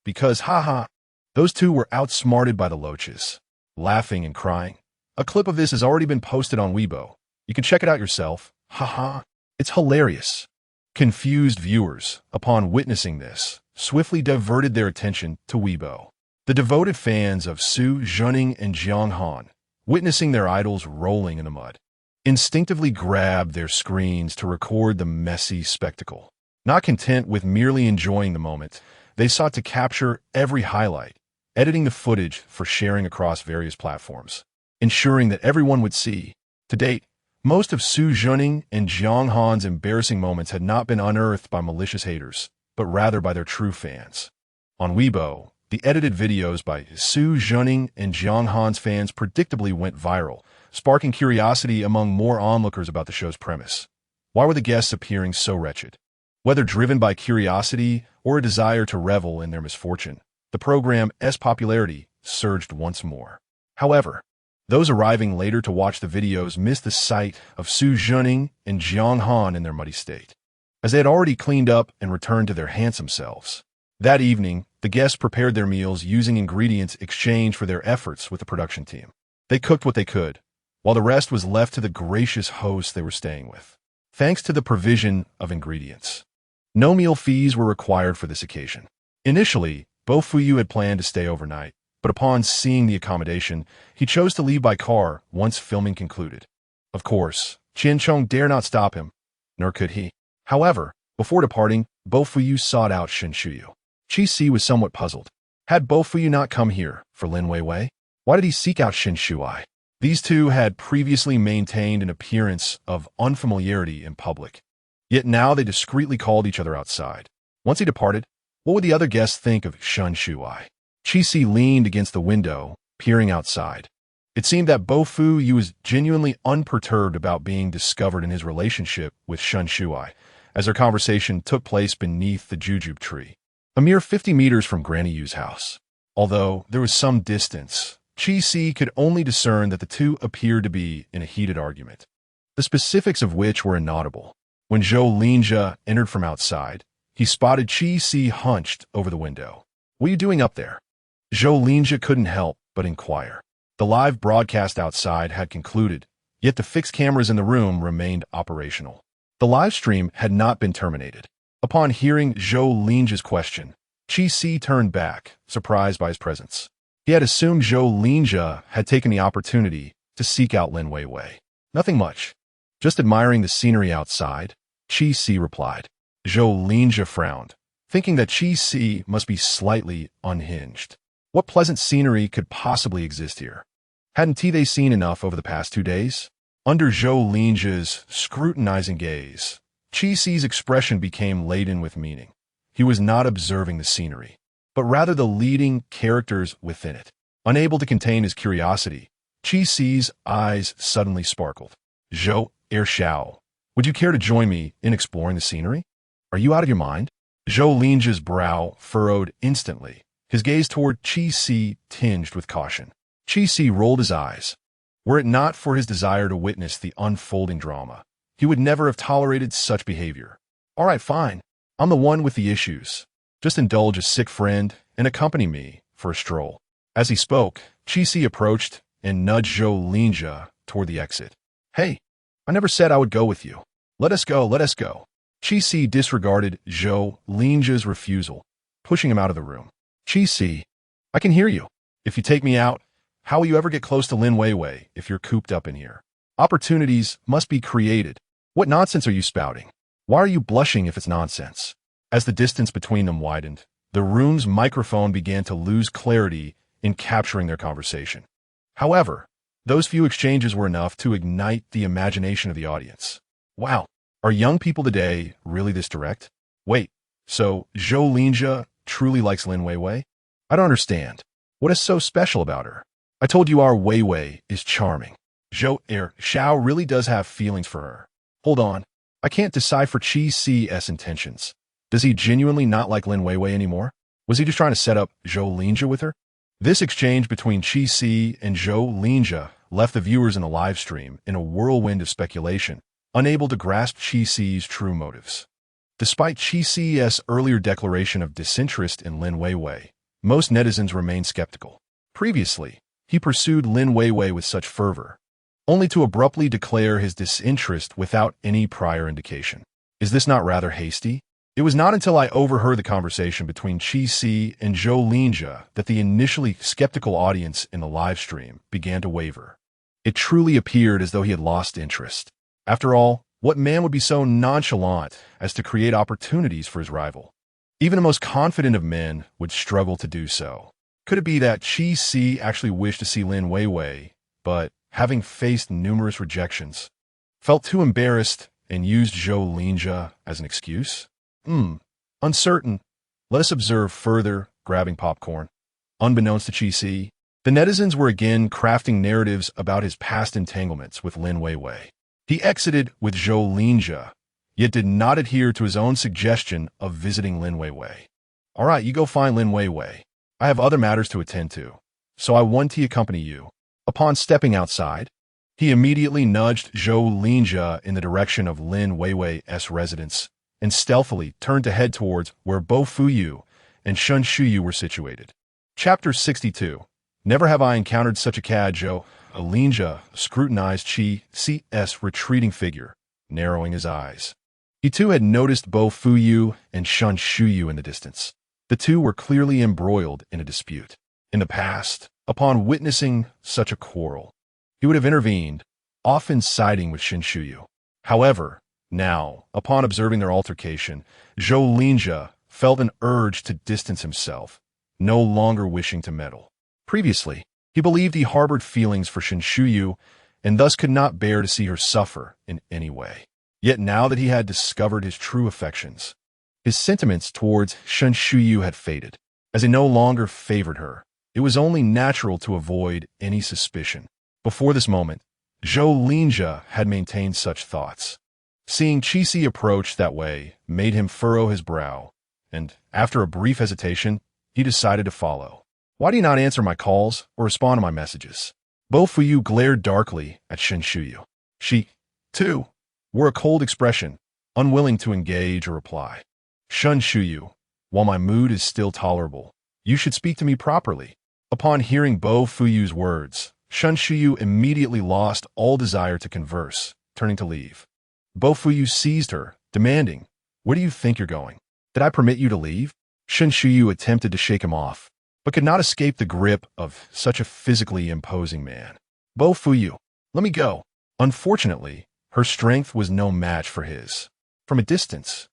[SPEAKER 1] Because ha ha. Those 2 were outsmarted by the loaches, laughing and crying. A clip of this has already been posted on Weibo. You can check it out yourself. Ha ha. It's hilarious. Confused viewers, upon witnessing this, swiftly diverted their attention to Weibo. The devoted fans of Su Zhening and Jiang Han witnessing their idols rolling in the mud, instinctively grabbed their screens to record the messy spectacle. Not content with merely enjoying the moment, they sought to capture every highlight, editing the footage for sharing across various platforms, ensuring that everyone would see. To date, most of Su Zhuning and Jiang Han's embarrassing moments had not been unearthed by malicious haters, but rather by their true fans. On Weibo, the edited videos by Su Zhuning and Jiang Han's fans predictably went viral, sparking curiosity among more onlookers about the show's premise. Why were the guests appearing so wretched? Whether driven by curiosity or a desire to revel in their misfortune, the program's popularity surged once more. However, those arriving later to watch the videos missed the sight of Su Zhuning and Jiang Han in their muddy state, as they had already cleaned up and returned to their handsome selves. That evening, the guests prepared their meals using ingredients exchanged for their efforts with the production team. They cooked what they could, while the rest was left to the gracious hosts they were staying with. Thanks to the provision of ingredients, no meal fees were required for this occasion. Initially, Bo Fuyu had planned to stay overnight, but upon seeing the accommodation, he chose to leave by car once filming concluded. Of course, Qian Chong dare not stop him, nor could he. However, before departing, Bo Fuyu sought out Shen Shuyu. Qi Si was somewhat puzzled. Had Bo Fuyu not come here for Lin Weiwei? Why did he seek out Shen Shuai? These two had previously maintained an appearance of unfamiliarity in public, yet now they discreetly called each other outside. Once he departed, what would the other guests think of Shen Shuai? Qi Si leaned against the window, peering outside. It seemed that Bo Fuyu was genuinely unperturbed about being discovered in his relationship with Shen Shuai, as their conversation took place beneath the jujube tree, a mere 50 meters from Granny Yu's house. Although there was some distance, Qi Si could only discern that the two appeared to be in a heated argument, the specifics of which were inaudible. When Zhou Linjia entered from outside, he spotted Qi Si hunched over the window. "What are you doing up there?" Zhou Linjia couldn't help but inquire. The live broadcast outside had concluded, yet the fixed cameras in the room remained operational. The live stream had not been terminated. Upon hearing Zhou Linjia's question, Qi Si turned back, surprised by his presence. He had assumed Zhou Linjia had taken the opportunity to seek out Lin Weiwei. "Nothing much. Just admiring the scenery outside," Qi Si replied. Zhou Linjia frowned, thinking that Qi Si must be slightly unhinged. What pleasant scenery could possibly exist here? Hadn't they seen enough over the past 2 days? Under Zhou Linjia's scrutinizing gaze, Qi Si's expression became laden with meaning. He was not observing the scenery, but rather the leading characters within it. Unable to contain his curiosity, Qi Si's eyes suddenly sparkled. "Zhou Shao, would you care to join me in exploring the scenery? Are you out of your mind?" Zhou Linjia's brow furrowed instantly, his gaze toward Qi Si tinged with caution. Qi Si rolled his eyes. Were it not for his desire to witness the unfolding drama, he would never have tolerated such behavior. "All right, fine. I'm the one with the issues. Just indulge a sick friend and accompany me for a stroll." As he spoke, Qi Si approached and nudged Zhou Linjia toward the exit. "Hey, I never said I would go with you. Let us go, let us go." Qi Si disregarded Zhou Linjia's refusal, pushing him out of the room. "Qi Si, I can hear you. If you take me out, how will you ever get close to Lin Weiwei if you're cooped up in here? Opportunities must be created. What nonsense are you spouting? Why are you blushing if it's nonsense?" As the distance between them widened, the room's microphone began to lose clarity in capturing their conversation. However, those few exchanges were enough to ignite the imagination of the audience. Wow, are young people today really this direct? Wait, so Zhou Linjia truly likes Lin Weiwei? I don't understand. What is so special about her? I told you our Weiwei is charming. Zhou Shao really does have feelings for her. Hold on, I can't decipher Qi Si's intentions. Does he genuinely not like Lin Weiwei anymore? Was he just trying to set up Zhou Linjia with her? This exchange between Qi Si and Zhou Linjia left the viewers in the live stream in a whirlwind of speculation, unable to grasp Qi Si's true motives. Despite Qi Si's earlier declaration of disinterest in Lin Weiwei, most netizens remained skeptical. Previously, he pursued Lin Weiwei with such fervor, only to abruptly declare his disinterest without any prior indication. Is this not rather hasty? It was not until I overheard the conversation between Qi Si and Zhou Linjia that the initially skeptical audience in the live stream began to waver. It truly appeared as though he had lost interest. After all, what man would be so nonchalant as to create opportunities for his rival? Even the most confident of men would struggle to do so. Could it be that Qi Si actually wished to see Lin Weiwei, but, having faced numerous rejections, felt too embarrassed and used Zhou Linjia as an excuse? Uncertain. Let us observe further, grabbing popcorn. Unbeknownst to Qi Si, the netizens were again crafting narratives about his past entanglements with Lin Weiwei. He exited with Zhou Linjia, yet did not adhere to his own suggestion of visiting Lin Weiwei. All right, you go find Lin Weiwei. I have other matters to attend to, so I want to accompany you. Upon stepping outside, he immediately nudged Zhou Linjia in the direction of Lin Weiwei's residence and stealthily turned to head towards where Bo Fuyu and Shun Shuyu were situated. Chapter 62. Never have I encountered such a cad. Zhou Linjia scrutinized Qi Si's retreating figure, narrowing his eyes. He too had noticed Bo Fuyu and Shun Shuyu in the distance. The two were clearly embroiled in a dispute. In the past, upon witnessing such a quarrel, he would have intervened, often siding with Shun Shuyu. However, now, upon observing their altercation, Zhou Linjia felt an urge to distance himself, no longer wishing to meddle. Previously, he believed he harbored feelings for Shun Shuyu and thus could not bear to see her suffer in any way. Yet now that he had discovered his true affections, his sentiments towards Shun Shuyu had faded. As he no longer favored her, it was only natural to avoid any suspicion. Before this moment, Zhou Linjia had maintained such thoughts. Seeing Qi Si approach that way made him furrow his brow, and, after a brief hesitation, he decided to follow. Why do you not answer my calls or respond to my messages? Bo Fuyu glared darkly at Shun Shuyu. She, too, wore a cold expression, unwilling to engage or reply. Shun Shuyu, while my mood is still tolerable, you should speak to me properly. Upon hearing Bo Fuyu's words, Shun Shuyu immediately lost all desire to converse, turning to leave. Bo Fuyu seized her, demanding, "Where do you think you're going? Did I permit you to leave?" Shun Shuyu attempted to shake him off, but could not escape the grip of such a physically imposing man. Bo Fuyu, let me go. Unfortunately, her strength was no match for his. From a distance,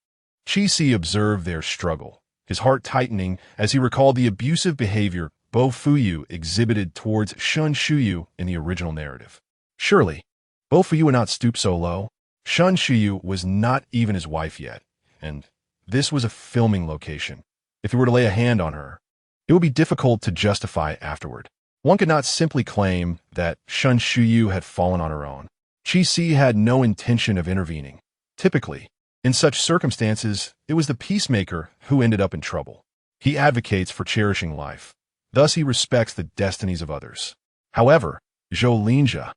[SPEAKER 1] Qi Si observed their struggle, his heart tightening as he recalled the abusive behavior Bo Fuyu exhibited towards Shun Shuyu in the original narrative. Surely, Bo Fuyu would not stoop so low. Shun Shuyu was not even his wife yet, and this was a filming location. If he were to lay a hand on her, it would be difficult to justify afterward. One could not simply claim that Shun Shuyu had fallen on her own. Qi Si had no intention of intervening. Typically, in such circumstances, it was the peacemaker who ended up in trouble. He advocates for cherishing life. Thus he respects the destinies of others. However, Zhou Linjia,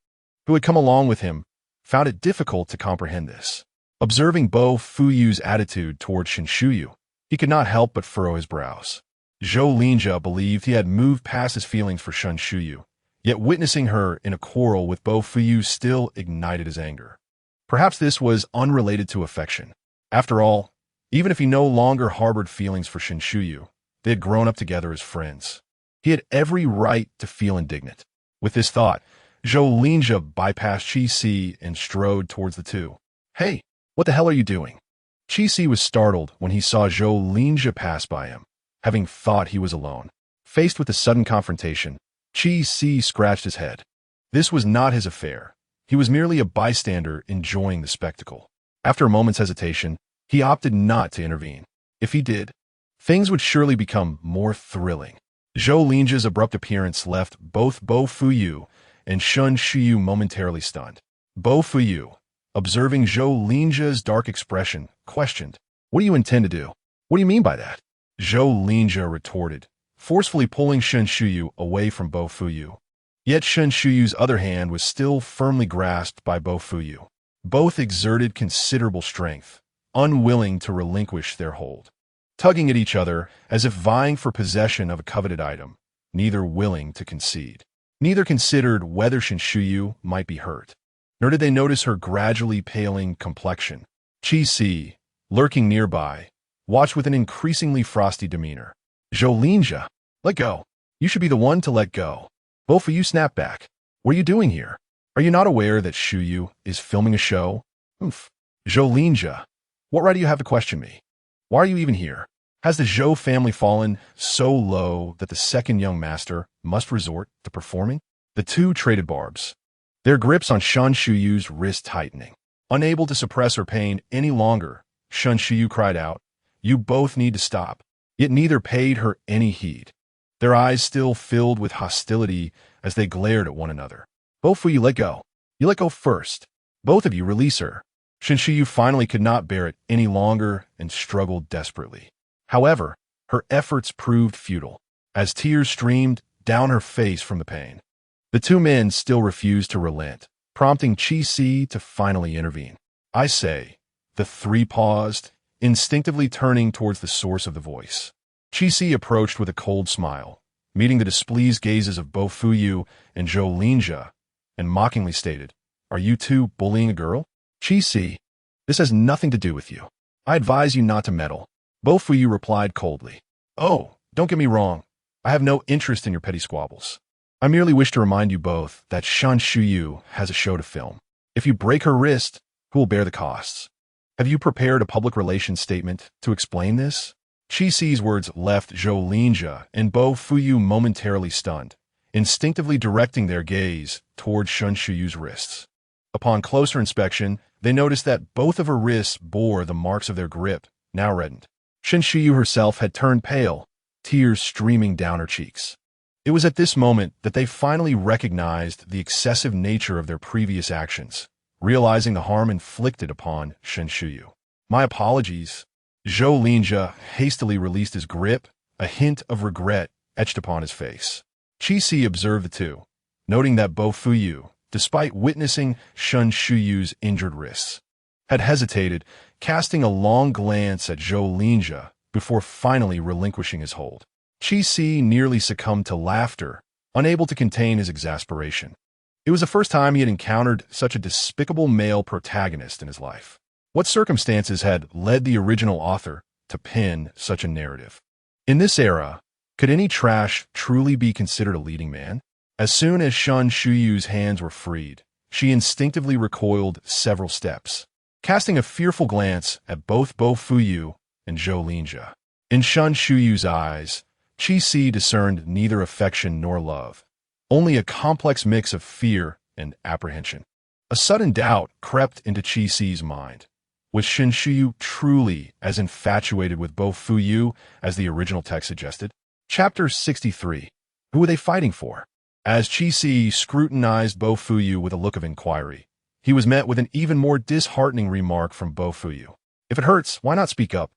[SPEAKER 1] who had come along with him, found it difficult to comprehend this. Observing Bo Fuyu's attitude toward Shun Shuyu, he could not help but furrow his brows. Zhou Linjia believed he had moved past his feelings for Shun Shuyu, yet witnessing her in a quarrel with Bo Fuyu still ignited his anger. Perhaps this was unrelated to affection. After all, even if he no longer harbored feelings for Shun Shuyu, they had grown up together as friends. He had every right to feel indignant. With this thought, Zhou Linjia bypassed Qi Si and strode towards the two. Hey, what the hell are you doing? Qi Si was startled when he saw Zhou Linjia pass by him, having thought he was alone. Faced with the sudden confrontation, Qi Si scratched his head. This was not his affair. He was merely a bystander enjoying the spectacle. After a moment's hesitation, he opted not to intervene. If he did, things would surely become more thrilling. Zhou Linjia's abrupt appearance left both Bo Fuyu and Shun Shuyu momentarily stunned. Bo Fuyu, observing Zhou Linjia's dark expression, questioned, "What do you intend to do?" "What do you mean by that?" Zhou Linjia retorted, forcefully pulling Shun Shuyu away from Bo Fuyu. Yet Shun Shuyu's other hand was still firmly grasped by Bo Fuyu. Both exerted considerable strength, unwilling to relinquish their hold. Tugging at each other as if vying for possession of a coveted item, neither willing to concede. Neither considered whether Shun Shuyu might be hurt, nor did they notice her gradually paling complexion. Qi Si, lurking nearby, watched with an increasingly frosty demeanor. "Zhou Linjia, let go. You should be the one to let go." Bo Fuyu snapped back. "What are you doing here?" Are you not aware that Shuyu is filming a show? Oof. Zhou Linjia, what right do you have to question me? Why are you even here? Has the Zhou family fallen so low that the second young master must resort to performing? The two traded barbs, their grips on Shan Shuyu's wrist tightening. Unable to suppress her pain any longer, Shan Shuyu cried out, "You both need to stop." Yet neither paid her any heed, their eyes still filled with hostility as they glared at one another. Both of you let go. You let go first. Both of you release her. Shan Shuyu finally could not bear it any longer and struggled desperately. However, her efforts proved futile, as tears streamed down her face from the pain. The two men still refused to relent, prompting Qi Si to finally intervene. "I say," the three paused, instinctively turning towards the source of the voice. Qi Si approached with a cold smile, meeting the displeased gazes of Bo Fuyu and Zhou Linjia, and mockingly stated, "Are you two bullying a girl?" "Qi Si, this has nothing to do with you. I advise you not to meddle." Bo Fuyu replied coldly, "Oh, don't get me wrong. I have no interest in your petty squabbles. I merely wish to remind you both that Shan Shuyu has a show to film. If you break her wrist, who will bear the costs? Have you prepared a public relations statement to explain this?" Qi Si's words left Zhou Linjia and Bo Fuyu momentarily stunned, instinctively directing their gaze toward Shan Shuyu's wrists. Upon closer inspection, they noticed that both of her wrists bore the marks of their grip, now reddened. Shan Shuyu herself had turned pale, tears streaming down her cheeks. It was at this moment that they finally recognized the excessive nature of their previous actions, realizing the harm inflicted upon Shan Shuyu. "My apologies." Zhou Linjia hastily released his grip, a hint of regret etched upon his face. Qi Si observed the two, noting that Bo Fuyu, despite witnessing Shan Shuyu's injured wrists, had hesitated, casting a long glance at Zhou Linjia before finally relinquishing his hold. Qi Si nearly succumbed to laughter, unable to contain his exasperation. It was the first time he had encountered such a despicable male protagonist in his life. What circumstances had led the original author to pen such a narrative? In this era, could any trash truly be considered a leading man? As soon as Shan Shuyu's hands were freed, she instinctively recoiled several steps, casting a fearful glance at both Bo Fuyu and Zhou Linjia. In Shan Shuyu's eyes, Qi Si discerned neither affection nor love, only a complex mix of fear and apprehension. A sudden doubt crept into Qi Si's mind. Was Shan Shuyu truly as infatuated with Bo Fuyu as the original text suggested? Chapter 63. Who were they fighting for? As Qi Si scrutinized Bo Fuyu with a look of inquiry, he was met with an even more disheartening remark from Bo Fuyu. "If it hurts, why not speak up?"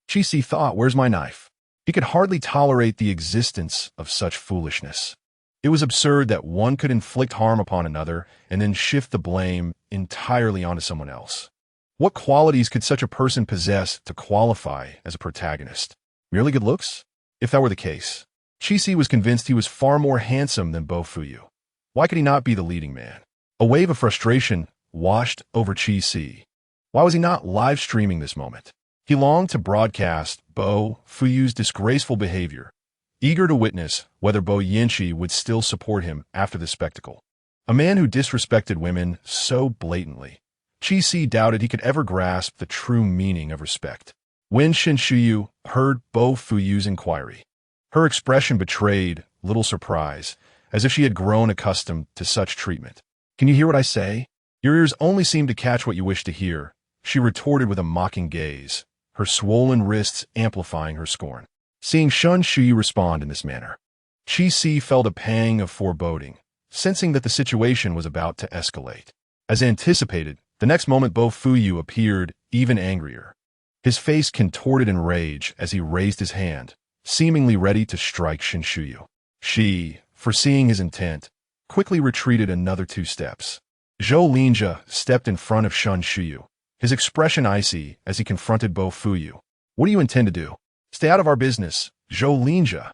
[SPEAKER 1] Qi Si thought, "Where's my knife?" He could hardly tolerate the existence of such foolishness. It was absurd that one could inflict harm upon another and then shift the blame entirely onto someone else. What qualities could such a person possess to qualify as a protagonist? Merely good looks? If that were the case, Qi Si was convinced he was far more handsome than Bo Fuyu. Why could he not be the leading man? A wave of frustration washed over Qi Si. Why was he not live streaming this moment? He longed to broadcast Bo Fuyu's disgraceful behavior, eager to witness whether Bo Yanqi would still support him after the spectacle. A man who disrespected women so blatantly. Qi Si doubted he could ever grasp the true meaning of respect. When Shan Shuyu heard Bo Fuyu's inquiry, her expression betrayed little surprise, as if she had grown accustomed to such treatment. "Can you hear what I say? Your ears only seem to catch what you wish to hear," she retorted with a mocking gaze, her swollen wrists amplifying her scorn. Seeing Shan Shuyu respond in this manner, Qi Si felt a pang of foreboding, sensing that the situation was about to escalate. As anticipated, the next moment Bo Fuyu appeared even angrier. His face contorted in rage as he raised his hand, seemingly ready to strike Shan Shuyu. She, foreseeing his intent, quickly retreated another 2 steps. Zhou Linjia stepped in front of Shan Shuyu, his expression icy as he confronted Bo Fuyu. "What do you intend to do?" "Stay out of our business, Zhou Linjia."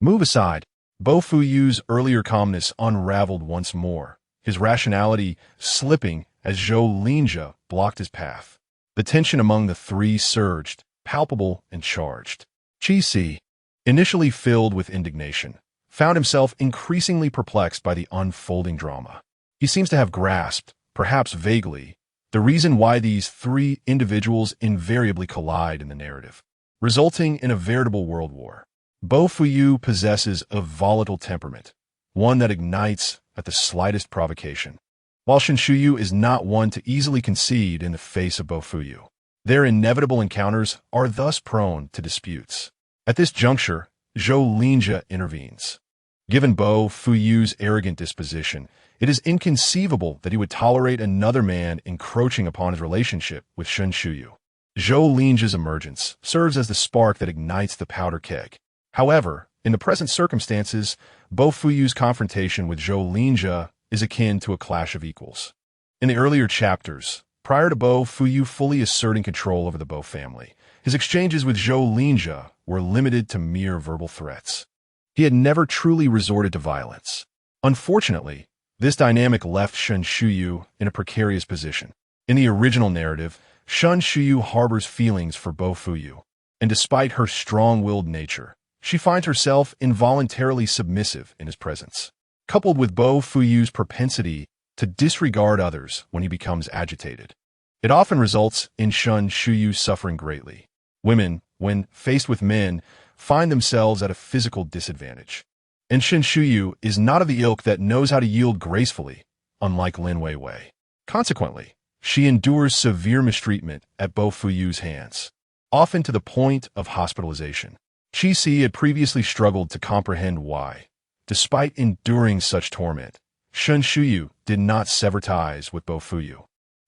[SPEAKER 1] "Move aside." Bo Fuyu's earlier calmness unraveled once more, his rationality slipping as Zhou Linjia blocked his path. The tension among the three surged, palpable and charged. Qi Si, initially filled with indignation, found himself increasingly perplexed by the unfolding drama. He seems to have grasped, perhaps vaguely, the reason why these three individuals invariably collide in the narrative, resulting in a veritable world war. Bo Fuyu possesses a volatile temperament, one that ignites at the slightest provocation, while Shin Shuyu is not one to easily concede in the face of Bo Fuyu. Their inevitable encounters are thus prone to disputes. At this juncture, Zhou Linjia intervenes. Given Bo Fuyu's arrogant disposition, it is inconceivable that he would tolerate another man encroaching upon his relationship with Shin Shuyu. Zhou Linjia's emergence serves as the spark that ignites the powder keg. However, in the present circumstances, Bo Fuyu's confrontation with Zhou Linjia is akin to a clash of equals. In the earlier chapters, prior to Bo Fuyu fully asserting control over the Bo family, his exchanges with Zhou Linjia were limited to mere verbal threats. He had never truly resorted to violence. Unfortunately, this dynamic left Shin Shuyu in a precarious position. In the original narrative, Shin Shuyu harbors feelings for Bo Fuyu, and despite her strong-willed nature, she finds herself involuntarily submissive in his presence. Coupled with Bo Fuyu's propensity to disregard others when he becomes agitated, it often results in Shin Shuyu suffering greatly. Women, when faced with men, find themselves at a physical disadvantage. And Shin Shuyu is not of the ilk that knows how to yield gracefully, unlike Lin Weiwei. Consequently, she endures severe mistreatment at Bo Fuyu's hands, often to the point of hospitalization. Qi Si had previously struggled to comprehend why, despite enduring such torment, Shin Shuyu did not sever ties with Bo Fuyu.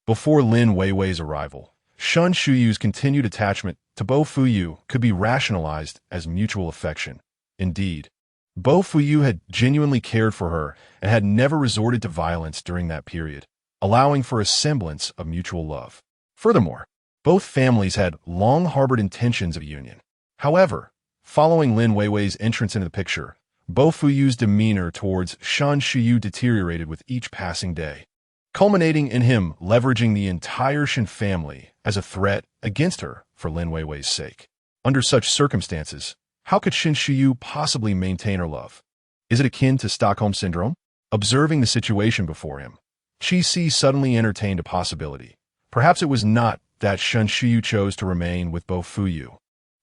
[SPEAKER 1] Before Lin Weiwei's arrival, Shin Shuyu's continued attachment to Bo Fuyu could be rationalized as mutual affection. Indeed, Bo Fuyu had genuinely cared for her and had never resorted to violence during that period, allowing for a semblance of mutual love. Furthermore, both families had long harbored intentions of union. However, following Lin Weiwei's entrance into the picture, Bo Fuyu's demeanor towards Shin Shuyu deteriorated with each passing day, culminating in him leveraging the entire Shin family as a threat against her for Lin Weiwei's sake. Under such circumstances, how could Shin Shuyu possibly maintain her love? Is it akin to Stockholm Syndrome? Observing the situation before him, Qi Si suddenly entertained a possibility. Perhaps it was not that Shin Shuyu chose to remain with Bo Fuyu,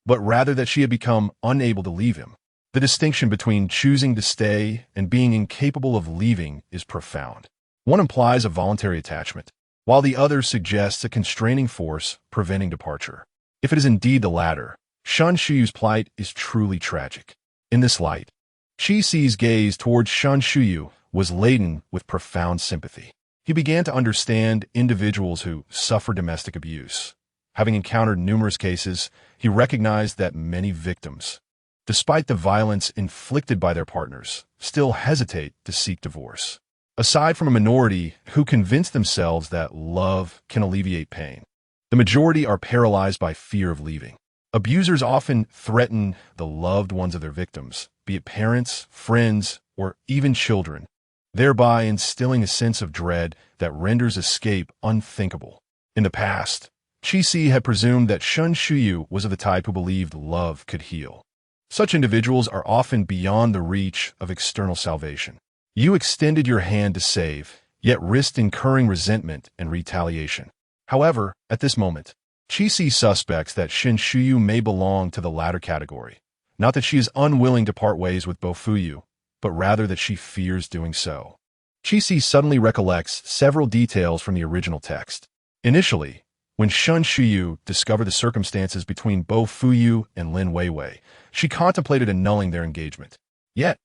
[SPEAKER 1] but rather that she had become unable to leave him. The distinction between choosing to stay and being incapable of leaving is profound. One implies a voluntary attachment, while the other suggests a constraining force preventing departure. If it is indeed the latter, Shin Shuyu's plight is truly tragic. In this light, Qi Si's gaze towards Shin Shuyu was laden with profound sympathy. He began to understand individuals who suffer domestic abuse. Having encountered numerous cases, he recognized that many victims, despite the violence inflicted by their partners, still hesitate to seek divorce. Aside from a minority who convince themselves that love can alleviate pain, the majority are paralyzed by fear of leaving. Abusers often threaten the loved ones of their victims, be it parents, friends, or even children, thereby instilling a sense of dread that renders escape unthinkable. In the past, Qi Si had presumed that Shin Shuyu was of the type who believed love could heal. Such individuals are often beyond the reach of external salvation. You extended your hand to save, yet risked incurring resentment and retaliation. However, at this moment, Qi Si suspects that Shin Shuyu may belong to the latter category. Not that she is unwilling to part ways with Bo Fuyu, but rather that she fears doing so. Qi Si suddenly recollects several details from the original text. Initially, when Shin Shuyu discovered the circumstances between Bo Fuyu and Lin Weiwei, she contemplated annulling their engagement. Yet,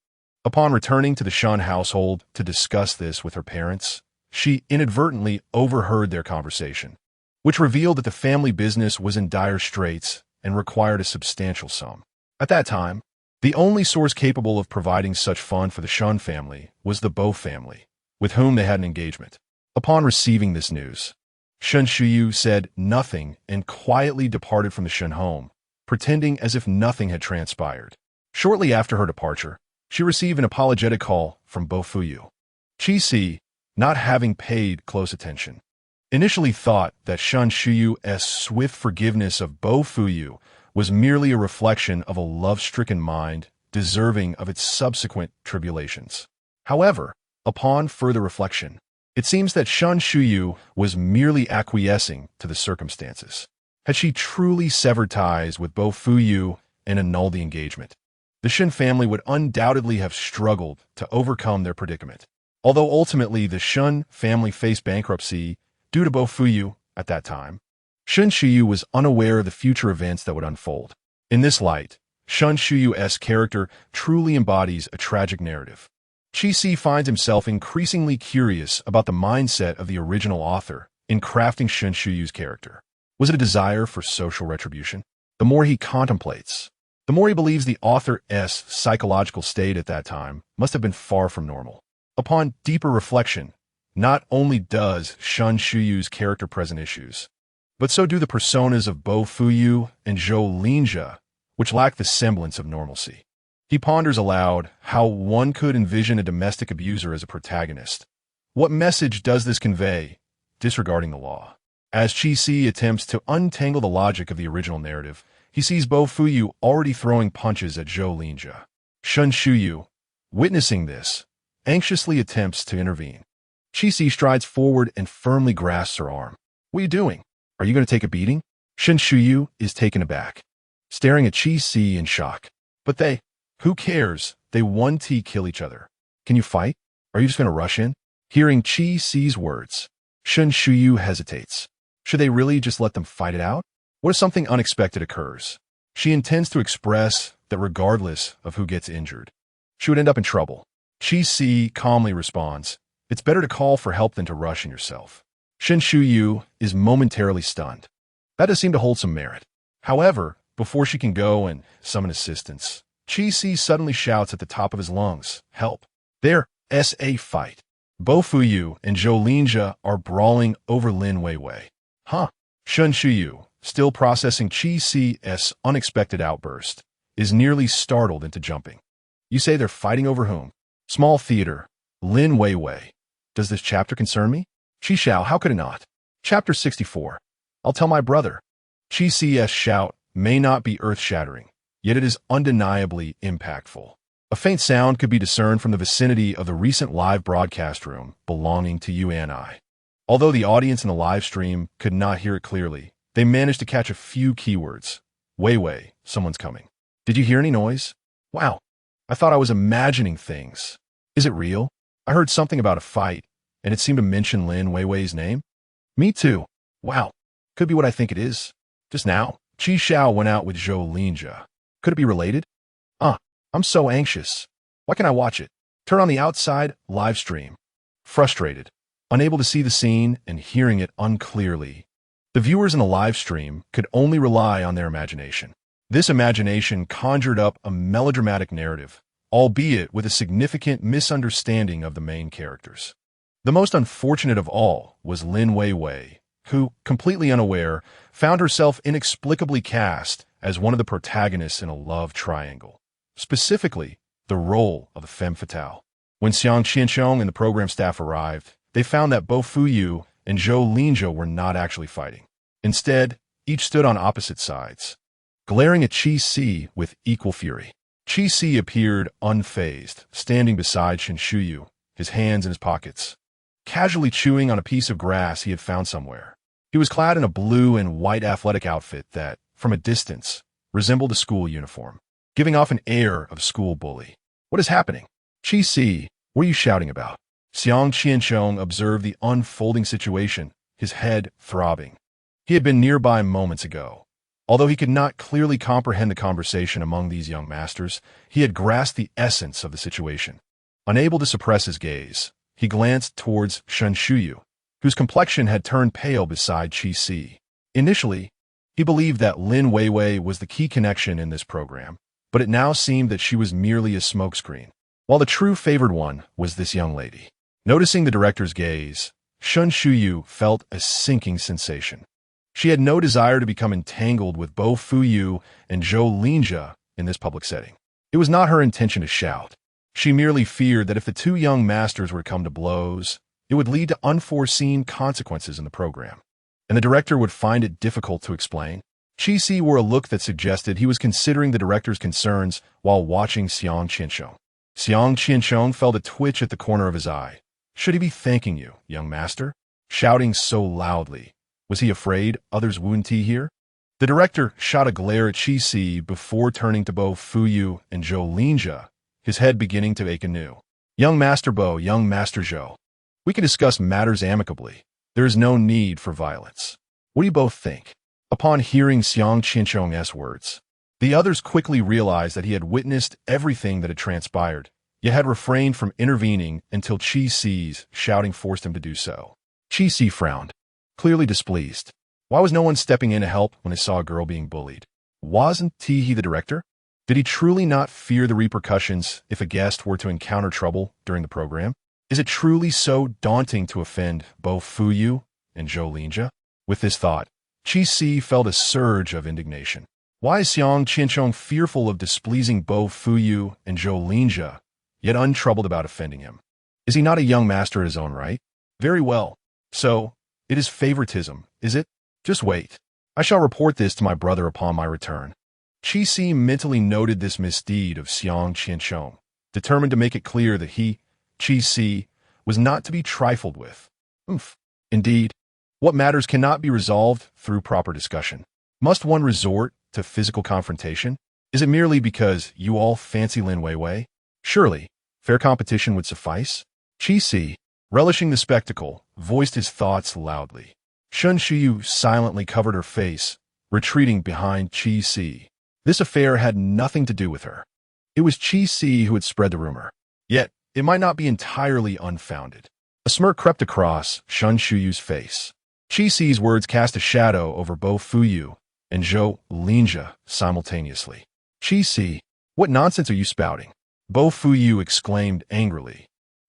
[SPEAKER 1] upon returning to the Shin household to discuss this with her parents, she inadvertently overheard their conversation, which revealed that the family business was in dire straits and required a substantial sum. At that time, the only source capable of providing such fund for the Shin family was the Bo family, with whom they had an engagement. Upon receiving this news, Shin Shuyu said nothing and quietly departed from the Shin home, pretending as if nothing had transpired. Shortly after her departure, she received an apologetic call from Bo Fuyu. Qi Si, not having paid close attention, initially thought that Shin Shuyu's swift forgiveness of Bo Fuyu was merely a reflection of a love-stricken mind deserving of its subsequent tribulations. However, upon further reflection, It seems that Shun Shuyu was merely acquiescing to the circumstances. Had she truly severed ties with Bo Fuyu and annulled the engagement, the Shin family would undoubtedly have struggled to overcome their predicament. Although ultimately the Shun family faced bankruptcy due to Bo Fuyu at that time, Shun Shuyu was unaware of the future events that would unfold. In this light, Shun Shuyu's character truly embodies a tragic narrative. Chi-Si finds himself increasingly curious about the mindset of the original author in crafting Shun Shuyu's character. Was it a desire for social retribution? The more he contemplates, the more he believes the author's psychological state at that time must have been far from normal. Upon deeper reflection, not only does Shun Shuyu's character present issues, but so do the personas of Bo Fuyu and Zhou Linjia, which lack the semblance of normalcy. He ponders aloud how one could envision a domestic abuser as a protagonist. What message does this convey, disregarding the law? As Chi-Si attempts to untangle the logic of the original narrative, he sees Bo Fuyu already throwing punches at Zhou Linjia. Shun Shuyu, witnessing this, anxiously attempts to intervene. Chi-Si strides forward and firmly grasps her arm. "What are you doing? Are you going to take a beating?" Shun Shuyu is taken aback, staring at Chi-Si in shock. "But who cares? They 1T kill each other. Can you fight? Are you just going to rush in?" Hearing Chi-Si's words, Shun Shuyu hesitates. Should they really just let them fight it out? What if something unexpected occurs? She intends to express that regardless of who gets injured, she would end up in trouble. Chi-Si calmly responds, "It's better to call for help than to rush in yourself." Shun Shuyu is momentarily stunned. That does seem to hold some merit. However, before she can go and summon assistance, Chi-Si suddenly shouts at the top of his lungs, "Help! There's a fight." Bo Fuyu and Zhou Linjia are brawling over Lin Weiwei. Huh? Shun Shuyu, still processing Chi-Si's unexpected outburst, is nearly startled into jumping. "You say they're fighting over whom?" Small theater. Lin Weiwei. Does this chapter concern me? Chi Xiao, how could it not? Chapter 64. I'll tell my brother. Chi-Si's shout may not be earth-shattering, yet it is undeniably impactful. A faint sound could be discerned from the vicinity of the recent live broadcast room belonging to UNI. Although the audience in the live stream could not hear it clearly, they managed to catch a few keywords. Weiwei, someone's coming. Did you hear any noise? Wow, I thought I was imagining things. Is it real? I heard something about a fight, and it seemed to mention Lin Weiwei's name. Me too. Wow, could be what I think it is. Just now, Chi Xiao went out with Zhou Linjia. Could it be related? I'm so anxious. Why can't I watch it? Turn on the outside live stream. Frustrated, unable to see the scene and hearing it unclearly, the viewers in the live stream could only rely on their imagination. This imagination conjured up a melodramatic narrative, albeit with a significant misunderstanding of the main characters. The most unfortunate of all was Lin Weiwei, who, completely unaware, found herself inexplicably cast as one of the protagonists in a love triangle. Specifically, the role of the femme fatale. When Xiang Qianxiong and the program staff arrived, they found that Bo Fuyu and Zhou Linjia were not actually fighting. Instead, each stood on opposite sides, glaring at Chi-Si with equal fury. Chi-Si appeared unfazed, standing beside Shun Shuyu, his hands in his pockets, casually chewing on a piece of grass he had found somewhere. He was clad in a blue and white athletic outfit that, from a distance, resembled a school uniform, giving off an air of school bully. What is happening? Chi-Si, what are you shouting about? Xiang Qianxiong observed the unfolding situation, his head throbbing. He had been nearby moments ago. Although he could not clearly comprehend the conversation among these young masters, he had grasped the essence of the situation. Unable to suppress his gaze, he glanced towards Shun Shuyu, whose complexion had turned pale beside Chi-Si. Initially, he believed that Lin Weiwei was the key connection in this program, but it now seemed that she was merely a smokescreen, while the true favored one was this young lady. Noticing the director's gaze, Shun Shuyu felt a sinking sensation. She had no desire to become entangled with Bo Fuyu and Zhou Linjia in this public setting. It was not her intention to shout. She merely feared that if the two young masters were to come to blows, it would lead to unforeseen consequences in the program, and the director would find it difficult to explain. Chi-Si wore a look that suggested he was considering the director's concerns while watching Xiang Qianxiong. Xiang Qianxiong felt a twitch at the corner of his eye, Should he be thanking you, young master? Shouting so loudly. Was he afraid others wouldn't hear? The director shot a glare at Chi-Si before turning to both Fuyu and Zhou Linjia, his head beginning to ache anew. Young Master Bo, young Master Zhou. We can discuss matters amicably. There is no need for violence. What do you both think? Upon hearing Xiang Qianchong's words, the others quickly realized that he had witnessed everything that had transpired, yet had refrained from intervening until Chi-Si's shouting forced him to do so. Chi-Si frowned, clearly displeased. Why was no one stepping in to help when he saw a girl being bullied? Wasn't he the director? Did he truly not fear the repercussions if a guest were to encounter trouble during the program? Is it truly so daunting to offend both Fuyu and Zhou Linjia? With this thought, Chi-Si felt a surge of indignation. Why is Xiang Qianchong fearful of displeasing both Fuyu and Zhou Linjia, yet untroubled about offending him? Is he not a young master in his own right? Very well. So, it is favoritism, is it? Just wait. I shall report this to my brother upon my return. Chi-Si mentally noted this misdeed of Xiang Qianchong, determined to make it clear that he, Chi-Si, was not to be trifled with. Indeed, what matters cannot be resolved through proper discussion. Must one resort to physical confrontation? Is it merely because you all fancy Lin Weiwei? Surely, fair competition would suffice? Chi-Si, relishing the spectacle, voiced his thoughts loudly. Shun Shuyu silently covered her face, retreating behind Chi-Si. This affair had nothing to do with her. It was Chi-Si who had spread the rumor. Yet, it might not be entirely unfounded. A smirk crept across Shun Shuyu's face. Chi-Si's words cast a shadow over both Fuyu and Zhou Linjia simultaneously. Chi-Si, what nonsense are you spouting? Bo Fuyu exclaimed angrily,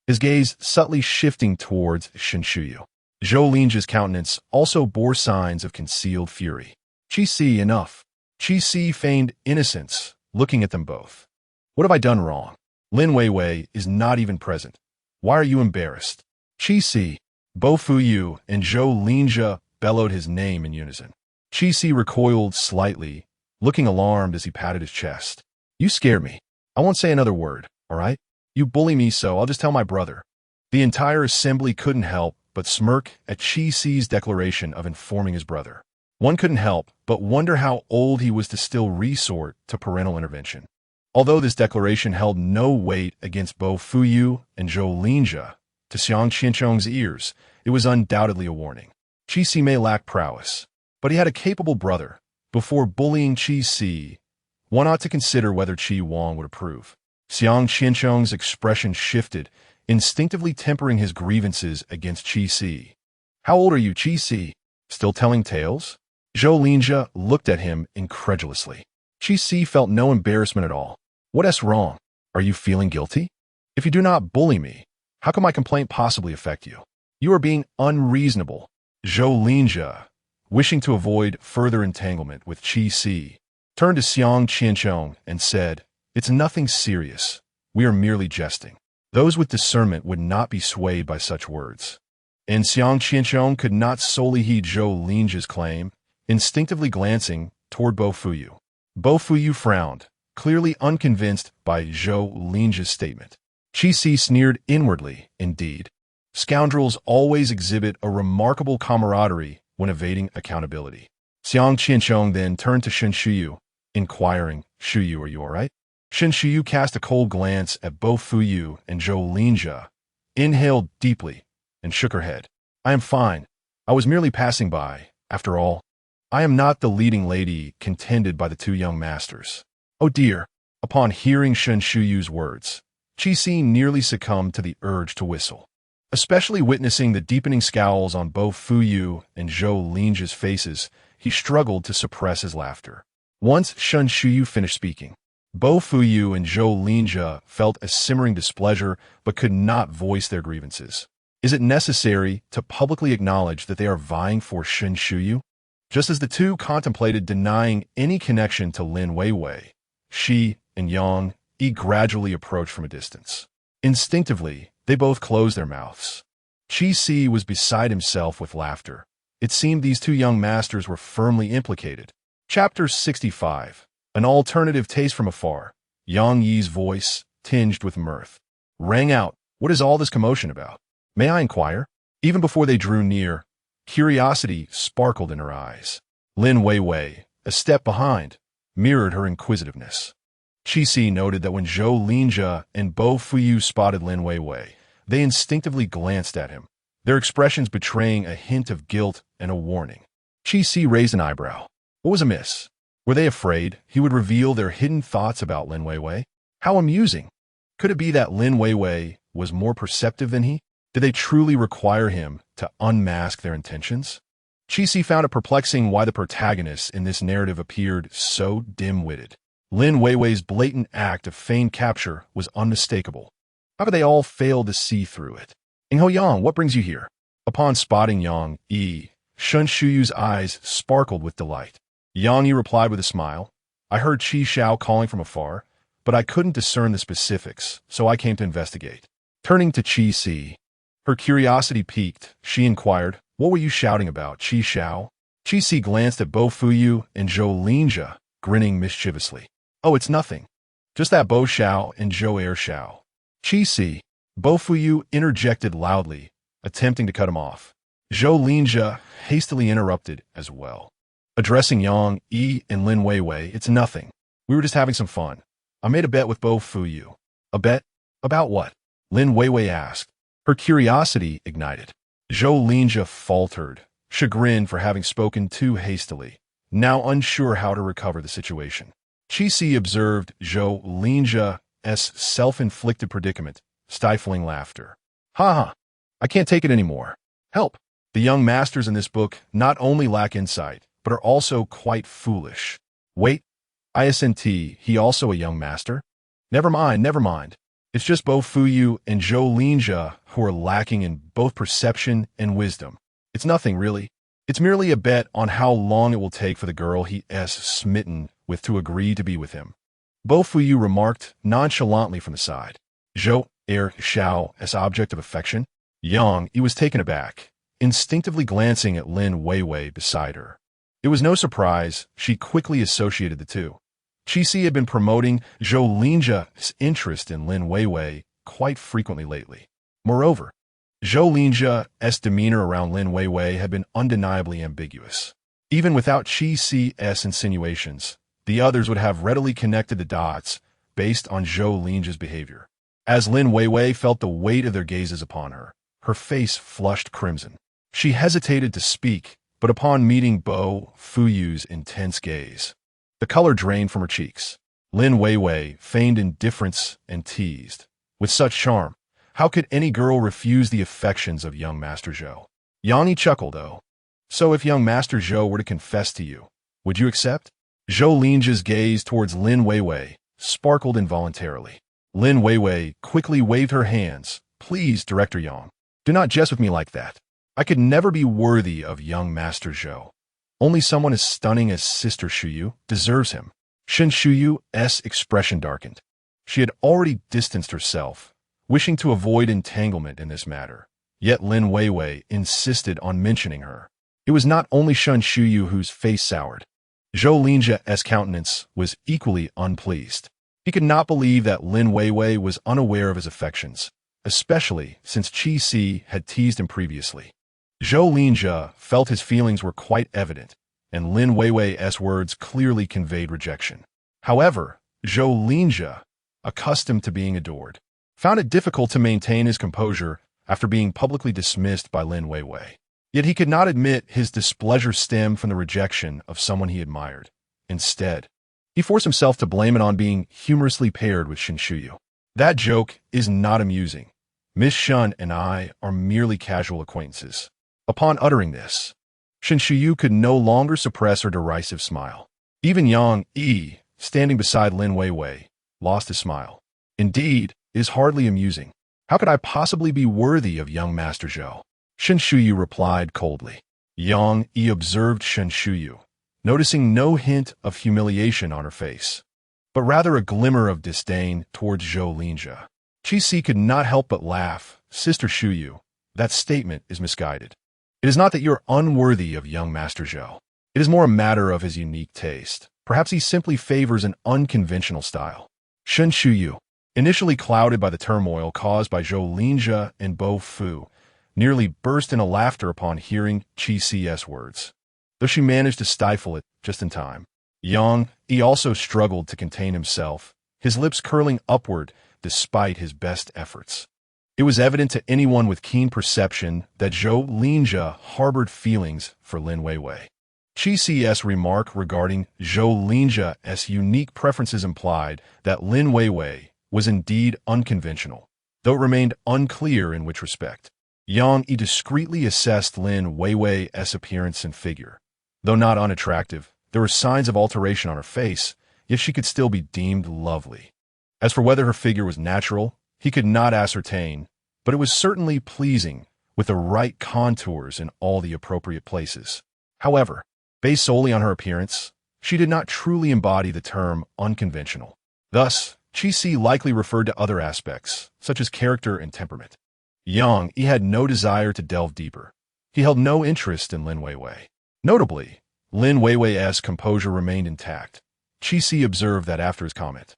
[SPEAKER 1] his gaze subtly shifting towards Shun Shuyu. Zhou Linjia's countenance also bore signs of concealed fury. Chi-Si, enough. Chi-Si feigned innocence, looking at them both. What have I done wrong? Lin Weiwei is not even present. Why are you embarrassed? Chi-Si, Bo Fuyu and Zhou Linjia bellowed his name in unison. Chi-Si recoiled slightly, looking alarmed as he patted his chest. You scare me. I won't say another word, all right? You bully me, so I'll just tell my brother. The entire assembly couldn't help but smirk at Chi-Si's declaration of informing his brother. One couldn't help but wonder how old he was to still resort to parental intervention. Although this declaration held no weight against Bo Fuyu and Zhou Linjia, to Xiang Qianchong's ears, it was undoubtedly a warning. Chi-Si may lack prowess, but he had a capable brother. Before bullying Chi-Si, one ought to consider whether Chi Wang would approve. Xiang Qianchong's expression shifted, instinctively tempering his grievances against Chi-Si. How old are you, Chi-Si? Still telling tales? Zhou Linjia looked at him incredulously. Chi-Si felt no embarrassment at all. What's wrong? Are you feeling guilty? If you do not bully me, how can my complaint possibly affect you? You are being unreasonable. Zhou Linjia, wishing to avoid further entanglement with Chi-Si, turned to Xiang Qianchong and said, It's nothing serious. We are merely jesting. Those with discernment would not be swayed by such words. And Xiang Qianchong could not solely heed Zhou Linjia's claim, instinctively glancing toward Bo Fuyu. Bo Fuyu frowned, clearly unconvinced by Zhou Linjia's statement. Chi-Si sneered inwardly, indeed. Scoundrels always exhibit a remarkable camaraderie when evading accountability. Xiang Qianchong then turned to Shun Shuyu, inquiring, Shuyu, are you all right? Shun Shuyu cast a cold glance at Bo Fuyu and Zhou Linjia, inhaled deeply, and shook her head. I am fine. I was merely passing by. After all, I am not the leading lady contended by the two young masters. Oh dear. Upon hearing Shun Shuyu's words, Chi-Si nearly succumbed to the urge to whistle. Especially witnessing the deepening scowls on both Fuyu and Zhou Linjia's faces, he struggled to suppress his laughter. Once Shun Shuyu finished speaking, Bo Fuyu and Zhou Linjia felt a simmering displeasure but could not voice their grievances. Is it necessary to publicly acknowledge that they are vying for Shun Shuyu? Just as the two contemplated denying any connection to Lin Weiwei, Shi and Yang gradually approached from a distance. Instinctively, they both closed their mouths. Chi-Si was beside himself with laughter. It seemed these two young masters were firmly implicated. Chapter 65. An alternative taste from afar. Yang Yi's voice, tinged with mirth, rang out. What is all this commotion about? May I inquire? Even before they drew near, curiosity sparkled in her eyes. Lin Weiwei, a step behind, mirrored her inquisitiveness. Qixi noted that when Zhou Linjia and Bo Fuyu spotted Lin Weiwei, they instinctively glanced at him, their expressions betraying a hint of guilt and a warning. Qixi raised an eyebrow. What was amiss? Were they afraid he would reveal their hidden thoughts about Lin Weiwei? How amusing! Could it be that Lin Weiwei was more perceptive than he? Did they truly require him to unmask their intentions? Qixi found it perplexing why the protagonists in this narrative appeared so dim-witted. Lin Weiwei's blatant act of feigned capture was unmistakable. How could they all fail to see through it? Ingho Yang, what brings you here? Upon spotting Yang Yi, Shun Shuyu's eyes sparkled with delight. Yang Yi replied with a smile. I heard Qi Xiao calling from afar, but I couldn't discern the specifics, so I came to investigate. Turning to Qixi, her curiosity piqued, she inquired, what were you shouting about, Qi Xiao? Qixi glanced at Bo Fuyu and Zhou Linjia, grinning mischievously. Oh, it's nothing. Just that Bo Xiao and Zhou Heir Xiao. Qixi, Bo Fuyu interjected loudly, attempting to cut him off. Zhou Linjia hastily interrupted as well. Addressing Yang Yi and Lin Weiwei, it's nothing. We were just having some fun. I made a bet with Bo Fuyu. A bet? About what? Lin Weiwei asked. Her curiosity ignited. Zhou Linjia faltered, chagrined for having spoken too hastily, now unsure how to recover the situation. Qixi observed Zhou Linjia's self-inflicted predicament, stifling laughter. Ha ha! I can't take it anymore. Help! The young masters in this book not only lack insight, but are also quite foolish. Wait, isn't he also a young master? Never mind. It's just Bo Fuyu and Zhou Linjia who are lacking in both perception and wisdom. It's nothing, really. It's merely a bet on how long it will take for the girl he is smitten with to agree to be with him. Bo Fuyu remarked nonchalantly from the side. Zhou Heir Xiao's object of affection? Yang Yi was taken aback, instinctively glancing at Lin Weiwei beside her. It was no surprise she quickly associated the two. Qixi had been promoting Zhou Linjia's interest in Lin Weiwei quite frequently lately. Moreover, Zhou Linjia's demeanor around Lin Weiwei had been undeniably ambiguous. Even without Qixi's insinuations, the others would have readily connected the dots based on Zhou Linjia's behavior. As Lin Weiwei felt the weight of their gazes upon her, her face flushed crimson. She hesitated to speak, but upon meeting Bo Fuyu's intense gaze, the color drained from her cheeks. Lin Weiwei feigned indifference and teased. With such charm, how could any girl refuse the affections of young Master Zhou? Yang Yi chuckled, though. So if young Master Zhou were to confess to you, would you accept? Zhou Linjia's gaze towards Lin Weiwei sparkled involuntarily. Lin Weiwei quickly waved her hands. Please, Director Yang, do not jest with me like that. I could never be worthy of young Master Zhou. Only someone as stunning as Sister Shuyu deserves him. Shin Shuyu's expression darkened. She had already distanced herself, wishing to avoid entanglement in this matter. Yet Lin Weiwei insisted on mentioning her. It was not only Shun Shuyu whose face soured. Zhou Linjia's countenance was equally unpleased. He could not believe that Lin Weiwei was unaware of his affections, especially since Qixi had teased him previously. Zhou Linjia felt his feelings were quite evident, and Lin Weiwei's words clearly conveyed rejection. However, Zhou Linjia, accustomed to being adored, found it difficult to maintain his composure after being publicly dismissed by Lin Weiwei. Yet he could not admit his displeasure stemmed from the rejection of someone he admired. Instead, he forced himself to blame it on being humorously paired with Shin Shuyu. That joke is not amusing. Miss Shun and I are merely casual acquaintances. Upon uttering this, Shin Shuyu could no longer suppress her derisive smile. Even Yang Yi, standing beside Lin Weiwei, lost his smile. Indeed, it is hardly amusing. How could I possibly be worthy of young Master Zhou? Shin Shuyu replied coldly. Yang Yi observed Shin Shuyu, noticing no hint of humiliation on her face, but rather a glimmer of disdain towards Zhou Linjia. Qixi could not help but laugh. Sister Shuyu, that statement is misguided. It is not that you are unworthy of young Master Zhou. It is more a matter of his unique taste. Perhaps he simply favors an unconventional style. Shin Shuyu, initially clouded by the turmoil caused by Zhou Linjia and Bo Fu, nearly burst into laughter upon hearing Chi C's words, though she managed to stifle it just in time. He also struggled to contain himself, his lips curling upward despite his best efforts. It was evident to anyone with keen perception that Zhou Linjia harbored feelings for Lin Weiwei. Chi C's remark regarding Zhou Linjia's unique preferences implied that Lin Weiwei was indeed unconventional, though it remained unclear in which respect. He discreetly assessed Lin Weiwei's appearance and figure. Though not unattractive, there were signs of alteration on her face, yet she could still be deemed lovely. As for whether her figure was natural, he could not ascertain, but it was certainly pleasing, with the right contours in all the appropriate places. However, based solely on her appearance, she did not truly embody the term unconventional. Thus, Chi Si likely referred to other aspects, such as character and temperament. He had no desire to delve deeper. He held no interest in Lin Weiwei. Notably, Lin Weiwei's composure remained intact. Chi Si observed that after his comment.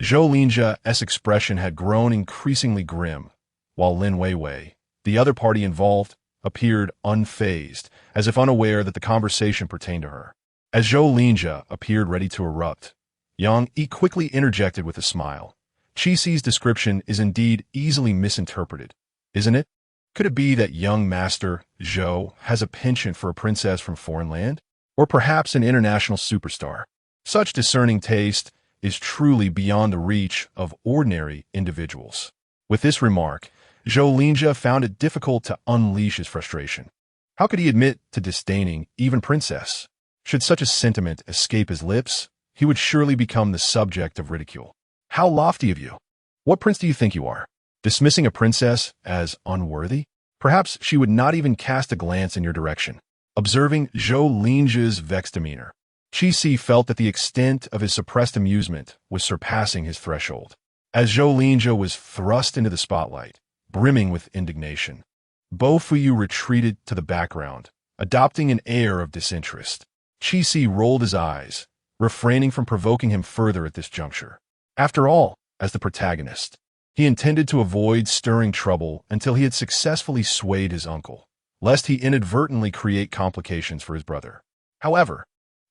[SPEAKER 1] Zhou Linjia's expression had grown increasingly grim, while Lin Weiwei, the other party involved, appeared unfazed, as if unaware that the conversation pertained to her. As Zhou Linjia appeared ready to erupt, He quickly interjected with a smile. Chi Si's description is indeed easily misinterpreted, isn't it? Could it be that young Master Zhou has a penchant for a princess from foreign land? Or perhaps an international superstar? Such discerning taste is truly beyond the reach of ordinary individuals. With this remark, Zhou Linjia found it difficult to unleash his frustration. How could he admit to disdaining even princess? Should such a sentiment escape his lips, he would surely become the subject of ridicule. How lofty of you! What prince do you think you are? Dismissing a princess as unworthy? Perhaps she would not even cast a glance in your direction. Observing Zhou Linjia's vexed demeanor, Chi Si felt that the extent of his suppressed amusement was surpassing his threshold. As Zhou Linjia was thrust into the spotlight, brimming with indignation, Bo Fuyu retreated to the background, adopting an air of disinterest. Chi Si rolled his eyes, refraining from provoking him further at this juncture. After all, as the protagonist, he intended to avoid stirring trouble until he had successfully swayed his uncle, lest he inadvertently create complications for his brother. However,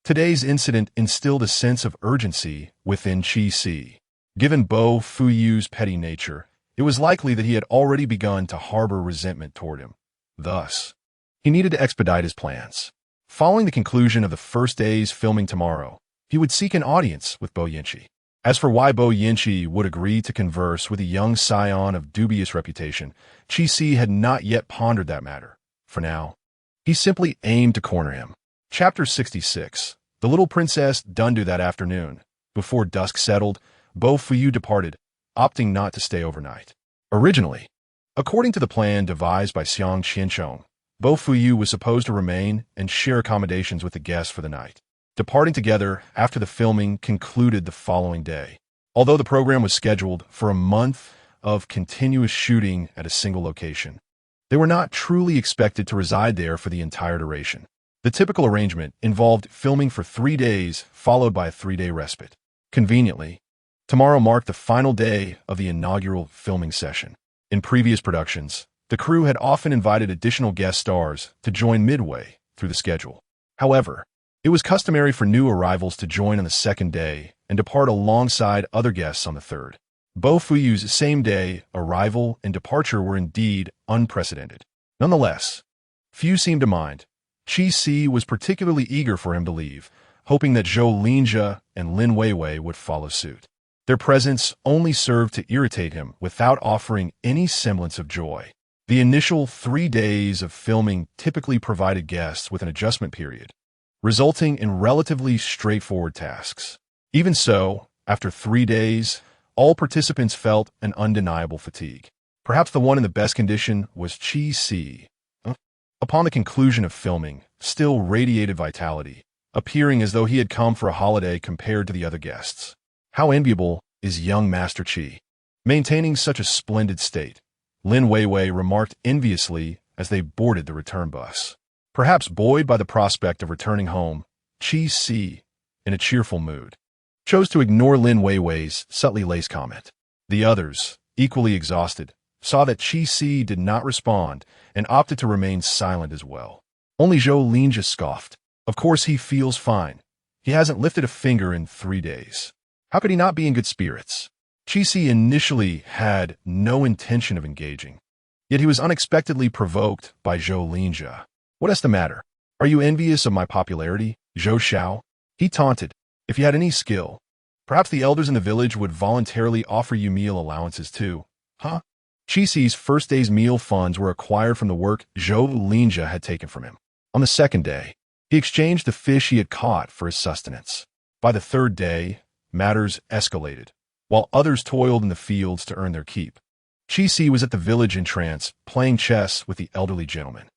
[SPEAKER 1] today's incident instilled a sense of urgency within Chi Si. Given Bo Fuyu's petty nature, it was likely that he had already begun to harbor resentment toward him. Thus, he needed to expedite his plans. Following the conclusion of the first day's filming tomorrow, he would seek an audience with Bo Yinchi. As for why Bo Yinchi would agree to converse with a young scion of dubious reputation, Chi Si had not yet pondered that matter. For now, he simply aimed to corner him. Chapter 66. The little princess Dundu that afternoon. Before dusk settled, Bo Fuyu departed, opting not to stay overnight. Originally, according to the plan devised by Xiang Qianchong, Bo Fuyu was supposed to remain and share accommodations with the guests for the night. Departing together after the filming concluded the following day. Although the program was scheduled for a month of continuous shooting at a single location, they were not truly expected to reside there for the entire duration. The typical arrangement involved filming for 3 days, followed by a 3-day respite. Conveniently, tomorrow marked the final day of the inaugural filming session. In previous productions, the crew had often invited additional guest stars to join midway through the schedule. However, it was customary for new arrivals to join on the second day and depart alongside other guests on the third. Bo Fuyu's same-day arrival and departure were indeed unprecedented. Nonetheless, few seemed to mind. Chi Si was particularly eager for him to leave, hoping that Zhou Linjia and Lin Weiwei would follow suit. Their presence only served to irritate him without offering any semblance of joy. The initial 3 days of filming typically provided guests with an adjustment period, resulting in relatively straightforward tasks. Even so, after 3 days, all participants felt an undeniable fatigue. Perhaps the one in the best condition was Chi Si. Upon the conclusion of filming, still radiated vitality, appearing as though he had come for a holiday compared to the other guests. How enviable is young Master Chi, maintaining such a splendid state, Lin Weiwei remarked enviously as they boarded the return bus. Perhaps buoyed by the prospect of returning home, Chi Si, in a cheerful mood, chose to ignore Lin Weiwei's subtly laced comment. The others, equally exhausted, saw that Qi Si did not respond and opted to remain silent as well. Only Zhou Linjia scoffed. Of course he feels fine. He hasn't lifted a finger in 3 days. How could he not be in good spirits? Qi Si initially had no intention of engaging, yet he was unexpectedly provoked by Zhou Linjia. What is the matter? Are you envious of my popularity, Zhou Xiao? He taunted. If you had any skill, perhaps the elders in the village would voluntarily offer you meal allowances too, huh? Qi Si's first day's meal funds were acquired from the work Zhou Linjia had taken from him. On the second day, he exchanged the fish he had caught for his sustenance. By the third day, matters escalated. While others toiled in the fields to earn their keep, Qi Si was at the village in trance, playing chess with the elderly gentleman.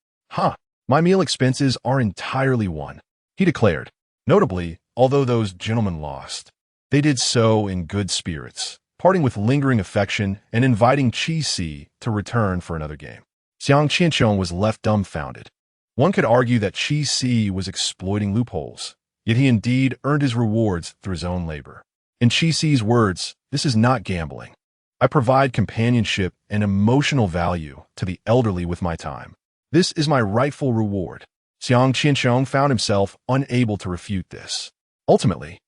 [SPEAKER 1] My meal expenses are entirely won, he declared. Notably, although those gentlemen lost, they did so in good spirits, parting with lingering affection and inviting Qi Si to return for another game. Xiang Qianqiong was left dumbfounded. One could argue that Qi Si was exploiting loopholes, yet he indeed earned his rewards through his own labor. In Qi Si's words, this is not gambling. I provide companionship and emotional value to the elderly with my time. This is my rightful reward. Xiang Qianqiong found himself unable to refute this. Ultimately,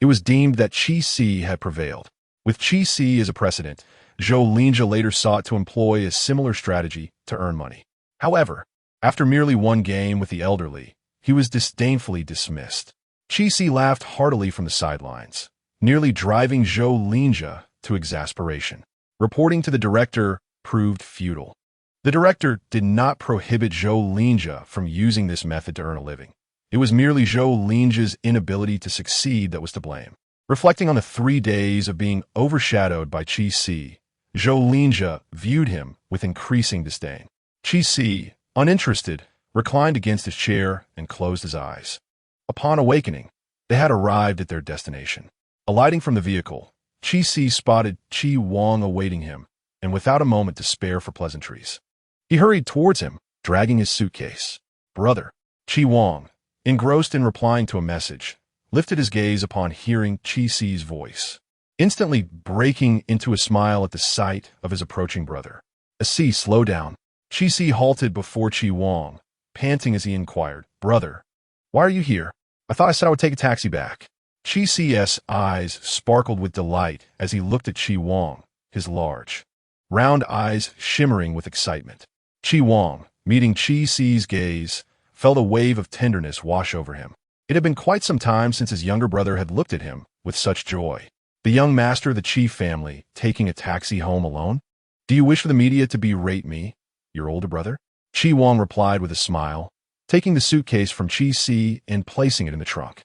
[SPEAKER 1] it was deemed that Qi Si had prevailed. With Qi Si as a precedent, Zhou Linjia later sought to employ a similar strategy to earn money. However, after merely one game with the elderly, he was disdainfully dismissed. Qi Si laughed heartily from the sidelines, nearly driving Zhou Linjia to exasperation. Reporting to the director proved futile. The director did not prohibit Zhou Linjia from using this method to earn a living. It was merely Zhou Linjia's inability to succeed that was to blame. Reflecting on the 3 days of being overshadowed by Qi Si, Zhou Linjia viewed him with increasing disdain. Qi Si, uninterested, reclined against his chair and closed his eyes. Upon awakening, they had arrived at their destination. Alighting from the vehicle, Qi Si spotted Qi Wang awaiting him, and without a moment to spare for pleasantries, he hurried towards him, dragging his suitcase. Brother, Qi Wang, engrossed in replying to a message, lifted his gaze upon hearing Qi Si's voice, instantly breaking into a smile at the sight of his approaching brother. Slow down. Qi Si halted before Qi Wang, panting as he inquired, Brother, why are you here? I thought I said I would take a taxi back. Qi Si's eyes sparkled with delight as he looked at Qi Wang, his large, round eyes shimmering with excitement. Qi Wang, meeting Qi Si's gaze, felt a wave of tenderness wash over him. It had been quite some time since his younger brother had looked at him with such joy. The young master of the Qi family taking a taxi home alone? Do you wish for the media to berate me, your older brother? Qi Wang replied with a smile, taking the suitcase from Qi Si and placing it in the trunk.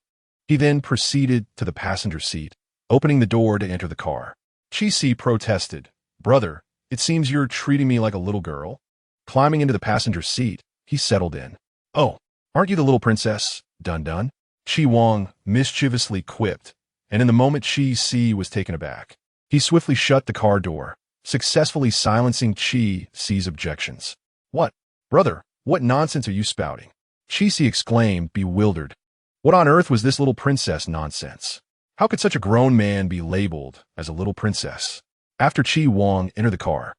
[SPEAKER 1] He then proceeded to the passenger seat, opening the door to enter the car. Qi Si protested, Brother, it seems you're treating me like a little girl. Climbing into the passenger seat, he settled in. Oh, aren't you the little princess? Dun-dun. Qi Wang mischievously quipped, and in the moment Qi Si was taken aback. He swiftly shut the car door, successfully silencing Qi Si's objections. What? Brother, what nonsense are you spouting? Qi Si exclaimed, bewildered. What on earth was this little princess nonsense? How could such a grown man be labeled as a little princess? After Qi Wang entered the car,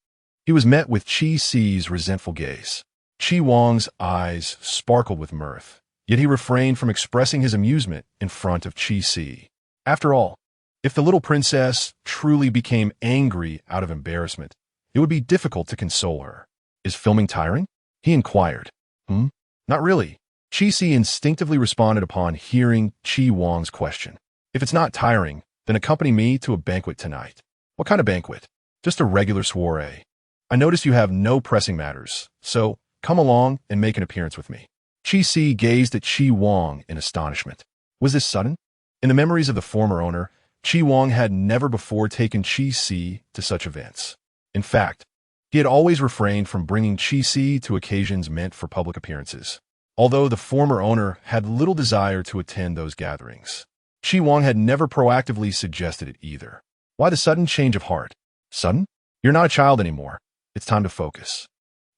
[SPEAKER 1] he was met with Qi Si's resentful gaze. Qi Wang's eyes sparkled with mirth, yet he refrained from expressing his amusement in front of Qi Si. After all, if the little princess truly became angry out of embarrassment, it would be difficult to console her. Is filming tiring? He inquired. Not really. Qi Si instinctively responded upon hearing Qi Wang's question. If it's not tiring, then accompany me to a banquet tonight. What kind of banquet? Just a regular soiree. I notice you have no pressing matters, so come along and make an appearance with me. Qi Si gazed at Qi Wang in astonishment. Was this sudden? In the memories of the former owner, Qi Wang had never before taken Qi Si to such events. In fact, he had always refrained from bringing Qi Si to occasions meant for public appearances, although the former owner had little desire to attend those gatherings. Qi Wang had never proactively suggested it either. Why the sudden change of heart? Sudden? You're not a child anymore. It's time to focus.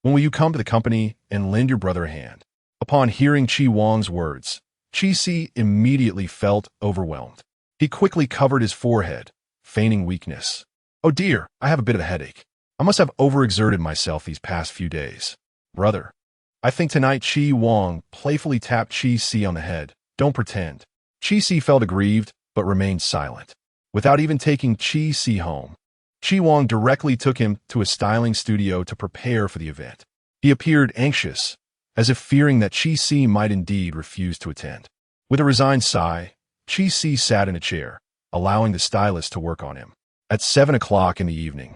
[SPEAKER 1] When will you come to the company and lend your brother a hand? Upon hearing Qi Wang's words, Qi Si immediately felt overwhelmed. He quickly covered his forehead, feigning weakness. Oh dear, I have a bit of a headache. I must have overexerted myself these past few days. Brother, I think tonight Chi Wang playfully tapped Chi Si on the head. Don't pretend. Chi Si felt aggrieved, but remained silent. Without even taking Chi Si home, Chi Wang directly took him to a styling studio to prepare for the event. He appeared anxious, as if fearing that Chi Si might indeed refuse to attend. With a resigned sigh, Chi Si sat in a chair, allowing the stylist to work on him. At 7 o'clock in the evening,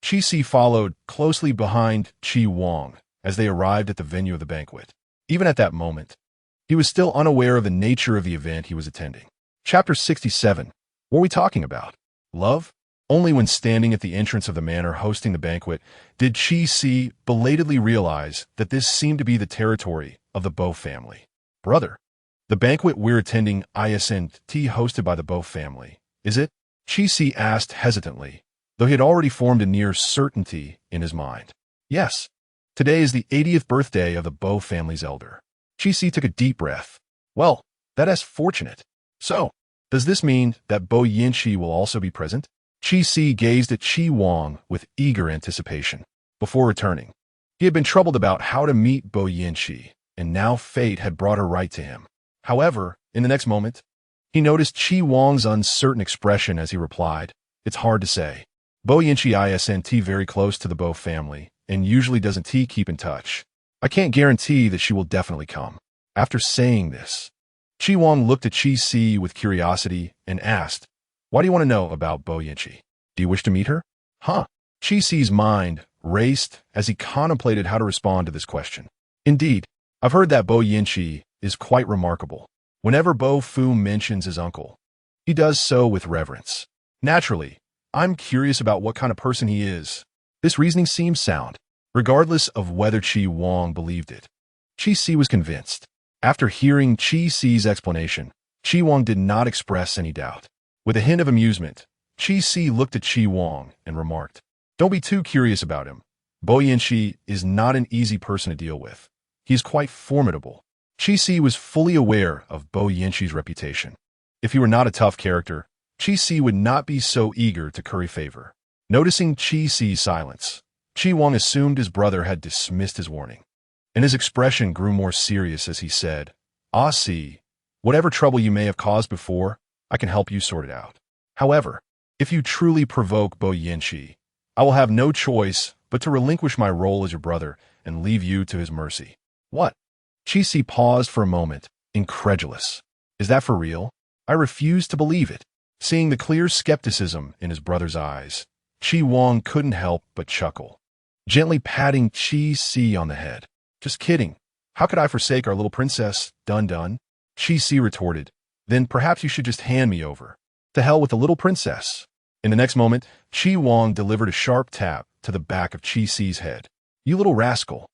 [SPEAKER 1] Chi Si followed closely behind Chi Wang as they arrived at the venue of the banquet. Even at that moment, he was still unaware of the nature of the event he was attending. Chapter 67. What are we talking about? Love? Only when standing at the entrance of the manor hosting the banquet did Chi Si belatedly realize that this seemed to be the territory of the Bo family. Brother, the banquet we're attending isn't hosted by the Bo family, is it? Chi Si asked hesitantly, though he had already formed a near certainty in his mind. Yes. Today is the 80th birthday of the Bo family's elder. Chi Si took a deep breath. Well, that is fortunate. So, does this mean that Bo Yinchi will also be present? Chi Si gazed at Chi Wang with eager anticipation. Before returning, he had been troubled about how to meet Bo Yinchi, and now fate had brought her right to him. However, in the next moment, he noticed Chi Wang's uncertain expression as he replied, "It's hard to say. Bo Yinchi isn't very close to the Bo family, and usually doesn't keep in touch. I can't guarantee that she will definitely come." After saying this, Chi Wang looked at Chi Si with curiosity and asked, "Why do you want to know about Bo Yinchi? Do you wish to meet her?" Huh? Chi Si's mind raced as he contemplated how to respond to this question. Indeed, I've heard that Bo Yinchi is quite remarkable. Whenever Bo Fu mentions his uncle, he does so with reverence. Naturally, I'm curious about what kind of person he is. This reasoning seems sound, regardless of whether Chi Wang believed it. Chi Si was convinced. After hearing Chi Si's explanation, Chi Wang did not express any doubt. With a hint of amusement, Chi Si looked at Chi Wang and remarked, "Don't be too curious about him. Bo Yinchi is not an easy person to deal with. He is quite formidable." Chi Si was fully aware of Bo Yinchi's reputation. If he were not a tough character, Chi Si would not be so eager to curry favor. Noticing Chi Si's silence, Chi Wang assumed his brother had dismissed his warning, and his expression grew more serious as he said, "Ah, Si, whatever trouble you may have caused before, I can help you sort it out. However, if you truly provoke Bo Yinchi, I will have no choice but to relinquish my role as your brother and leave you to his mercy." What? Chi Si paused for a moment, incredulous. Is that for real? I refuse to believe it. Seeing the clear skepticism in his brother's eyes, Chi Wang couldn't help but chuckle, gently patting Chi Si on the head. "Just kidding. How could I forsake our little princess, Dun? Chi Si retorted. "Then perhaps you should just hand me over. To hell with the little princess." In the next moment, Chi Wang delivered a sharp tap to the back of Chi Si's head. "You little rascal.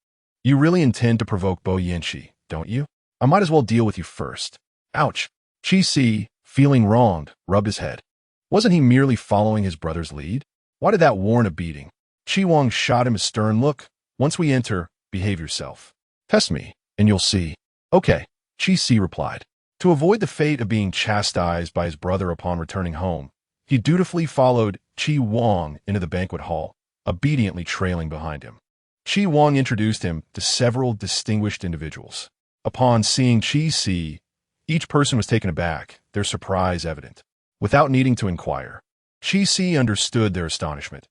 [SPEAKER 1] You really intend to provoke Bo Yinchi, don't you? I might as well deal with you first." Ouch. Chi Si, feeling wronged, rubbed his head. Wasn't he merely following his brother's lead? Why did that warrant a beating? Chi Wang shot him a stern look. "Once we enter, behave yourself. Test me, and you'll see." "Okay," Chi Si replied. To avoid the fate of being chastised by his brother upon returning home, he dutifully followed Chi Wang into the banquet hall, obediently trailing behind him. Chi Wang introduced him to several distinguished individuals. Upon seeing Chi Si, each person was taken aback, their surprise evident. Without needing to inquire, Chi Si understood their astonishment.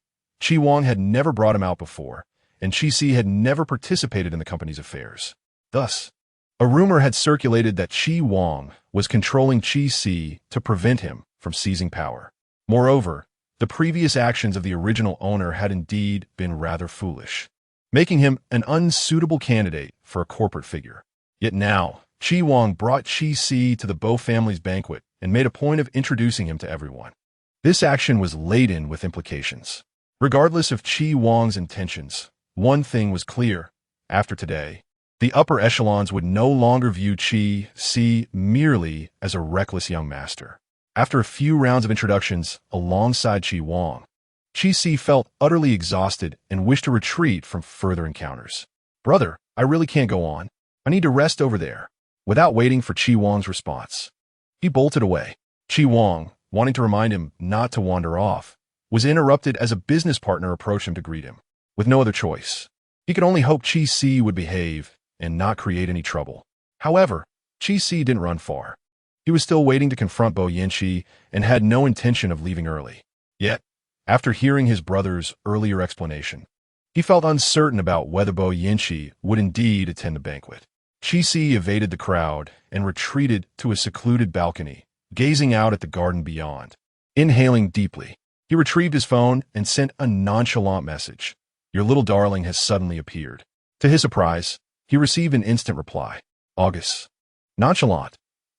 [SPEAKER 1] Chi Wang had never brought him out before, and Chi Si had never participated in the company's affairs. Thus, a rumor had circulated that Chi Wang was controlling Chi Si to prevent him from seizing power. Moreover, the previous actions of the original owner had indeed been rather foolish, making him an unsuitable candidate for a corporate figure. Yet now, Chi Wang brought Chi Si to the Bo family's banquet and made a point of introducing him to everyone. This action was laden with implications. Regardless of Chi Wang's intentions, one thing was clear. After today, the upper echelons would no longer view Chi Si merely as a reckless young master. After a few rounds of introductions alongside Chi Wang, Chi Si felt utterly exhausted and wished to retreat from further encounters. "Brother, I really can't go on. I need to rest over there." Without waiting for Chi Wang's response, he bolted away. Chi Wang, wanting to remind him not to wander off, was interrupted as a business partner approached him to greet him. With no other choice, he could only hope Chi-Si would behave and not create any trouble. However, Chi-Si didn't run far. He was still waiting to confront Bo Yinchi and had no intention of leaving early. Yet, after hearing his brother's earlier explanation, he felt uncertain about whether Bo Yinchi would indeed attend the banquet. Chi-Si evaded the crowd and retreated to a secluded balcony, gazing out at the garden beyond. Inhaling deeply, he retrieved his phone and sent a nonchalant message. "Your little darling has suddenly appeared." To his surprise, he received an instant reply. "August." Nonchalant.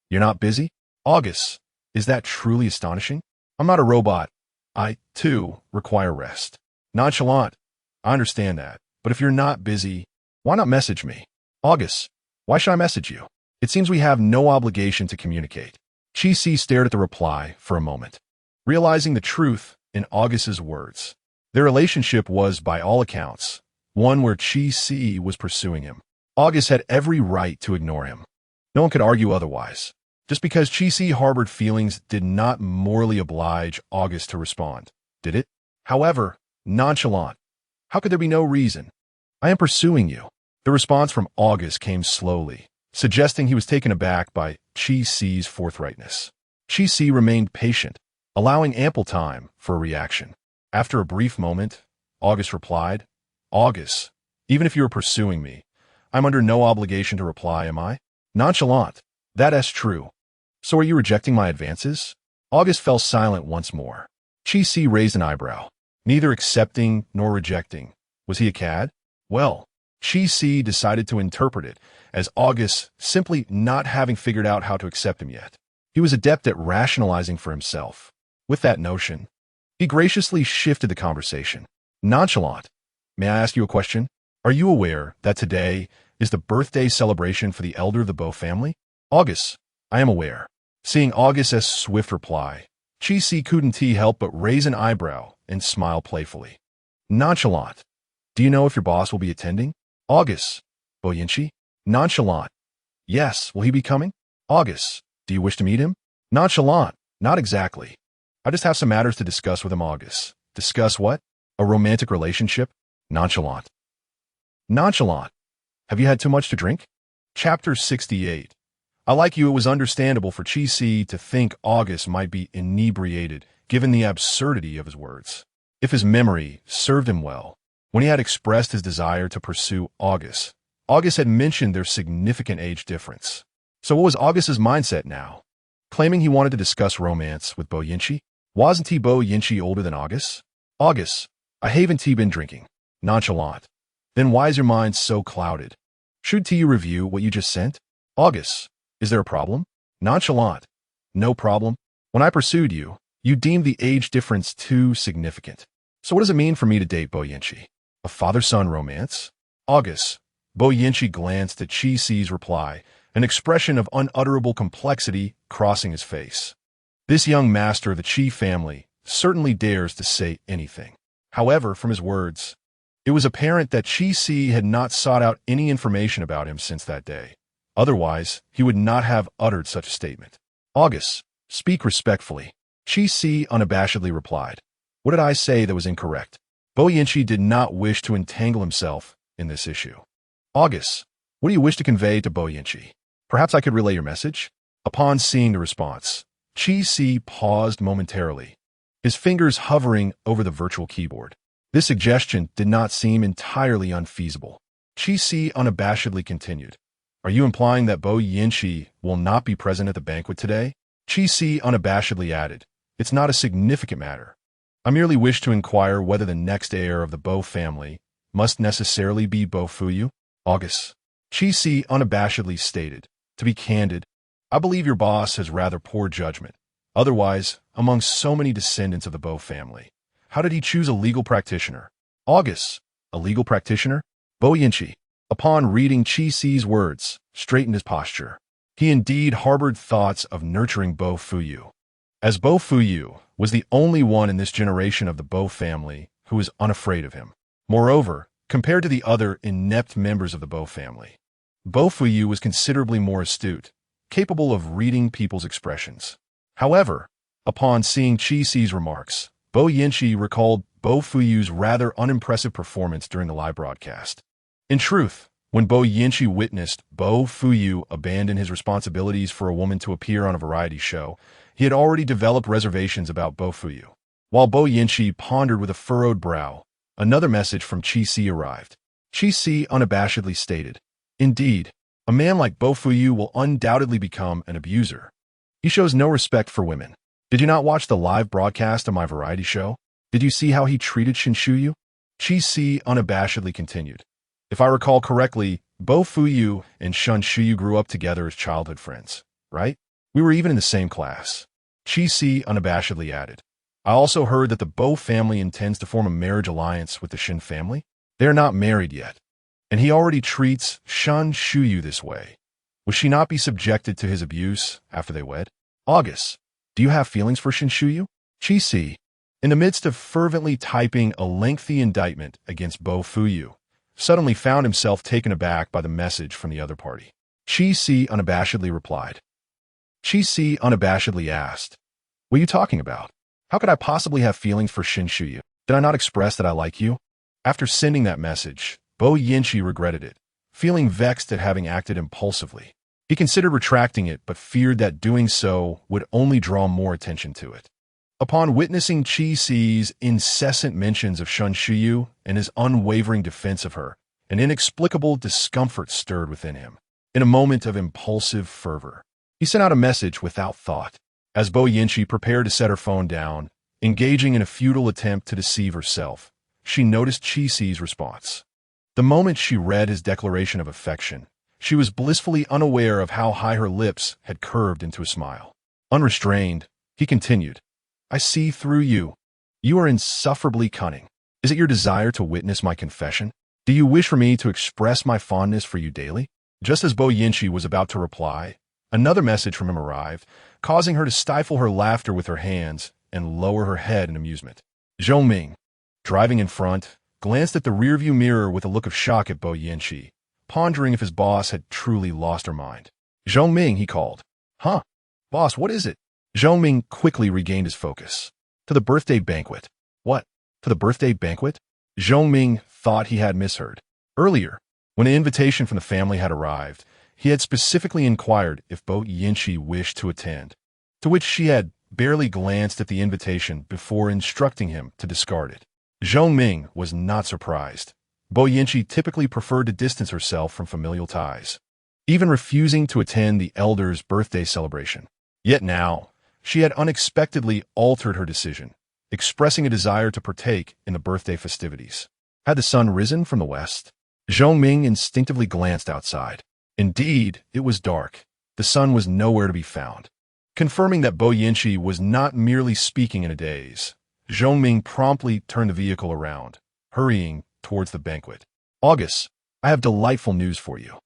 [SPEAKER 1] "You're not busy?" "August. Is that truly astonishing? I'm not a robot. I, too, require rest." Nonchalant. "I understand that, but if you're not busy, why not message me?" "August. Why should I message you? It seems we have no obligation to communicate." Chi-Si stared at the reply for a moment, realizing the truth in August's words. Their relationship was, by all accounts, one where Chi-Si was pursuing him. August had every right to ignore him. No one could argue otherwise. Just because Chi-Si harbored feelings did not morally oblige August to respond, did it? However, nonchalant. "How could there be no reason? I am pursuing you." The response from August came slowly, suggesting he was taken aback by Chi-Si's forthrightness. Chi-Si remained patient, allowing ample time for a reaction. After a brief moment, August replied, "August, even if you are pursuing me, I'm under no obligation to reply, am I?" Nonchalant. "That is true. So are you rejecting my advances?" August fell silent once more. Chi-Si raised an eyebrow. Neither accepting nor rejecting. Was he a cad? Well, Chi-Si decided to interpret it as August simply not having figured out how to accept him yet. He was adept at rationalizing for himself. With that notion, he graciously shifted the conversation. Nonchalant. "May I ask you a question? Are you aware that today is the birthday celebration for the elder of the Bo family?" August. "I am aware." Seeing August's swift reply, Chi-Si couldn't help but raise an eyebrow and smile playfully. Nonchalant. "Do you know if your boss will be attending?" August. "Bo Yinchi?" Nonchalant. "Yes, will he be coming?" August. "Do you wish to meet him?" Nonchalant. "Not exactly. I just have some matters to discuss with him." August. "Discuss what? A romantic relationship?" Nonchalant. Nonchalant. "Have you had too much to drink?" Chapter 68. I like you, it was understandable for Chi-Si to think August might be inebriated, given the absurdity of his words. If his memory served him well, when he had expressed his desire to pursue August, August had mentioned their significant age difference. So what was August's mindset now? Claiming he wanted to discuss romance with Bo Yinchi? Wasn't he Bo Yinchi older than August? August. "I haven't been drinking." Nonchalant. "Then why is your mind so clouded? Should you review what you just sent?" August. "Is there a problem?" Nonchalant. "No problem. When I pursued you, you deemed the age difference too significant. So what does it mean for me to date Bo Yinchi? A father-son romance?" August. Bo Yinchi glanced at Chi-Si's reply, an expression of unutterable complexity crossing his face. This young master of the Chi family certainly dares to say anything. However, from his words, it was apparent that Chi-Si had not sought out any information about him since that day. Otherwise, he would not have uttered such a statement. August. "Speak respectfully." Chi-Si unabashedly replied. "What did I say that was incorrect?" Bo Yinchi did not wish to entangle himself in this issue. August. "What do you wish to convey to Bo Yinchi? Perhaps I could relay your message?" Upon seeing the response, Chi-Si paused momentarily, his fingers hovering over the virtual keyboard. This suggestion did not seem entirely unfeasible. Chi-Si unabashedly continued. "Are you implying that Bo Yinchi will not be present at the banquet today?" Chi-Si unabashedly added, "It's not a significant matter. I merely wish to inquire whether the next heir of the Bo family must necessarily be Bo Fuyu." August. Chi-Si unabashedly stated, "To be candid, I believe your boss has rather poor judgment. Otherwise, among so many descendants of the Bo family, how did he choose a legal practitioner?" August. "A legal practitioner?" Bo Yinchi, upon reading Chi-Si's words, straightened his posture. He indeed harbored thoughts of nurturing Bo Fuyu, as Bo Fuyu was the only one in this generation of the Bo family who was unafraid of him. Moreover, compared to the other inept members of the Bo family, Bo Fuyu was considerably more astute, capable of reading people's expressions. However, upon seeing Chi-Si's remarks, Bo Yinchi recalled Bo Fuyu's rather unimpressive performance during the live broadcast. In truth, when Bo Yinchi witnessed Bo Fuyu abandon his responsibilities for a woman to appear on a variety show, he had already developed reservations about Bo Fuyu. While Bo Yinchi pondered with a furrowed brow, another message from Chi Si arrived. Chi Si unabashedly stated, "Indeed, a man like Bo Fuyu will undoubtedly become an abuser. He shows no respect for women. Did you not watch the live broadcast of my variety show? Did you see how he treated Shinshuyu?" Chi Si unabashedly continued, "If I recall correctly, Bo Fuyu and Shinshuyu grew up together as childhood friends, right? We were even in the same class." Chi Si unabashedly added, "I also heard that the Bo family intends to form a marriage alliance with the Shin family. They are not married yet, and he already treats Shinshuyu this way. Would she not be subjected to his abuse after they wed? August, do you have feelings for Shinshuyu?" Chi Si, in the midst of fervently typing a lengthy indictment against Bo Fuyu, suddenly found himself taken aback by the message from the other party. Chi Si unabashedly replied. Chi Si unabashedly asked, "What are you talking about? How could I possibly have feelings for Shinshuyu? Did I not express that I like you?" After sending that message, Bo Yinchi regretted it, feeling vexed at having acted impulsively. He considered retracting it, but feared that doing so would only draw more attention to it. Upon witnessing Chi Si's incessant mentions of Shinshuyu and his unwavering defense of her, an inexplicable discomfort stirred within him. In a moment of impulsive fervor, he sent out a message without thought. As Bo Yinchi prepared to set her phone down, engaging in a futile attempt to deceive herself, she noticed Chi Si's response. The moment she read his declaration of affection, she was blissfully unaware of how high her lips had curved into a smile. Unrestrained, he continued, "I see through you. You are insufferably cunning. Is it your desire to witness my confession? Do you wish for me to express my fondness for you daily?" Just as Bo Yinchi was about to reply, another message from him arrived, causing her to stifle her laughter with her hands and lower her head in amusement. Zhou Ming, driving in front, glanced at the rearview mirror with a look of shock at Bo Yinchi, pondering if his boss had truly lost her mind. "Zhou Ming," he called. "Huh? Boss, what is it?" Zhou Ming quickly regained his focus. "To the birthday banquet." "What? To the birthday banquet?" Zhou Ming thought he had misheard. Earlier, when an invitation from the family had arrived, he had specifically inquired if Bo Yinchi wished to attend, to which she had barely glanced at the invitation before instructing him to discard it. Zhou Ming was not surprised. Bo Yinchi typically preferred to distance herself from familial ties, even refusing to attend the elder's birthday celebration. Yet now, she had unexpectedly altered her decision, expressing a desire to partake in the birthday festivities. Had the sun risen from the west? Zhou Ming instinctively glanced outside. Indeed, it was dark. The sun was nowhere to be found. Confirming that Bo Yinchi was not merely speaking in a daze, Zhou Ming promptly turned the vehicle around, hurrying towards the banquet. "August, I have delightful news for you."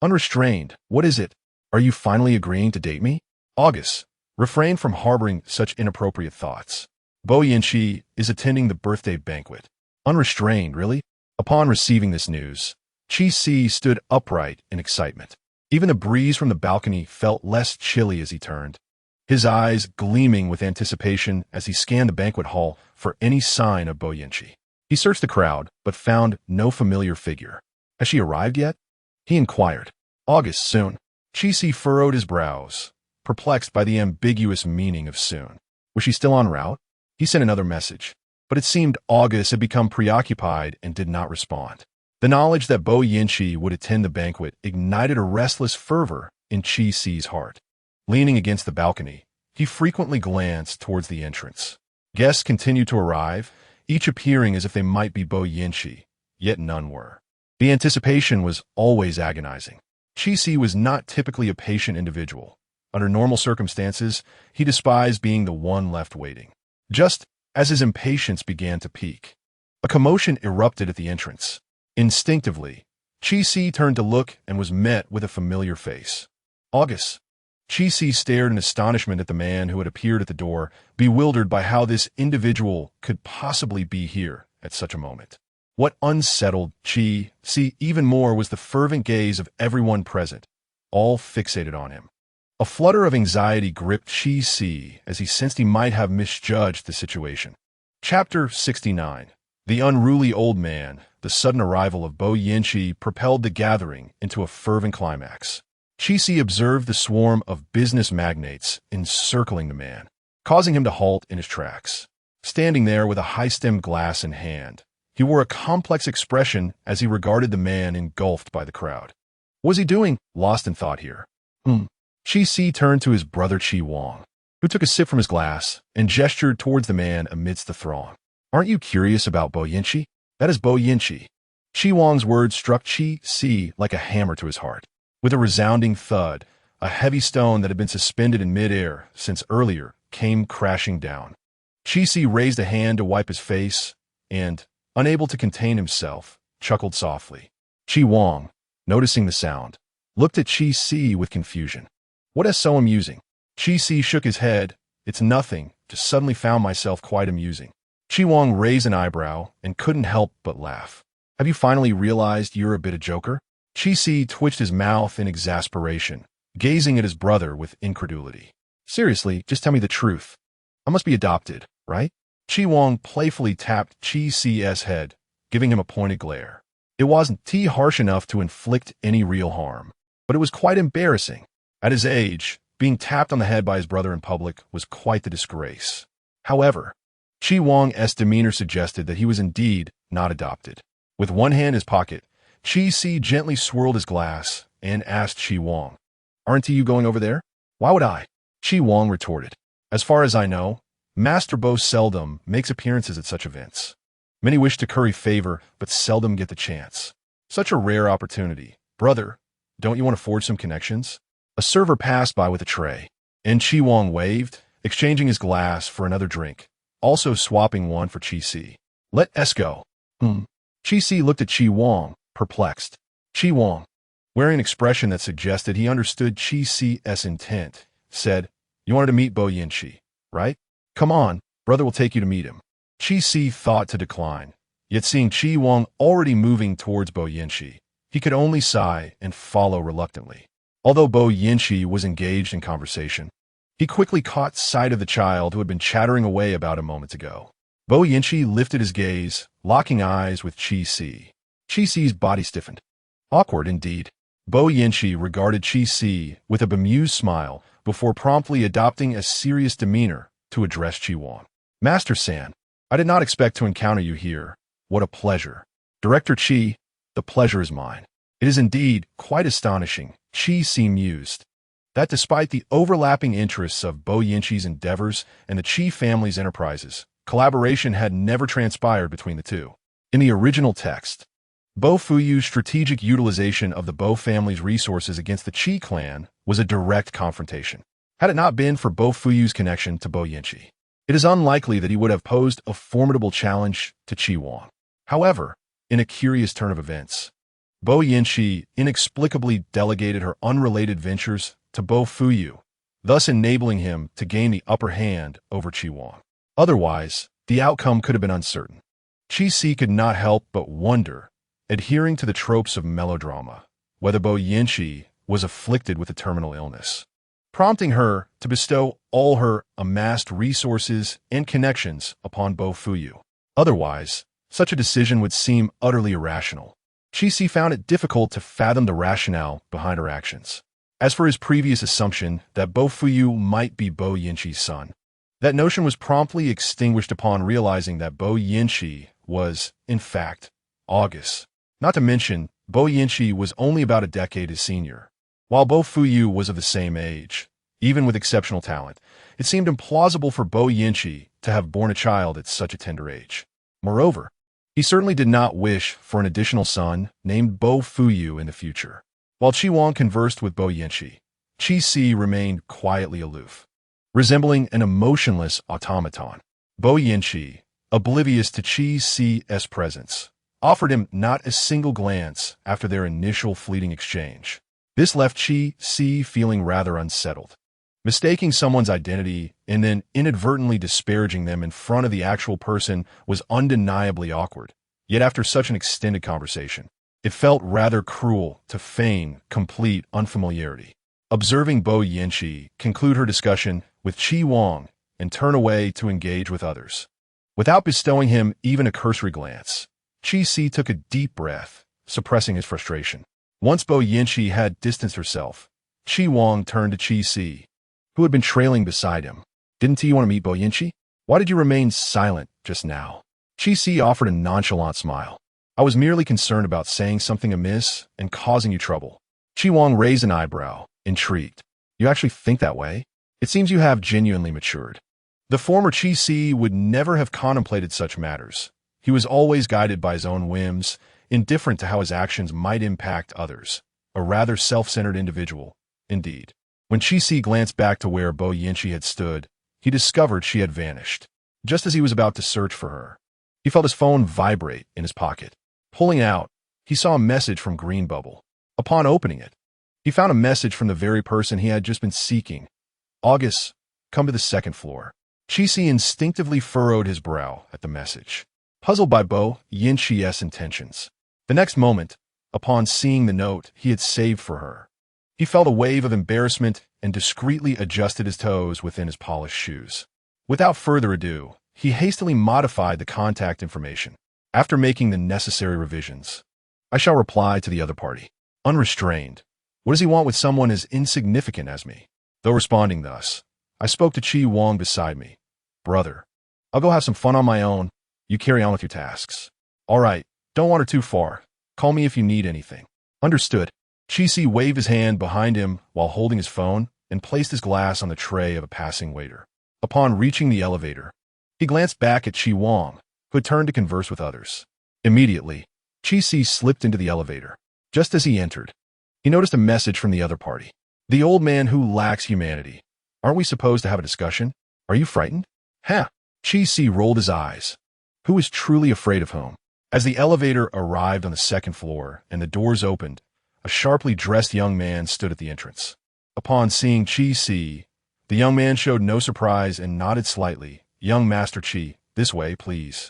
[SPEAKER 1] Unrestrained, "What is it? Are you finally agreeing to date me?" August, refrain from harboring such inappropriate thoughts. Bo Yinchi is attending the birthday banquet. Unrestrained, really? Upon receiving this news, Chi Si stood upright in excitement. Even the breeze from the balcony felt less chilly as he turned, his eyes gleaming with anticipation as he scanned the banquet hall for any sign of Bo Yinchi. He searched the crowd, but found no familiar figure. "Has she arrived yet?" he inquired. "August, soon." Chi Si furrowed his brows, perplexed by the ambiguous meaning of soon. Was she still en route? He sent another message, but it seemed August had become preoccupied and did not respond. The knowledge that Bo Yinchi would attend the banquet ignited a restless fervor in Chi Si's heart. Leaning against the balcony, he frequently glanced towards the entrance. Guests continued to arrive, each appearing as if they might be Bo Yinchi, yet none were. The anticipation was always agonizing. Chi Si was not typically a patient individual. Under normal circumstances, he despised being the one left waiting. Just as his impatience began to peak, a commotion erupted at the entrance. Instinctively, Chi Si turned to look and was met with a familiar face. "August." Chi Si stared in astonishment at the man who had appeared at the door, bewildered by how this individual could possibly be here at such a moment. What unsettled Chi Si even more was the fervent gaze of everyone present, all fixated on him. A flutter of anxiety gripped Chi Si as he sensed he might have misjudged the situation. Chapter 69. The unruly old man. The sudden arrival of Bo Yinchi propelled the gathering into a fervent climax. Chi-Si observed the swarm of business magnates encircling the man, causing him to halt in his tracks. Standing there with a high-stemmed glass in hand, he wore a complex expression as he regarded the man engulfed by the crowd. What was he doing? Lost in thought here. Chi-Si turned to his brother Chi Wang, who took a sip from his glass and gestured towards the man amidst the throng. Aren't you curious about Bo Yinchi? That is Bo Yinchi. Chi Wang's words struck Chi-Si like a hammer to his heart. With a resounding thud, a heavy stone that had been suspended in midair since earlier came crashing down. Chi-Si raised a hand to wipe his face and, unable to contain himself, chuckled softly. Chi Wang, noticing the sound, looked at Chi-Si with confusion. What is so amusing? Chi-Si shook his head. It's nothing, just suddenly found myself quite amusing. Chi Wang raised an eyebrow and couldn't help but laugh. Have you finally realized you're a bit of joker? Chi-Si twitched his mouth in exasperation, gazing at his brother with incredulity. Seriously, just tell me the truth. I must be adopted, right? Chi Wang playfully tapped Chi-Si's head, giving him a pointed glare. It wasn't harsh enough to inflict any real harm, but it was quite embarrassing. At his age, being tapped on the head by his brother in public was quite the disgrace. However, Chi Wang's demeanor suggested that he was indeed not adopted. With one hand in his pocket, Chi-Si gently swirled his glass and asked Chi Wang, "Aren't you going over there?" "Why would I?" Chi Wang retorted. "As far as I know, Master Bo seldom makes appearances at such events. Many wish to curry favor, but seldom get the chance. Such a rare opportunity. Brother, don't you want to forge some connections?" A server passed by with a tray, and Chi Wang waved, exchanging his glass for another drink, also swapping one for Chi-Si. "Let's go." Chi-Si looked at Chi Wang, perplexed. Chi Wang, wearing an expression that suggested he understood Chi-Si's intent, said, "You wanted to meet Bo Yinchi, right? Come on, brother will take you to meet him." Chi-Si thought to decline, yet seeing Chi Wang already moving towards Bo Yinchi, he could only sigh and follow reluctantly. Although Bo Yinchi was engaged in conversation, he quickly caught sight of the child who had been chattering away about a moment ago. Bo Yinchi lifted his gaze, locking eyes with Chi-Si. Chi-Si's body stiffened. Awkward indeed. Bo Yinchi regarded Chi-Si with a bemused smile before promptly adopting a serious demeanor to address Chi Wang. "Master San, I did not expect to encounter you here. What a pleasure." "Director Chi, the pleasure is mine." It is indeed quite astonishing, Chi-Si mused, that despite the overlapping interests of Bo Yinchi's endeavors and the Chi family's enterprises, collaboration had never transpired between the two. In the original text, Bo Fuyu's strategic utilization of the Bo family's resources against the Chi clan was a direct confrontation. Had it not been for Bo Fuyu's connection to Bo Yinchi, it is unlikely that he would have posed a formidable challenge to Chi Wang. However, in a curious turn of events, Bo Yinchi inexplicably delegated her unrelated ventures to Bo Fuyu, thus enabling him to gain the upper hand over Chi Wang. Otherwise, the outcome could have been uncertain. Chi-Si could not help but wonder, adhering to the tropes of melodrama, whether Bo Yinchi was afflicted with a terminal illness, prompting her to bestow all her amassed resources and connections upon Bo Fuyu. Otherwise, such a decision would seem utterly irrational. Chi-Si found it difficult to fathom the rationale behind her actions. As for his previous assumption that Bo Fuyu might be Bo Yinchi's son, that notion was promptly extinguished upon realizing that Bo Yinchi was, in fact, August. Not to mention, Bo Yinchi was only about a decade his senior. While Bo Fuyu was of the same age, even with exceptional talent, it seemed implausible for Bo Yinchi to have borne a child at such a tender age. Moreover, he certainly did not wish for an additional son named Bo Fuyu in the future. While Chi Wang conversed with Bo Yinchi, Chi-Si remained quietly aloof, resembling an emotionless automaton. Bo Yinchi, oblivious to Chi-Si's presence, offered him not a single glance after their initial fleeting exchange. This left Chi-Si feeling rather unsettled. Mistaking someone's identity and then inadvertently disparaging them in front of the actual person was undeniably awkward. Yet after such an extended conversation, it felt rather cruel to feign complete unfamiliarity. Observing Bo Yinchi conclude her discussion with Chi Wang and turn away to engage with others, Without bestowing him even a cursory glance, Chi-Si took a deep breath, suppressing his frustration. Once Bo Yinchi had distanced herself, Chi Wang turned to Chi-Si, who had been trailing beside him. Didn't you want to meet Bo Yinchi? Why did you remain silent just now? Chi-Si offered a nonchalant smile. I was merely concerned about saying something amiss and causing you trouble. Chi Wang raised an eyebrow, intrigued. You actually think that way? It seems you have genuinely matured. The former Chi-Si would never have contemplated such matters. He was always guided by his own whims, indifferent to how his actions might impact others. A rather self-centered individual, indeed. When Chi-Si glanced back to where Bo Yinchi had stood, he discovered she had vanished. Just as he was about to search for her, he felt his phone vibrate in his pocket. Pulling out, he saw a message from Green Bubble. Upon opening it, he found a message from the very person he had just been seeking. August, come to the second floor. Chi-Si instinctively furrowed his brow at the message, puzzled by Bo Yinchi's intentions. The next moment, upon seeing the note he had saved for her, he felt a wave of embarrassment and discreetly adjusted his toes within his polished shoes. Without further ado, he hastily modified the contact information. After making the necessary revisions, I shall reply to the other party. Unrestrained. What does he want with someone as insignificant as me? Though responding thus, I spoke to Chi Wang beside me. Brother, I'll go have some fun on my own. You carry on with your tasks. All right, don't wander too far. Call me if you need anything. Understood. Chi-Si waved his hand behind him while holding his phone and placed his glass on the tray of a passing waiter. Upon reaching the elevator, he glanced back at Chi Wang, who had turned to converse with others. Immediately, Chi-Si slipped into the elevator. Just as he entered, he noticed a message from the other party. The old man who lacks humanity. Aren't we supposed to have a discussion? Are you frightened? Ha! Chi-Si rolled his eyes. Who is truly afraid of whom? As the elevator arrived on the second floor and the doors opened, a sharply dressed young man stood at the entrance. Upon seeing Chi-Si, the young man showed no surprise and nodded slightly. Young Master Chi, this way, please.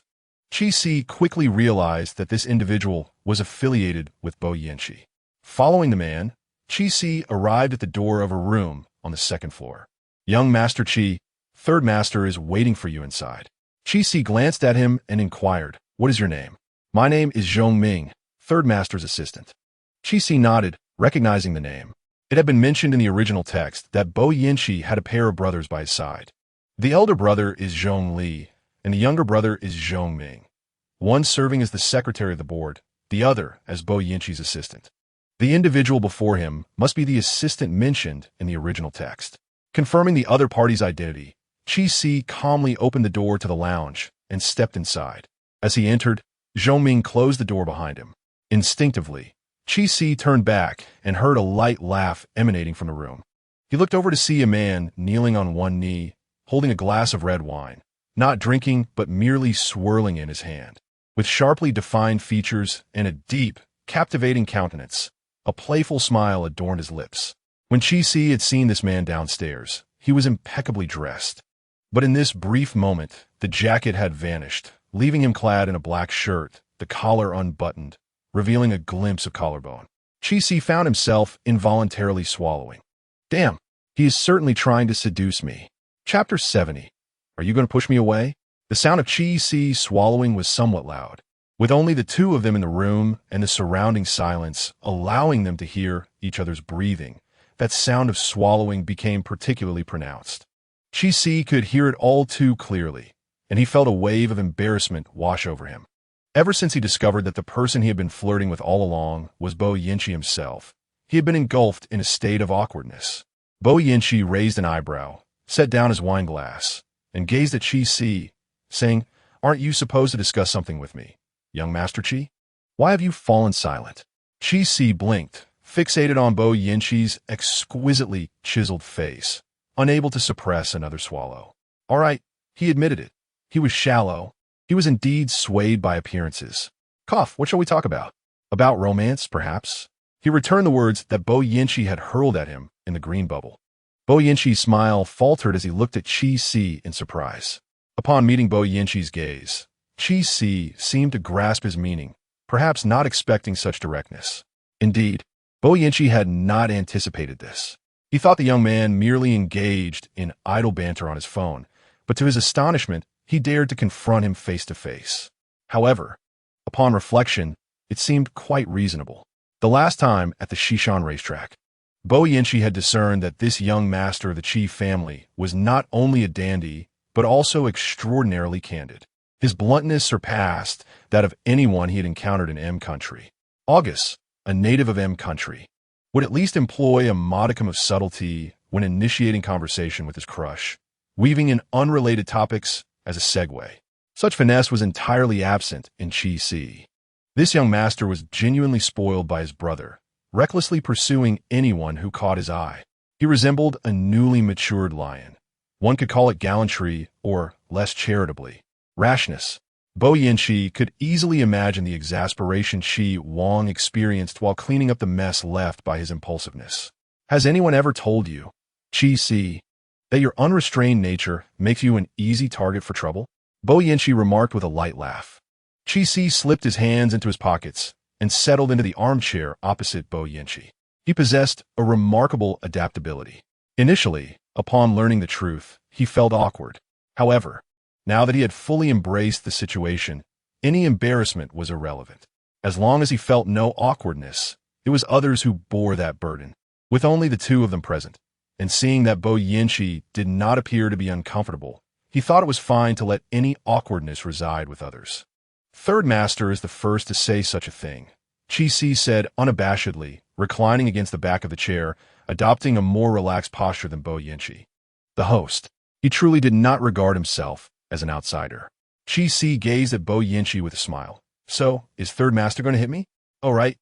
[SPEAKER 1] Chi-Si quickly realized that this individual was affiliated with Bo Yinchi. Following the man, Chi-Si arrived at the door of a room on the second floor. Young Master Chi, third master is waiting for you inside. Chi-Si glanced at him and inquired, what is your name? My name is Zhong Ming, third master's assistant. Chi-Si nodded, recognizing the name. It had been mentioned in the original text that Bo Yinchi had a pair of brothers by his side. The elder brother is Zhong Li, and the younger brother is Zhong Ming. One serving as the secretary of the board, the other as Bo Yinchi's assistant. The individual before him must be the assistant mentioned in the original text. Confirming the other party's identity, Chi-Si calmly opened the door to the lounge and stepped inside. As he entered, Zhong Ming closed the door behind him. Instinctively, Chi-Si turned back and heard a light laugh emanating from the room. He looked over to see a man kneeling on one knee, holding a glass of red wine, not drinking but merely swirling in his hand. With sharply defined features and a deep, captivating countenance, a playful smile adorned his lips. When Chi-Si had seen this man downstairs, he was impeccably dressed. But in this brief moment, the jacket had vanished, leaving him clad in a black shirt, the collar unbuttoned, revealing a glimpse of collarbone. Chi-Si found himself involuntarily swallowing. Damn, he is certainly trying to seduce me. Chapter 70. Are you going to push me away? The sound of Chi-Si swallowing was somewhat loud, with only the two of them in the room and the surrounding silence allowing them to hear each other's breathing. That sound of swallowing became particularly pronounced. Chi-Si could hear it all too clearly, and he felt a wave of embarrassment wash over him. Ever since he discovered that the person he had been flirting with all along was Bo Yinchi himself, he had been engulfed in a state of awkwardness. Bo Yinchi raised an eyebrow, set down his wine glass, and gazed at Chi-Si, saying, Aren't you supposed to discuss something with me, young Master Chi? Why have you fallen silent? Chi-Si blinked, fixated on Bo Yinchi's exquisitely chiseled face, unable to suppress another swallow. All right, he admitted it. He was shallow. He was indeed swayed by appearances. Cough, what shall we talk about? About romance, perhaps? He returned the words that Bo Yinchi had hurled at him in the green bubble. Bo Yinchi's smile faltered as he looked at Chi-Si in surprise. Upon meeting Bo Yinchi's gaze, Chi-Si seemed to grasp his meaning, perhaps not expecting such directness. Indeed, Bo Yinchi had not anticipated this. He thought the young man merely engaged in idle banter on his phone, but to his astonishment, he dared to confront him face to face. However, upon reflection, it seemed quite reasonable. The last time at the Shishan racetrack, Bo Yinchi had discerned that this young master of the Qi family was not only a dandy, but also extraordinarily candid. His bluntness surpassed that of anyone he had encountered in M country. August, a native of M country, would at least employ a modicum of subtlety when initiating conversation with his crush, weaving in unrelated topics as a segue. Such finesse was entirely absent in Qi Si. This young master was genuinely spoiled by his brother, recklessly pursuing anyone who caught his eye. He resembled a newly matured lion. One could call it gallantry, or, less charitably, rashness. Bo Yinchi could easily imagine the exasperation Shi Wang experienced while cleaning up the mess left by his impulsiveness. Has anyone ever told you, Qi Si, that your unrestrained nature makes you an easy target for trouble? Bo Yinchi remarked with a light laugh. Qi Si slipped his hands into his pockets and settled into the armchair opposite Bo Yinchi. He possessed a remarkable adaptability. Initially, upon learning the truth, he felt awkward. However, now that he had fully embraced the situation, any embarrassment was irrelevant. As long as he felt no awkwardness, it was others who bore that burden. With only the two of them present, and seeing that Bo Yinchi did not appear to be uncomfortable, he thought it was fine to let any awkwardness reside with others. Third Master is the first to say such a thing, Qi Si said unabashedly, reclining against the back of the chair, adopting a more relaxed posture than Bo Yinchi. The host. He truly did not regard himself as an outsider. Qi Si gazed at Bo Yinchi with a smile. So, is Third Master going to hit me? Oh, right.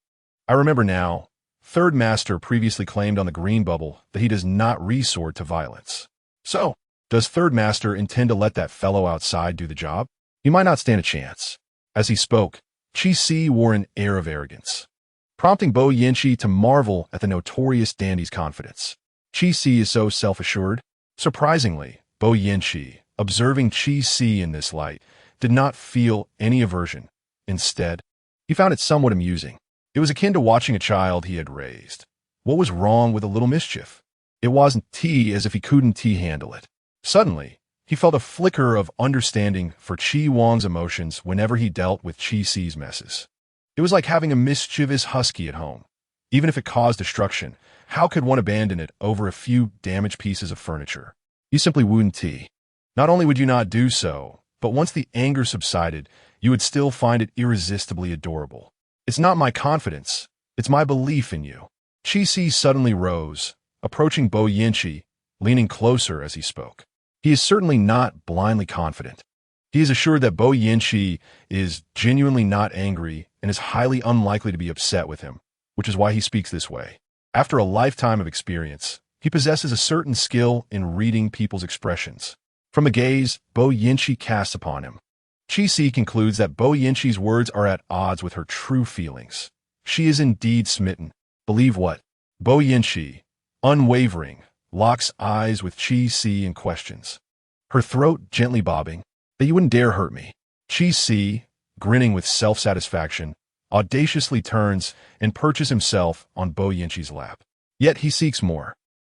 [SPEAKER 1] I remember now. Third Master previously claimed on the green bubble that he does not resort to violence. So, does Third Master intend to let that fellow outside do the job? He might not stand a chance. As he spoke, Qi Si wore an air of arrogance, prompting Bo Yinchi to marvel at the notorious dandy's confidence. Qi Si is so self-assured. Surprisingly, Bo Yinchi, observing Qi Si in this light, did not feel any aversion. Instead, he found it somewhat amusing. It was akin to watching a child he had raised. What was wrong with a little mischief? It wasn't as if he couldn't handle it. Suddenly, he felt a flicker of understanding for Qi Wang's emotions whenever he dealt with Qi Si's messes. It was like having a mischievous husky at home. Even if it caused destruction, how could one abandon it over a few damaged pieces of furniture? You simply wouldn't. Not only would you not do so, but once the anger subsided, you would still find it irresistibly adorable. It's not my confidence, it's my belief in you. Qi Si suddenly rose, approaching Bo Yinchi, leaning closer as he spoke. He is certainly not blindly confident. He is assured that Bo Yinchi is genuinely not angry and is highly unlikely to be upset with him, which is why he speaks this way. After a lifetime of experience, he possesses a certain skill in reading people's expressions. From the gaze Bo Yinchi casts upon him, Qi Si concludes that Bo Yinchi's words are at odds with her true feelings. She is indeed smitten. Believe what? Bo Yinchi, unwavering, locks eyes with Qi Si and questions, her throat gently bobbing, that you wouldn't dare hurt me. Qi Si, grinning with self-satisfaction, audaciously turns and perches himself on Bo Yinchi's lap. Yet he seeks more.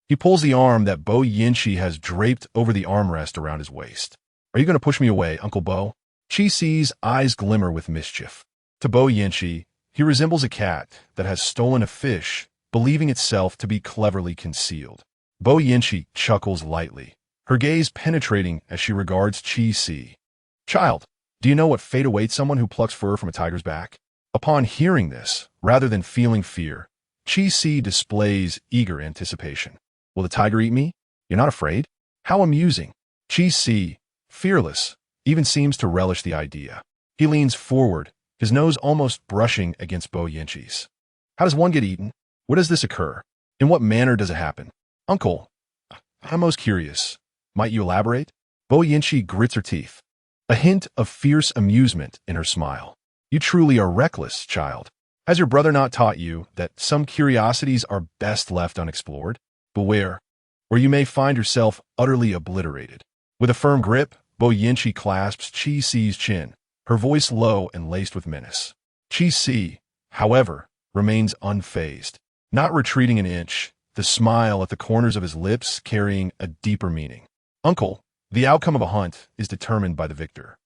[SPEAKER 1] He pulls the arm that Bo Yinchi has draped over the armrest around his waist. Are you going to push me away, Uncle Bo? Qi Si's eyes glimmer with mischief. To Bo Yinchi, he resembles a cat that has stolen a fish, believing itself to be cleverly concealed. Bo Yinchi chuckles lightly, her gaze penetrating as she regards Qi Si. Child, do you know what fate awaits someone who plucks fur from a tiger's back? Upon hearing this, rather than feeling fear, Qi Si displays eager anticipation. Will the tiger eat me? You're not afraid? How amusing. Qi Si, fearless, even seems to relish the idea. He leans forward, his nose almost brushing against Bo Yinchi's. How does one get eaten? Where does this occur? In what manner does it happen? Uncle, I'm most curious. Might you elaborate? Bo Yinchi grits her teeth, a hint of fierce amusement in her smile. You truly are reckless, child. Has your brother not taught you that some curiosities are best left unexplored? Beware, or you may find yourself utterly obliterated. With a firm grip, Bo Yinchi clasps Qi Si's chin, her voice low and laced with menace. Qi Si, however, remains unfazed, not retreating an inch, the smile at the corners of his lips carrying a deeper meaning. Uncle, The outcome of a hunt is determined by the victor.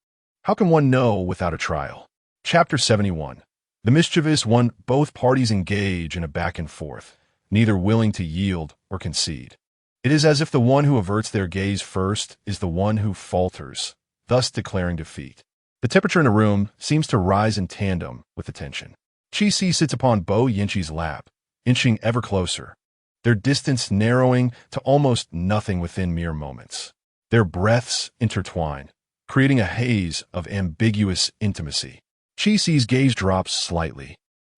[SPEAKER 1] How can one know without a trial? Chapter 71. The mischievous one. Both parties engage in a back and forth, neither willing to yield or concede. It is as if the one who averts their gaze first is the one who falters, thus declaring defeat. The temperature in the room seems to rise in tandem with the tension. Chi-Si sits upon Bo Yinchi's lap, inching ever closer, their distance narrowing to almost nothing within mere moments. Their breaths intertwine, creating a haze of ambiguous intimacy. Chi-Si's gaze drops slightly,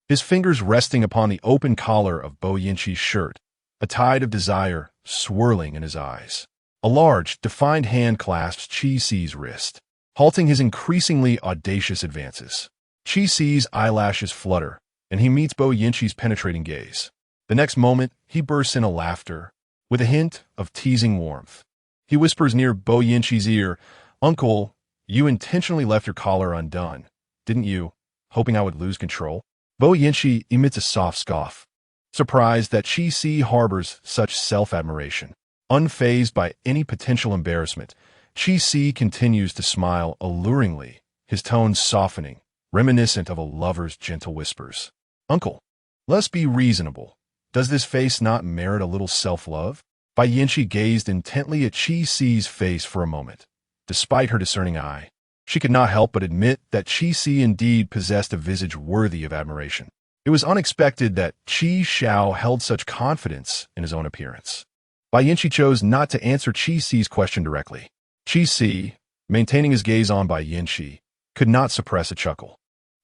[SPEAKER 1] his fingers resting upon the open collar of Bo Yinchi's shirt, a tide of desire swirling in his eyes. A large, defined hand clasps Chi-Si's wrist, halting his increasingly audacious advances. Chi-Si's eyelashes flutter, and he meets Bo Yinchi's penetrating gaze. The next moment, he bursts into laughter, with a hint of teasing warmth. He whispers near Bo Yinchi's ear, "Uncle, you intentionally left your collar undone, didn't you, hoping I would lose control?" Bo Yinchi emits a soft scoff, surprised that Chi-Si harbors such self-admiration. Unfazed by any potential embarrassment, Chi-Si continues to smile alluringly, his tones softening, reminiscent of a lover's gentle whispers. "Uncle, let's be reasonable. Does this face not merit a little self-love?" Bo Yinchi gazed intently at Chi-Si's face for a moment. Despite her discerning eye, she could not help but admit that Chi-Si indeed possessed a visage worthy of admiration. It was unexpected that Chi Xiao held such confidence in his own appearance. Bo Yinchi chose not to answer Chi-Si's question directly. Chi-Si, maintaining his gaze on Bo Yinchi, could not suppress a chuckle.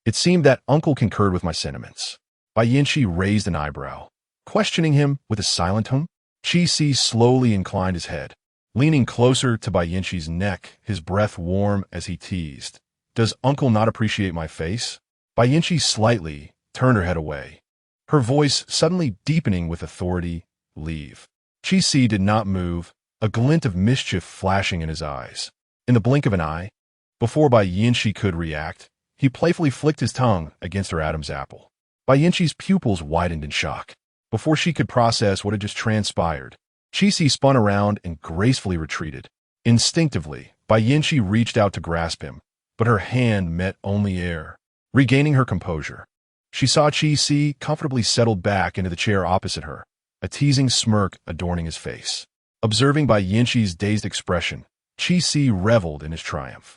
[SPEAKER 1] It seemed that uncle concurred with my sentiments. Bo Yinchi raised an eyebrow, questioning him with a silent hum. Chi-Si slowly inclined his head, leaning closer to Bo Yinchi's neck, his breath warm as he teased. "Does uncle not appreciate my face?" Bo Yinchi slightly turned her head away, her voice suddenly deepening with authority. "Leave." Chi-Si did not move, a glint of mischief flashing in his eyes. In the blink of an eye, before Bo Yinchi could react, he playfully flicked his tongue against her Adam's apple. Bo Yinchi's pupils widened in shock. Before she could process what had just transpired, Chi-Si spun around and gracefully retreated. Instinctively, Bo Yinchi reached out to grasp him, but her hand met only air. Regaining her composure, she saw Chi-Si comfortably settled back into the chair opposite her, a teasing smirk adorning his face. Observing Bo Yinchi's dazed expression, Chi-Si reveled in his triumph.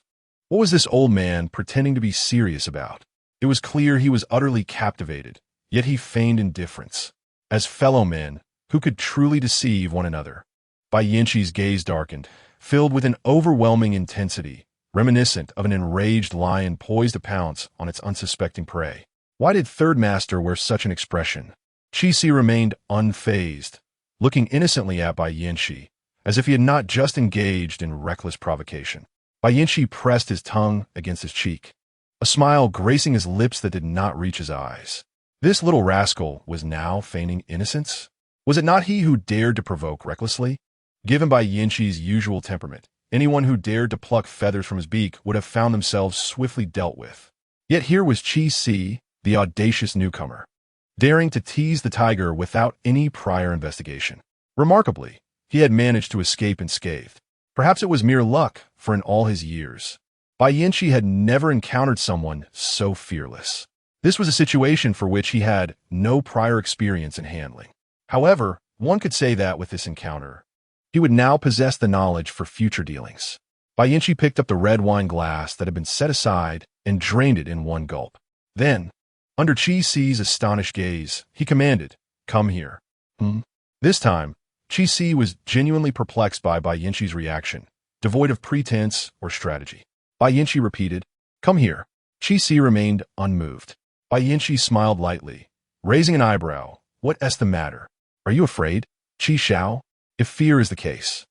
[SPEAKER 1] What was this old man pretending to be serious about? It was clear he was utterly captivated, yet he feigned indifference. As fellow men, who could truly deceive one another? Bo Yinchi's gaze darkened, filled with an overwhelming intensity, reminiscent of an enraged lion poised to pounce on its unsuspecting prey. Why did Third Master wear such an expression? Chi-Si remained unfazed, looking innocently at Bo Yinchi, as if he had not just engaged in reckless provocation. Bo Yinchi pressed his tongue against his cheek, a smile gracing his lips that did not reach his eyes. This little rascal was now feigning innocence? Was it not he who dared to provoke recklessly? Given Bo Yinchi's usual temperament, anyone who dared to pluck feathers from his beak would have found themselves swiftly dealt with. Yet here was Chi-Si, the audacious newcomer, daring to tease the tiger without any prior investigation. Remarkably, he had managed to escape unscathed. Perhaps it was mere luck, for in all his years, Bo Yinchi had never encountered someone so fearless. This was a situation for which he had no prior experience in handling. However, one could say that with this encounter, he would now possess the knowledge for future dealings. Bo Yinchi picked up the red wine glass that had been set aside and drained it in one gulp. Then, under Chi-Si's astonished gaze, he commanded, "Come here." This time, Chi-Si was genuinely perplexed by Bo Yinchi's reaction, devoid of pretense or strategy. Bo Yinchi repeated, "Come here." Chi-Si remained unmoved. Bo Yinchi smiled lightly, raising an eyebrow. "What's the matter? Are you afraid, Chi Xiao? If fear is the case,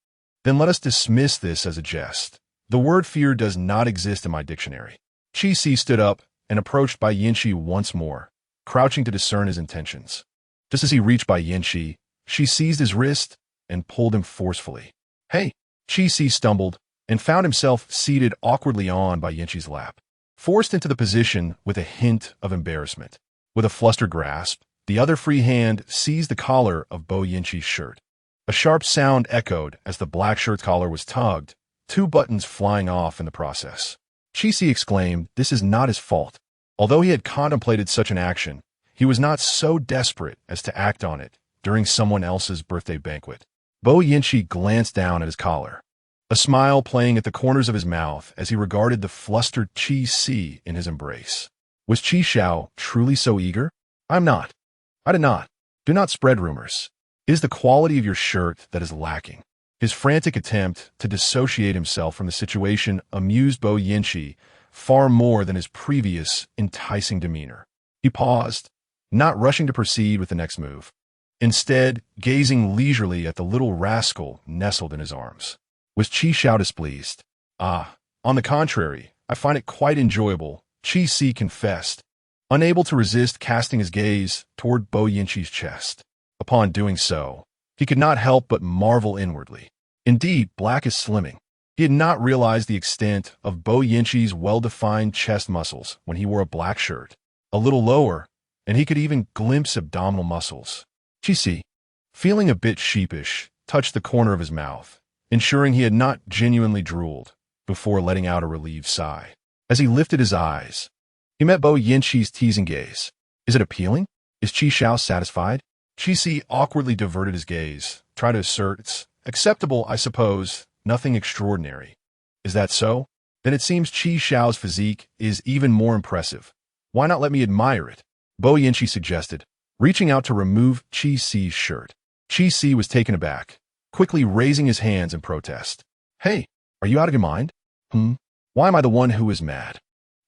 [SPEAKER 1] then let us dismiss this as a jest. The word fear does not exist in my dictionary." Chi-Si stood up and approached Bo Yinchi once more, crouching to discern his intentions. Just as he reached Bo Yinchi, she seized his wrist and pulled him forcefully. "Hey!" Chi-Si stumbled and found himself seated awkwardly on Bo Yinchi's lap, forced into the position with a hint of embarrassment. With a flustered grasp, the other free hand seized the collar of Bo Yinchi's shirt. A sharp sound echoed as the black shirt's collar was tugged, 2 buttons flying off in the process. Chi-Si exclaimed this is not his fault. Although he had contemplated such an action, he was not so desperate as to act on it during someone else's birthday banquet. Bo Yinchi glanced down at his collar, a smile playing at the corners of his mouth as he regarded the flustered Chi-Si in his embrace. Was Chi Xiao truly so eager? I'm not. I did not. Do not spread rumors. It is the quality of your shirt that is lacking. His frantic attempt to dissociate himself from the situation amused Bo Yinchi far more than his previous enticing demeanor. He paused, not rushing to proceed with the next move. Instead, gazing leisurely at the little rascal nestled in his arms. Was Chi Xiao displeased? Ah, on the contrary, I find it quite enjoyable, Chi-Si confessed, unable to resist casting his gaze toward Bo Yinchi's chest. Upon doing so, he could not help but marvel inwardly. Indeed, black is slimming. He had not realized the extent of Bo Yinchi's well-defined chest muscles when he wore a black shirt. A little lower, and he could even glimpse abdominal muscles. Chi-Si, feeling a bit sheepish, touched the corner of his mouth, ensuring he had not genuinely drooled, before letting out a relieved sigh. As he lifted his eyes, he met Bo Yinchi's teasing gaze. Is it appealing? Is Chi Xiao satisfied? Chi-Si awkwardly diverted his gaze, tried to assert it's acceptable, I suppose, nothing extraordinary. Is that so? Then it seems Chi Xiao's physique is even more impressive. Why not let me admire it? Bo Yinchi suggested, reaching out to remove Chi-Si's shirt. Chi-Si was taken aback, quickly raising his hands in protest. Hey, are you out of your mind? Why am I the one who is mad?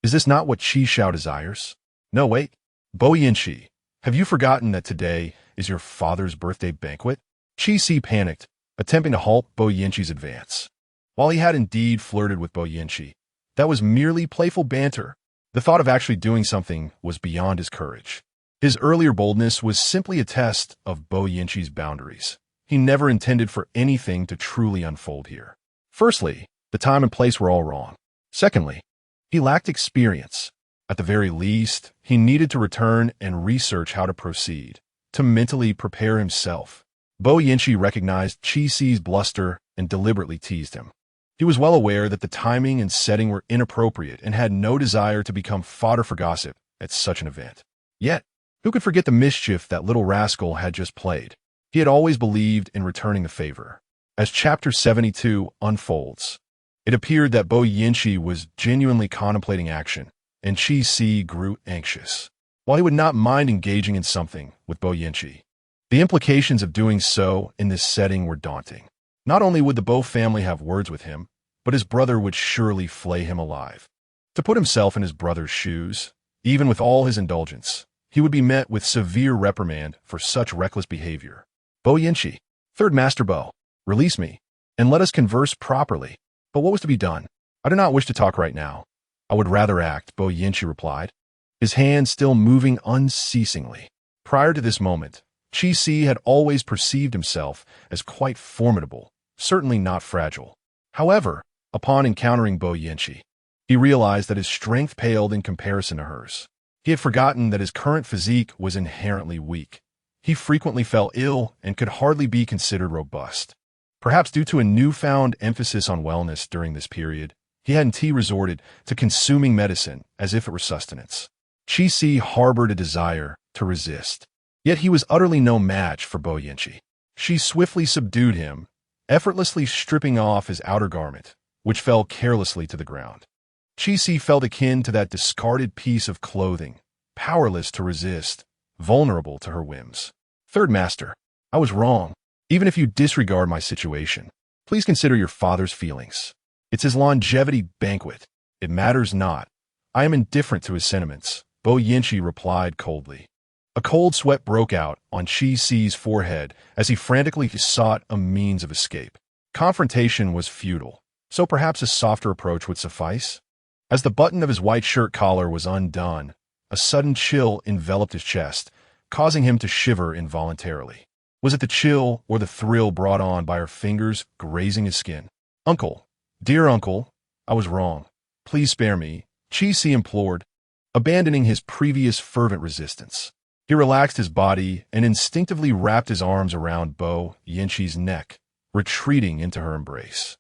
[SPEAKER 1] Is this not what Chi Xiao desires? No, wait. Bo Yinchi, have you forgotten that today is your father's birthday banquet? Chi-Si panicked, attempting to halt Bo Yinchi's advance. While he had indeed flirted with Bo Yinchi, that was merely playful banter. The thought of actually doing something was beyond his courage. His earlier boldness was simply a test of Bo Yinchi's boundaries. He never intended for anything to truly unfold here. Firstly, the time and place were all wrong. Secondly, he lacked experience. At the very least, he needed to return and research how to proceed, to mentally prepare himself. Bo Yinchi recognized Chi-Si's bluster and deliberately teased him. He was well aware that the timing and setting were inappropriate and had no desire to become fodder for gossip at such an event. Yet, who could forget the mischief that little rascal had just played? He had always believed in returning the favor. As Chapter 72 unfolds, it appeared that Bo Yinchi was genuinely contemplating action, and Chi-Si grew anxious. While he would not mind engaging in something with Bo Yinchi, the implications of doing so in this setting were daunting. Not only would the Bo family have words with him, but his brother would surely flay him alive. To put himself in his brother's shoes, even with all his indulgence, he would be met with severe reprimand for such reckless behavior. Bo Yinchi, Third Master Bo, release me, and let us converse properly. But what was to be done? I do not wish to talk right now. I would rather act, Bo Yinchi replied, his hands still moving unceasingly. Prior to this moment, Chi-Si had always perceived himself as quite formidable, certainly not fragile. However, upon encountering Bo Yinchi, he realized that his strength paled in comparison to hers. He had forgotten that his current physique was inherently weak. He frequently fell ill and could hardly be considered robust. Perhaps due to a newfound emphasis on wellness during this period, he had indeed resorted to consuming medicine as if it were sustenance. Chi-Si harbored a desire to resist. Yet he was utterly no match for Bo Yinchi. She swiftly subdued him, effortlessly stripping off his outer garment, which fell carelessly to the ground. Chi-Si felt akin to that discarded piece of clothing, powerless to resist, vulnerable to her whims. Third Master, I was wrong. Even if you disregard my situation, please consider your father's feelings. It's his longevity banquet. It matters not. I am indifferent to his sentiments, Bo Yinchi replied coldly. A cold sweat broke out on Chi-Si's forehead as he frantically sought a means of escape. Confrontation was futile, so perhaps a softer approach would suffice. As the button of his white shirt collar was undone, a sudden chill enveloped his chest, causing him to shiver involuntarily. Was it the chill or the thrill brought on by her fingers grazing his skin? Uncle, dear uncle, I was wrong. Please spare me, Chi-Si implored, abandoning his previous fervent resistance. He relaxed his body and instinctively wrapped his arms around Bo Yinchi's neck, retreating into her embrace.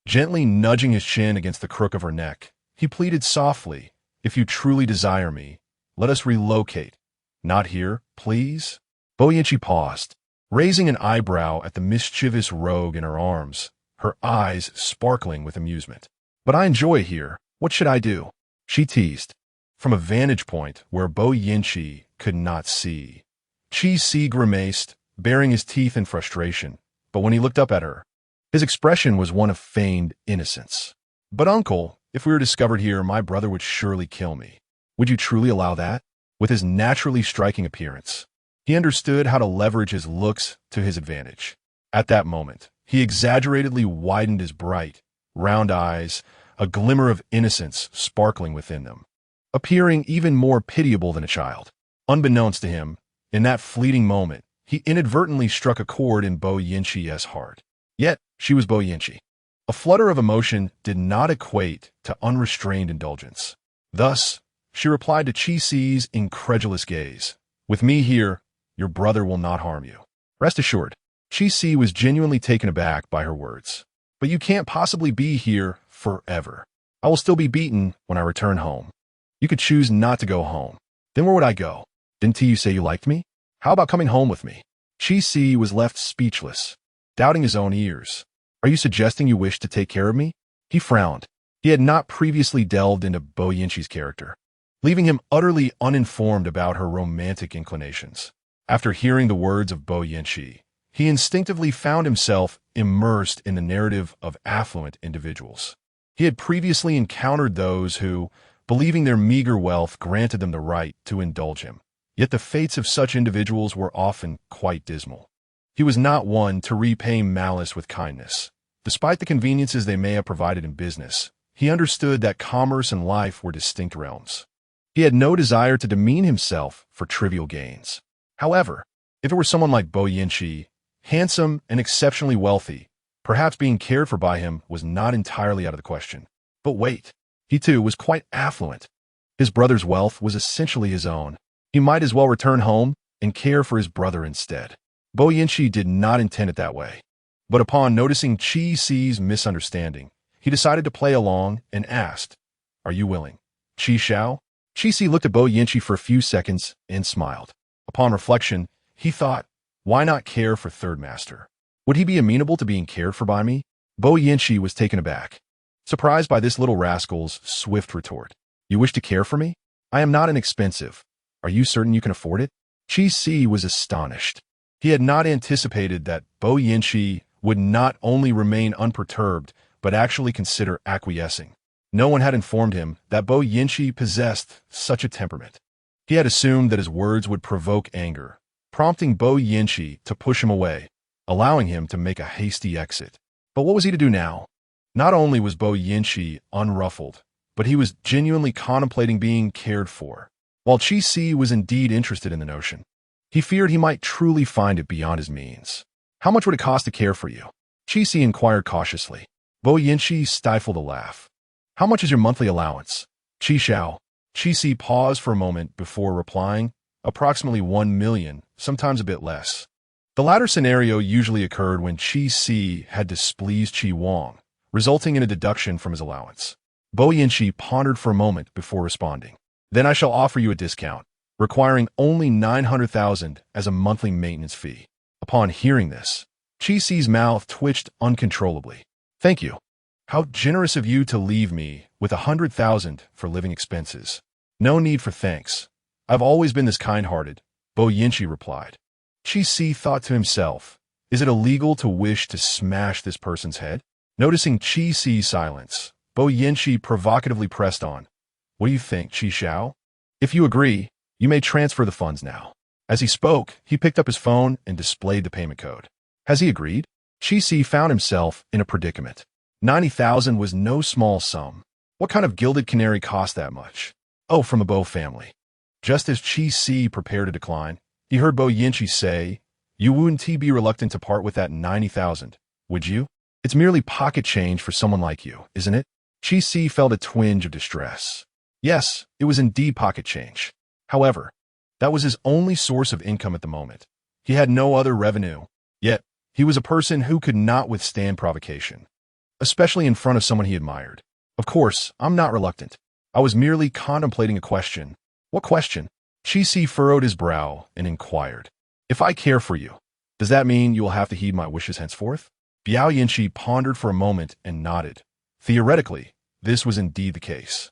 [SPEAKER 1] Gently nudging his chin against the crook of her neck, he pleaded softly, "If you truly desire me, let us relocate. Not here, please?" Boyinchi paused, raising an eyebrow at the mischievous rogue in her arms, her eyes sparkling with amusement. "But I enjoy it here. What should I do?" she teased, from a vantage point where Boyinchi could not see. Chi-Si grimaced, baring his teeth in frustration, but when he looked up at her, his expression was one of feigned innocence. "But uncle, if we were discovered here, my brother would surely kill me. Would you truly allow that?" With his naturally striking appearance, he understood how to leverage his looks to his advantage. At that moment, he exaggeratedly widened his bright, round eyes, a glimmer of innocence sparkling within them, appearing even more pitiable than a child. Unbeknownst to him, in that fleeting moment, he inadvertently struck a chord in Boyinchi's heart. Yet, she was Boyinchi. A flutter of emotion did not equate to unrestrained indulgence. Thus, she replied to Chi-Si's incredulous gaze, "With me here, your brother will not harm you. Rest assured." Chi-Si was genuinely taken aback by her words. "But you can't possibly be here forever. I will still be beaten when I return home. You could choose not to go home. Then where would I go? Didn't you say you liked me? How about coming home with me?" Chi-Si was left speechless, doubting his own ears. "Are you suggesting you wish to take care of me?" He frowned. He had not previously delved into Boyinchi's character, leaving him utterly uninformed about her romantic inclinations. After hearing the words of Boyinchi, he instinctively found himself immersed in the narrative of affluent individuals. He had previously encountered those who, believing their meager wealth granted them the right to indulge him. Yet the fates of such individuals were often quite dismal. He was not one to repay malice with kindness. Despite the conveniences they may have provided in business, he understood that commerce and life were distinct realms. He had no desire to demean himself for trivial gains. However, if it were someone like Boyinchi, handsome and exceptionally wealthy, perhaps being cared for by him was not entirely out of the question. But wait, he too was quite affluent. His brother's wealth was essentially his own. He might as well return home and care for his brother instead. Boyinchi did not intend it that way. But upon noticing Chi-Si's misunderstanding, he decided to play along and asked, "Are you willing?" "Chi Xiao?" Chi-Si looked at Boyinchi for a few seconds and smiled. Upon reflection, he thought, why not care for Third Master? Would he be amenable to being cared for by me? Boyinchi was taken aback, surprised by this little rascal's swift retort. "You wish to care for me? I am not inexpensive. Are you certain you can afford it?" Chi-Si was astonished. He had not anticipated that Boyinchi would not only remain unperturbed, but actually consider acquiescing. No one had informed him that Boyinchi possessed such a temperament. He had assumed that his words would provoke anger, prompting Boyinchi to push him away, allowing him to make a hasty exit. But what was he to do now? Not only was Boyinchi unruffled, but he was genuinely contemplating being cared for. While Chi-Si was indeed interested in the notion, he feared he might truly find it beyond his means. "How much would it cost to care for you?" Chi-Si inquired cautiously. Boyinchi stifled a laugh. "How much is your monthly allowance?" "Chi Xiao." Chi-Si paused for a moment before replying, "Approximately 1 million, sometimes a bit less." The latter scenario usually occurred when Chi-Si had displeased Chi Wang, resulting in a deduction from his allowance. Boyinchi pondered for a moment before responding. "Then I shall offer you a discount, requiring only 900,000 as a monthly maintenance fee." Upon hearing this, Chi-Si's mouth twitched uncontrollably. "Thank you. How generous of you to leave me with 100,000 for living expenses." "No need for thanks. I've always been this kind-hearted," Boyinchi replied. Chi-Si thought to himself, is it illegal to wish to smash this person's head? Noticing Chi-Si's silence, Boyinchi provocatively pressed on. "What do you think, Chi Xiao? If you agree, you may transfer the funds now." As he spoke, he picked up his phone and displayed the payment code. Has he agreed? Chi-Si found himself in a predicament. 90,000 was no small sum. What kind of gilded canary cost that much? Oh, from a Bo family. Just as Chi-Si prepared to decline, he heard Boyinchi say, "You wouldn't be reluctant to part with that 90,000, would you? It's merely pocket change for someone like you, isn't it?" Chi-Si felt a twinge of distress. Yes, it was indeed pocket change. However, that was his only source of income at the moment. He had no other revenue. Yet, he was a person who could not withstand provocation. especially in front of someone he admired. Of course, I'm not reluctant. I was merely contemplating a question. What question? Chi furrowed his brow and inquired. If I care for you, does that mean you will have to heed my wishes henceforth? Biao Yinchi pondered for a moment and nodded. Theoretically, this was indeed the case.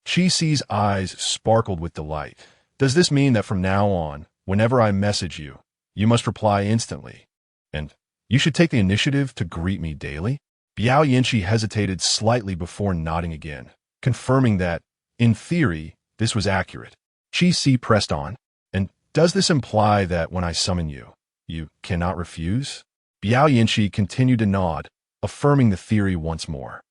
[SPEAKER 1] Chi eyes sparkled with delight. Does this mean that from now on, whenever I message you, you must reply instantly? And you should take the initiative to greet me daily? Biao Yinchi hesitated slightly before nodding again, confirming that, in theory, this was accurate. Chi pressed on. And does this imply that when I summon you, you cannot refuse? Biao Yinchi continued to nod, affirming the theory once more.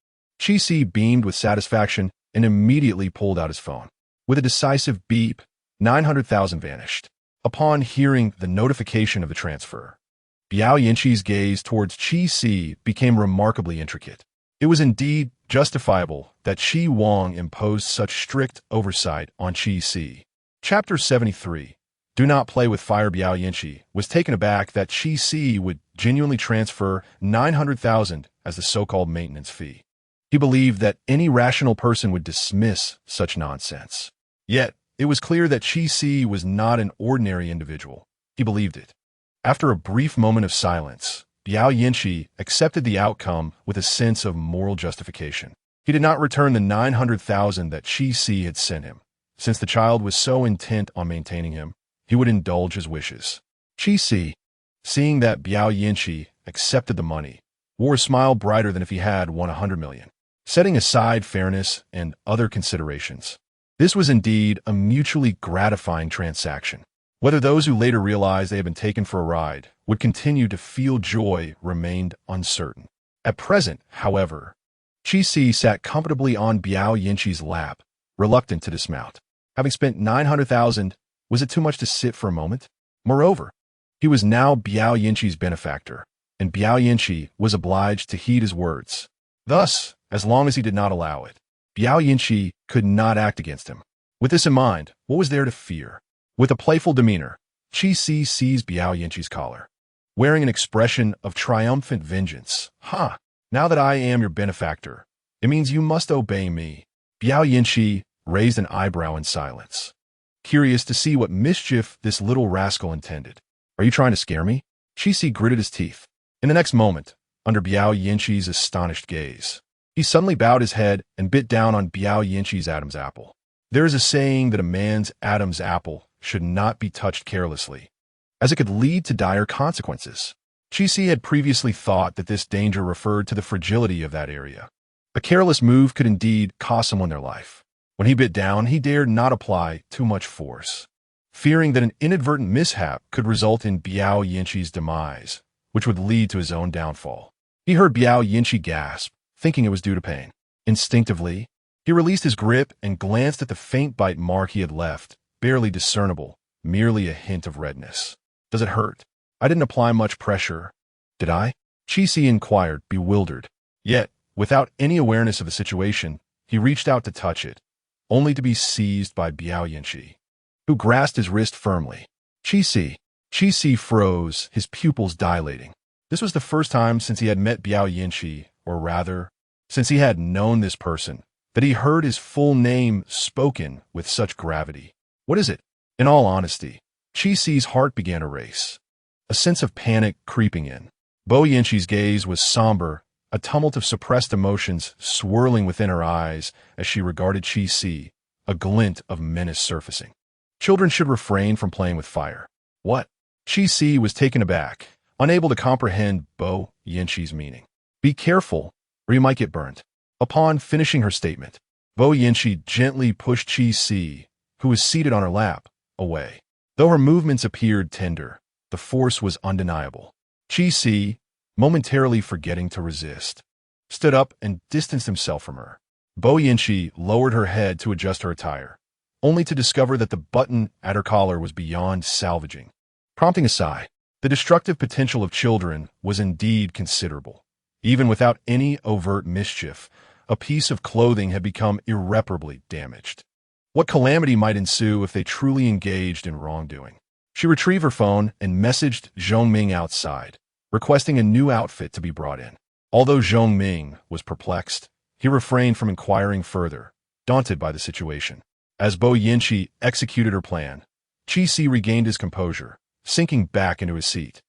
[SPEAKER 1] Chi beamed with satisfaction and immediately pulled out his phone. With a decisive beep, 900,000 vanished. Upon hearing the notification of the transfer, Biao Yinchi's gaze towards Chi became remarkably intricate. It was indeed justifiable that Qi Wang imposed such strict oversight on Chi. Chapter 73. Do not play with fire. Biao Yinchi was taken aback that Chi would genuinely transfer 900,000 as the so-called maintenance fee. He believed that any rational person would dismiss such nonsense. Yet, it was clear that Chi was not an ordinary individual. He believed it. After a brief moment of silence, Biao Yinchi accepted the outcome with a sense of moral justification. He did not return the 900,000 that Chi had sent him. Since the child was so intent on maintaining him, he would indulge his wishes. Chi, seeing that Biao Yinchi accepted the money, wore a smile brighter than if he had won 100 million. Setting aside fairness and other considerations, this was indeed a mutually gratifying transaction. Whether those who later realized they had been taken for a ride would continue to feel joy remained uncertain. At present, however, Chi sat comfortably on Biao Yinchi's lap, reluctant to dismount. Having spent 900,000, was it too much to sit for a moment? Moreover, he was now Biao Yinchi's benefactor, and Biao Yinchi was obliged to heed his words. Thus, as long as he did not allow it, Biao Yinchi could not act against him. With this in mind, what was there to fear? With a playful demeanor, Chi seized Biao Yinchi's collar, wearing an expression of triumphant vengeance. Ha! Now that I am your benefactor, it means you must obey me. Biao Yinchi raised an eyebrow in silence, curious to see what mischief this little rascal intended. Are you trying to scare me? Chi gritted his teeth. In the next moment, under Biao Yinchi's astonished gaze, he suddenly bowed his head and bit down on Biao Yinchi's Adam's apple. There is a saying that a man's Adam's apple should not be touched carelessly, as it could lead to dire consequences. Chi had previously thought that this danger referred to the fragility of that area. A careless move could indeed cost someone their life. When he bit down, he dared not apply too much force, fearing that an inadvertent mishap could result in Biao Yinchi's demise, which would lead to his own downfall. He heard Biao Yinchi gasp, thinking it was due to pain. Instinctively, he released his grip and glanced at the faint bite mark he had left, barely discernible, merely a hint of redness. Does it hurt? I didn't apply much pressure. Did I? Chi inquired, bewildered. Yet, without any awareness of the situation, he reached out to touch it, only to be seized by Biao Yinchi, who grasped his wrist firmly. Chi froze, his pupils dilating. This was the first time since he had met Biao Yinchi, or rather, since he had known this person, that he heard his full name spoken with such gravity. What is it? In all honesty, Chi heart began to race, a sense of panic creeping in. Bo Yinchi's gaze was somber, a tumult of suppressed emotions swirling within her eyes as she regarded Chi, a glint of menace surfacing. Children should refrain from playing with fire. What? Chi was taken aback, unable to comprehend Bo Yinchi's meaning. Be careful, or you might get burnt. Upon finishing her statement, Bo Yinchi gently pushed Chi, who was seated on her lap, away. Though her movements appeared tender, the force was undeniable. Chi, momentarily forgetting to resist, stood up and distanced himself from her. Bo Yinchi lowered her head to adjust her attire, only to discover that the button at her collar was beyond salvaging. Prompting a sigh, the destructive potential of children was indeed considerable. Even without any overt mischief, a piece of clothing had become irreparably damaged. What calamity might ensue if they truly engaged in wrongdoing? She retrieved her phone and messaged Zhongming outside, requesting a new outfit to be brought in. Although Zhong Ming was perplexed, he refrained from inquiring further, daunted by the situation. As Bo Yinchi executed her plan, Qi Si regained his composure, sinking back into his seat,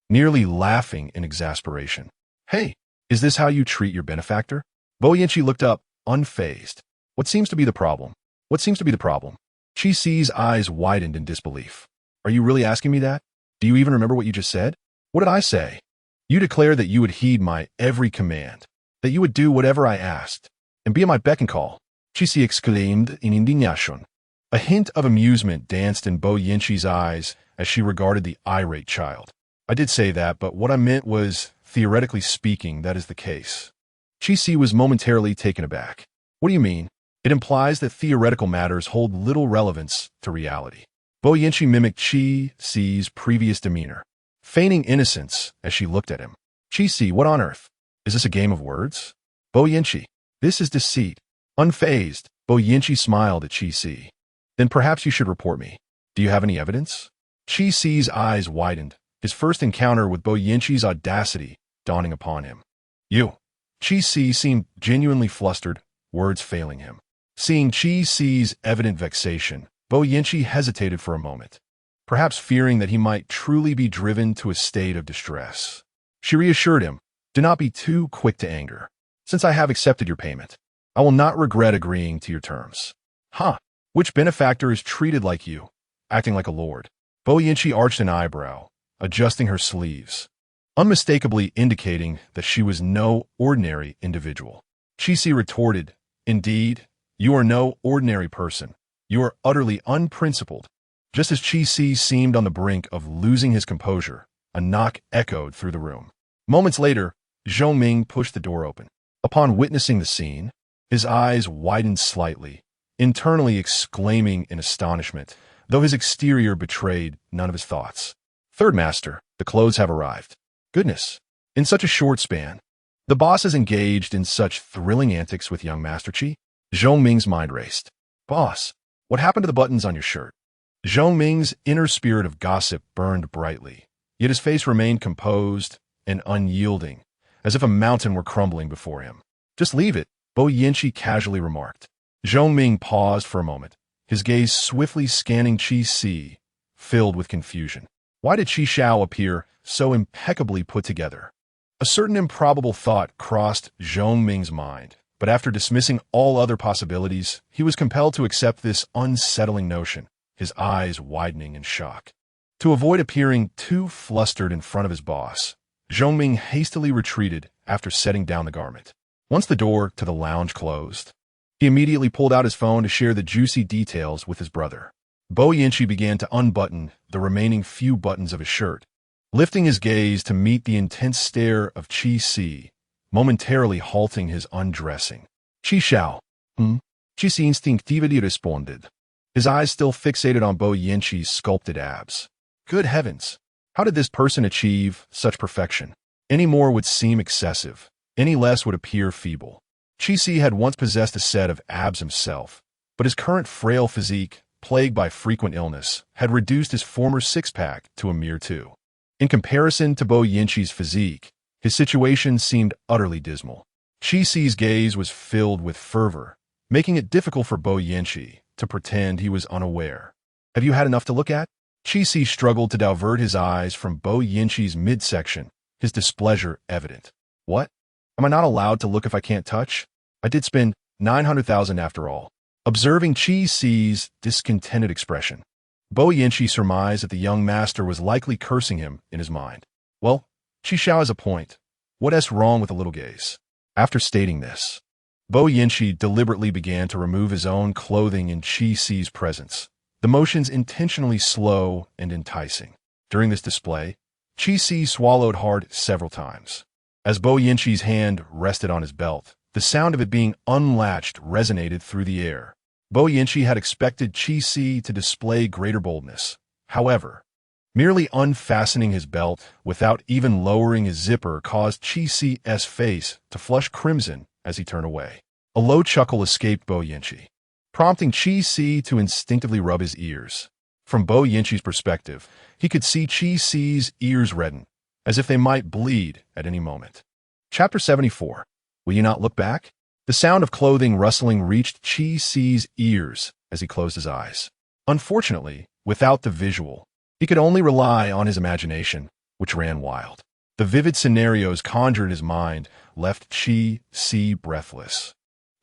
[SPEAKER 1] nearly laughing in exasperation. "Hey, is this how you treat your benefactor?" Bo Yinchi looked up, unfazed. What seems to be the problem? What seems to be the problem? Qi Si's eyes widened in disbelief. "Are you really asking me that? Do you even remember what you just said?" "What did I say?" "You declared that you would heed my every command, that you would do whatever I asked, and be at my beck and call," Qi Si exclaimed in indignation. A hint of amusement danced in Bo Yinchi's eyes as she regarded the irate child. "I did say that, but what I meant was, theoretically speaking, that is the case." Qi Si was momentarily taken aback. "What do you mean?" "It implies that theoretical matters hold little relevance to reality." Bo Yinchi mimicked Qi Si's previous demeanor, feigning innocence as she looked at him. "Qi Si, what on earth? Is this a game of words?" "Bo Yinchi, this is deceit." Unfazed, Bo Yinchi smiled at Qi Si. "Then perhaps you should report me. Do you have any evidence?" Qi Si's eyes widened, his first encounter with Bo Yinchi's audacity dawning upon him. "You." Qi Si seemed genuinely flustered, words failing him. Seeing Qi Si's evident vexation, Bo Yinchi hesitated for a moment, perhaps fearing that he might truly be driven to a state of distress. She reassured him, "Do not be too quick to anger. Since I have accepted your payment, I will not regret agreeing to your terms." "Huh? Which benefactor is treated like you, acting like a lord?" Bo Yinchi arched an eyebrow, adjusting her sleeves, unmistakably indicating that she was no ordinary individual. Qi Si retorted, "Indeed, you are no ordinary person. You are utterly unprincipled." Just as Qi Si seemed on the brink of losing his composure, a knock echoed through the room. Moments later, Zhong Ming pushed the door open. Upon witnessing the scene, his eyes widened slightly, internally exclaiming in astonishment, though his exterior betrayed none of his thoughts. "Third master, the clothes have arrived." Goodness, in such a short span. The boss is engaged in such thrilling antics with young Master Qi. Zhong Ming's mind raced. "Boss, what happened to the buttons on your shirt?" Zhong Ming's inner spirit of gossip burned brightly, yet his face remained composed and unyielding, as if a mountain were crumbling before him. "Just leave it," Bo Yinchi casually remarked. Zhong Ming paused for a moment, his gaze swiftly scanning Qi Si, filled with confusion. Why did Qi Xiao appear so impeccably put together? A certain improbable thought crossed Zhong Ming's mind, but after dismissing all other possibilities, he was compelled to accept this unsettling notion, his eyes widening in shock. To avoid appearing too flustered in front of his boss, Zhong Ming hastily retreated after setting down the garment. Once the door to the lounge closed, he immediately pulled out his phone to share the juicy details with his brother. Bo Yinchi began to unbutton the remaining few buttons of his shirt, lifting his gaze to meet the intense stare of Qi Si, momentarily halting his undressing. "Qi Xiao." Qi Si instinctively responded, his eyes still fixated on Bo Yinchi's sculpted abs. Good heavens! How did this person achieve such perfection? Any more would seem excessive, any less would appear feeble. Qi Si had once possessed a set of abs himself, but his current frail physique, plagued by frequent illness, had reduced his former six-pack to a mere two. In comparison to Bo Yinchi's physique, his situation seemed utterly dismal. Qi Si's gaze was filled with fervor, making it difficult for Bo Yinchi to pretend he was unaware. "Have you had enough to look at?" Qi Si struggled to divert his eyes from Bo Yinchi's midsection, his displeasure evident. "What? Am I not allowed to look if I can't touch? I did spend 900,000 after all." Observing Qi Si's discontented expression, Bo Yinchi surmised that the young master was likely cursing him in his mind. "Well, Qi Xiao has a point. What's wrong with a little gaze?" After stating this, Bo Yinchi deliberately began to remove his own clothing in Qi Si's presence, the motions intentionally slow and enticing. During this display, Qi Si swallowed hard several times. As Bo Yinchi's hand rested on his belt, the sound of it being unlatched resonated through the air. Bo Yinchi had expected Qi Si to display greater boldness. However, merely unfastening his belt without even lowering his zipper caused Qi Si's face to flush crimson as he turned away. A low chuckle escaped Bo Yinchi, prompting Qi Si to instinctively rub his ears. From Bo Yinchi's perspective, he could see Qi Si's ears redden, as if they might bleed at any moment. Chapter 74. Will you not look back? The sound of clothing rustling reached Chi Si's ears as he closed his eyes. Unfortunately, without the visual, he could only rely on his imagination, which ran wild. The vivid scenarios conjured in his mind left Chi Si breathless,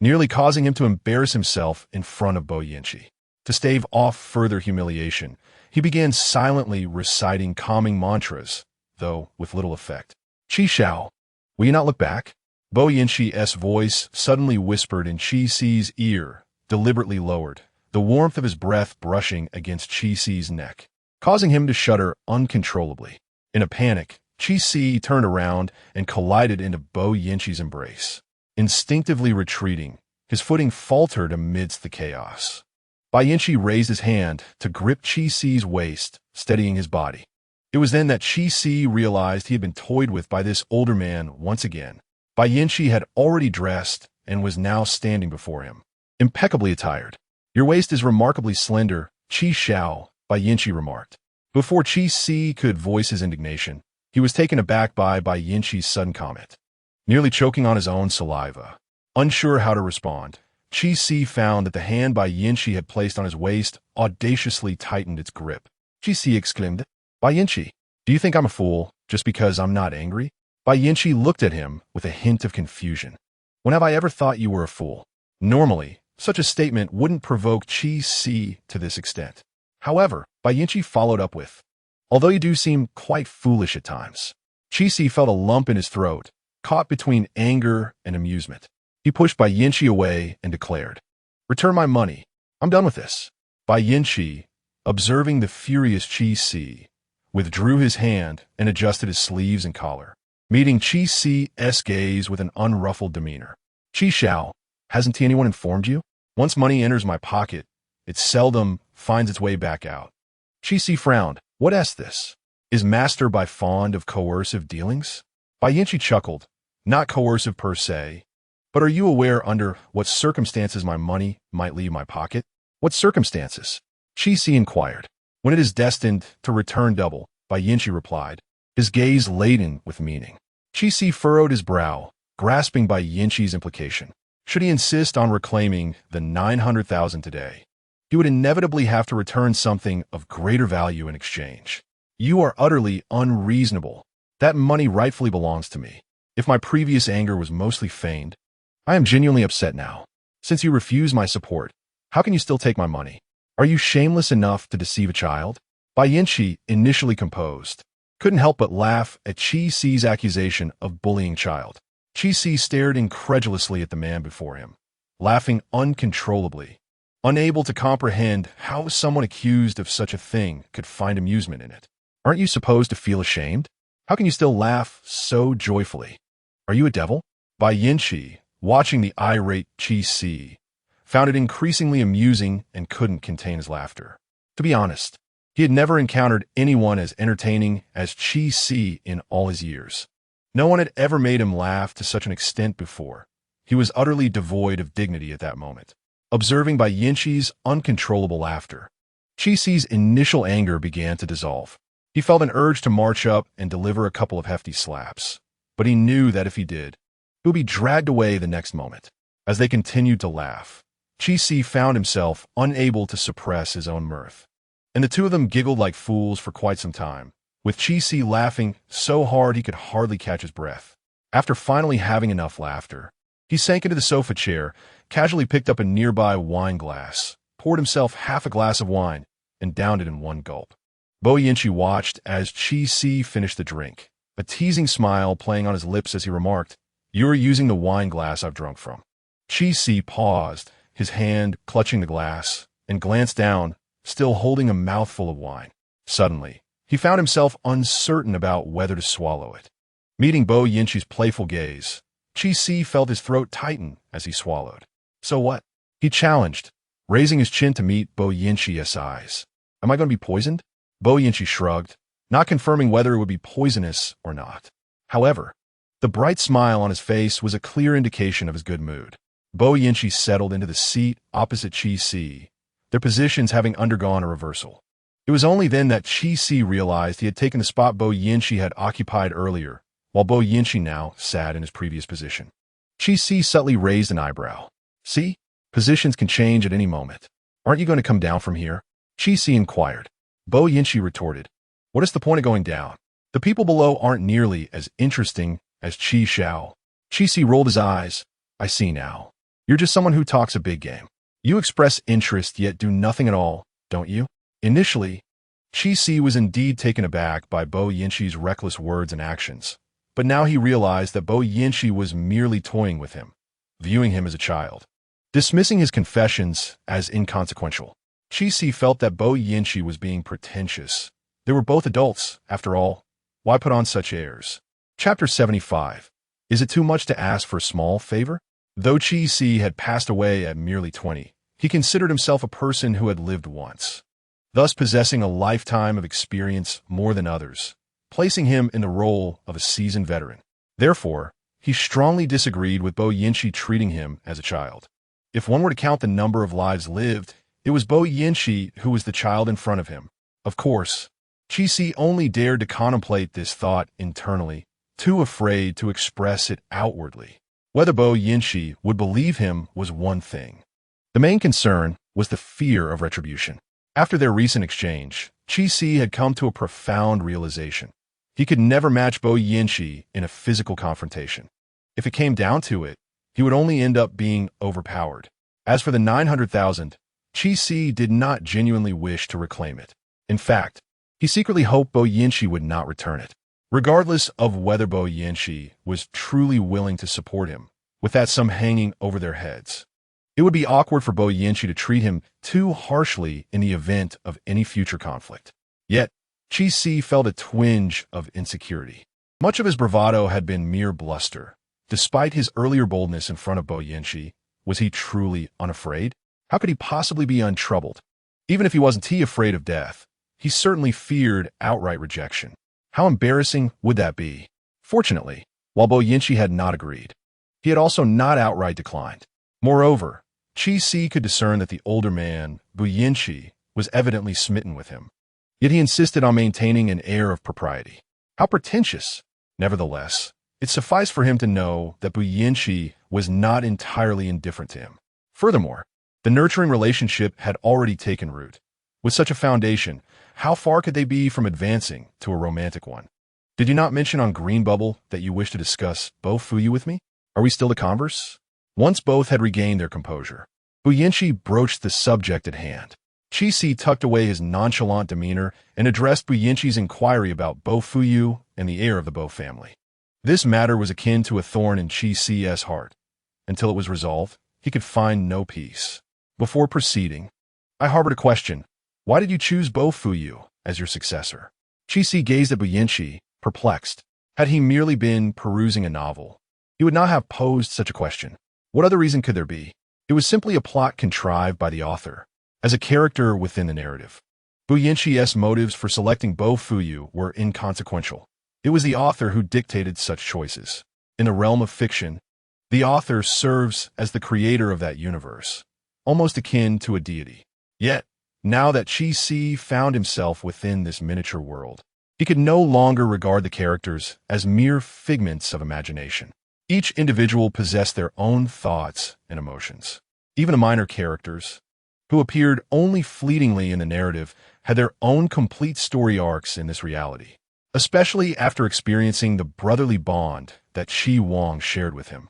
[SPEAKER 1] nearly causing him to embarrass himself in front of Bo Yinchi. To stave off further humiliation, he began silently reciting calming mantras, though with little effect. Chi Xiao, will you not look back? Bo Yinchi's voice suddenly whispered in Chi Si's ear, deliberately lowered, the warmth of his breath brushing against Chi Si's neck, causing him to shudder uncontrollably. In a panic, Chi Si turned around and collided into Bo Yinchi's embrace. Instinctively retreating, his footing faltered amidst the chaos. Bai Yinchi raised his hand to grip Chi Si's waist, steadying his body. It was then that Chi Si realized he had been toyed with by this older man once again. Bai Yinchi had already dressed and was now standing before him, impeccably attired. Your waist is remarkably slender, Chi Xiao, Bai Yinchi remarked. Before Chi Si could voice his indignation, he was taken aback by Bai Yinchi's sudden comment. Nearly choking on his own saliva, unsure how to respond, Chi Si found that the hand Bai Yinchi had placed on his waist audaciously tightened its grip. Chi Si exclaimed, Bai Yinchi, do you think I'm a fool just because I'm not angry? Bai Yinchi looked at him with a hint of confusion. When have I ever thought you were a fool? Normally, such a statement wouldn't provoke Chi Si to this extent. However, Bai Yinchi followed up with, although you do seem quite foolish at times. Chi Si felt a lump in his throat, caught between anger and amusement. He pushed Bai Yinchi away and declared, return my money. I'm done with this. Bai Yinchi, observing the furious Chi Si, withdrew his hand and adjusted his sleeves and collar, meeting Chi Si's gaze with an unruffled demeanor. Chi Xiao, hasn't anyone informed you? Once money enters my pocket, it seldom finds its way back out. Chi Si frowned. What is this? Is Master Bai fond of coercive dealings? Bai Yinchi chuckled. Not coercive per se, but are you aware under what circumstances my money might leave my pocket? What circumstances? Chi Si inquired. When it is destined to return double, Bai Yinchi replied, his gaze laden with meaning. Chi Si furrowed his brow, grasping Bai Yinchi's implication. Should he insist on reclaiming the 900,000 today, he would inevitably have to return something of greater value in exchange. You are utterly unreasonable. That money rightfully belongs to me. If my previous anger was mostly feigned, I am genuinely upset now. Since you refuse my support, how can you still take my money? Are you shameless enough to deceive a child? Bai Yinchi, initially composed, couldn't help but laugh at Chi Si's accusation of bullying child. Chi Si stared incredulously at the man before him, laughing uncontrollably, unable to comprehend how someone accused of such a thing could find amusement in it. Aren't you supposed to feel ashamed? How can you still laugh so joyfully? Are you a devil? Bai Yinchi, watching the irate Chi Si, found it increasingly amusing and couldn't contain his laughter. To be honest, he had never encountered anyone as entertaining as Chi Si in all his years. No one had ever made him laugh to such an extent before. He was utterly devoid of dignity at that moment. Observing Bai Yinchi's uncontrollable laughter, Chi Si's initial anger began to dissolve. He felt an urge to march up and deliver a couple of hefty slaps, but he knew that if he did, he would be dragged away the next moment. As they continued to laugh, Chi Si found himself unable to suppress his own mirth, and the two of them giggled like fools for quite some time, with Chi Si laughing so hard he could hardly catch his breath. After finally having enough laughter, he sank into the sofa chair, casually picked up a nearby wine glass, poured himself half a glass of wine, and downed it in one gulp. Bo Yinchi watched as Chi Si finished the drink, a teasing smile playing on his lips as he remarked, you are using the wine glass I've drunk from. Chi Si paused, his hand clutching the glass, and glanced down, still holding a mouthful of wine. Suddenly, he found himself uncertain about whether to swallow it. Meeting Bo Yinchi's playful gaze, Chi Si felt his throat tighten as he swallowed. So what? He challenged, raising his chin to meet Bo Yinchi's eyes. Am I going to be poisoned? Bo Yinchi shrugged, not confirming whether it would be poisonous or not. However, the bright smile on his face was a clear indication of his good mood. Bo Yinchi settled into the seat opposite Chi Si, their positions having undergone a reversal. It was only then that Chi Si realized he had taken the spot Bo Yinchi had occupied earlier, while Bo Yinshi now sat in his previous position. Chi-Si subtly raised an eyebrow. See? Positions can change at any moment. Aren't you going to come down from here? Chi-Si inquired. Bo Yinshi retorted. What is the point of going down? The people below aren't nearly as interesting as Chi Xiao. Chi-Si rolled his eyes. I see now. You're just someone who talks a big game. You express interest yet do nothing at all, don't you? Initially, Chi-Si was indeed taken aback by Bo Yinshi's reckless words and actions, but now he realized that Bo Yinshi was merely toying with him, viewing him as a child. Dismissing his confessions as inconsequential, Chi-Si felt that Bo Yinshi was being pretentious. They were both adults, after all. Why put on such airs? Chapter 75. Is it too much to ask for a small favor? Though Chi-Si had passed away at merely 20, he considered himself a person who had lived once, thus possessing a lifetime of experience more than others, placing him in the role of a seasoned veteran. Therefore, he strongly disagreed with Bo Yinshi treating him as a child. If one were to count the number of lives lived, it was Bo Yinshi who was the child in front of him. Of course, Chi-Si only dared to contemplate this thought internally, too afraid to express it outwardly. Whether Bo Yinshi would believe him was one thing. The main concern was the fear of retribution. After their recent exchange, Chi-Si had come to a profound realization. He could never match Bo Yinshi in a physical confrontation. If it came down to it, he would only end up being overpowered. As for the 900,000, Chi-Si did not genuinely wish to reclaim it. In fact, he secretly hoped Bo Yinshi would not return it. Regardless of whether Bo Yinshi was truly willing to support him, with that sum hanging over their heads, it would be awkward for Bo Yinshi to treat him too harshly in the event of any future conflict. Yet, Chi-Si felt a twinge of insecurity. Much of his bravado had been mere bluster. Despite his earlier boldness in front of Bo Yinshi, was he truly unafraid? How could he possibly be untroubled? Even if he wasn't afraid of death, he certainly feared outright rejection. How embarrassing would that be? Fortunately, while Bo Yinshi had not agreed, he had also not outright declined. Moreover, Chi-Si could discern that the older man, Bo Yinshi, was evidently smitten with him. Yet he insisted on maintaining an air of propriety. How pretentious! Nevertheless, it sufficed for him to know that Bo Yinshi was not entirely indifferent to him. Furthermore, the nurturing relationship had already taken root. With such a foundation, how far could they be from advancing to a romantic one? Did you not mention on Green Bubble that you wish to discuss Bo Fuyu with me? Are we still to converse? Once both had regained their composure, Bo Yinshi broached the subject at hand. Chi-Si tucked away his nonchalant demeanor and addressed Bo Yinshi's inquiry about Bo Fuyu and the heir of the Bo family. This matter was akin to a thorn in Chi-Si's heart. Until it was resolved, he could find no peace. Before proceeding, I harbored a question. Why did you choose Bo Fuyu as your successor? Chi-Si gazed at Bo Yinshi, perplexed. Had he merely been perusing a novel, he would not have posed such a question. What other reason could there be? It was simply a plot contrived by the author, as a character within the narrative. Bo Yinshi's motives for selecting Bo Fuyu were inconsequential. It was the author who dictated such choices. In the realm of fiction, the author serves as the creator of that universe, almost akin to a deity. Yet, now that Chi-Si found himself within this miniature world, he could no longer regard the characters as mere figments of imagination. Each individual possessed their own thoughts and emotions. Even the minor characters, who appeared only fleetingly in the narrative, had their own complete story arcs in this reality, especially after experiencing the brotherly bond that Chi Wang shared with him.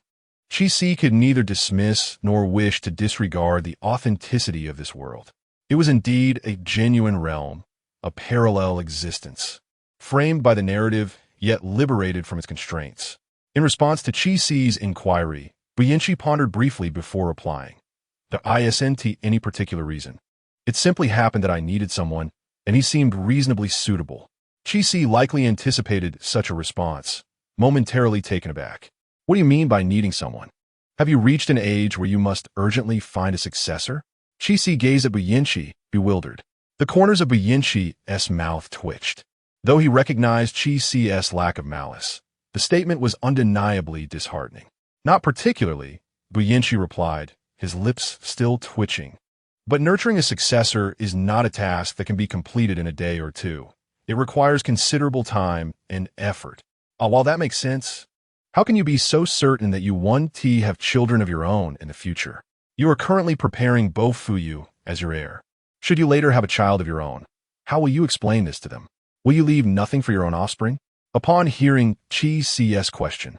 [SPEAKER 1] Chi-Si could neither dismiss nor wish to disregard the authenticity of this world. It was indeed a genuine realm, a parallel existence, framed by the narrative, yet liberated from its constraints. In response to Chi-Si's inquiry, Bo Yinshi pondered briefly before replying. There isn't any particular reason. It simply happened that I needed someone, and he seemed reasonably suitable. Chi-Si likely anticipated such a response, momentarily taken aback. What do you mean by needing someone? Have you reached an age where you must urgently find a successor? Chi-Si gazed at Bo Yinshi, bewildered. The corners of Bo Yinshi's mouth twitched. Though he recognized Chi-Si's lack of malice, the statement was undeniably disheartening. Not particularly, Bo Yinshi replied, his lips still twitching. But nurturing a successor is not a task that can be completed in a day or two. It requires considerable time and effort. While that makes sense, how can you be so certain that you want to have children of your own in the future? You are currently preparing Bo Fuyu as your heir. Should you later have a child of your own, how will you explain this to them? Will you leave nothing for your own offspring? Upon hearing Chi C's question,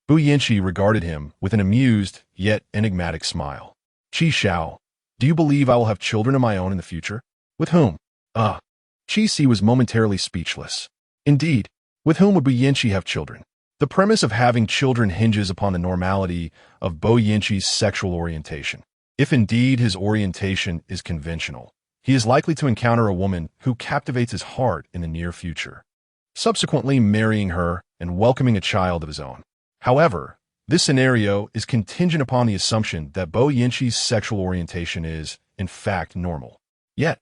[SPEAKER 1] Bu Yinchi regarded him with an amused yet enigmatic smile. Chi Xiao, do you believe I will have children of my own in the future? With whom? Chi Si was momentarily speechless. Indeed, with whom would Bu Yinchi have children? The premise of having children hinges upon the normality of Bo Yinchi's sexual orientation. If indeed his orientation is conventional, he is likely to encounter a woman who captivates his heart in the near future, subsequently marrying her and welcoming a child of his own. However, this scenario is contingent upon the assumption that Bo Yinchi's sexual orientation is, in fact, normal. Yet,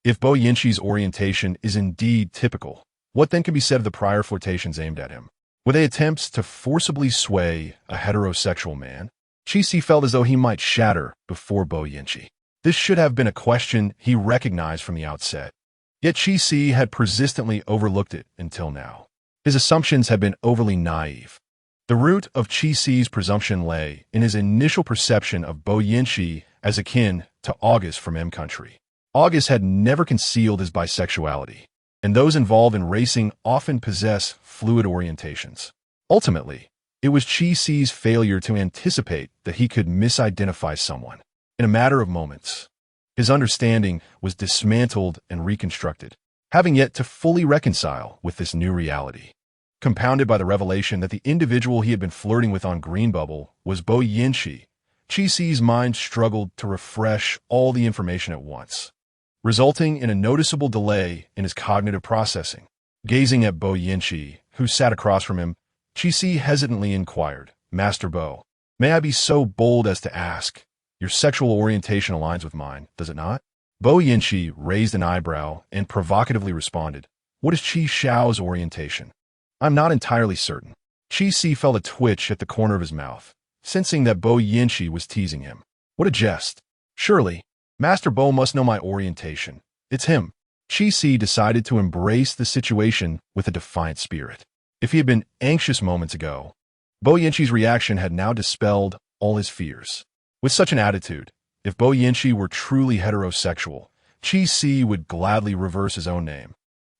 [SPEAKER 1] if Bo Yinchi's orientation is indeed typical, what then can be said of the prior flirtations aimed at him? Were they attempts to forcibly sway a heterosexual man? Chi Si felt as though he might shatter before Bo Yinchi. This should have been a question he recognized from the outset. Yet Chi Si had persistently overlooked it until now. His assumptions had been overly naive. The root of Chi Si's presumption lay in his initial perception of Bo Yinchi as akin to August from M Country. August had never concealed his bisexuality, and those involved in racing often possess fluid orientations. Ultimately, it was Chi Si's failure to anticipate that he could misidentify someone. In a matter of moments, his understanding was dismantled and reconstructed, having yet to fully reconcile with this new reality. Compounded by the revelation that the individual he had been flirting with on Green Bubble was Bo Yinchi, Chi Si's mind struggled to refresh all the information at once, resulting in a noticeable delay in his cognitive processing. Gazing at Bo Yinchi, who sat across from him, Chi Si hesitantly inquired, Master Bo, may I be so bold as to ask, your sexual orientation aligns with mine, does it not? Bo Yinchi raised an eyebrow and provocatively responded, what is Chi Xiao's orientation? I'm not entirely certain. Chi Si felt a twitch at the corner of his mouth, sensing that Bo Yinchi was teasing him. What a jest. Surely, Master Bo must know my orientation. It's him. Chi Si decided to embrace the situation with a defiant spirit. If he had been anxious moments ago, Bo Yinchi's reaction had now dispelled all his fears. With such an attitude, if Bo Yinchi were truly heterosexual, Chi Si would gladly reverse his own name.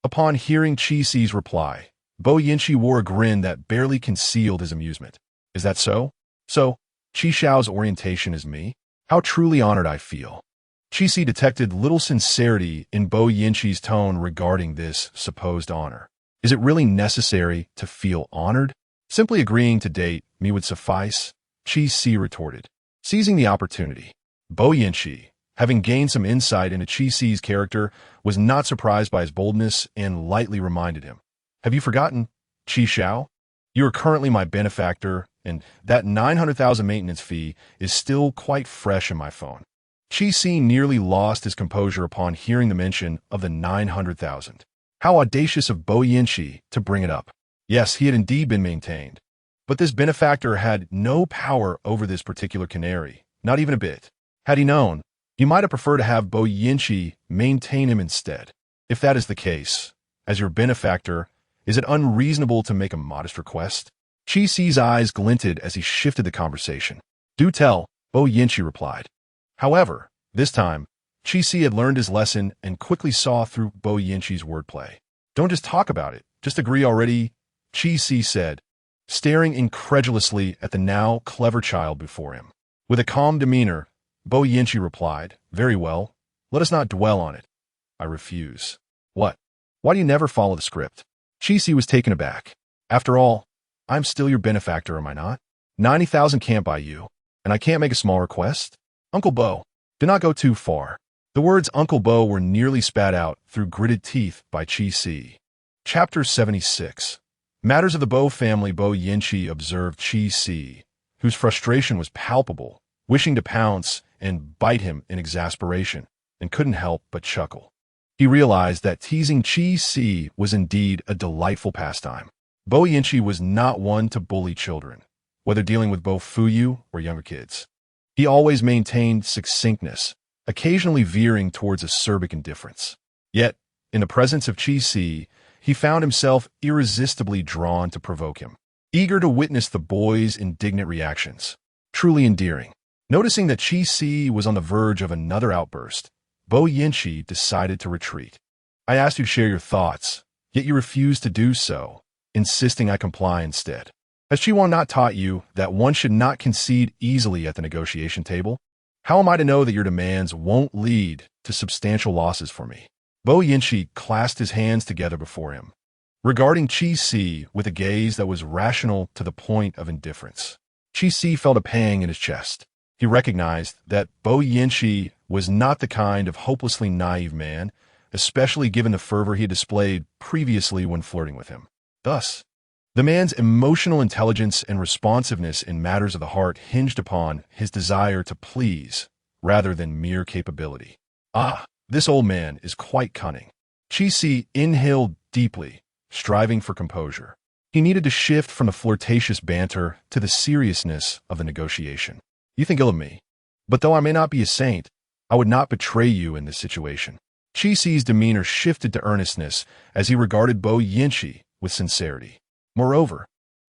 [SPEAKER 1] Upon hearing Chi Si's reply, Bo Yinchi wore a grin that barely concealed his amusement. Is that so? So, Chi Xiao's orientation is me? How truly honored I feel. Chi Si detected little sincerity in Bo Yinchi's tone regarding this supposed honor. Is it really necessary to feel honored? Simply agreeing to date me would suffice, Chi Si retorted. Seizing the opportunity, Bo Yinchi, having gained some insight into Chi Si's character, was not surprised by his boldness and lightly reminded him. Have you forgotten, Chi Xiao? You are currently my benefactor, and that 900,000 maintenance fee is still quite fresh in my phone. Chi Si nearly lost his composure upon hearing the mention of the 900,000. How audacious of Bo Yinchi to bring it up. Yes, he had indeed been maintained. But this benefactor had no power over this particular canary, not even a bit. Had he known, he might have preferred to have Bo Yinchi maintain him instead. If that is the case, as your benefactor, is it unreasonable to make a modest request? Chi Si's eyes glinted as he shifted the conversation. Do tell, Bo Yinchi replied. However, this time, Chi Si had learned his lesson and quickly saw through Bo Yinchi's wordplay. Don't just talk about it, just agree already, Chi Si said, staring incredulously at the now clever child before him. With a calm demeanor, Bo Yinchi replied, very well, let us not dwell on it. I refuse. What? Why do you never follow the script? Chi Si was taken aback. After all, I'm still your benefactor, am I not? 90,000 can't buy you, and I can't make a small request? Uncle Bo, do not go too far. The words Uncle Bo were nearly spat out through gritted teeth by Chi Si. Chapter 76. Matters of the Bo family. Bo Yinchi observed Chi Si, whose frustration was palpable, wishing to pounce and bite him in exasperation, and couldn't help but chuckle. He realized that teasing Chi Si was indeed a delightful pastime. Bo Yinchi was not one to bully children, whether dealing with Bo Fuyu or younger kids. He always maintained succinctness, occasionally veering towards acerbic indifference. Yet, in the presence of Chi Si, he found himself irresistibly drawn to provoke him, eager to witness the boy's indignant reactions. Truly endearing. Noticing that Chi-Si was on the verge of another outburst, Bo Yinchi decided to retreat. I asked you to share your thoughts, yet you refused to do so, insisting I comply instead. Has Chi-Wan not taught you that one should not concede easily at the negotiation table? How am I to know that your demands won't lead to substantial losses for me? Bo Yinchi clasped his hands together before him, regarding Chi-Si with a gaze that was rational to the point of indifference. Chi-Si felt a pang in his chest. He recognized that Bo Yinchi was not the kind of hopelessly naive man, especially given the fervor he had displayed previously when flirting with him. Thus, the man's emotional intelligence and responsiveness in matters of the heart hinged upon his desire to please rather than mere capability. Ah, this old man is quite cunning. Chi-Si inhaled deeply, striving for composure. He needed to shift from the flirtatious banter to the seriousness of the negotiation. You think ill of me, but though I may not be a saint, I would not betray you in this situation. Chi-Si's demeanor shifted to earnestness as he regarded Bo Yinchi with sincerity. Moreover,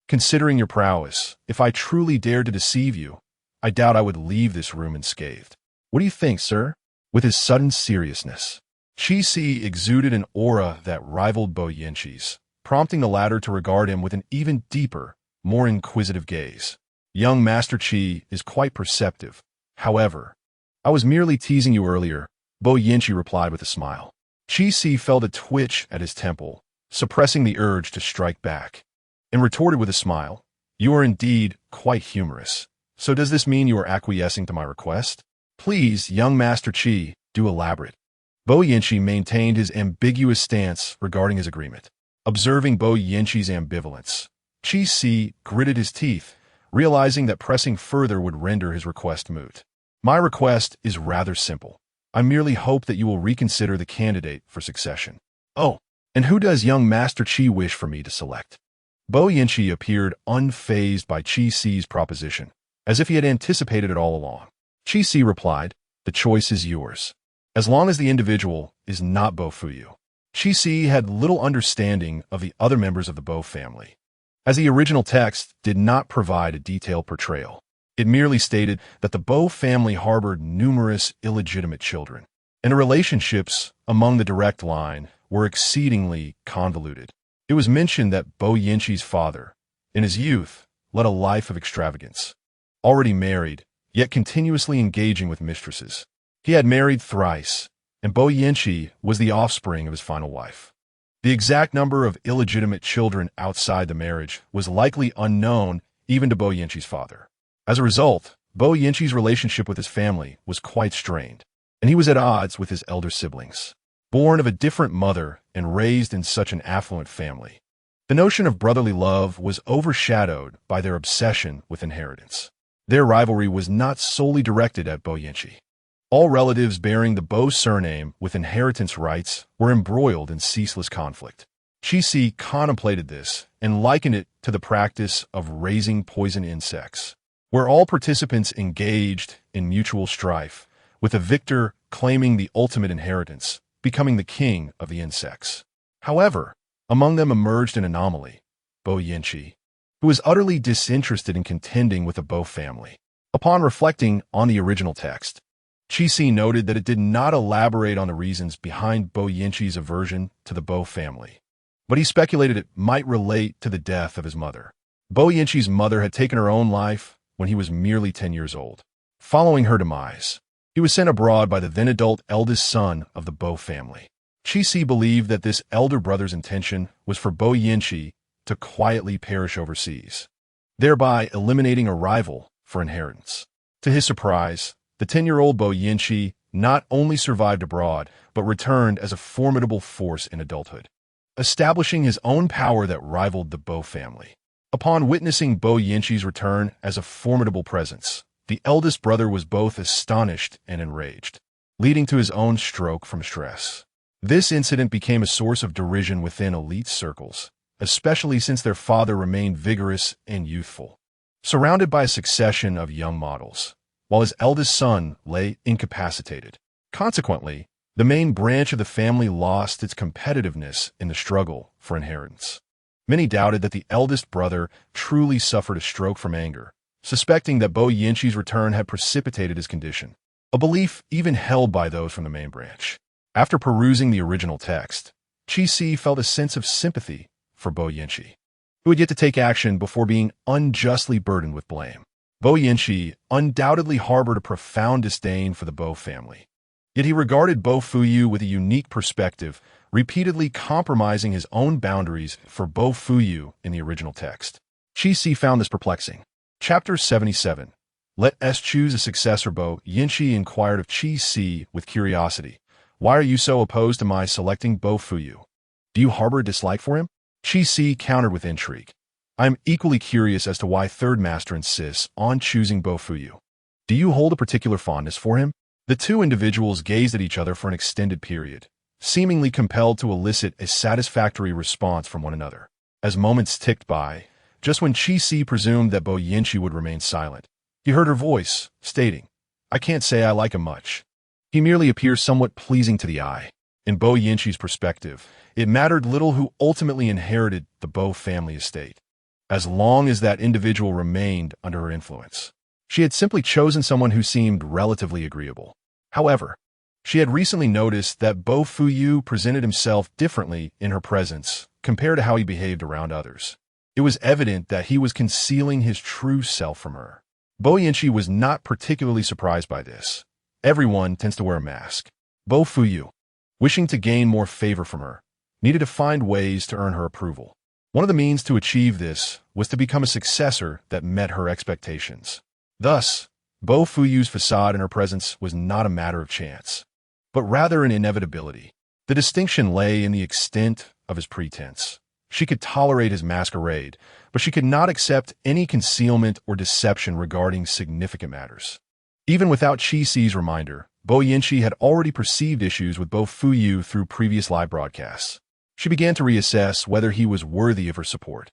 [SPEAKER 1] considering your prowess, if I truly dared to deceive you, I doubt I would leave this room unscathed. What do you think, sir? With his sudden seriousness, Chi-Si exuded an aura that rivaled Bo Yinchi's, prompting the latter to regard him with an even deeper, more inquisitive gaze. Young Master Chi is quite perceptive. However, I was merely teasing you earlier, Bo Yinchi replied with a smile. Chi-Si felt a twitch at his temple, suppressing the urge to strike back, and retorted with a smile, You are indeed quite humorous. So does this mean you are acquiescing to my request? Please, young Master Chi, do elaborate. Bo Yinchi maintained his ambiguous stance regarding his agreement. Observing Bo Yinchi's ambivalence, Chi-Si gritted his teeth, realizing that pressing further would render his request moot. My request is rather simple. I merely hope that you will reconsider the candidate for succession. Oh, and who does young Master Chi wish for me to select? Bo Yinchi appeared unfazed by Chi-Si's proposition, as if he had anticipated it all along. Chi-Si replied, The choice is yours, as long as the individual is not Bo Fuyu. Chi-Si had little understanding of the other members of the Bo family, as the original text did not provide a detailed portrayal. It merely stated that the Bo family harbored numerous illegitimate children, and the relationships among the direct line were exceedingly convoluted. It was mentioned that Bo Yinchi's father, in his youth, led a life of extravagance. Already married, yet continuously engaging with mistresses. He had married thrice, and Bo Yinchi was the offspring of his final wife. The exact number of illegitimate children outside the marriage was likely unknown even to Bo Yinchi's father. As a result, Bo Yinchi's relationship with his family was quite strained, and he was at odds with his elder siblings. Born of a different mother and raised in such an affluent family, the notion of brotherly love was overshadowed by their obsession with inheritance. Their rivalry was not solely directed at Bo Yinchi. All relatives bearing the Bo surname with inheritance rights were embroiled in ceaseless conflict. Chi-Si contemplated this and likened it to the practice of raising poison insects, where all participants engaged in mutual strife, with the victor claiming the ultimate inheritance, becoming the king of the insects. However, among them emerged an anomaly, Bo Yinchi, who was utterly disinterested in contending with the Bo family. Upon reflecting on the original text, Chi-Si noted that it did not elaborate on the reasons behind Bo Yinchi's aversion to the Bo family, but he speculated it might relate to the death of his mother. Bo Yinchi's mother had taken her own life when he was merely 10 years old. Following her demise, he was sent abroad by the then-adult eldest son of the Bo family. Chi-Si believed that this elder brother's intention was for Bo Yinchi to quietly perish overseas, thereby eliminating a rival for inheritance. To his surprise, the 10-year-old Bo Yinchi not only survived abroad, but returned as a formidable force in adulthood, establishing his own power that rivaled the Bo family. Upon witnessing Bo Yinchi's return as a formidable presence, the eldest brother was both astonished and enraged, leading to his own stroke from stress. This incident became a source of derision within elite circles, especially since their father remained vigorous and youthful, surrounded by a succession of young models, while his eldest son lay incapacitated. Consequently, The main branch of the family lost its competitiveness in the struggle for inheritance. Many doubted that the eldest brother truly suffered a stroke from anger, suspecting that Bo Yinshi's return had precipitated his condition, a belief even held by those from the main branch. After perusing the original text, Chi-Si felt a sense of sympathy for Bo Yinshi, who had yet to take action before being unjustly burdened with blame. Bo Yinshi undoubtedly harbored a profound disdain for the Bo family. Yet he regarded Bo Fuyu with a unique perspective, repeatedly compromising his own boundaries for Bo Fuyu in the original text. Chi-Si found this perplexing. Chapter 77. Let us choose a successor. Bo Yinshi inquired of Chi-Si with curiosity. Why are you so opposed to my selecting Bo Fuyu? Do you harbor a dislike for him? Chi-Si countered with intrigue. I am equally curious as to why Third Master insists on choosing Bo Fuyu. Do you hold a particular fondness for him? The two individuals gazed at each other for an extended period, seemingly compelled to elicit a satisfactory response from one another. As moments ticked by, just when Chi-Si presumed that Bo Yinshi would remain silent, he heard her voice, stating, I can't say I like him much. He merely appears somewhat pleasing to the eye. In Bo Yinshi's perspective, it mattered little who ultimately inherited the Bo family estate, as long as that individual remained under her influence. She had simply chosen someone who seemed relatively agreeable. However, she had recently noticed that Bo Fuyu presented himself differently in her presence compared to how he behaved around others. It was evident that he was concealing his true self from her. Bo Yinshi was not particularly surprised by this. Everyone tends to wear a mask. Bo Fuyu, wishing to gain more favor from her, needed to find ways to earn her approval. One of the means to achieve this was to become a successor that met her expectations. Thus, Bo Fuyu's facade in her presence was not a matter of chance, but rather an inevitability. The distinction lay in the extent of his pretense. She could tolerate his masquerade, but she could not accept any concealment or deception regarding significant matters. Even without Chi-Si's reminder, Bo Yinshi had already perceived issues with Bo Fuyu through previous live broadcasts. She began to reassess whether he was worthy of her support.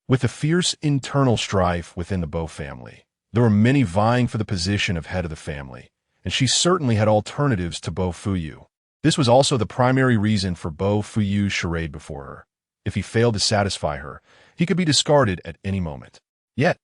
[SPEAKER 1] With the fierce internal strife within the Bo family, there were many vying for the position of head of the family, and she certainly had alternatives to Bo Fuyu. This was also the primary reason for Bo Fuyu's charade before her. If he failed to satisfy her, he could be discarded at any moment. Yet,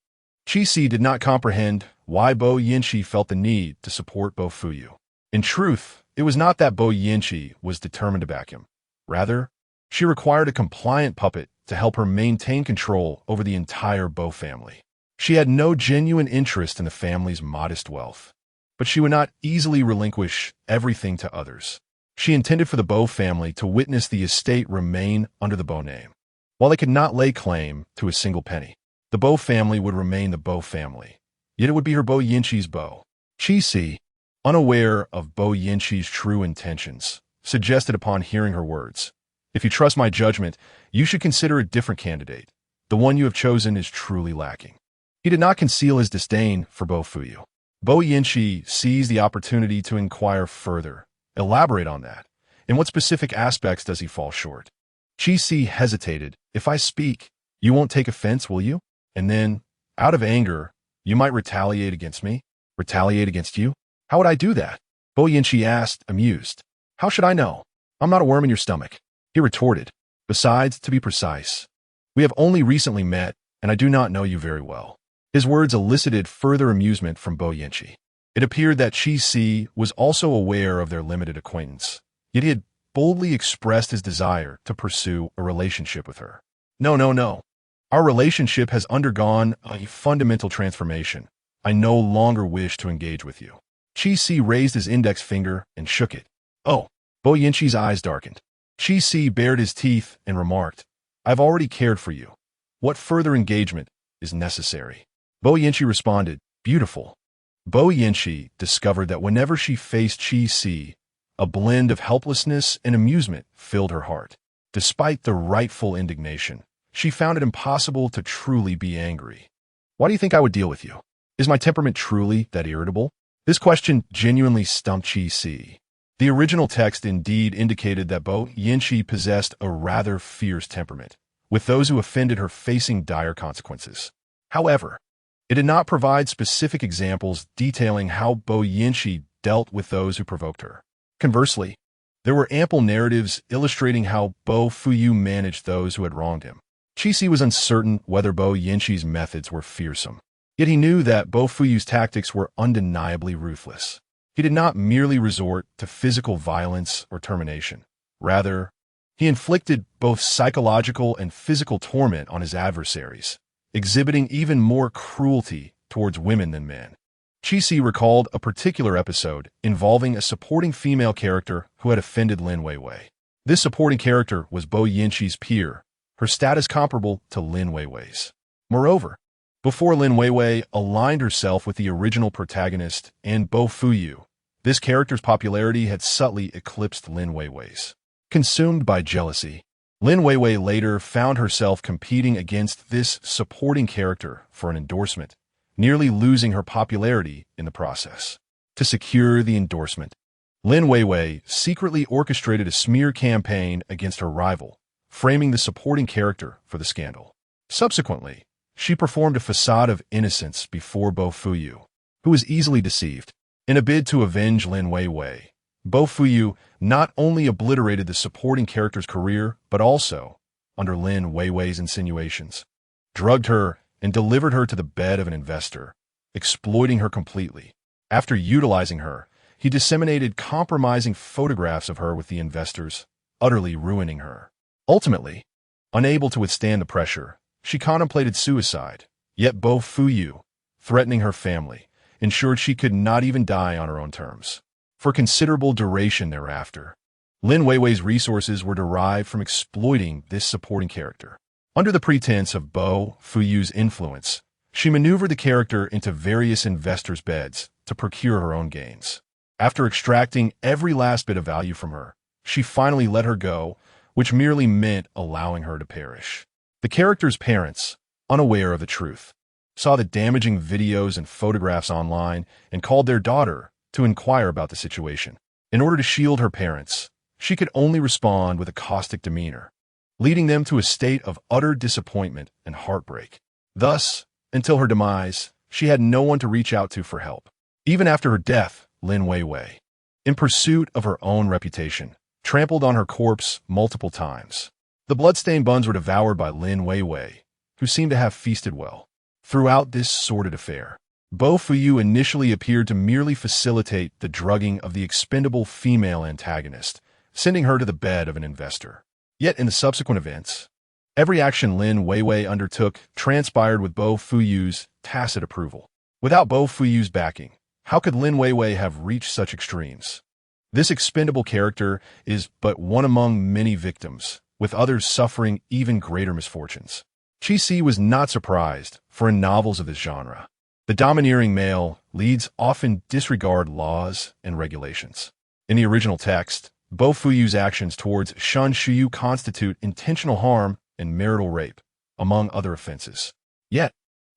[SPEAKER 1] Chi-Si did not comprehend why Bo Yinshi felt the need to support Bo Fuyu. In truth, it was not that Bo Yinshi was determined to back him. Rather, she required a compliant puppet to help her maintain control over the entire Bo family. She had no genuine interest in the family's modest wealth, but she would not easily relinquish everything to others. She intended for the Bo family to witness the estate remain under the Bo name. While they could not lay claim to a single penny, the Bo family would remain the Bo family, yet it would be her Bo Yinshi's Bo. Chi-Si, unaware of Bo Yinshi's true intentions, suggested upon hearing her words, if you trust my judgment, you should consider a different candidate. The one you have chosen is truly lacking. He did not conceal his disdain for Bo Fuyu. Bo Yinshi seized the opportunity to inquire further. Elaborate on that. In what specific aspects does he fall short? Chi-Si hesitated. If I speak, you won't take offense, will you? And then, out of anger, you might retaliate against me? Retaliate against you? How would I do that? Bo Yinshi asked, amused. How should I know? I'm not a worm in your stomach. He retorted. Besides, to be precise, we have only recently met, and I do not know you very well. His words elicited further amusement from Bo Yinshi. It appeared that Chi-Si was also aware of their limited acquaintance, yet he had boldly expressed his desire to pursue a relationship with her. No. Our relationship has undergone a fundamental transformation. I no longer wish to engage with you. Chi-Si raised his index finger and shook it. Oh, Bo Yinshi's eyes darkened. Chi-Si bared his teeth and remarked, I've already cared for you. What further engagement is necessary? Bo Yinshi responded, beautiful. Bo Yinshi discovered that whenever she faced Chi-Si, a blend of helplessness and amusement filled her heart. Despite the rightful indignation, she found it impossible to truly be angry. Why do you think I would deal with you? Is my temperament truly that irritable? This question genuinely stumped Chi-Si. The original text indeed indicated that Bo Yinshi possessed a rather fierce temperament, with those who offended her facing dire consequences. However, it did not provide specific examples detailing how Bo Yinshi dealt with those who provoked her. Conversely, There were ample narratives illustrating how Bo Fuyu managed those who had wronged him. Qixi was uncertain whether Bo Yanqi's methods were fearsome. Yet he knew that Bo Fuyu's tactics were undeniably ruthless. He did not merely resort to physical violence or termination. Rather, he inflicted both psychological and physical torment on his adversaries, exhibiting even more cruelty towards women than men. Qixi recalled a particular episode involving a supporting female character who had offended Lin Weiwei. This supporting character was Bo Yanqi's peer, her status comparable to Lin Weiwei's. Moreover, before Lin Weiwei aligned herself with the original protagonist and Bo Fuyu, this character's popularity had subtly eclipsed Lin Weiwei's. Consumed by jealousy, Lin Weiwei later found herself competing against this supporting character for an endorsement, nearly losing her popularity in the process. To secure the endorsement, Lin Weiwei secretly orchestrated a smear campaign against her rival, framing the supporting character for the scandal. Subsequently, she performed a facade of innocence before Bo Fuyu, who was easily deceived. In a bid to avenge Lin Weiwei, Bo Fuyu not only obliterated the supporting character's career, but also, under Lin Weiwei's insinuations, drugged her and delivered her to the bed of an investor, exploiting her completely. After utilizing her, he disseminated compromising photographs of her with the investors, utterly ruining her. Ultimately, unable to withstand the pressure, she contemplated suicide, yet Bo Fuyu, threatening her family, ensured she could not even die on her own terms. For considerable duration thereafter, Lin Weiwei's resources were derived from exploiting this supporting character. Under the pretense of Bo Fuyu's influence, she maneuvered the character into various investors' beds to procure her own gains. After extracting every last bit of value from her, she finally let her go, which merely meant allowing her to perish. The character's parents, unaware of the truth, saw the damaging videos and photographs online and called their daughter to inquire about the situation. In order to shield her parents, she could only respond with a caustic demeanor, leading them to a state of utter disappointment and heartbreak. Thus, until her demise, she had no one to reach out to for help. Even after her death, Lin Weiwei, in pursuit of her own reputation, trampled on her corpse multiple times. The bloodstained buns were devoured by Lin Weiwei, who seemed to have feasted well. Throughout this sordid affair, Bo Fuyu initially appeared to merely facilitate the drugging of the expendable female antagonist, sending her to the bed of an investor. Yet in the subsequent events, every action Lin Weiwei undertook transpired with Bo Fuyu's tacit approval. Without Bo Fuyu's backing, how could Lin Weiwei have reached such extremes? This expendable character is but one among many victims, with others suffering even greater misfortunes. Qixi was not surprised, for in novels of this genre, the domineering male leads often disregard laws and regulations. In the original text, Bo Fuyu's actions towards Shun Shuyu constitute intentional harm and marital rape, among other offenses. Yet,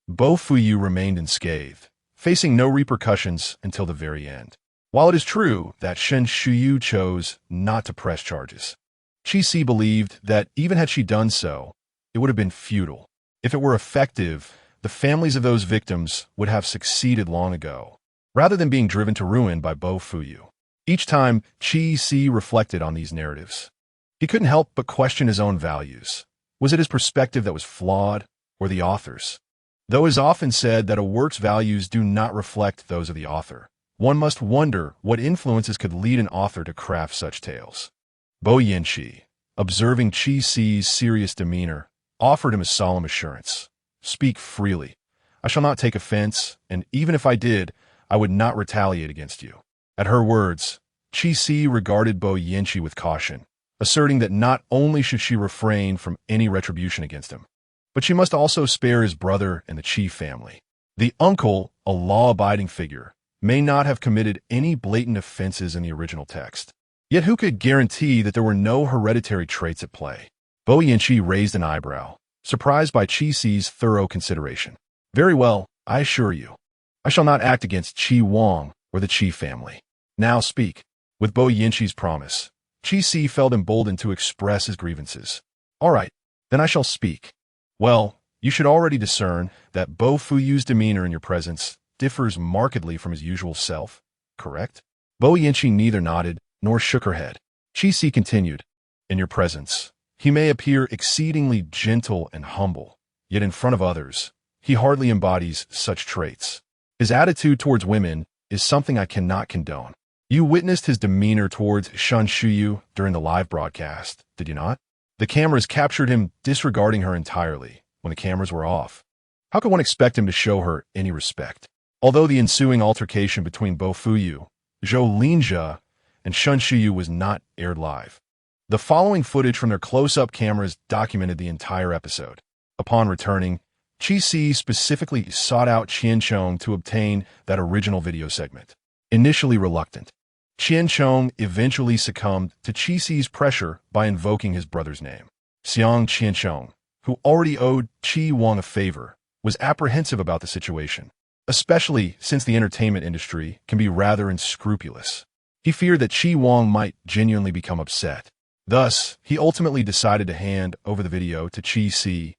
[SPEAKER 1] Bo Fuyu remained unscathed, facing no repercussions until the very end. While it is true that Shen Shuyu chose not to press charges, Qixi believed that even had she done so, it would have been futile. If it were effective, the families of those victims would have succeeded long ago, rather than being driven to ruin by Bo Fuyu. Each time Qixi reflected on these narratives, he couldn't help but question his own values. Was it his perspective that was flawed, or the author's? Though it is often said that a work's values do not reflect those of the author, one must wonder what influences could lead an author to craft such tales. Bo Yanqi, observing Qixi's serious demeanor, offered him a solemn assurance. "Speak freely. I shall not take offense, and even if I did, I would not retaliate against you." At her words, Qixi regarded Bo Yanqi with caution, asserting that not only should she refrain from any retribution against him, but she must also spare his brother and the Qi family. The uncle, a law-abiding figure, may not have committed any blatant offenses in the original text. Yet who could guarantee that there were no hereditary traits at play? Bo Yanqi raised an eyebrow, surprised by Qixi's thorough consideration. "Very well, I assure you. I shall not act against Qi Wang or the Qi family. Now speak." With Bo Yanqi's promise, Qixi felt emboldened to express his grievances. "All right, then I shall speak. Well, you should already discern that Bo Fuyu's demeanor in your presence differs markedly from his usual self, correct?" Bo Yanqi neither nodded nor shook her head. Qi continued, "In your presence, he may appear exceedingly gentle and humble, yet in front of others, he hardly embodies such traits. His attitude towards women is something I cannot condone. You witnessed his demeanor towards Shen Shuyu during the live broadcast, did you not? The cameras captured him disregarding her entirely when the cameras were off. How could one expect him to show her any respect?" Although the ensuing altercation between Bo Fuyu, Zhou Linjia, and Shen Shuyu was not aired live, the following footage from their close-up cameras documented the entire episode. Upon returning, Qi specifically sought out Qianchong to obtain that original video segment. Initially reluctant, Qianchong eventually succumbed to Qi's pressure by invoking his brother's name. Xiang Qianchong, who already owed Qi Wang a favor, was apprehensive about the situation, especially since the entertainment industry can be rather unscrupulous. He feared that Qi Wang might genuinely become upset. Thus, he ultimately decided to hand over the video to Qi,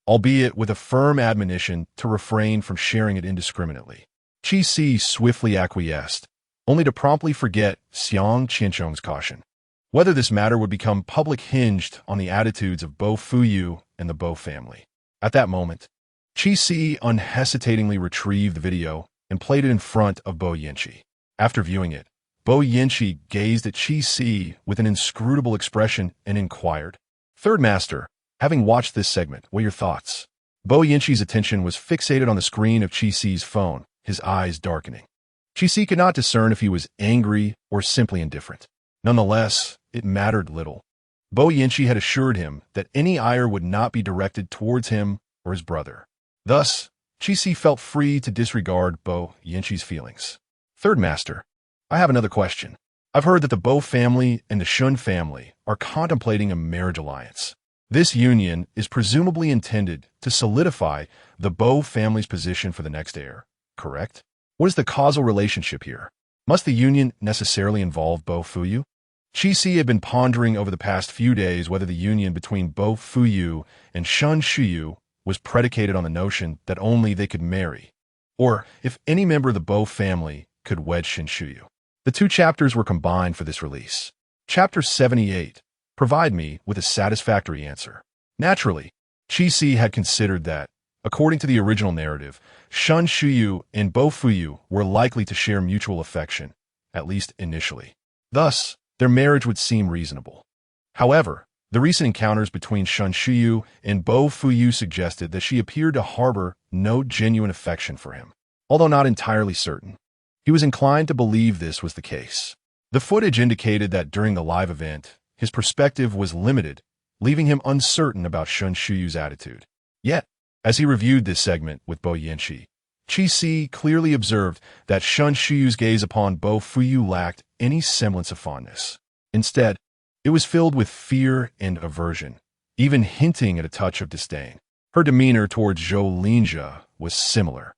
[SPEAKER 1] albeit with a firm admonition to refrain from sharing it indiscriminately. Qi swiftly acquiesced, only to promptly forget Xiang Qianchong's caution. Whether this matter would become public hinged on the attitudes of Bo Fuyu and the Bo family. At that moment, Qi unhesitatingly retrieved the video and played it in front of Bo Yanqi. After viewing it, Bo Yanqi gazed at Qi with an inscrutable expression and inquired, "Third Master, having watched this segment, what are your thoughts?" Bo Yanqi's attention was fixated on the screen of Qi's phone, his eyes darkening. Qi could not discern if he was angry or simply indifferent. Nonetheless, it mattered little. Bo Yanqi had assured him that any ire would not be directed towards him or his brother. Thus, Qi felt free to disregard Bo Yanqi's feelings. "Third Master, I have another question. I've heard that the Bo family and the Shun family are contemplating a marriage alliance. This union is presumably intended to solidify the Bo family's position for the next heir, correct? What is the causal relationship here? Must the union necessarily involve Bo Fuyu?" Qi had been pondering over the past few days whether the union between Bo Fuyu and Shen Shuyu was predicated on the notion that only they could marry, or if any member of the Bo family could wed Shen Shuyu. The two chapters were combined for this release. Chapter 78 provide me with a satisfactory answer. Naturally, Qi had considered that, according to the original narrative, Shen Shuyu and Bo Fuyu were likely to share mutual affection, at least initially. Thus, their marriage would seem reasonable. However, the recent encounters between Shen Shuyu and Bo Fuyu suggested that she appeared to harbor no genuine affection for him. Although not entirely certain, he was inclined to believe this was the case. The footage indicated that during the live event, his perspective was limited, leaving him uncertain about Shen Shuyu's attitude. Yet, as he reviewed this segment with Bo Yanqi, Qi clearly observed that Shen Shuyu's gaze upon Bo Fuyu lacked any semblance of fondness. Instead, it was filled with fear and aversion, even hinting at a touch of disdain. Her demeanor towards Zhou Linjia was similar,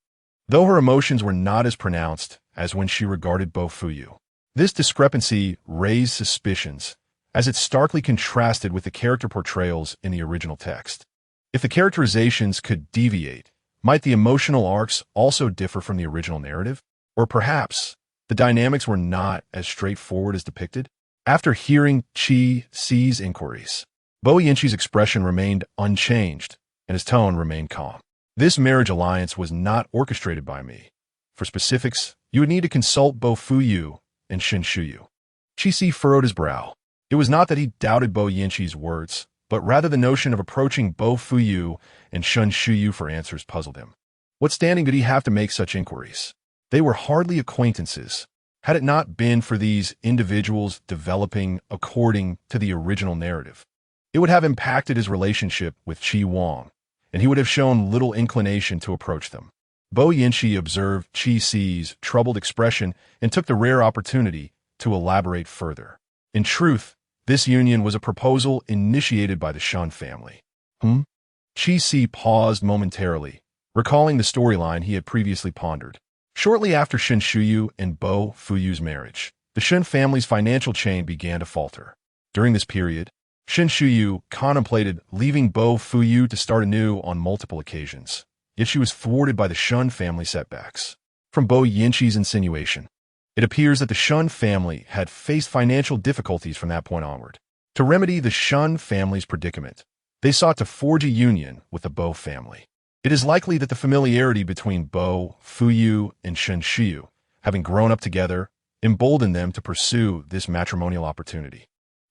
[SPEAKER 1] though her emotions were not as pronounced as when she regarded Bo Fuyu. This discrepancy raised suspicions, as it starkly contrasted with the character portrayals in the original text. If the characterizations could deviate, might the emotional arcs also differ from the original narrative? Or perhaps the dynamics were not as straightforward as depicted? After hearing Qi's inquiries, Bo Yanqi's expression remained unchanged, and his tone remained calm. "This marriage alliance was not orchestrated by me. For specifics, you would need to consult Bo Fuyu and Shen Shuyu." Qi furrowed his brow. It was not that he doubted Bo Yanqi's words, but rather the notion of approaching Bo Fuyu and Shen Shuyu for answers puzzled him. What standing did he have to make such inquiries? They were hardly acquaintances. Had it not been for these individuals developing according to the original narrative, it would have impacted his relationship with Qi Wang, and he would have shown little inclination to approach them. Bo Yanqi observed Qi's troubled expression and took the rare opportunity to elaborate further. In truth, this union was a proposal initiated by the Shen family. Qi paused momentarily, recalling the storyline he had previously pondered. Shortly after Shen Shuyu and Bo Fuyu's marriage, the Shen family's financial chain began to falter. During this period, Shen Shuyu contemplated leaving Bo Fuyu to start anew on multiple occasions, yet she was thwarted by the Shen family setbacks. From Bo Yanqi's insinuation, It appears that the Shun family had faced financial difficulties from that point onward. To remedy the Shun family's predicament, they sought to forge a union with the Bo family. It is likely that the familiarity between Bo Fuyu and Shun Shiyu, having grown up together, emboldened them to pursue this matrimonial opportunity.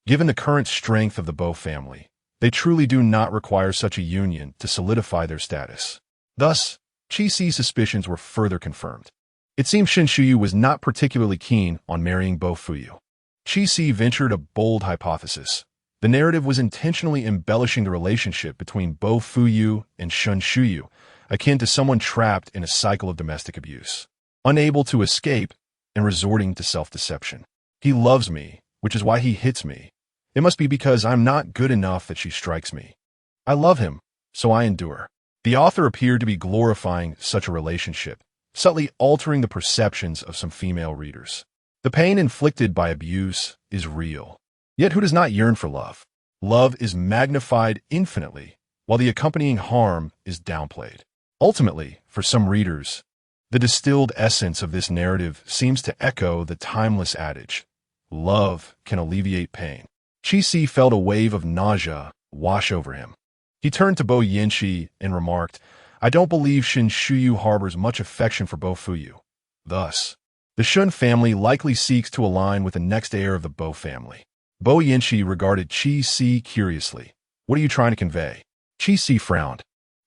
[SPEAKER 1] Given the current strength of the Bo family, they truly do not require such a union to solidify their status. Thus, Chi-Si's suspicions were further confirmed. It seems Shun Shiyu was not particularly keen on marrying Bo Fuyu. Chi-Si ventured a bold hypothesis. The narrative was intentionally embellishing the relationship between Bo Fuyu and Shun Shiyu, akin to someone trapped in a cycle of domestic abuse, unable to escape and resorting to self-deception. He loves me, which is why he hits me. It must be because I'm not good enough that she strikes me. I love him, so I endure. The author appeared to be glorifying such a relationship, subtly altering the perceptions of some female readers. The pain inflicted by abuse is real. Yet who does not yearn for love? Love is magnified infinitely, while the accompanying harm is downplayed. Ultimately, for some readers, the distilled essence of this narrative seems to echo the timeless adage, love can alleviate pain. Chi-Si felt a wave of nausea wash over him. He turned to Bo Yanxi and remarked, I don't believe Shun Shiyu harbors much affection for Bo Fuyu. Thus, the Shun family likely seeks to align with the next heir of the Bo family. Bo Yanxi regarded Chi-Si curiously. What are you trying to convey? Chi-Si frowned.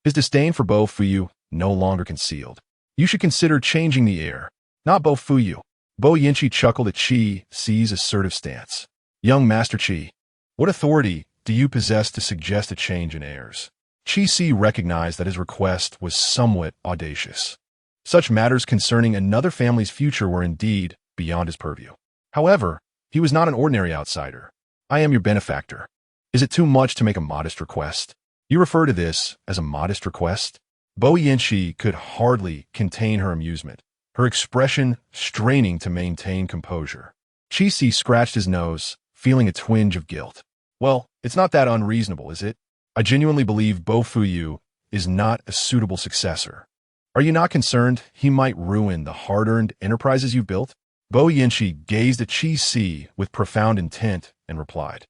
[SPEAKER 1] His disdain for Bo Fuyu no longer concealed. You should consider changing the heir, not Bo Fuyu. Bo Yanxi chuckled at Chi-Si's assertive stance. Young Master Chi, what authority do you possess to suggest a change in heirs? Chi-Si recognized that his request was somewhat audacious. Such matters concerning another family's future were indeed beyond his purview. However, he was not an ordinary outsider. I am your benefactor. Is it too much to make a modest request? You refer to this as a modest request? Bo Yanxi could hardly contain her amusement, her expression straining to maintain composure. Chi-Si scratched his nose, feeling a twinge of guilt. Well, it's not that unreasonable, is it? I genuinely believe Bo Fuyu is not a suitable successor. Are you not concerned he might ruin the hard-earned enterprises you've built? Bo Yanxi gazed at Chi-Si with profound intent and replied,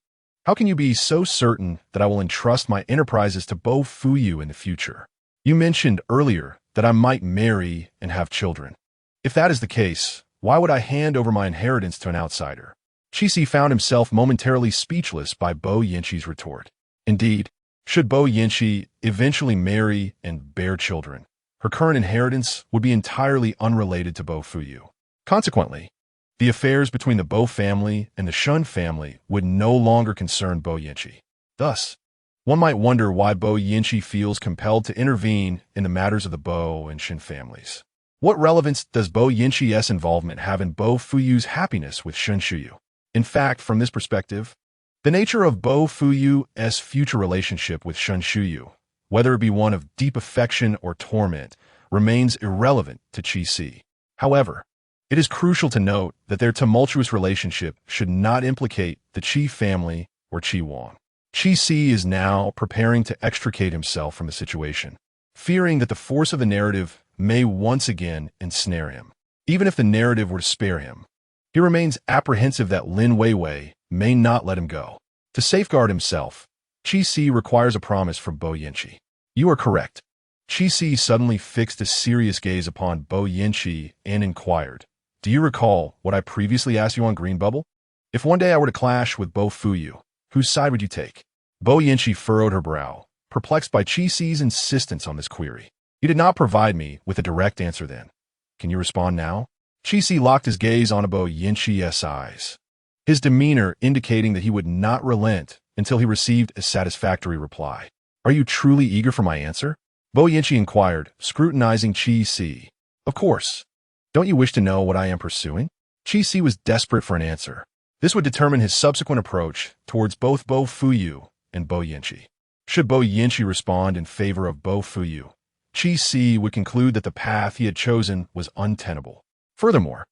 [SPEAKER 1] How can you be so certain that I will entrust my enterprises to Bo Fuyu in the future? You mentioned earlier that I might marry and have children. If that is the case, why would I hand over my inheritance to an outsider? Chi-Si found himself momentarily speechless by Bo Yanxi's retort. Indeed, should Bo Yanxi eventually marry and bear children, her current inheritance would be entirely unrelated to Bo Fuyu. Consequently, the affairs between the Bo family and the Shun family would no longer concern Bo Yanxi. Thus, one might wonder why Bo Yanxi feels compelled to intervene in the matters of the Bo and Shun families. What relevance does Bo Yanxi's involvement have in Bo Fuyu's happiness with Shun Shiyu? In fact, from this perspective, the nature of Bo Fuyu's future relationship with Shun Shiyu, whether it be one of deep affection or torment, remains irrelevant to Chi-Si. However, it is crucial to note that their tumultuous relationship should not implicate the Chi family or Chi Wang. Chi-Si is now preparing to extricate himself from the situation, fearing that the force of the narrative may once again ensnare him. Even if the narrative were to spare him, he remains apprehensive that Lin Weiwei may not let him go. To safeguard himself, Chi-Si requires a promise from Bo Yanxi. You are correct. Chi-Si suddenly fixed a serious gaze upon Bo Yanxi and inquired, Do you recall what I previously asked you on Green Bubble? If one day I were to clash with Bo Fuyu, whose side would you take? Bo Yanxi furrowed her brow, perplexed by Chi-Si's insistence on this query. You did not provide me with a direct answer then. Can you respond now? Chi-Si locked his gaze on Bo Yanxi's eyes, his demeanor indicating that he would not relent until he received a satisfactory reply. Are you truly eager for my answer? Bo Yanxi inquired, scrutinizing Chi-Si. Of course. Don't you wish to know what I am pursuing? Chi-Si was desperate for an answer. This would determine his subsequent approach towards both Bo Fuyu and Bo Yanxi. Should Bo Yanxi respond in favor of Bo Fuyu, Chi-Si would conclude that the path he had chosen was untenable. Furthermore,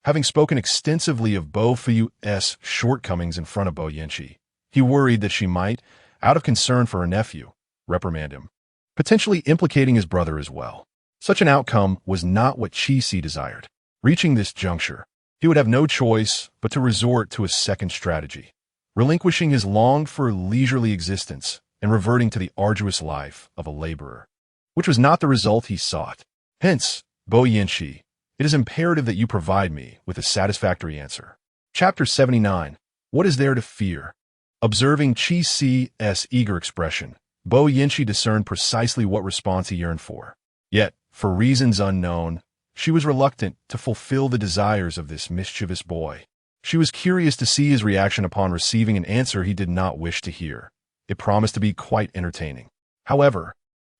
[SPEAKER 1] having spoken extensively of Bo Fuyu's shortcomings in front of Bo Yanxi, he worried that she might, out of concern for her nephew, reprimand him, potentially implicating his brother as well. Such an outcome was not what Chi-Si desired. Reaching this juncture, he would have no choice but to resort to a second strategy, relinquishing his longed-for leisurely existence and reverting to the arduous life of a laborer, which was not the result he sought. Hence, Bo Yinshi, it is imperative that you provide me with a satisfactory answer. Chapter 79. What is there to fear? Observing Chi Si's eager expression, Bo Yinshi discerned precisely what response he yearned for. Yet, for reasons unknown, she was reluctant to fulfill the desires of this mischievous boy. She was curious to see his reaction upon receiving an answer he did not wish to hear. It promised to be quite entertaining. However,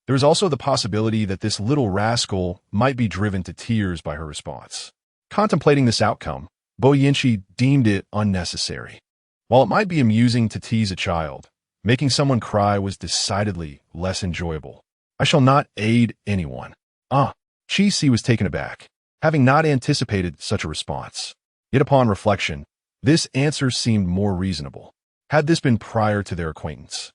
[SPEAKER 1] there was also the possibility that this little rascal might be driven to tears by her response. Contemplating this outcome, Bo Yinshi deemed it unnecessary. While it might be amusing to tease a child, making someone cry was decidedly less enjoyable. I shall not aid anyone. Chi Si was taken aback, having not anticipated such a response. Yet upon reflection, this answer seemed more reasonable. Had this been prior to their acquaintance,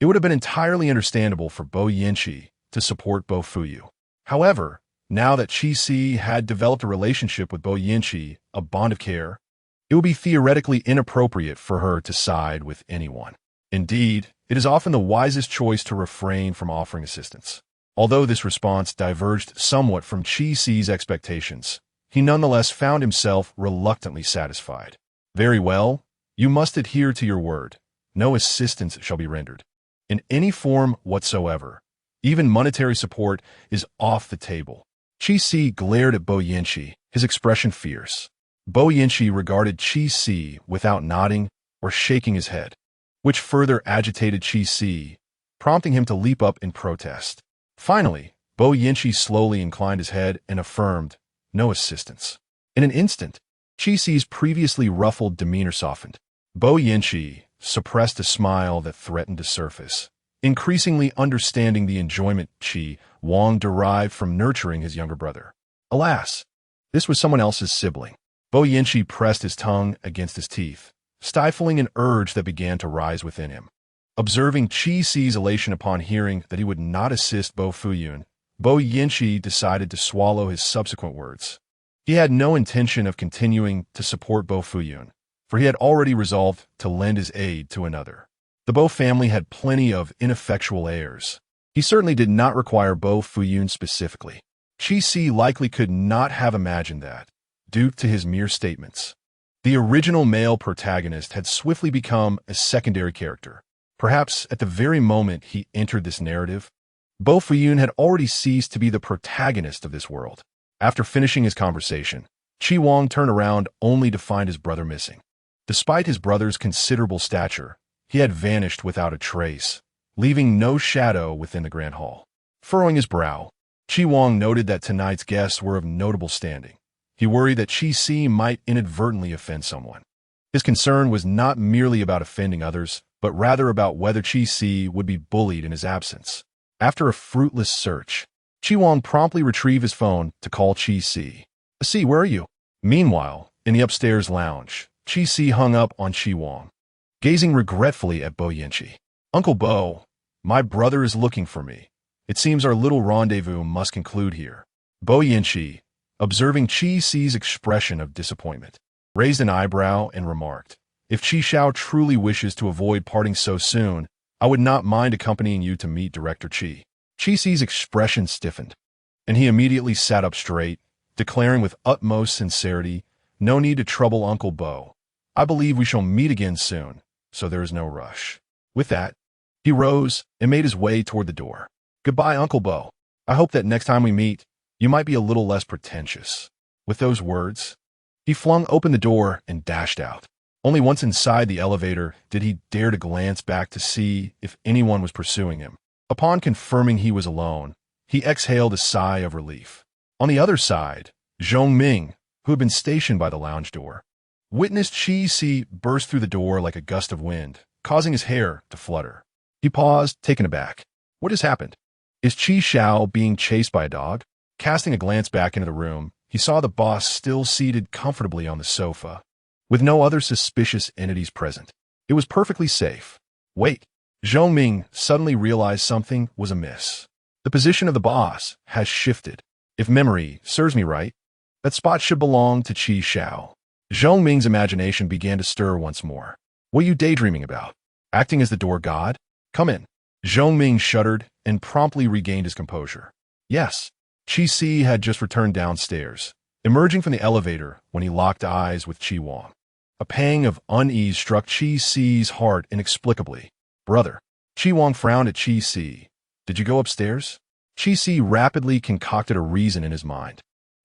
[SPEAKER 1] it would have been entirely understandable for Bo Yinshi to support Bo Fuyu. However, now that Chi Si had developed a relationship with Bo Yinshi, a bond of care, it would be theoretically inappropriate for her to side with anyone. Indeed, it is often the wisest choice to refrain from offering assistance. Although this response diverged somewhat from Chi Si's expectations, he nonetheless found himself reluctantly satisfied. Very well, you must adhere to your word. No assistance shall be rendered, in any form whatsoever. Even monetary support is off the table. Chi Si glared at Bo Yinshi, his expression fierce. Bo Yinshi regarded Chi Si without nodding or shaking his head, which further agitated Chi Si, prompting him to leap up in protest. Finally, Bo Yinshi slowly inclined his head and affirmed, no assistance. In an instant, Chi Si's previously ruffled demeanor softened. Bo Yinshi suppressed a smile that threatened to surface, increasingly understanding the enjoyment Chi Wang derived from nurturing his younger brother. Alas, this was someone else's sibling. Bo Yinshi pressed his tongue against his teeth, stifling an urge that began to rise within him. Observing Chi Si's elation upon hearing that he would not assist Bo Fuyun, Bo Yinshi decided to swallow his subsequent words. He had no intention of continuing to support Bo Fuyun, for he had already resolved to lend his aid to another. The Bo family had plenty of ineffectual heirs. He certainly did not require Bo Fuyun specifically. Chi Si likely could not have imagined that, due to his mere statements. The original male protagonist had swiftly become a secondary character. Perhaps at the very moment he entered this narrative, Bo Fuyun had already ceased to be the protagonist of this world. After finishing his conversation, Chi Wang turned around only to find his brother missing. Despite his brother's considerable stature, he had vanished without a trace, leaving no shadow within the grand hall. Furrowing his brow, Chi Wang noted that tonight's guests were of notable standing. He worried that Chi Si might inadvertently offend someone. His concern was not merely about offending others, but rather about whether Chi Si would be bullied in his absence. After a fruitless search, Chi Wang promptly retrieved his phone to call Chi Si. Si, where are you? Meanwhile, in the upstairs lounge, Chi Si hung up on Chi Wang, gazing regretfully at Bo Yinshi. Uncle Bo, my brother is looking for me. It seems our little rendezvous must conclude here. Bo Yinshi, observing Chi Si's expression of disappointment, raised an eyebrow and remarked, if Chi Xiao truly wishes to avoid parting so soon, I would not mind accompanying you to meet Director Chi. Chi Si's expression stiffened, and he immediately sat up straight, declaring with utmost sincerity, no need to trouble Uncle Bo. I believe we shall meet again soon, so there is no rush. With that, he rose and made his way toward the door. Goodbye, Uncle Bo. I hope that next time we meet, you might be a little less pretentious. With those words, he flung open the door and dashed out. Only once inside the elevator did he dare to glance back to see if anyone was pursuing him. Upon confirming he was alone, he exhaled a sigh of relief. On the other side, Zhong Ming, who had been stationed by the lounge door, witnessed Chi Si burst through the door like a gust of wind, causing his hair to flutter. He paused, taken aback. What has happened? Is Chi Xiao being chased by a dog? Casting a glance back into the room, he saw the boss still seated comfortably on the sofa, with no other suspicious entities present. It was perfectly safe. Wait. Zhong Ming suddenly realized something was amiss. The position of the boss has shifted. If memory serves me right, that spot should belong to Chi Xiao. Zhong Ming's imagination began to stir once more. What are you daydreaming about? Acting as the door god? Come in. Zhong Ming shuddered and promptly regained his composure. Yes. Qi Si had just returned downstairs, emerging from the elevator when he locked eyes with Qi Wang. A pang of unease struck Qi Si's heart inexplicably. Brother. Qi Wang frowned at Qi Si. Did you go upstairs? Qi Si rapidly concocted a reason in his mind.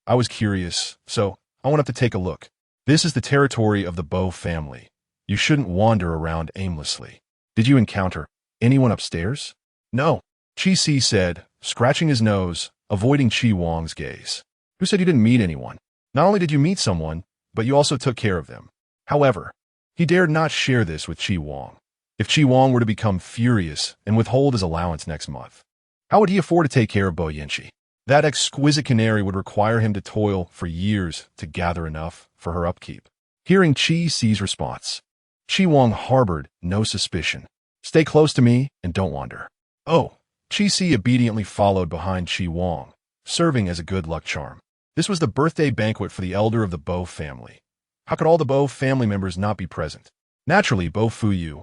[SPEAKER 1] I was curious, so I went up to take a look. This is the territory of the Bo family. You shouldn't wander around aimlessly. Did you encounter anyone upstairs? No, Qi Si said, scratching his nose, avoiding Qi Wang's gaze. Who said you didn't meet anyone? Not only did you meet someone, but you also took care of them. However, he dared not share this with Qi Wang. If Qi Wang were to become furious and withhold his allowance next month, how would he afford to take care of Bo Yanqi? That exquisite canary would require him to toil for years to gather enough for her upkeep. Hearing Qi Si's response, Qi Wang harbored no suspicion. Stay close to me and don't wander. Oh, Qi Si obediently followed behind Qi Wang, serving as a good luck charm. This was the birthday banquet for the elder of the Bo family. How could all the Bo family members not be present? Naturally, Bo Fuyu,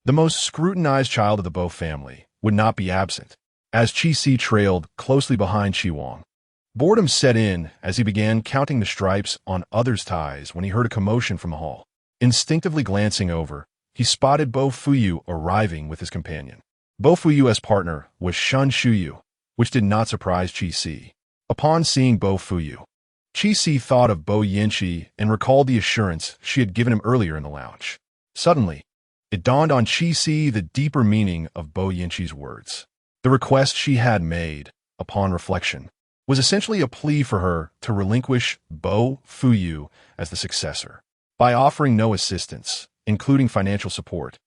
[SPEAKER 1] the most scrutinized child of the Bo family, would not be absent, as Qi Si trailed closely behind Qi Wang. Boredom set in as he began counting the stripes on others' ties when he heard a commotion from the hall. Instinctively glancing over, he spotted Bo Fuyu arriving with his companion. Bo Fuyu's partner was Shun Shuyu, which did not surprise Qi Si. Upon seeing Bo Fuyu, Qi Si thought of Bo Yanqi and recalled the assurance she had given him earlier in the lounge. Suddenly, it dawned on Qi Si the deeper meaning of Bo Yanqi's words. The request she had made, upon reflection, was essentially a plea for her to relinquish Bo Fuyu as the successor. By offering no assistance, including financial support,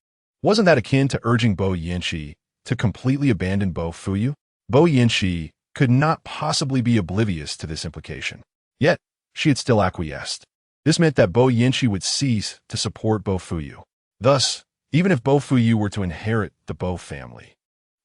[SPEAKER 1] wasn't that akin to urging Bo Yanqi to completely abandon Bo Fuyu? Bo Yanqi could not possibly be oblivious to this implication. Yet, she had still acquiesced. This meant that Bo Yanqi would cease to support Bo Fuyu. Thus, even if Bo Fuyu were to inherit the Bo family,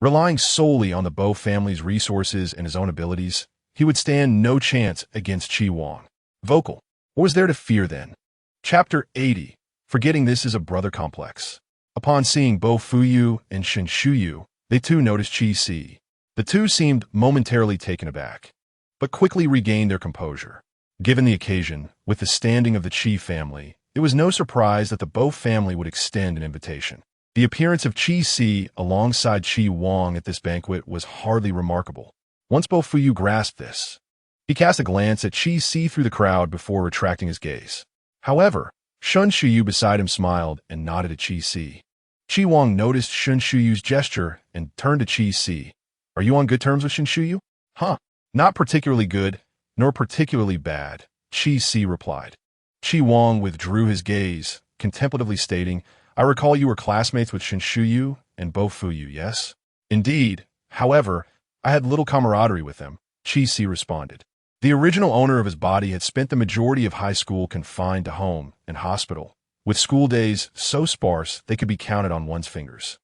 [SPEAKER 1] relying solely on the Bo family's resources and his own abilities, he would stand no chance against Qi Wang. Vocal. What was there to fear then? Chapter 80. Forgetting this is a brother complex. Upon seeing Bo Fuyu and Shen Shuyu, they too noticed Qi Si. The two seemed momentarily taken aback, but quickly regained their composure. Given the occasion, with the standing of the Qi family, it was no surprise that the Bo family would extend an invitation. The appearance of Qi Si alongside Qi Wang at this banquet was hardly remarkable. Once Bo Fuyu grasped this, he cast a glance at Qi Si through the crowd before retracting his gaze. However, Shun Shuyu beside him smiled and nodded at Qi Si. Qi Wang noticed Shun Shuyu's gesture and turned to Qi Si. Are you on good terms with Shun Shuyu? Huh. Not particularly good, nor particularly bad, Qi Si replied. Qi Wang withdrew his gaze, contemplatively stating, I recall you were classmates with Shen Shuyu and Bo Fuyu, yes? Indeed. However, I had little camaraderie with them, Qi Si responded. The original owner of his body had spent the majority of high school confined to home and hospital, with school days so sparse they could be counted on one's fingers.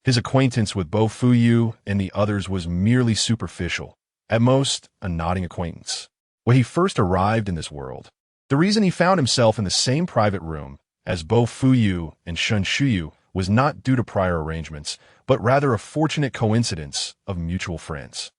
[SPEAKER 1] His acquaintance with Bo Fuyu and the others was merely superficial, at most a nodding acquaintance. When he first arrived in this world, the reason he found himself in the same private room as Bo Fuyu and Shun Shuyu was not due to prior arrangements, but rather a fortunate coincidence of mutual friends.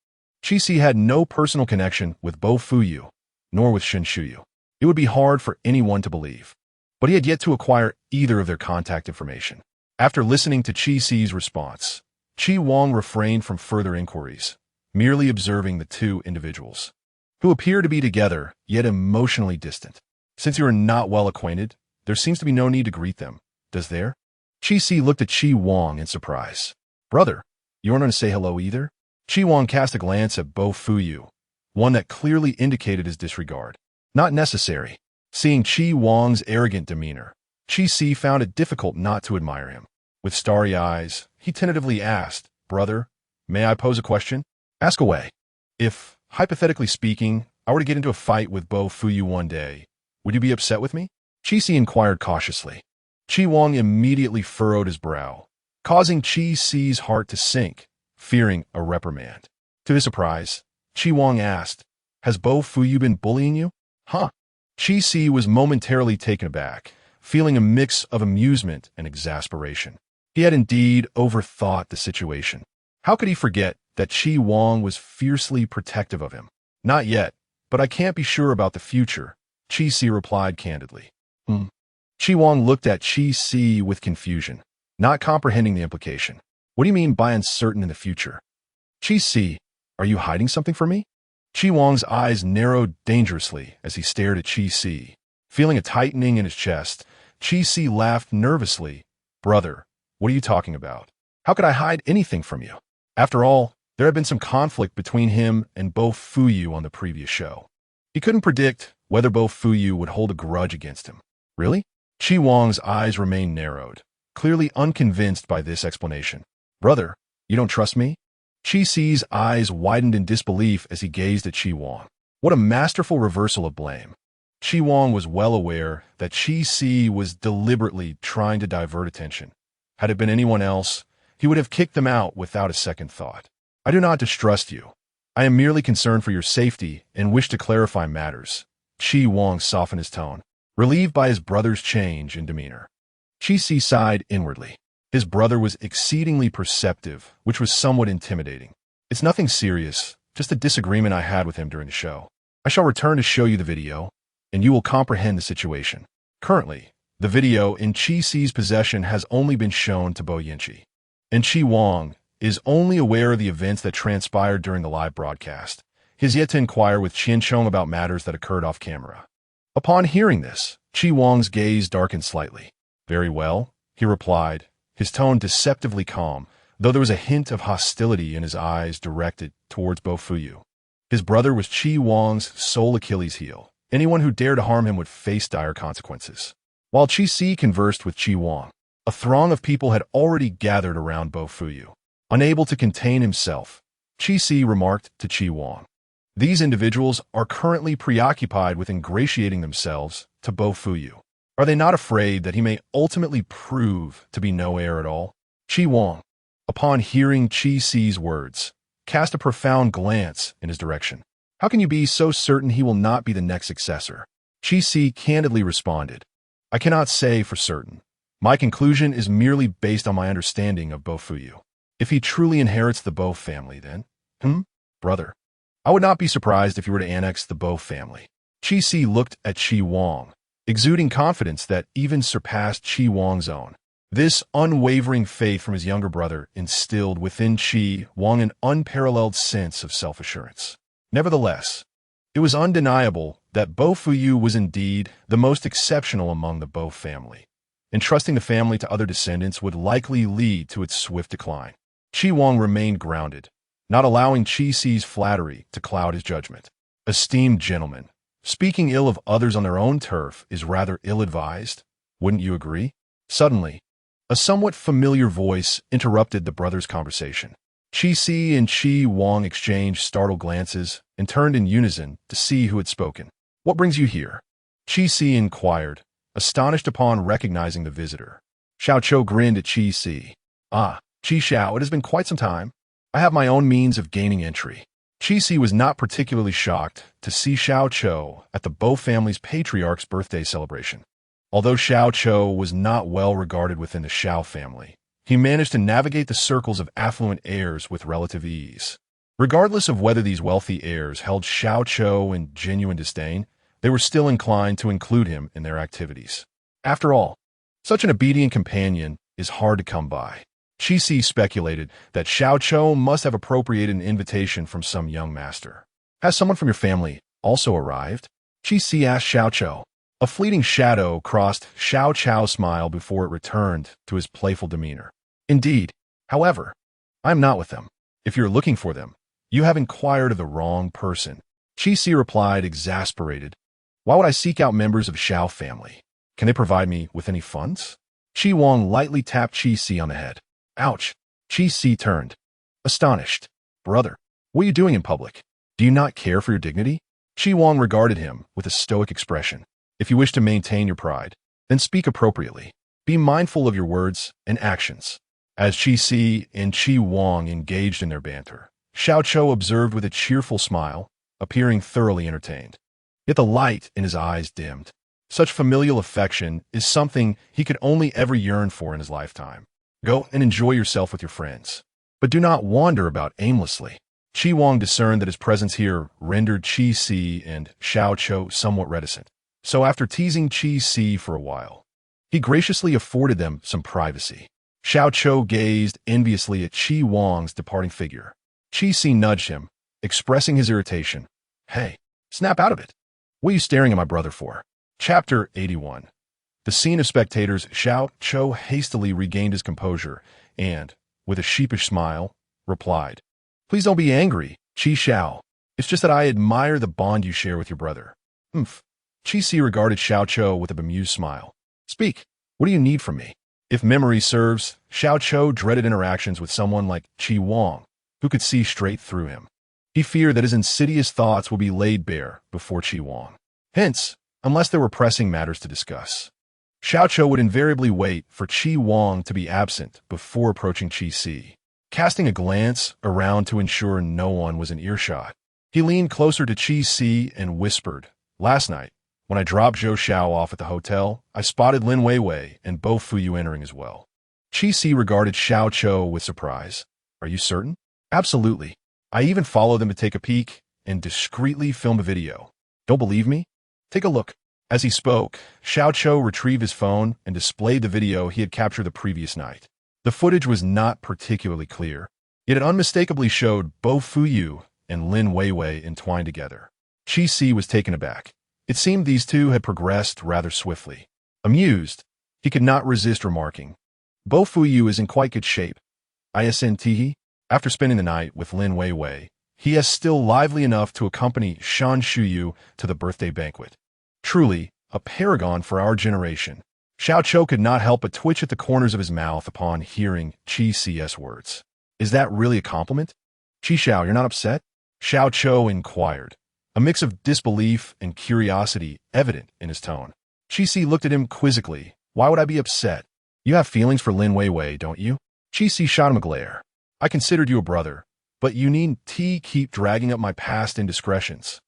[SPEAKER 1] Qi Si had no personal connection with Bo Fuyu, nor with Shun Shuyu. It would be hard for anyone to believe, but he had yet to acquire either of their contact information. After listening to Qi Si's response, Qi Wang refrained from further inquiries, merely observing the two individuals, who appear to be together, yet emotionally distant. Since you are not well acquainted, there seems to be no need to greet them, does there? Qi Si looked at Qi Wang in surprise. Brother, you aren't going to say hello either? Qi Wang cast a glance at Bo Fuyu, one that clearly indicated his disregard. Not necessary. Seeing Qi Wang's arrogant demeanor, Qi Si found it difficult not to admire him. With starry eyes, he tentatively asked, Brother, may I pose a question? Ask away. If, hypothetically speaking, I were to get into a fight with Bo Fuyu one day, would you be upset with me? Qi Si inquired cautiously. Qi Wang immediately furrowed his brow, causing Qi Si's heart to sink, fearing a reprimand. To his surprise, Qi Wang asked, Has Bo Fuyu been bullying you? Huh. Chi Si was momentarily taken aback, feeling a mix of amusement and exasperation. He had indeed overthought the situation. How could he forget that Chi Wang was fiercely protective of him? Not yet, but I can't be sure about the future, Chi Si replied candidly. Chi Wang looked at Chi Si with confusion, not comprehending the implication. What do you mean by uncertain in the future? Chi Si, are you hiding something from me? Chi Wang's eyes narrowed dangerously as he stared at Chi Si. Feeling a tightening in his chest, Chi Si laughed nervously. Brother, what are you talking about? How could I hide anything from you? After all, there had been some conflict between him and Bo Fuyu on the previous show. He couldn't predict whether Bo Fuyu would hold a grudge against him. Really? Chi Wang's eyes remained narrowed, clearly unconvinced by this explanation. Brother, you don't trust me? Chi Si's eyes widened in disbelief as he gazed at Chi Wang. What a masterful reversal of blame. Chi Wang was well aware that Chi Si was deliberately trying to divert attention. Had it been anyone else, he would have kicked them out without a second thought. I do not distrust you. I am merely concerned for your safety and wish to clarify matters. Chi Wang softened his tone, relieved by his brother's change in demeanor. Chi Si sighed inwardly. His brother was exceedingly perceptive, which was somewhat intimidating. It's nothing serious, just a disagreement I had with him during the show. I shall return to show you the video, and you will comprehend the situation. Currently, the video in Chi Si's possession has only been shown to Bo Yinchi, and Chi Wang is only aware of the events that transpired during the live broadcast. He has yet to inquire with Qian Chong about matters that occurred off camera. Upon hearing this, Chi Wang's gaze darkened slightly. Very well, he replied, his tone deceptively calm, though there was a hint of hostility in his eyes directed towards Bo Fuyu. His brother was Chi Wang's sole Achilles heel. Anyone who dared to harm him would face dire consequences. While Chi Si conversed with Chi Wang, a throng of people had already gathered around Bo Fuyu. Unable to contain himself, Chi Si remarked to Chi Wang, "These individuals are currently preoccupied with ingratiating themselves to Bo Fuyu. Are they not afraid that he may ultimately prove to be no heir at all?" Chi Wang, upon hearing Chi Si's words, cast a profound glance in his direction. "How can you be so certain he will not be the next successor?" Chi Si candidly responded, "I cannot say for certain. My conclusion is merely based on my understanding of Bo Fuyu. If he truly inherits the Bo family, then, brother, I would not be surprised if he were to annex the Bo family." Chi Si looked at Chi Wang, exuding confidence that even surpassed Chi Wang's own. This unwavering faith from his younger brother instilled within Chi Wang an unparalleled sense of self-assurance. Nevertheless, it was undeniable that Bo Fuyu was indeed the most exceptional among the Bo family. Entrusting the family to other descendants would likely lead to its swift decline. Chi Wang remained grounded, not allowing Chi Si's flattery to cloud his judgment. Esteemed gentlemen, speaking ill of others on their own turf is rather ill-advised. Wouldn't you agree? Suddenly, a somewhat familiar voice interrupted the brothers' conversation. Chi Si and Chi Wang exchanged startled glances and turned in unison to see who had spoken. "What brings you here?" Chi Si inquired, astonished upon recognizing the visitor. Xiao Chou grinned at Chi Si. "Ah, Chi Xiao, it has been quite some time. I have my own means of gaining entry." Chi Si was not particularly shocked to see Xiao Chou at the Bo family's patriarch's birthday celebration. Although Xiao Chou was not well regarded within the Xiao family, he managed to navigate the circles of affluent heirs with relative ease. Regardless of whether these wealthy heirs held Xiao Chou in genuine disdain, they were still inclined to include him in their activities. After all, such an obedient companion is hard to come by. Chi Si speculated that Xiao Chou must have appropriated an invitation from some young master. "Has someone from your family also arrived?" Chi Si asked Xiao Chou. A fleeting shadow crossed Xiao Chou's smile before it returned to his playful demeanor. "Indeed. However, I am not with them. If you're looking for them, you have inquired of the wrong person." Chi Si replied, exasperated. "Why would I seek out members of Xiao family? Can they provide me with any funds?" Chi Wang lightly tapped Chi Si on the head. "Ouch." Chi Si turned, astonished. "Brother, what are you doing in public? Do you not care for your dignity?" Chi Wang regarded him with a stoic expression. "If you wish to maintain your pride, then speak appropriately. Be mindful of your words and actions." As Chi Si and Chi Wang engaged in their banter, Xiao Chou observed with a cheerful smile, appearing thoroughly entertained. yet the light in his eyes dimmed. Such familial affection is something he could only ever yearn for in his lifetime. Go and enjoy yourself with your friends, but do not wander about aimlessly. Qi Wang discerned that his presence here rendered Qi Si and Xiao Chou somewhat reticent. So after teasing Qi Si for a while, he graciously afforded them some privacy. Xiao Chou gazed enviously at Qi Wang's departing figure. Qi Si nudged him, expressing his irritation. Hey, snap out of it. What are you staring at my brother for? Chapter 81. The scene of spectators, Xiao Chou hastily regained his composure and, with a sheepish smile, replied, Please don't be angry, Qi Xiao. It's just that I admire the bond you share with your brother. Humph. Qi Si regarded Xiao Chou with a bemused smile. Speak. What do you need from me? If memory serves, Xiao Chou dreaded interactions with someone like Qi Wang, who could see straight through him. He feared that his insidious thoughts would be laid bare before Qi Wang. Hence, unless there were pressing matters to discuss, Xiao Chou would invariably wait for Qi Wang to be absent before approaching Qi Si. Casting a glance around to ensure no one was in earshot, he leaned closer to Qi Si and whispered, Last night, when I dropped Zhou Xiao off at the hotel, I spotted Lin Weiwei and Bo Fuyu entering as well. Qi Si regarded Xiao Chou with surprise. Are you certain? Absolutely. I even followed them to take a peek and discreetly film a video. Don't believe me? Take a look. As he spoke, Xiao Chou retrieved his phone and displayed the video he had captured the previous night. The footage was not particularly clear, yet it unmistakably showed Bo Fuyu and Lin Weiwei entwined together. Qi Si was taken aback. It seemed these two had progressed rather swiftly. Amused, he could not resist remarking, Bo Fuyu is in quite good shape. ISNT. After spending the night with Lin Weiwei, he is still lively enough to accompany Shan Shuyu to the birthday banquet. Truly, a paragon for our generation. Xiao Chou could not help but twitch at the corners of his mouth upon hearing Qi Si's words. Is that really a compliment? Qi Xiao, you're not upset? Xiao Chou inquired, a mix of disbelief and curiosity evident in his tone. Qi Si looked at him quizzically. Why would I be upset? You have feelings for Lin Weiwei, don't you? Qi Si shot him a glare. I considered you a brother, but you needn't keep dragging up my past indiscretions.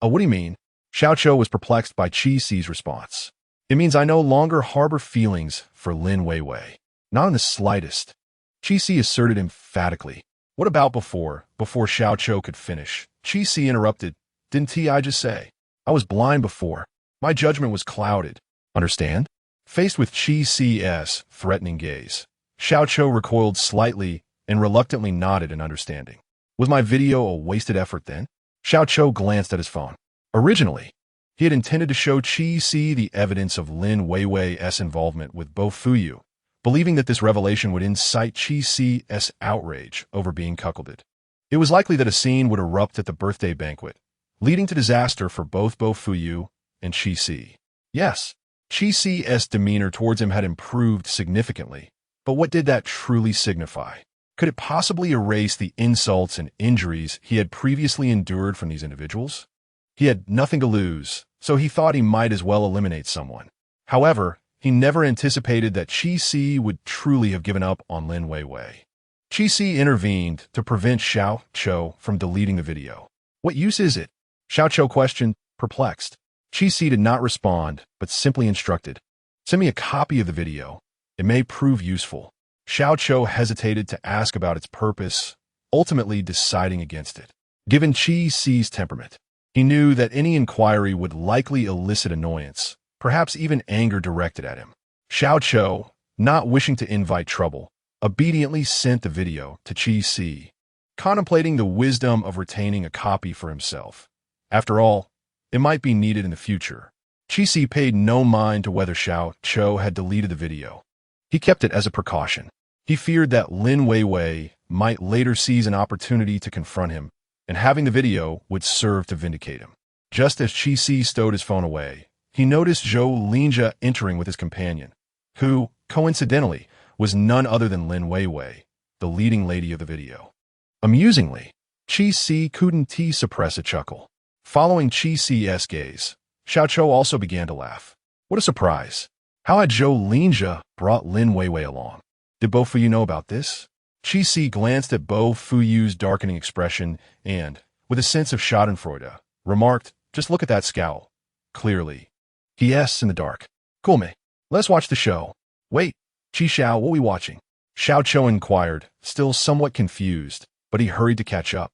[SPEAKER 1] Oh, what do you mean? Xiao Chou was perplexed by Qi Si's response. It means I no longer harbor feelings for Lin Weiwei. Not in the slightest. Qi Si asserted emphatically. What about before Xiao Chou could finish? Qi Si interrupted. Didn't I just say? I was blind before. My judgment was clouded. Understand? Faced with Qi Si's threatening gaze, Xiao Chou recoiled slightly and reluctantly nodded in understanding. Was my video a wasted effort then? Xiao Chou glanced at his phone. Originally, he had intended to show Qi Si the evidence of Lin Weiwei's involvement with Bo Fuyu, believing that this revelation would incite Qi Si's outrage over being cuckolded. It was likely that a scene would erupt at the birthday banquet, leading to disaster for both Bo Fuyu and Qi Si. Yes, Qi Si's demeanor towards him had improved significantly, but what did that truly signify? Could it possibly erase the insults and injuries he had previously endured from these individuals? He had nothing to lose, so he thought he might as well eliminate someone. However, he never anticipated that Qi Si would truly have given up on Lin Weiwei. Qi Si intervened to prevent Xiao Chou from deleting the video. What use is it? Xiao Chou questioned, perplexed. Qi Si did not respond, but simply instructed. Send me a copy of the video. It may prove useful. Xiao Chou hesitated to ask about its purpose, ultimately deciding against it. Given Qi Si's temperament, he knew that any inquiry would likely elicit annoyance, perhaps even anger directed at him. Xiao Chou, not wishing to invite trouble, obediently sent the video to Qi Si, contemplating the wisdom of retaining a copy for himself. After all, it might be needed in the future. Qi Si paid no mind to whether Xiao Chou had deleted the video. He kept it as a precaution. He feared that Lin Weiwei might later seize an opportunity to confront him, and having the video would serve to vindicate him. Just as Qi Si stowed his phone away, he noticed Zhou Linjia entering with his companion, who, coincidentally, was none other than Lin Weiwei, the leading lady of the video. Amusingly, Qi Si couldn't suppress a chuckle. Following Qi Si's gaze, Xiao Chou also began to laugh. What a surprise! How had Zhou Linjia brought Lin Weiwei along? Did Bo Fuyu know about this? Qi Si glanced at Bo Fuyu's darkening expression and, with a sense of schadenfreude, remarked, just look at that scowl. clearly. He asks in the dark. Cool, me. Let's watch the show. Wait, Chi Xiao, what we watching? Xiao Chou inquired, still somewhat confused, but he hurried to catch up.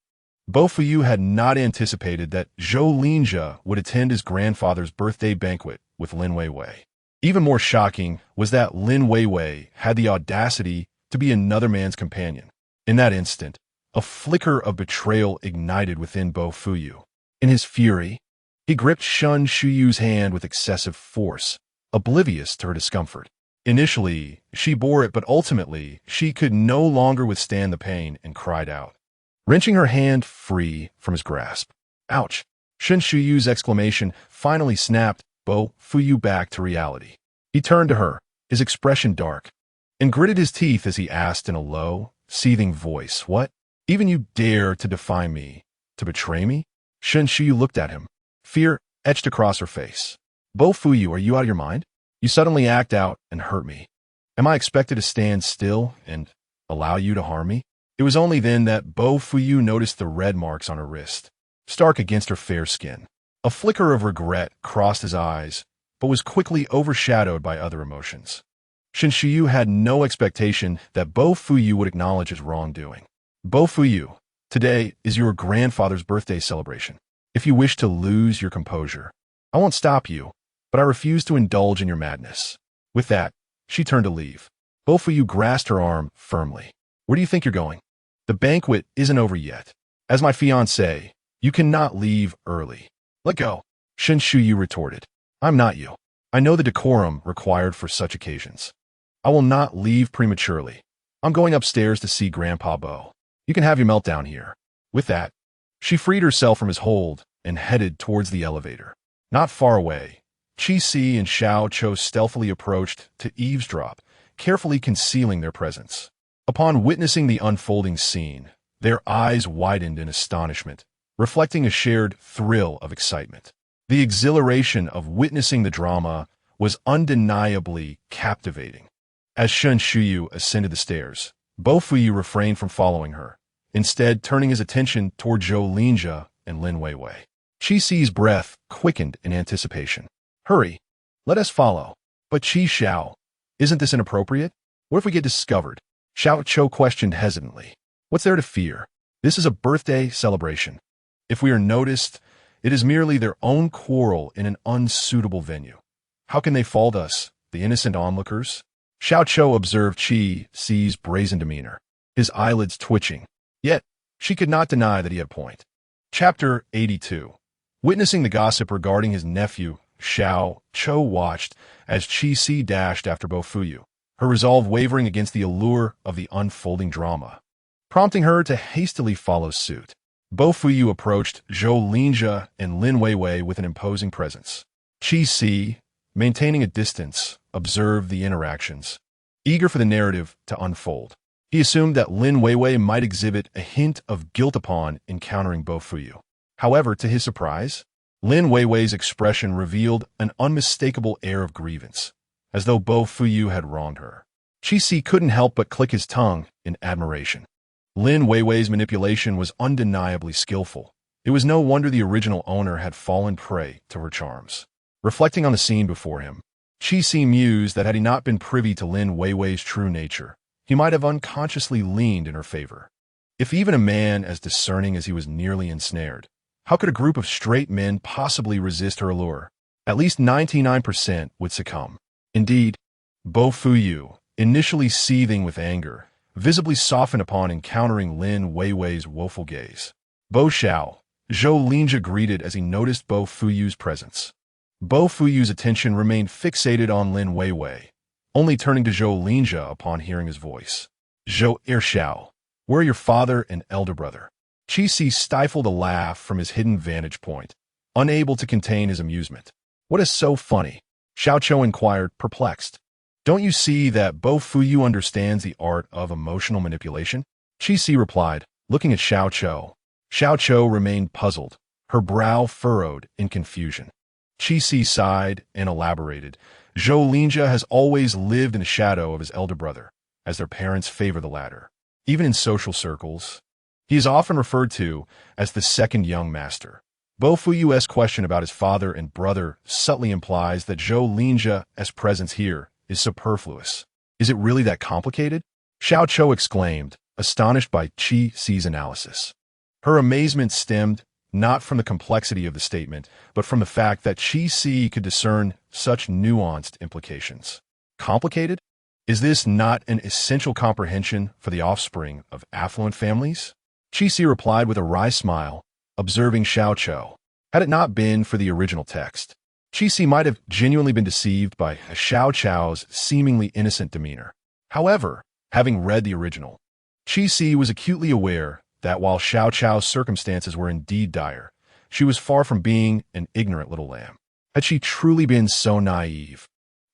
[SPEAKER 1] Bo Fuyu had not anticipated that Zhou Linjia would attend his grandfather's birthday banquet with Lin Weiwei. Even more shocking was that Lin Weiwei had the audacity to be another man's companion. In that instant, a flicker of betrayal ignited within Bo Fuyu. In his fury, he gripped Shun Shuyu's hand with excessive force, oblivious to her discomfort. Initially, she bore it, but ultimately, she could no longer withstand the pain and cried out, wrenching her hand free from his grasp. Ouch! Shun Shuyu's exclamation finally snapped Bo Fuyu back to reality. He turned to her, his expression dark, and gritted his teeth as he asked in a low, seething voice, What? Even you dare to defy me, to betray me? Shun Shuyu looked at him, fear etched across her face. Bo Fuyu, are you out of your mind? You suddenly act out and hurt me. Am I expected to stand still and allow you to harm me? It was only then that Bo Fuyu noticed the red marks on her wrist, stark against her fair skin. A flicker of regret crossed his eyes, but was quickly overshadowed by other emotions. Shin Shiyu had no expectation that Bo Fuyu would acknowledge his wrongdoing. Bo Fuyu, today is your grandfather's birthday celebration. If you wish to lose your composure, I won't stop you, but I refuse to indulge in your madness. With that, she turned to leave. Bo Fuyu grasped her arm firmly. Where do you think you're going? The banquet isn't over yet. As my fiancé, you cannot leave early. Let go. Shin Shuyu retorted. I'm not you. I know the decorum required for such occasions. I will not leave prematurely. I'm going upstairs to see Grandpa Bo. You can have your meltdown here. With that, she freed herself from his hold and headed towards the elevator. Not far away, Chi Si and Xiao Chou stealthily approached to eavesdrop, carefully concealing their presence. Upon witnessing the unfolding scene, their eyes widened in astonishment, reflecting a shared thrill of excitement. The exhilaration of witnessing the drama was undeniably captivating. As Shun Shuyu ascended the stairs, Bo Fuyu refrained from following her, instead turning his attention toward Zhou Linjia and Lin Weiwei. Chi Si's breath quickened in anticipation. Hurry, let us follow. But Chi Xiao, isn't this inappropriate? What if we get discovered? Xiao Chou questioned hesitantly. What's there to fear? This is a birthday celebration. If we are noticed, it is merely their own quarrel in an unsuitable venue. How can they fault us, the innocent onlookers? Xiao Chou observed Chi Si's brazen demeanor, his eyelids twitching. Yet, she could not deny that he had a point. Chapter 82. Witnessing the gossip regarding his nephew, Xiao Chou watched as Chi Si dashed after Bo Fuyu, her resolve wavering against the allure of the unfolding drama, prompting her to hastily follow suit. Bo Fuyu approached Zhou Linjia and Lin Weiwei with an imposing presence. Chi Si, maintaining a distance, observed the interactions, eager for the narrative to unfold. He assumed that Lin Weiwei might exhibit a hint of guilt upon encountering Bo Fuyu. However, to his surprise, Lin Weiwei's expression revealed an unmistakable air of grievance, as though Bo Fuyu had wronged her. Chi Si couldn't help but click his tongue in admiration. Lin Weiwei's manipulation was undeniably skillful. It was no wonder the original owner had fallen prey to her charms. Reflecting on the scene before him, Chi Si mused that had he not been privy to Lin Weiwei's true nature, he might have unconsciously leaned in her favor. If even a man as discerning as he was nearly ensnared, how could a group of straight men possibly resist her allure? At least 99% would succumb. Indeed, Bo Fuyu, initially seething with anger, visibly softened upon encountering Lin Weiwei's woeful gaze. Bo Xiao, Zhou Linjia greeted as he noticed Bo Fuyu's presence. Bo Fuyu's attention remained fixated on Lin Weiwei, only turning to Zhou Linjia upon hearing his voice. Zhou Xiao, where are your father and elder brother? Chi Si stifled a laugh from his hidden vantage point, unable to contain his amusement. What is so funny? Xiao Chou inquired, perplexed. Don't you see that Bo Fuyu understands the art of emotional manipulation? Chi Si replied, looking at Xiao Chou. Xiao Chou remained puzzled, her brow furrowed in confusion. Chi Si sighed and elaborated. Zhou Linjia has always lived in the shadow of his elder brother, as their parents favor the latter. Even in social circles, he is often referred to as the second young master. Bo Fuyu's question about his father and brother subtly implies that Zhou Linjia's presence here is superfluous. Is it really that complicated? Xiao Chou exclaimed, astonished by Qi Si's analysis. Her amazement stemmed not from the complexity of the statement, but from the fact that Qi Si could discern such nuanced implications. Complicated? Is this not an essential comprehension for the offspring of affluent families? Qi Si replied with a wry smile, observing Xiao Chou. Had it not been for the original text, Qi Si might have genuinely been deceived by Xiao Chou's seemingly innocent demeanor. However, having read the original, Qi Si was acutely aware that while Xiao Chou's circumstances were indeed dire, she was far from being an ignorant little lamb. Had she truly been so naive,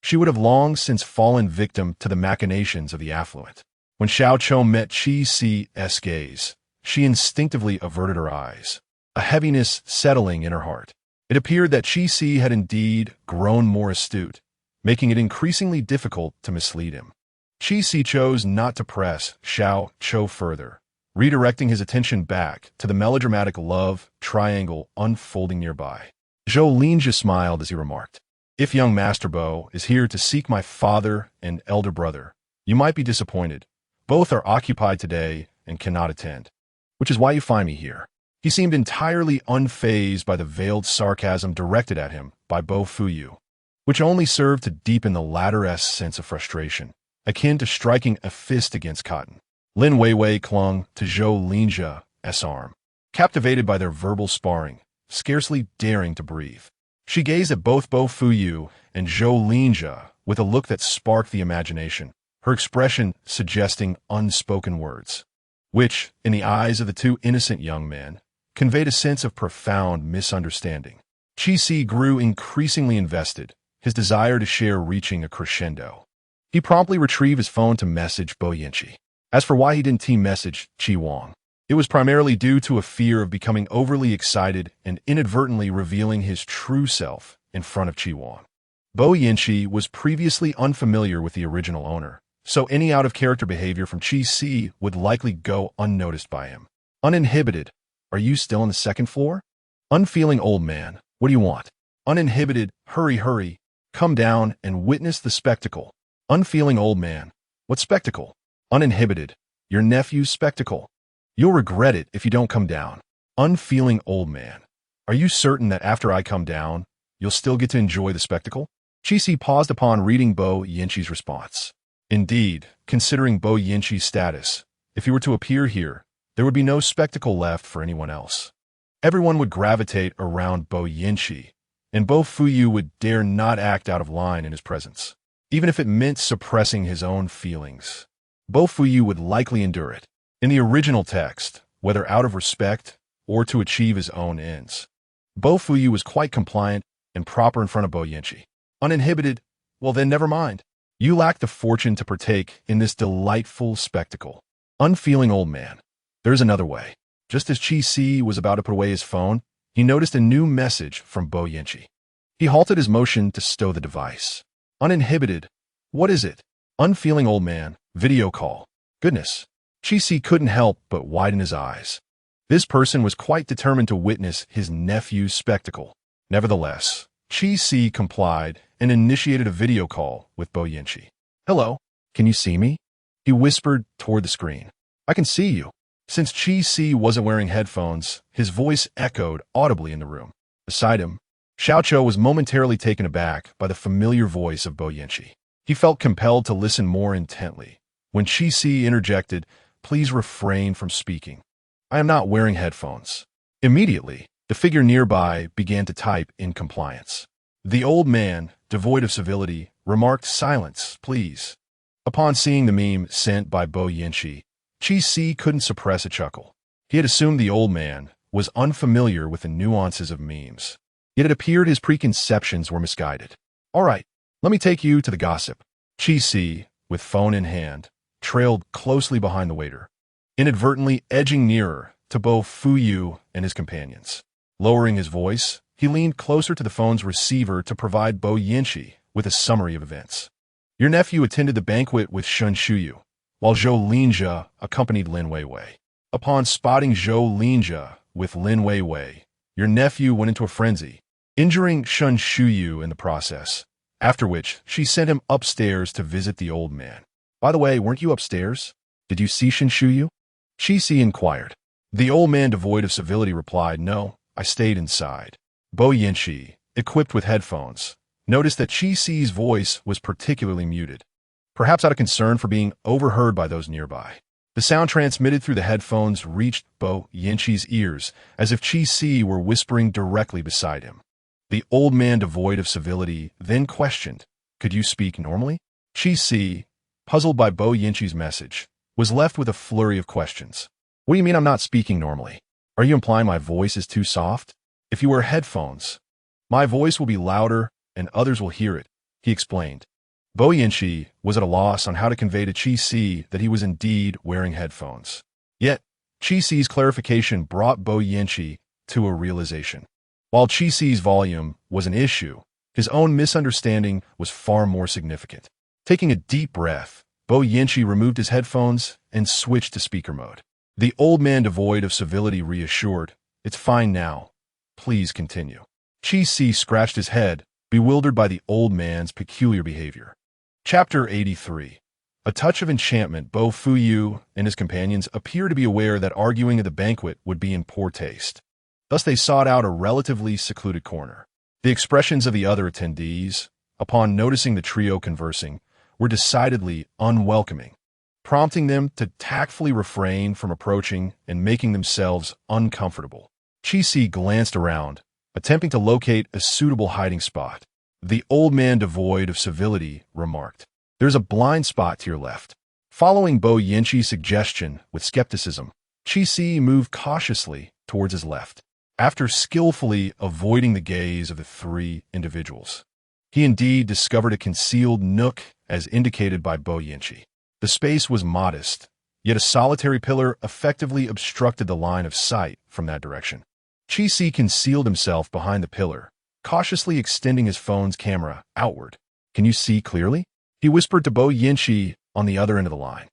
[SPEAKER 1] she would have long since fallen victim to the machinations of the affluent. When Xiao Chou met Qi Si's gaze, she instinctively averted her eyes, a heaviness settling in her heart. It appeared that Qi Si had indeed grown more astute, making it increasingly difficult to mislead him. Qi Si chose not to press Xiao Chou further, redirecting his attention back to the melodramatic love triangle unfolding nearby. Zhou Linjia smiled as he remarked, "If young Master Bo is here to seek my father and elder brother, you might be disappointed. Both are occupied today and cannot attend, which is why you find me here." He seemed entirely unfazed by the veiled sarcasm directed at him by Bo Fuyu, which only served to deepen the latter's sense of frustration, akin to striking a fist against cotton. Lin Weiwei clung to Zhou Linjia's arm, captivated by their verbal sparring, scarcely daring to breathe. She gazed at both Bo Fuyu and Zhou Linjia with a look that sparked the imagination, her expression suggesting unspoken words, which, in the eyes of the two innocent young men, conveyed a sense of profound misunderstanding. Qi Si grew increasingly invested, his desire to share reaching a crescendo. He promptly retrieved his phone to message Bo Yinqi. As for why he didn't team message Qi Wang, it was primarily due to a fear of becoming overly excited and inadvertently revealing his true self in front of Qi Wang. Bo Yinqi was previously unfamiliar with the original owner, so any out-of-character behavior from Qi Si would likely go unnoticed by him. Uninhibited. Are you still on the second floor? Unfeeling old man, what do you want? Uninhibited. Hurry. Come down and witness the spectacle. Unfeeling old man. What spectacle? Uninhibited. Your nephew's spectacle. You'll regret it if you don't come down. Unfeeling old man. Are you certain that after I come down, you'll still get to enjoy the spectacle? Qi Si paused upon reading Bo Yinqi's response. Indeed, considering Bo Yinqi's status, if he were to appear here, there would be no spectacle left for anyone else. Everyone would gravitate around Bo Yinqi, and Bo Fuyu would dare not act out of line in his presence, even if it meant suppressing his own feelings. Bo Fuyu would likely endure it. In the original text, whether out of respect or to achieve his own ends, Bo Fuyu was quite compliant and proper in front of Bo Yinqi. Uninhibited, well then never mind. You lack the fortune to partake in this delightful spectacle. Unfeeling old man. There's another way. Just as Qi Si was about to put away his phone, he noticed a new message from Bo Yinqi. He halted his motion to stow the device. Uninhibited. What is it? Unfeeling old man. Video call. Goodness. Qi Si couldn't help but widen his eyes. This person was quite determined to witness his nephew's spectacle. Nevertheless, Qi Si complied and initiated a video call with Bo Yinqi. Hello, can you see me? He whispered toward the screen. I can see you. Since Qi Si wasn't wearing headphones, his voice echoed audibly in the room. Beside him, Xiao Chou was momentarily taken aback by the familiar voice of Bo Yinqi. He felt compelled to listen more intently. When Qi Si interjected, "Please refrain from speaking. I am not wearing headphones." Immediately, the figure nearby began to type in compliance. The old man, devoid of civility, remarked, "Silence, please." Upon seeing the meme sent by Bo Yinqi, Qi Si couldn't suppress a chuckle. He had assumed the old man was unfamiliar with the nuances of memes. Yet it appeared his preconceptions were misguided. "All right, let me take you to the gossip." Qi Si, with phone in hand, trailed closely behind the waiter, inadvertently edging nearer to Bo Fuyu and his companions. Lowering his voice, he leaned closer to the phone's receiver to provide Bo Yinqi with a summary of events. Your nephew attended the banquet with Shun Shuyu, while Zhou Linjia accompanied Lin Weiwei. Upon spotting Zhou Linjia with Lin Weiwei, Your nephew went into a frenzy, injuring Shun Shuyu in the process, after which she sent him upstairs to visit the old man. By the way, weren't you upstairs? Did you see Shun Shuyu? Chi-Si inquired. The old man, devoid of civility, replied, no, I stayed inside. Bo Yinchi, equipped with headphones, noticed that Chi-Si's voice was particularly muted, perhaps out of concern for being overheard by those nearby. The sound transmitted through the headphones reached Bo Yinchi's ears as if Chi-Si were whispering directly beside him. The old man, devoid of civility, then questioned, could you speak normally? Chi-Si, puzzled by Bo Yinchi's message, was left with a flurry of questions. What do you mean I'm not speaking normally? Are you implying my voice is too soft? If you wear headphones, my voice will be louder and others will hear it, he explained. Bo Yinchi was at a loss on how to convey to Chi-Si that he was indeed wearing headphones. Yet, Chi-Si's clarification brought Bo Yinchi to a realization. While Chi-Si's volume was an issue, his own misunderstanding was far more significant. Taking a deep breath, Bo Yinchi removed his headphones and switched to speaker mode. The old man, devoid of civility, reassured, it's fine now. Please continue. Chi-Si scratched his head, bewildered by the old man's peculiar behavior. Chapter 83. A touch of enchantment. Bo Fuyu and his companions appear to be aware that arguing at the banquet would be in poor taste. Thus they sought out a relatively secluded corner. The expressions of the other attendees, upon noticing the trio conversing, were decidedly unwelcoming, prompting them to tactfully refrain from approaching and making themselves uncomfortable. Chi-Si glanced around, attempting to locate a suitable hiding spot. The old man, devoid of civility, remarked, there's a blind spot to your left. Following Bo Yinchi's suggestion with skepticism, Chi-Si moved cautiously towards his left. After skillfully avoiding the gaze of the three individuals, he indeed discovered a concealed nook as indicated by Bo Yinchi. The space was modest, yet a solitary pillar effectively obstructed the line of sight from that direction. Chi-Si concealed himself behind the pillar, cautiously extending his phone's camera outward. Can you see clearly? He whispered to Bo Yinchi on the other end of the line.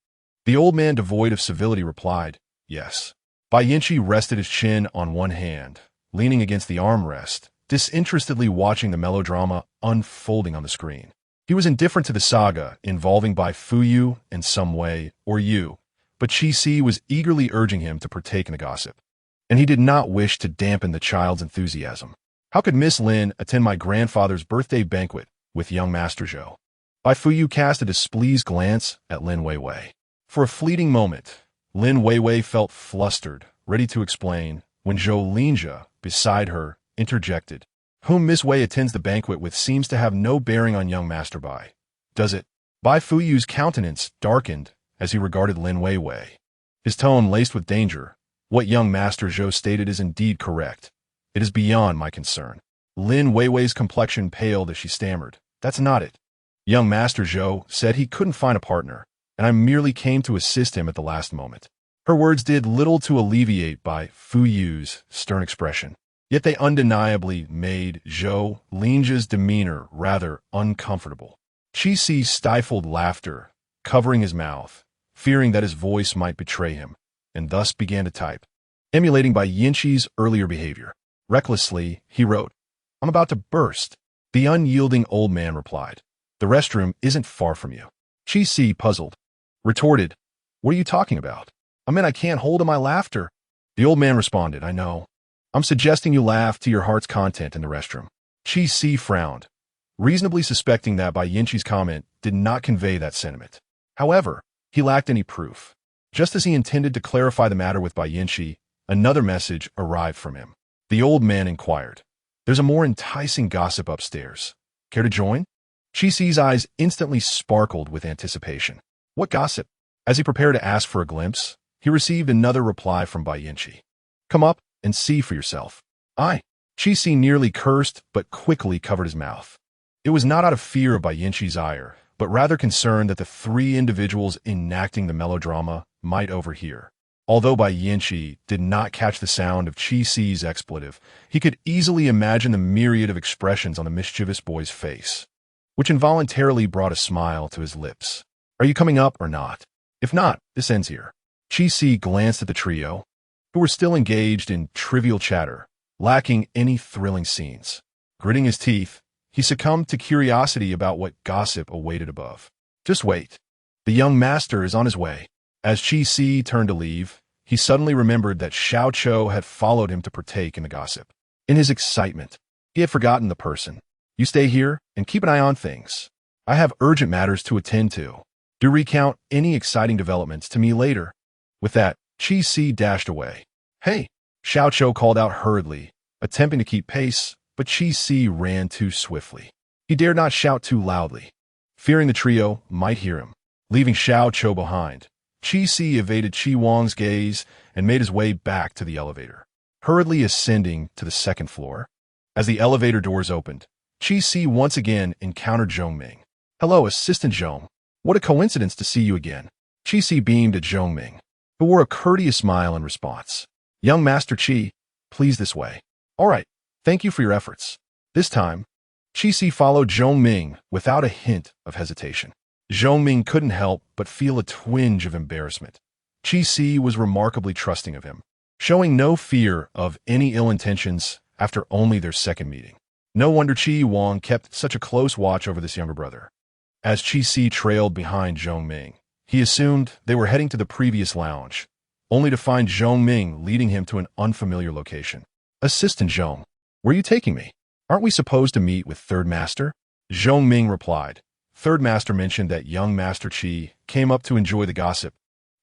[SPEAKER 1] The old man, devoid of civility, replied, yes. Bo Yinchi rested his chin on one hand, leaning against the armrest, disinterestedly watching the melodrama unfolding on the screen. He was indifferent to the saga involving Bai Fuyu in some way or you, but Chi-Si was eagerly urging him to partake in the gossip, and he did not wish to dampen the child's enthusiasm. How could Miss Lin attend my grandfather's birthday banquet with young Master Zhou? Bai Fuyu cast a displeased glance at Lin Weiwei. For a fleeting moment, Lin Weiwei felt flustered, ready to explain, when Zhou Linjia, beside her, interjected. Whom Miss Wei attends the banquet with seems to have no bearing on young Master Bai, does it? Bai Fuyu's countenance darkened as he regarded Lin Weiwei. His tone laced with danger. What young Master Zhou stated is indeed correct. It is beyond my concern. Lin Weiwei's complexion paled as she stammered. That's not it. Young Master Zhou said he couldn't find a partner, and I merely came to assist him at the last moment. Her words did little to alleviate Bai Fuyu's stern expression, yet they undeniably made Zhou Linjia's demeanor rather uncomfortable. Chi-Si stifled laughter, covering his mouth, fearing that his voice might betray him, and thus began to type, emulating Bai Yinchi's earlier behavior. Recklessly, he wrote, I'm about to burst. The unyielding old man replied, the restroom isn't far from you. Chi-Si, puzzled, retorted, what are you talking about? I mean, I can't hold in my laughter. The old man responded, I know. I'm suggesting you laugh to your heart's content in the restroom. Chi-Si frowned, reasonably suspecting that Bai Yinchi's comment did not convey that sentiment. However, he lacked any proof. Just as he intended to clarify the matter with Bai Yinchi, another message arrived from him. The old man inquired, there's a more enticing gossip upstairs. Care to join? Chi-Si's eyes instantly sparkled with anticipation. What gossip? As he prepared to ask for a glimpse, he received another reply from Bai Yinchi. Come up and see for yourself. Aye. Chi-Si nearly cursed, but quickly covered his mouth. It was not out of fear of Bai Yinchi's ire, but rather concerned that the three individuals enacting the melodrama might overhear. Although Bai Yinchi did not catch the sound of Chi-Si's expletive, he could easily imagine the myriad of expressions on the mischievous boy's face, which involuntarily brought a smile to his lips. Are you coming up or not? If not, this ends here. Chi-Si glanced at the trio, who were still engaged in trivial chatter, lacking any thrilling scenes. Gritting his teeth, he succumbed to curiosity about what gossip awaited above. Just wait. The young master is on his way. As Chi Si turned to leave, he suddenly remembered that Xiao Chou had followed him to partake in the gossip. In his excitement, he had forgotten the person. You stay here and keep an eye on things. I have urgent matters to attend to. Do recount any exciting developments to me later. With that, Chi Si dashed away. Hey! Xiao Chou called out hurriedly, attempting to keep pace, but Chi Si ran too swiftly. He dared not shout too loudly, fearing the trio might hear him. Leaving Xiao Chou behind, Chi Si evaded Chi Wang's gaze and made his way back to the elevator, hurriedly ascending to the second floor. As the elevator doors opened, Chi Si once again encountered Zhong Ming. Hello, Assistant Zhong. What a coincidence to see you again. Chi Si beamed at Zhong Ming, who wore a courteous smile in response. Young Master Chi, please this way. All right. Thank you for your efforts. This time, Chi Si followed Zhong Ming without a hint of hesitation. Zhong Ming couldn't help but feel a twinge of embarrassment. Chi Si was remarkably trusting of him, showing no fear of any ill intentions after only their second meeting. No wonder Chi Wang kept such a close watch over this younger brother. As Chi Si trailed behind Zhong Ming, he assumed they were heading to the previous lounge, only to find Zhong Ming leading him to an unfamiliar location. Assistant Zhong, where are you taking me? Aren't we supposed to meet with Third Master? Zhong Ming replied. Third Master mentioned that young Master Chi came up to enjoy the gossip,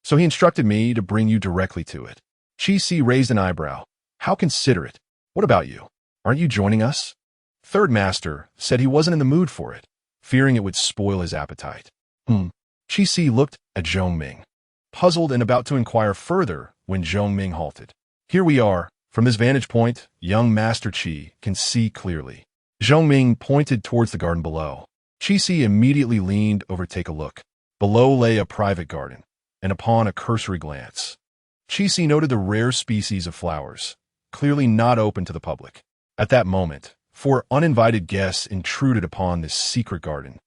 [SPEAKER 1] so he instructed me to bring you directly to it. Chi Si raised an eyebrow. How considerate. What about you? Aren't you joining us? Third Master said he wasn't in the mood for it, fearing it would spoil his appetite. Chi Si looked at Zhong Ming, puzzled and about to inquire further when Zhong Ming halted. Here we are. From this vantage point, young Master Chi can see clearly. Zhong Ming pointed towards the garden below. Chi Si immediately leaned over to take a look. Below lay a private garden, and upon a cursory glance, Chi Si noted the rare species of flowers, clearly not open to the public. At that moment, 4 uninvited guests intruded upon this secret garden,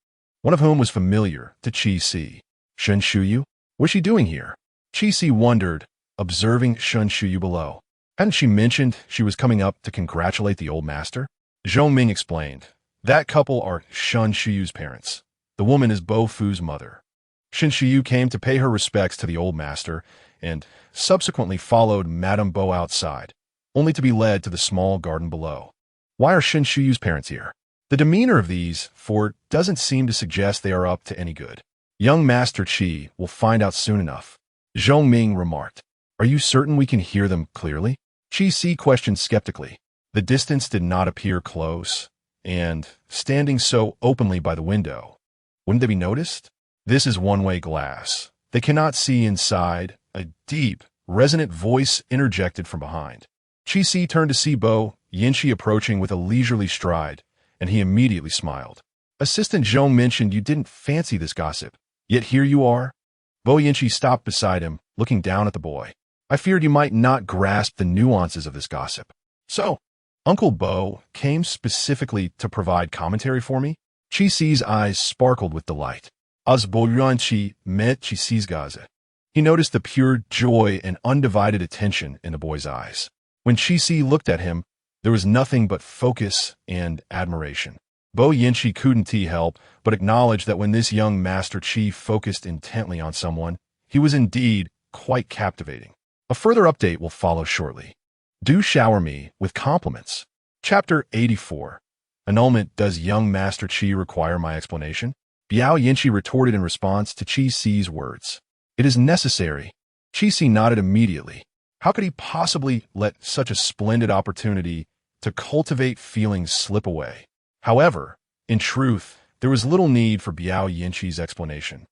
[SPEAKER 1] one of whom was familiar to Chi Si. Shen Shuyu? What's she doing here? Chi Si wondered, observing Shen Shuyu below. Hadn't she mentioned she was coming up to congratulate the old master? Zhong Ming explained. That couple are Shen Shuyu's parents. The woman is Bo Fu's mother. Shen Shuyu came to pay her respects to the old master and subsequently followed Madame Bo outside, only to be led to the small garden below. Why are Shen Shuyu's parents here? The demeanor of these 4 doesn't seem to suggest they are up to any good. Young Master Chi will find out soon enough. Zhong Ming remarked. Are you certain we can hear them clearly? Chi Si questioned skeptically. The distance did not appear close, and, standing so openly by the window, wouldn't they be noticed? This is one-way glass. They cannot see inside. A deep, resonant voice interjected from behind. Chi Si turned to see Bo Yinchi approaching with a leisurely stride, and he immediately smiled. Assistant Zhong mentioned you didn't fancy this gossip, yet here you are. Bo Yinchi stopped beside him, looking down at the boy. I feared you might not grasp the nuances of this gossip. So, Uncle Bo came specifically to provide commentary for me? Chi Si's eyes sparkled with delight. Az Bo Yuanchi met Chi Si's gaze. He noticed the pure joy and undivided attention in the boy's eyes. When Chi Si looked at him, there was nothing but focus and admiration. Bo Yinchi couldn't help but acknowledge that when this young Master Chi focused intently on someone, he was indeed quite captivating. A further update will follow shortly. Do shower me with compliments. Chapter 84. Annulment. Does young Master Chi require my explanation? Biao Yinchi retorted in response to Chi Si's words. It is necessary. Chi Si nodded immediately. How could he possibly let such a splendid opportunity to cultivate feelings slip away? However, in truth, there was little need for Biao Yinchi's explanation.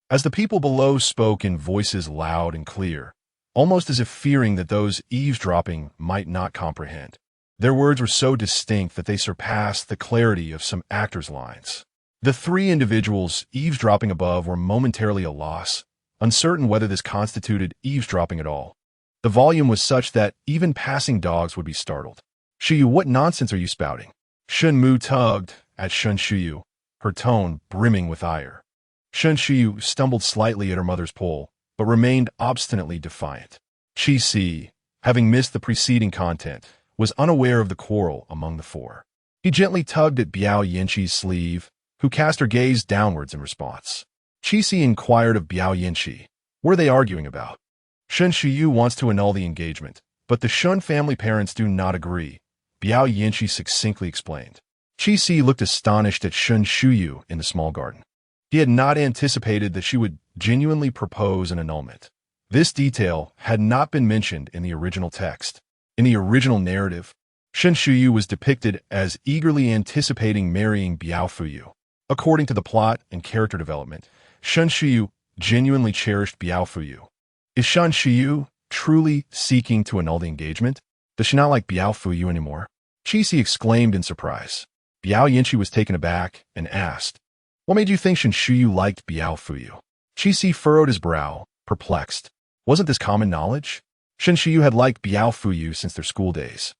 [SPEAKER 1] As the people below spoke in voices loud and clear, almost as if fearing that those eavesdropping might not comprehend. Their words were so distinct that they surpassed the clarity of some actors' lines. The 3 individuals eavesdropping above were momentarily a loss, uncertain whether this constituted eavesdropping at all. The volume was such that even passing dogs would be startled. Shuyu, what nonsense are you spouting? Shen Mu tugged at Shen Shuyu, her tone brimming with ire. Shen Shuyu stumbled slightly at her mother's pole, but remained obstinately defiant. Chi Si, having missed the preceding content, was unaware of the quarrel among the four. He gently tugged at Biao Yinqi's sleeve, who cast her gaze downwards in response. Qixi inquired of Biao Yinqi, "What are they arguing about?" "Shen Shiyu wants to annul the engagement, but the Shun family parents do not agree," Biao Yinqi succinctly explained. Qixi looked astonished at Shen Shiyu in the small garden. He had not anticipated that she would genuinely propose an annulment. This detail had not been mentioned in the original text. In the original narrative, Shen Shiyu was depicted as eagerly anticipating marrying Biao Fuyu. According to the plot and character development, Shen Shiyu genuinely cherished Biao Fuyu. Is Shen Shiyu truly seeking to annul the engagement? Does she not like Biao Fuyu anymore? Qixi exclaimed in surprise. Biao Yinqi was taken aback and asked, "What made you think Shen Shiyu liked Biao Fuyu?" Qixi furrowed his brow, perplexed. Wasn't this common knowledge? Shen Shiyu had liked Biao Fuyu since their school days,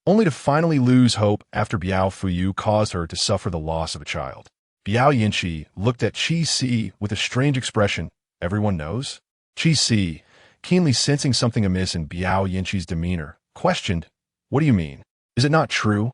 [SPEAKER 1] only to finally lose hope after Biao Fuyu caused her to suffer the loss of a child. Biao Yinqi looked at Qixi with a strange expression. "Everyone knows?" Qixi, keenly sensing something amiss in Biao Yinqi's demeanor, questioned, "What do you mean? Is it not true?"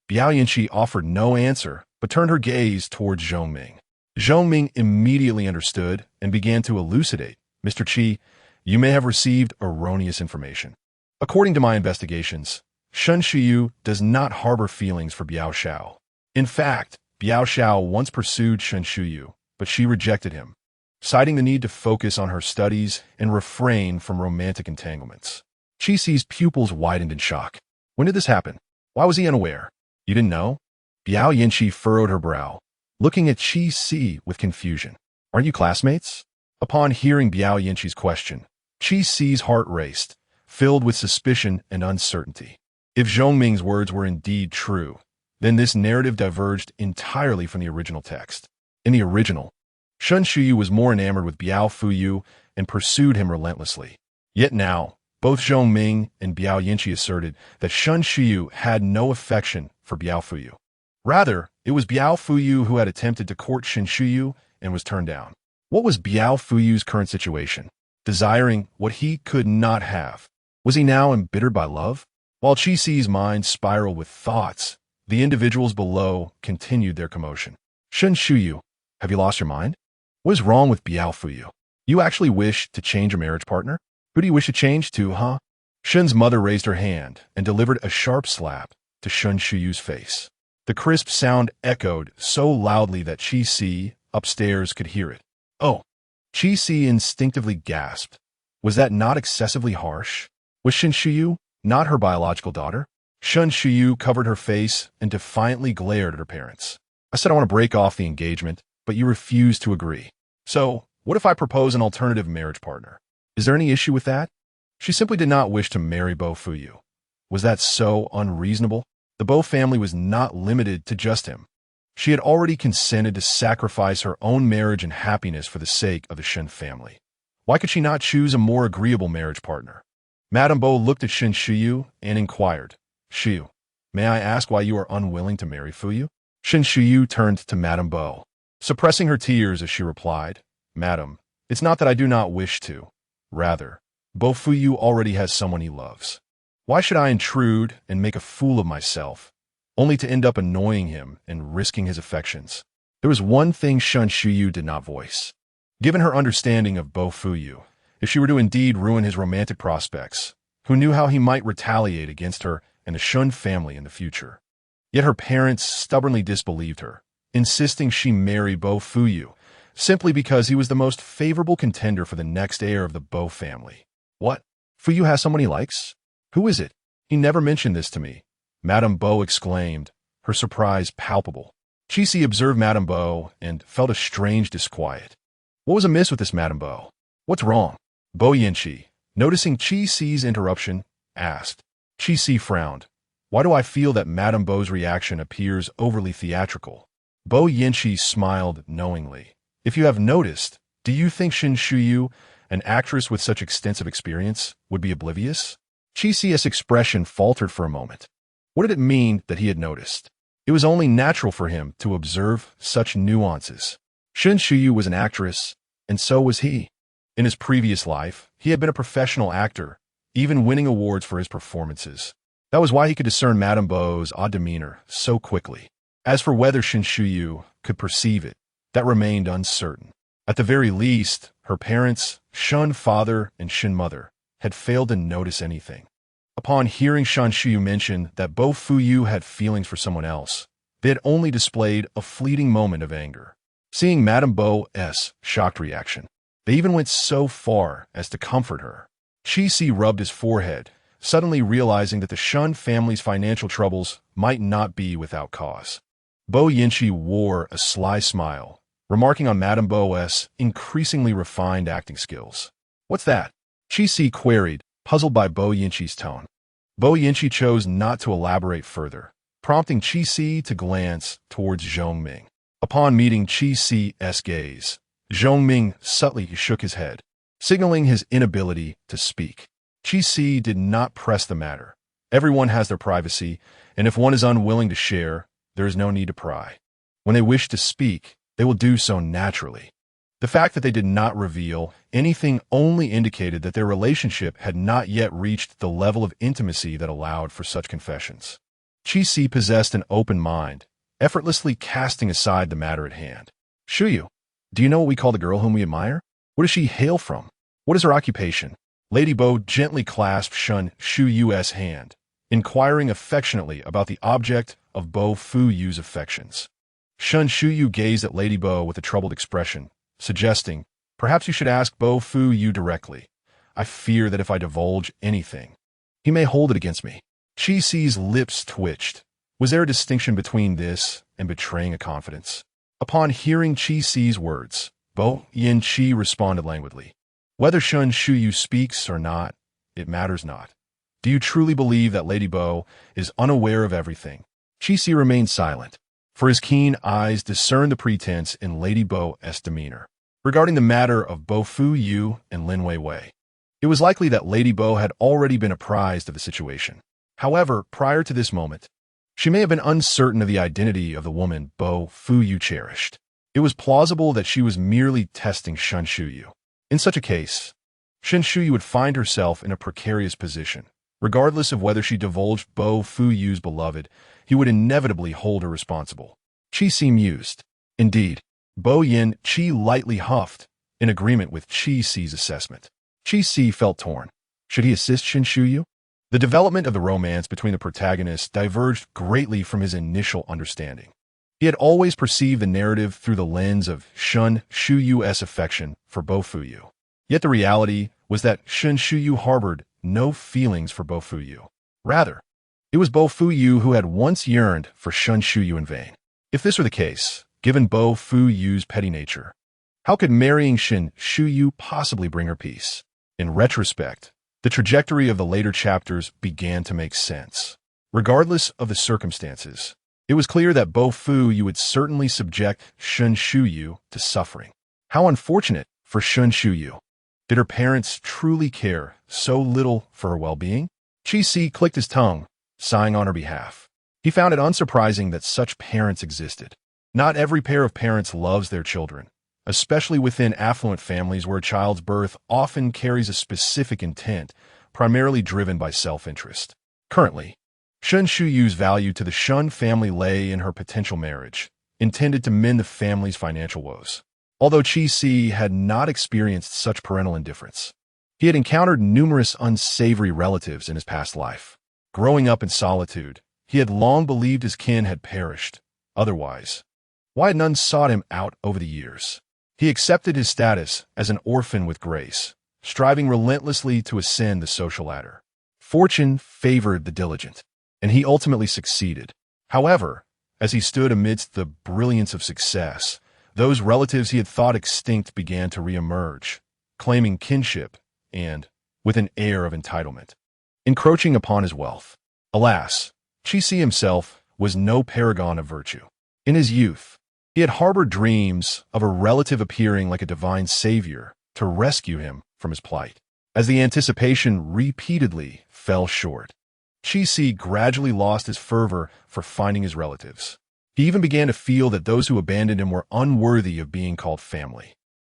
[SPEAKER 1] Biao Yinqi offered no answer, but turned her gaze towards Zhongming. Zhongming immediately understood and began to elucidate. "Mr. Qi, you may have received erroneous information. According to my investigations, Shen Shiyu does not harbor feelings for Biao Xiao. In fact, Biao Xiao once pursued Shen Shiyu, but she rejected him, citing the need to focus on her studies and refrain from romantic entanglements." Qixi's pupils widened in shock. "When did this happen? Why was he unaware? You didn't know?" Biao Yinqi furrowed her brow, looking at Qixi with confusion. "Aren't you classmates?" Upon hearing Biao Yinqi's question, Qixi's heart raced, filled with suspicion and uncertainty. If Zhongming's words were indeed true, then this narrative diverged entirely from the original text. In the original, Shen Shiyu was more enamored with Biao Fuyu and pursued him relentlessly. Yet now, both Zhongming and Biao Yinqi asserted that Shen Shiyu had no affection for Biao Fuyu. Rather, it was Biao Fuyu who had attempted to court Shen Shiyu and was turned down. What was Biao Fuyu's current situation? Desiring what he could not have. Was he now embittered by love? While Qixi's mind spiraled with thoughts, the individuals below continued their commotion. "Shen Shiyu, have you lost your mind? What is wrong with Biao Fuyu? You actually wish to change your marriage partner? Who do you wish to change to, huh?" Shen's mother raised her hand and delivered a sharp slap to Shen Shiyu's face. The crisp sound echoed so loudly that Qixi, upstairs, could hear it. "Oh!" Qixi instinctively gasped. Was that not excessively harsh? Was Shen Shiyu not her biological daughter? Shen Shiyu covered her face and defiantly glared at her parents. "I said I want to break off the engagement, but you refused to agree. So, what if I propose an alternative marriage partner? Is there any issue with that?" She simply did not wish to marry Bo Fuyu. Was that so unreasonable? The Bo family was not limited to just him. She had already consented to sacrifice her own marriage and happiness for the sake of the Shen family. Why could she not choose a more agreeable marriage partner? Madame Bo looked at Shen Shiyu and inquired, "Shiyu, may I ask why you are unwilling to marry Fuyu?" Shen Shiyu turned to Madame Bo, suppressing her tears as she replied, "Madam, it's not that I do not wish to. Rather, Bo Fuyu already has someone he loves. Why should I intrude and make a fool of myself, only to end up annoying him and risking his affections?" There was one thing Shen Shiyu did not voice. Given her understanding of Bo Fuyu, if she were to indeed ruin his romantic prospects, who knew how he might retaliate against her and the Shun family in the future? Yet her parents stubbornly disbelieved her, insisting she marry Bo Fuyu, simply because he was the most favorable contender for the next heir of the Bo family. What? Fuyu has someone he likes? Who is it? He never mentioned this to me, Madame Bo exclaimed, her surprise palpable. Qixi observed Madame Bo and felt a strange disquiet. What was amiss with this Madame Bo? What's wrong? Bo Yinqi, noticing Qixi's interruption, asked. Qixi frowned. Why do I feel that Madame Bo's reaction appears overly theatrical? Bo Yinqi smiled knowingly. If you have noticed, do you think Shen Shiyu, an actress with such extensive experience, would be oblivious? Qixi's expression faltered for a moment. What did it mean that he had noticed? It was only natural for him to observe such nuances. Shen Shiyu was an actress, and so was he. In his previous life, he had been a professional actor, even winning awards for his performances. That was why he could discern Madame Beau's odd demeanor so quickly. As for whether Shin Shuyu could perceive it, that remained uncertain. At the very least, her parents, Shun father and Shin mother, had failed to notice anything. Upon hearing Shan Shuyu mention that Bo Fuyu had feelings for someone else, they had only displayed a fleeting moment of anger. Seeing Madame Beau's shocked reaction, they even went so far as to comfort her. Chi-Si rubbed his forehead, suddenly realizing that the Shun family's financial troubles might not be without cause. Bo Yinchi wore a sly smile, remarking on Madame Beau's increasingly refined acting skills. "What's that?" Chi-Si queried, puzzled by Bo Yinchi's tone. Bo Yinchi chose not to elaborate further, prompting Chi-Si to glance towards Zhongming. Upon meeting Chi-Si's gaze, Zhongming subtly shook his head, signaling his inability to speak. Chi-Si did not press the matter. Everyone has their privacy, and if one is unwilling to share, there is no need to pry. When they wish to speak, they will do so naturally. The fact that they did not reveal anything only indicated that their relationship had not yet reached the level of intimacy that allowed for such confessions. Chi-Si possessed an open mind, effortlessly casting aside the matter at hand. "Shuyu, do you know what we call the girl whom we admire? Where does she hail from? What is her occupation?" Lady Bo gently clasped Shun Shuyu's hand, inquiring affectionately about the object of Bo Fuyu's affections. Shun Shuyu gazed at Lady Bo with a troubled expression, suggesting, "Perhaps you should ask Bo Fuyu directly. I fear that if I divulge anything, he may hold it against me." Chi-Si's lips twitched. Was there a distinction between this and betraying a confidence? Upon hearing Chi-Si's words, Bo Yin-Chi responded languidly, "Whether Shun Shuyu speaks or not, it matters not. Do you truly believe that Lady Bo is unaware of everything?" Chi-Si remained silent, for his keen eyes discerned the pretense in Lady Bo's demeanor. Regarding the matter of Bo Fuyu and Lin Wei, it was likely that Lady Bo had already been apprised of the situation. However, prior to this moment, she may have been uncertain of the identity of the woman Bo Fuyu cherished. It was plausible that she was merely testing Shun Shuyu. In such a case, Shun Shuyu would find herself in a precarious position. Regardless of whether she divulged Bo Fuyu's beloved, he would inevitably hold her responsible. Chi-Si mused. Indeed, Bo Yin-Chi lightly huffed, in agreement with Chi-Si's assessment. Chi-Si felt torn. Should he assist Shin Shuyu? The development of the romance between the protagonists diverged greatly from his initial understanding. He had always perceived the narrative through the lens of Shun Shuyu's affection for Bo Fuyu. Yet the reality was that Shun Shuyu harbored no feelings for Bo Fuyu. Rather, it was Bo Fuyu who had once yearned for Shun Shuyu in vain. If this were the case, given Bo Fuyu's petty nature, how could marrying Shin Shuyu possibly bring her peace? In retrospect, the trajectory of the later chapters began to make sense. Regardless of the circumstances, it was clear that Bo Fuyu would certainly subject Shun Shuyu to suffering. How unfortunate for Shun Shuyu. Did her parents truly care so little for her well-being? Chi-Si clicked his tongue, sighing on her behalf. He found it unsurprising that such parents existed. Not every pair of parents loves their children, especially within affluent families where a child's birth often carries a specific intent, primarily driven by self-interest. Currently, Shun Shuyu's value to the Shun family lay in her potential marriage, intended to mend the family's financial woes. Although Chi-Si had not experienced such parental indifference, he had encountered numerous unsavory relatives in his past life. Growing up in solitude, he had long believed his kin had perished. Otherwise, why had none sought him out over the years? He accepted his status as an orphan with grace, striving relentlessly to ascend the social ladder. Fortune favored the diligent, and he ultimately succeeded. However, as he stood amidst the brilliance of success, those relatives he had thought extinct began to reemerge, claiming kinship and, with an air of entitlement, encroaching upon his wealth. Alas, Chi-Si himself was no paragon of virtue. In his youth, he had harbored dreams of a relative appearing like a divine savior to rescue him from his plight. As the anticipation repeatedly fell short, Chi-Si gradually lost his fervor for finding his relatives. He even began to feel that those who abandoned him were unworthy of being called family.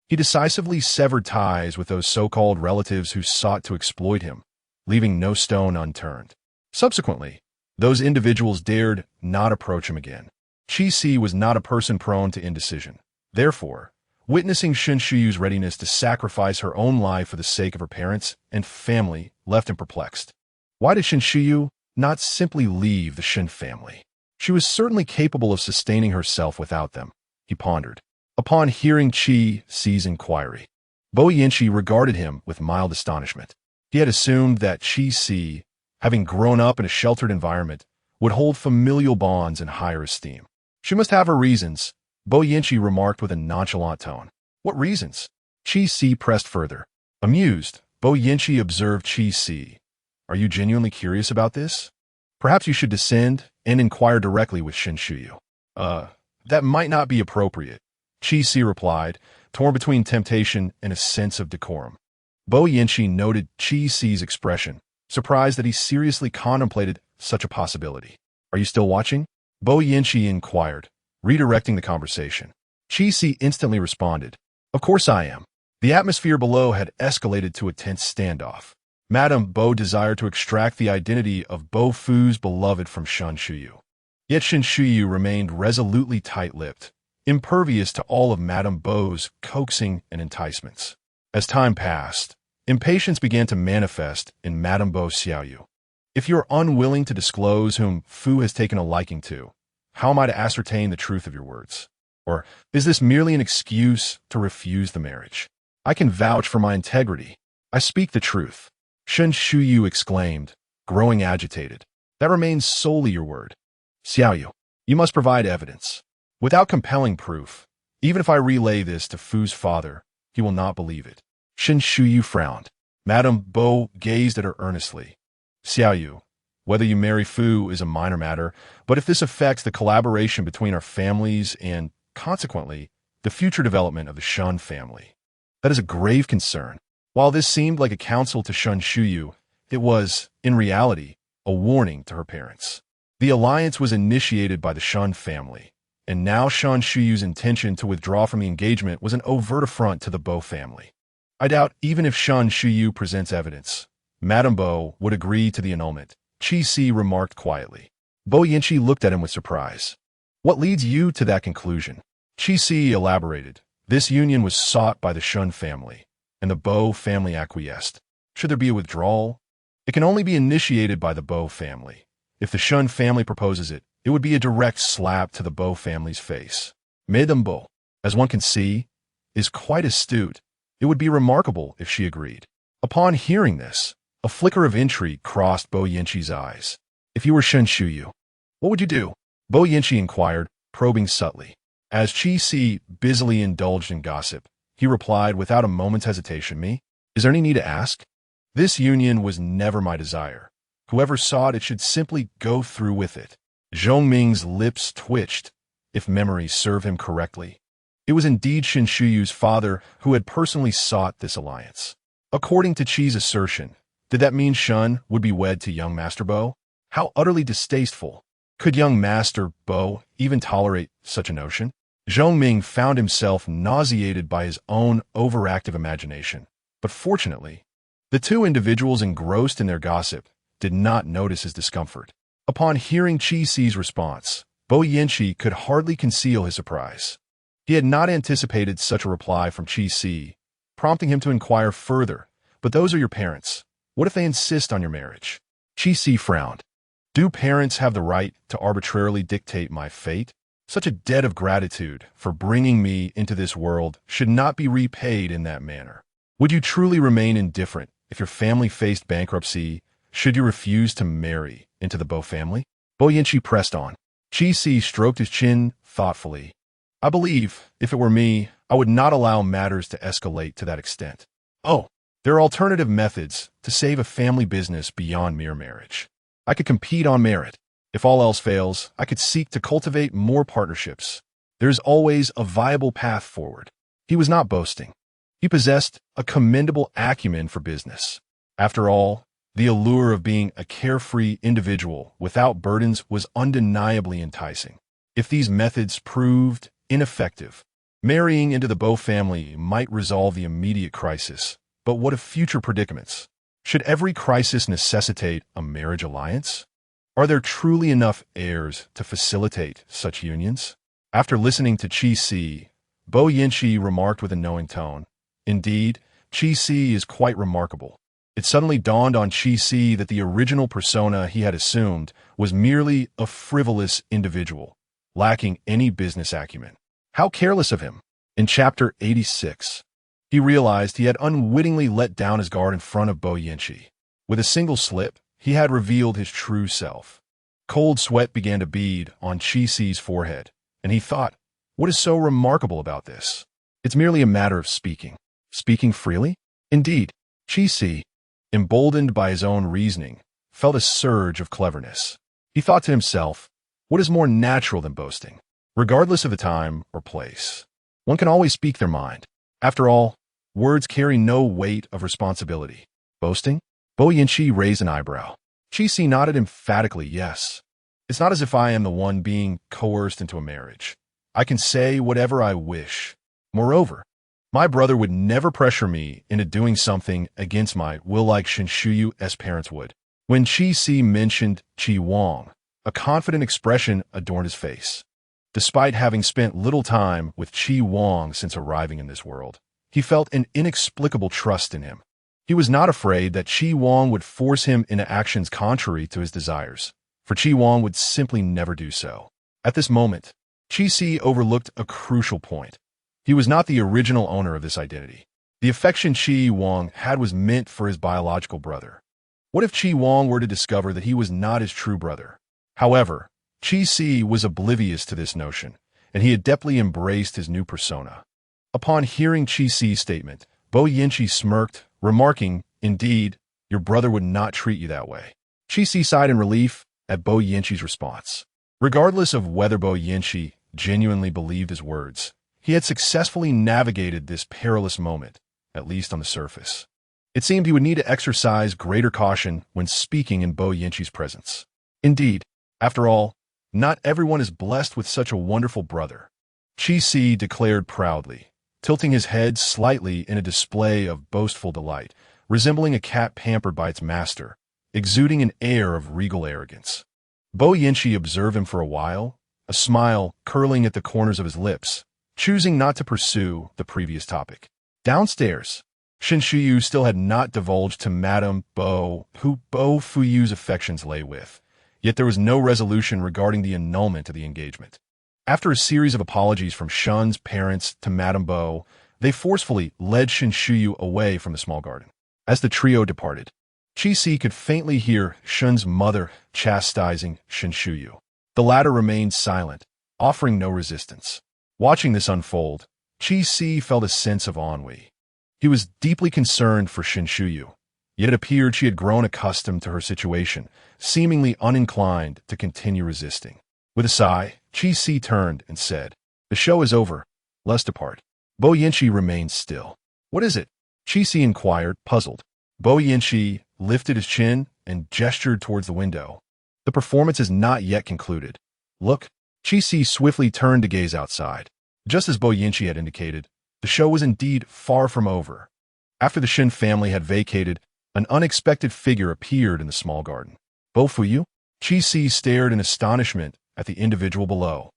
[SPEAKER 1] He decisively severed ties with those so-called relatives who sought to exploit him, leaving no stone unturned. Subsequently, those individuals dared not approach him again. Qi Si was not a person prone to indecision. Therefore, witnessing Shen Shuyu's readiness to sacrifice her own life for the sake of her parents and family left him perplexed. Why did Shen Shuyu not simply leave the Shen family? She was certainly capable of sustaining herself without them, he pondered. Upon hearing Qi Si's inquiry, Bo Yinchi regarded him with mild astonishment. He had assumed that Qi Si, having grown up in a sheltered environment, would hold familial bonds in higher esteem. She must have her reasons, Bo Yinchi remarked with a nonchalant tone. What reasons? Qi Si pressed further. Amused, Bo Yinchi observed Qi Si. Are you genuinely curious about this? Perhaps you should descend and inquire directly with Shen Shuyu. That might not be appropriate, Qi Si replied, torn between temptation and a sense of decorum. Bo Yinchi noted Qi Si's expression, surprised that he seriously contemplated such a possibility. Are you still watching? Bo Yinchi inquired, redirecting the conversation. Qi Si instantly responded, Of course I am. The atmosphere below had escalated to a tense standoff. Madame Bo desired to extract the identity of Bo Fu's beloved from Shen Shuyu. Yet Shen Shuyu remained resolutely tight-lipped, impervious to all of Madame Bo's coaxing and enticements. As time passed, impatience began to manifest in Madame Bo Xiaoyu. If you are unwilling to disclose whom Fu has taken a liking to, how am I to ascertain the truth of your words? Or is this merely an excuse to refuse the marriage? I can vouch for my integrity. I speak the truth. Shen Shuyu exclaimed, growing agitated. That remains solely your word. Xiaoyu, you must provide evidence. Without compelling proof, even if I relay this to Fu's father, he will not believe it. Shen Shuyu frowned. Madame Bo gazed at her earnestly. Xiaoyu, whether you marry Fu is a minor matter, but if this affects the collaboration between our families and, consequently, the future development of the Shen family, that is a grave concern. While this seemed like a counsel to Shen Shuyu, it was, in reality, a warning to her parents. The alliance was initiated by the Shen family, and now Shen Shuyu's intention to withdraw from the engagement was an overt affront to the Bo family. I doubt even if Shen Shuyu presents evidence, Madame Bo would agree to the annulment, Qi Si remarked quietly. Bo Yinchi looked at him with surprise. What leads you to that conclusion? Qi Si elaborated. This union was sought by the Shen family, and the Bo family acquiesced. Should there be a withdrawal? It can only be initiated by the Bo family. If the Shen family proposes it, it would be a direct slap to the Bo family's face. Madame Bo, as one can see, is quite astute. It would be remarkable if she agreed. Upon hearing this, a flicker of intrigue crossed Bo Yinchi's eyes. If you were Shen Shuyu, what would you do? Bo Yinchi inquired, probing subtly. As Qi Si busily indulged in gossip, he replied without a moment's hesitation, Me? Is there any need to ask? This union was never my desire. Whoever sought it should simply go through with it. Zhong Ming's lips twitched, if memories serve him correctly. It was indeed Shen Shuyu's father who had personally sought this alliance. According to Qi's assertion, did that mean Shen would be wed to young Master Bo? How utterly distasteful. Could young Master Bo even tolerate such a notion? Zhong Ming found himself nauseated by his own overactive imagination. But fortunately, the two individuals engrossed in their gossip did not notice his discomfort. Upon hearing Qi Si's response, Bo Yinchi could hardly conceal his surprise. He had not anticipated such a reply from Qi Si, prompting him to inquire further. But those are your parents. What if they insist on your marriage? Qi Si frowned. Do parents have the right to arbitrarily dictate my fate? Such a debt of gratitude for bringing me into this world should not be repaid in that manner. Would you truly remain indifferent if your family faced bankruptcy should you refuse to marry into the Bo family? Bo Yinchi pressed on. Qi Si stroked his chin thoughtfully. I believe, if it were me, I would not allow matters to escalate to that extent. Oh, there are alternative methods to save a family business beyond mere marriage. I could compete on merit. If all else fails, I could seek to cultivate more partnerships. There's always a viable path forward. He was not boasting. He possessed a commendable acumen for business. After all, the allure of being a carefree individual without burdens was undeniably enticing. If these methods proved ineffective, marrying into the Bo family might resolve the immediate crisis. But what of future predicaments? Should every crisis necessitate a marriage alliance? Are there truly enough heirs to facilitate such unions? After listening to Chi-Si, Bo Yin-chi remarked with a knowing tone, "Indeed, Chi-Si is quite remarkable." It suddenly dawned on Chi-Si that the original persona he had assumed was merely a frivolous individual, lacking any business acumen. How careless of him! In Chapter 86, he realized he had unwittingly let down his guard in front of Bo Yin-chi. With a single slip, he had revealed his true self. Cold sweat began to bead on Chi-Si's forehead, and he thought, what is so remarkable about this? It's merely a matter of speaking. Speaking freely? Indeed, Chi-Si, emboldened by his own reasoning, felt a surge of cleverness. He thought to himself, what is more natural than boasting? Regardless of the time or place, one can always speak their mind. After all, words carry no weight of responsibility. Boasting? Bo Yin-chi raised an eyebrow. Chi-Si nodded emphatically, yes. It's not as if I am the one being coerced into a marriage. I can say whatever I wish. Moreover, my brother would never pressure me into doing something against my will like Shinshuyu-'s parents would. When Chi-Si mentioned Chi Wong, a confident expression adorned his face. Despite having spent little time with Chi Wong since arriving in this world, he felt an inexplicable trust in him. He was not afraid that Chi Wong would force him into actions contrary to his desires, for Chi Wong would simply never do so. At this moment, Chi-Si overlooked a crucial point. He was not the original owner of this identity. The affection Chi Wong had was meant for his biological brother. What if Chi Wong were to discover that he was not his true brother? However, Chi-Si was oblivious to this notion, and he adeptly embraced his new persona. Upon hearing Chi-Si's statement, Bo Yin-chi smirked, remarking, indeed, your brother would not treat you that way. Chi-Si sighed in relief at Bo Yin-chi's response. Regardless of whether Bo Yin-chi genuinely believed his words, he had successfully navigated this perilous moment, at least on the surface. It seemed he would need to exercise greater caution when speaking in Bo Yin-chi's presence. Indeed, after all, not everyone is blessed with such a wonderful brother, Chi-Si declared proudly, tilting his head slightly in a display of boastful delight, resembling a cat pampered by its master, exuding an air of regal arrogance. Bo Yin-chi observed him for a while, a smile curling at the corners of his lips, choosing not to pursue the previous topic. Downstairs, Shinshuyu still had not divulged to Madame Bo who Bo Fuyu's affections lay with, yet there was no resolution regarding the annulment of the engagement. After a series of apologies from Shun's parents to Madame Bo, they forcefully led Shinshuyu away from the small garden. As the trio departed, Chi-Si could faintly hear Shun's mother chastising Shinshuyu. The latter remained silent, offering no resistance. Watching this unfold, Chi-Si felt a sense of ennui. He was deeply concerned for Shinshuyu, yet it appeared she had grown accustomed to her situation, seemingly uninclined to continue resisting. With a sigh, Chi-Si turned and said, the show is over. Let's depart. Bo Yin-chi remained still. What is it? Chi-Si inquired, puzzled. Bo Yin-chi lifted his chin and gestured towards the window. The performance is not yet concluded. Look. Chi-Si swiftly turned to gaze outside. Just as Bo Yin-chi had indicated, the show was indeed far from over. After the Shin family had vacated, an unexpected figure appeared in the small garden. Bo Fuyu? Chi-Si stared in astonishment at the individual below.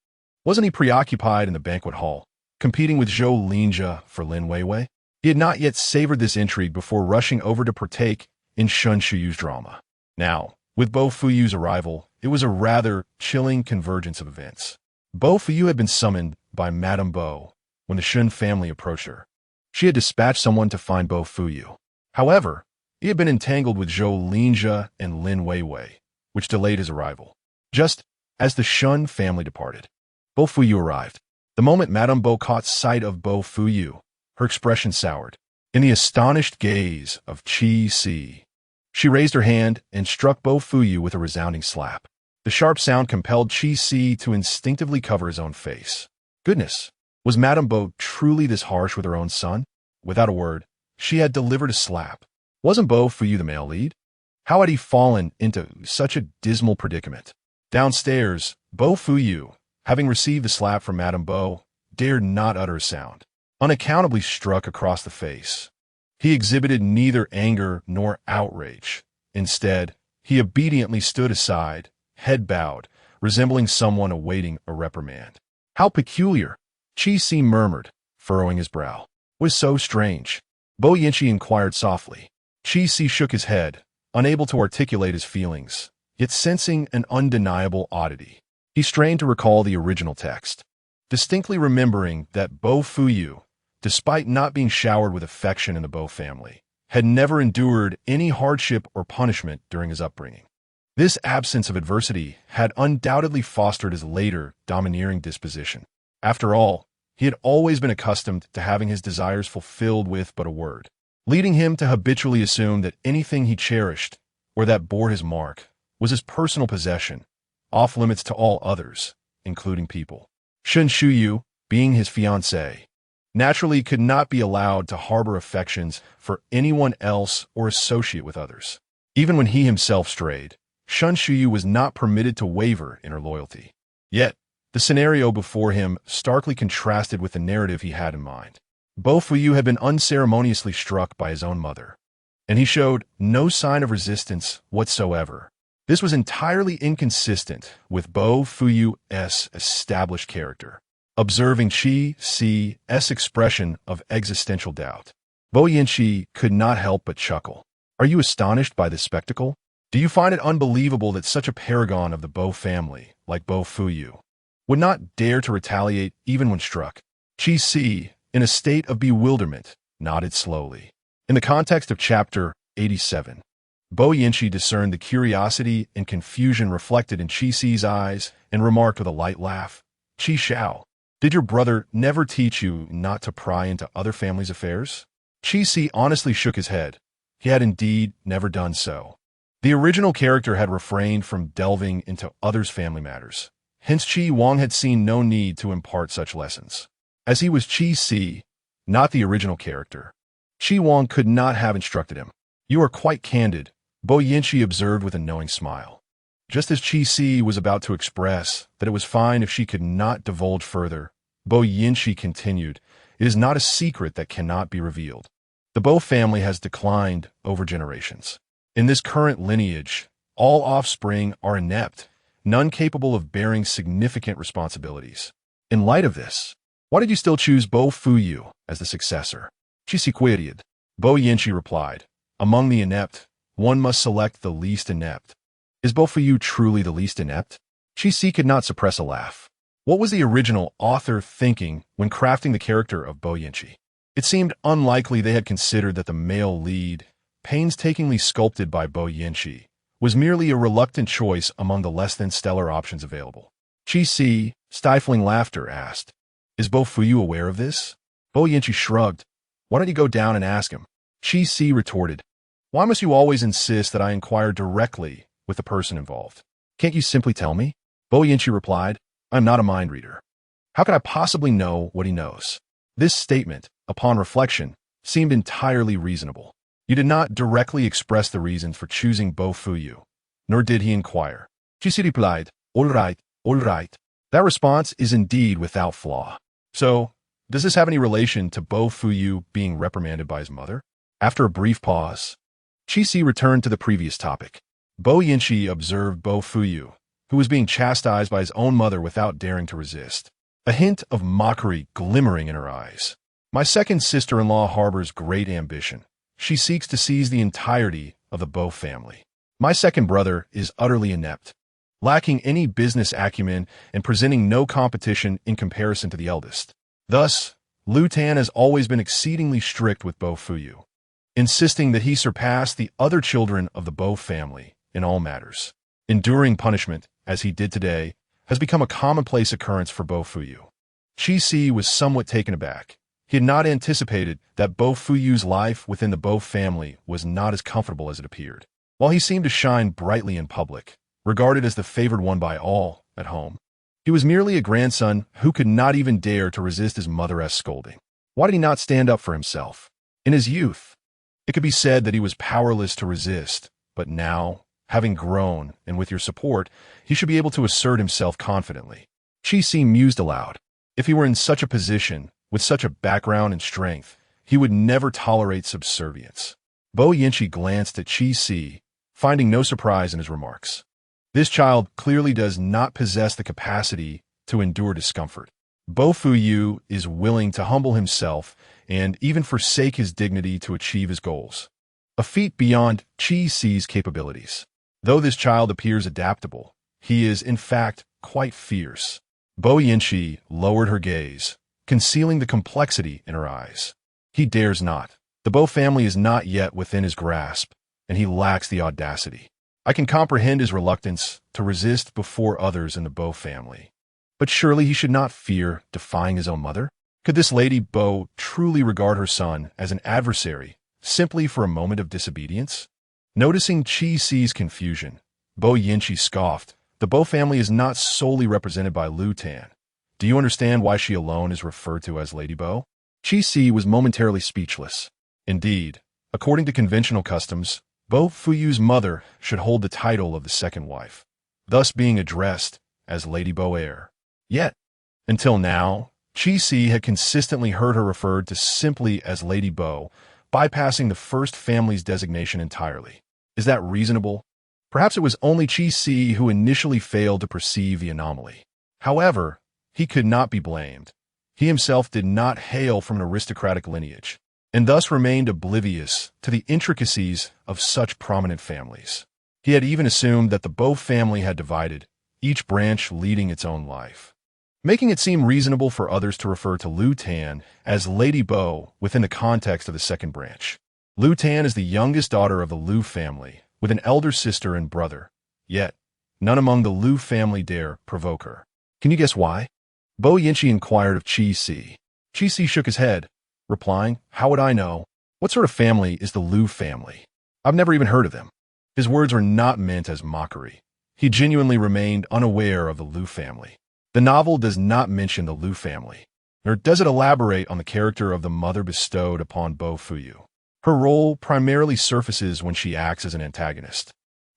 [SPEAKER 1] Wasn't he preoccupied in the banquet hall, competing with Zhou Linjia for Lin Weiwei? He had not yet savored this intrigue before rushing over to partake in Shun Shuyu's drama. Now, with Bo Fuyu's arrival, it was a rather chilling convergence of events. Bo Fuyu had been summoned by Madame Bo when the Shun family approached her. She had dispatched someone to find Bo Fuyu. However, he had been entangled with Zhou Linjia and Lin Weiwei, which delayed his arrival. Just as the Shun family departed, Bo Fuyu arrived. The moment Madame Bo caught sight of Bo Fuyu, her expression soured. In the astonished gaze of Chi-Si, she raised her hand and struck Bo Fuyu with a resounding slap. The sharp sound compelled Chi-Si to instinctively cover his own face. Goodness, was Madame Bo truly this harsh with her own son? Without a word, she had delivered a slap. Wasn't Bo Fuyu the male lead? How had he fallen into such a dismal predicament? Downstairs, Bo Fuyu, having received the slap from Madame Bo, dared not utter a sound. Unaccountably struck across the face, He exhibited neither anger nor outrage. Instead, he obediently stood aside, head bowed, resembling someone awaiting a reprimand. How peculiar, Chi-Si murmured, furrowing his brow. Was so strange. Bo Yinchi inquired softly. Chi-Si shook his head, unable to articulate his feelings, yet sensing an undeniable oddity. He strained to recall the original text, distinctly remembering that Bo Fuyu, despite not being showered with affection in the Bo family, had never endured any hardship or punishment during his upbringing. This absence of adversity had undoubtedly fostered his later, domineering disposition. After all, he had always been accustomed to having his desires fulfilled with but a word, leading him to habitually assume that anything he cherished, or that bore his mark, was his personal possession, off limits to all others, including people. Shun Shuyu, being his fiancée, naturally could not be allowed to harbor affections for anyone else or associate with others. Even when he himself strayed, Shun Shuyu was not permitted to waver in her loyalty. Yet, the scenario before him starkly contrasted with the narrative he had in mind. Bo Fuyu had been unceremoniously struck by his own mother, and he showed no sign of resistance whatsoever. This was entirely inconsistent with Bo Fuyu's established character. Observing Chi-Si's expression of existential doubt, Bo Yinchi could not help but chuckle. Are you astonished by this spectacle? Do you find it unbelievable that such a paragon of the Bo family, like Bo Fuyu, would not dare to retaliate even when struck? Chi-Si, in a state of bewilderment, nodded slowly. In the context of Chapter 87, Bo Yinchi discerned the curiosity and confusion reflected in Chi-Si's eyes and remarked with a light laugh, Chi Xiao, did your brother never teach you not to pry into other families' affairs? Chi-Si honestly shook his head. He had indeed never done so. The original character had refrained from delving into others' family matters. Hence Chi Wang had seen no need to impart such lessons. As he was Chi-Si, not the original character, Chi Wang could not have instructed him. You are quite candid, Bo Yinchi observed with a knowing smile. Just as Chi-Si was about to express that it was fine if she could not divulge further, Bo Yinchi continued, it is not a secret that cannot be revealed. The Bo family has declined over generations. In this current lineage, all offspring are inept, none capable of bearing significant responsibilities. In light of this, why did you still choose Bo Fuyu as the successor? Chi-Si queried. Bo Yinchi replied, among the inept, one must select the least inept. Is Bo Fuyu truly the least inept? Chi-Si could not suppress a laugh. What was the original author thinking when crafting the character of Bo Yinchi? It seemed unlikely they had considered that the male lead, painstakingly sculpted by Bo Yinchi, was merely a reluctant choice among the less-than-stellar options available. Chi-Si, stifling laughter, asked, is Bo Fuyu aware of this? Bo Yinchi shrugged. Why don't you go down and ask him? Chi-Si retorted, why must you always insist that I inquire directly with the person involved? Can't you simply tell me? Bo Yinchi replied, I'm not a mind reader. How could I possibly know what he knows? This statement, upon reflection, seemed entirely reasonable. You did not directly express the reasons for choosing Bo Fuyu, nor did he inquire. Chi-Si replied, all right, all right. That response is indeed without flaw. So, does this have any relation to Bo Fuyu being reprimanded by his mother? After a brief pause, Chi-Si returned to the previous topic. Bo Yinchi observed Bo Fuyu, who was being chastised by his own mother without daring to resist, a hint of mockery glimmering in her eyes. My second sister-in-law harbors great ambition. She seeks to seize the entirety of the Bo family. My second brother is utterly inept, lacking any business acumen and presenting no competition in comparison to the eldest. Thus, Liu Tan has always been exceedingly strict with Bo Fuyu, insisting that he surpass the other children of the Bo family in all matters. Enduring punishment, as he did today, has become a commonplace occurrence for Bo Fuyu. Chi-Si was somewhat taken aback. He had not anticipated that Bo Fuyu's life within the Bo family was not as comfortable as it appeared. While he seemed to shine brightly in public, regarded as the favored one by all at home, he was merely a grandson who could not even dare to resist his mother's scolding. Why did he not stand up for himself? In his youth, it could be said that he was powerless to resist, but now, having grown, and with your support, he should be able to assert himself confidently. Chi-Si mused aloud. If he were in such a position, with such a background and strength, He would never tolerate subservience. Bo Yinchi glanced at Qi Si, finding no surprise in his remarks. This child clearly does not possess the capacity to endure discomfort. Bo Fuyu is willing to humble himself and even forsake his dignity to achieve his goals, a feat beyond Qi Si's capabilities. Though this child appears adaptable, he is, in fact, quite fierce. Bo Yinchi lowered her gaze, concealing the complexity in her eyes. He dares not. The Bo family is not yet within his grasp, and he lacks the audacity. I can comprehend his reluctance to resist before others in the Bo family. But surely he should not fear defying his own mother? Could this Lady Bo truly regard her son as an adversary simply for a moment of disobedience? Noticing Qi Si's confusion, Bo Yinchi scoffed. The Bo family is not solely represented by Lu Tan. Do you understand why she alone is referred to as Lady Bo? Qi Si was momentarily speechless. Indeed, according to conventional customs, Bo Fuyu's mother should hold the title of the second wife, thus being addressed as Lady Bo heir. Yet, until now, Qi Si had consistently heard her referred to simply as Lady Bo, bypassing the first family's designation entirely. Is that reasonable? Perhaps it was only Qi Si who initially failed to perceive the anomaly. However, he could not be blamed. He himself did not hail from an aristocratic lineage, and thus remained oblivious to the intricacies of such prominent families. He had even assumed that the Bo family had divided, each branch leading its own life, making it seem reasonable for others to refer to Lu Tan as Lady Bo within the context of the second branch. Lu Tan is the youngest daughter of the Lu family, with an elder sister and brother, yet none among the Lu family dare provoke her. Can you guess why? Bo Yinchi inquired of Qi Si. Qi Si shook his head, replying, "How would I know? What sort of family is the Lu family? I've never even heard of them." His words were not meant as mockery. He genuinely remained unaware of the Lu family. The novel does not mention the Lu family, nor does it elaborate on the character of the mother bestowed upon Bo Fuyu. Her role primarily surfaces when she acts as an antagonist,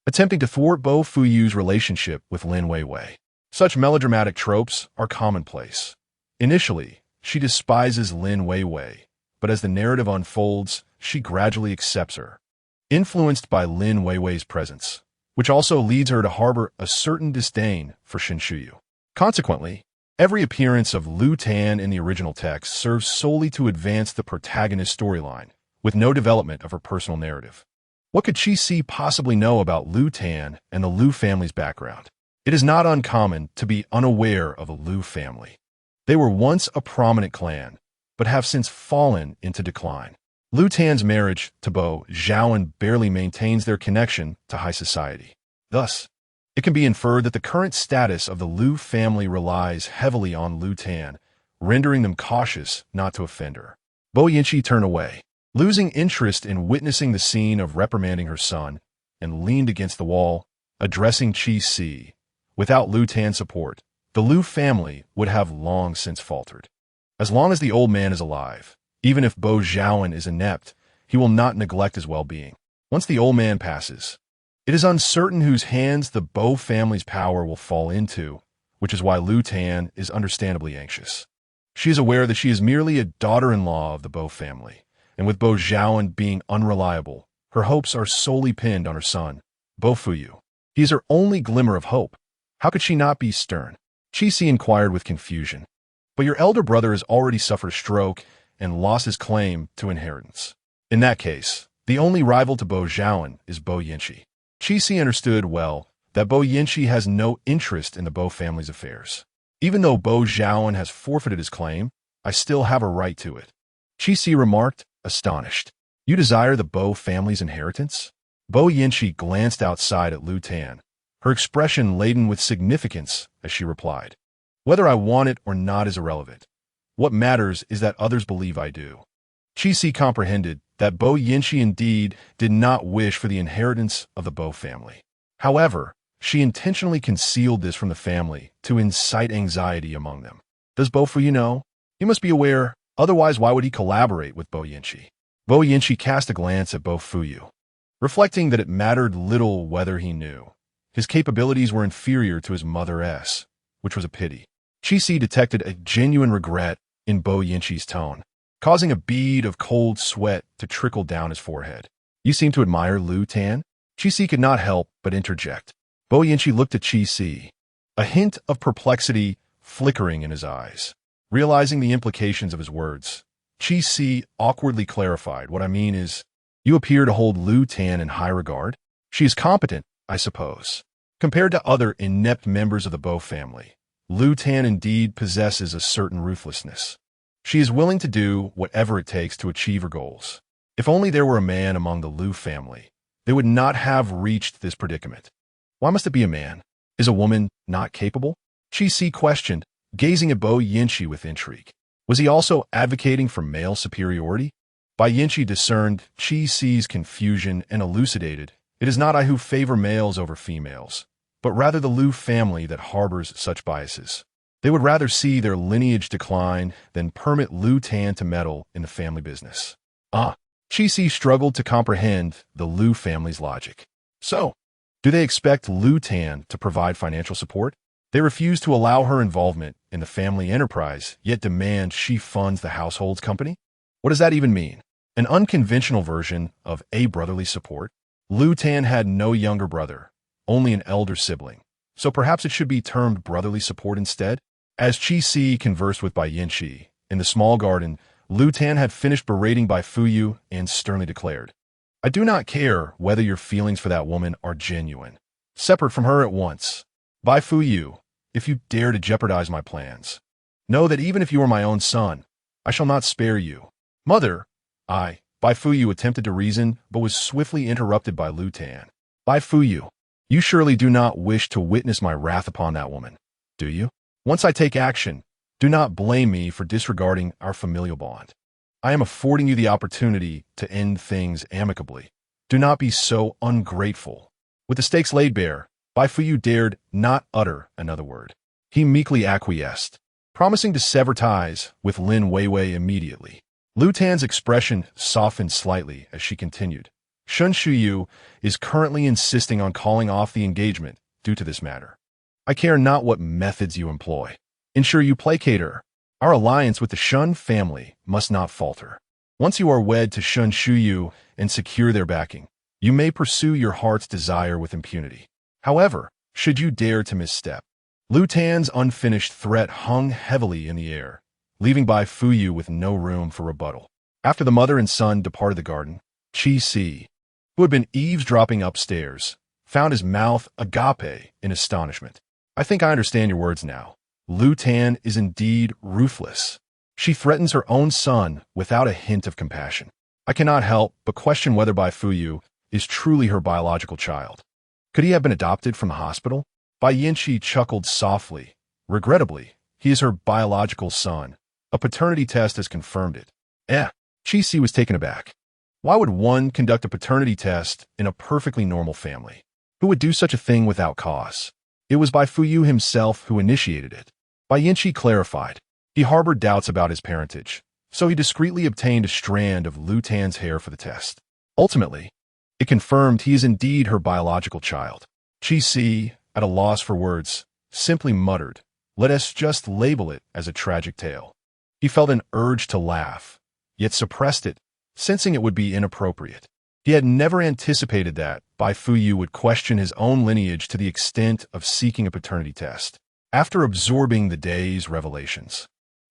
[SPEAKER 1] attempting to thwart Bo Fuyu's relationship with Lin Weiwei. Such melodramatic tropes are commonplace. Initially, she despises Lin Weiwei, but as the narrative unfolds, she gradually accepts her, influenced by Lin Weiwei's presence, which also leads her to harbor a certain disdain for Shinshuyu. Consequently, every appearance of Lu Tan in the original text serves solely to advance the protagonist storyline, with no development of her personal narrative. What could Qi Si possibly know about Lu Tan and the Lu family's background? It is not uncommon to be unaware of the Lu family. They were once a prominent clan, but have since fallen into decline. Lu Tan's marriage to Bo Zhaoan barely maintains their connection to high society. Thus, it can be inferred that the current status of the Lu family relies heavily on Lu Tan, rendering them cautious not to offend her. Bo Yinchi turned away, losing interest in witnessing the scene of reprimanding her son, and leaned against the wall, addressing Qi Si. Without Lu Tan's support, the Lu family would have long since faltered. As long as the old man is alive, even if Bo Zhaoan is inept, he will not neglect his well-being. Once the old man passes, it is uncertain whose hands the Bo family's power will fall into, which is why Lu Tan is understandably anxious. She is aware that she is merely a daughter-in-law of the Bo family, and with Bo Zhaoan being unreliable, her hopes are solely pinned on her son, Bo Fuyu. He is her only glimmer of hope. How could she not be stern? Qi Si inquired with confusion. But your elder brother has already suffered a stroke and lost his claim to inheritance. In that case, the only rival to Bo Zhaoan is Bo Yinchi. Qi Si understood well that Bo Yinchi has no interest in the Bo family's affairs. Even though Bo Zhaoan has forfeited his claim, I still have a right to it. Qi Si remarked, astonished. You desire the Bo family's inheritance? Bo Yinchi glanced outside at Lu Tan, her expression laden with significance as she replied, "Whether I want it or not is irrelevant. What matters is that others believe I do." Qi Si comprehended that Bo Yinchi indeed did not wish for the inheritance of the Bo family. However, she intentionally concealed this from the family to incite anxiety among them. Does Bo Fuyu know? He must be aware, otherwise why would he collaborate with Bo Yinchi? Bo Yinchi cast a glance at Bo Fuyu, reflecting that it mattered little whether he knew. His capabilities were inferior to his mother's, which was a pity. Qi Si detected a genuine regret in Bo Yinchi's tone. causing a bead of cold sweat to trickle down his forehead. You seem to admire Lu Tan? Chi-Si could not help but interject. Bo Yinchi looked at Chi-Si, a hint of perplexity flickering in his eyes. Realizing the implications of his words, Chi-Si awkwardly clarified, "What I mean is, you appear to hold Lu Tan in high regard. She is competent, I suppose. Compared to other inept members of the Bo family, Lu Tan indeed possesses a certain ruthlessness. She is willing to do whatever it takes to achieve her goals. If only there were a man among the Lu family, they would not have reached this predicament. Why must it be a man? Is a woman not capable?" Chi-Si questioned, gazing at Bo Yinchi with intrigue. Was he also advocating for male superiority? Bai Yinchi discerned Chi-Si's confusion and elucidated, "It is not I who favor males over females, but rather the Lu family that harbors such biases. They would rather see their lineage decline than permit Lu Tan to meddle in the family business." Chi-Si struggled to comprehend the Lu family's logic. So, do they expect Lu Tan to provide financial support? They refuse to allow her involvement in the family enterprise, yet demand she funds the household's company? What does that even mean? An unconventional version of a brotherly support? Lu Tan had no younger brother, only an elder sibling, so perhaps it should be termed brotherly support instead? As Chi-Si conversed with Bai Yinchi in the small garden, Lu Tan had finished berating Bai Fuyu and sternly declared, "I do not care whether your feelings for that woman are genuine. Separate from her at once. Bai Fuyu, if you dare to jeopardize my plans, know that even if you are my own son, I shall not spare you." "Mother," Bai Fuyu attempted to reason, but was swiftly interrupted by Lu Tan. "Bai Fuyu, you surely do not wish to witness my wrath upon that woman, do you? Once I take action, do not blame me for disregarding our familial bond. I am affording you the opportunity to end things amicably. Do not be so ungrateful." With the stakes laid bare, Bai Fuyu dared not utter another word. He meekly acquiesced, promising to sever ties with Lin Weiwei immediately. Lu Tan's expression softened slightly as she continued. "Shun Shuyu is currently insisting on calling off the engagement due to this matter. I care not what methods you employ. Ensure you placate her. Our alliance with the Shun family must not falter. Once you are wed to Shun Shuyu and secure their backing, you may pursue your heart's desire with impunity. However, should you dare to misstep..." Lu Tan's unfinished threat hung heavily in the air, leaving Bai Fuyu with no room for rebuttal. After the mother and son departed the garden, Chi-Si, who had been eavesdropping upstairs, found his mouth agape in astonishment. "I think I understand your words now. Lu Tan is indeed ruthless. She threatens her own son without a hint of compassion. I cannot help but question whether Bai Fuyu is truly her biological child. Could he have been adopted from the hospital?" Bai Yinchi chuckled softly. "Regrettably, he is her biological son. A paternity test has confirmed it." Chi-Si was taken aback. Why would one conduct a paternity test in a perfectly normal family? Who would do such a thing without cause? It was Bai Fuyu himself who initiated it. Bai Yinchi clarified. He harbored doubts about his parentage, so he discreetly obtained a strand of Lu Tan's hair for the test. Ultimately, it confirmed he is indeed her biological child. Chi-Si, at a loss for words, simply muttered, "Let us just label it as a tragic tale." He felt an urge to laugh, yet suppressed it, sensing it would be inappropriate. He had never anticipated that Bai Fuyu would question his own lineage to the extent of seeking a paternity test. After absorbing the day's revelations,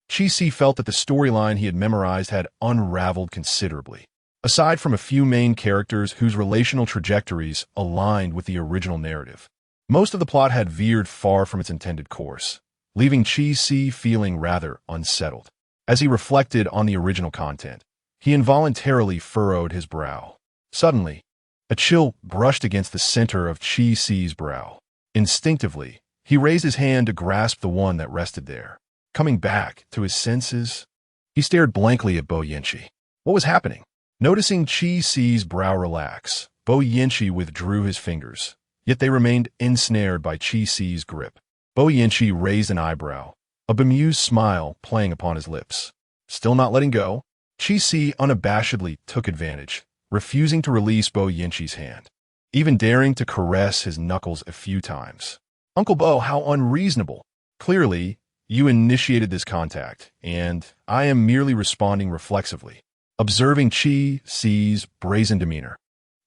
[SPEAKER 1] Chi-Si felt that the storyline he had memorized had unraveled considerably. Aside from a few main characters whose relational trajectories aligned with the original narrative, most of the plot had veered far from its intended course, leaving Chi-Si feeling rather unsettled. As he reflected on the original content, he involuntarily furrowed his brow. Suddenly, a chill brushed against the center of Chi-Si's brow. Instinctively, he raised his hand to grasp the one that rested there. Coming back to his senses, he stared blankly at Bo Yinchi. What was happening? Noticing Chi-Si's brow relax, Bo Yinchi withdrew his fingers, yet they remained ensnared by Chi-Si's grip. Bo Yinchi raised an eyebrow, a bemused smile playing upon his lips. Still not letting go, Chi-Si unabashedly took advantage, refusing to release Bo Yinchi's hand, even daring to caress his knuckles a few times. "Uncle Bo, how unreasonable! Clearly, You initiated this contact, and I am merely responding reflexively, observing Chi Si's brazen demeanor.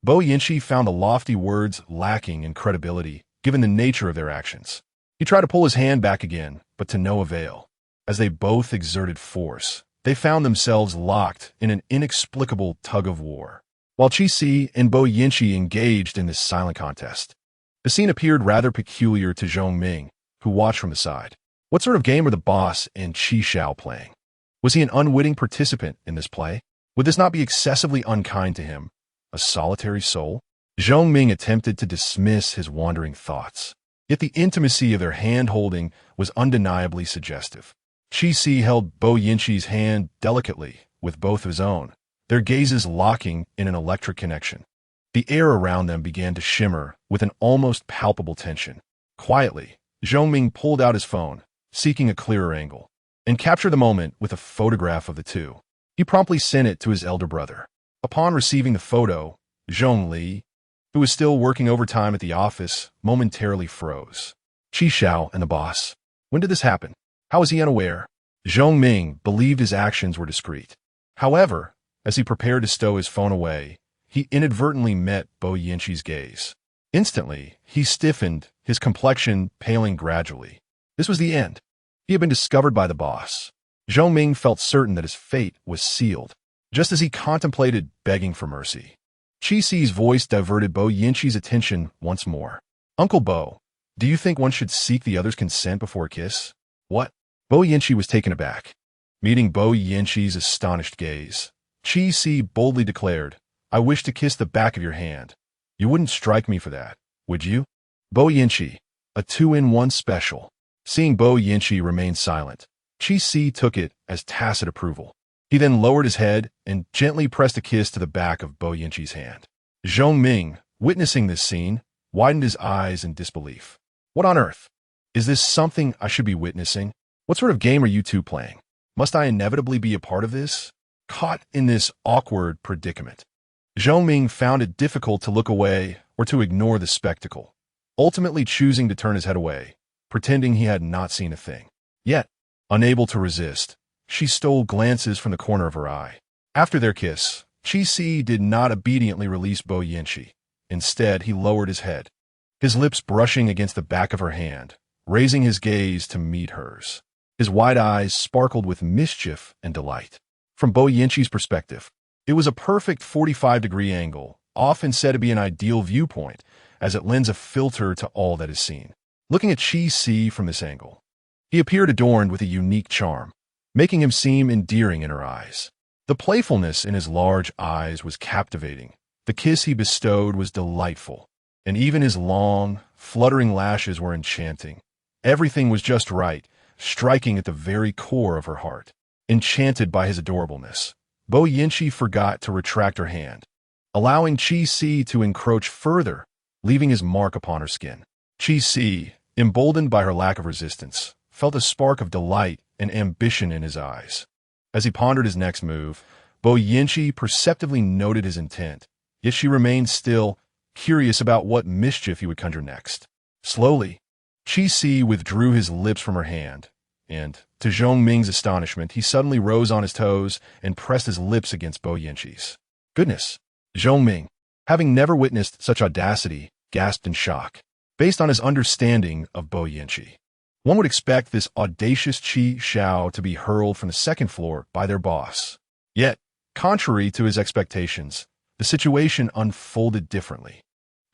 [SPEAKER 1] Bo Yinchi found the lofty words lacking in credibility, given the nature of their actions. He tried to pull his hand back again, but to no avail. As they both exerted force, they found themselves locked in an inexplicable tug-of-war. While Chi Si and Bo Yinchi engaged in this silent contest, the scene appeared rather peculiar to Zhong Ming, who watched from the side. What sort of game were the boss and Qi Xiao playing? Was he an unwitting participant in this play? Would this not be excessively unkind to him, a solitary soul? Zhong Ming attempted to dismiss his wandering thoughts. Yet the intimacy of their hand-holding was undeniably suggestive. Qi Si held Bo Yinchi's hand delicately with both of his own, their gazes locking in an electric connection. The air around them began to shimmer with an almost palpable tension. Quietly, Zhong Ming pulled out his phone, seeking a clearer angle, and captured the moment with a photograph of the two. He promptly sent it to his elder brother. Upon receiving the photo, Zhong Li, who was still working overtime at the office, momentarily froze. Qi Xiao and the boss. When did this happen? How was he unaware? Zhong Ming believed his actions were discreet. However, as he prepared to stow his phone away, he inadvertently met Bo Yinchi's gaze. Instantly, he stiffened, his complexion paling gradually. This was the end. He had been discovered by the boss. Zhong Ming felt certain that his fate was sealed, just as he contemplated begging for mercy. Qi Si's voice diverted Bo Yinchi's attention once more. Uncle Bo, do you think one should seek the other's consent before a kiss? What? Bo Yinchi was taken aback. Meeting Bo Yinchi's astonished gaze, Qi Si boldly declared, I wish to kiss the back of your hand. You wouldn't strike me for that, would you? Bo Yinchi, a 2-in-1 special. Seeing Bo Yinchi remain silent, Qi Si took it as tacit approval. He then lowered his head and gently pressed a kiss to the back of Bo Yinchi's hand. Zhong Ming, witnessing this scene, widened his eyes in disbelief. What on earth? Is this something I should be witnessing? What sort of game are you two playing? Must I inevitably be a part of this? Caught in this awkward predicament, Zhong Ming found it difficult to look away or to ignore the spectacle, ultimately choosing to turn his head away, pretending he had not seen a thing. Yet, unable to resist, she stole glances from the corner of her eye. After their kiss, Qi Si did not obediently release Bo Yinchi. Instead, he lowered his head, his lips brushing against the back of her hand, raising his gaze to meet hers. His wide eyes sparkled with mischief and delight. From Bo Yinchi's perspective, it was a perfect 45-degree angle, often said to be an ideal viewpoint, as it lends a filter to all that is seen. Looking at Qi Si from this angle, he appeared adorned with a unique charm, making him seem endearing in her eyes. The playfulness in his large eyes was captivating. The kiss he bestowed was delightful, and even his long, fluttering lashes were enchanting. Everything was just right, striking at the very core of her heart. Enchanted by his adorableness, Bo Yinchi forgot to retract her hand, allowing Qi Si to encroach further, leaving his mark upon her skin. Qi Si, emboldened by her lack of resistance, felt a spark of delight and ambition in his eyes. As he pondered his next move, Bo Yinchi perceptibly noted his intent, yet she remained still, curious about what mischief he would conjure next. Slowly, Qi Si withdrew his lips from her hand, and, to Zhong Ming's astonishment, he suddenly rose on his toes and pressed his lips against Bo Yinchi's. Goodness! Zhong Ming, having never witnessed such audacity, gasped in shock. Based on his understanding of Bo Yinchi, one would expect this audacious Qi Xiao to be hurled from the second floor by their boss. Yet, contrary to his expectations, the situation unfolded differently.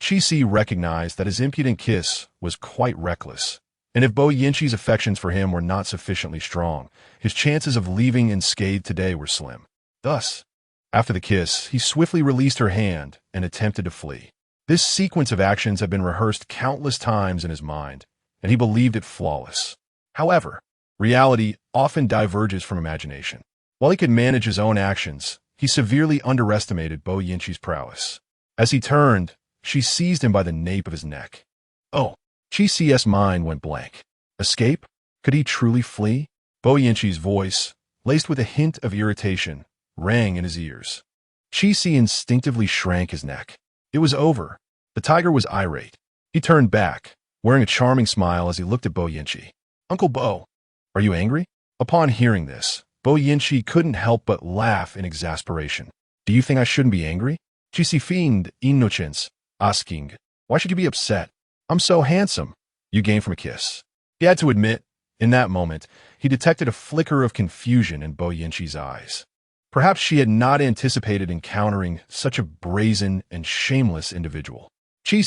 [SPEAKER 1] Qi Si recognized that his impudent kiss was quite reckless, and if Bo Yinchi's affections for him were not sufficiently strong, his chances of leaving unscathed today were slim. Thus, after the kiss, he swiftly released her hand and attempted to flee. This sequence of actions had been rehearsed countless times in his mind, and he believed it flawless. However, reality often diverges from imagination. While he could manage his own actions, he severely underestimated Bo Yinchi's prowess. As he turned, she seized him by the nape of his neck. Oh! Qi Si's mind went blank. Escape? Could he truly flee? Bo Yinchi's voice, laced with a hint of irritation, rang in his ears. Qi Si instinctively shrank his neck. It was over. The tiger was irate. He turned back, wearing a charming smile as he looked at Bo Yinchi. Uncle Bo, Are you angry? Upon hearing this, Bo Yinchi couldn't help but laugh in exasperation. Do you think I shouldn't be angry? Chi feigned innocence, asking, why should you be upset? I'm so handsome. You gain from a kiss. He had to admit, in that moment, he detected a flicker of confusion in Bo Yinchi's eyes. Perhaps she had not anticipated encountering such a brazen and shameless individual. Chi,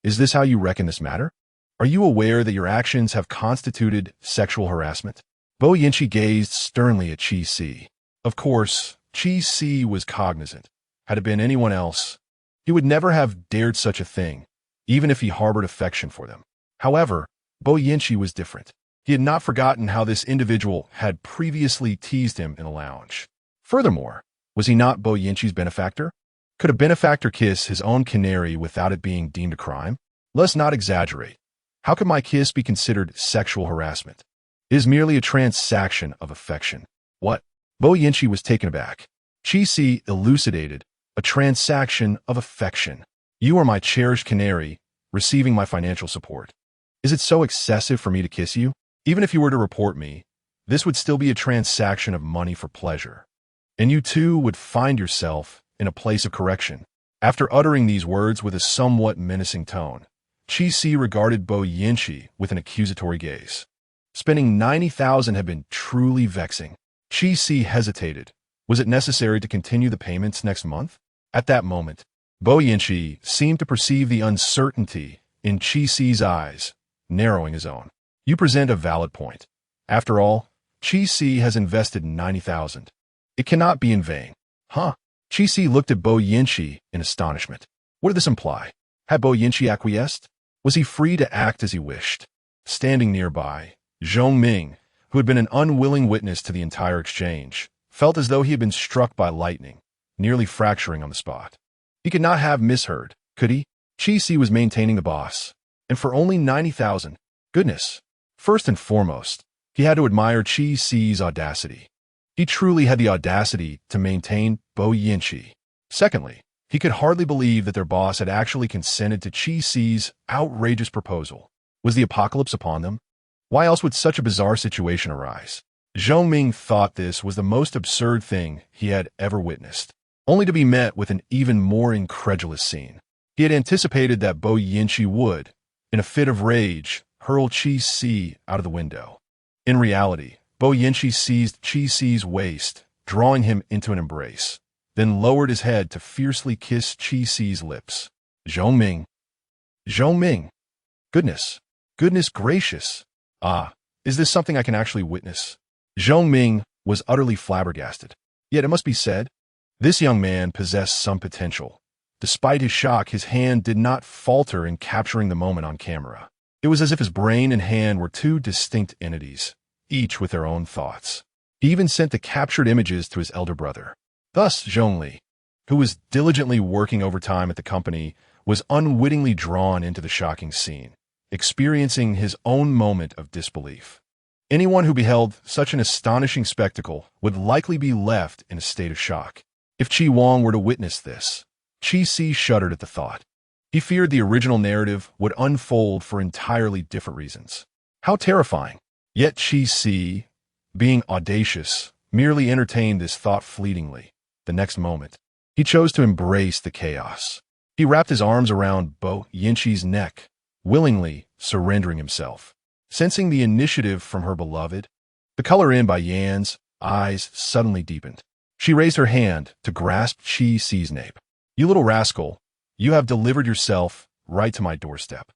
[SPEAKER 1] is this how you reckon this matter? Are you aware that your actions have constituted sexual harassment? Bo Yinchi gazed sternly at Chi. Of course, Chi was cognizant. Had it been anyone else, he would never have dared such a thing, even if he harbored affection for them. However, Bo Yinchi was different. He had not forgotten how this individual had previously teased him in a lounge. Furthermore, was he not Bo Yinchi's benefactor? Could a benefactor kiss his own canary without it being deemed a crime? Let's not exaggerate. How could my kiss be considered sexual harassment? It is merely a transaction of affection. What? Bo Yinchi was taken aback. Chi elucidated, a transaction of affection. You are my cherished canary, receiving my financial support. Is it so excessive for me to kiss you? Even if you were to report me, this would still be a transaction of money for pleasure. And you too would find yourself in a place of correction. After uttering these words with a somewhat menacing tone, Chi regarded Bo Yinchi with an accusatory gaze. Spending 90,000 had been truly vexing. Chi hesitated. Was it necessary to continue the payments next month? At that moment, Bo Yinchi seemed to perceive the uncertainty in Chi eyes, narrowing his own. You present a valid point. After all, Chi has invested 90,000. It cannot be in vain. Huh? Chi looked at Bo Yinchi in astonishment. What did this imply? Had Bo Yinchi acquiesced? Was he free to act as he wished? Standing nearby, Zhong Ming, who had been an unwilling witness to the entire exchange, felt as though he had been struck by lightning, nearly fracturing on the spot. He could not have misheard, could he? Chi was maintaining the boss, and for only 90,000. Goodness. First and foremost, he had to admire Chi's audacity. He truly had the audacity to maintain Bo Yinchi. Secondly, he could hardly believe that their boss had actually consented to Chi's outrageous proposal. Was the apocalypse upon them? Why else would such a bizarre situation arise? Zhong Ming thought this was the most absurd thing he had ever witnessed, only to be met with an even more incredulous scene. He had anticipated that Bo Yinchi would, in a fit of rage, hurl Chi out of the window. In reality, Bo Yinchi seized Chi's waist, drawing him into an embrace, then lowered his head to fiercely kiss Chi's lips. Zhong Ming. Zhong Ming. Goodness gracious. Ah, is this something I can actually witness? Zhong Ming was utterly flabbergasted. Yet it must be said, this young man possessed some potential. Despite his shock, his hand did not falter in capturing the moment on camera. It was as if his brain and hand were two distinct entities, each with their own thoughts. He even sent the captured images to his elder brother. Thus, Zhongli, who was diligently working overtime at the company, was unwittingly drawn into the shocking scene, experiencing his own moment of disbelief. Anyone who beheld such an astonishing spectacle would likely be left in a state of shock. If Chi Wang were to witness this, Chi shuddered at the thought. He feared the original narrative would unfold for entirely different reasons. How terrifying! Yet Chi, being audacious, merely entertained this thought fleetingly. The next moment, he chose to embrace the chaos. He wrapped his arms around Bo Yinchi's neck, willingly surrendering himself. Sensing the initiative from her beloved, the color in by Yan's eyes suddenly deepened. She raised her hand to grasp Chi's nape. You little rascal, you have delivered yourself right to my doorstep.